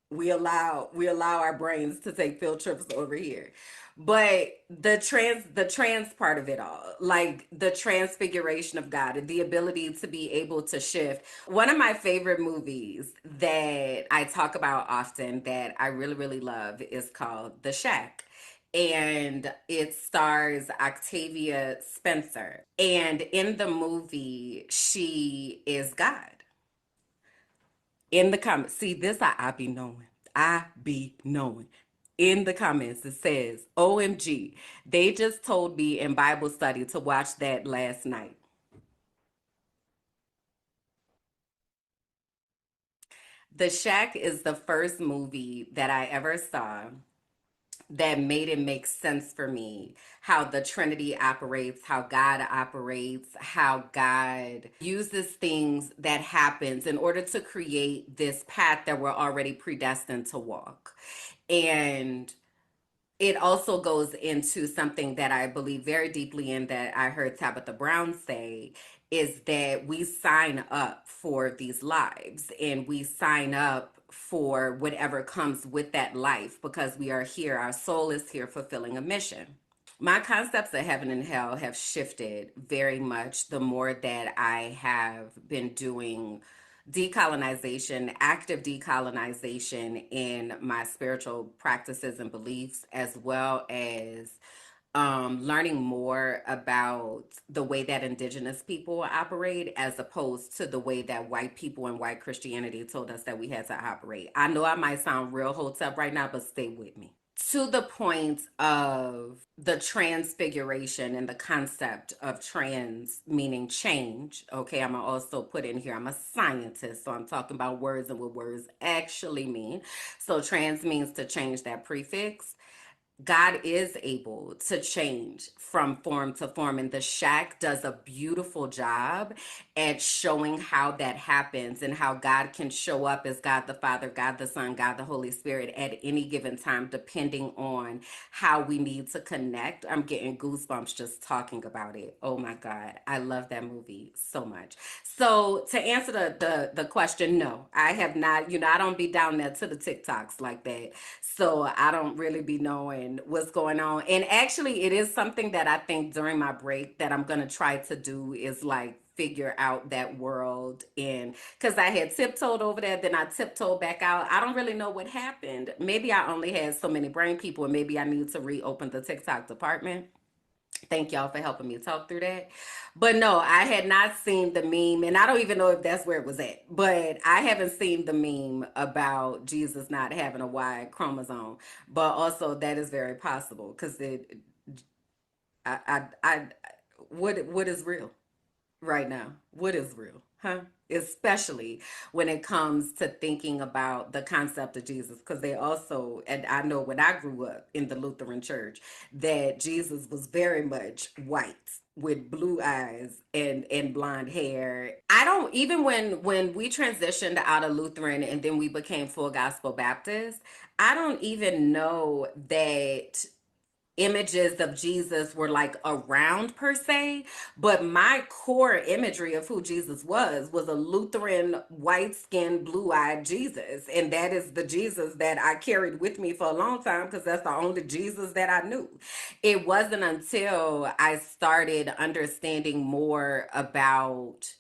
we allow our brains to take field trips over here. But the trans part of it all, like the transfiguration of God, the ability to be able to shift. One of my favorite movies that I talk about often that I really, really love is called The Shack. And it stars Octavia Spencer. And in the movie, she is God. In the comments, see this, I be knowing. I be knowing. In the comments, it says, OMG, they just told me in Bible study to watch that last night. The Shack is the first movie that I ever saw that made it make sense for me how the Trinity operates, how God operates, how God uses things that happens in order to create this path that we're already predestined to walk. And it also goes into something that I believe very deeply in, that I heard Tabitha Brown say, is that we sign up for these lives and we sign up for whatever comes with that life because we are here. Our soul is here fulfilling a mission. My concepts of heaven and hell have shifted very much the more that I have been doing decolonization, active decolonization in my spiritual practices and beliefs, as well as learning more about the way that indigenous people operate as opposed to the way that white people and white Christianity told us that we had to operate. I know I might sound real hotep right now, but stay with me. To the point of the transfiguration and the concept of trans meaning change. Okay, I'm gonna also put in here, I'm a scientist, so I'm talking about words and what words actually mean. So trans means to change that prefix. God is able to change from form to form, and the Shack does a beautiful job at showing how that happens and how God can show up as God the Father, God the Son, God the Holy Spirit at any given time, depending on how we need to connect. I'm getting goosebumps just talking about it. Oh my God, I love that movie so much. So to answer the question, no, I have not. I don't be down there to the TikToks like that. So I don't really be knowing what's going on. And actually, it is something that I think during my break that I'm going to try to do is like figure out that world in, because I had tiptoed over there, then I tiptoed back out. I don't really know what happened. Maybe I only had so many brain people, and maybe I need to reopen the TikTok department. Thank y'all for helping me talk through that. But no, I had not seen the meme, and I don't even know if that's where it was at. But I haven't seen the meme about Jesus not having a Y chromosome. But also, that is very possible because I, what is real right now? What is real, huh? Especially when it comes to thinking about the concept of Jesus, because they also, and I know when I grew up in the Lutheran church, that Jesus was very much white with blue eyes and blonde hair. I don't even when we transitioned out of Lutheran and then we became full gospel Baptist, I don't even know that images of Jesus were like around per se, but my core imagery of who Jesus was a Lutheran, white-skinned, blue-eyed Jesus. And that is the Jesus that I carried with me for a long time because that's the only Jesus that I knew. It wasn't until I started understanding more about,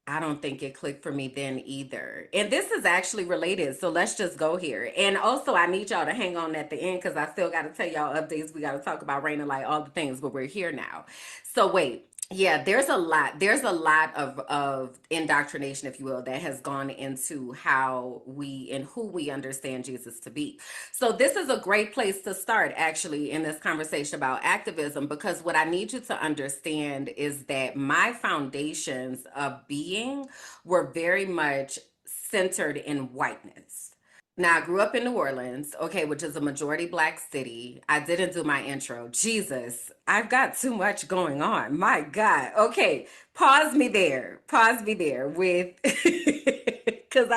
I don't think it clicked for me then either. And this is actually related, so let's just go here. And also, I need y'all to hang on at the end because I still got to tell y'all updates. We got to talk about rain and light, all the things, but we're here now. So wait. Yeah, there's a lot. There's a lot of indoctrination, if you will, that has gone into how we and who we understand Jesus to be. So this is a great place to start actually in this conversation about activism, because what I need you to understand is that my foundations of being were very much centered in whiteness. Now, I grew up in New Orleans, okay, which is a majority Black city. I didn't do my intro. Jesus, I've got too much going on. My God. Okay, pause me there. Pause me there with, because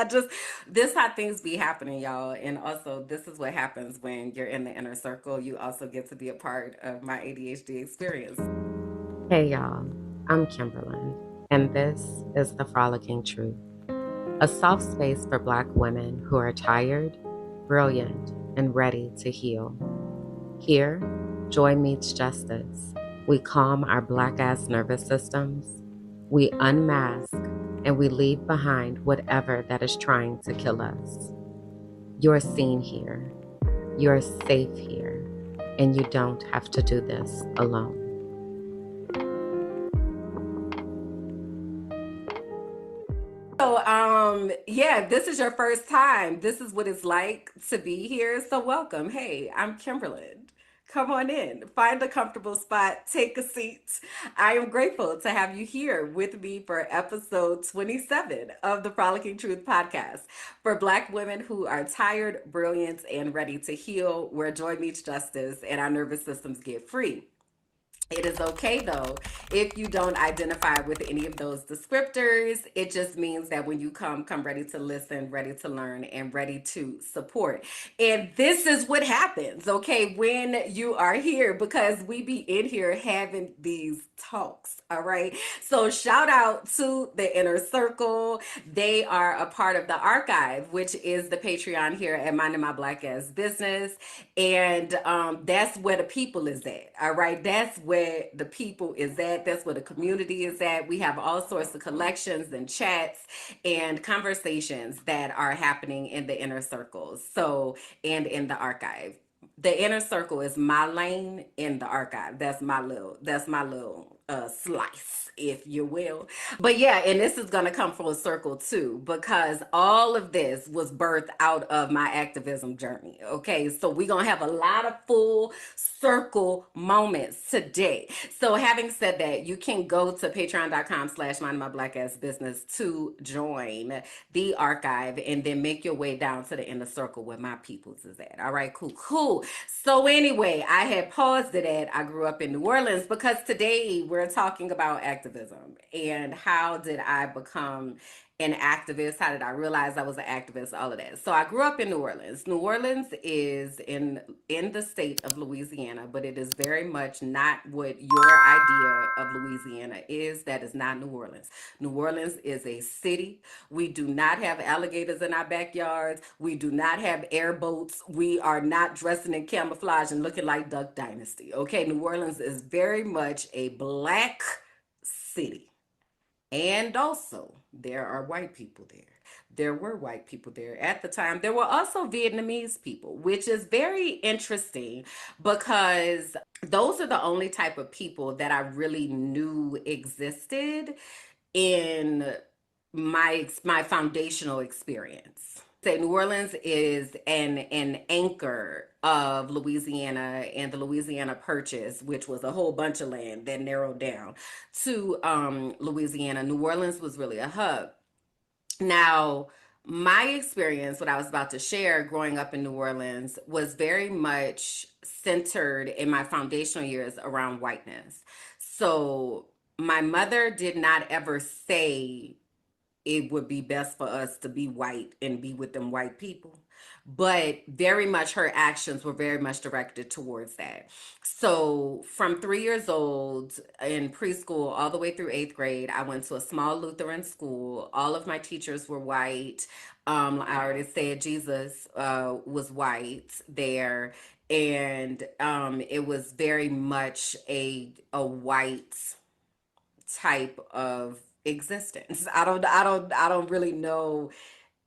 this how things be happening, y'all. And also, this is what happens when you're in the inner circle. You also get to be a part of my ADHD experience. Hey, y'all. I'm Kimberland, and this is the Frolicking Truth, a soft space for Black women who are tired, brilliant, and ready to heal. Here, joy meets justice. We calm our Black-ass nervous systems, we unmask, and we leave behind whatever that is trying to kill us. You're seen here, you're safe here, and you don't have to do this alone. So, yeah, this is your first time. This is what it's like to be here. So, welcome. Hey, I'm Kimberland. Come on in, find a comfortable spot, take a seat. I am grateful to have you here with me for episode 27 of the Frolicking Truth podcast for Black women who are tired, brilliant, and ready to heal, where joy meets justice and our nervous systems get free. It is okay though if you don't identify with any of those descriptors. It just means that when you come ready to listen, ready to learn, and ready to support. And this is what happens, okay, when you are here, because we be in here having these talks, all right? So shout out to the Inner Circle. They are a part of the archive, which is the Patreon here at Minding My Black Ass Business. And that's where the people is at, all right? That's where the people is at. That's where the community is at. We have all sorts of collections and chats and conversations that are happening in the inner circles. So, and in the archive. The inner circle is my lane in the archive. That's my little slice, if you will. But yeah, and this is going to come full circle too, because all of this was birthed out of my activism journey. Okay, so we're going to have a lot of full circle moments today. So having said that, you can go to patreon.com/mindmyblack-ass-business to join the archive and then make your way down to the inner circle where my peoples is at. All right, cool. So anyway, I had paused it at I grew up in New Orleans because today we're talking about activism and how did I become an activist? How did I realize I was an activist? All of that. So I grew up in New Orleans. New Orleans is in the state of Louisiana, but it is very much not what your idea of Louisiana is. That is not New Orleans. New Orleans is a city. We do not have alligators in our backyards. We do not have airboats. We are not dressing in camouflage and looking like Duck Dynasty. Okay, New Orleans is very much a black city. And also, there are white people there. There were white people there at the time. There were also Vietnamese people, which is very interesting because those are the only type of people that I really knew existed in my foundational experience. Say New Orleans is an anchor of Louisiana and the Louisiana Purchase, which was a whole bunch of land that narrowed down to Louisiana. New Orleans was really a hub. Now, my experience, what I was about to share growing up in New Orleans, was very much centered in my foundational years around whiteness. So my mother did not ever say it would be best for us to be white and be with them white people. But very much her actions were very much directed towards that. So from 3 years old in preschool all the way through 8th grade, I went to a small Lutheran school. All of my teachers were white. I already said Jesus was white there. And it was very much a white type of existence. I don't really know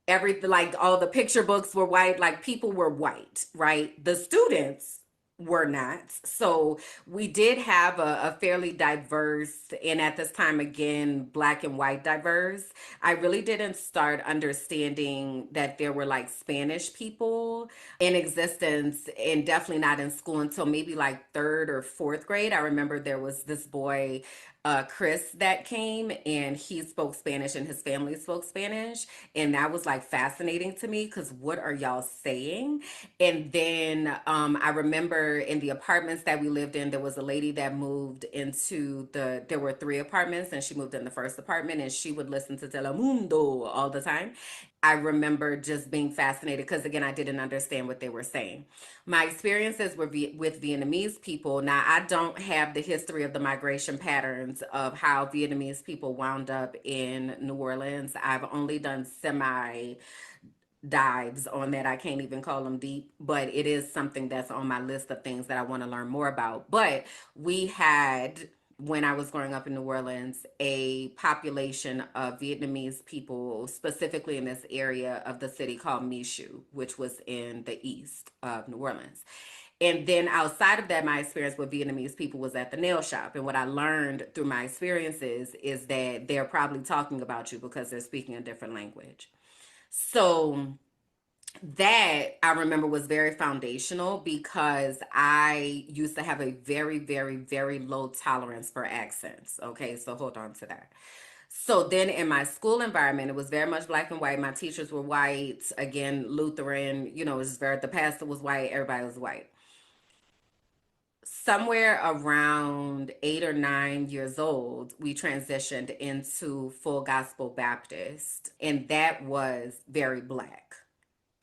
everything. Like all the picture books were white, like people were white, right? The students were not. So we did have a fairly diverse, and at this time again, black and white diverse. I really didn't start understanding that there were like Spanish people in existence, and definitely not in school until maybe like 3rd or 4th grade. I remember there was this boy, Chris, that came and he spoke Spanish and his family spoke Spanish. And that was like fascinating to me because what are y'all saying? And then I remember in the apartments that we lived in, there was a lady that moved into there were 3 apartments and she moved in the first apartment and she would listen to Telemundo all the time. I remember just being fascinated because, again, I didn't understand what they were saying. My experiences were with Vietnamese people. Now, I don't have the history of the migration patterns of how Vietnamese people wound up in New Orleans. I've only done semi dives on that. I can't even call them deep, but it is something that's on my list of things that I want to learn more about. But we had, when I was growing up in New Orleans, a population of Vietnamese people, specifically in this area of the city called Michoud, which was in the east of New Orleans. And then outside of that, my experience with Vietnamese people was at the nail shop. And what I learned through my experiences is that they're probably talking about you because they're speaking a different language. So that I remember was very foundational because I used to have a very, very, very low tolerance for accents. Okay, so hold on to that. So then in my school environment, it was very much black and white. My teachers were white, again, Lutheran, it was the pastor was white, everybody was white. Somewhere around 8 or 9 years old, we transitioned into Full Gospel Baptist, and that was very black.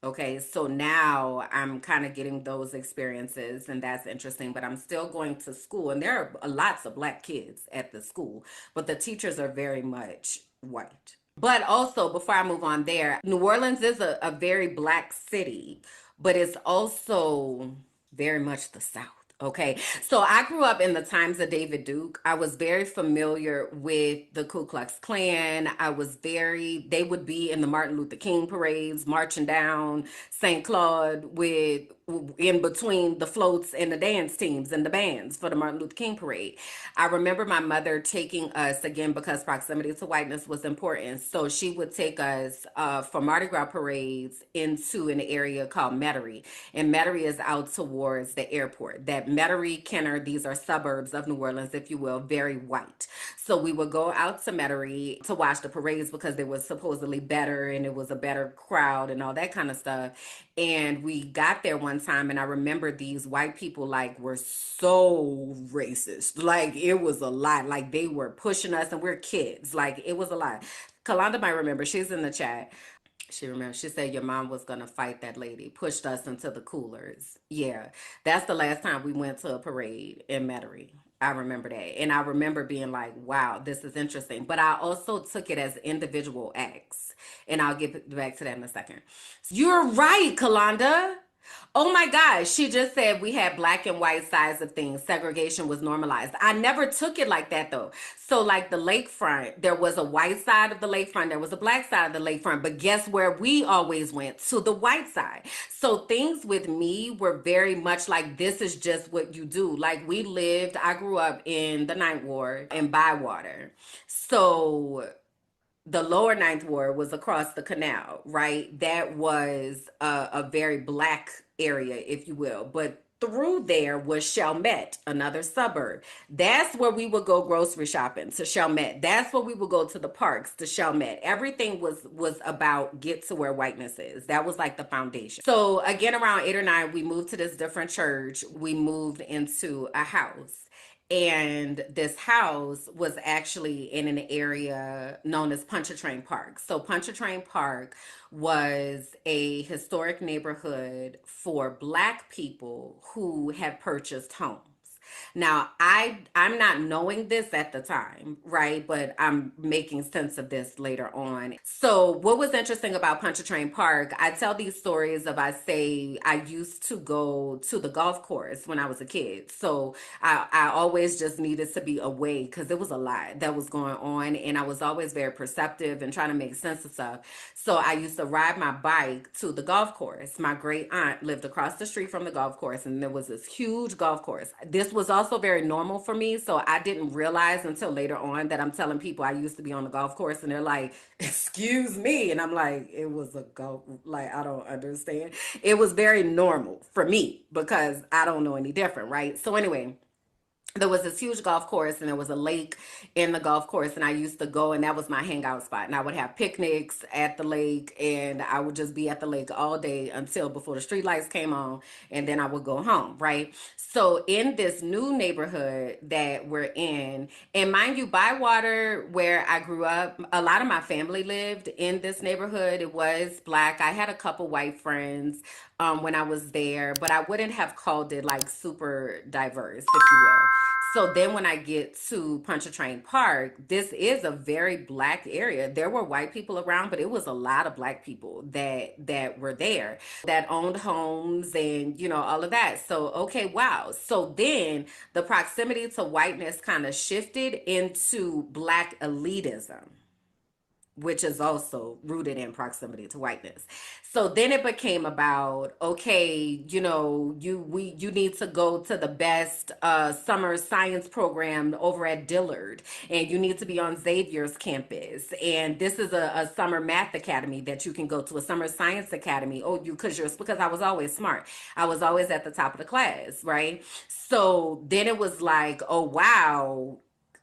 Okay, so now I'm kind of getting those experiences, and that's interesting, but I'm still going to school, and there are lots of black kids at the school, but the teachers are very much white. But also, before I move on there, New Orleans is a very black city, but it's also very much the South. Okay, so I grew up in the times of David Duke. I was very familiar with the Ku Klux Klan. They would be in the Martin Luther King parades, marching down St. Claude with in between the floats and the dance teams and the bands for the Martin Luther King parade. I remember my mother taking us, again, because proximity to whiteness was important. So she would take us for Mardi Gras parades into an area called Metairie. And Metairie is out towards the airport. That Metairie, Kenner, these are suburbs of New Orleans, if you will, very white. So we would go out to Metairie to watch the parades because they were supposedly better and it was a better crowd and all that kind of stuff. And we got there one time, and I remember these white people like were so racist. Like it was a lot. Like they were pushing us, and we're kids. Like it was a lot. Kalanda might remember. She's in the chat. She remembers. She said your mom was gonna fight that lady. Pushed us into the coolers. Yeah, that's the last time we went to a parade in Metairie. I remember that, and I remember being like, "Wow, this is interesting." But I also took it as individual acts, and I'll get back to that in a second. You're right, Kalanda. Oh my gosh, she just said we had black and white sides of things. Segregation was normalized. I never took it like that though. So like the lakefront, there was a white side of the lakefront, there was a black side of the lakefront, but guess where we always went? To the white side. So things with me were very much like this is just what you do. Like I grew up in the Ninth Ward in Bywater. So the lower Ninth Ward was across the canal, right? That was a very black area, if you will. But through there was Chalmette, another suburb. That's where we would go grocery shopping, to Chalmette. That's where we would go to the parks, to Chalmette. Everything was about get to where whiteness is. That was like the foundation. So again, around 8 or 9, we moved to this different church. We moved into a house. And this house was actually in an area known as Pontchartrain Park. So Pontchartrain Park was a historic neighborhood for Black people who had purchased homes. Now, I'm not knowing this at the time, right? But I'm making sense of this later on. So, what was interesting about Pontchartrain Park, I tell these stories of, I say I used to go to the golf course when I was a kid. So, I always just needed to be away because there was a lot that was going on, and I was always very perceptive and trying to make sense of stuff. So, I used to ride my bike to the golf course. My great aunt lived across the street from the golf course, and there was this huge golf course. This was also very normal for me, so I didn't realize until later on that I'm telling people I used to be on the golf course, and they're like, "Excuse me," and I'm like, "It was a golf, like I don't understand." It was very normal for me because I don't know any different, right? So anyway, there was this huge golf course, and there was a lake in the golf course, and I used to go, and that was my hangout spot, and I would have picnics at the lake, and I would just be at the lake all day until before the street lights came on, and then I would go home, right? So in this new neighborhood that we're in, and mind you, Bywater, where I grew up, a lot of my family lived in this neighborhood. It was Black. I had a couple white friends when I was there, but I wouldn't have called it like super diverse, if you will. So then when I get to Pontchartrain Park, this is a very Black area. There were white people around, but it was a lot of Black people that were there that owned homes and, all of that. So, okay, wow. So then the proximity to whiteness kind of shifted into Black elitism, which is also rooted in proximity to whiteness. So then it became about, okay, you need to go to the best summer science program over at Dillard, and you need to be on Xavier's campus. And this is a summer math academy that you can go to, a summer science academy. Oh, because I was always smart. I was always at the top of the class, right? So then it was like, oh wow,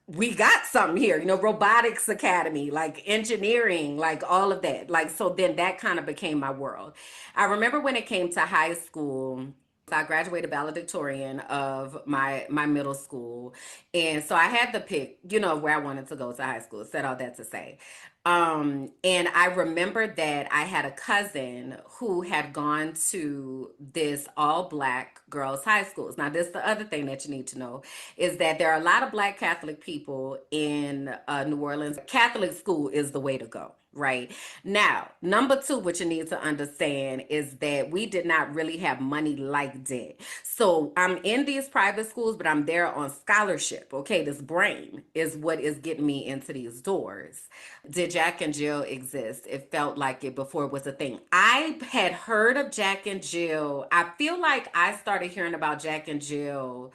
we got something here, robotics academy, like engineering, like all of that. Like, so then that kind of became my world. I remember when it came to high school, I graduated valedictorian of my middle school. And so I had to pick, where I wanted to go to high school, said all that to say. And I remember that I had a cousin who had gone to this all black girls' high schools. Now, this is the other thing that you need to know is that there are a lot of black Catholic people in New Orleans. Catholic school is the way to go. Right now, number two, what you need to understand is that we did not really have money like that. So I'm in these private schools, but I'm there on scholarship. Okay, this brain is what is getting me into these doors. Did Jack and Jill exist? It felt like it before it was a thing. I had heard of Jack and Jill. I feel like I started hearing about Jack and Jill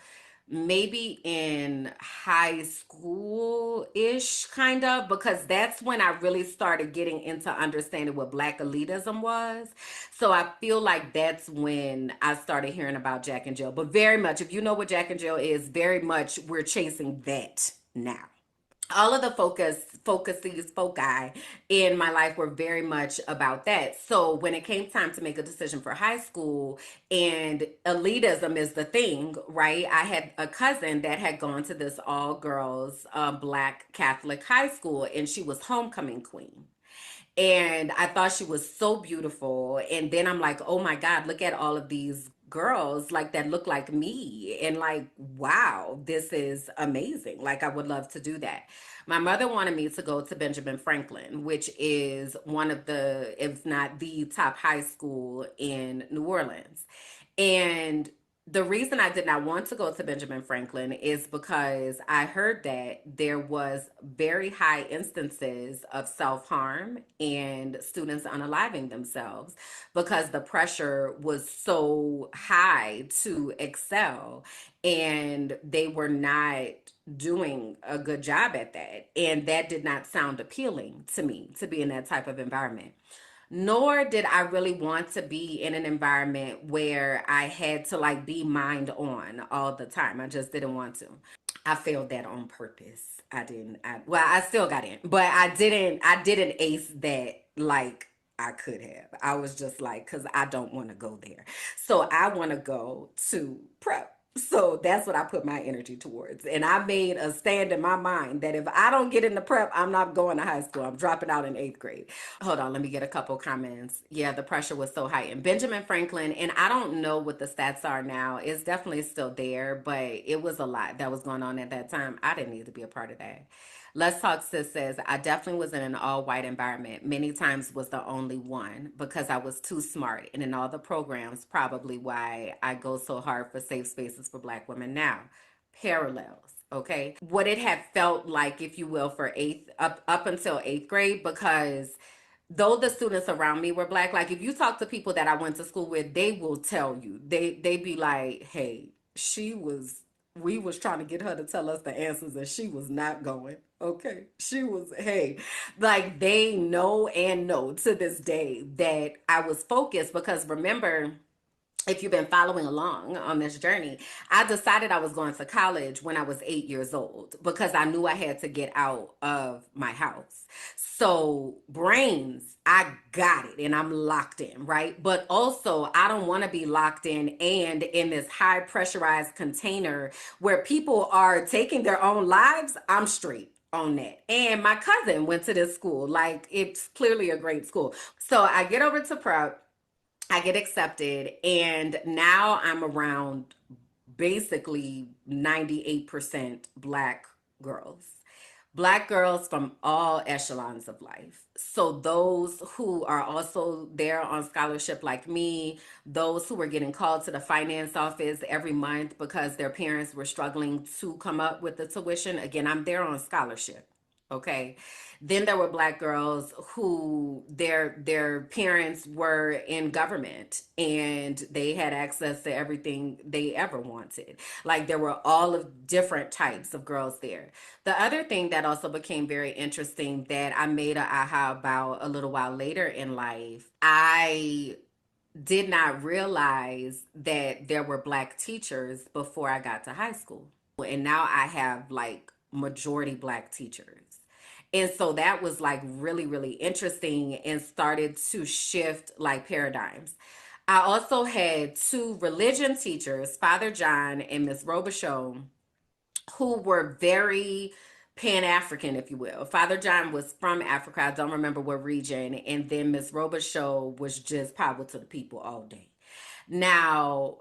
maybe in high school ish, kind of, because that's when I really started getting into understanding what black elitism was. So I feel like that's when I started hearing about Jack and Jill. But very much, if you know what Jack and Jill is, very much we're chasing that now. All of the foci in my life were very much about that. So when it came time to make a decision for high school, and elitism is the thing, right? I had a cousin that had gone to this all girls black Catholic high school, and she was homecoming queen. And I thought she was so beautiful. And then I'm like, oh my God, look at all of these girls like that look like me. And like, wow, this is amazing. Like, I would love to do that. My mother wanted me to go to Benjamin Franklin, which is one of the, if not the top high school in New Orleans. And the reason I did not want to go to Benjamin Franklin is because I heard that there was very high instances of self-harm and students unaliving themselves because the pressure was so high to excel, and they were not doing a good job at that. And that did not sound appealing to me, to be in that type of environment. Nor did I really want to be in an environment where I had to like be mind on all the time. I just didn't want to. I failed that on purpose. I still got in, but I didn't ace that like I could have. I was just like, cause I don't want to go there. So I want to go to prep. So that's what I put my energy towards. And I made a stand in my mind that if I don't get into prep, I'm not going to high school. I'm dropping out in 8th grade. Hold on, let me get a couple comments. Yeah, the pressure was so high. And Benjamin Franklin, and I don't know what the stats are now. It's definitely still there, but it was a lot that was going on at that time. I didn't need to be a part of that. Let's Talk Sis says, I definitely was in an all white environment. Many times was the only one because I was too smart. And in all the programs, probably why I go so hard for safe spaces for Black women now. Parallels. Okay. What it had felt like, if you will, for up until 8th grade, because though the students around me were Black, like if you talk to people that I went to school with, they will tell you, they be like, hey, we was trying to get her to tell us the answers and she was not going. Okay. She was, hey, like they know and know to this day that I was focused because remember, if you've been following along on this journey, I decided I was going to college when I was 8 years old because I knew I had to get out of my house. So brains, I got it and I'm locked in, right? But also I don't want to be locked in and in this high pressurized container where people are taking their own lives. I'm straight on that. And my cousin went to this school. Like it's clearly a great school. So I get over to prep, I get accepted, and now I'm around basically 98% Black girls. Black girls from all echelons of life. So those who are also there on scholarship like me, those who were getting called to the finance office every month because their parents were struggling to come up with the tuition. Again, I'm there on scholarship. Okay. Then there were Black girls who their parents were in government and they had access to everything they ever wanted. Like there were all of different types of girls there. The other thing that also became very interesting that I made a aha about a little while later in life, I did not realize that there were Black teachers before I got to high school. And now I have like majority Black teachers. And so that was like really, really interesting and started to shift like paradigms. I also had two religion teachers, Father John and Miss Robichaux, who were very Pan-African, if you will. Father John was from Africa. I don't remember what region. And then Miss Robichaux was just power to the people all day. Now,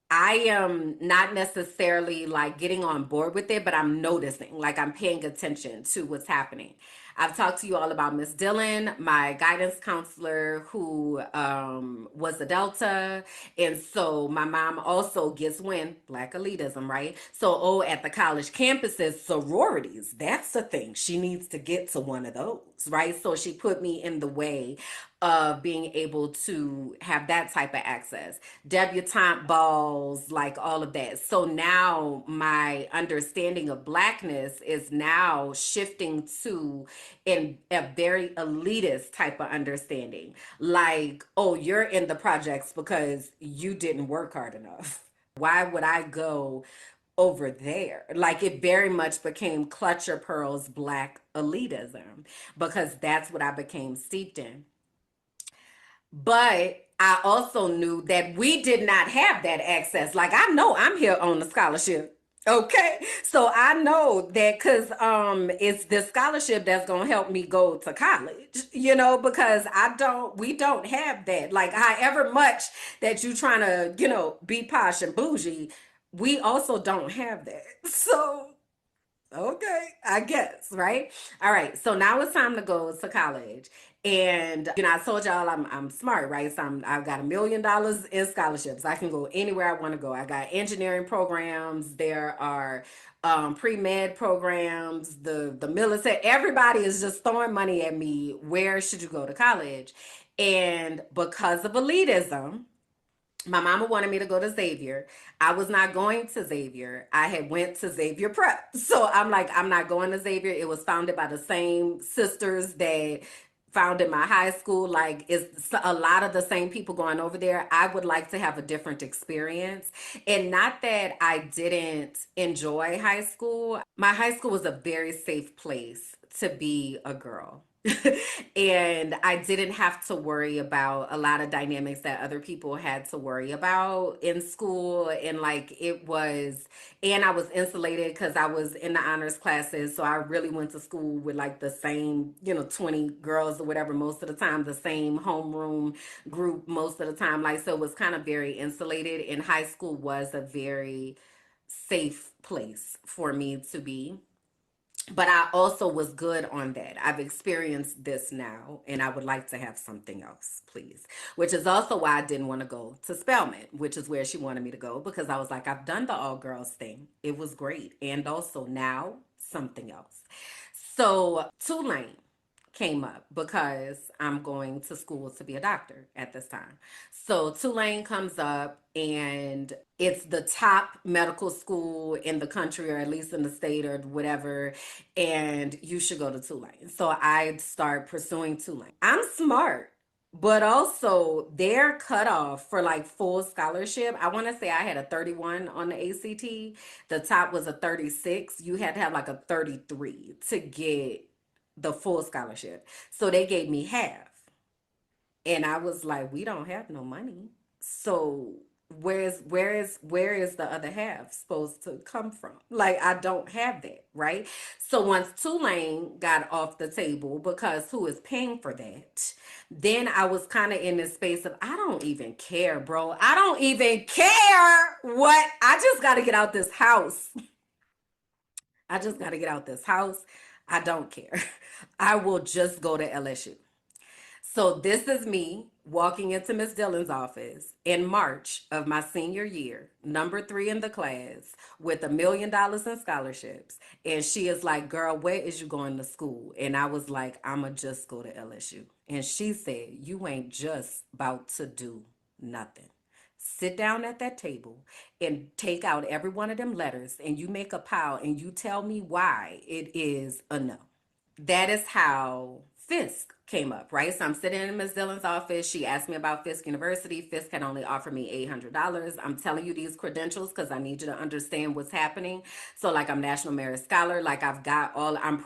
I am not necessarily like getting on board with it, but I'm noticing, like I'm paying attention to what's happening. I've talked to you all about Miss Dillon, my guidance counselor who was a Delta. And so my mom also gets wind, Black elitism, right? So, at the college campuses, sororities, that's the thing. She needs to get to one of those, right? So she put me in the way of being able to have that type of access, debutante balls, like all of that. So now my understanding of Blackness is now shifting to in a very elitist type of understanding. Like, oh, you're in the projects because you didn't work hard enough. Why would I go over there? Like, it very much became clutch your pearls Black elitism because that's what I became steeped in. But I also knew that we did not have that access. Like, I know I'm here on the scholarship. Okay. So I know that because it's the scholarship that's gonna help me go to college, because we don't have that. Like, however much that you trying to, be posh and bougie, we also don't have that. So okay, I guess, right? All right, so now it's time to go to college. And I told y'all I'm smart, right? So I've got $1 million in scholarships. I can go anywhere I want to go. I got engineering programs. There are pre-med programs, the military. Everybody is just throwing money at me. Where should you go to college? And because of elitism, my mama wanted me to go to Xavier. I was not going to Xavier. I had went to Xavier Prep. So I'm like, I'm not going to Xavier. It was founded by the same sisters that founded my high school. Like, it's a lot of the same people going over there. I would like to have a different experience. And not that I didn't enjoy high school. My high school was a very safe place to be a girl. And I didn't have to worry about a lot of dynamics that other people had to worry about in school. And and I was insulated because I was in the honors classes. So I really went to school with like the same, 20 girls or whatever, most of the time, the same homeroom group most of the time. Like, so it was kind of very insulated. And high school was a very safe place for me to be. But I also was good on that. I've experienced this now, and I would like to have something else, please. Which is also why I didn't want to go to Spelman, which is where she wanted me to go, because I was like, I've done the all girls thing. It was great. And also now something else. So Tulane came up because I'm going to school to be a doctor at this time. So Tulane comes up, and it's the top medical school in the country, or at least in the state or whatever, and you should go to Tulane. So I start pursuing Tulane. I'm smart, but also their cutoff for like full scholarship, I want to say I had a 31 on the ACT. The top was a 36. You had to have like a 33 to get the full scholarship. So they gave me half. And I was like, we don't have no money. So where is the other half supposed to come from? Like, I don't have that, right? So once Tulane got off the table, because who is paying for that, then I was kind of in this space of, I don't even care, bro. I don't even care what. I just got to get out this house. I just got to get out this house. I don't care. I will just go to LSU. So this is me walking into Miss Dillon's office in March of my senior year, number 3 in the class, with $1 million in scholarships. And she is like, girl, where is you going to school? And I was like, I'ma just go to LSU. And she said, you ain't just about to do nothing. Sit down at that table and take out every one of them letters, and you make a pile, and you tell me why it is a no. That is how Fisk came up, right? So I'm sitting in Ms. Dillon's office. She asked me about Fisk University. Fisk had only offered me $800. I'm telling you these credentials because I need you to understand what's happening. So like, I'm National Merit Scholar. Like, I've got all, I'm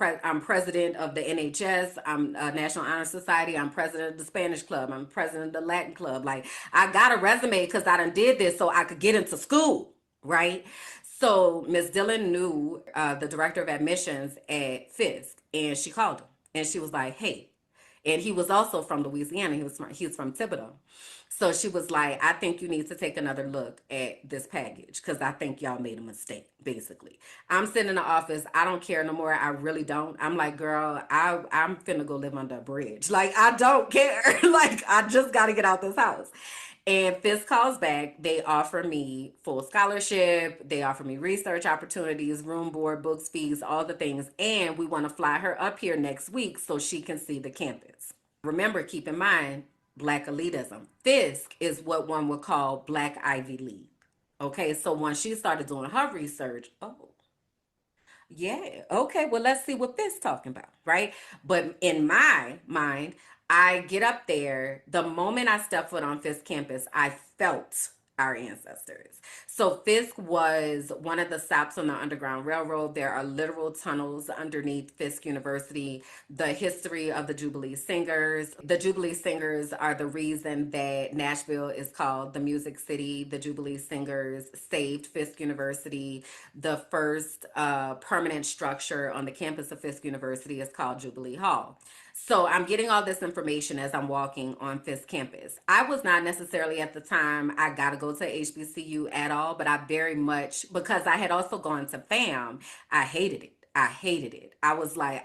president of the NHS. I'm a National Honor Society. I'm president of the Spanish Club. I'm president of the Latin Club. Like, I got a resume because I done did this so I could get into school, right? So Miss Dillon knew the director of admissions at Fisk, and she called him, and she was like, "Hey," and he was also from Louisiana. He's from Thibodeau. So she was like, "I think you need to take another look at this package because I think y'all made a mistake." Basically, I'm sitting in the office. I don't care no more. I really don't. I'm like, "Girl, I'm finna go live under a bridge. Like, I don't care. Like, I just got to get out this house." And Fisk calls back. They offer me full scholarship. They offer me research opportunities, room, board, books, fees, all the things. And we want to fly her up here next week so she can see the campus. Remember, keep in mind, Black elitism. Fisk is what one would call Black Ivy League. Okay, so once she started doing her research, oh, yeah. Okay. Well, let's see what this talking about, right? But in my mind, I get up there. The moment I step foot on Fisk campus, I felt our ancestors. So Fisk was one of the stops on the Underground Railroad. There are literal tunnels underneath Fisk University. The history of the Jubilee Singers. The Jubilee Singers are the reason that Nashville is called the Music City. The Jubilee Singers saved Fisk University. The first permanent structure on the campus of Fisk University is called Jubilee Hall. So I'm getting all this information as I'm walking on Fisk campus. I was not necessarily at the time, I got to go to HBCU at all, but I very much, because I had also gone to FAM, I hated it. I hated it. I was like,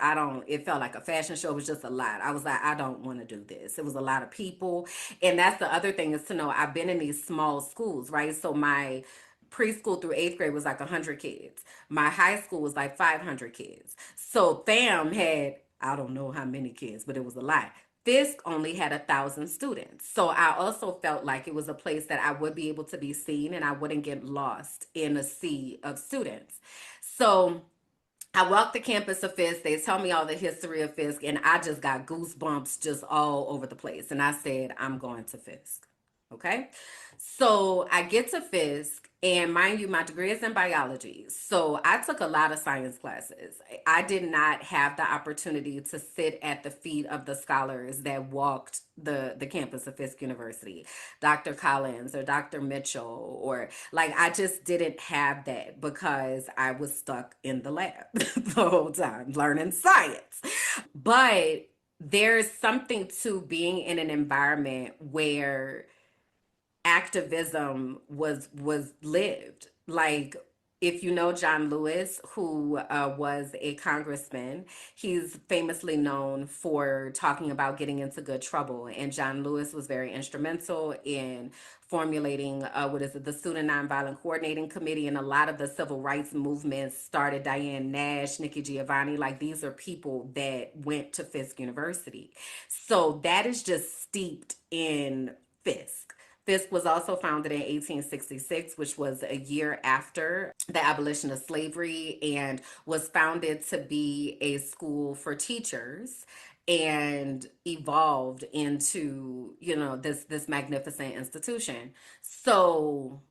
it felt like a fashion show. It was just a lot. I was like, I don't want to do this. It was a lot of people. And that's the other thing is to know I've been in these small schools, right? So my preschool through eighth grade was like 100 kids. My high school was like 500 kids. So FAM had, I don't know how many kids, but it was a lot. Fisk only had 1,000 students. So I also felt like it was a place that I would be able to be seen and I wouldn't get lost in a sea of students. So I walked the campus of Fisk. They tell me all the history of Fisk, and I just got goosebumps just all over the place. And I said, I'm going to Fisk. Okay. So I get to Fisk, and mind you, my degree is in biology. So I took a lot of science classes. I did not have the opportunity to sit at the feet of the scholars that walked the campus of Fisk University, Dr. Collins or Dr. Mitchell, or like I just didn't have that because I was stuck in the lab the whole time learning science. But there's something to being in an environment where activism was lived. Like, if you know John Lewis, who was a congressman, he's famously known for talking about getting into good trouble. And John Lewis was very instrumental in formulating the Student Nonviolent Coordinating Committee, and a lot of the civil rights movements started. Diane Nash, Nikki Giovanni, like these are people that went to Fisk University. So that is just steeped in Fisk. Fisk was also founded in 1866, which was a year after the abolition of slavery, and was founded to be a school for teachers and evolved into, this magnificent institution. So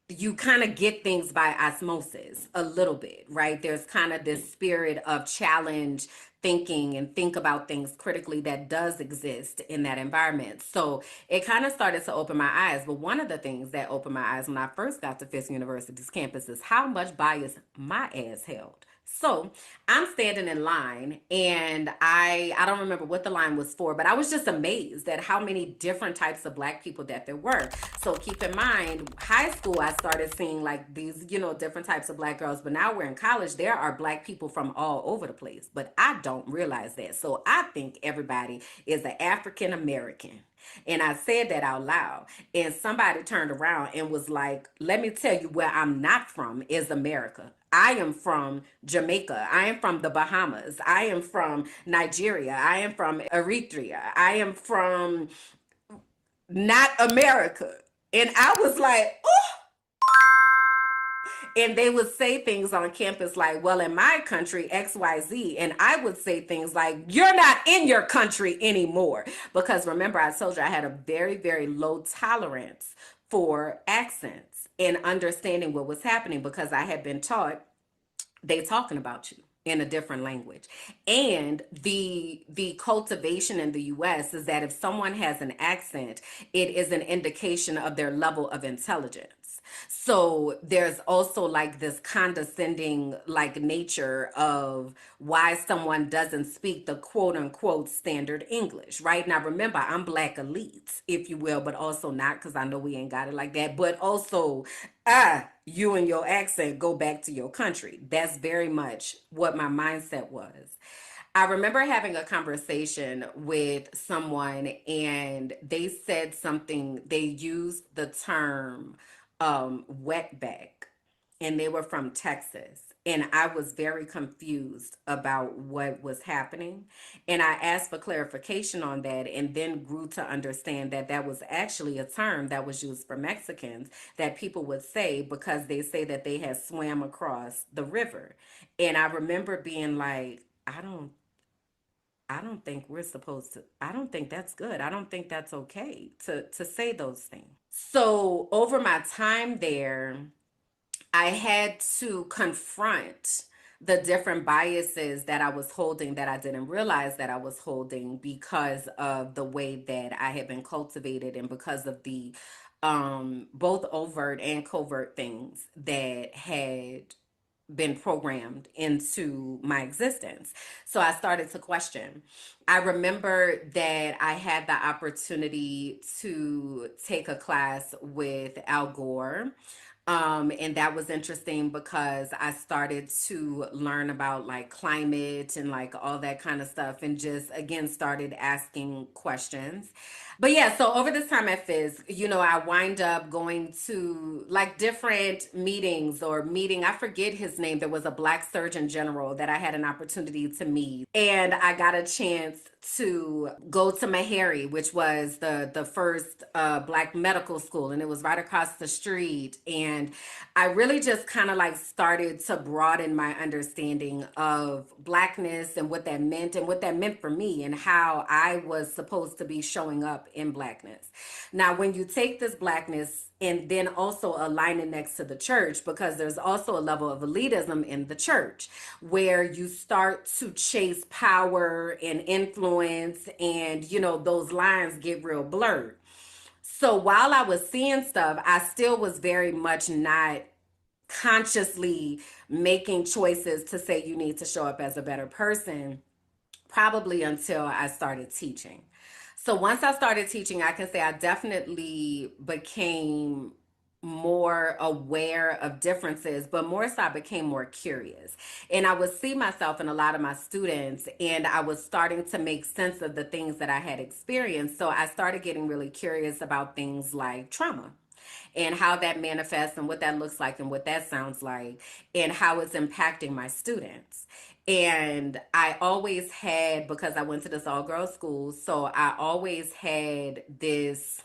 you kind of get things by osmosis a little bit, right? There's kind of this spirit of challenge thinking and think about things critically that does exist in that environment. So it kind of started to open my eyes. But one of the things that opened my eyes when I first got to Fisk University's campus is how much bias my ass held. So I'm standing in line, and I don't remember what the line was for, but I was just amazed at how many different types of Black people that there were. So keep in mind, high school, I started seeing like these, different types of Black girls, but now we're in college, there are Black people from all over the place, but I don't realize that. So I think everybody is an African American. And I said that out loud, and somebody turned around and was like, let me tell you where I'm not from is America. I am from Jamaica. I am from the Bahamas. I am from Nigeria. I am from Eritrea. I am from not America. And I was like, oh. And they would say things on campus like, well, in my country, XYZ. And I would say things like, you're not in your country anymore. Because remember, I told you I had a very, very low tolerance for accents and understanding what was happening, because I had been taught they talking about you in a different language. And the cultivation in the US is that if someone has an accent, it is an indication of their level of intelligence. So there's also like this condescending like nature of why someone doesn't speak the quote unquote standard English, right? Now remember, I'm Black elite, if you will, but also not, because I know we ain't got it like that. But also, you and your accent, go back to your country. That's very much what my mindset was. I remember having a conversation with someone and they said something, they used the term wetback, and they were from Texas. And I was very confused about what was happening. And I asked for clarification on that and then grew to understand that that was actually a term that was used for Mexicans that people would say because they say that they had swam across the river. And I remember being like, I don't think we're supposed to, I don't think that's good. I don't think that's okay to say those things. So over my time there, I had to confront the different biases that I was holding that I didn't realize that I was holding because of the way that I had been cultivated and because of the both overt and covert things that had been programmed into my existence. So I started to question. I remember that I had the opportunity to take a class with Al Gore. And that was interesting because I started to learn about like climate and like all that kind of stuff and just again started asking questions. But yeah, so over this time at Fizz, you know, I wind up going to like different meetings or meeting. I forget his name. There was a Black Surgeon General that I had an opportunity to meet. And I got a chance to go to Meharry, which was the first Black medical school. And it was right across the street. And I really just kind of like started to broaden my understanding of Blackness and what that meant and what that meant for me and how I was supposed to be showing up in Blackness. Now, when you take this Blackness and then also align it next to the church, because there's also a level of elitism in the church where you start to chase power and influence, and you know, those lines get real blurred. So while I was seeing stuff, I still was very much not consciously making choices to say you need to show up as a better person, probably until I started teaching. So once I started teaching, I can say I definitely became more aware of differences, but more so I became more curious. And I would see myself in a lot of my students, and I was starting to make sense of the things that I had experienced. So I started getting really curious about things like trauma and how that manifests and what that looks like and what that sounds like and how it's impacting my students. And I always had, because I went to this all girls school, so I always had this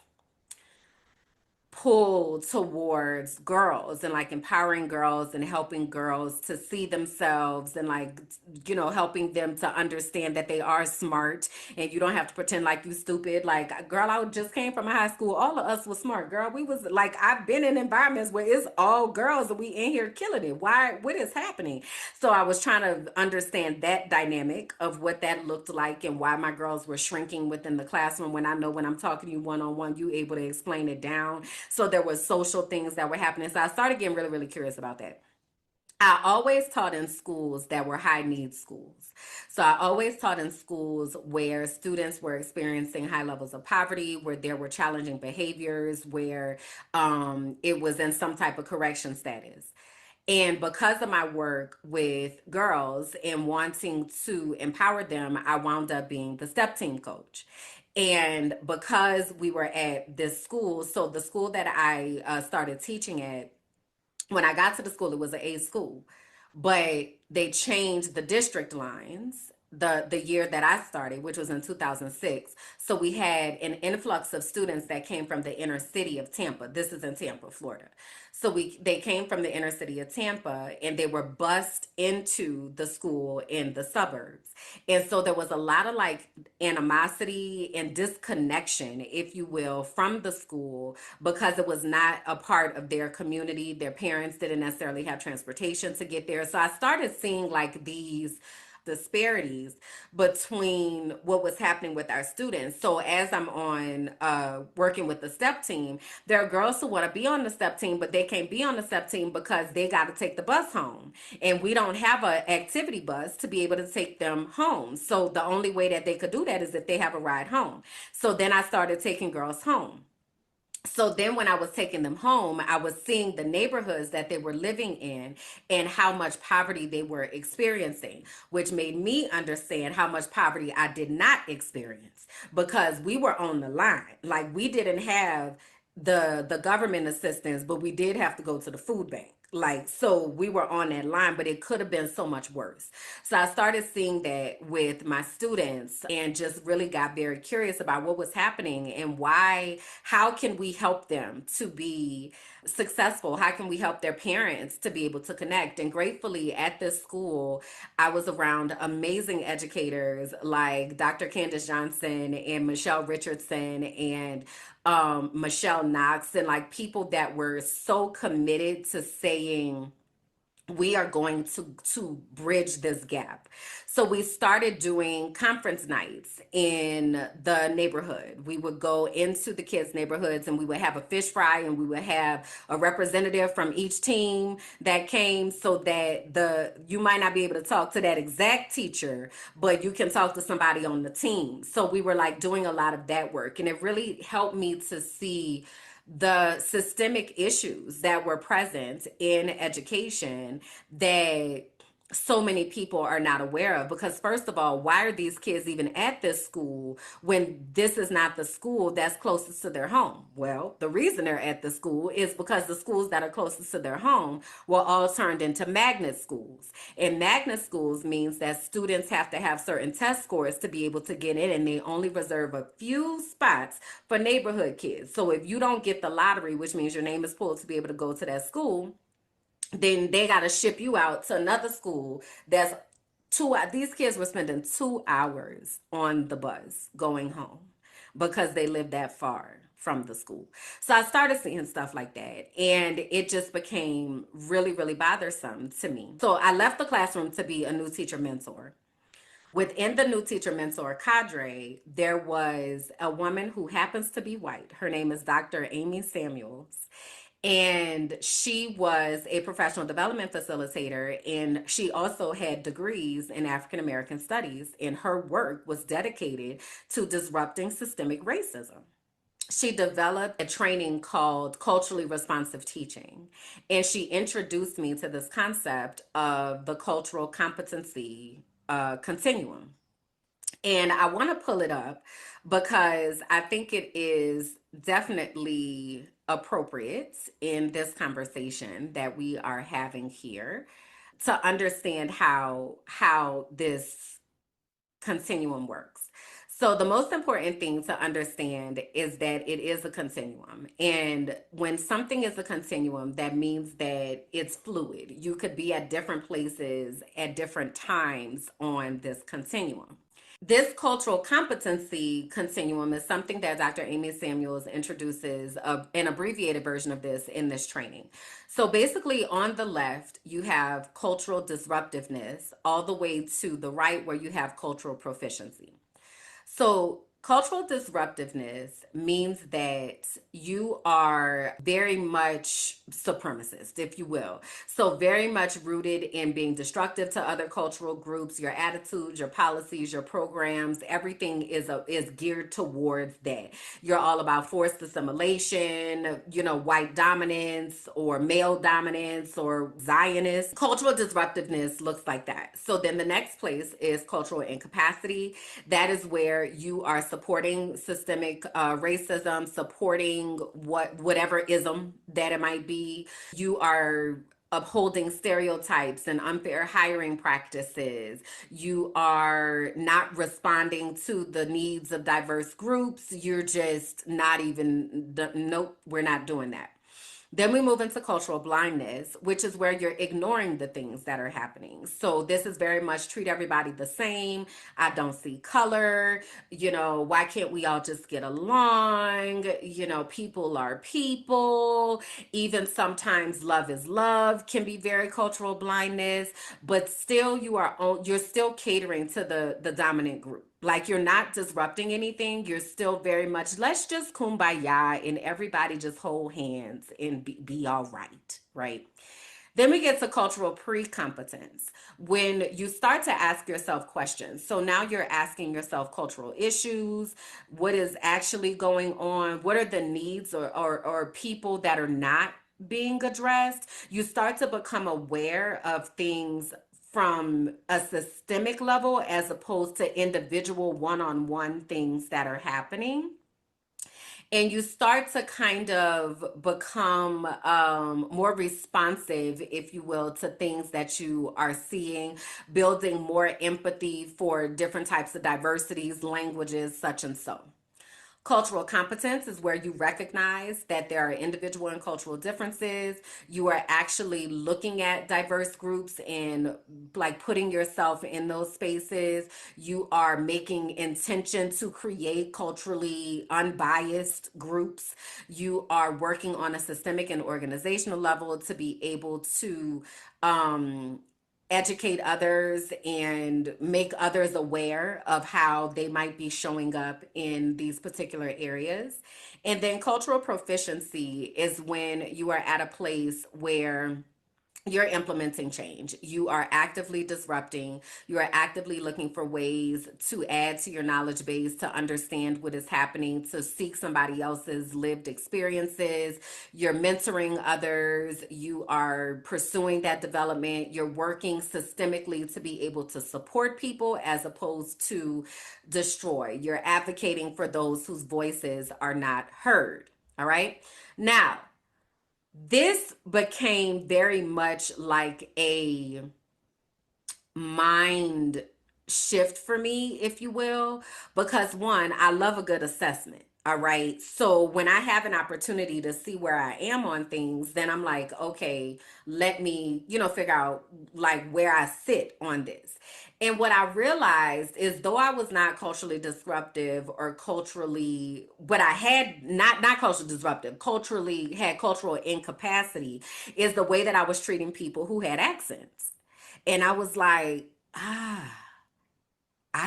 pull towards girls and like empowering girls and helping girls to see themselves and like, you know, helping them to understand that they are smart and you don't have to pretend like you stupid. Like, girl, I just came from a high school, all of us was smart, girl. We was like, I've been in environments where it's all girls and we in here killing it. Why, what is happening? So I was trying to understand that dynamic of what that looked like and why my girls were shrinking within the classroom, when I know when I'm talking to you one-on-one, you able to explain it down. So there was social things that were happening. So I started getting really, really curious about that. I always taught in schools that were high needs schools. So I always taught in schools where students were experiencing high levels of poverty, where there were challenging behaviors, where it was in some type of correction status. And because of my work with girls and wanting to empower them, I wound up being the step team coach. And because we were at this school, so the school that I started teaching at, when I got to the school, it was an A school, but they changed the district lines the year that I started, which was in 2006. So we had an influx of students that came from the inner city of Tampa. This is in Tampa, Florida. So they came from the inner city of Tampa and they were bused into the school in the suburbs. And so there was a lot of like animosity and disconnection, if you will, from the school because it was not a part of their community. Their parents didn't necessarily have transportation to get there. So I started seeing like these disparities between what was happening with our students. So as I'm on working with the STEP team, there are girls who want to be on the STEP team, but they can't be on the STEP team because they got to take the bus home. And we don't have an activity bus to be able to take them home. So the only way that they could do that is if they have a ride home. So then I started taking girls home. So then when I was taking them home, I was seeing the neighborhoods that they were living in and how much poverty they were experiencing, which made me understand how much poverty I did not experience because we were on the line. Like we didn't have the government assistance, but we did have to go to the food bank. Like, so we were on that line, but it could have been so much worse. So I started seeing that with my students and just really got very curious about what was happening and why, how can we help them to be successful? How can we help their parents to be able to connect? And gratefully at this school, I was around amazing educators like Dr. Candace Johnson and Michelle Richardson and Michelle Knox, and like people that were so committed to saying, we are going to bridge this gap. So we started doing conference nights in the neighborhood. We would go into the kids' neighborhoods and we would have a fish fry and we would have a representative from each team that came so that you might not be able to talk to that exact teacher, but you can talk to somebody on the team. So we were like doing a lot of that work, and it really helped me to see the systemic issues that were present in education that so many people are not aware of. Because first of all, why are these kids even at this school when this is not the school that's closest to their home? Well, the reason they're at the school is because the schools that are closest to their home were all turned into magnet schools. And magnet schools means that students have to have certain test scores to be able to get in, and they only reserve a few spots for neighborhood kids. So if you don't get the lottery, which means your name is pulled to be able to go to that school, then they got to ship you out to another school that's these kids were spending 2 hours on the bus going home because they lived that far from the school. So I started seeing stuff like that, and it just became really, really bothersome to me. So I left the classroom to be a new teacher mentor. Within the new teacher mentor cadre, there was a woman who happens to be white. Her name is Dr. Amy Samuels. And she was a professional development facilitator, and she also had degrees in African American studies, and her work was dedicated to disrupting systemic racism. She developed a training called culturally responsive teaching, and she introduced me to this concept of the cultural competency continuum. And I want to pull it up because I think it is definitely appropriate in this conversation that we are having here to understand how this continuum works. So the most important thing to understand is that it is a continuum. And when something is a continuum, that means that it's fluid. You could be at different places at different times on this continuum. This cultural competency continuum is something that Dr. Amy Samuels introduces an abbreviated version of this in this training. So basically on the left, you have cultural disruptiveness, all the way to the right where you have cultural proficiency. So cultural disruptiveness means that you are very much supremacist, if you will. So very much rooted in being destructive to other cultural groups. Your attitudes, your policies, your programs, everything is geared towards that. You're all about forced assimilation, white dominance or male dominance or Zionist. Cultural disruptiveness looks like that. So then the next place is cultural incapacity. That is where you are supporting systemic racism, supporting whatever ism that it might be. You are upholding stereotypes and unfair hiring practices. You are not responding to the needs of diverse groups. You're just not even, nope, we're not doing that. Then we move into cultural blindness, which is where you're ignoring the things that are happening. So this is very much treat everybody the same. I don't see color. Why can't we all just get along? People are people. Even sometimes love is love can be very cultural blindness, but still you're still catering to the dominant group. Like you're not disrupting anything. You're still very much, let's just kumbaya and everybody just hold hands and be all right, right? Then we get to cultural pre-competence, when you start to ask yourself questions. So now you're asking yourself cultural issues, what is actually going on, what are the needs or people that are not being addressed. You start to become aware of things from a systemic level as opposed to individual one-on-one things that are happening, and you start to kind of become more responsive, if you will, to things that you are seeing, building more empathy for different types of diversities, languages, such and so. Cultural competence is where you recognize that there are individual and cultural differences. You are actually looking at diverse groups and like putting yourself in those spaces. You are making intention to create culturally unbiased groups. You are working on a systemic and organizational level to be able to educate others and make others aware of how they might be showing up in these particular areas. And then cultural proficiency is when you are at a place where you're implementing change. You are actively disrupting. You are actively looking for ways to add to your knowledge base, to understand what is happening, to seek somebody else's lived experiences. You're mentoring others. You are pursuing that development. You're working systemically to be able to support people as opposed to destroy. You're advocating for those whose voices are not heard. All right. Now, this became very much like a mind shift for me, if you will, because one, I love a good assessment. All right. So when I have an opportunity to see where I am on things, then I'm like, okay, let me, figure out like where I sit on this. And what I realized is, though I was not culturally disruptive or culturally, but I had not culturally disruptive, culturally had cultural incapacity, is the way that I was treating people who had accents. And I was like, I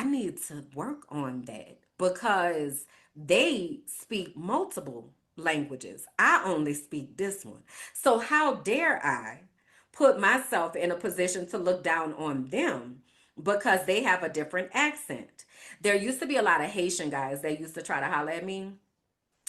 need to work on that because they speak multiple languages. I only speak this one. So how dare I put myself in a position to look down on them because they have a different accent? There used to be a lot of Haitian guys that used to try to holler at me.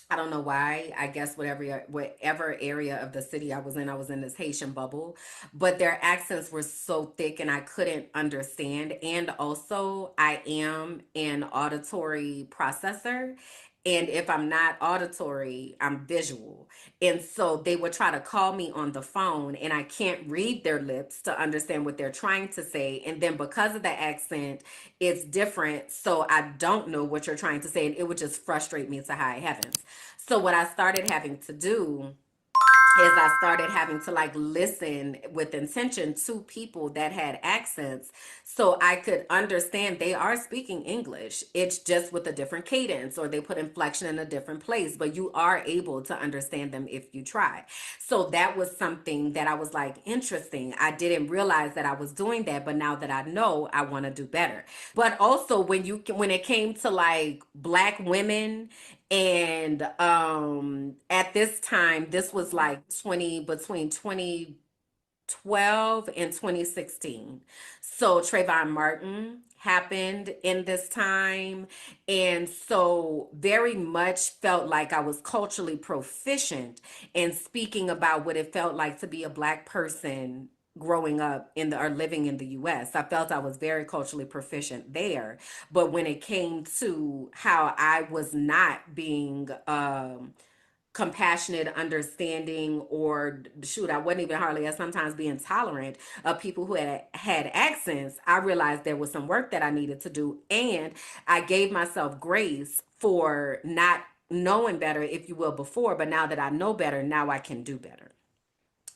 I don't know why. I guess whatever area of the city I was in this Haitian bubble, but their accents were so thick and I couldn't understand. And also, I am an auditory processor. And if I'm not auditory, I'm visual. And so they would try to call me on the phone and I can't read their lips to understand what they're trying to say. And then because of the accent, it's different. So I don't know what you're trying to say. And it would just frustrate me to high heavens. So what I started having to do is I started having to like listen with intention to people that had accents so I could understand they are speaking English. It's just with a different cadence or they put inflection in a different place, but you are able to understand them if you try. So that was something that I was like, interesting. I didn't realize that I was doing that, but now that I know, I want to do better. But also when it came to like Black women, and at this time, this was like between 2012 and 2016. So Trayvon Martin happened in this time. And so very much felt like I was culturally proficient in speaking about what it felt like to be a Black person growing up or living in the US. I felt I was very culturally proficient there. But when it came to how I was not being compassionate, understanding, or shoot, I wasn't even hardly at sometimes being tolerant of people who had accents, I realized there was some work that I needed to do. And I gave myself grace for not knowing better, if you will, before, but now that I know better, now I can do better.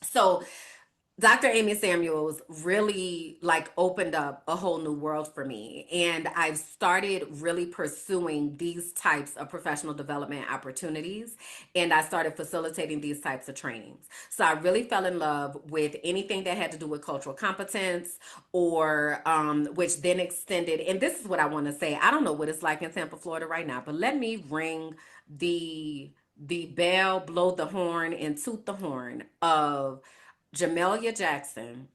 So Dr. Amy Samuels really like opened up a whole new world for me. And I've started really pursuing these types of professional development opportunities. And I started facilitating these types of trainings. So I really fell in love with anything that had to do with cultural competence or which then extended. And this is what I want to say. I don't know what it's like in Tampa, Florida right now, but let me ring the bell, blow the horn, and toot the horn of Jamelia Jackson,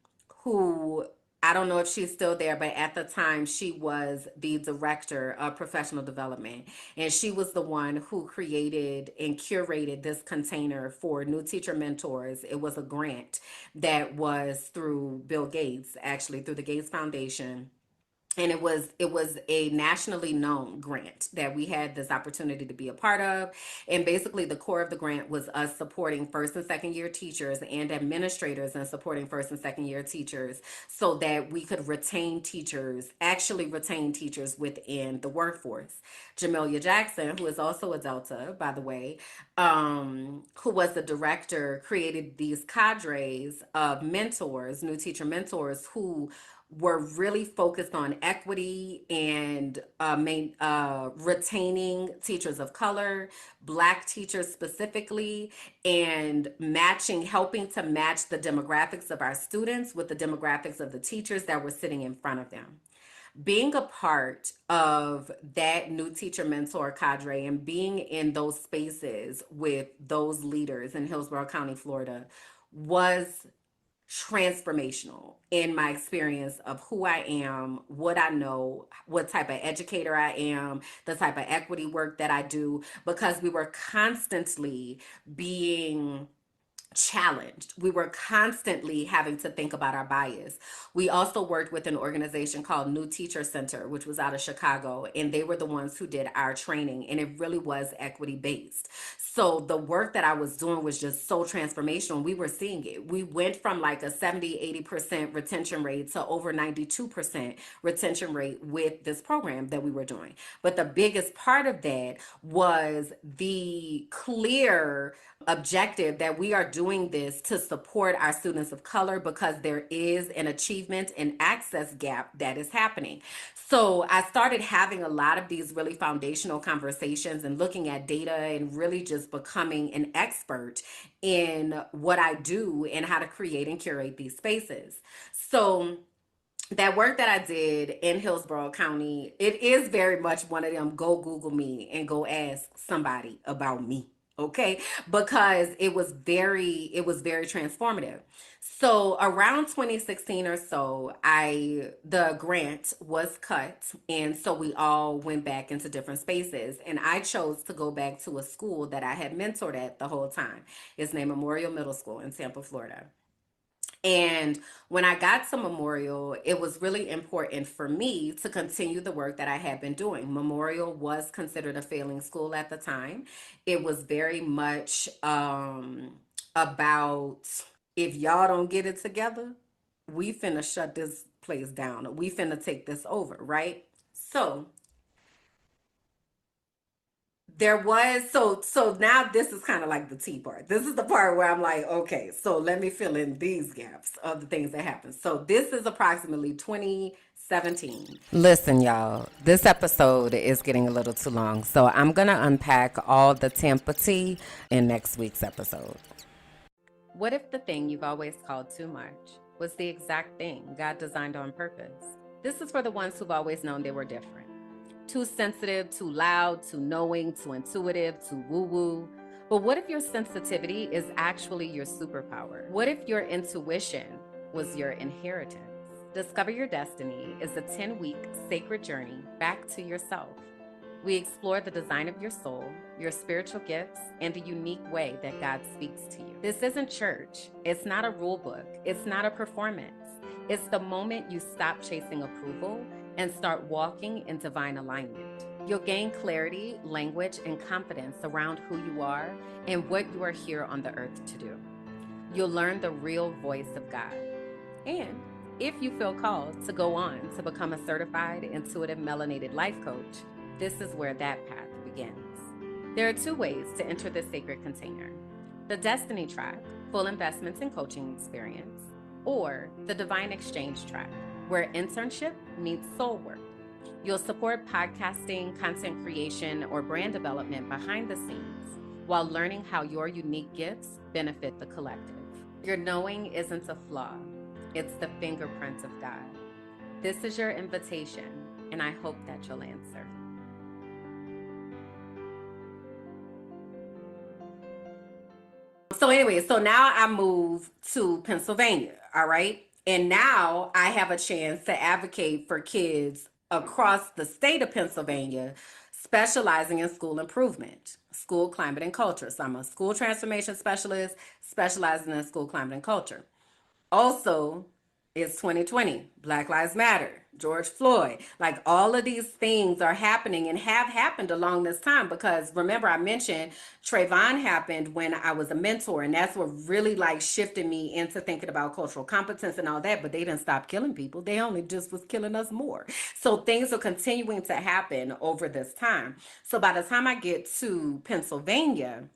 who I don't know if she's still there, but at the time she was the director of professional development. And she was the one who created and curated this container for new teacher mentors. It was a grant that was through Bill Gates, actually through the Gates Foundation. And it was a nationally known grant that we had this opportunity to be a part of. And basically the core of the grant was us supporting first and second year teachers and administrators and supporting first and second year teachers so that we could actually retain teachers within the workforce. Jamelia Jackson, who is also a Delta, by the way, who was the director, created these cadres of mentors, new teacher mentors, who were really focused on equity and retaining teachers of color, Black teachers specifically, and helping to match the demographics of our students with the demographics of the teachers that were sitting in front of them. Being a part of that new teacher mentor cadre and being in those spaces with those leaders in Hillsborough County, Florida, was transformational in my experience of who I am, what I know, what type of educator I am, the type of equity work that I do, because we were constantly being challenged. We were constantly having to think about our bias. We also worked with an organization called New Teacher Center, which was out of Chicago, and they were the ones who did our training, and it really was equity based. So the work that I was doing was just so transformational. We were seeing it. We went from like a 70-80% retention rate to over 92% retention rate with this program that we were doing. But the biggest part of that was the clear objective that we are doing this to support our students of color because there is an achievement and access gap that is happening. So I started having a lot of these really foundational conversations and looking at data and really just becoming an expert in what I do and how to create and curate these spaces. So that work that I did in Hillsborough County, it is very much one of them, go Google me and go ask somebody about me. Okay, because it was very transformative. So around 2016 or so, the grant was cut, and so we all went back into different spaces, and I chose to go back to a school that I had mentored at the whole time. It's named Memorial Middle School in Tampa, Florida. And when I got to Memorial, it was really important for me to continue the work that I had been doing. Memorial was considered a failing school at the time. It was very much about, if y'all don't get it together, we finna shut this place down. We finna take this over, right? So there was so now this is kind of like the T part. This is the part where I'm like, okay, so let me fill in these gaps of the things that happened. So this is approximately 2017. Listen, y'all, this episode is getting a little too long, so I'm gonna unpack all the Tampa tea in next week's episode. What if the thing you've always called too much was the exact thing God designed on purpose? This is for the ones who've always known they were different. Too sensitive, too loud, too knowing, too intuitive, too woo-woo. But what if your sensitivity is actually your superpower? What if your intuition was your inheritance? Discover Your Destiny is a 10-week sacred journey back to yourself. We explore the design of your soul, your spiritual gifts, and the unique way that God speaks to you. This isn't church. It's not a rule book. It's not a performance. It's the moment you stop chasing approval and start walking in divine alignment. You'll gain clarity, language, and confidence around who you are and what you are here on the earth to do. You'll learn the real voice of God. And if you feel called to go on to become a certified intuitive melanated life coach, this is where that path begins. There are two ways to enter this sacred container: the Destiny track, full investments and coaching experience, or the Divine Exchange track, where internship meets soul work. You'll support podcasting, content creation, or brand development behind the scenes while learning how your unique gifts benefit the collective. Your knowing isn't a flaw, it's the fingerprint of God. This is your invitation, and I hope that you'll answer. So anyway, so now I moved to Pennsylvania, all right? And now I have a chance to advocate for kids across the state of Pennsylvania, specializing in school improvement, school climate and culture. So I'm a school transformation specialist specializing in school climate and culture. Also, it's 2020, Black Lives Matter, George Floyd. Like, all of these things are happening and have happened along this time, because remember I mentioned Trayvon happened when I was a mentor, and that's what really like shifted me into thinking about cultural competence and all that. But they didn't stop killing people. They only just was killing us more. So things are continuing to happen over this time. So by the time I get to Pennsylvania,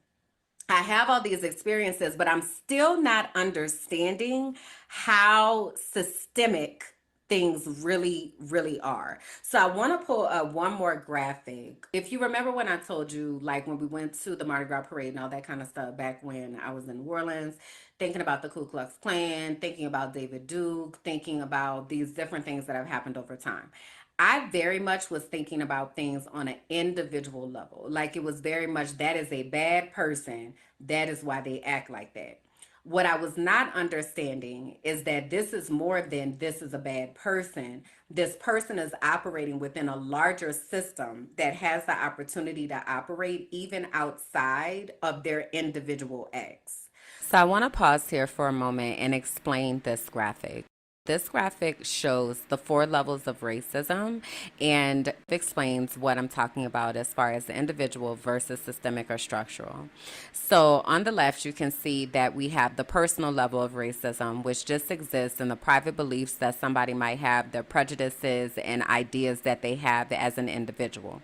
I have all these experiences, but I'm still not understanding how systemic things really are. So I want to pull up one more graphic. If you remember when I told you, like when we went to the Mardi Gras parade and all that kind of stuff back when I was in New Orleans, thinking about the Ku Klux Klan, thinking about David Duke, thinking about these different things that have happened over time. I very much was thinking about things on an individual level. Like, it was very much, that is a bad person. That is why they act like that. What I was not understanding is that this is more than this is a bad person. This person is operating within a larger system that has the opportunity to operate even outside of their individual acts. So I want to pause here for a moment and explain this graphic. This graphic shows the 4 levels of racism and explains what I'm talking about as far as the individual versus systemic or structural. So on the left, you can see that we have the personal level of racism, which just exists in the private beliefs that somebody might have, their prejudices and ideas that they have as an individual.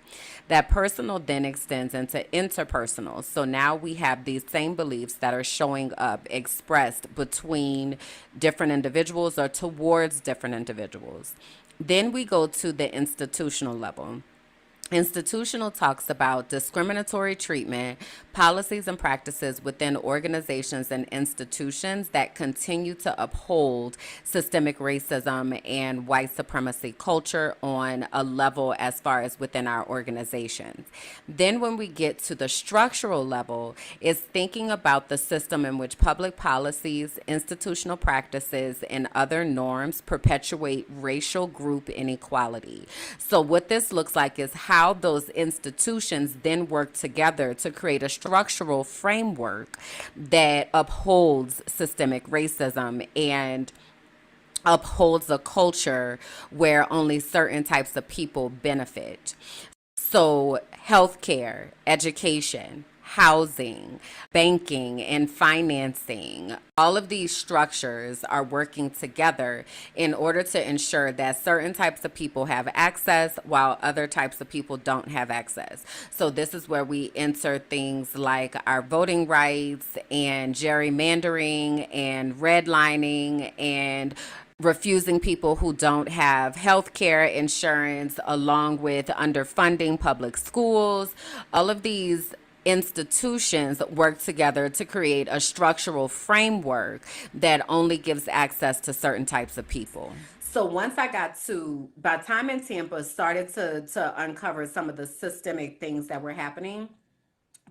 That personal then extends into interpersonal. So now we have these same beliefs that are showing up expressed between different individuals or towards different individuals. Then we go to the institutional level. Institutional talks about discriminatory treatment, policies and practices within organizations and institutions that continue to uphold systemic racism and white supremacy culture on a level as far as within our organizations. Then when we get to the structural level, is thinking about the system in which public policies, institutional practices, and other norms perpetuate racial group inequality. So what this looks like is how those institutions then work together to create a structural framework that upholds systemic racism and upholds a culture where only certain types of people benefit. So healthcare, education, housing, banking, and financing, all of these structures are working together in order to ensure that certain types of people have access while other types of people don't have access. So this is where we enter things like our voting rights and gerrymandering and redlining and refusing people who don't have health care insurance, along with underfunding public schools. All of these institutions work together to create a structural framework that only gives access to certain types of people. So once I got to, by time in Tampa started to uncover some of the systemic things that were happening.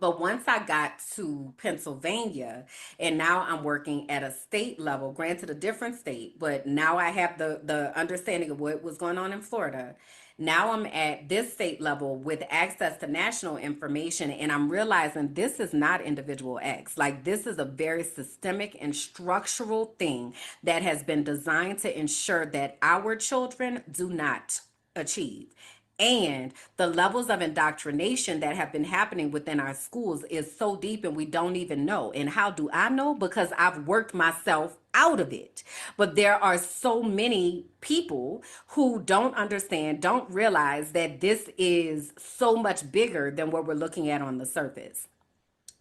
But once I got to Pennsylvania, and now I'm working at a state level, granted a different state, but now I have the understanding of what was going on in Florida. Now I'm at this state level with access to national information, and I'm realizing this is not individual acts. Like, this is a very systemic and structural thing that has been designed to ensure that our children do not achieve. And the levels of indoctrination that have been happening within our schools is so deep and we don't even know. And how do I know? Because I've worked myself out of it. But there are so many people who don't understand, don't realize that this is so much bigger than what we're looking at on the surface.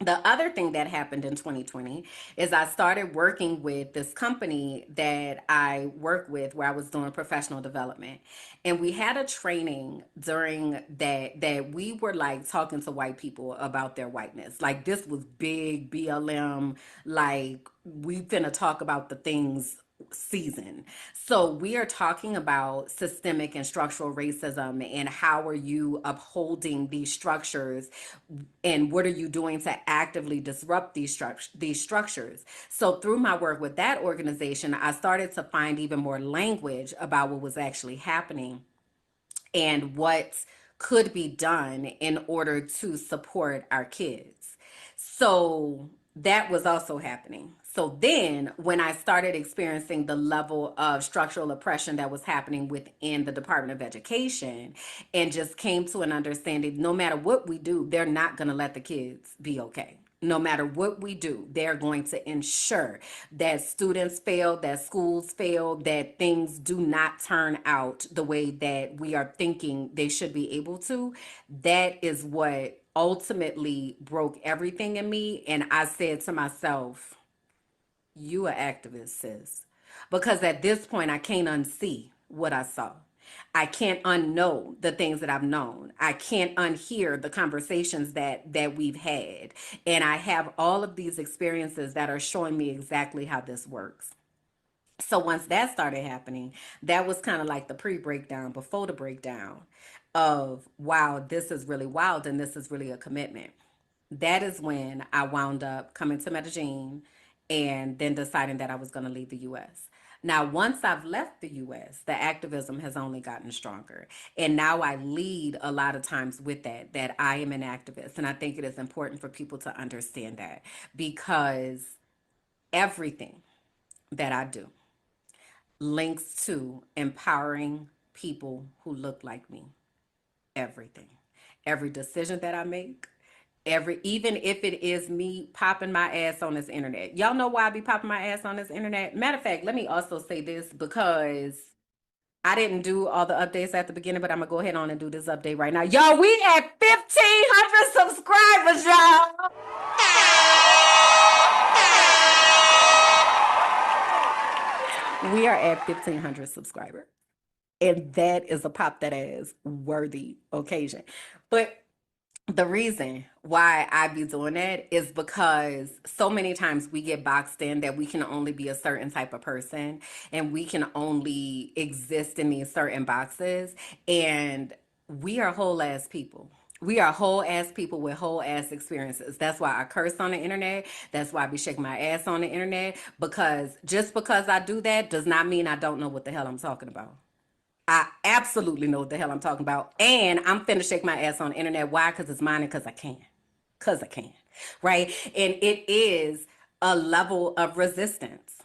The other thing that happened in 2020 is I started working with this company that I work with where I was doing professional development. And we had a training during that we were like talking to white people about their whiteness. Like this was big BLM, like we finna talk about the things season. So we are talking about systemic and structural racism and how are you upholding these structures and what are you doing to actively disrupt these structures. So through my work with that organization, I started to find even more language about what was actually happening and what could be done in order to support our kids. So that was also happening. So then, when I started experiencing the level of structural oppression that was happening within the Department of Education, and just came to an understanding no matter what we do, they're not going to let the kids be okay. No matter what we do, they're going to ensure that students fail, that schools fail, that things do not turn out the way that we are thinking they should be able to. That is what ultimately broke everything in me. And I said to myself, you are activist, sis. Because at this point, I can't unsee what I saw. I can't unknow the things that I've known. I can't unhear the conversations that we've had. And I have all of these experiences that are showing me exactly how this works. So once that started happening, that was kind of like the pre-breakdown, before the breakdown of, wow, this is really wild and this is really a commitment. That is when I wound up coming to Medellin and then deciding that I was going to leave the US. Now, once I've left the US, the activism has only gotten stronger. And now I lead a lot of times with that I am an activist. And I think it is important for people to understand that because everything that I do links to empowering people who look like me. Everything. Every decision that I make, even if it is me popping my ass on this internet. Y'all know why I be popping my ass on this internet? Matter of fact, let me also say this because I didn't do all the updates at the beginning, but I'm gonna go ahead on and do this update right now. Y'all, we at 1,500 subscribers, y'all. We are at 1,500 subscribers. And that is a pop that ass worthy occasion. But the reason why I be doing that is because so many times we get boxed in that we can only be a certain type of person and we can only exist in these certain boxes. And we are whole ass people. We are whole ass people with whole ass experiences. That's why I curse on the internet. That's why I be shaking my ass on the internet. Because just because I do that does not mean I don't know what the hell I'm talking about. I absolutely know what the hell I'm talking about. And I'm finna shake my ass on the internet. Why? Because it's mine and because I can. Because I can. Right? And it is a level of resistance.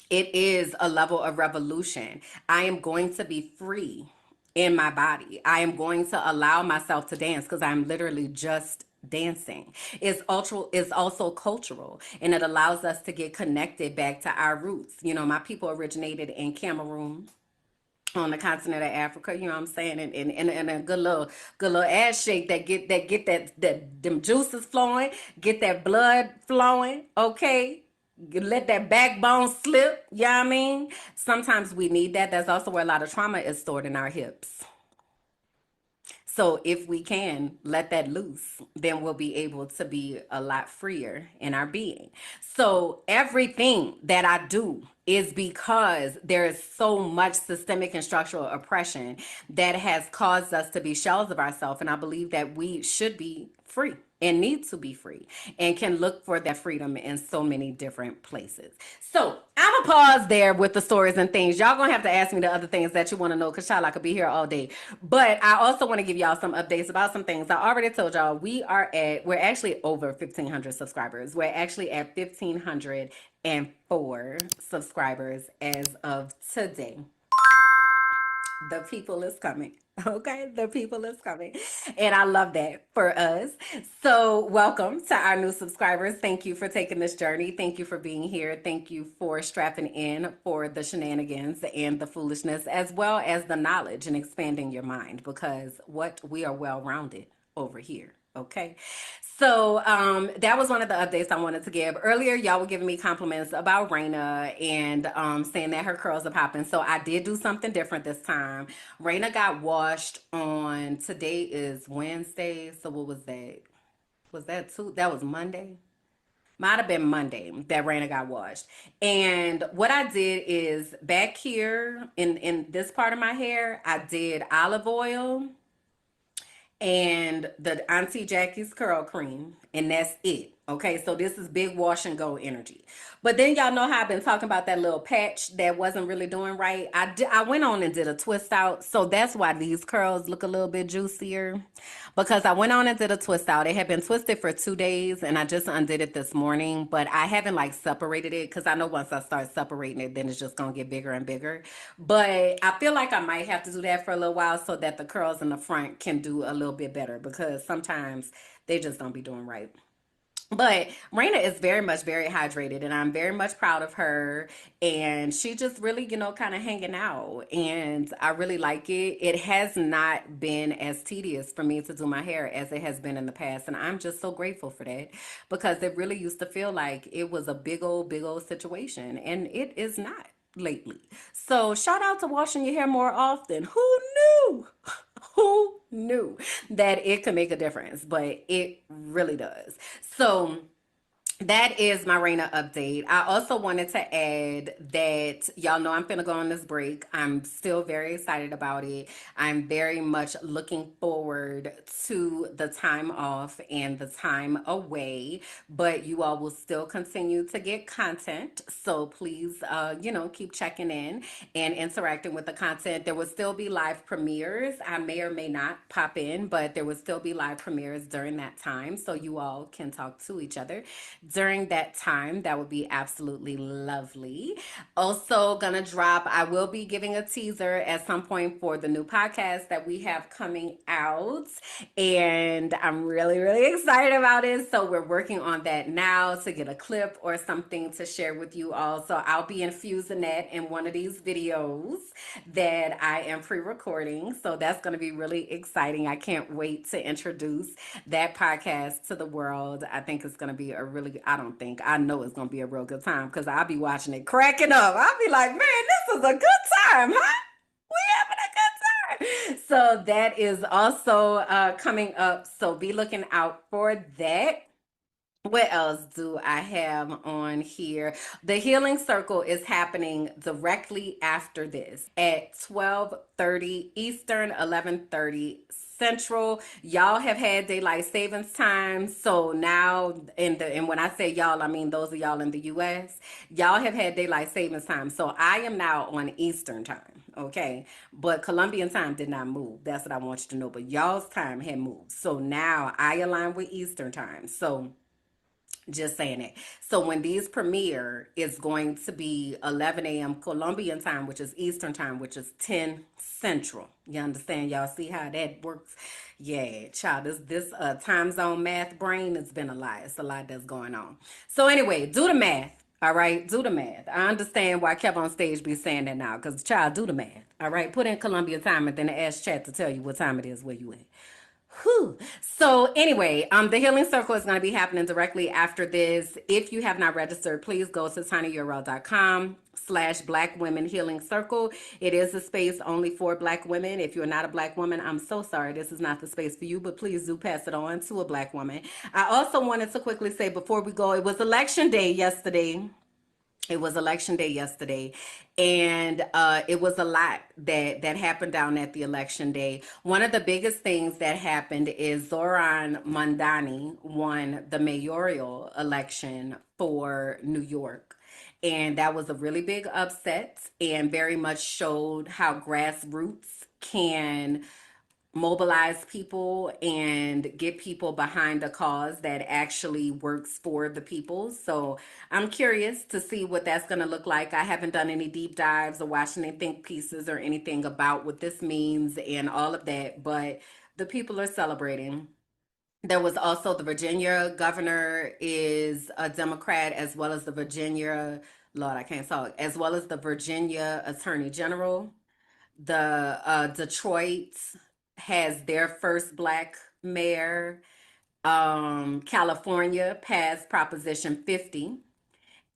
It is a level of revolution. I am going to be free in my body. I am going to allow myself to dance because I'm literally just dancing. It's also cultural, and it allows us to get connected back to our roots. You know, my people originated in Cameroon on the continent of Africa, you know what I'm saying, and a good little ass shake that get that them juices flowing, get that blood flowing, okay? Let that backbone slip, you know what I mean? Sometimes we need that. That's also where a lot of trauma is stored in our hips. So if we can let that loose, then we'll be able to be a lot freer in our being. So everything that I do is because there is so much systemic and structural oppression that has caused us to be shells of ourselves. And I believe that we should be free and need to be free and can look for that freedom in so many different places. So I'm gonna pause there with the stories and things. Y'all gonna have to ask me the other things that you want to know because child, I could be here all day. But I also want to give y'all some updates about some things. I already told y'all we're actually over 1,500 subscribers. We're actually at 1,504 subscribers as of today. The people is coming. Okay, the people is coming. And I love that for us. So, welcome to our new subscribers. Thank you for taking this journey. Thank you for being here. Thank you for strapping in for the shenanigans and the foolishness, as well as the knowledge and expanding your mind, because what we are well rounded over here. Okay. So that was one of the updates I wanted to give. Earlier, y'all were giving me compliments about Raina and saying that her curls are popping. So I did do something different this time. Raina got washed on, today is Wednesday. So what was that? Was that two? That was Monday? Might have been Monday that Raina got washed. And what I did is back here in this part of my hair, I did olive oil and the Auntie Jackie's curl cream, and that's it. Okay, so this is big wash and go energy. But then y'all know how I've been talking about that little patch that wasn't really doing right. I went on and did a twist out, so that's why these curls look a little bit juicier, because I went on and did a twist out. It had been twisted for 2 days, and I just undid it this morning. But I haven't like separated it, because I know once I start separating it, then it's just gonna get bigger and bigger. But I feel like I might have to do that for a little while so that the curls in the front can do a little bit better, because sometimes they just don't be doing right. But Raina is very hydrated, and I'm very much proud of her. And she just really, kind of hanging out. And I really like it. It has not been as tedious for me to do my hair as it has been in the past. And I'm just so grateful for that, because it really used to feel like it was a big old situation. And it is not lately. So shout out to washing your hair more often. Who knew? Who knew that it could make a difference? But it really does. So that is my Raina update. I also wanted to add that y'all know I'm finna go on this break. I'm still very excited about it. I'm very much looking forward to the time off and the time away, but you all will still continue to get content. So please, keep checking in and interacting with the content. There will still be live premieres. I may or may not pop in, but there will still be live premieres during that time, so you all can talk to each other during that time. That would be absolutely lovely. Also, gonna drop, I will be giving a teaser at some point for the new podcast that we have coming out. And I'm really excited about it. So we're working on that now to get a clip or something to share with you all. So I'll be infusing that in one of these videos that I am pre-recording. So that's going to be really exciting. I can't wait to introduce that podcast to the world. I think it's going to be I know it's going to be a real good time, because I'll be watching it cracking up. I'll be like, man, this is a good time, huh? We having a good time. So that is also coming up. So be looking out for that. What else do I have on here? The Healing Circle is happening directly after this at 12:30 Eastern, 11:30 Central. Y'all have had daylight savings time. So now and when I say y'all, I mean those of y'all in the US, y'all have had daylight savings time. So I am now on Eastern time. Okay. But Colombian time did not move. That's what I want you to know. But y'all's time had moved. So now I align with Eastern time. So just saying it. So when these premiere, it's going to be 11 a.m. Colombian time, which is Eastern time, which is 10 Central. You understand? Y'all see how that works? Yeah, child, this time zone math brain, it's been a lot. It's a lot that's going on. So anyway, do the math. All right, do the math. I understand why Kev on stage be saying that now, because child, do the math. All right, put in Colombian time and then ask chat to tell you what time it is where you at. Whew. So anyway, the Healing Circle is going to be happening directly after this. If you have not registered, please go to tinyurl.com/Black Women Healing Circle. It is a space only for Black women. If you're not a Black woman, I'm so sorry. This is not the space for you, but please do pass it on to a Black woman. I also wanted to quickly say before we go, it was election day yesterday. It was election day yesterday, and it was a lot that happened down at the election day. One of the biggest things that happened is Zoran Mondani won the mayoral election for New York. And that was a really big upset, and very much showed how grassroots can mobilize people and get people behind a cause that actually works for the people. So I'm curious to see what that's going to look like. I haven't done any deep dives or watched any think pieces or anything about what this means and all of that, but the people are celebrating. There was also the Virginia governor is a Democrat, as well as the Virginia, Lord, I can't talk, as well as the Virginia Attorney General. The Detroit has their first black mayor. California passed Proposition 50,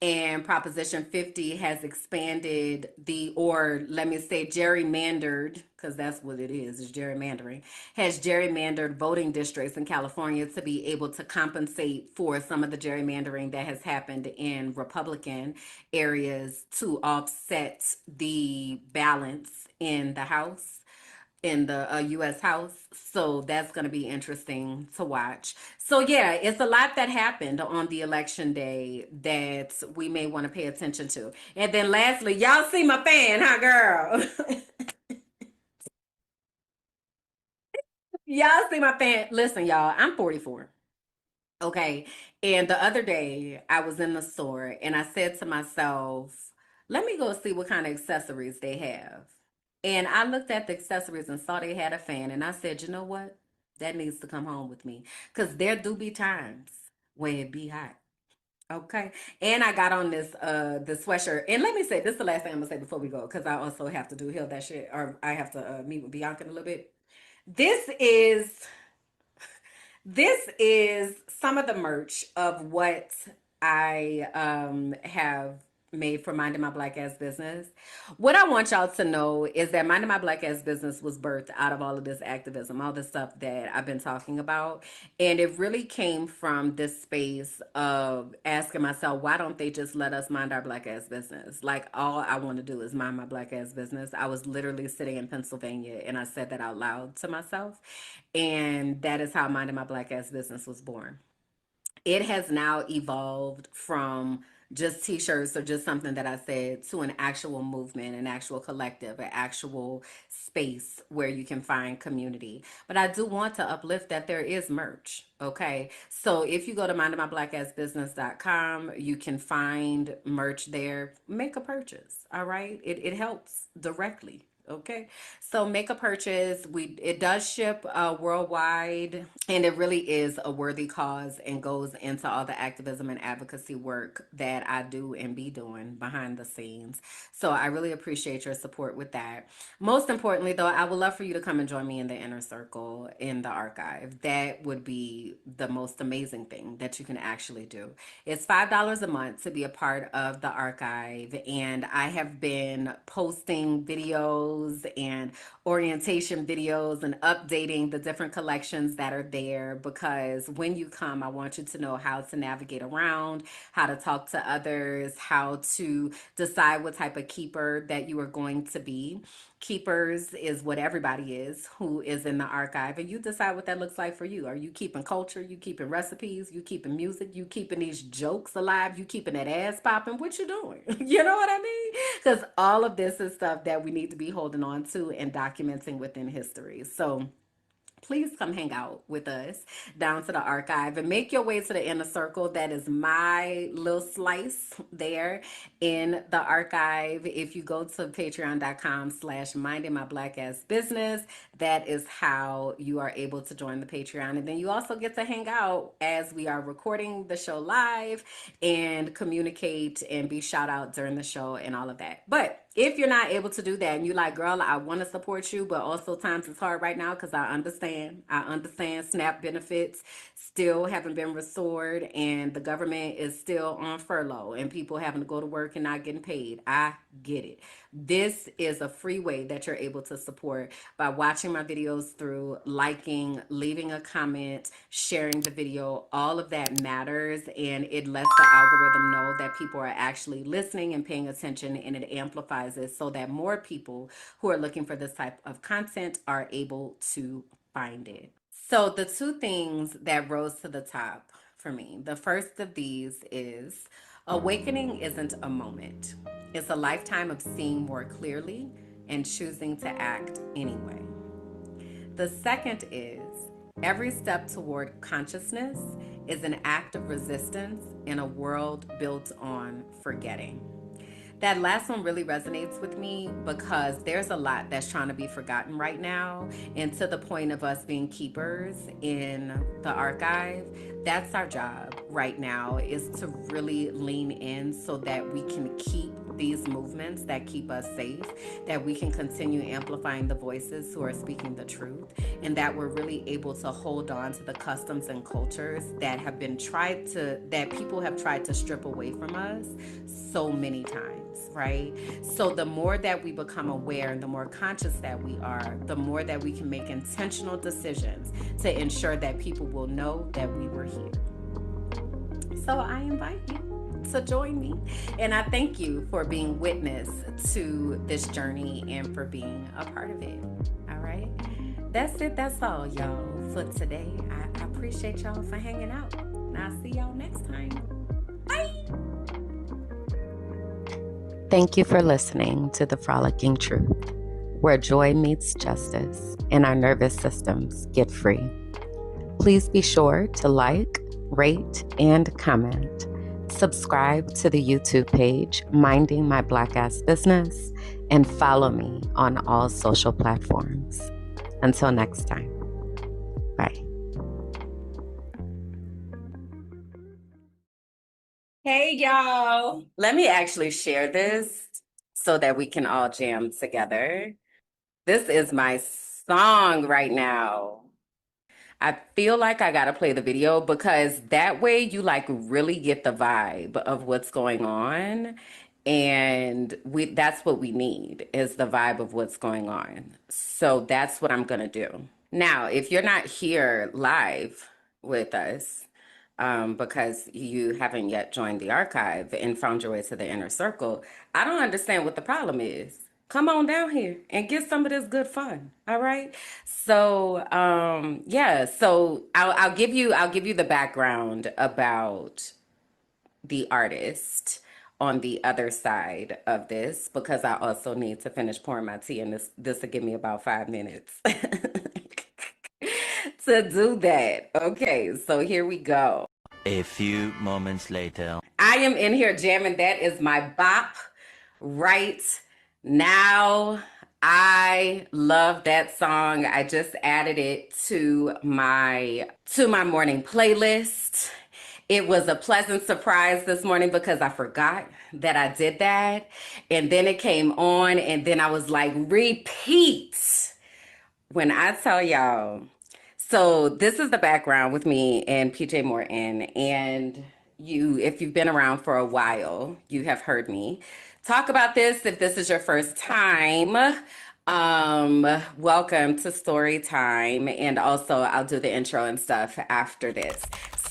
and Proposition 50 has expanded or let me say gerrymandered, because that's what it is gerrymandering, has gerrymandered voting districts in California to be able to compensate for some of the gerrymandering that has happened in Republican areas to offset the balance in the House, in the U.S. House. So that's going to be interesting to watch. So yeah, it's a lot that happened on the election day that we may want to pay attention to. And then lastly, y'all see my fan, huh, girl? Y'all see my fan. Listen, y'all, I'm 44. Okay. And the other day I was in the store and I said to myself, let me go see what kind of accessories they have. And I looked at the accessories and saw they had a fan. And I said, you know what? That needs to come home with me. Because there do be times where it be hot. Okay. And I got on the sweatshirt. And let me say, this is the last thing I'm gonna say before we go, because I also have to do heal that shit. Or I have to meet with Bianca in a little bit. This is this is some of the merch of what I have made for Minding My Black Ass Business. What I want y'all to know is that Minding My Black Ass Business was birthed out of all of this activism, all this stuff that I've been talking about. And it really came from this space of asking myself, why don't they just let us mind our black ass business? Like, all I want to do is mind my black ass business. I was literally sitting in Pennsylvania and I said that out loud to myself. And that is how Minding My Black Ass Business was born. It has now evolved from just t-shirts or just something that I said to an actual movement, an actual collective, an actual space where you can find community. But I do want to uplift that there is merch. Okay. So if you go to mindinmyblackassbusiness.com, you can find merch there. Make a purchase. All right. It helps directly. Okay. So make a purchase. It does ship worldwide, and it really is a worthy cause and goes into all the activism and advocacy work that I do and be doing behind the scenes. So I really appreciate your support with that. Most importantly, though, I would love for you to come and join me in the inner circle in the archive. That would be the most amazing thing that you can actually do. It's $5 a month to be a part of the archive, and I have been posting videos and orientation videos and updating the different collections that are there, because when you come, I want you to know how to navigate around, how to talk to others, how to decide what type of keeper that you are going to be. Keepers is what everybody is who is in the archive, and you decide what that looks like for you. Are you keeping culture? You keeping recipes? You keeping music? You keeping these jokes alive? You keeping that ass popping? What you doing? You know what I mean? Because all of this is stuff that we need to be holding on to and documenting within history. So please come hang out with us down to the archive and make your way to the inner circle. That is my little slice there in the archive. If you go to patreon.com/minding my black ass business, that is how you are able to join the Patreon. And then you also get to hang out as we are recording the show live and communicate and be shout out during the show and all of that. But if you're not able to do that and you're like, girl, I want to support you, but also times it's hard right now, because I understand. SNAP benefits still haven't been restored, and the government is still on furlough, and people having to go to work and not getting paid. I get it. This is a free way that you're able to support by watching my videos through, liking, leaving a comment, sharing the video. All of that matters, and it lets the algorithm know that people are actually listening and paying attention, and it amplifies it so that more people who are looking for this type of content are able to find it. So the two things that rose to the top for me, the first of these is awakening isn't a moment. It's a lifetime of seeing more clearly and choosing to act anyway. The second is every step toward consciousness is an act of resistance in a world built on forgetting. That last one really resonates with me because there's a lot that's trying to be forgotten right now. And to the point of us being keepers in the archive, that's our job right now, is to really lean in so that we can keep these movements that keep us safe, that we can continue amplifying the voices who are speaking the truth, and that we're really able to hold on to the customs and cultures that have been that people have tried to strip away from us so many times, right? So the more that we become aware and the more conscious that we are, the more that we can make intentional decisions to ensure that people will know that we were here. So I invite you to join me. And I thank you for being witness to this journey and for being a part of it. All right. That's it. That's all, y'all, for today. I appreciate y'all for hanging out. And I'll see y'all next time. Bye. Thank you for listening to The Frolicking Truth, where joy meets justice and our nervous systems get free. Please be sure to like, rate, and comment. Subscribe to the YouTube page, Minding My Black Ass Business, and follow me on all social platforms. Until next time, bye. Hey, y'all. Let me actually share this so that we can all jam together. This is my song right now. I feel like I gotta play the video because that way you like really get the vibe of what's going on. And that's what we need, is the vibe of what's going on. So that's what I'm gonna do. Now, if you're not here live with us, because you haven't yet joined the archive and found your way to the inner circle, I don't understand what the problem is. Come on down here and get some of this good fun. All right. So yeah, so I'll give you the background about the artist on the other side of this, because I also need to finish pouring my tea, and this will give me about 5 minutes to do that. Okay, so here we go. A few moments later. I am in here jamming. That is my bop right now. I love that song. I just added it to my morning playlist. It was a pleasant surprise this morning because I forgot that I did that. And then it came on, and then I was like, repeat. When I tell y'all, so this is the background with me and PJ Morton. And if you've been around for a while, you have heard me talk about this. If this is your first time, welcome to Story Time. And also I'll do the intro and stuff after this.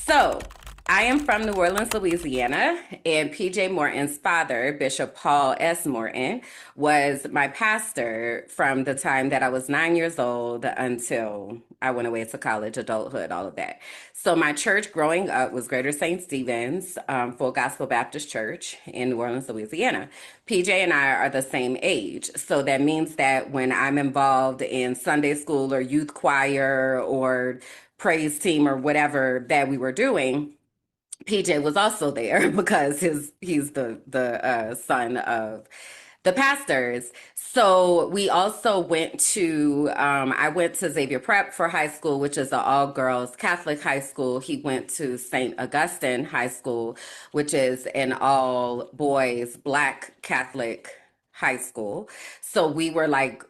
So I am from New Orleans, Louisiana, and PJ Morton's father, Bishop Paul S. Morton, was my pastor from the time that I was 9 years old until I went away to college, adulthood, all of that. So my church growing up was Greater St. Stephen's Full Gospel Baptist Church in New Orleans, Louisiana. PJ and I are the same age. So that means that when I'm involved in Sunday school or youth choir or praise team or whatever that we were doing, PJ was also there because he's the son of the pastors. So we also went to, I went to Xavier Prep for high school, which is an all-girls Catholic high school. He went to St. Augustine High School, which is an all-boys Black Catholic high school. So we were like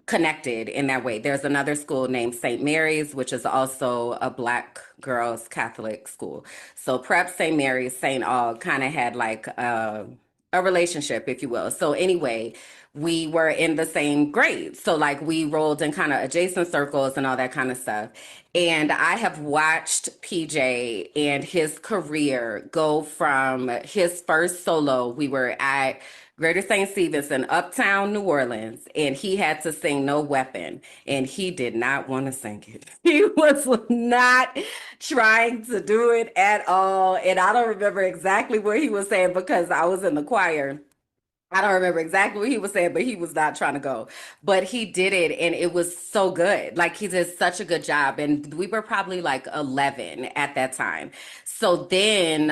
connected in that way. There's another school named St. Mary's, which is also a Black girls Catholic school. So Prep, St. Mary's, St. Aug kind of had like a relationship, if you will. So anyway, we were in the same grade. So like we rolled in kind of adjacent circles and all that kind of stuff. And I have watched PJ and his career go from his first solo. We were at Greater St. Stephen's in Uptown, New Orleans, and he had to sing No Weapon, and he did not want to sing it. He was not trying to do it at all, and I don't remember exactly what he was saying because I was in the choir. I don't remember exactly what he was saying, but he was not trying to go. But he did it and it was so good. Like he did such a good job. And we were probably like 11 at that time. So then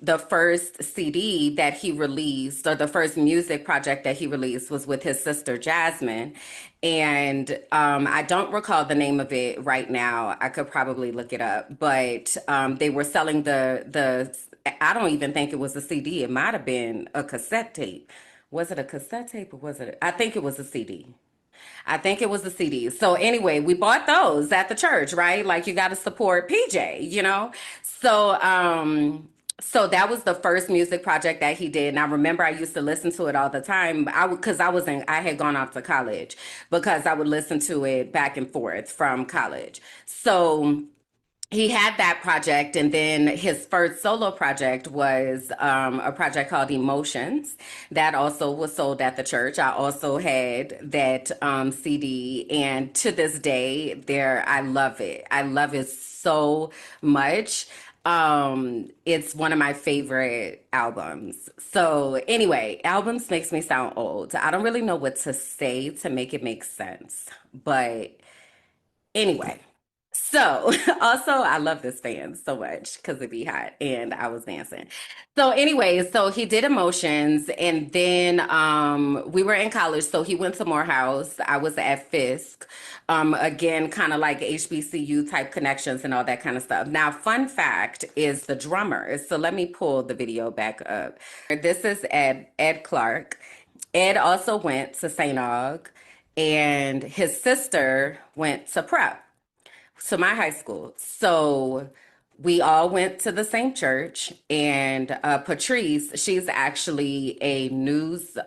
the first CD that he released, or the first music project that he released, was with his sister Jasmine. And I don't recall the name of it right now. I could probably look it up. But they were selling the I don't even think it was a CD. It might have been a cassette tape. Was it a cassette tape or was it? I think it was a CD. I think it was a CD. So anyway, we bought those at the church, right? Like you got to support PJ, you know? So so that was the first music project that he did. And I remember I used to listen to it all the time. Cause I had gone off to college because I would listen to it back and forth from college. So he had that project, and then his first solo project was a project called Emotions that also was sold at the church. I also had that CD, and to this day there I love it. I love it so much. It's one of my favorite albums. So anyway, albums makes me sound old. I don't really know what to say to make it make sense, but anyway, so also I love this fan so much because it be hot and I was dancing. So anyway, so he did Emotions, and then we were in college, so he went to Morehouse. I was at Fisk. Again, kind of like HBCU type connections and all that kind of stuff. Now, fun fact is the drummer. So let me pull the video back up. This is Ed Clark. Ed also went to St. Aug, and his sister went to prep, to my high school. So we all went to the same church, and Patrice, she's actually a news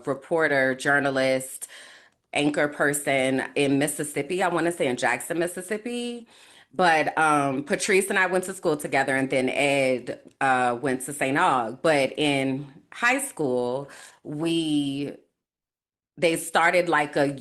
reporter, journalist, anchor person in Mississippi. I want to say in Jackson, Mississippi. But Patrice and I went to school together, and then Ed went to St. Aug. But in high school, they started like a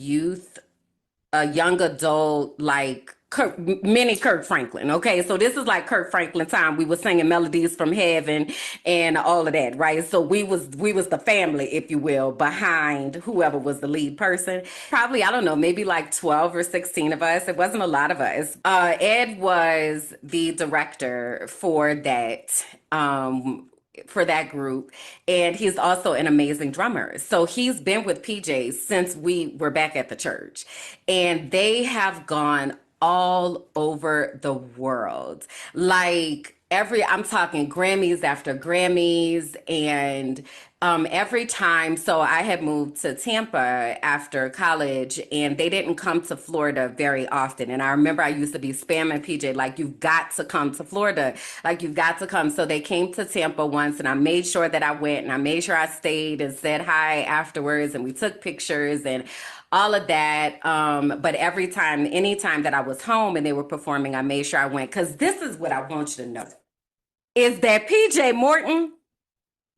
young adult, like mini Kirk Franklin. Okay, so this is like Kirk Franklin time. We were singing melodies from heaven and all of that, right? So we was the family, if you will, behind whoever was the lead person. Probably, I don't know, maybe like 12 or 16 of us. It wasn't a lot of us. Ed was the director for that group, and he's also an amazing drummer. So he's been with PJ since we were back at the church, and they have gone all over the world. Like I'm talking Grammys after Grammys, and every time. So I had moved to Tampa after college, and they didn't come to Florida very often. And I remember I used to be spamming PJ, like, you've got to come to Florida. Like, you've got to come. So they came to Tampa once, and I made sure that I went, and I made sure I stayed and said hi afterwards, and we took pictures and all of that. But anytime that I was home and they were performing, I made sure I went. Because this is what I want you to know, is that PJ Morton,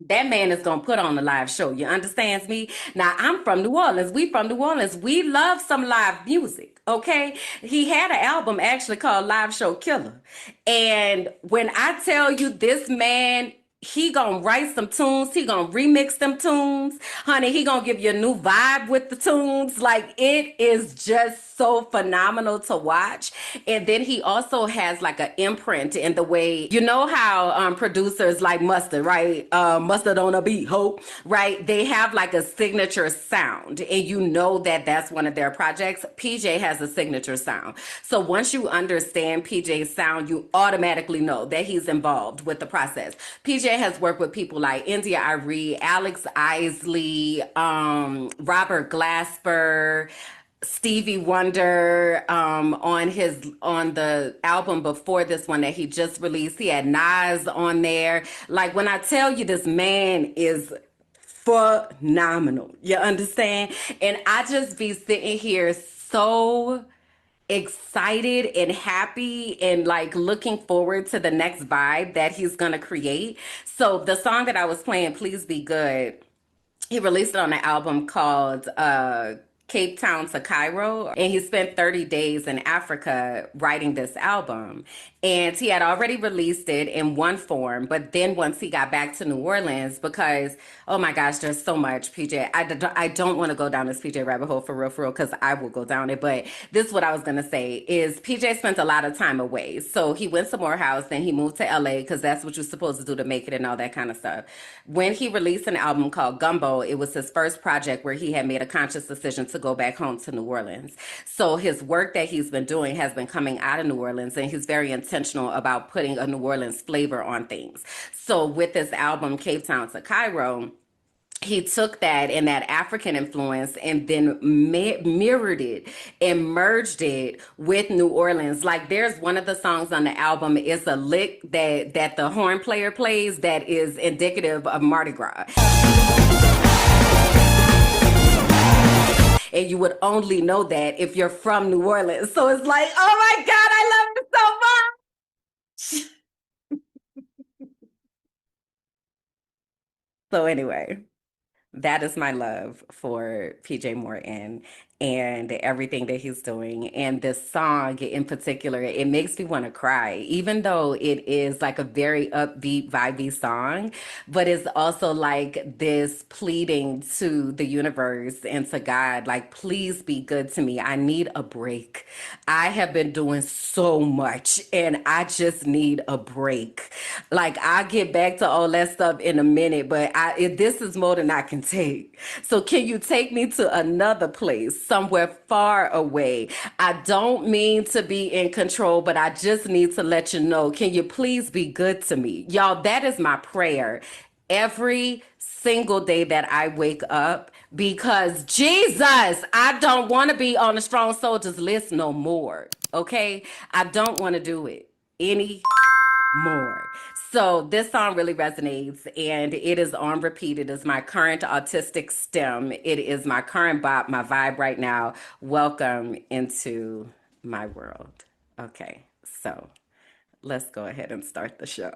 that man is gonna put on a live show. You understands me? Now, I'm from New Orleans. We from New Orleans. We love some live music. Okay. He had an album actually called Live Show Killer. And when I tell you, this man, he gonna write some tunes, he gonna remix them tunes, honey, he gonna give you a new vibe with the tunes. Like, it is just so phenomenal to watch. And then he also has like an imprint in the way, you know how producers like Mustard, right? Mustard on a beat, hope, right? They have like a signature sound, and you know that that's one of their projects. PJ has a signature sound. So once you understand PJ's sound, you automatically know that he's involved with the process. PJ has worked with people like India Arie, Alex Isley, Robert Glasper, Stevie Wonder, on the album before this one that he just released. He had Nas on there. Like, when I tell you, this man is phenomenal. You understand? And I just be sitting here so excited and happy and like looking forward to the next vibe that he's gonna create. So the song that I was playing, Please Be Good, he released it on an album called Cape Town to Cairo, and he spent 30 days in Africa writing this album. And he had already released it in one form, but then once he got back to New Orleans, because, oh my gosh, there's so much, PJ. I don't want to go down this PJ rabbit hole for real, because I will go down it. But this is what I was going to say is PJ spent a lot of time away. So he went to Morehouse, then he moved to LA because that's what you're supposed to do to make it and all that kind of stuff. When he released an album called Gumbo, it was his first project where he had made a conscious decision to go back home to New Orleans. So his work that he's been doing has been coming out of New Orleans, and he's very intentional about putting a New Orleans flavor on things. So with this album, Cape Town to Cairo, he took that and that African influence and then mirrored it and merged it with New Orleans. Like there's one of the songs on the album is a lick that the horn player plays that is indicative of Mardi Gras. And you would only know that if you're from New Orleans. So it's like, oh my God, I love it so much. So anyway, that is my love for PJ Morton and everything that he's doing. And this song in particular, it makes me want to cry, even though it is like a very upbeat, vibey song, but it's also like this pleading to the universe and to God, like, please be good to me. I need a break. I have been doing so much and I just need a break. Like, I'll get back to all that stuff in a minute, but this is more than I can take. So can you take me to another place, somewhere far away? I don't mean to be in control, but I just need to let you know, can you please be good to me? Y'all, that is my prayer every single day that I wake up, because Jesus, I don't want to be on the strong soldiers list no more. Okay? I don't want to do it any more. So this song really resonates and it is on repeat. It is my current autistic stem. It is my current bop, my vibe right now. Welcome into my world. Okay, so let's go ahead and start the show.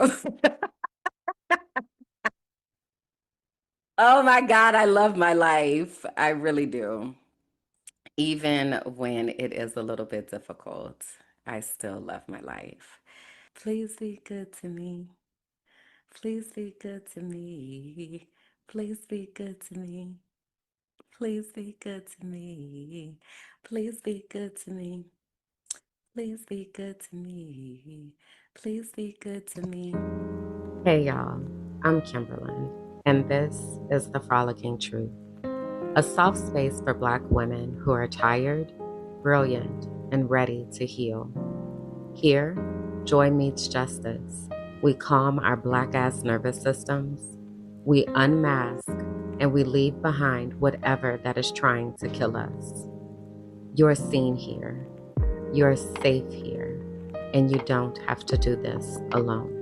Oh my God, I love my life. I really do. Even when it is a little bit difficult, I still love my life. Please be good to me. Please be good to me. Please be good to me. Please be good to me. Please be good to me. Please be good to me. Please be good to me. Hey y'all, I'm Kimberland, and this is the Frolicking Truth, a soft space for Black women who are tired, brilliant, and ready to heal. Here, joy meets justice. We calm our Black-ass nervous systems, we unmask, and we leave behind whatever that is trying to kill us. You're seen here, you're safe here, and you don't have to do this alone.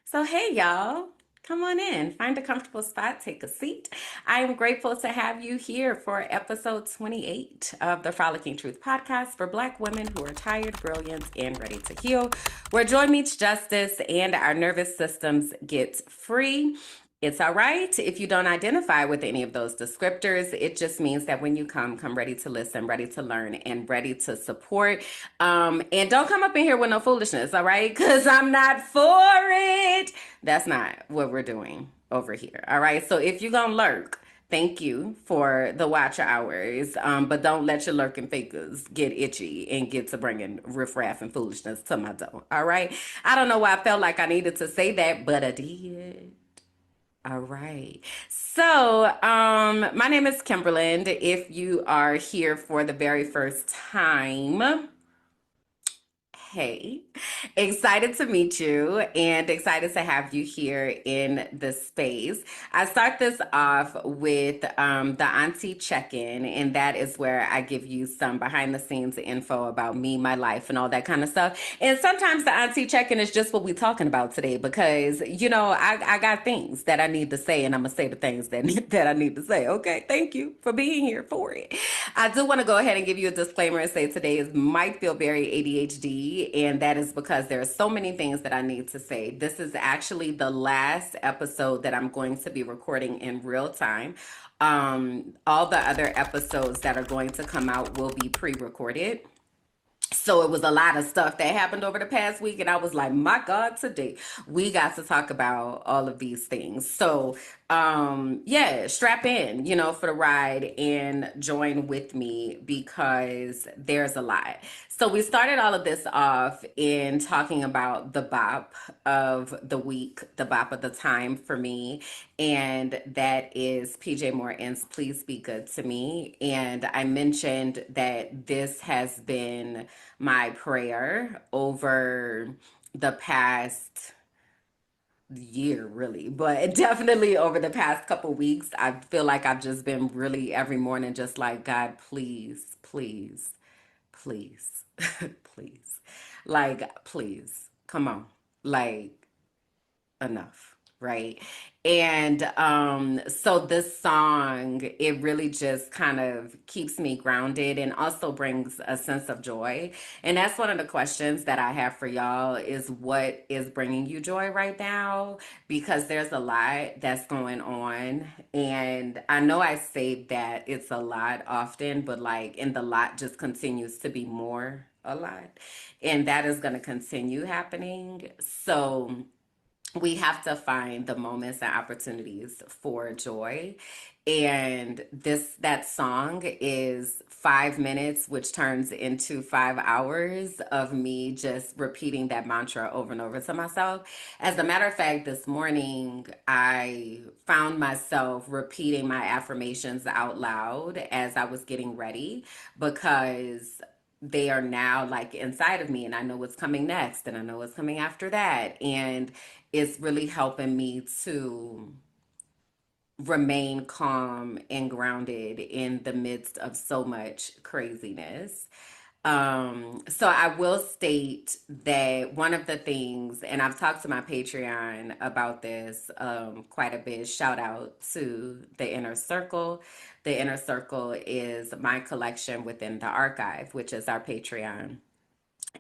So hey y'all, come on in, find a comfortable spot, take a seat. I am grateful to have you here for episode 28 of the Frolicking Truth podcast for Black women who are tired, brilliant, and ready to heal, where joy meets justice and our nervous systems get free. It's all right if you don't identify with any of those descriptors. It just means that when you come ready to listen, ready to learn, and ready to support. And don't come up in here with no foolishness, all right? Because I'm not for it. That's not what we're doing over here, all right? So if you're going to lurk, thank you for the watch hours, but don't let your lurking fingers get itchy and get to bringing riffraff and foolishness to my door, all right? I don't know why I felt like I needed to say that, but I did. All right. So, my name is Kimberland. If you are here for the very first time, hey, excited to meet you and excited to have you here in the space. I start this off with the auntie check-in, and that is where I give you some behind the scenes info about me, my life, and all that kind of stuff. And sometimes the auntie check-in is just what we're talking about today because, you know, I got things that I need to say, and I'm going to say the things that I need to say. Okay, thank you for being here for it. I do want to go ahead and give you a disclaimer and say today might feel very ADHD, and that is because there are so many things that I need to say. This is actually the last episode that I'm going to be recording in real time. All the other episodes that are going to come out will be pre-recorded. So it was a lot of stuff that happened over the past week, and I was like, my God, today we got to talk about all of these things. So yeah, strap in, for the ride and join with me because there's a lot. So we started all of this off in talking about the bop of the week, the bop of the time for me, and that is PJ Morton's Please Be Good to Me. And I mentioned that this has been my prayer over the past year, really, but definitely over the past couple weeks. I feel like I've just been really every morning just like, God, please, please, please, please, like, please, come on, like, enough, right? And so this song, it really just kind of keeps me grounded and also brings a sense of joy. And that's one of the questions that I have for y'all is what is bringing you joy right now? Because there's a lot that's going on. And I know I say that it's a lot often, but like, and the lot just continues to be more a lot. And that is going to continue happening. So we have to find the moments and opportunities for joy. And that song is 5 minutes, which turns into 5 hours of me just repeating that mantra over and over to myself. As a matter of fact, this morning I found myself repeating my affirmations out loud as I was getting ready because they are now like inside of me, and I know what's coming next and I know what's coming after that. And it's really helping me to remain calm and grounded in the midst of so much craziness. So I will state that one of the things, and I've talked to my Patreon about this quite a bit. Shout out to the Inner Circle. The Inner Circle is my collection within the archive, which is our Patreon.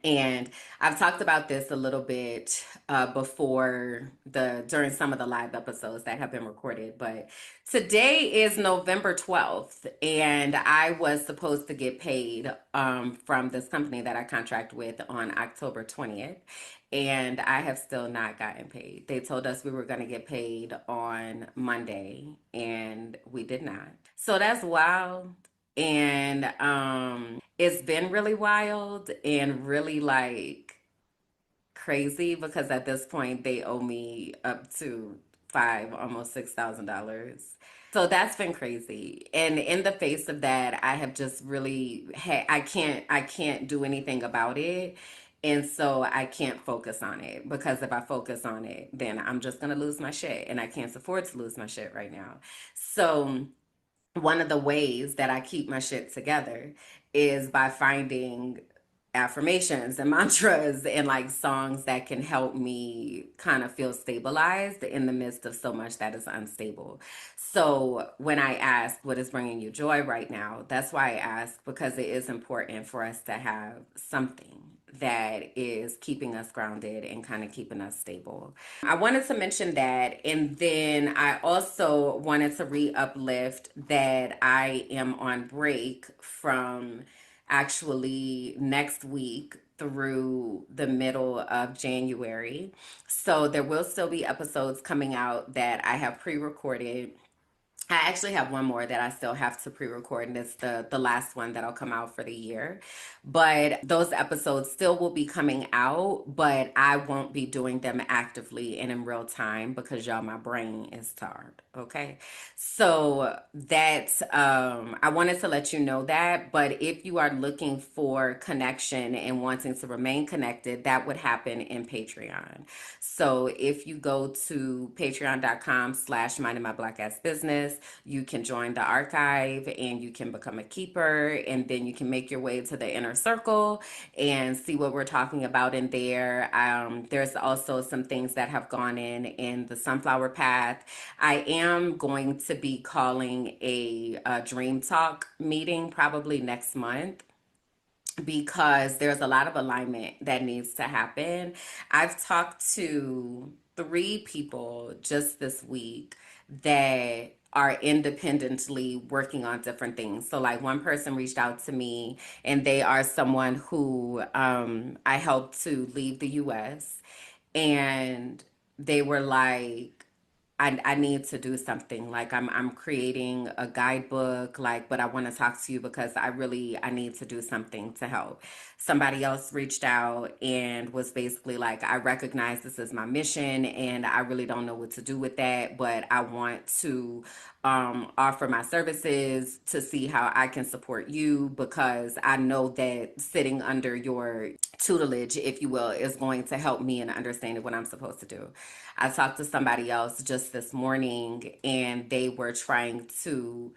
And I've talked about this a little bit during some of the live episodes that have been recorded. But today is November 12th, and I was supposed to get paid from this company that I contract with on October 20th. And I have still not gotten paid. They told us we were going to get paid on Monday, and we did not. So that's wild. And it's been really wild and really like crazy because at this point they owe me up to almost $6,000. So that's been crazy. And in the face of that, I have just really I can't do anything about it. And so I can't focus on it because if I focus on it, then I'm just going to lose my shit, and I can't afford to lose my shit right now. So one of the ways that I keep my shit together is by finding affirmations and mantras and like songs that can help me kind of feel stabilized in the midst of so much that is unstable. So when I ask what is bringing you joy right now, that's why I ask, because it is important for us to have something that is keeping us grounded and kind of keeping us stable. I wanted to mention that, and then I also wanted to re-uplift that I am on break from actually next week through the middle of January. So there will still be episodes coming out that I have pre-recorded. I actually have one more that I still have to pre-record, and it's the last one that'll come out for the year. But those episodes still will be coming out, but I won't be doing them actively and in real time because y'all, my brain is tired. Okay. So that's I wanted to let you know that. But if you are looking for connection and wanting to remain connected, that would happen in Patreon. So if you go to patreon.com/mindingmyblack-ass business, you can join the archive and you can become a keeper, and then you can make your way to the inner circle and see what we're talking about in there. There's also some things that have gone in the sunflower path. I am going to be calling a dream talk meeting probably next month, because there's a lot of alignment that needs to happen. I've talked to 3 people just this week that are independently working on different things. So like one person reached out to me, and they are someone who I helped to leave the US, and they were like, I need to do something. Like I'm creating a guidebook, like, but I want to talk to you because I need to do something to help. Somebody else reached out and was basically like, I recognize this is my mission and I really don't know what to do with that, but I want to offer my services to see how I can support you, because I know that sitting under your tutelage, if you will, is going to help me in understanding what I'm supposed to do. I talked to somebody else just this morning, and they were trying to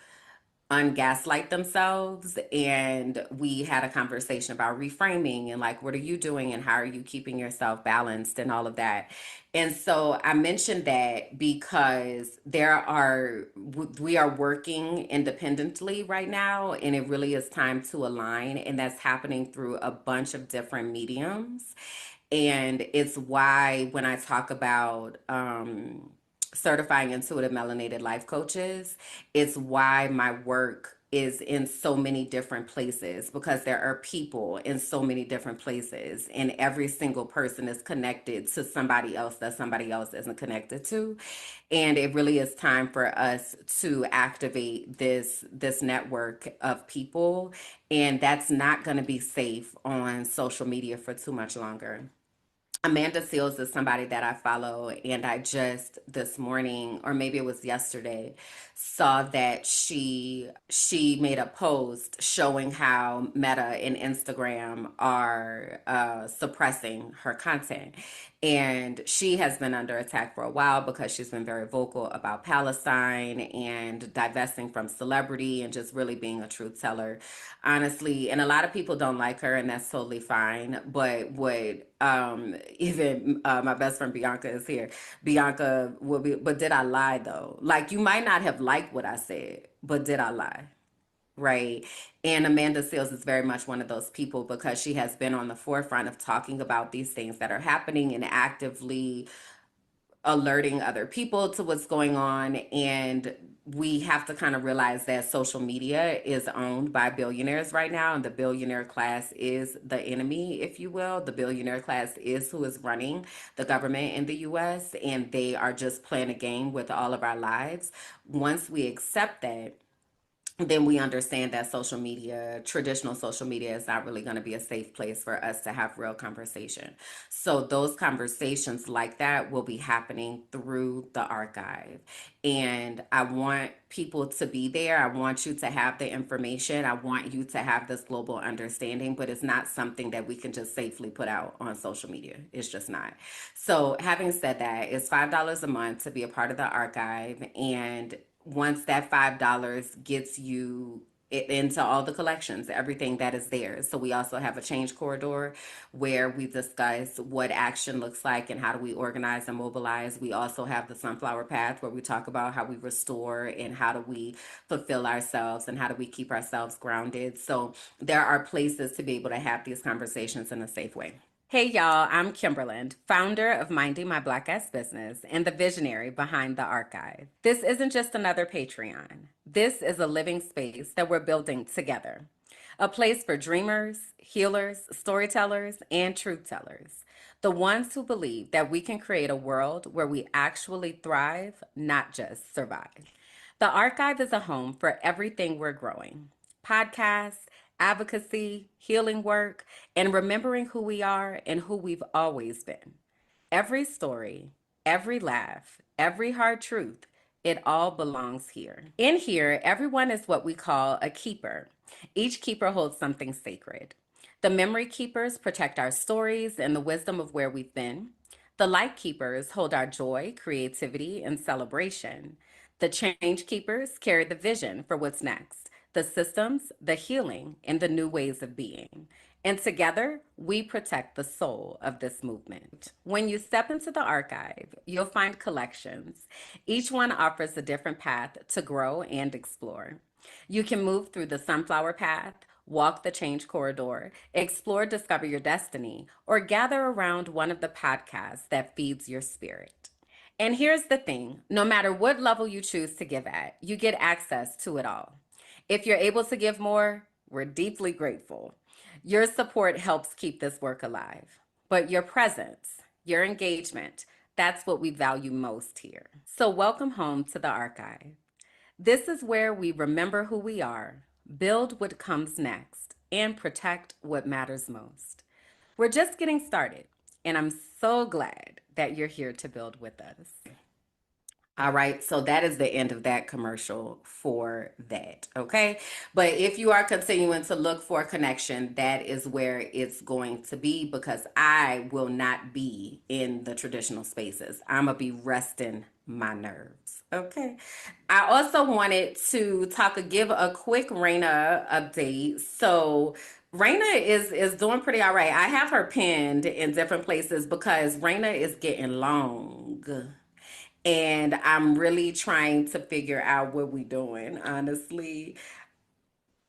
ungaslight themselves, and we had a conversation about reframing and like, what are you doing and how are you keeping yourself balanced and all of that. And so I mentioned that because we are working independently right now, and it really is time to align, and that's happening through a bunch of different mediums. And it's why when I talk about certifying intuitive melanated life coaches, it's why my work is in so many different places, because there are people in so many different places, and every single person is connected to somebody else that somebody else isn't connected to. And it really is time for us to activate this network of people, and that's not going to be safe on social media for too much longer. Amanda Seals is somebody that I follow, and I just this morning, or maybe it was yesterday, saw that she made a post showing how Meta and Instagram are suppressing her content. And she has been under attack for a while because she's been very vocal about Palestine and divesting from celebrity and just really being a truth teller, honestly. And a lot of people don't like her, and that's totally fine. But what even my best friend Bianca is here. Bianca will be, but did I lie though? Like, you might not have liked what I said, but did I lie? Right. And Amanda Seals is very much one of those people, because she has been on the forefront of talking about these things that are happening and actively alerting other people to what's going on. And we have to kind of realize that social media is owned by billionaires right now, and the billionaire class is the enemy, if you will. The billionaire class is who is running the government in the US, and they are just playing a game with all of our lives. Once we accept that, then we understand that social media, traditional social media, is not really going to be a safe place for us to have real conversation. So those conversations like that will be happening through the archive. And I want people to be there. I want you to have the information. I want you to have this global understanding, but it's not something that we can just safely put out on social media. It's just not. So having said that, it's $5 a month to be a part of the archive. And once that $5 gets you into all the collections, everything that is there. So we also have a change corridor where we discuss what action looks like and how do we organize and mobilize. We also have the sunflower path where we talk about how we restore and how do we fulfill ourselves and how do we keep ourselves grounded. So there are places to be able to have these conversations in a safe way. Hey y'all, I'm Kimberland, founder of Minding My Black Ass Business and the visionary behind the archive. This isn't just another Patreon. This is a living space that we're building together. A place for dreamers, healers, storytellers, and truth tellers. The ones who believe that we can create a world where we actually thrive, not just survive. The archive is a home for everything we're growing: podcasts, advocacy, healing work, and remembering who we are and who we've always been. Every story, every laugh, every hard truth, it all belongs here. In here, everyone is what we call a keeper. Each keeper holds something sacred. The memory keepers protect our stories and the wisdom of where we've been. The light keepers hold our joy, creativity, and celebration. The change keepers carry the vision for what's next, the systems, the healing, and the new ways of being. And together, we protect the soul of this movement. When you step into the archive, you'll find collections. Each one offers a different path to grow and explore. You can move through the sunflower path, walk the change corridor, explore Discover Your Destiny, or gather around one of the podcasts that feeds your spirit. And here's the thing, no matter what level you choose to give at, you get access to it all. If you're able to give more, we're deeply grateful. Your support helps keep this work alive. But your presence, your engagement, that's what we value most here. So welcome home to the archive. This is where we remember who we are, build what comes next, and protect what matters most. We're just getting started, and I'm so glad that you're here to build with us. All right, so that is the end of that commercial for that, okay? But if you are continuing to look for a connection, that is where it's going to be, because I will not be in the traditional spaces. I'm going to be resting my nerves, okay? I also wanted to give a quick Raina update. So Raina is doing pretty all right. I have her pinned in different places because Raina is getting long. And I'm really trying to figure out what we're doing, honestly.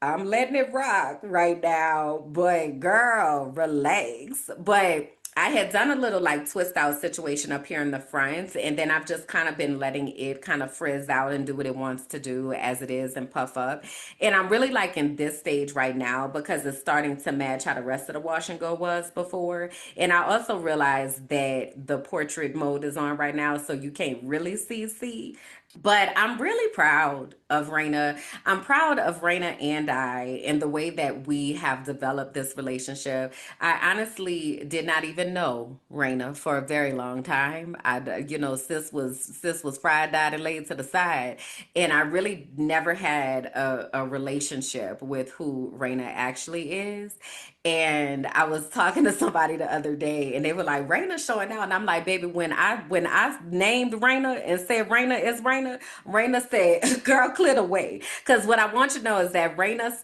I'm letting it rock right now, but girl, relax. But I had done a little like twist out situation up here in the front, and then I've just kind of been letting it kind of frizz out and do what it wants to do as it is and puff up. And I'm really liking this stage right now because it's starting to match how the rest of the wash and go was before. And I also realized that the portrait mode is on right now, so you can't really see. But I'm really proud of Raina. I'm proud of Raina and I and the way that we have developed this relationship. I honestly did not even know Raina for a very long time. Sis was fried, died, and laid to the side, and I really never had a relationship with who Raina actually is. And I was talking to somebody the other day, and they were like, "Raina's showing out," and I'm like, "Baby, when I named Raina and said Raina is Raina, Raina said, 'Girl, clear the way,'" because what I want you to know is that Raina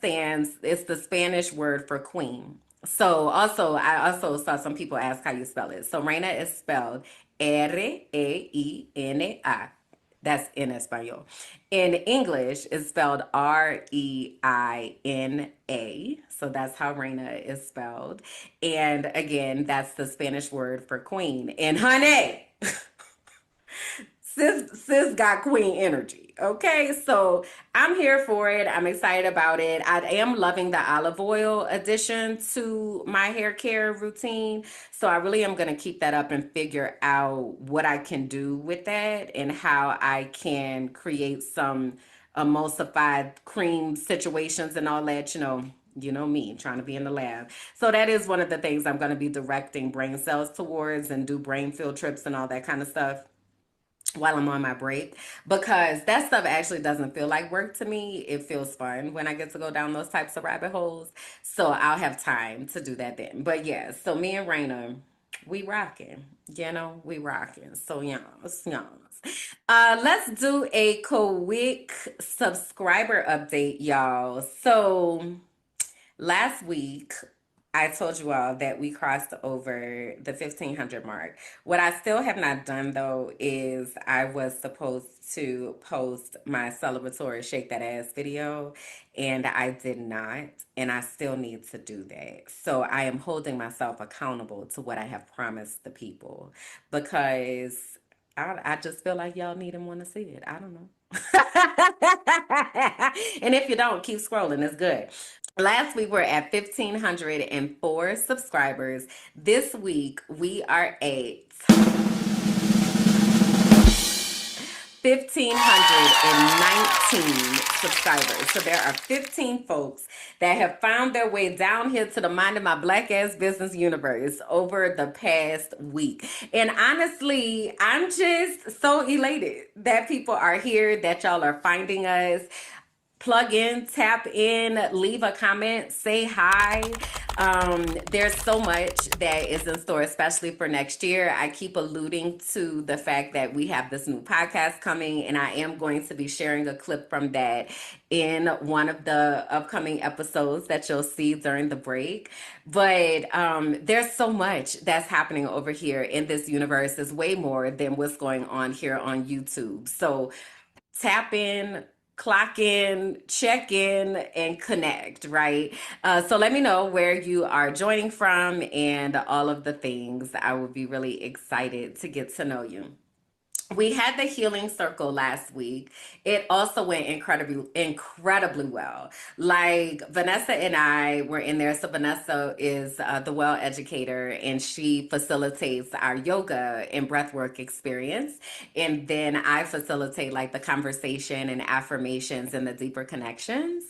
it's the Spanish word for queen. So I also saw some people ask how you spell it. So Reina is spelled Reina. That's in Espanol. In English, it's spelled Reina. So that's how Reina is spelled. And again, that's the Spanish word for queen. And honey, sis got queen energy. Okay, so I'm here for it. I'm excited about it. I am loving the olive oil addition to my hair care routine. So I really am going to keep that up and figure out what I can do with that and how I can create some emulsified cream situations and all that, you know me, trying to be in the lab. So that is one of the things I'm going to be directing brain cells towards and do brain field trips and all that kind of stuff while I'm on my break, because that stuff actually doesn't feel like work to me. It feels fun when I get to go down those types of rabbit holes. So I'll have time to do that then. But yeah, so me and Raina, we rocking. We rocking. So yes. Let's do a quick subscriber update, y'all. So last week, I told you all that we crossed over the 1,500 mark. What I still have not done, though, is I was supposed to post my celebratory Shake That Ass video, and I did not, and I still need to do that. So I am holding myself accountable to what I have promised the people, because I just feel like y'all need and want to see it. I don't know. And if you don't, keep scrolling. It's good. Last week, we're at 1,504 subscribers. This week, we are at 1,519 subscribers. So there are 15 folks that have found their way down here to the Mind of My Black Ass Business universe over the past week. And honestly, I'm just so elated that people are here, that y'all are finding us. Plug in, tap in, leave a comment, say hi. There's so much that is in store, especially for next year. I keep alluding to the fact that we have this new podcast coming, and I am going to be sharing a clip from that in one of the upcoming episodes that you'll see during the break. But there's so much that's happening over here in this universe. Is way more than what's going on here on YouTube. So tap in, clock in, check in, and connect, right? So let me know where you are joining from and all of the things. I would be really excited to get to know you. We had the healing circle last week. It also went incredibly well. Like Vanessa and I were in there. So Vanessa is the well educator, and she facilitates our yoga and breathwork experience. And then I facilitate like the conversation and affirmations and the deeper connections.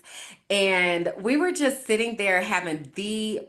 And we were just sitting there having the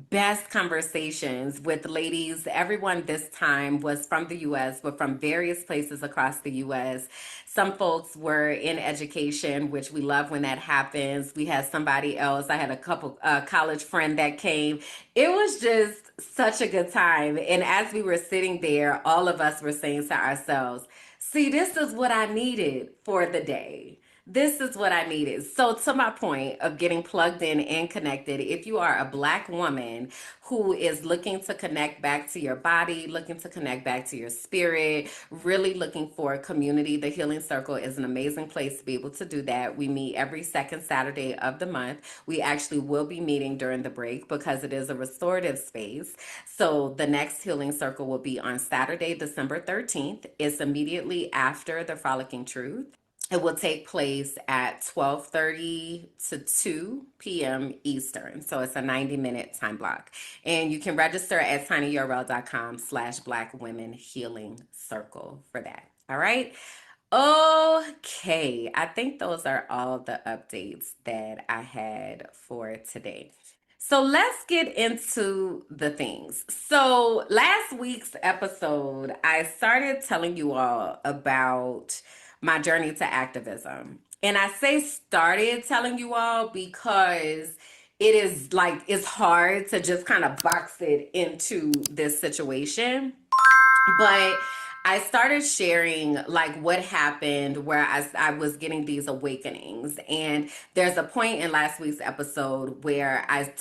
best conversations with ladies. Everyone this time was from the US, but from various places across the US. Some folks were in education, which we love when that happens. We had somebody else. I had a couple college friend that came. It was just such a good time. And as we were sitting there, all of us were saying to ourselves, see, this is what I needed for the day. This is what I needed. So, to my point of getting plugged in and connected, if you are a Black woman who is looking to connect back to your body, looking to connect back to your spirit, really looking for a community, the Healing Circle is an amazing place to be able to do that. We meet every second Saturday of the month. We actually will be meeting during the break because it is a restorative space. So, the next Healing Circle will be on Saturday, December 13th. It's immediately after the Frolicking Truth. It will take place at 12:30 to 2 p.m. Eastern. So it's a 90-minute time block. And you can register at tinyurl.com/Black Women Healing Circle for that. All right. Okay. I think those are all the updates that I had for today. So let's get into the things. So last week's episode, I started telling you all about my journey to activism. And I say started telling you all because it is like it's hard to just kind of box it into this situation. But I started sharing like what happened where I was getting these awakenings. And there's a point in last week's episode where I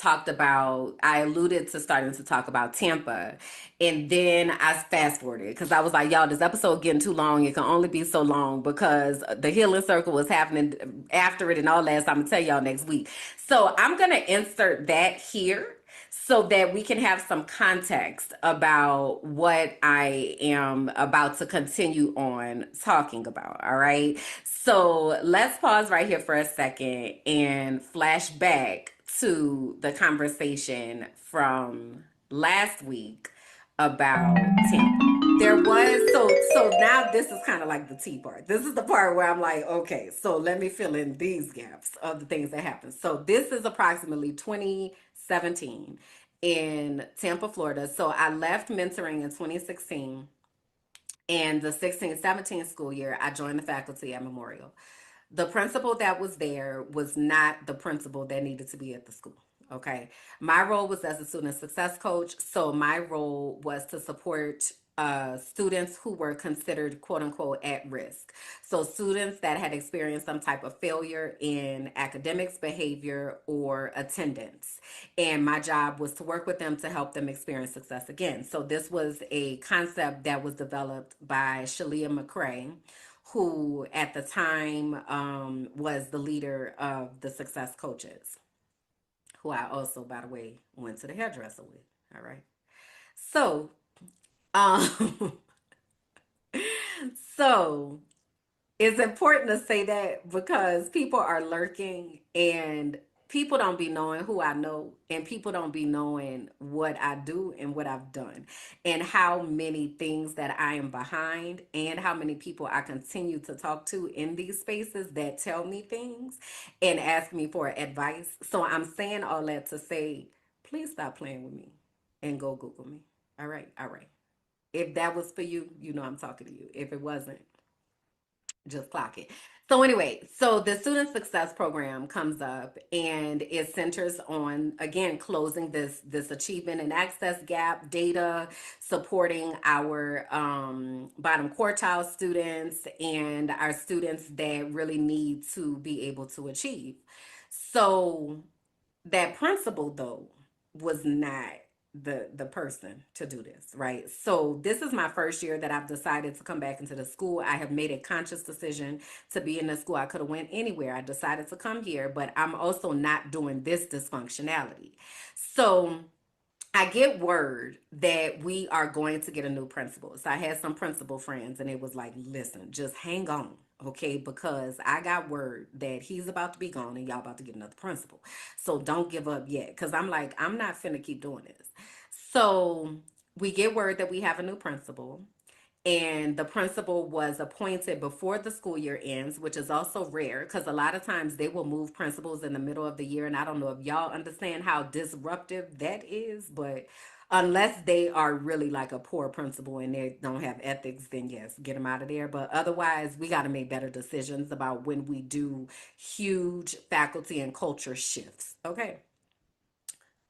alluded to starting to talk about Tampa. And then I fast forwarded because I was like, y'all, this episode getting too long. It can only be so long because the healing circle was happening after it and all that. So I'm going to tell y'all next week. So I'm going to insert that here so that we can have some context about what I am about to continue on talking about. All right. So let's pause right here for a second and flash back to the conversation from last week about Tampa. There was so now this is kind of like the T part. This is the part where I'm like, okay, so let me fill in these gaps of the things that happened. So this is approximately 2017 in Tampa, Florida. So I left mentoring in 2016. And the 16-17 school year, I joined the faculty at Memorial. The principal that was there was not the principal that needed to be at the school. Okay. My role was as a student success coach. So my role was to support students who were considered quote unquote at risk. So students that had experienced some type of failure in academics, behavior, or attendance. And my job was to work with them to help them experience success again. So this was a concept that was developed by Shalia McCrae, who at the time was the leader of the Success Coaches, who I also, by the way, went to the hairdresser with. All right. So, um, so it's important to say that because people are lurking and people don't be knowing who I know and people don't be knowing what I do and what I've done and how many things that I am behind and how many people I continue to talk to in these spaces that tell me things and ask me for advice. So I'm saying all that to say, please stop playing with me and go Google me. All right. All right. If that was for you, you know I'm talking to you. If it wasn't, just clock it. So anyway, so the student success program comes up and it centers on, again, closing this achievement and access gap, data, supporting our bottom quartile students and our students that really need to be able to achieve. So that principal though was not the person to do this, right? So this is my first year that I've decided to come back into the school. I have made a conscious decision to be in the school. I could have went anywhere. I decided to come here, but I'm also not doing this dysfunctionality. So I get word that we are going to get a new principal. So I had some principal friends and it was like, listen, just hang on, okay? Because I got word that he's about to be gone and y'all about to get another principal. So don't give up yet. Because I'm like, I'm not finna keep doing this. So we get word that we have a new principal. And the principal was appointed before the school year ends, which is also rare because a lot of times they will move principals in the middle of the year. And I don't know if y'all understand how disruptive that is, but unless they are really like a poor principal and they don't have ethics, then yes, get them out of there. But otherwise, we got to make better decisions about when we do huge faculty and culture shifts. Okay.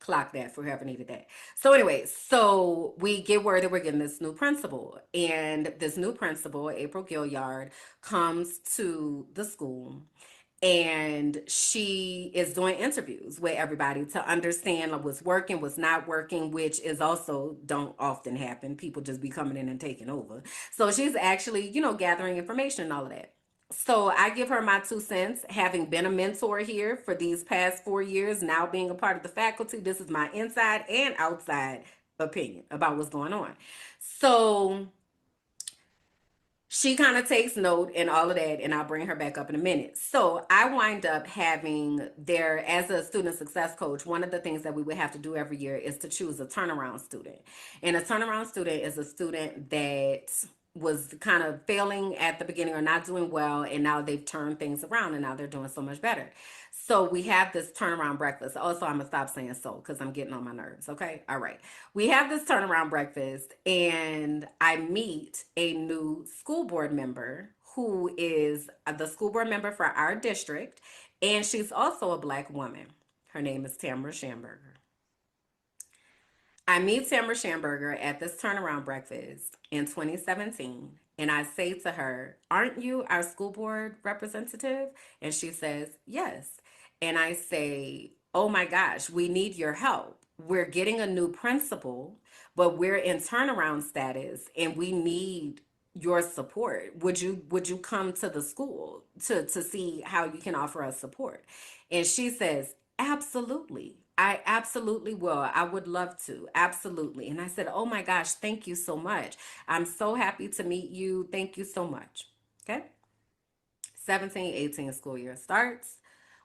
Clock that for whoever needed that. So anyway, so we get word that we're getting this new principal, and this new principal, April Gilliard, comes to the school and she is doing interviews with everybody to understand what's working, what's not working, which is also don't often happen. People just be coming in and taking over. So she's actually, gathering information and all of that. So I give her my 2 cents, having been a mentor here for these past 4 years, now being a part of the faculty. This is my inside and outside opinion about what's going on. So she kind of takes note and all of that, and I'll bring her back up in a minute. So I wind up having there, as a student success coach, one of the things that we would have to do every year is to choose a turnaround student. And a turnaround student is a student that was kind of failing at the beginning or not doing well, and now they've turned things around and now they're doing so much better. So we have this turnaround breakfast. Also, I'm gonna stop saying so because I'm getting on my nerves. Okay. All right. We have this turnaround breakfast and I meet a new school board member who is the school board member for our district. And she's also a Black woman. Her name is Tamara Schamberger. I meet Tamara Schamberger at this turnaround breakfast in 2017, and I say to her, "Aren't you our school board representative?" And she says, "Yes." And I say, "Oh my gosh, we need your help. We're getting a new principal, but we're in turnaround status and we need your support. Would you come to the school to see how you can offer us support?" And she says, "Absolutely. I absolutely will. I would love to. Absolutely." And I said, "Oh my gosh, thank you so much. I'm so happy to meet you. Thank you so much." Okay. 17-18 school year starts.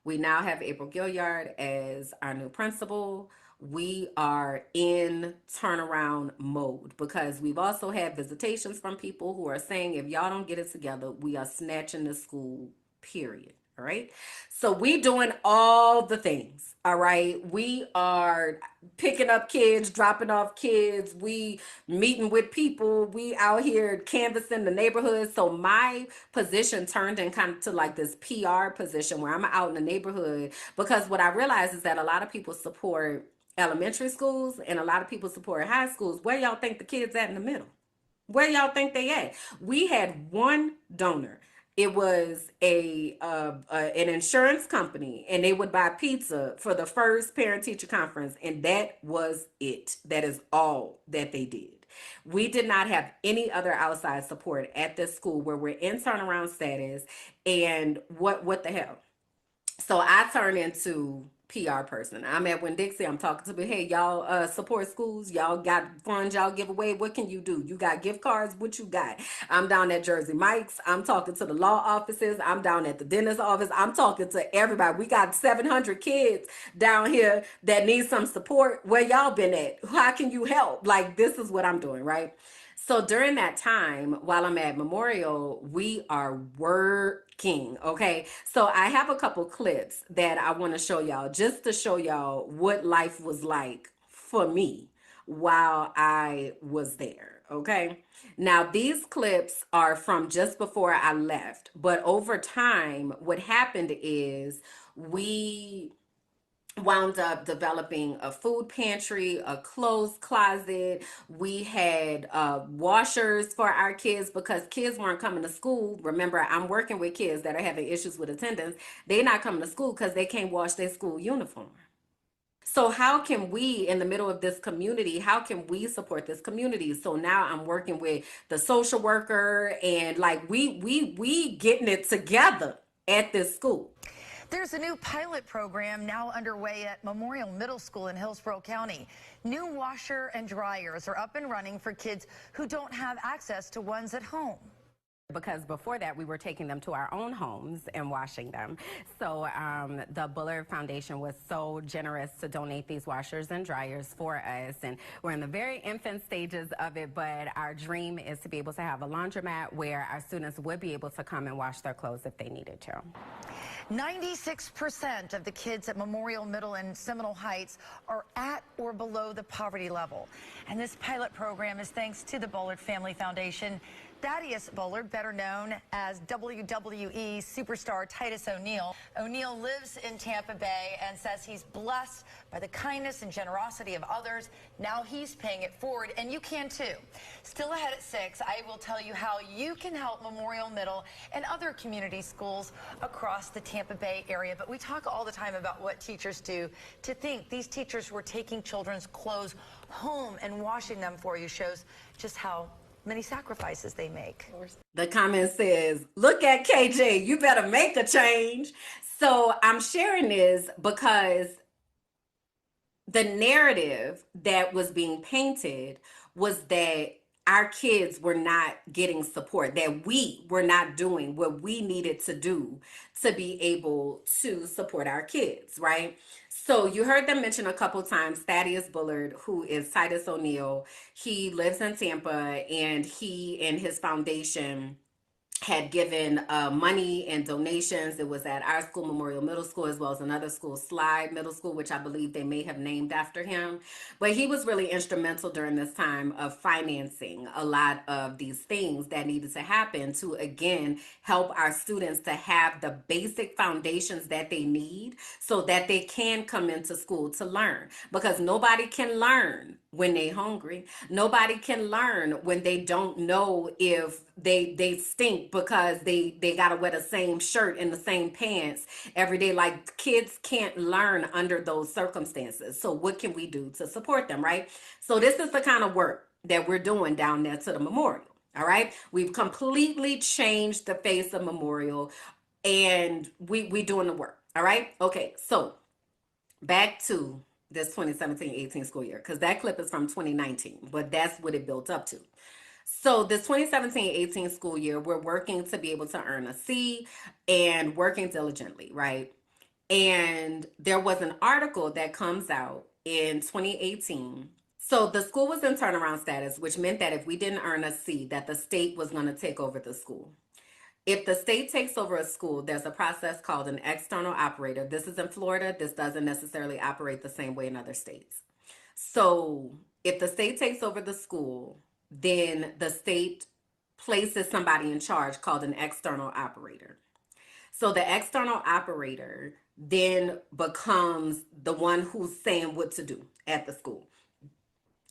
We now have April Gilliard as our new principal. We are in turnaround mode because we've also had visitations from people who are saying, if y'all don't get it together, we are snatching the school, period. All right. So we doing all the things. All right. We are picking up kids, dropping off kids. We meeting with people. We out here canvassing the neighborhood. So my position turned in kind of to like this PR position where I'm out in the neighborhood, because what I realized is that a lot of people support elementary schools and a lot of people support high schools. Where y'all think the kids at in the middle? Where y'all think they at? We had one donor. It was an insurance company, and they would buy pizza for the first parent teacher conference, and that was it. That is all that they did. We did not have any other outside support at this school where we're in turnaround status. And what the hell? So I turn into PR person. I'm at Winn-Dixie. I'm talking to people. Hey, y'all support schools. Y'all got funds y'all give away. What can you do? You got gift cards? What you got? I'm down at Jersey Mike's. I'm talking to the law offices. I'm down at the dentist office. I'm talking to everybody. We got 700 kids down here that need some support. Where y'all been at? How can you help? Like, this is what I'm doing, right? So during that time, while I'm at Memorial, we are working, okay? So I have a couple clips that I want to show y'all just to show y'all what life was like for me while I was there. Okay. Now, these clips are from just before I left, but over time, what happened is we wound up developing a food pantry, a clothes closet. We had washers for our kids because kids weren't coming to school. Remember, I'm working with kids that are having issues with attendance. They're not coming to school because they can't wash their school uniform. So how can we, in the middle of this community, how can we support this community? So now I'm working with the social worker, and like we getting it together at this school. There's a new pilot program now underway at Memorial Middle School in Hillsborough County. New washer and dryers are up and running for kids who don't have access to ones at home. Because before that, we were taking them to our own homes and washing them. So the Bullard Foundation was so generous to donate these washers and dryers for us. And we're in the very infant stages of it, but our dream is to be able to have a laundromat where our students would be able to come and wash their clothes if they needed to. 96% of the kids at Memorial Middle and Seminole Heights are at or below the poverty level. And this pilot program is thanks to the Bullard Family Foundation. Thaddeus Bullard, better known as WWE superstar Titus O'Neil. O'Neil lives in Tampa Bay and says he's blessed by the kindness and generosity of others. Now he's paying it forward, and you can too. Still ahead at 6, I will tell you how you can help Memorial Middle and other community schools across the Tampa Bay area. But we talk all the time about what teachers do. To think these teachers were taking children's clothes home and washing them for you shows just how many sacrifices they make. The comment says, look at KJ, you better make a change. So I'm sharing this because the narrative that was being painted was that our kids were not getting support, that we were not doing what we needed to do to be able to support our kids, right? So you heard them mention a couple times Thaddeus Bullard, who is Titus O'Neil. He lives in Tampa, and he and his foundation had given money and donations. It was at our school, Memorial Middle School, as well as another school, Slide Middle School, which I believe they may have named after him. But he was really instrumental during this time of financing a lot of these things that needed to happen to, again, help our students to have the basic foundations that they need so that they can come into school to learn. Because nobody can learn when they hungry. Nobody can learn when they don't know if they stink because they gotta wear the same shirt and the same pants every day. Like, kids can't learn under those circumstances. So what can we do to support them, right? So this is the kind of work that we're doing down there to the memorial. All right, we've completely changed the face of Memorial, and we doing the work. All right, okay, so back to this 2017-18 school year, because that clip is from 2019, but that's what it built up to. So this 2017-18 school year, we're working to be able to earn a C and working diligently, right? And there was an article that comes out in 2018. So the school was in turnaround status, which meant that if we didn't earn a C, that the state was going to take over the school. If the state takes over a school, there's a process called an external operator. This is in Florida. This doesn't necessarily operate the same way in other states. So if the state takes over the school, then the state places somebody in charge called an external operator. So the external operator then becomes the one who's saying what to do at the school.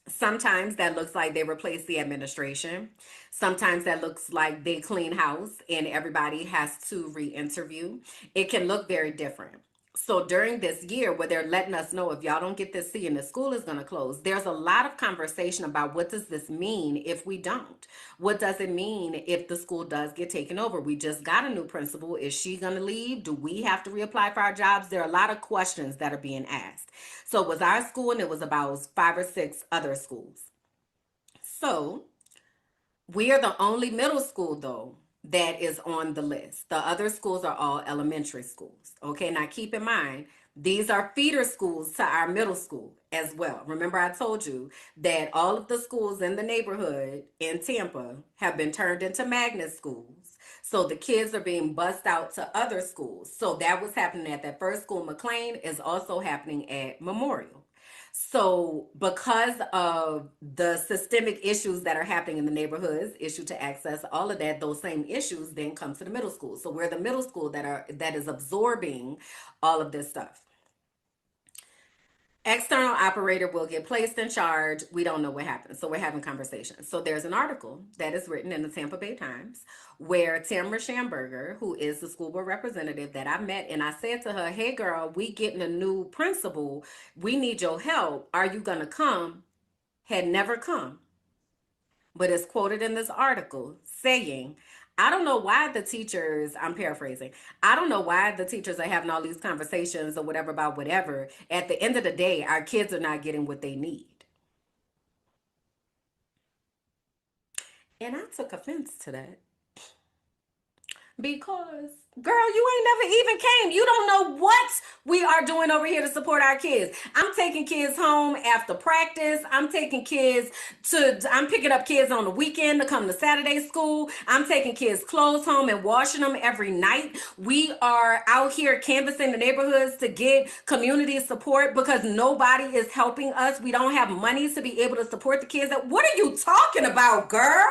Sometimes that looks like they replace the administration. Sometimes that looks like they clean house and everybody has to re-interview. It can look very different. So during this year where they're letting us know if y'all don't get this C and the school is going to close, there's a lot of conversation about what does this mean if we don't? What does it mean if the school does get taken over? We just got a new principal. Is she going to leave? Do we have to reapply for our jobs? There are a lot of questions that are being asked. So it was our school, and it was about 5 or 6 other schools. So we are the only middle school, though, that is on the list. The other schools are all elementary schools. Okay, now keep in mind, these are feeder schools to our middle school as well. Remember, I told you that all of the schools in the neighborhood in Tampa have been turned into magnet schools. So the kids are being bussed out to other schools. So that was happening at that first school. McLean is also happening at Memorial. So because of the systemic issues that are happening in the neighborhoods, issue to access, all of that, those same issues then come to the middle school. So we're the middle school that is absorbing all of this stuff. External operator will get placed in charge. We don't know what happens. So we're having conversations. So there's an article that is written in the Tampa Bay Times where Tamara Schamberger, who is the school board representative that I met, and I said to her, hey girl, we getting a new principal. We need your help. Are you going to come? Had never come. But it's quoted in this article saying, I don't know why the teachers, I'm paraphrasing, I don't know why the teachers are having all these conversations or whatever about whatever. At the end of the day, our kids are not getting what they need. And I took offense to that. Because, girl, you ain't never even came. You don't know what we are doing over here to support our kids. I'm taking kids home after practice. I'm picking up kids on the weekend to come to Saturday school. I'm taking kids' clothes home and washing them every night. We are out here canvassing the neighborhoods to get community support because nobody is helping us. We don't have money to be able to support the kids. What are you talking about, girl?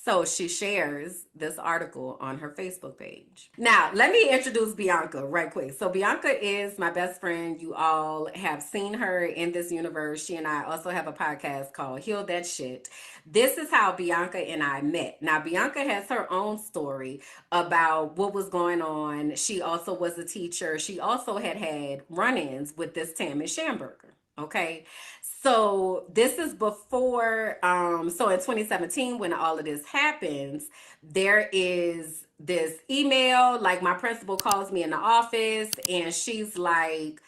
So she shares this article on her Facebook page. Now, let me introduce Bianca right quick. So Bianca is my best friend. You all have seen her in this universe. She and I also have a podcast called Heal That Shit. This is how Bianca and I met. Now, Bianca has her own story about what was going on. She also was a teacher. She also had run-ins with this Tammy Schamberger. Okay. So this is before, so in 2017, when all of this happens, there is this email, like my principal calls me in the office and she's like,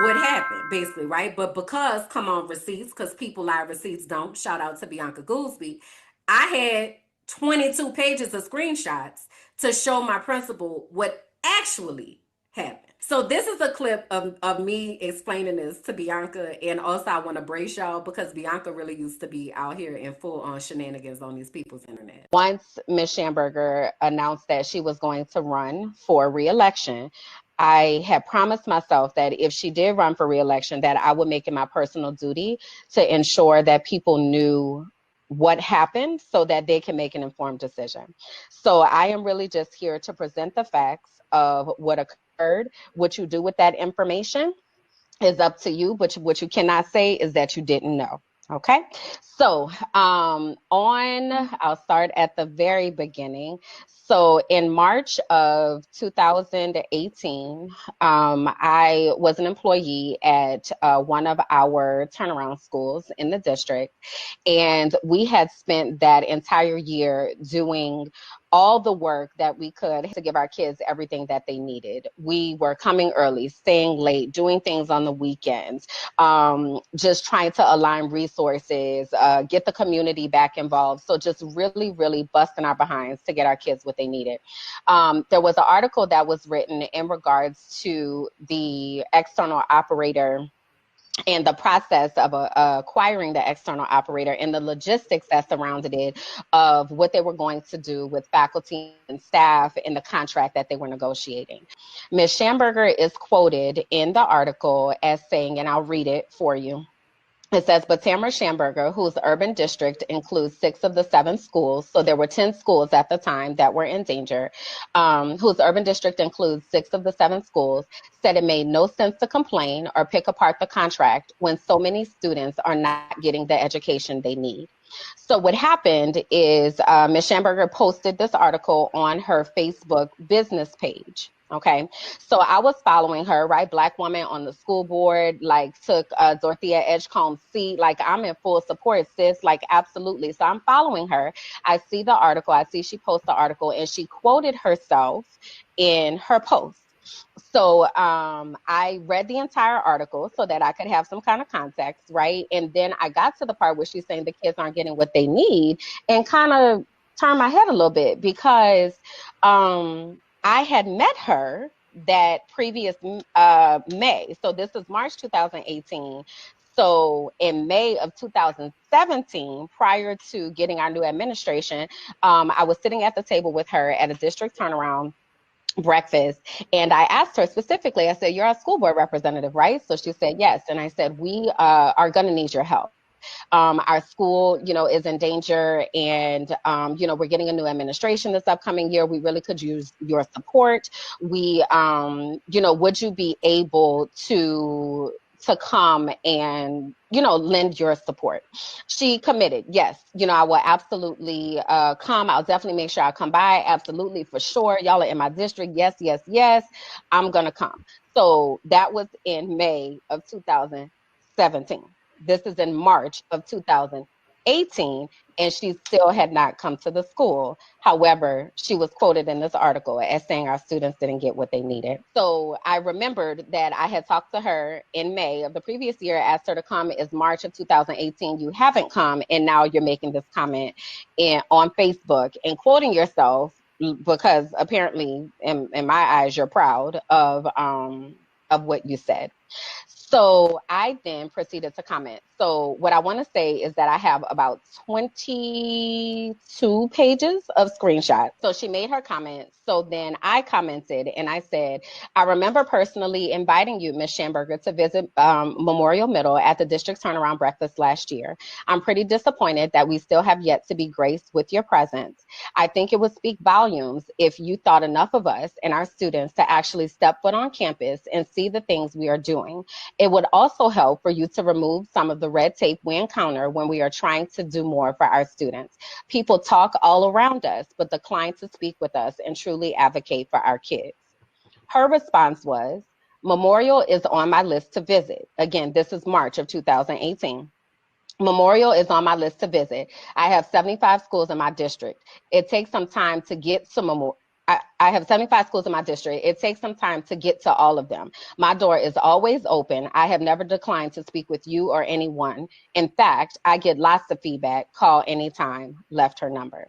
what happened, basically, right? But because, come on, receipts, because people lie, receipts don't, shout out to Bianca Goolsby, I had 22 pages of screenshots to show my principal what actually happened. So this is a clip of me explaining this to Bianca, and also I want to brace y'all because Bianca really used to be out here in full on shenanigans on these people's internet. Once Ms. Schamberger announced that she was going to run for re-election, I had promised myself that if she did run for re-election, that I would make it my personal duty to ensure that people knew what happened so that they can make an informed decision. So I am really just here to present the facts of what occurred. What you do with that information is up to you, but what you cannot say is that you didn't know. Okay, so I'll start at the very beginning. So in March of 2018, I was an employee at one of our turnaround schools in the district, and we had spent that entire year doing all the work that we could to give our kids everything that they needed. We were coming early, staying late, doing things on the weekends, just trying to align resources, get the community back involved. So just really, really busting our behinds to get our kids what they needed. There was an article that was written in regards to the external operator and the process of acquiring the external operator and the logistics that surrounded it of what they were going to do with faculty and staff and the contract that they were negotiating. Ms. Schamberger is quoted in the article as saying, and I'll read it for you. It says, but Tamara Schamberger, whose urban district includes 6 of the 7 schools, so there were 10 schools at the time that were in danger, whose urban district includes 6 of the 7 schools, said it made no sense to complain or pick apart the contract when so many students are not getting the education they need. So what happened is Ms. Schamberger posted this article on her Facebook business page. Okay, so I was following her, right? Black woman on the school board, like took Dorothea Edgecombe's seat. Like, I'm in full support, sis. Like, absolutely. So I'm following her. I see the article. I see she posted the article and she quoted herself in her post. So I read the entire article so that I could have some kind of context, right? And then I got to the part where she's saying the kids aren't getting what they need and kind of turned my head a little bit because I had met her that previous May. So this is March 2018. So in May of 2017, prior to getting our new administration, I was sitting at the table with her at a district turnaround. breakfast, and I asked her specifically, I said, "You're a school board representative, right?" So she said, "Yes." And I said, "We are going to need your help. Our school, is in danger, and we're getting a new administration this upcoming year. We really could use your support. Would you be able to come and lend your support?" She committed. Yes, I will absolutely come. I'll definitely make sure I come by. Absolutely, for sure. Y'all are in my district. Yes, yes, yes. I'm gonna come. So that was in May of 2017. This is in March of 2018, and she still had not come to the school. However, she was quoted in this article as saying our students didn't get what they needed. So I remembered that I had talked to her in May of the previous year, asked her to come. Is March of 2018. You haven't come, and now you're making this comment on Facebook and quoting yourself because apparently, in my eyes, you're proud of what you said. So I then proceeded to comment. So what I want to say is that I have about 22 pages of screenshots. So she made her comment. So then I commented and I said, "I remember personally inviting you, Ms. Schamberger, to visit Memorial Middle at the district turnaround breakfast last year. I'm pretty disappointed that we still have yet to be graced with your presence. I think it would speak volumes if you thought enough of us and our students to actually step foot on campus and see the things we are doing. It would also help for you to remove some of the red tape we encounter when we are trying to do more for our students. People talk all around us, but decline to speak with us and truly advocate for our kids." Her response was, "Memorial is on my list to visit." Again, this is March of 2018. "Memorial is on my list to visit. I have 75 schools in my district. It takes some time to get to Memorial. I have 75 schools in my district. It takes some time to get to all of them. My door is always open. I have never declined to speak with you or anyone. In fact, I get lots of feedback. Call anytime." Left her number.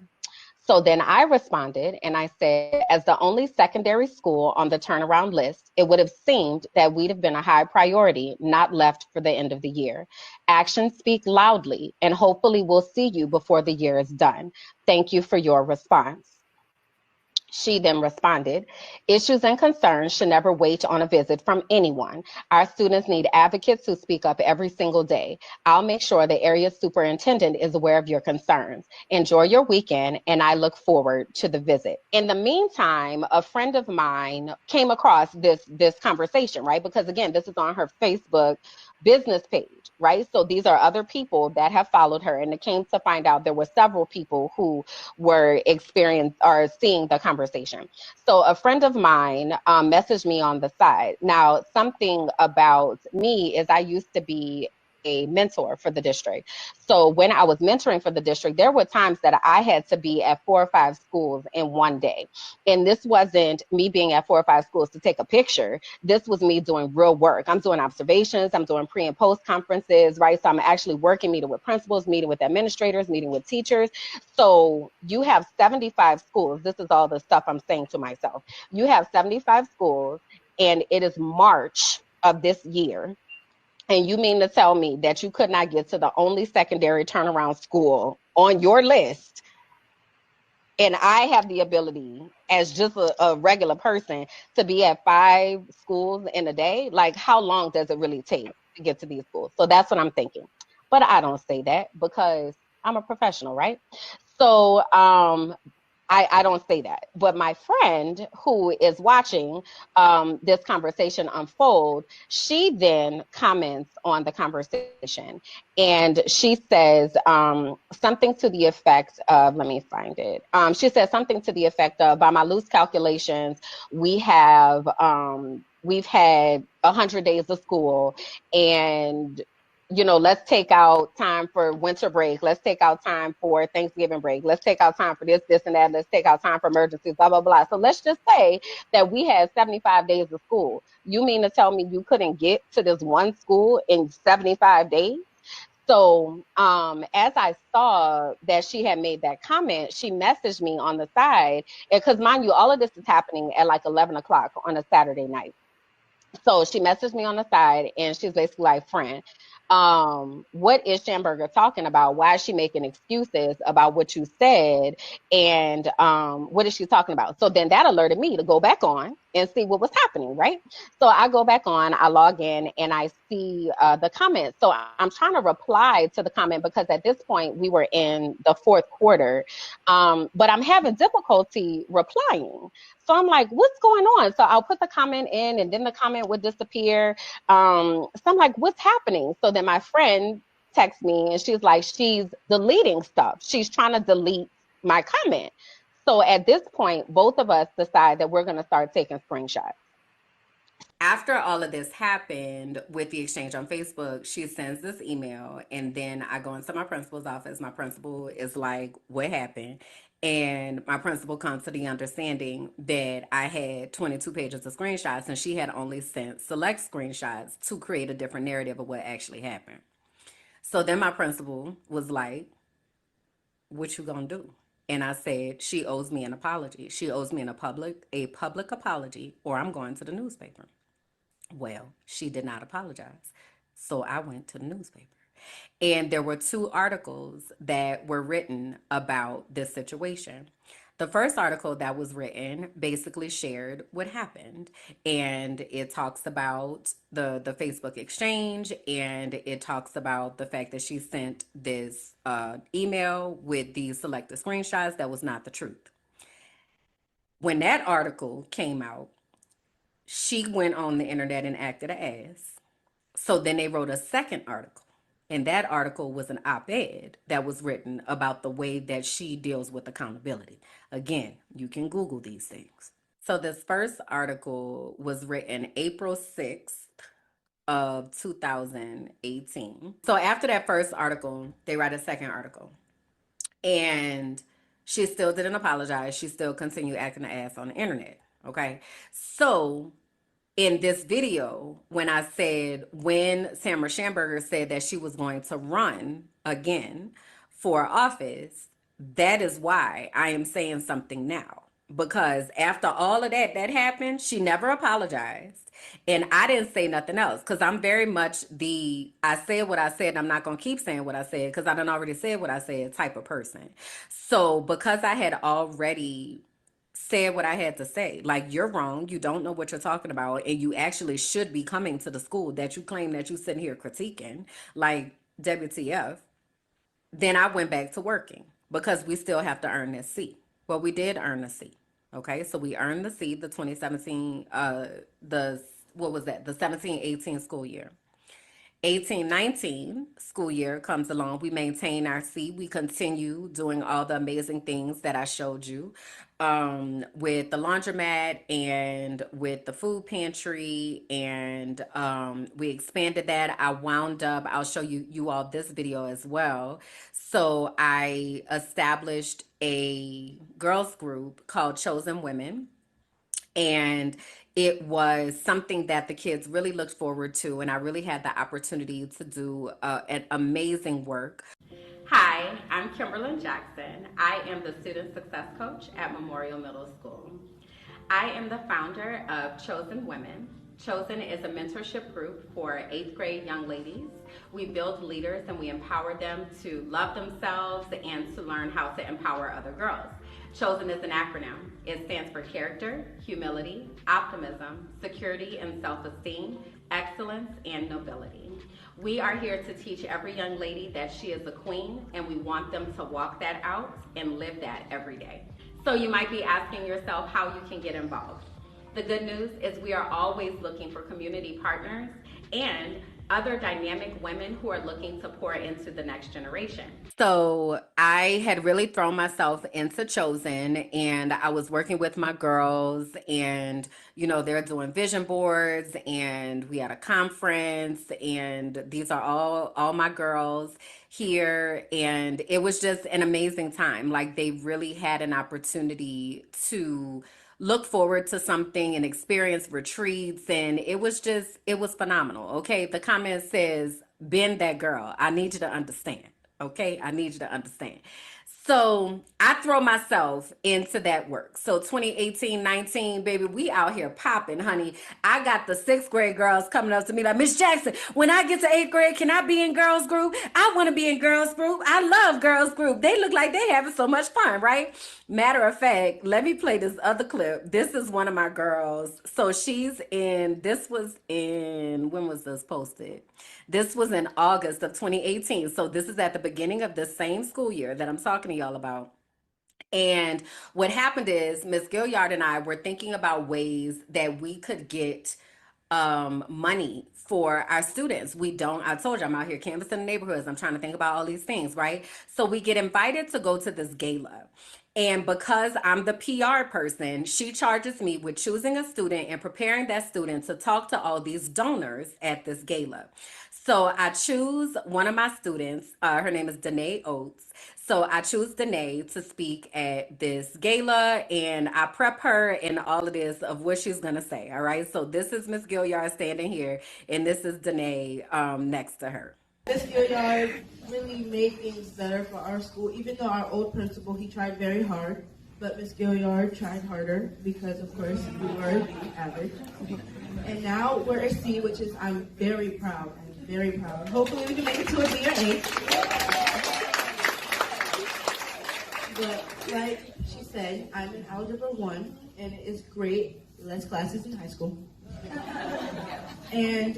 So then I responded and I said, "As the only secondary school on the turnaround list, it would have seemed that we'd have been a high priority, not left for the end of the year. Actions speak loudly, and hopefully we'll see you before the year is done. Thank you for your response." She then responded, "Issues and concerns should never wait on a visit from anyone. Our students need advocates who speak up every single day. I'll make sure the area superintendent is aware of your concerns. Enjoy your weekend, and I look forward to the visit." In the meantime, a friend of mine came across this conversation, right? Because again, this is on her Facebook business page, right? So these are other people that have followed her, and it came to find out there were several people who were experiencing or seeing the conversation. So a friend of mine messaged me on the side. Now, something about me is I used to be a mentor for the district. So when I was mentoring for the district, there were times that I had to be at 4 or 5 schools in one day. And this wasn't me being at 4 or 5 schools to take a picture. This was me doing real work. I'm doing observations. I'm doing pre and post conferences, right? So I'm actually working, meeting with principals, meeting with administrators, meeting with teachers. So you have 75 schools. This is all the stuff I'm saying to myself. You have 75 schools, and it is March of this year. And you mean to tell me that you could not get to the only secondary turnaround school on your list? And I have the ability as just a regular person to be at 5 schools in a day? Like, how long does it really take to get to these schools? So that's what I'm thinking. But I don't say that because I'm a professional, right? So I don't say that. But my friend who is watching this conversation unfold, she then comments on the conversation. And she says something to the effect of, let me find it. She says something to the effect of, by my loose calculations, we've had 100 days of school, and let's take out time for winter break. Let's take out time for Thanksgiving break. Let's take out time for this, and that. Let's take out time for emergencies, blah, blah, blah. So let's just say that we had 75 days of school. You mean to tell me you couldn't get to this one school in 75 days? So as I saw that she had made that comment, she messaged me on the side. Because mind you, all of this is happening at like 11 o'clock on a Saturday night. So she messaged me on the side, and she's basically like, "Friend, what is Schamberger talking about? Why is she making excuses about what you said? And what is she talking about? So then that alerted me to go back on and see what was happening, right? So I go back on, I log in, and I see the comments. So I'm trying to reply to the comment because at this point we were in the fourth quarter, but I'm having difficulty replying. So I'm like, what's going on? So I'll put the comment in, and then the comment would disappear. So I'm like, what's happening? So then my friend texts me, and she's like, she's deleting stuff. She's trying to delete my comment. So at this point, both of us decide that we're going to start taking screenshots. After all of this happened with the exchange on Facebook, she sends this email, and then I go into my principal's office. My principal is like, what happened? And my principal comes to the understanding that I had 22 pages of screenshots, and she had only sent select screenshots to create a different narrative of what actually happened. So then my principal was like, what you gonna do? And I said, she owes me an apology. She owes me a public apology, or I'm going to the newspaper. Well, she did not apologize. So I went to the newspaper. And there were 2 articles that were written about this situation. The first article that was written basically shared what happened. And it talks about the Facebook exchange, and it talks about the fact that she sent this email with these selected screenshots that was not the truth. When that article came out, she went on the internet and acted an ass. So then they wrote a second article. And that article was an op-ed that was written about the way that she deals with accountability. Again, you can Google these things. So this first article was written April 6th of 2018. So after that first article, they write a second article. And she still didn't apologize. She still continued acting an ass on the internet. Okay. So in this video, when I said, when Samara Schamberger said that she was going to run again for office, that is why I am saying something now. Because after all of that happened, she never apologized. And I didn't say nothing else because I'm very much I said what I said and I'm not going to keep saying what I said because I done already said what I said type of person. So because I had already said what I had to say. Like, you're wrong. You don't know what you're talking about. And you actually should be coming to the school that you claim that you sitting here critiquing. Like, WTF. Then I went back to working because we still have to earn this seat. Well, we did earn the seat. Okay. So we earned the seat, the 2017, what was that? The 17-18 school year. 18-19 school year comes along. We maintain our seat. We continue doing all the amazing things that I showed you with the laundromat and with the food pantry. And we expanded that. I wound up, I'll show you all this video as well. So I established a girls group called Chosen Women. And it was something that the kids really looked forward to. And I really had the opportunity to do an amazing work. Hi, I'm Kimberland Jackson. I am the Student Success Coach at Memorial Middle School. I am the founder of Chosen Women. Chosen is a mentorship group for 8th grade young ladies. We build leaders and we empower them to love themselves and to learn how to empower other girls. Chosen is an acronym. It stands for character, humility, optimism, security and self-esteem, excellence, and nobility. We are here to teach every young lady that she is a queen, and we want them to walk that out and live that every day. So you might be asking yourself how you can get involved. The good news is we are always looking for community partners and other dynamic women who are looking to pour into the next generation. So I had really thrown myself into Chosen, and I was working with my girls, and they're doing vision boards, and we had a conference, and these are all my girls here, and it was just an amazing time. Like, they really had an opportunity to look forward to something and experience retreats, and it was phenomenal. Okay, the comment says, bend that girl. I need you to understand. Okay, I need you to understand. So I throw myself into that work. So 2018, 19, baby, we out here popping, honey. I got the sixth grade girls coming up to me like, Miss Jackson, when I get to eighth grade, can I be in girls group? I want to be in girls group. I love girls group. They look like they having so much fun, right? Matter of fact, let me play this other clip. This is one of my girls. So when was this posted? This was in August of 2018. So this is at the beginning of the same school year that I'm talking to y'all about. And what happened is Miss Gilliard and I were thinking about ways that we could get money for our students. I told you I'm out here canvassing the neighborhoods. I'm trying to think about all these things, right? So we get invited to go to this gala. And because I'm the PR person, she charges me with choosing a student and preparing that student to talk to all these donors at this gala. So I choose one of my students. Her name is Danae Oates. So I choose Danae to speak at this gala, and I prep her and all of this of what she's gonna say. All right. So this is Miss Gilliard standing here, and this is Danae next to her. Miss Gilliard really made things better for our school, even though our old principal, he tried very hard. But Miss Gilliard tried harder because, of course, we were the average. And now we're a C, which is, I'm very proud. I'm very proud. Hopefully we can make it to a B or A. But like she said, I'm in Algebra 1, and it is great, less classes in high school. And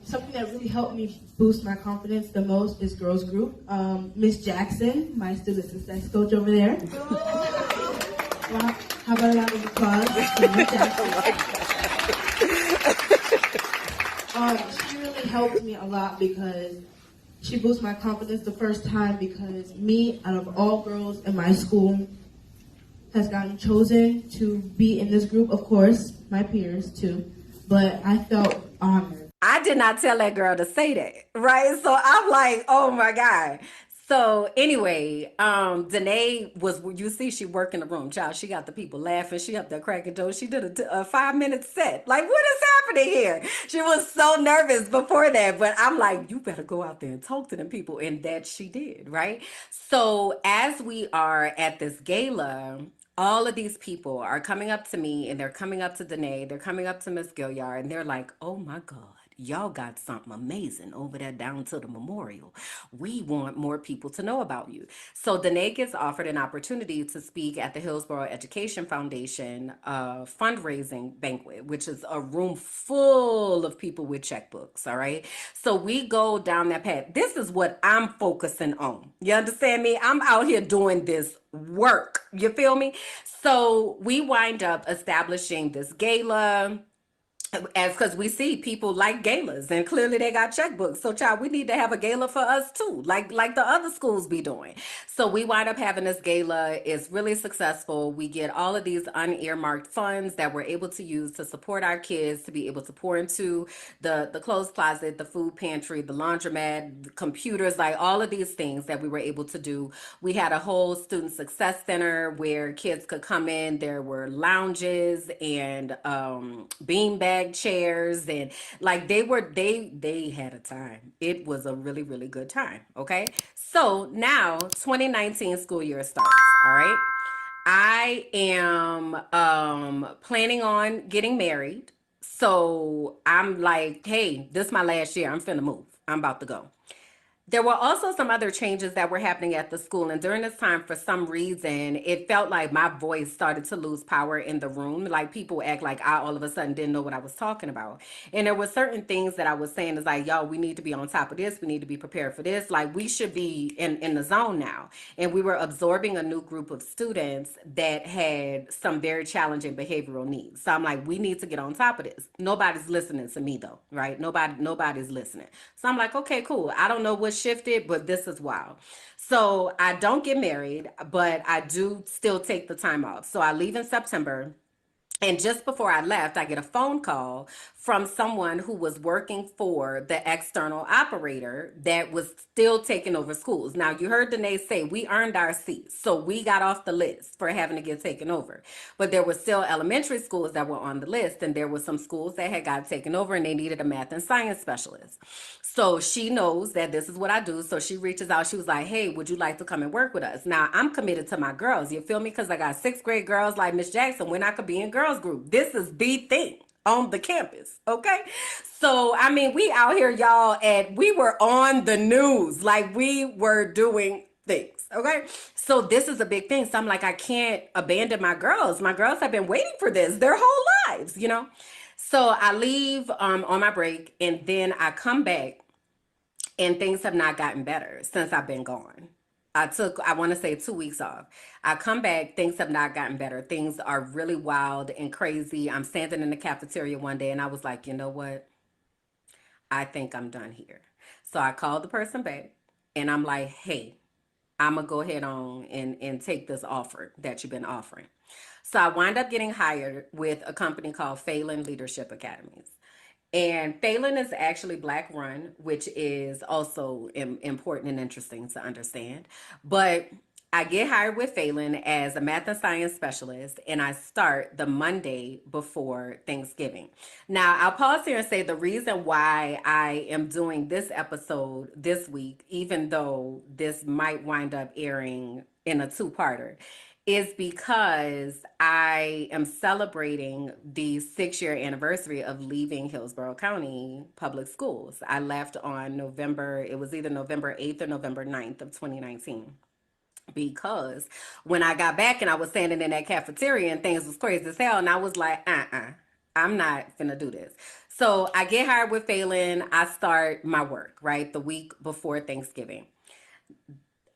something that really helped me boost my confidence the most is girls group. Miss Jackson, my student success coach over there. Well, how about a round of applause for Miss Jackson? She really helped me a lot because she boosted my confidence the first time, because me, out of all girls in my school, has gotten chosen to be in this group. Of course, my peers too, but I felt honored. I did not tell that girl to say that, right? So I'm like, oh my God. So anyway, Danae you see, she worked in the room, child. She got the people laughing. She up there cracking jokes. She did a 5-minute set. Like, what is happening here? She was so nervous before that, but I'm like, you better go out there and talk to them people. And that she did, right? So as we are at this gala, all of these people are coming up to me, and they're coming up to Danae. They're coming up to Miss Gilliard, and they're like, oh my God. Y'all got something amazing over there down to the memorial. We want more people to know about you. So Danae gets offered an opportunity to speak at the Hillsborough Education Foundation fundraising banquet, which is a room full of people with checkbooks, all right? So we go down that path. This is what I'm focusing on. You understand me? I'm out here doing this work. You feel me? So we wind up establishing this gala, as because we see people like galas, and clearly they got checkbooks. So child, we need to have a gala for us too, like the other schools be doing. So we wind up having this gala. It's really successful. We get all of these unearmarked funds that we're able to use to support our kids, to be able to pour into the clothes closet, the food pantry, the laundromat, the computers, like all of these things that we were able to do. We had a whole student success center where kids could come in. There were lounges and beanbag chairs, and like they had a time. It was a really, really good time. Okay. So now 2019 school year starts. All right. I am planning on getting married. So I'm like, hey, this is my last year. I'm finna move. I'm about to go. There were also some other changes that were happening at the school. And during this time, for some reason, it felt like my voice started to lose power in the room. Like people act like I all of a sudden didn't know what I was talking about. And there were certain things that I was saying is like, yo, we need to be on top of this. We need to be prepared for this. Like we should be in the zone now. And we were absorbing a new group of students that had some very challenging behavioral needs. So I'm like, we need to get on top of this. Nobody's listening to me though, right? Nobody's listening. So I'm like, okay, cool. I don't know what shifted, but this is wild. So I don't get married, but I do still take the time off. So I leave in September. And just before I left, I get a phone call from someone who was working for the external operator that was still taking over schools. Now, you heard Danae say we earned our seats, so we got off the list for having to get taken over. But there were still elementary schools that were on the list, and there were some schools that had got taken over and they needed a math and science specialist. So she knows that this is what I do. So she reaches out. She was like, hey, would you like to come and work with us? Now, I'm committed to my girls. You feel me? Because I got sixth grade girls like Miss Jackson when I could be in girls group. This is the thing on the campus. Okay. So, I mean, we out here, y'all, and we were on the news. Like we were doing things. Okay. So this is a big thing. So I'm like, I can't abandon my girls. My girls have been waiting for this their whole lives, you know? So I leave on my break and then I come back and things have not gotten better since I've been gone. I want to say 2 weeks off. I come back, things have not gotten better. Things are really wild and crazy. I'm standing in the cafeteria one day and I was like, you know what? I think I'm done here. So I called the person back and I'm like, hey, I'm going to go ahead on and take this offer that you've been offering. So I wind up getting hired with a company called Phelan Leadership Academies. And Phelan is actually Black run, which is also important and interesting to understand. But I get hired with Phelan as a math and science specialist, and I start the Monday before Thanksgiving. Now, I'll pause here and say the reason why I am doing this episode this week, even though this might wind up airing in a two-parter, is because I am celebrating the 6-year anniversary of leaving Hillsborough County Public Schools. I left on it was either November 8th or November 9th of 2019. Because when I got back and I was standing in that cafeteria and things was crazy as hell, and I was like, I'm not finna do this. So I get hired with Phelan. I start my work, right, the week before Thanksgiving.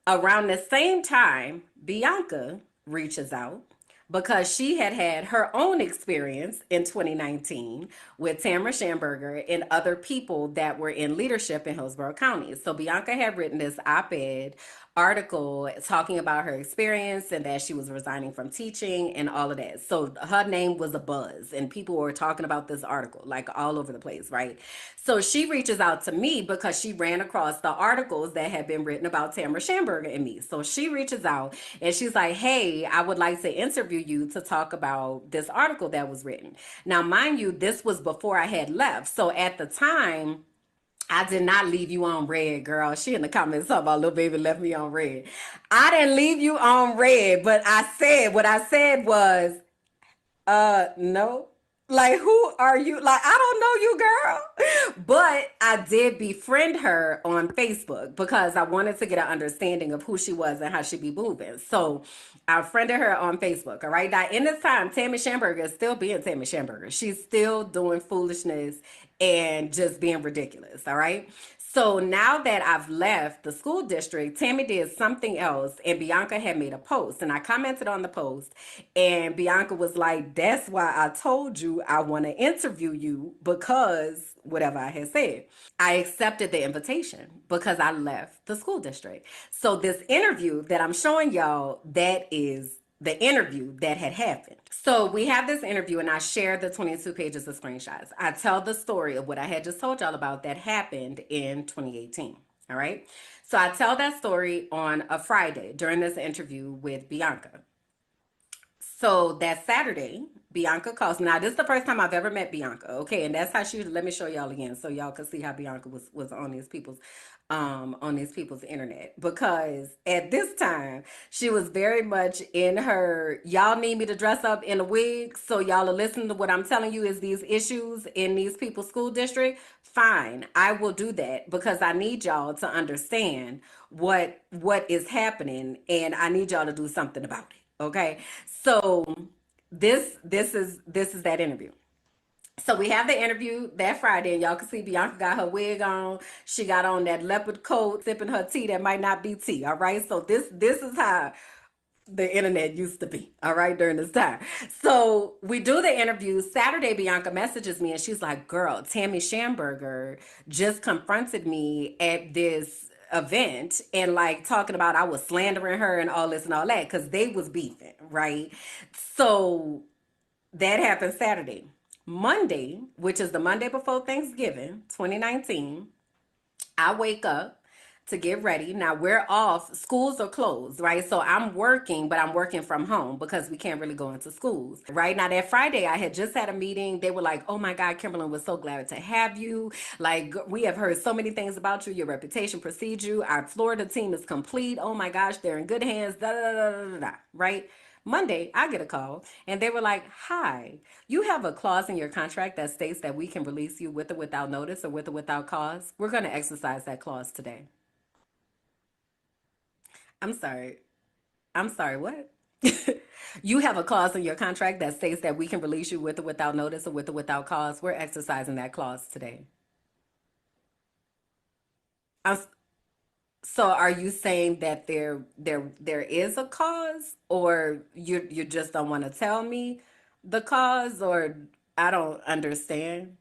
Around the same time, Bianca reaches out because she had had her own experience in 2019 with Tamara Schamberger and other people that were in leadership in Hillsborough County. So Bianca had written this op-ed article talking about her experience and that she was resigning from teaching and all of that. So her name was a buzz and people were talking about this article like all over the place, right? So she reaches out to me because she ran across the articles that had been written about Tamara Schamberger and me. So she reaches out and she's like, hey, I would like to interview you to talk about this article that was written. Now, mind you, this was before I had left. So at the time, I did not leave you on red, girl. She in the comments talking about little baby left me on red. I didn't leave you on red, but what I said was, no. Like, who are you? Like, I don't know you, girl. But I did befriend her on Facebook because I wanted to get an understanding of who she was and how she be moving. So I friended her on Facebook. All right. Now, in this time, Tammy Schamberger is still being Tammy Schamberger. She's still doing foolishness and just being ridiculous. All right. So now that I've left the school district, Tammy did something else and Bianca had made a post and I commented on the post and Bianca was like, that's why I told you I want to interview you because whatever I had said. I accepted the invitation because I left the school district. So this interview that I'm showing y'all, that is the interview that had happened. So we have this interview and I share the 22 pages of screenshots. I tell the story of what I had just told y'all about that happened in 2018. All right. So I tell that story on a Friday during this interview with Bianca. So that Saturday, Bianca calls me. Now, this is the first time I've ever met Bianca. Okay. And that's how let me show y'all again so y'all can see how Bianca was on these people's internet, because at this time she was very much in her y'all need me to dress up in a wig so y'all are listening to what I'm telling you is these issues in these people's school district. Fine, I will do that because I need y'all to understand what is happening and I need y'all to do something about it. Okay, so this is that interview. So we have the interview that Friday, and y'all can see Bianca got her wig on. She got on that leopard coat, sipping her tea that might not be tea. All right. So this is how the internet used to be. All right, during this time. So we do the interview. Saturday, Bianca messages me, and she's like, "Girl, Tammy Schamberger just confronted me at this event and like talking about I was slandering her and all this and all that because they was beefing, right?" So That happened Saturday. Monday, which is the Monday before Thanksgiving, 2019, I wake up to get ready. Now we're off, schools are closed, right? So I'm working, but I'm working from home because we can't really go into schools, right? Now that Friday, I had just had a meeting. They were like, oh my God, Kimberland, was so glad to have you. Like, we have heard so many things about you. Your reputation precedes you. Our Florida team is complete. Oh my gosh, they're in good hands, da da da da da, da, right? Monday, I get a call and they were like, hi, you have a clause in your contract that states that we can release you with or without notice or with or without cause. We're going to exercise that clause today. I'm sorry. I'm sorry, what? You have a clause in your contract that states that we can release you with or without notice or with or without cause. We're exercising that clause today. I'm, so are you saying that there is a cause, or you just don't want to tell me the cause, or I don't understand?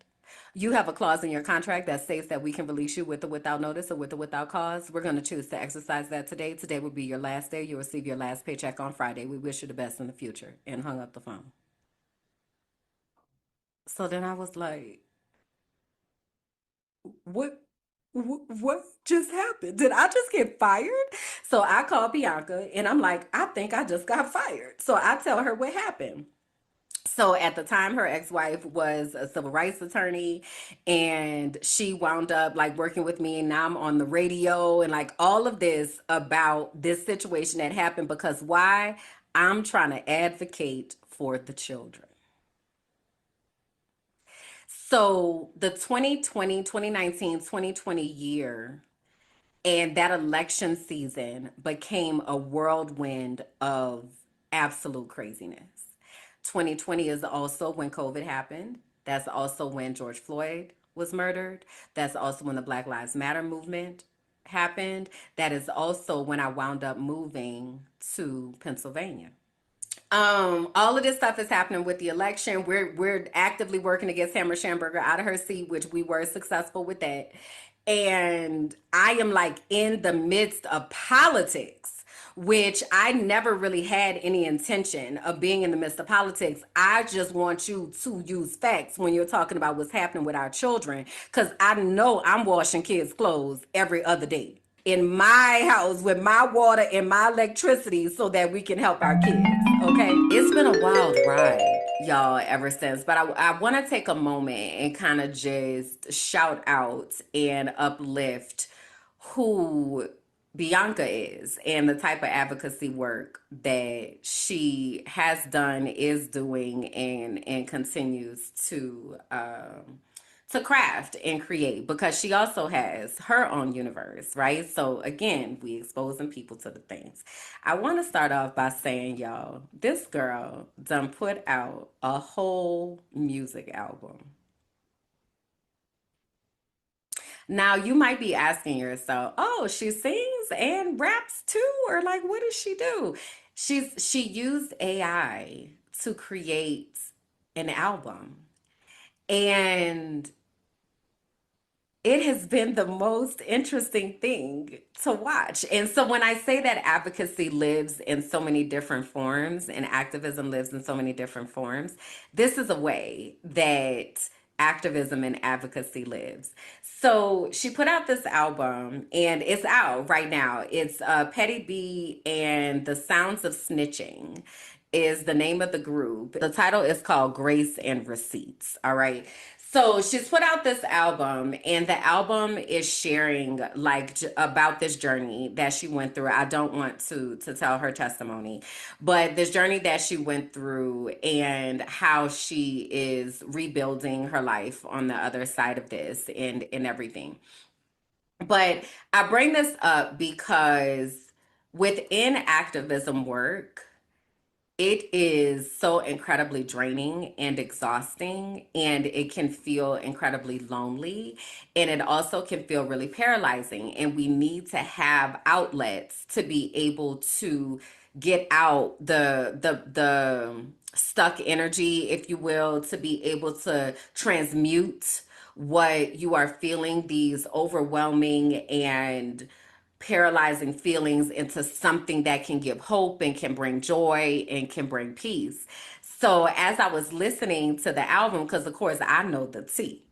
You have a clause in your contract that states that we can release you with or without notice or with or without cause. We're going to choose to exercise that today. Today will be your last day. You'll receive your last paycheck on Friday. We wish you the best in the future. And hung up the phone. So then I was like, what? What just happened? Did I just get fired? So I called Bianca and I'm like, I think I just got fired. So I tell her what happened. So at the time, her ex-wife was a civil rights attorney, and she wound up like working with me. And now I'm on the radio and like all of this about this situation that happened, because why? I'm trying to advocate for the children. So the 2020, 2019, 2020 year and that election season became a whirlwind of absolute craziness. 2020 is also when COVID happened. That's also when George Floyd was murdered. That's also when the Black Lives Matter movement happened. That is also when I wound up moving to Pennsylvania. All of this stuff is happening with the election. We're actively working to get Tamara Schamberger out of her seat, which we were successful with that. And I am like in the midst of politics, which I never really had any intention of being in the midst of politics. I just want you to use facts when you're talking about what's happening with our children, because I know I'm washing kids' clothes every other day in my house with my water and my electricity so that we can help our kids. Okay. It's been a wild ride, y'all, ever since. But I want to take a moment and kind of just shout out and uplift who Bianca is and the type of advocacy work that she has done, is doing, and continues to craft and create, because she also has her own universe, right? So again, we exposing people to the things. I want to start off by saying, y'all, this girl done put out a whole music album. Now you might be asking yourself, oh, she sings and raps too, or like, what does she do? She used AI to create an album, and it has been the most interesting thing to watch. And so when I say that advocacy lives in so many different forms and activism lives in so many different forms, this is a way that activism and advocacy lives. So she put out this album and it's out right now. It's Petty B and the Sounds of Snitching is the name of the group. The title is called Grace and Receipts. All right. So she's put out this album, and the album is sharing like about this journey that she went through. I don't want to tell her testimony, but this journey that she went through and how she is rebuilding her life on the other side of this and everything. But I bring this up because within activism work, it is so incredibly draining and exhausting, and it can feel incredibly lonely, and it also can feel really paralyzing. And we need to have outlets to be able to get out the stuck energy, if you will, to be able to transmute what you are feeling, these overwhelming and paralyzing feelings, into something that can give hope and can bring joy and can bring peace. So as I was listening to the album, because of course I know the tea.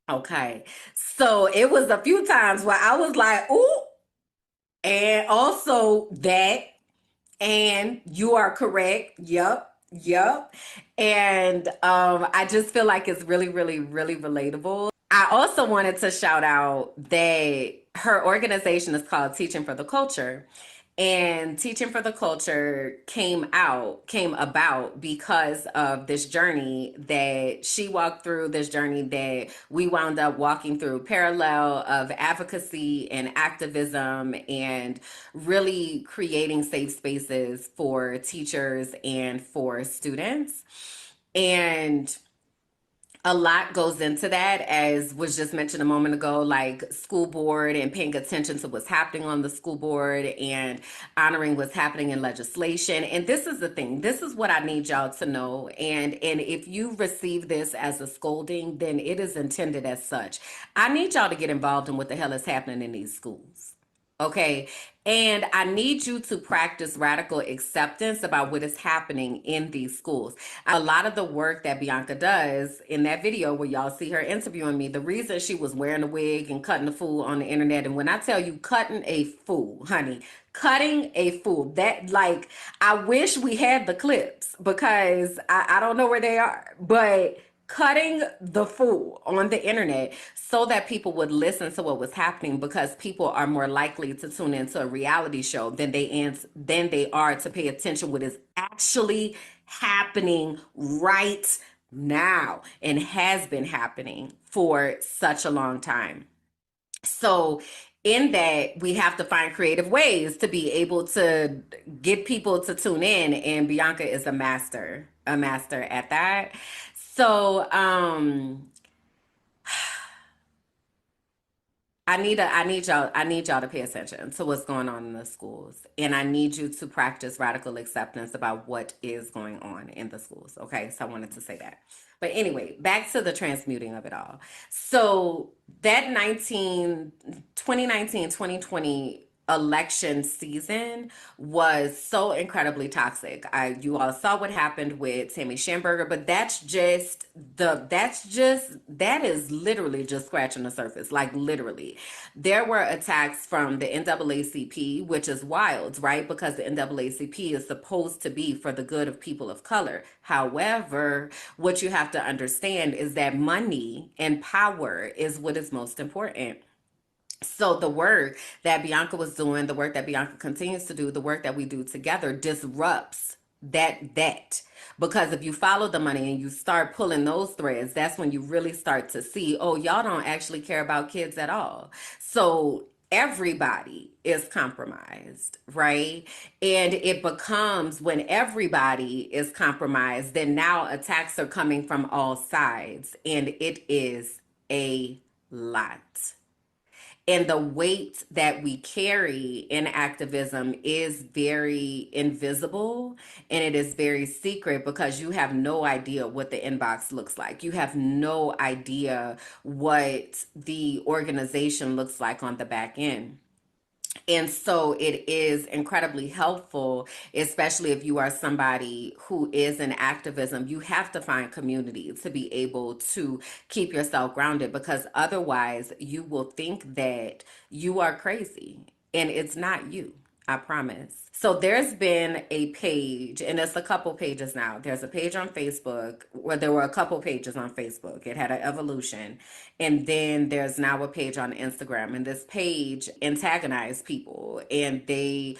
Okay. So it was a few times where I was like, ooh, and also that, and you are correct. Yep. Yep. And I just feel like it's really, really, really relatable. I also wanted to shout out that her organization is called Teaching for the Culture. And Teaching for the Culture came about because of this journey that she walked through, this journey that we wound up walking through, parallel of advocacy and activism and really creating safe spaces for teachers and for students. And a lot goes into that, as was just mentioned a moment ago, like school board and paying attention to what's happening on the school board and honoring what's happening in legislation. And this is the thing, this is what I need y'all to know. And if you receive this as a scolding, then it is intended as such. I need y'all to get involved in what the hell is happening in these schools. Okay. And I need you to practice radical acceptance about what is happening in these schools. A lot of the work that Bianca does in that video where y'all see her interviewing me, the reason she was wearing a wig and cutting a fool on the internet, and when I tell you cutting a fool, honey, cutting a fool, that, like, I wish we had the clips because I don't know where they are, but cutting the fool on the internet so that people would listen to what was happening, because people are more likely to tune into a reality show than they are to pay attention what is actually happening right now and has been happening for such a long time. So in that, we have to find creative ways to be able to get people to tune in, and Bianca is a master at that. So I need y'all to pay attention to what's going on in the schools, and I need you to practice radical acceptance about what is going on in the schools. Okay, so I wanted to say that. But anyway, back to the transmuting of it all. So that 2019 2020 election season was so incredibly toxic. You all saw what happened with Tammy Schamberger, but that is literally just scratching the surface. Like, literally. There were attacks from the NAACP, which is wild, right? Because the NAACP is supposed to be for the good of people of color. However, what you have to understand is that money and power is what is most important. So the work that Bianca was doing, the work that Bianca continues to do, the work that we do together disrupts that. Because if you follow the money and you start pulling those threads, that's when you really start to see, oh, y'all don't actually care about kids at all. So everybody is compromised, right? And it becomes, when everybody is compromised, then now attacks are coming from all sides, and it is a lot. And the weight that we carry in activism is very invisible, and it is very secret, because you have no idea what the inbox looks like. You have no idea what the organization looks like on the back end. And so it is incredibly helpful, especially if you are somebody who is in activism. You have to find community to be able to keep yourself grounded, because otherwise you will think that you are crazy, and it's not you. I promise. So there's been a page, and it's a couple pages now. There's a page on Facebook, where there were a couple pages on Facebook. It had an evolution. And then there's now a page on Instagram. And this page antagonized people. And they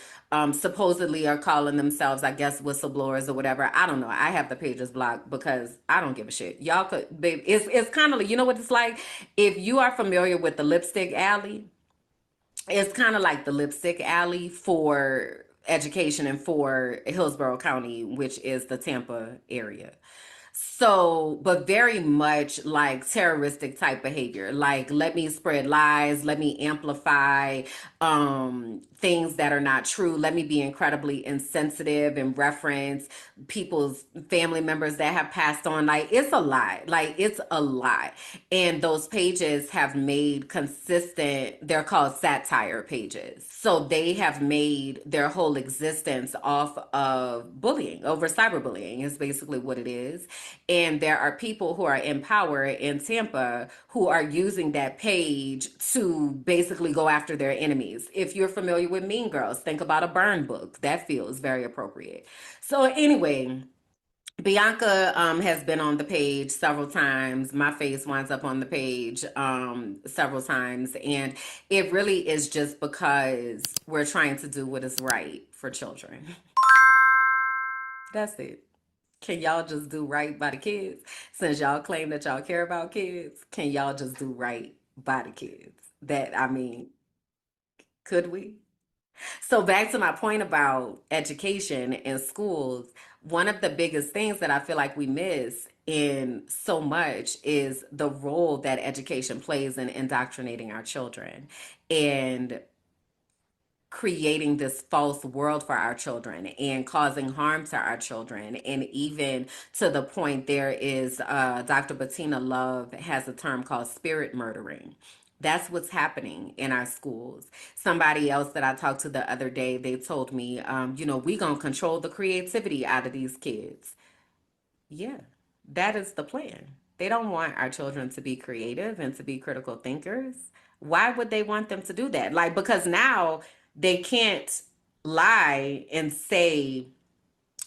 supposedly are calling themselves, I guess, whistleblowers or whatever. I don't know. I have the pages blocked because I don't give a shit. Y'all could, babe, it's kind of like, you know what it's like? If you are familiar with the Lipstick Alley, it's kind of like the Lipstick Alley for education and for Hillsborough County, which is the Tampa area. So, but very much like terroristic type behavior. Like, let me spread lies, let me amplify things that are not true. Let me be incredibly insensitive and reference people's family members that have passed on. Like, it's a lot. Like, it's a lot. And those pages have made consistent, they're called satire pages. So they have made their whole existence off of bullying, over cyberbullying is basically what it is. And there are people who are in power in Tampa who are using that page to basically go after their enemies. If you're familiar with Mean Girls, think about a burn book. That feels very appropriate. So anyway, Bianca has been on the page several times. My face winds up on the page several times. And it really is just because we're trying to do what is right for children. That's it. Can y'all just do right by the kids? Since y'all claim that y'all care about kids, can y'all just do right by the kids? That, I mean, could we? So back to my point about education in schools, one of the biggest things that I feel like we miss in so much is the role that education plays in indoctrinating our children and creating this false world for our children and causing harm to our children. And even to the point, there is Dr. Bettina Love has a term called spirit murdering. That's what's happening in our schools. Somebody else that I talked to the other day, they told me, we gonna control the creativity out of these kids. Yeah, that is the plan. They don't want our children to be creative and to be critical thinkers. Why would they want them to do that? Like, because now they can't lie and say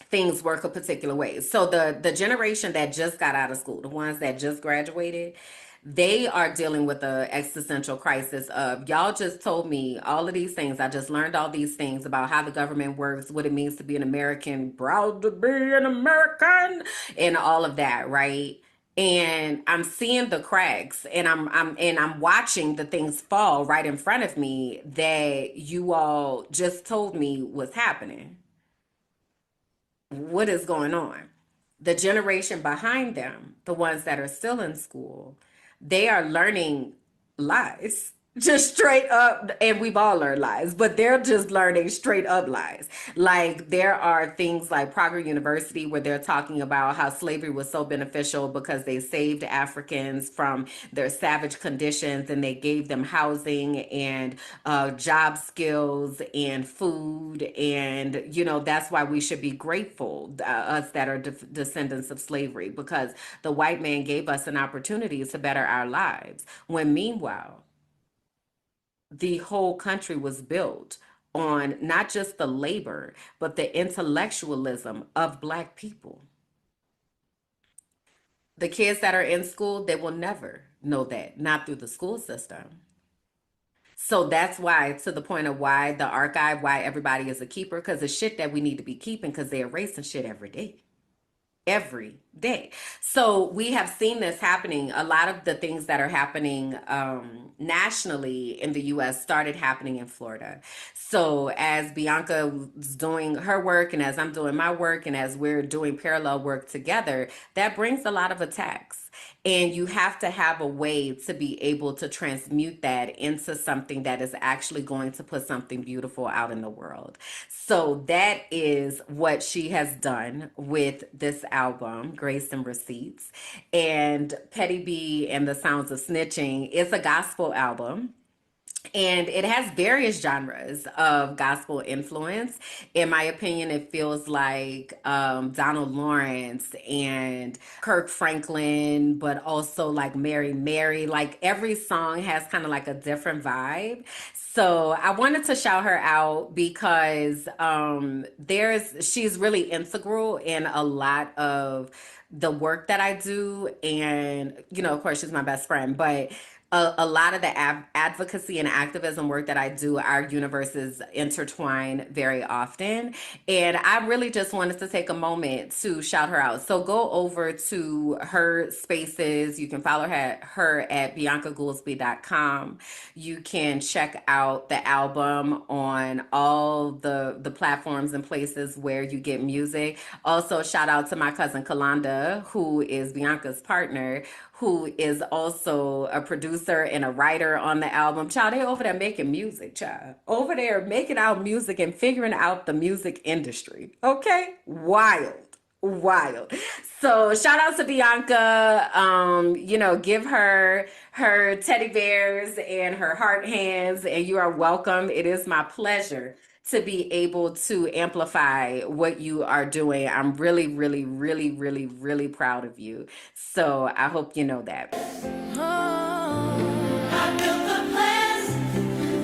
things work a particular way. So the generation that just got out of school, the ones that just graduated, they are dealing with the existential crisis of y'all just told me all of these things. I just learned all these things about how the government works, what it means to be an American, proud to be an American, and all of that, right? And I'm seeing the cracks and I'm watching the things fall right in front of me that you all just told me was happening. What is going on? The generation behind them, the ones that are still in school, they are learning lies. Just straight up, and we've all learned lies, but they're just learning straight up lies. Like there are things like Prager University where they're talking about how slavery was so beneficial because they saved Africans from their savage conditions and they gave them housing and job skills and food. And, that's why we should be grateful, us that are descendants of slavery, because the white man gave us an opportunity to better our lives. When meanwhile, the whole country was built on not just the labor, but the intellectualism of Black people. The kids that are in school, they will never know that, not through the school system. So that's why, to the point of why the archive, why everybody is a keeper, because it's shit that we need to be keeping because they're erasing shit every day. Every day. So we have seen this happening. A lot of the things that are happening nationally in the US started happening in Florida. So as Bianca was doing her work and as I'm doing my work and as we're doing parallel work together, that brings a lot of attacks. And you have to have a way to be able to transmute that into something that is actually going to put something beautiful out in the world. So that is what she has done with this album, Grace and Receipts. And Petty B and the Sounds of Snitching is a gospel album. And it has various genres of gospel influence. In my opinion, it feels like Donald Lawrence and Kirk Franklin, but also like Mary Mary. Like every song has kind of like a different vibe. So I wanted to shout her out because she's really integral in a lot of the work that I do. And, of course, she's my best friend, but a lot of the advocacy and activism work that I do, our universes intertwine very often. And I really just wanted to take a moment to shout her out. So go over to her spaces. You can follow her at biancagoolsby.com. You can check out the album on all the platforms and places where you get music. Also, shout out to my cousin Kalanda, who is Bianca's partner, who is also a producer and a writer on the album. Child, they over there making music, child. Over there making out music and figuring out the music industry. Okay? Wild. Wild. So shout out to Bianca. Give her teddy bears and her heart hands, and you are welcome. It is my pleasure to be able to amplify what you are doing. I'm really, really, really, really, really proud of you. So I hope you know that. I built the plans,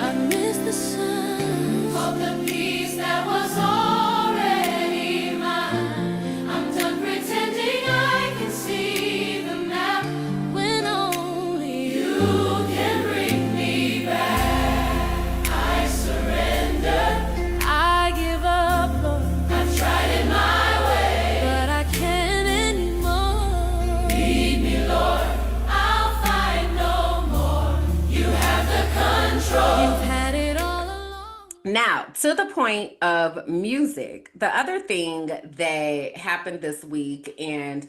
I missed the signs of the peace that was already mine. I'm done pretending I can see the map when only you can bring me back. I surrender, I give up, Lord. I've tried it my way, but I can't anymore. Lead me, Lord. You've had it all along. Now, to the point of music, the other thing that happened this week, and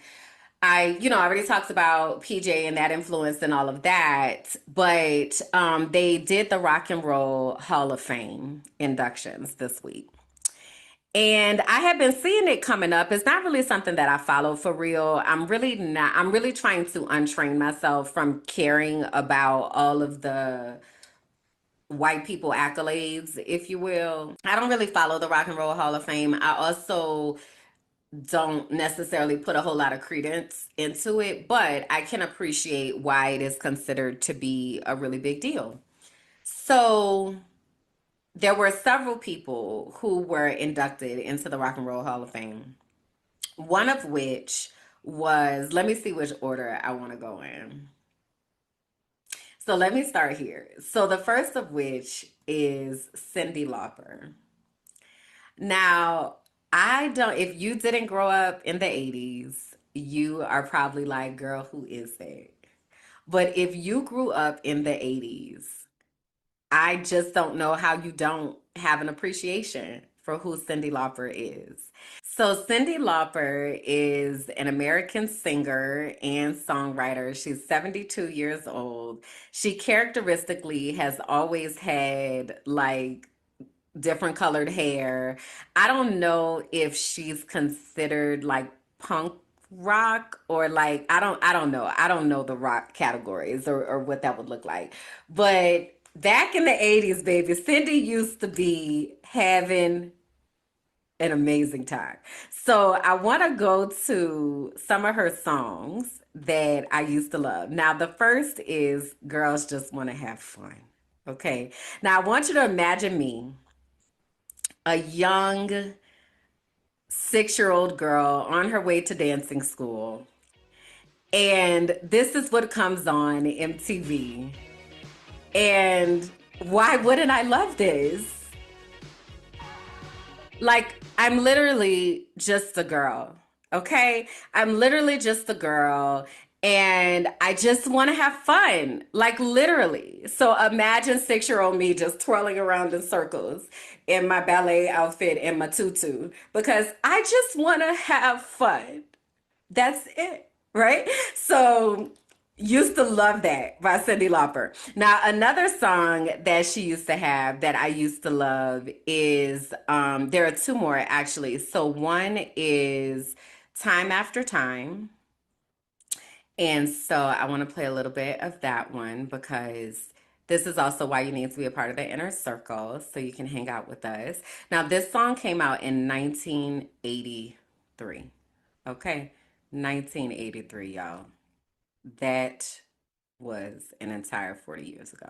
I already talked about PJ and that influence and all of that, but they did the Rock and Roll Hall of Fame inductions this week. And I have been seeing it coming up. It's not really something that I follow for real. I'm really trying to untrain myself from caring about all of the white people accolades, if you will. I don't really follow the Rock and Roll Hall of Fame. I also don't necessarily put a whole lot of credence into it, but I can appreciate why it is considered to be a really big deal. So there were several people who were inducted into the Rock and Roll Hall of Fame. One of which was, let me see which order I want to go in. So let me start here. So the first of which is Cyndi Lauper. Now, if you didn't grow up in the 80s, you are probably like, girl, who is that? But if you grew up in the 80s, I just don't know how you don't have an appreciation for who Cyndi Lauper is. So Cyndi Lauper is an American singer and songwriter. She's 72 years old. She characteristically has always had like different colored hair. I don't know if she's considered like punk rock or like I don't know. I don't know the rock categories or what that would look like. But back in the 80s, baby, Cyndi used to be having an amazing time. So I want to go to some of her songs that I used to love. Now, the first is Girls Just Want to Have Fun. Okay. Now, I want you to imagine me, a young 6-year-old girl on her way to dancing school. And this is what comes on MTV. And why wouldn't I love this? Like, I'm literally just a girl, okay? I'm literally just a girl, and I just want to have fun, like literally. So imagine 6-year-old me just twirling around in circles in my ballet outfit and my tutu, because I just want to have fun. That's it, right? So used to love that by Cyndi Lauper. Now, another song that she used to have that I used to love is, there are two more actually. So one is Time After Time. And so I want to play a little bit of that one because this is also why you need to be a part of the inner circle so you can hang out with us. Now, this song came out in 1983. Okay, 1983, y'all. That was an entire 40 years ago.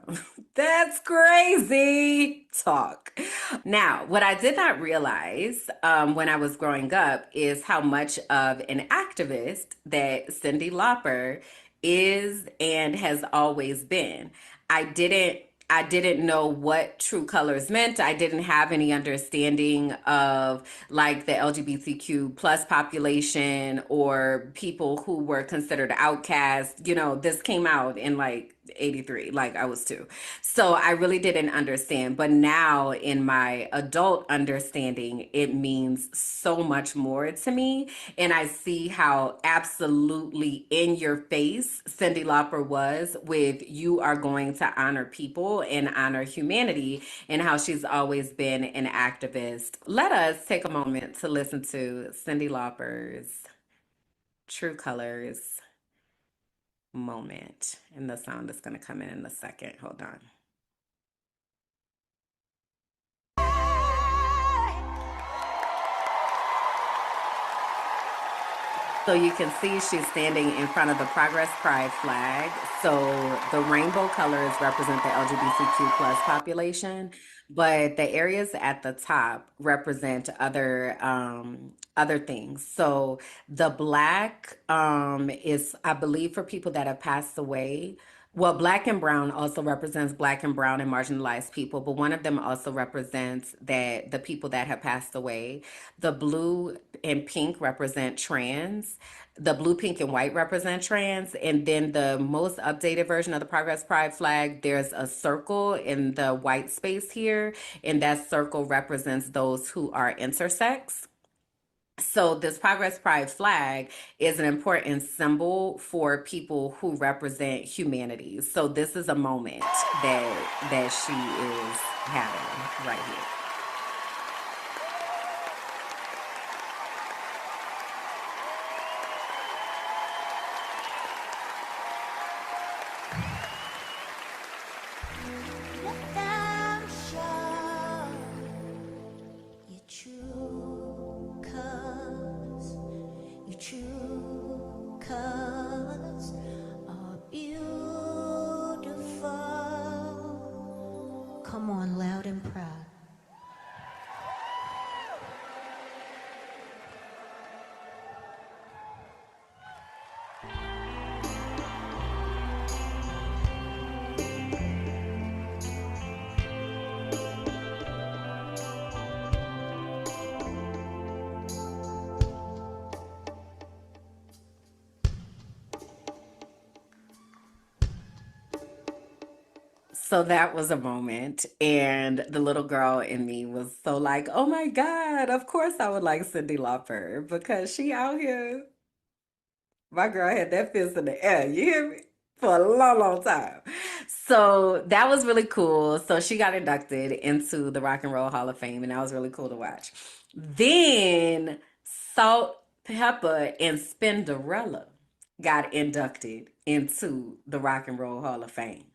That's crazy talk. Now, what I did not realize when I was growing up is how much of an activist that Cyndi Lauper is and has always been. I didn't know what true colors meant. I didn't have any understanding of like the LGBTQ plus population or people who were considered outcasts. This came out in like 83, like I was 2. So I really didn't understand. But now in my adult understanding, it means so much more to me. And I see how absolutely in your face Cyndi Lauper was with "You are going to honor people and honor humanity," and how she's always been an activist. Let us take a moment to listen to Cyndi Lauper's True Colors moment. And the sound is going to come in a second. Hold on. So you can see she's standing in front of the Progress Pride flag. So the rainbow colors represent the LGBTQ plus population, but the areas at the top represent other things. So the black is, I believe, for people that have passed away. Well, black and brown also represents black and brown and marginalized people, but one of them also represents that the people that have passed away. The blue and pink represent trans. The blue, pink, and white represent trans. And then the most updated version of the Progress Pride flag, there's a circle in the white space here, and that circle represents those who are intersex. So this Progress Pride flag is an important symbol for people who represent humanity. So this is a moment that she is having right here. Come on, loud and proud. So that was a moment, and the little girl in me was so like, oh my God, of course I would like Cyndi Lauper because she out here. My girl had that fist in the air, you hear me? For a long, long time. So that was really cool. So she got inducted into the Rock and Roll Hall of Fame, and that was really cool to watch. Then Salt, Pepper, and Spinderella got inducted into the Rock and Roll Hall of Fame.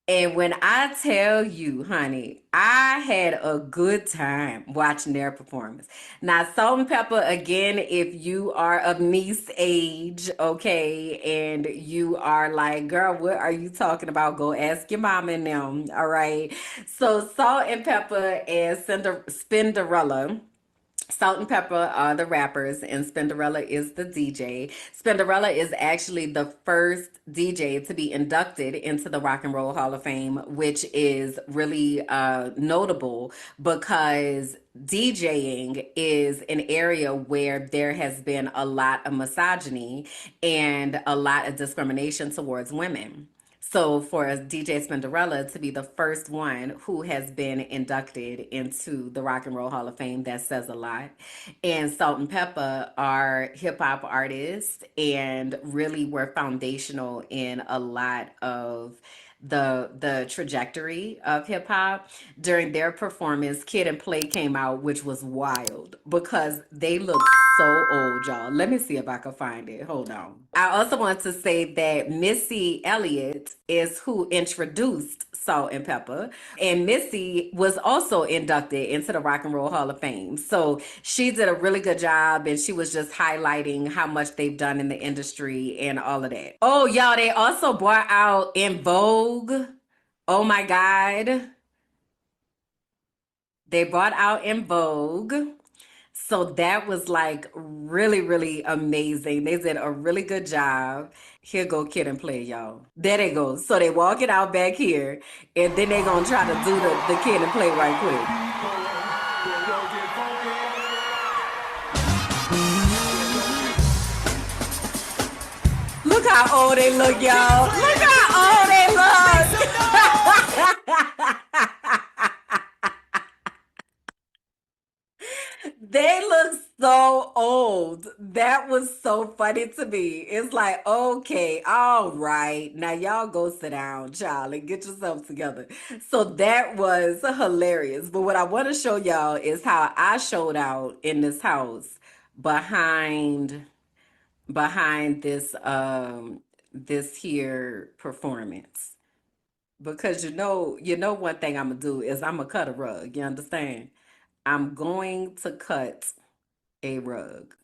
And when I tell you, honey, I had a good time watching their performance. Now, Salt and Pepper, again, if you are of niece age, okay, and you are like, girl, what are you talking about? Go ask your mom and them, all right? So, Salt and Pepper and Spinderella. Salt and Pepper are the rappers, and Spinderella is the DJ. Spinderella is actually the first DJ to be inducted into the Rock and Roll Hall of Fame, which is really notable because DJing is an area where there has been a lot of misogyny and a lot of discrimination towards women. So for DJ Spinderella to be the first one who has been inducted into the Rock and Roll Hall of Fame, that says a lot. And Salt and Pepper are hip hop artists and really were foundational in a lot of the trajectory of hip hop. During their performance, Kid and Play came out, which was wild because they look so old, y'all. Let me see if I can find it. Hold on. I also want to say that Missy Elliott is who introduced Salt and Pepper, and Missy was also inducted into the Rock and Roll Hall of Fame. So she did a really good job, and she was just highlighting how much they've done in the industry and all of that. Oh, y'all, they also brought out In Vogue. Oh my God. They brought out In Vogue. So that was like really, really amazing. They did a really good job. Here go Kid and Play, y'all. There they go. So they walking out back here, and then they gonna try to do the Kid and Play right quick. Look how old they look, y'all. Look how old they look. They look so old. That was so funny to me. It's like, okay, all right. Now y'all go sit down, child, and get yourself together. So that was hilarious. But what I want to show y'all is how I showed out in this house behind this here performance. Because you know one thing I'm gonna do is I'm gonna cut a rug. You understand? I'm going to cut a rug.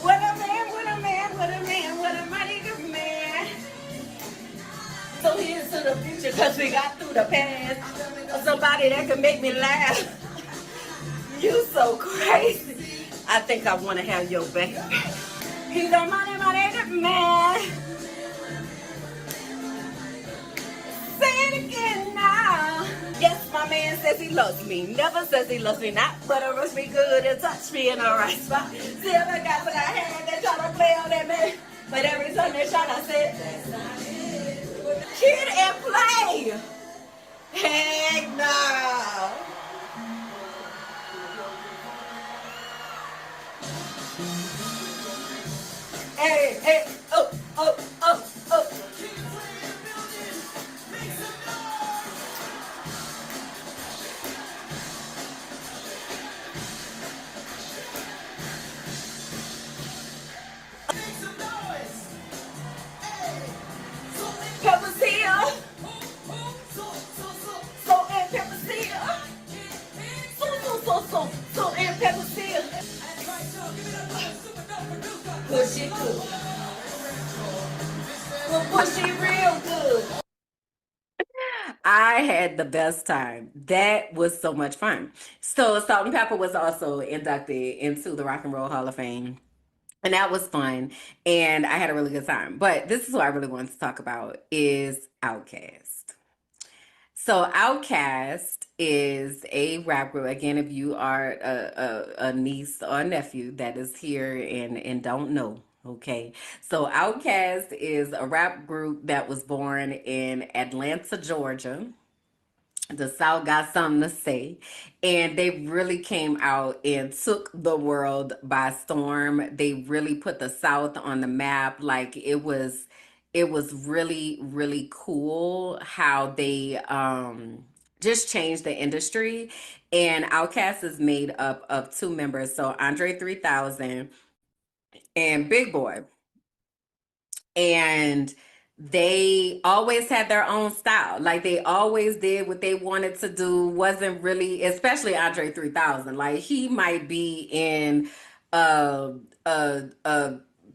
What a man, what a man, what a man, what a mighty good man. So here's to the future, cause we got through the past. Somebody that can make me laugh. You so crazy. I think I wanna have your baby. He's a mighty good man. Say it again now. Yes, my man says he loves me. Never says he loves me not, but it must be good and touch me in the right spot. See other guys that I had that try to play on that man, but every time they try to say that's not it. Kid and Play. Heck no. Hey, hey, oh, oh, oh, oh. Pepper's here. So and Pepper's here. So and Pepper's here. Push it good. We'll push it real good. I had the best time. That was so much fun. So Salt and Pepper was also inducted into the Rock and Roll Hall of Fame. And that was fun. And I had a really good time. But this is what I really wanted to talk about is Outkast. So Outkast is a rap group. Again, if you are a niece or a nephew that is here and don't know, okay. So Outkast is a rap group that was born in Atlanta, Georgia. The South got something to say. And they really came out and took the world by storm. They really put the South on the map. Like it was really, really cool how they just changed the industry. And Outkast is made up of two members. So Andre 3000 and Big Boy, and they always had their own style. Like they always did what they wanted to do. Wasn't really, especially Andre 3000. Like he might be in a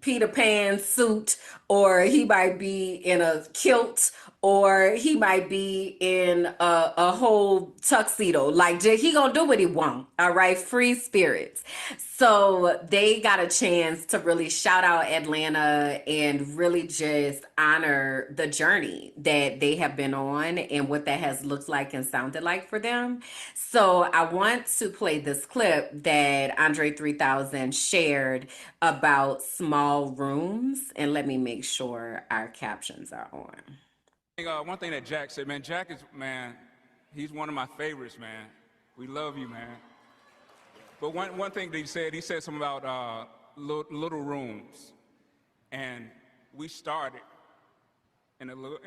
Peter Pan suit, or he might be in a kilt, or he might be in a whole tuxedo. Like he gonna do what he want. All right, free spirits. So they got a chance to really shout out Atlanta and really just honor the journey that they have been on and what that has looked like and sounded like for them. So I want to play this clip that Andre 3000 shared about small rooms, and let me make sure our captions are on. One thing that Jack said, man, Jack is, man, he's one of my favorites, man. We love you, man. But one thing that he said something about little rooms. And we started in a little,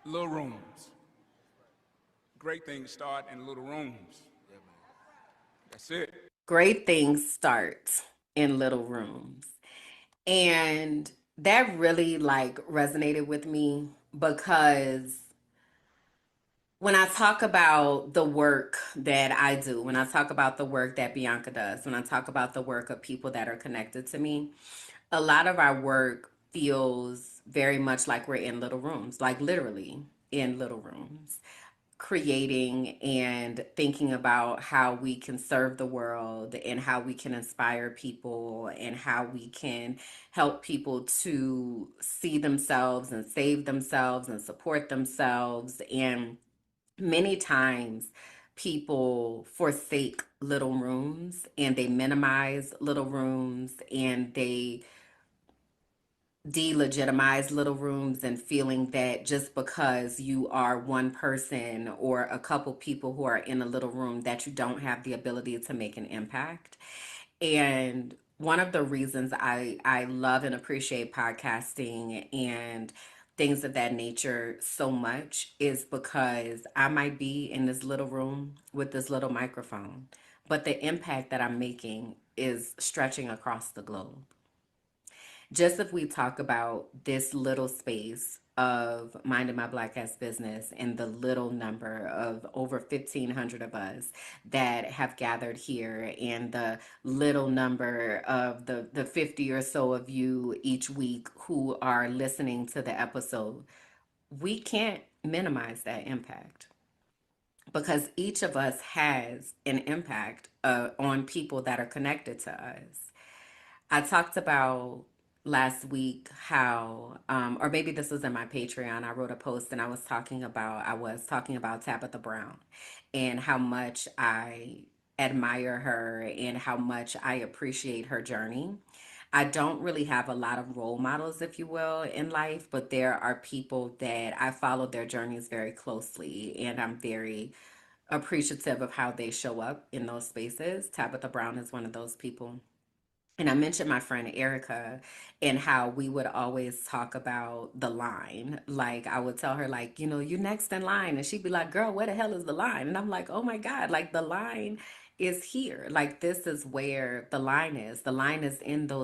little rooms. Great things start in little rooms. That's it. Great things start in little rooms. And that really like resonated with me because when I talk about the work that I do, when I talk about the work that Bianca does, when I talk about the work of people that are connected to me, a lot of our work feels very much like we're in little rooms, like literally in little rooms, creating and thinking about how we can serve the world and how we can inspire people and how we can help people to see themselves and save themselves and support themselves. And many times people forsake little rooms and they minimize little rooms and they delegitimize little rooms, and feeling that just because you are one person or a couple people who are in a little room that you don't have the ability to make an impact. And one of the reasons I love and appreciate podcasting and things of that nature so much is because I might be in this little room with this little microphone, but the impact that I'm making is stretching across the globe. Just if we talk about this little space of minding my black ass business and the little number of over 1,500 of us that have gathered here, and the little number of the 50 or so of you each week who are listening to the episode, we can't minimize that impact because each of us has an impact on people that are connected to us. I talked about last week how, or maybe this was in my Patreon, I wrote a post and I was talking about Tabitha Brown and how much I admire her and how much I appreciate her journey. I don't really have a lot of role models, if you will, in life, but there are people that I follow their journeys very closely, and I'm very appreciative of how they show up in those spaces. Tabitha Brown is one of those people. And I mentioned my friend Erica and how we would always talk about the line. Like I would tell her, like, you know, you next in line. And she'd be like, girl, where the hell is the line? And I'm like, oh my God, like the line is here. Like this is where the line is. The line is in those